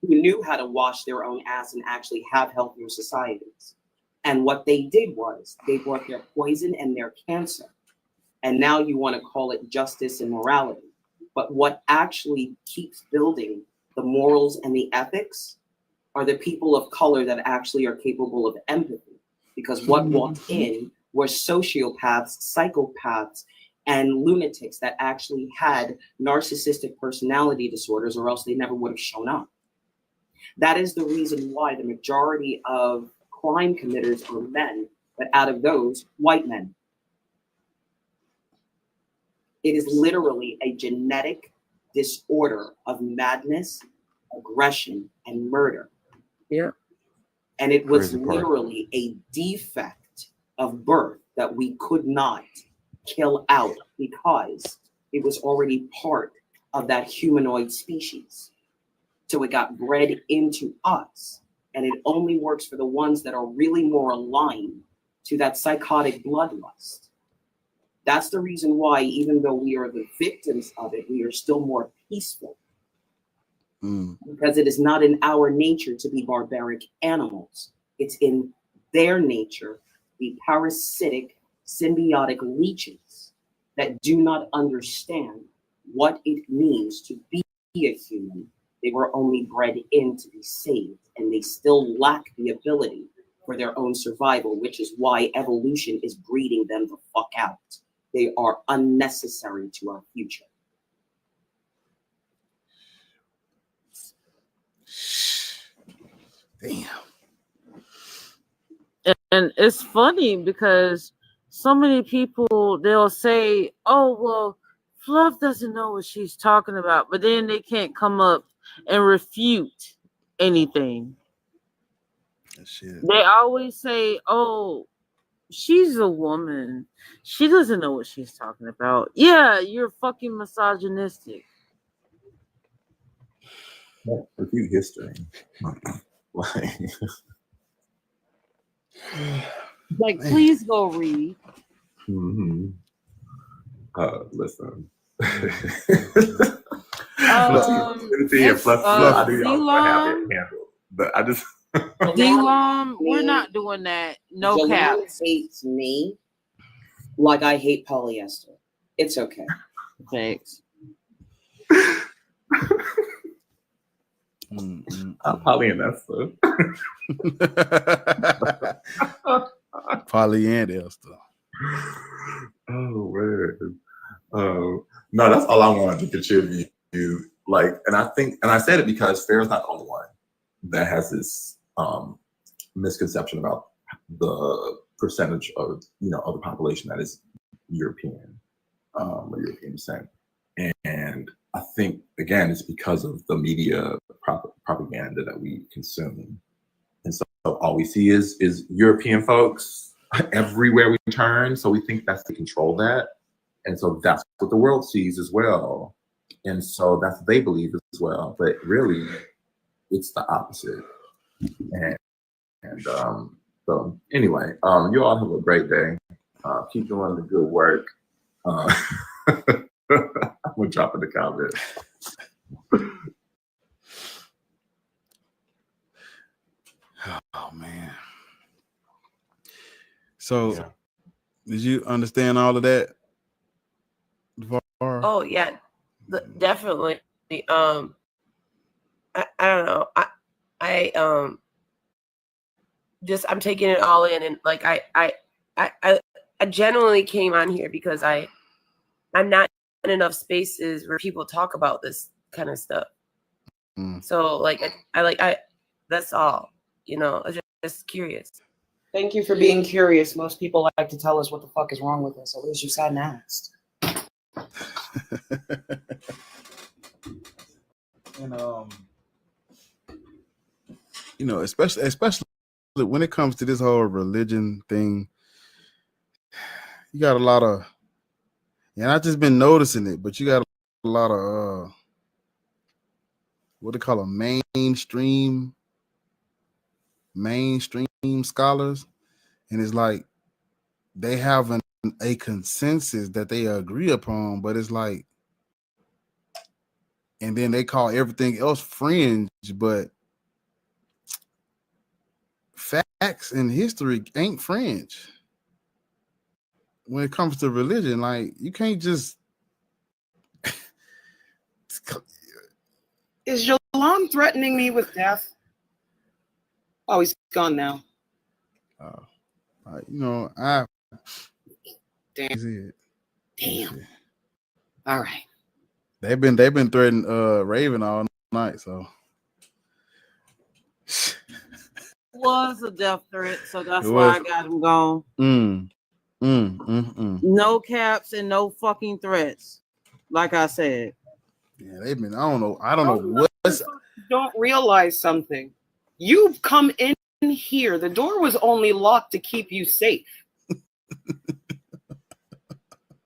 who knew how to wash their own ass and actually have healthier societies. And what they did was they brought their poison and their cancer. And now you want to call it justice and morality. But what actually keeps building the morals and the ethics are the people of color that actually are capable of empathy. Because what walked in were sociopaths, psychopaths, and lunatics that actually had narcissistic personality disorders, or else they never would have shown up. That is the reason why the majority of crime committers are men, but out of those, white men. It is literally a genetic disorder of madness, aggression, and murder. Yeah. And it was literally a defect of birth that we could not kill out because it was already part of that humanoid species. So it got bred into us, and it only works for the ones that are really more aligned to that psychotic bloodlust. That's the reason why, even though we are the victims of it, we are still more peaceful. Because it is not in our nature to be barbaric animals. It's in their nature, the parasitic, symbiotic leeches that do not understand what it means to be a human. They were only bred in to be saved, and they still lack the ability for their own survival, which is why evolution is breeding them the fuck out. They are unnecessary to our future. Damn. And it's funny because so many people, they'll say, oh, well, Fluff doesn't know what she's talking about, but then they can't come up and refute anything. Shit. They always say, oh, she's a woman. She doesn't know what she's talking about. Yeah, you're fucking misogynistic. Review history. Like, please go read. Mm-hmm. Listen. But I just D-Lom, we're not doing that. No cap. Hates me like I hate polyester. It's okay. Thanks. Polyester. Polyester. Oh man. No, that's all I wanted to contribute. Like, and I think, and I said it because Farrah's not the only one that has this misconception about the percentage of of the population that is European, or European descent. And I think again it's because of the media propaganda that we consume, and so all we see is European folks everywhere we turn. So we think that's to control that, and so that's what the world sees as well, and so that's what they believe as well. But really, it's the opposite. And so anyway, you all have a great day. Keep doing the good work. I'm gonna drop in the comments. Oh man. So did you understand all of that? Oh yeah, definitely. I don't know. I'm taking it all in, and like I genuinely came on here because I'm not in enough spaces where people talk about this kind of stuff. So like I that's all, I'm just curious. Thank you for being curious. Most people like to tell us what the fuck is wrong with us. At least you sat and asked. And especially when it comes to this whole religion thing, you got a lot of, and I've just been noticing it, but you got a lot of what they call them, mainstream scholars, and it's like they have a consensus that they agree upon, but it's like, and then they call everything else fringe, but facts and history ain't fringe. When it comes to religion, like you can't just. Is Jolam threatening me with death? Oh, he's gone now. Damn. All right. They've been threatening Raven all night, so. Was a death threat, so that's why I got him gone. No caps and no fucking threats. Like I said. Yeah, they've been. I don't know what. Don't realize something. You've come in here. The door was only locked to keep you safe.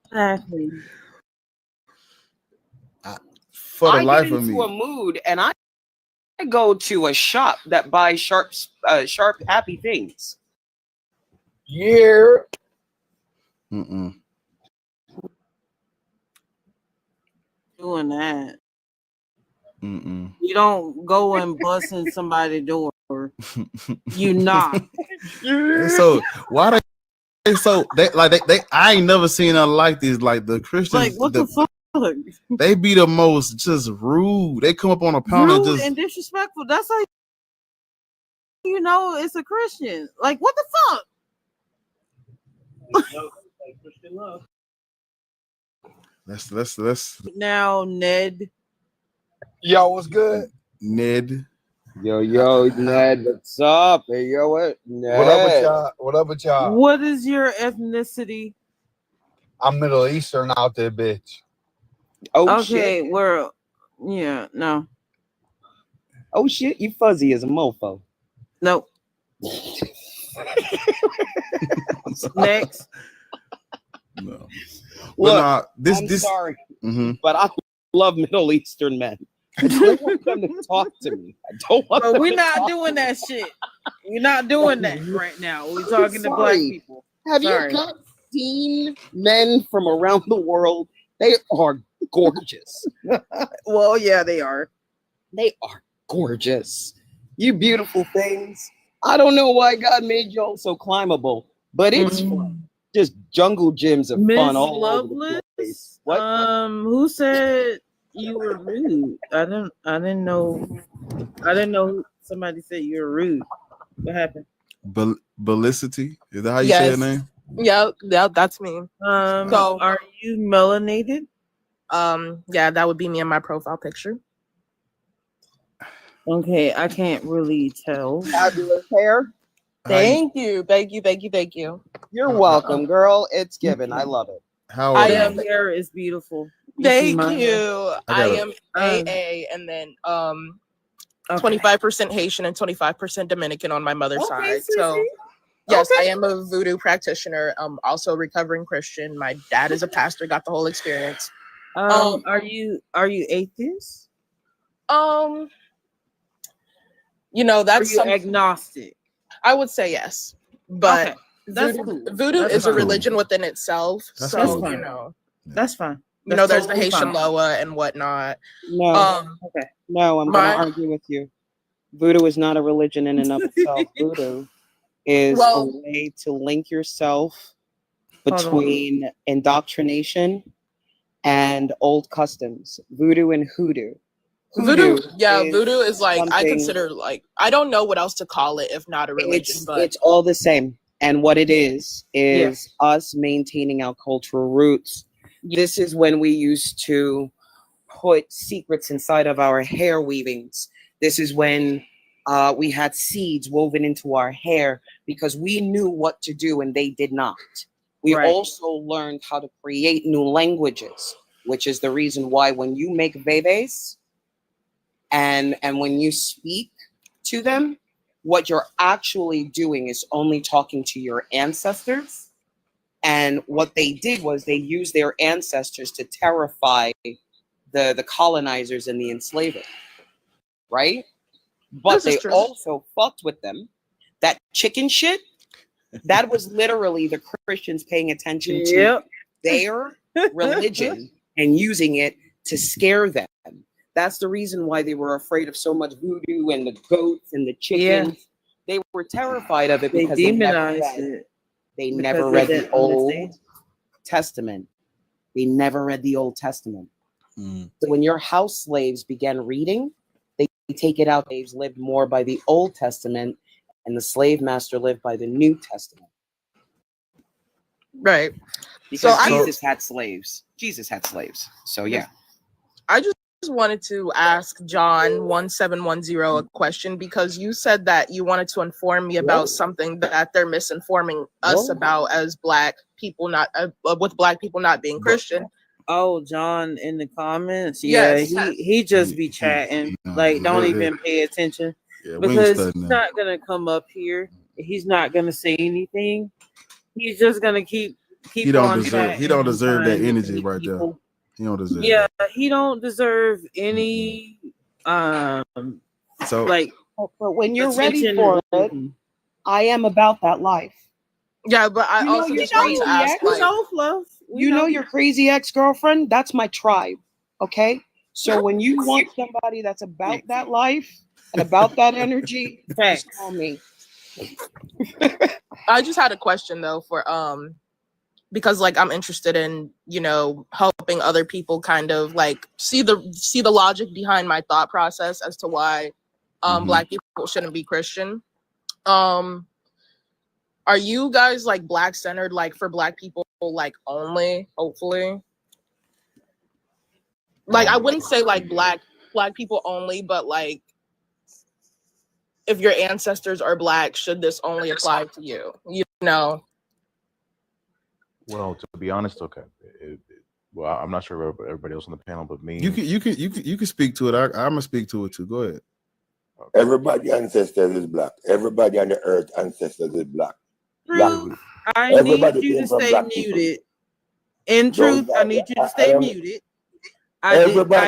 Exactly. For the I life get of me, into a mood, and I go to a shop that buys sharp, happy things. Yeah. Doing that. You don't go and bust in somebody's door. You knock. So why they I ain't never seen nothing like this. Like the Christians, like what the fuck? They be the most just rude. They come up on a panel rude and disrespectful. That's how you know it's a Christian? Like, what the fuck? Let's now, Ned. Yo, what's good? Ned. Yo, Ned, what's up? Hey, yo, what? Ned. What up with y'all? What up with y'all? What is your ethnicity? I'm Middle Eastern out there, bitch. Oh, okay, shit. we're yeah, no. Oh shit, you fuzzy as a mofo. Nope. Next. No. Look, nah, I'm sorry, but I love Middle Eastern men. I don't want them to talk to me. I don't want But them we're to not talk doing that shit. We're not doing that right now. We're talking to black Sorry. people. Have Sorry. you not seen men from around the world? They are gorgeous. Well, yeah, they are. They are gorgeous. You beautiful things. I don't know why God made y'all so climbable, but it's fun. Just jungle gyms of Miss fun all over the Loveless. place. What? Who said you were rude? I didn't know somebody said you were rude. What happened? Bellicity? Is that how you say her name? Yeah, that's me. So are you melanated? Yeah, that would be me in my profile picture. Okay, I can't really tell. Fabulous hair. Thank you. You're welcome, girl. It's given. I love it. How I old am. Hair is beautiful. Thank mine? you. I am Um, AA and then 25% Haitian and 25% Dominican on my mother's side. So yes, I am a voodoo practitioner. Also a recovering Christian. My dad is a pastor, got the whole experience. Are you atheist? You know, that's Are you agnostic? I would say yes. But Okay, that's voodoo, cool. voodoo That's is a fine. religion within itself. That's So, fine. you know. That's fine. You know, there's the totally Haitian fine. Loa and whatnot. No. Okay. No, I'm going to argue with you. Voodoo is not a religion in and of itself. Voodoo is a way to link yourself between indoctrination and old customs. Voodoo and hoodoo. Voodoo is like, I something- consider like, I don't know what else to call it if not a religion, but It's all the same. And what it is us maintaining our cultural roots. This is when we used to put secrets inside of our hair weavings. This is when we had seeds woven into our hair because we knew what to do and they did not. We also learned how to create new languages, which is the reason why when you make bebés and when you speak to them, what you're actually doing is only talking to your ancestors. And what they did was they used their ancestors to terrify the colonizers and the enslavers, right? But they also fucked with them. That chicken shit, that was literally the Christians paying attention to their religion and using it to scare them. That's the reason why they were afraid of so much voodoo and the goats and the chickens. They were terrified of it because they never read the Old Testament. They never read the Old Testament. So when your house slaves began reading, they take it out. Slaves lived more by the Old Testament, and the slave master lived by the New Testament. Right. Because Jesus had slaves. Jesus had slaves. So yeah. I just wanted to ask John 1710 a question because you said that you wanted to inform me about something that they're misinforming us about as Black people, not with Black people not being Christian. Oh, John in the comments. Yeah, he just be chatting. Like, don't even pay attention because he's not gonna come up here. He's not gonna say anything. He's just gonna keep. He don't deserve that energy right there. He don't deserve. Yeah, he don't deserve any. So, but when you're ready for it, I am about that life. Yeah, but I also just want to ask, you know your crazy ex-girlfriend? That's my tribe. Okay? So when you want somebody that's about that life and about that energy, just call me. I just had a question though for because like I'm interested in, you know, helping other people kind of like see the logic behind my thought process as to why Black people shouldn't be Christian. Are you guys like black centered, like for black people, like only, hopefully? Like I wouldn't say like black people only, but like if your ancestors are black, should this only apply to you? You know? Well, to be honest, okay. Well, I'm not sure about everybody else on the panel, but me. You can speak to it. I'm gonna speak to it too. Go ahead. Okay. Everybody ancestors is black. Everybody on the earth ancestors is black. Truth, I need you to stay muted. In truth, I need you to stay muted. I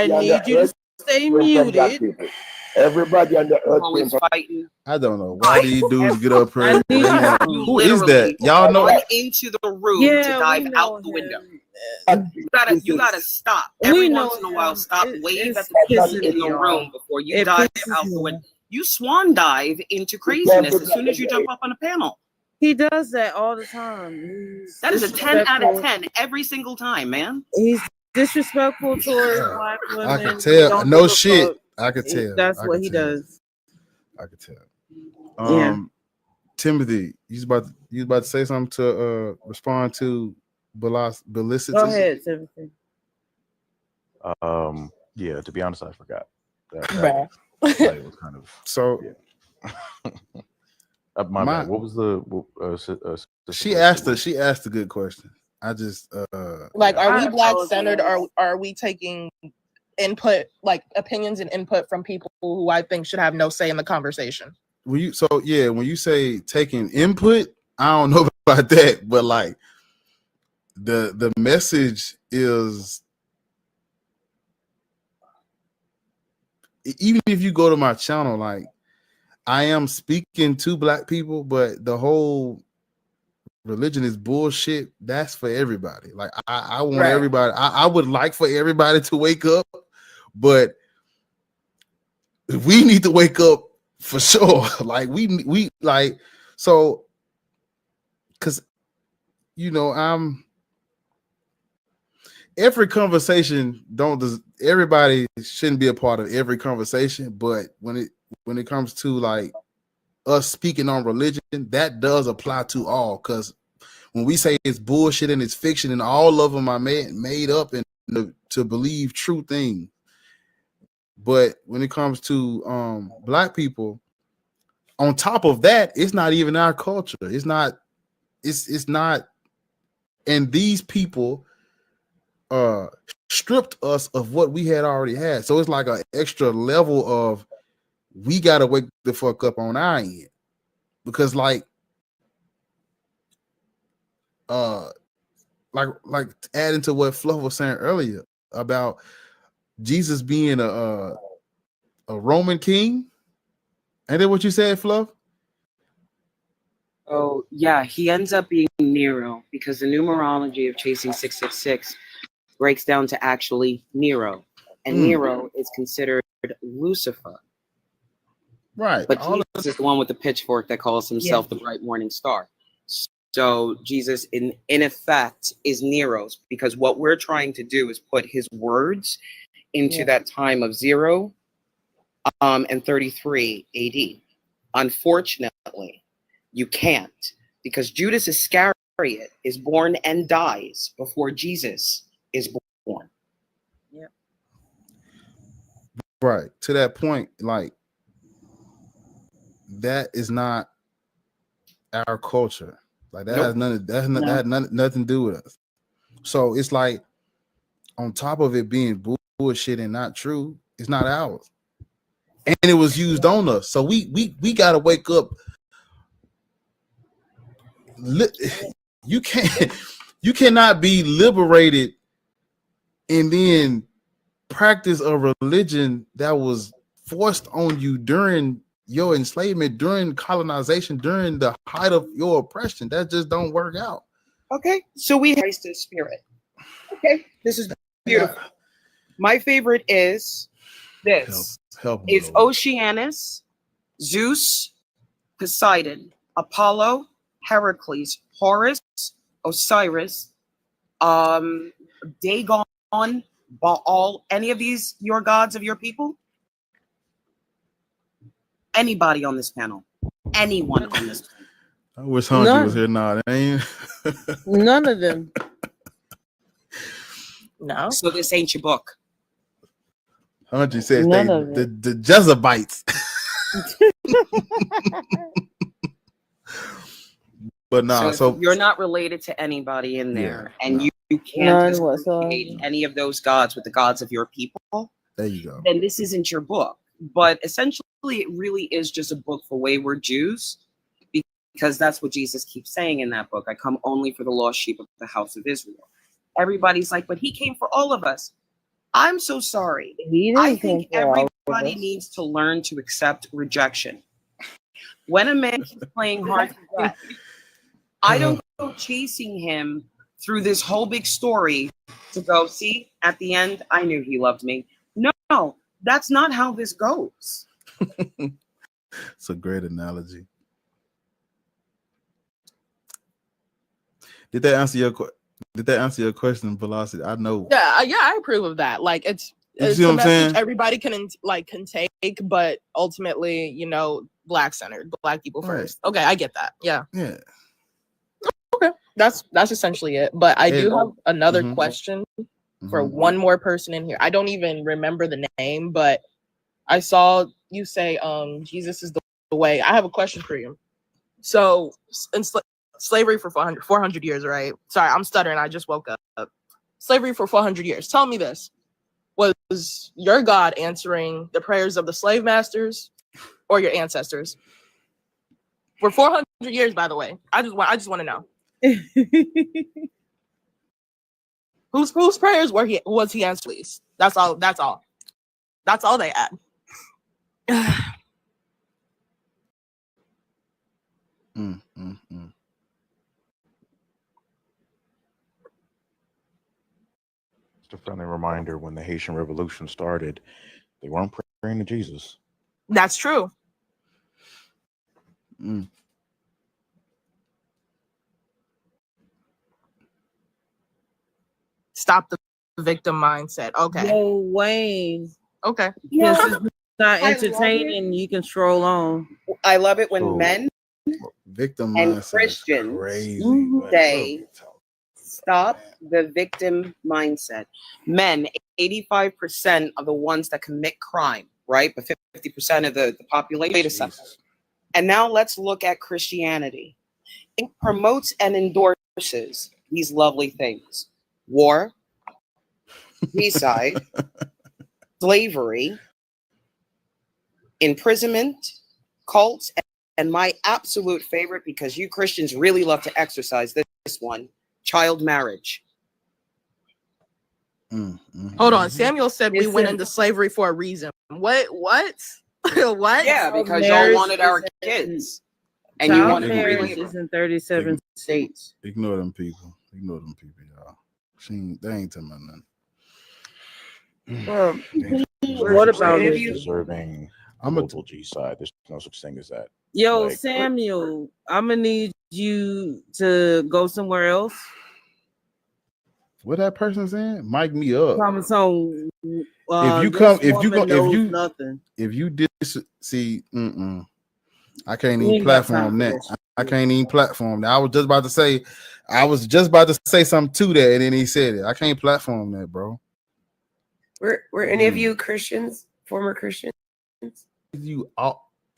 need you to stay muted. Everybody on the earth always fighting. I don't know why these dudes get up here. Who is that? Y'all know? Run into the room to dive out the window. You gotta stop every once in a while. Stop, wave at the people in the room before you dive out the window. You swan dive into craziness as soon as you jump up on a panel. He does that all the time. That is a 10 out of 10 every single time, man. He's disrespectful towards black women. I can tell. No shit. I could tell. That's what he does. I could tell. Timothy, you was about to say something to respond to Belicity? Go ahead, Timothy. Yeah, to be honest, I forgot. That was kind of so. Yeah. My bad. What was the? She asked a good question. I just like, are we black centered? Are we taking input, like opinions and input from people who I think should have no say in the conversation? When you say taking input, I don't know about that, but like the message is, even if you go to my channel, like I am speaking to black people, but the whole religion is bullshit. That's for everybody. Like I want everybody. I would like for everybody to wake up, but we need to wake up for sure. Like we like so, because every conversation everybody shouldn't be a part of every conversation, but when it comes to like us speaking on religion, that does apply to all. Because when we say it's bullshit and it's fiction and all of them are made up and to believe true things, but when it comes to black people, on top of that, it's not even our culture. It's not, and these people stripped us of what we had already had. So it's like an extra level of, we got to wake the fuck up on our end, because like adding to what Fluff was saying earlier about Jesus being a Roman king. Ain't that what you said, Fluff? Oh yeah, he ends up being Nero, because the numerology of chasing 666 breaks down to actually Nero, and Nero is considered Lucifer. Right. But Jesus is the one with the pitchfork that calls himself the bright morning star. So Jesus, in effect, is Nero's, because what we're trying to do is put his words into that time of 0 and 33 AD. Unfortunately, you can't, because Judas Iscariot is born and dies before Jesus is born. Yep. Right. To that point, like, that is not our culture. Like that has nothing to do with us. So it's like, on top of it being bullshit and not true, it's not ours, and it was used on us. So we gotta wake up. You cannot be liberated and then practice a religion that was forced on you during your enslavement, during colonization, during the height of your oppression. That just don't work out. Okay, so we have Christ's spirit. Okay, this is beautiful. My favorite is this. Is Oceanus, Zeus, Poseidon, Apollo, Heracles, Horus, Osiris, Dagon, Baal, any of these your gods of your people? Anybody on this panel? anyone on this. I wish Hunter was here now. None of them. No. So this ain't your book. Hunter says None the Jezebites. But nah, so you're not related to anybody in there, and you None can't whatsoever. associate any of those gods with the gods of your people. There you go. Then this isn't your book. But essentially, it really is just a book for wayward Jews, because that's what Jesus keeps saying in that book. I come only for the lost sheep of the house of Israel. Everybody's like, but he came for all of us. I'm so sorry. I think everybody needs to learn to accept rejection. When a man keeps playing hard to get, I don't go chasing him through this whole big story to go, see, at the end, I knew he loved me. No, that's not how this goes. It's a great analogy. Did that answer your question, Velocity? I know. Yeah, I approve of that. Like it's You see a what I'm message saying? everybody can take, but ultimately, black centered, black people Right. first. Okay, I get that. Yeah. Yeah. Okay, that's essentially it. But I do have another Mhm. question for one more person in here. I don't even remember the name, but I saw you say Jesus is the way. I have a question for you. So in slavery for 400 years, right? Sorry, I'm stuttering. I just woke up. Slavery for 400 years. Tell me this. Was your God answering the prayers of the slave masters or your ancestors? For 400 years, by the way. I just want to know. Whose prayers was he answering? Please. That's all they add. Just a friendly reminder, when the Haitian Revolution started, they weren't praying to Jesus. That's true. Stop the victim mindset. Okay. Whoa, Wayne. Okay. Yes, it's not entertaining. You can stroll on. I love it when men Victim and mindset is Christians crazy. say, stop the victim mindset. Men, 85% of the ones that commit crime, right? But 50% of the population. Wait a second. And now let's look at Christianity. It promotes and endorses these lovely things: war, genocide, slavery, imprisonment, cults, and my absolute favorite, because you Christians really love to exercise this one, child marriage. Hold on. Samuel said we went into slavery for a reason. What? What? Yeah, because y'all wanted our kids. And you wanted marriage is in 37 states. Ignore them people. Ignore them people, y'all. They ain't talking about nothing. What about it? Deserving global G side. There's no such thing as that. Yo, Samuel, I'm gonna need you to go somewhere else. What that person saying? Mic me up. Nothing. If you see, I can't even platform that. I can't even platform that. I was just about to say something to that, and then he said it. I can't platform that, bro. Were any of you Christians, former Christians?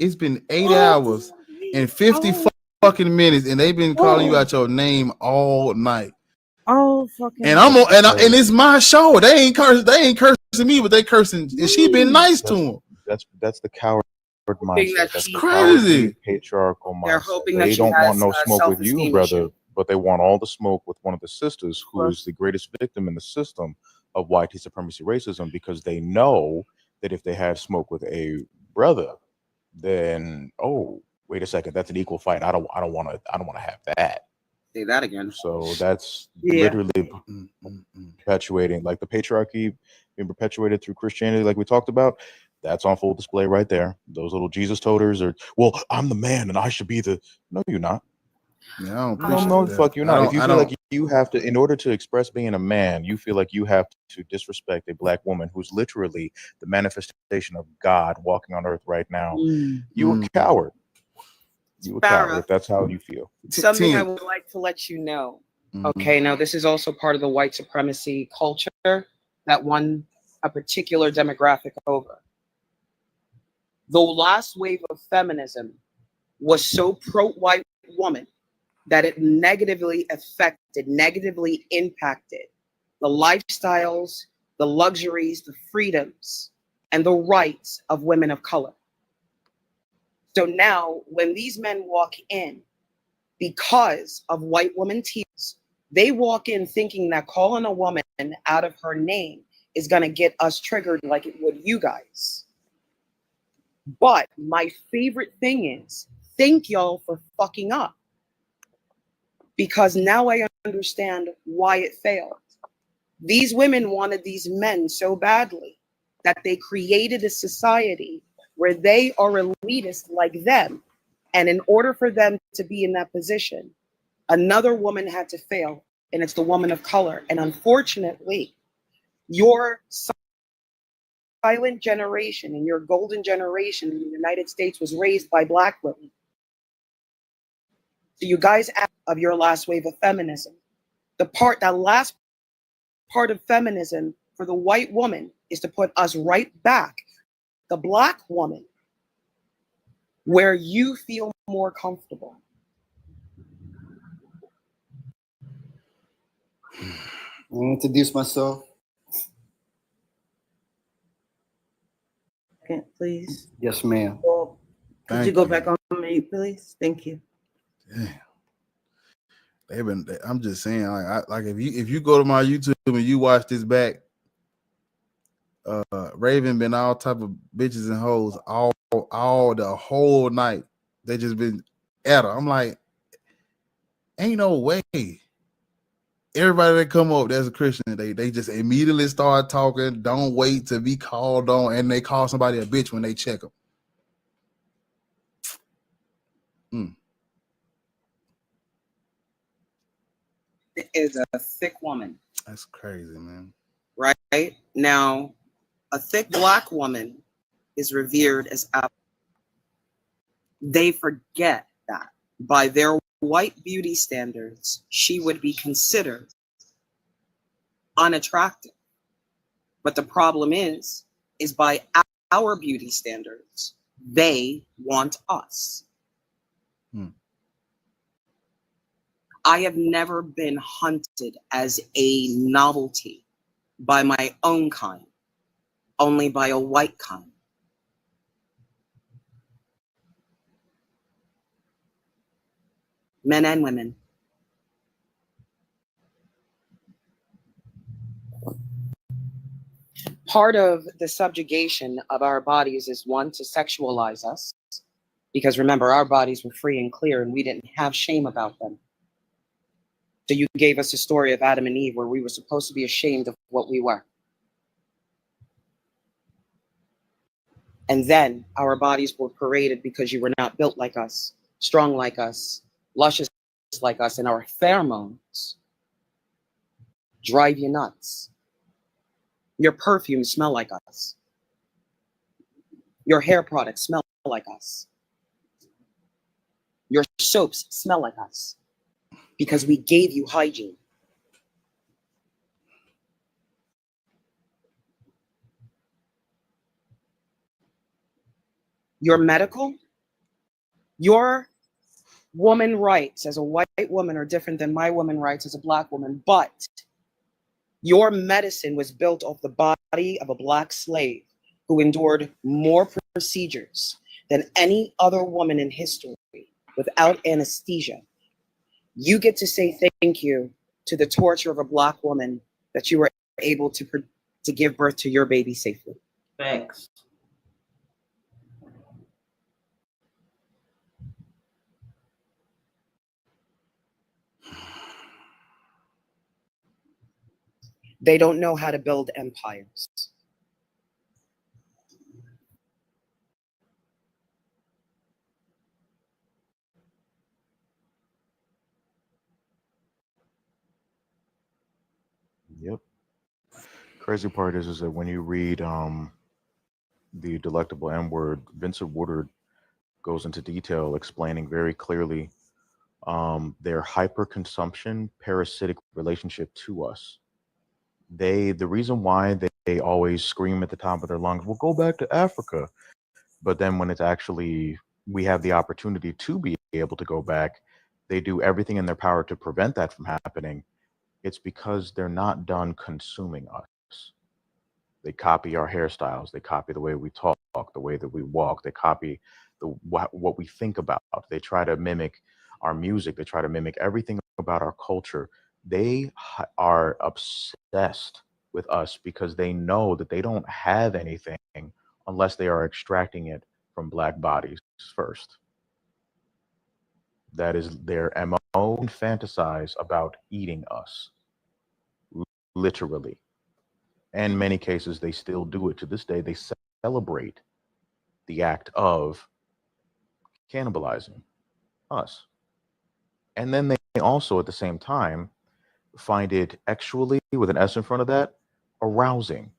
It's been 8 hours and 50 fucking minutes, and they've been calling you out your name all night. Oh fucking! And and it's my show. They ain't cursing me, but they cursing. And she been nice to him. That's the coward mindset. That's crazy. Patriarchal mindset. Hoping they that don't want no has, smoke with you, brother, issue. but they want all the smoke with one of the sisters, who is the greatest victim in the system of white supremacy racism, because they know that if they have smoke with a brother, then wait a second, that's an equal fight. I don't want to have that. Say that again. So that's literally perpetuating, like the patriarchy being perpetuated through Christianity, like we talked about. That's on full display right there. Those little Jesus toters are, well, I'm the man and I should be the. No, you're not. Yeah, no, fuck you not. If you feel like you have to, in order to express being a man, you feel like you have to disrespect a black woman who's literally the manifestation of God walking on earth right now. You a coward. You a coward if that's how you feel. Something I would like to let you know. Okay, now this is also part of the white supremacy culture that won a particular demographic over. The last wave of feminism was so pro-white woman that it negatively affected, negatively impacted the lifestyles, the luxuries, the freedoms, and the rights of women of color. So now when these men walk in, because of white woman tears, they walk in thinking that calling a woman out of her name is going to get us triggered like it would you guys. But my favorite thing is, thank y'all for fucking up. Because now I understand why it failed. These women wanted these men so badly that they created a society where they are elitist like them. And in order for them to be in that position, another woman had to fail, and it's the woman of color. And unfortunately, your silent generation and your golden generation in the United States was raised by Black women. So you guys act of your last wave of feminism. That last part of feminism for the white woman is to put us right back, the Black woman, where you feel more comfortable. I'll introduce myself. Please. Yes, ma'am. Could you go back on mute, please? Thank you. I'm just saying, like if you go to my YouTube and you watch this back, Raven been all type of bitches and hoes all the whole night. They just been at her. I'm like, ain't no way. Everybody that come up that's a Christian, they just immediately start talking, don't wait to be called on, and they call somebody a bitch when they check them. Is a thick woman. That's crazy, man. Right? Now, a thick Black woman is revered as up. They forget that by their white beauty standards, she would be considered unattractive. But the problem is by our beauty standards, they want us. I have never been hunted as a novelty by my own kind, only by a white kind. Men and women. Part of the subjugation of our bodies is one, to sexualize us, because remember, our bodies were free and clear and we didn't have shame about them. So you gave us a story of Adam and Eve where we were supposed to be ashamed of what we were. And then our bodies were paraded because you were not built like us, strong like us, luscious like us, and our pheromones drive you nuts. Your perfumes smell like us. Your hair products smell like us. Your soaps smell like us because we gave you hygiene. Your medical, your woman rights as a white woman are different than my woman rights as a Black woman, but your medicine was built off the body of a Black slave who endured more procedures than any other woman in history without anesthesia. You get to say thank you to the torture of a Black woman that you were able to give birth to your baby safely. Thanks. They don't know how to build empires. Yep. Crazy part is that when you read the Delectable N-Word, Vincent Woodard goes into detail explaining very clearly their hyperconsumption parasitic relationship to us. The reason why they always scream at the top of their lungs, "We'll go back to Africa," but then when it's actually we have the opportunity to be able to go back, they do everything in their power to prevent that from happening. It's because they're not done consuming us. They copy our hairstyles. They copy the way we talk, the way that we walk. They copy what we think about. They try to mimic our music. They try to mimic everything about our culture. They are obsessed with us because they know that they don't have anything unless they are extracting it from black bodies first. That is their MO, and fantasize about eating us, literally. And in many cases, they still do it to this day. They celebrate the act of cannibalizing us. And then they also, at the same time, find it actually, with an S in front of that, arousing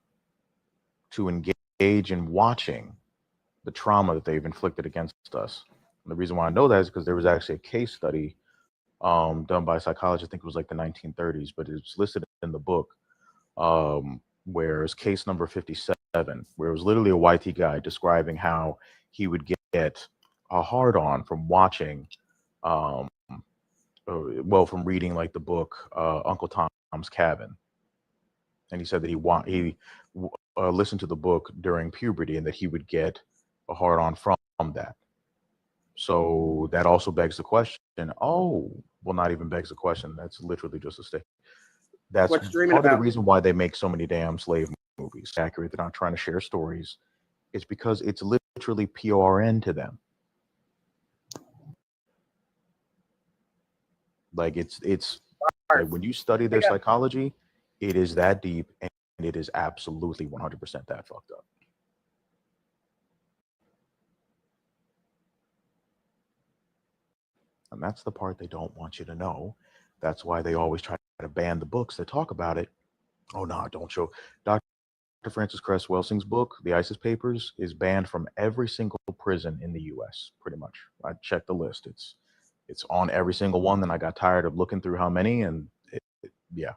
to engage in watching the trauma that they've inflicted against us. And the reason why I know that is because there was actually a case study done by a psychologist, I think it was like the 1930s, but it's listed in the book, where it's case number 57, where it was literally a whitey guy describing how he would get a hard-on from watching, from reading like the book Uncle Tom's Cabin. And he said that he listened to the book during puberty and that he would get a hard-on from that. So that also begs the question, not even begs the question, that's literally just a statement. That's part of the reason why they make so many damn slave movies. Accurate, they're not trying to share stories. It's because it's literally PORN to them. Like it's like when you study their psychology, it is that deep and it is absolutely 100% that fucked up. And that's the part they don't want you to know. That's why they always try to ban the books that talk about it. Oh, no, don't show. Dr. Francis Cress Welsing's book, The ISIS Papers, is banned from every single prison in the U.S., pretty much. I checked the list. It's on every single one. Then I got tired of looking through how many, and yeah.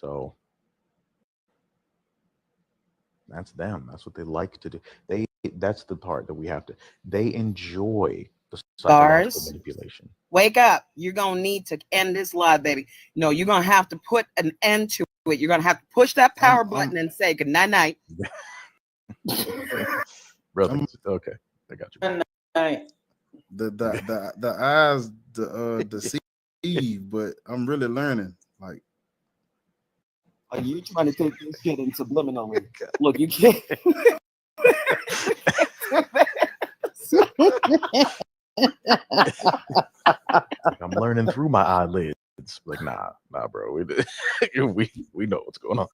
So that's them. That's what they like to do. That's the part that we have to. They enjoy the psychological manipulation. Wake up. You're going to need to end this live, baby. No, you're going to have to put an end to it. You're going to have to push that power button and say good night. Brother, okay. I got you. Good night. The eyes deceive, but I'm really learning. Like, are you trying to take this shit in subliminally? Look, you can't. I'm learning through my eyelids. Like, nah, bro. We know what's going on.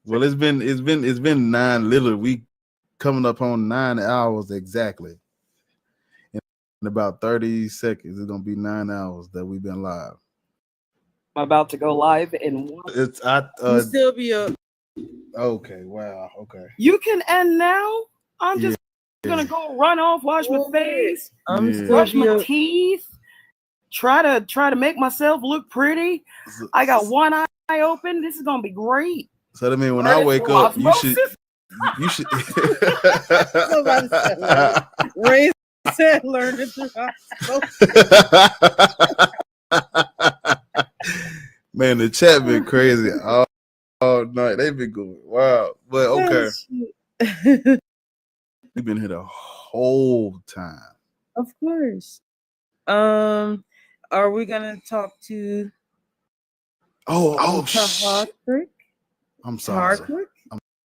Well, it's been 9. Literally, we coming up on 9 hours exactly. In about 30 seconds, it's gonna be 9 hours that we've been live. I'm about to go live in one. It's you still be a. Okay. Wow. Okay. You can end now. I'm just gonna go run off, wash my face, brush my teeth, try to make myself look pretty. I got one eye open. This is gonna be great. So that means when I wake up, you should. Ray said, "Learn it through Man, the chat been crazy all night. They've been going wow. But okay. We've been here the whole time. Of course. Are we gonna talk to Tahakrik? I'm sorry.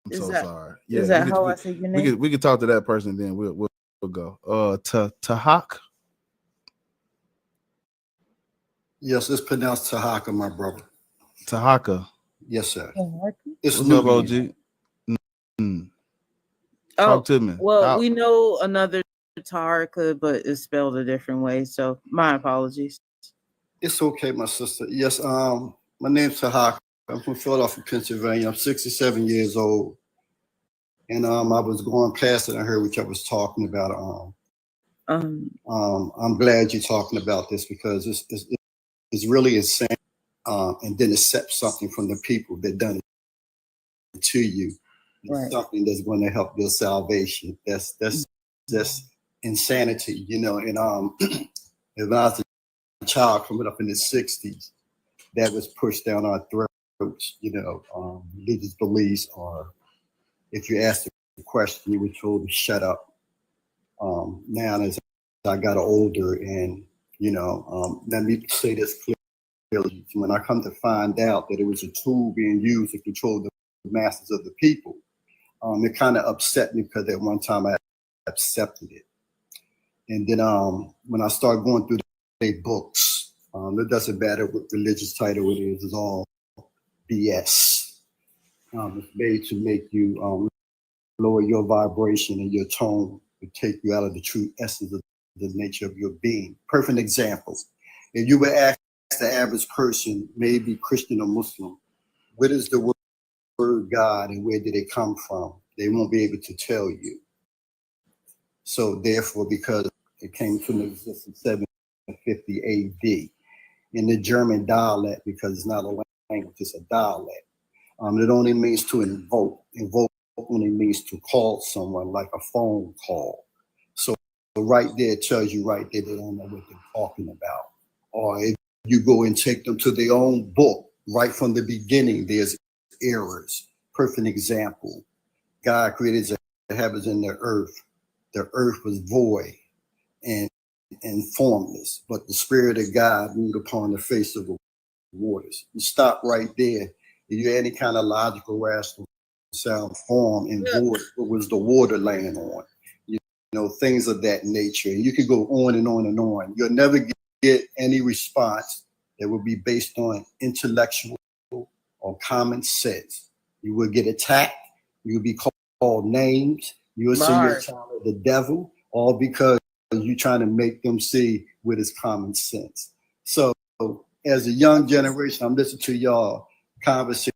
I'm so sorry. Yeah, is that how I say your name? We could talk to that person, then we'll go. Tahak. Yes, it's pronounced Tahaka, my brother. Tahaka. Yes, sir. It's what's up, OG? Talk to me. Well, we know another Tahaka, but it's spelled a different way. So my apologies. It's okay, my sister. Yes, my name's Tahaka. I'm from Philadelphia, Pennsylvania. I'm 67 years old. And I was going past it. I heard what you was talking about. I'm glad you're talking about this because it's really insane. And then accept something from the people that done it to you. Right. Something that's going to help your salvation. That's insanity, you know. And if I was a child coming up in the 60s, that was pushed down our throats, you know, religious beliefs, or if you asked a question, you were told to shut up. Now, as I got older, and you know, let me say this clearly: when I come to find out that it was a tool being used to control the masses of the people, it kind of upset me because at one time I accepted it, and then when I started going through their books, it doesn't matter what religious title it is; it's all BS. It's made to make you lower your vibration and your tone to take you out of the true essence of the nature of your being. Perfect example. If you were asked the average person, maybe Christian or Muslim, what is the word God and where did it come from? They won't be able to tell you. So therefore, because it came from existence in 750 AD in the German dialect, because it's not a language, it's a dialect. It only means to invoke. Invoke only means to call someone, like a phone call. So right there tells you right there they don't know what they're talking about. Or if you go and take them to their own book, right from the beginning, there's errors. Perfect example. God created the heavens and the earth. The earth was void and formless, but the Spirit of God moved upon the face of the waters. You stop right there. If you had any kind of logical, rational, sound form and void, what was the water laying on? You know, things of that nature. You could go on and on and on. You'll never get any response that will be based on intellectual or common sense. You will get attacked. You will be called names. You will say you're a child of the devil, all because you're trying to make them see what is common sense. So as a young generation, I'm listening to y'all conversate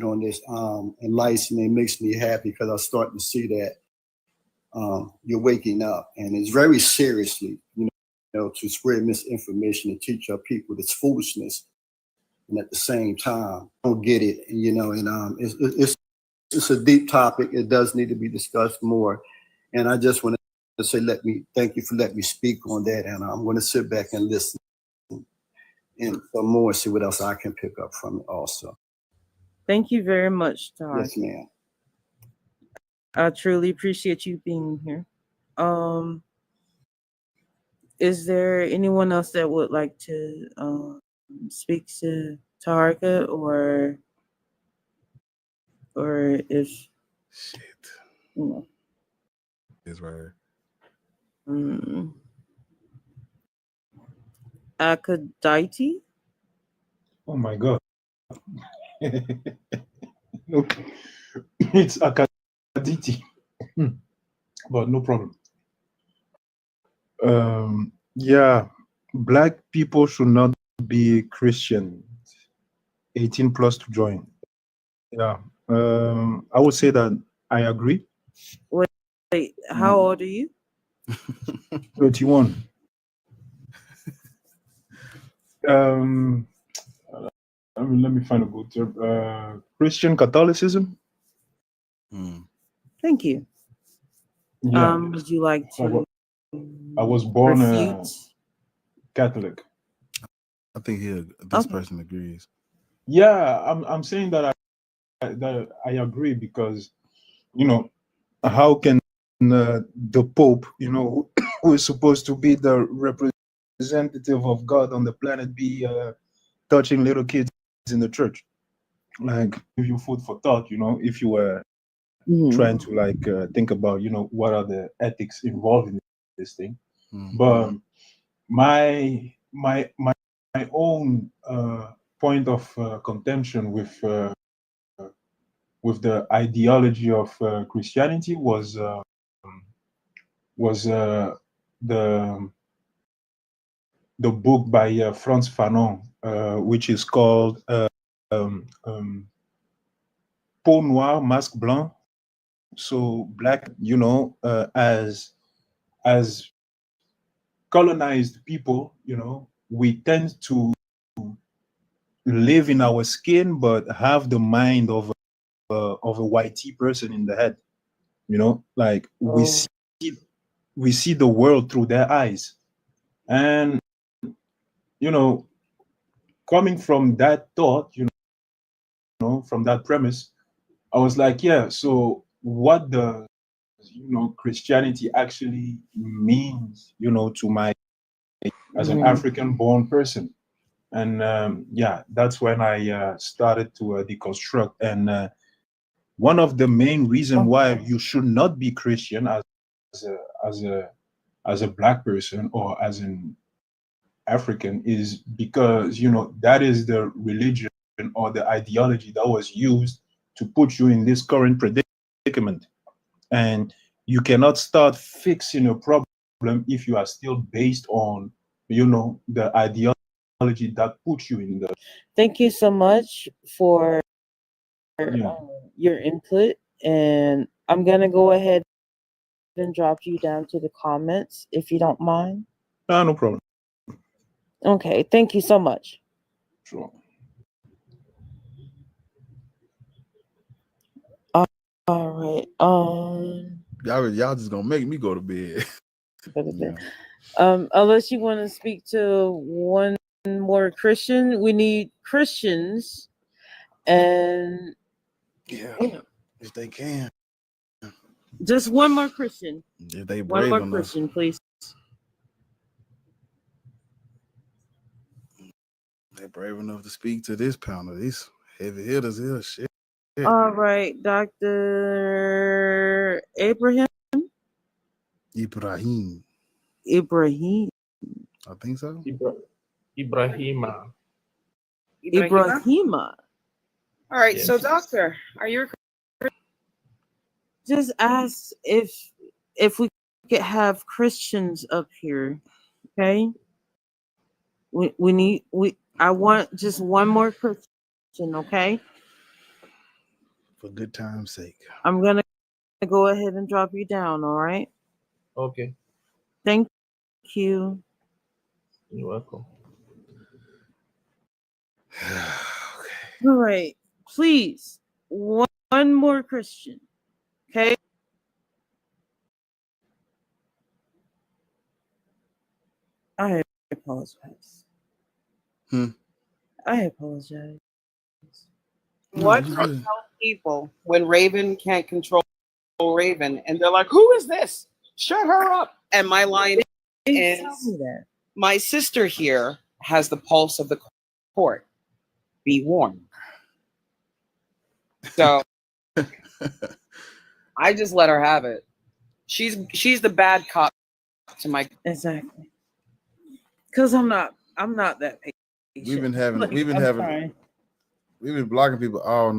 on this enlightenment. It makes me happy because I'm starting to see that you're waking up, and it's very seriously, you know, to spread misinformation and teach our people this foolishness, and at the same time don't get it, you know. And it's a deep topic. It does need to be discussed more, and I just want to say thank you for letting me speak on that, and I'm going to sit back and listen and some more, see what else I can pick up from it also. Thank you very much, Todd. Yes, ma'am. I truly appreciate you being here. Is there anyone else that would like to speak to Targa, or if shit, you know, is right. Aphrodite? Oh my God. Okay. It's Akaditi. But no problem. Yeah, Black people should not be Christian. 18 plus to join. Yeah. I would say that I agree. Wait, how old are you? 21. Let me find a good term. Christian Catholicism. Thank you. Yeah. Would you like to? I was born Catholic. I think this person agrees. Yeah, I'm saying that I agree because, you know, how can the Pope, you know, who is supposed to be the representative of God on the planet, be touching little kids in the church? Like, give you food for thought, you know, if you were trying to like think about, you know, what are the ethics involved in this thing. But my own point of contention with the ideology of Christianity was the book by Frantz Fanon, which is called Peau Noire, Masque Blanc, so black, as colonized people, we tend to live in our skin, but have the mind of a white person in the head. Like we see the world through their eyes, and coming from that thought, from that premise, I was like, yeah. So what does Christianity actually means, to my as an African-born person? And yeah, that's when I started to deconstruct. And one of the main reasons why you should not be Christian as a black person or as an African is because that is the religion or the ideology that was used to put you in this current predicament, and you cannot start fixing a problem if you are still based on the ideology that put you in the. Thank you so much for your input, and I'm gonna go ahead and drop you down to the comments if you don't mind. No problem. Okay, thank you so much. Sure. All right. Y'all just gonna make me go to bed. Unless you want to speak to one more Christian, we need Christians, and if they can, just one more Christian. If they one brave more enough. Christian, please. They're brave enough to speak to this panel. These heavy hitters here. Shit. All right, Dr. Ibrahim. Ibrahim. I think so. Ibrahima. Ibrahima. All right, Yes. so doctor, are you Just ask if we could have Christians up here, okay? I want just one more Christian, okay? For good time's sake. I'm gonna go ahead and drop you down, all right? Okay. Thank you. You're welcome. All right, please, one more Christian, okay? I apologize. I apologize. what tell people when Raven can't control Raven and they're like, who is this? Shut her up. And my line is, my sister here has the pulse of the court. Be warned. So I just let her have it. She's the bad cop to my. Exactly. Because I'm not that patient. We've been I'm blocking people all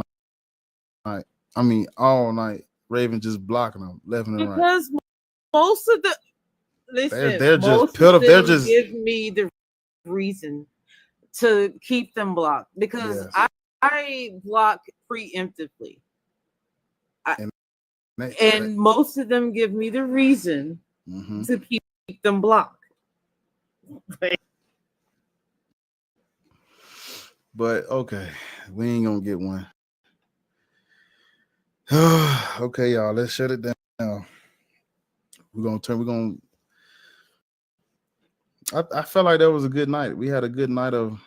night. I mean, all night. Raven just blocking them left and right. Because most of the They're just most pitiful. of them They're just give me the reason to keep them blocked because I block preemptively. And most of them give me the reason to keep them blocked. But okay, we ain't gonna get one. Okay, y'all, let's shut it down. I felt like that was a good night. We had a good night of.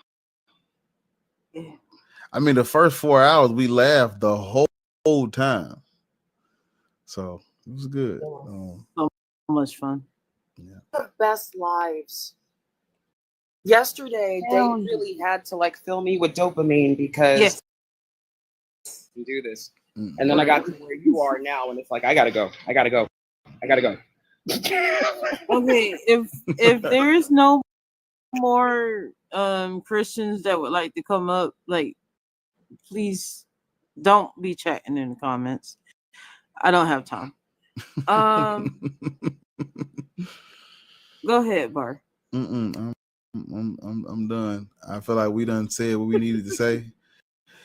I mean, the first 4 hours we laughed the whole time, so it was good. So much fun. The best lives. Yesterday, they really had to like fill me with dopamine because you do this. And then I got to where you are now, and it's like I gotta go. Okay, if there is no more Christians that would like to come up, like, please don't be chatting in the comments. I don't have time. Go ahead, Bar. I'm done. I feel like we done said what we needed to say.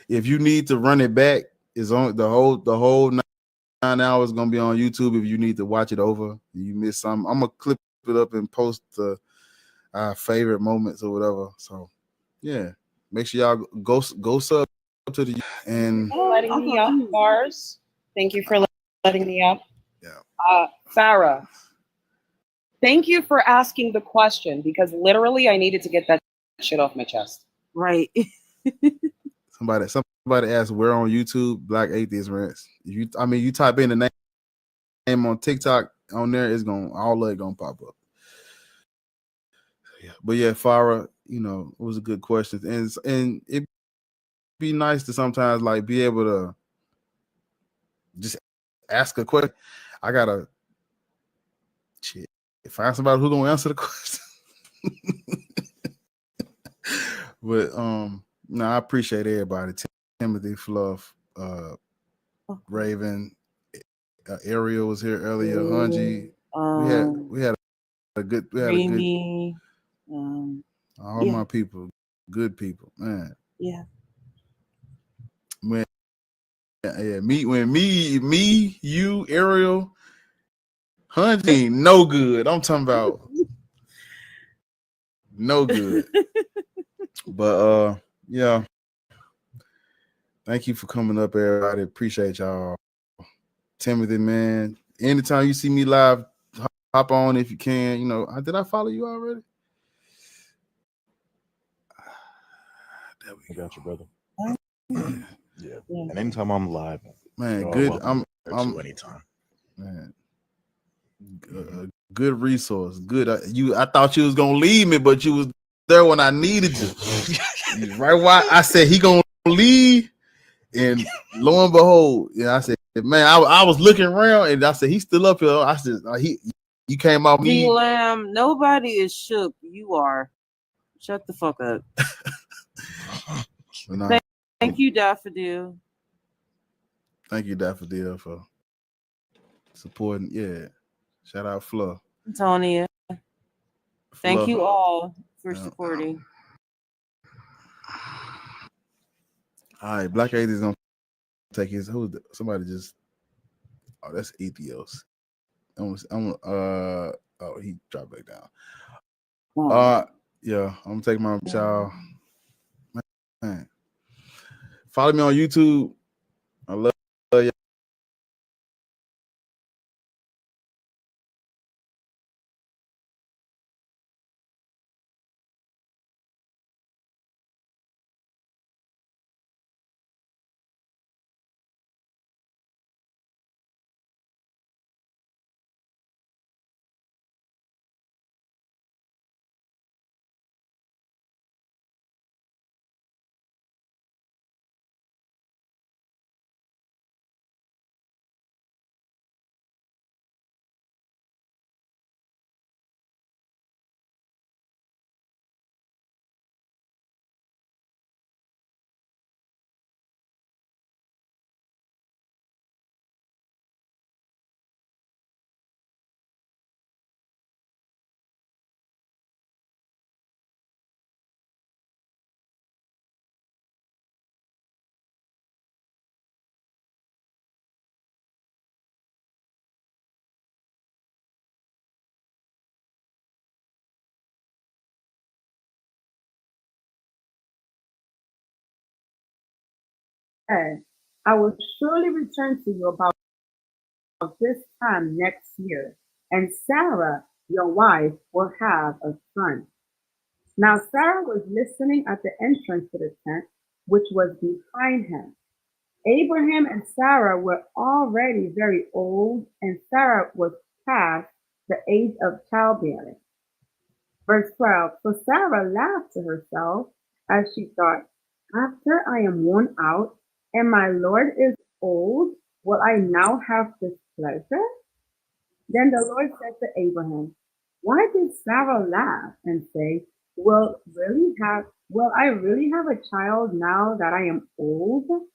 If you need to run it back, it's on the whole hours gonna be on YouTube if you need to watch it over. You miss some, I'm gonna clip it up and post the favorite moments or whatever. So yeah, make sure y'all go sub to the and letting me up, Bars. Thank you for letting me up. Yeah. Farah, thank you for asking the question because literally I needed to get that shit off my chest. Right. Somebody asked where on YouTube Black Atheist Rants. You type in the name on TikTok on there, it's gonna all of it gonna pop up. Yeah. But yeah, Farah, you know, it was a good question. And it'd be nice to sometimes like be able to just ask a question. I gotta find somebody who's gonna answer the question. But no, I appreciate everybody. Timothy, Fluff, Raven, Ariel was here earlier. Hunji, we had a good all my people, good people, man. Yeah. When you, Ariel, Hunji ain't no good. I'm talking about no good. But yeah. Thank you for coming up, everybody. Appreciate y'all. Timothy, man. Anytime you see me live, hop on if you can. You know, did I follow you already? There we got you, brother. Yeah. And anytime I'm live, man, good. I'm anytime. Man, good resource. Good. I thought you was gonna leave me, but you was there when I needed you. Right? Why I said he gonna leave. And lo and behold, I said, man, I was looking around and I said, he's still up here. I said, you came off me. D-Lam, nobody is shook. You are. Shut the fuck up. Thank you, Daffodil. Thank you, Daffodil, for supporting. Yeah. Shout out Flo. Antonia. Thank you all for supporting. All right, Black Atheist gonna take his. Somebody just. Oh, that's Atheos. He dropped back down. Yeah, I'm gonna take my child. Man. Follow me on YouTube. I love you. I will surely return to you about this time next year, and Sarah, your wife, will have a son. Now Sarah was listening at the entrance to the tent, which was behind him. Abraham and Sarah were already very old, and Sarah was past the age of childbearing. Verse 12, so Sarah laughed to herself as she thought, after I am worn out and my Lord is old, will I now have displeasure? Then the Lord said to Abraham, why did Sarah laugh and say, will I really have a child now that I am old?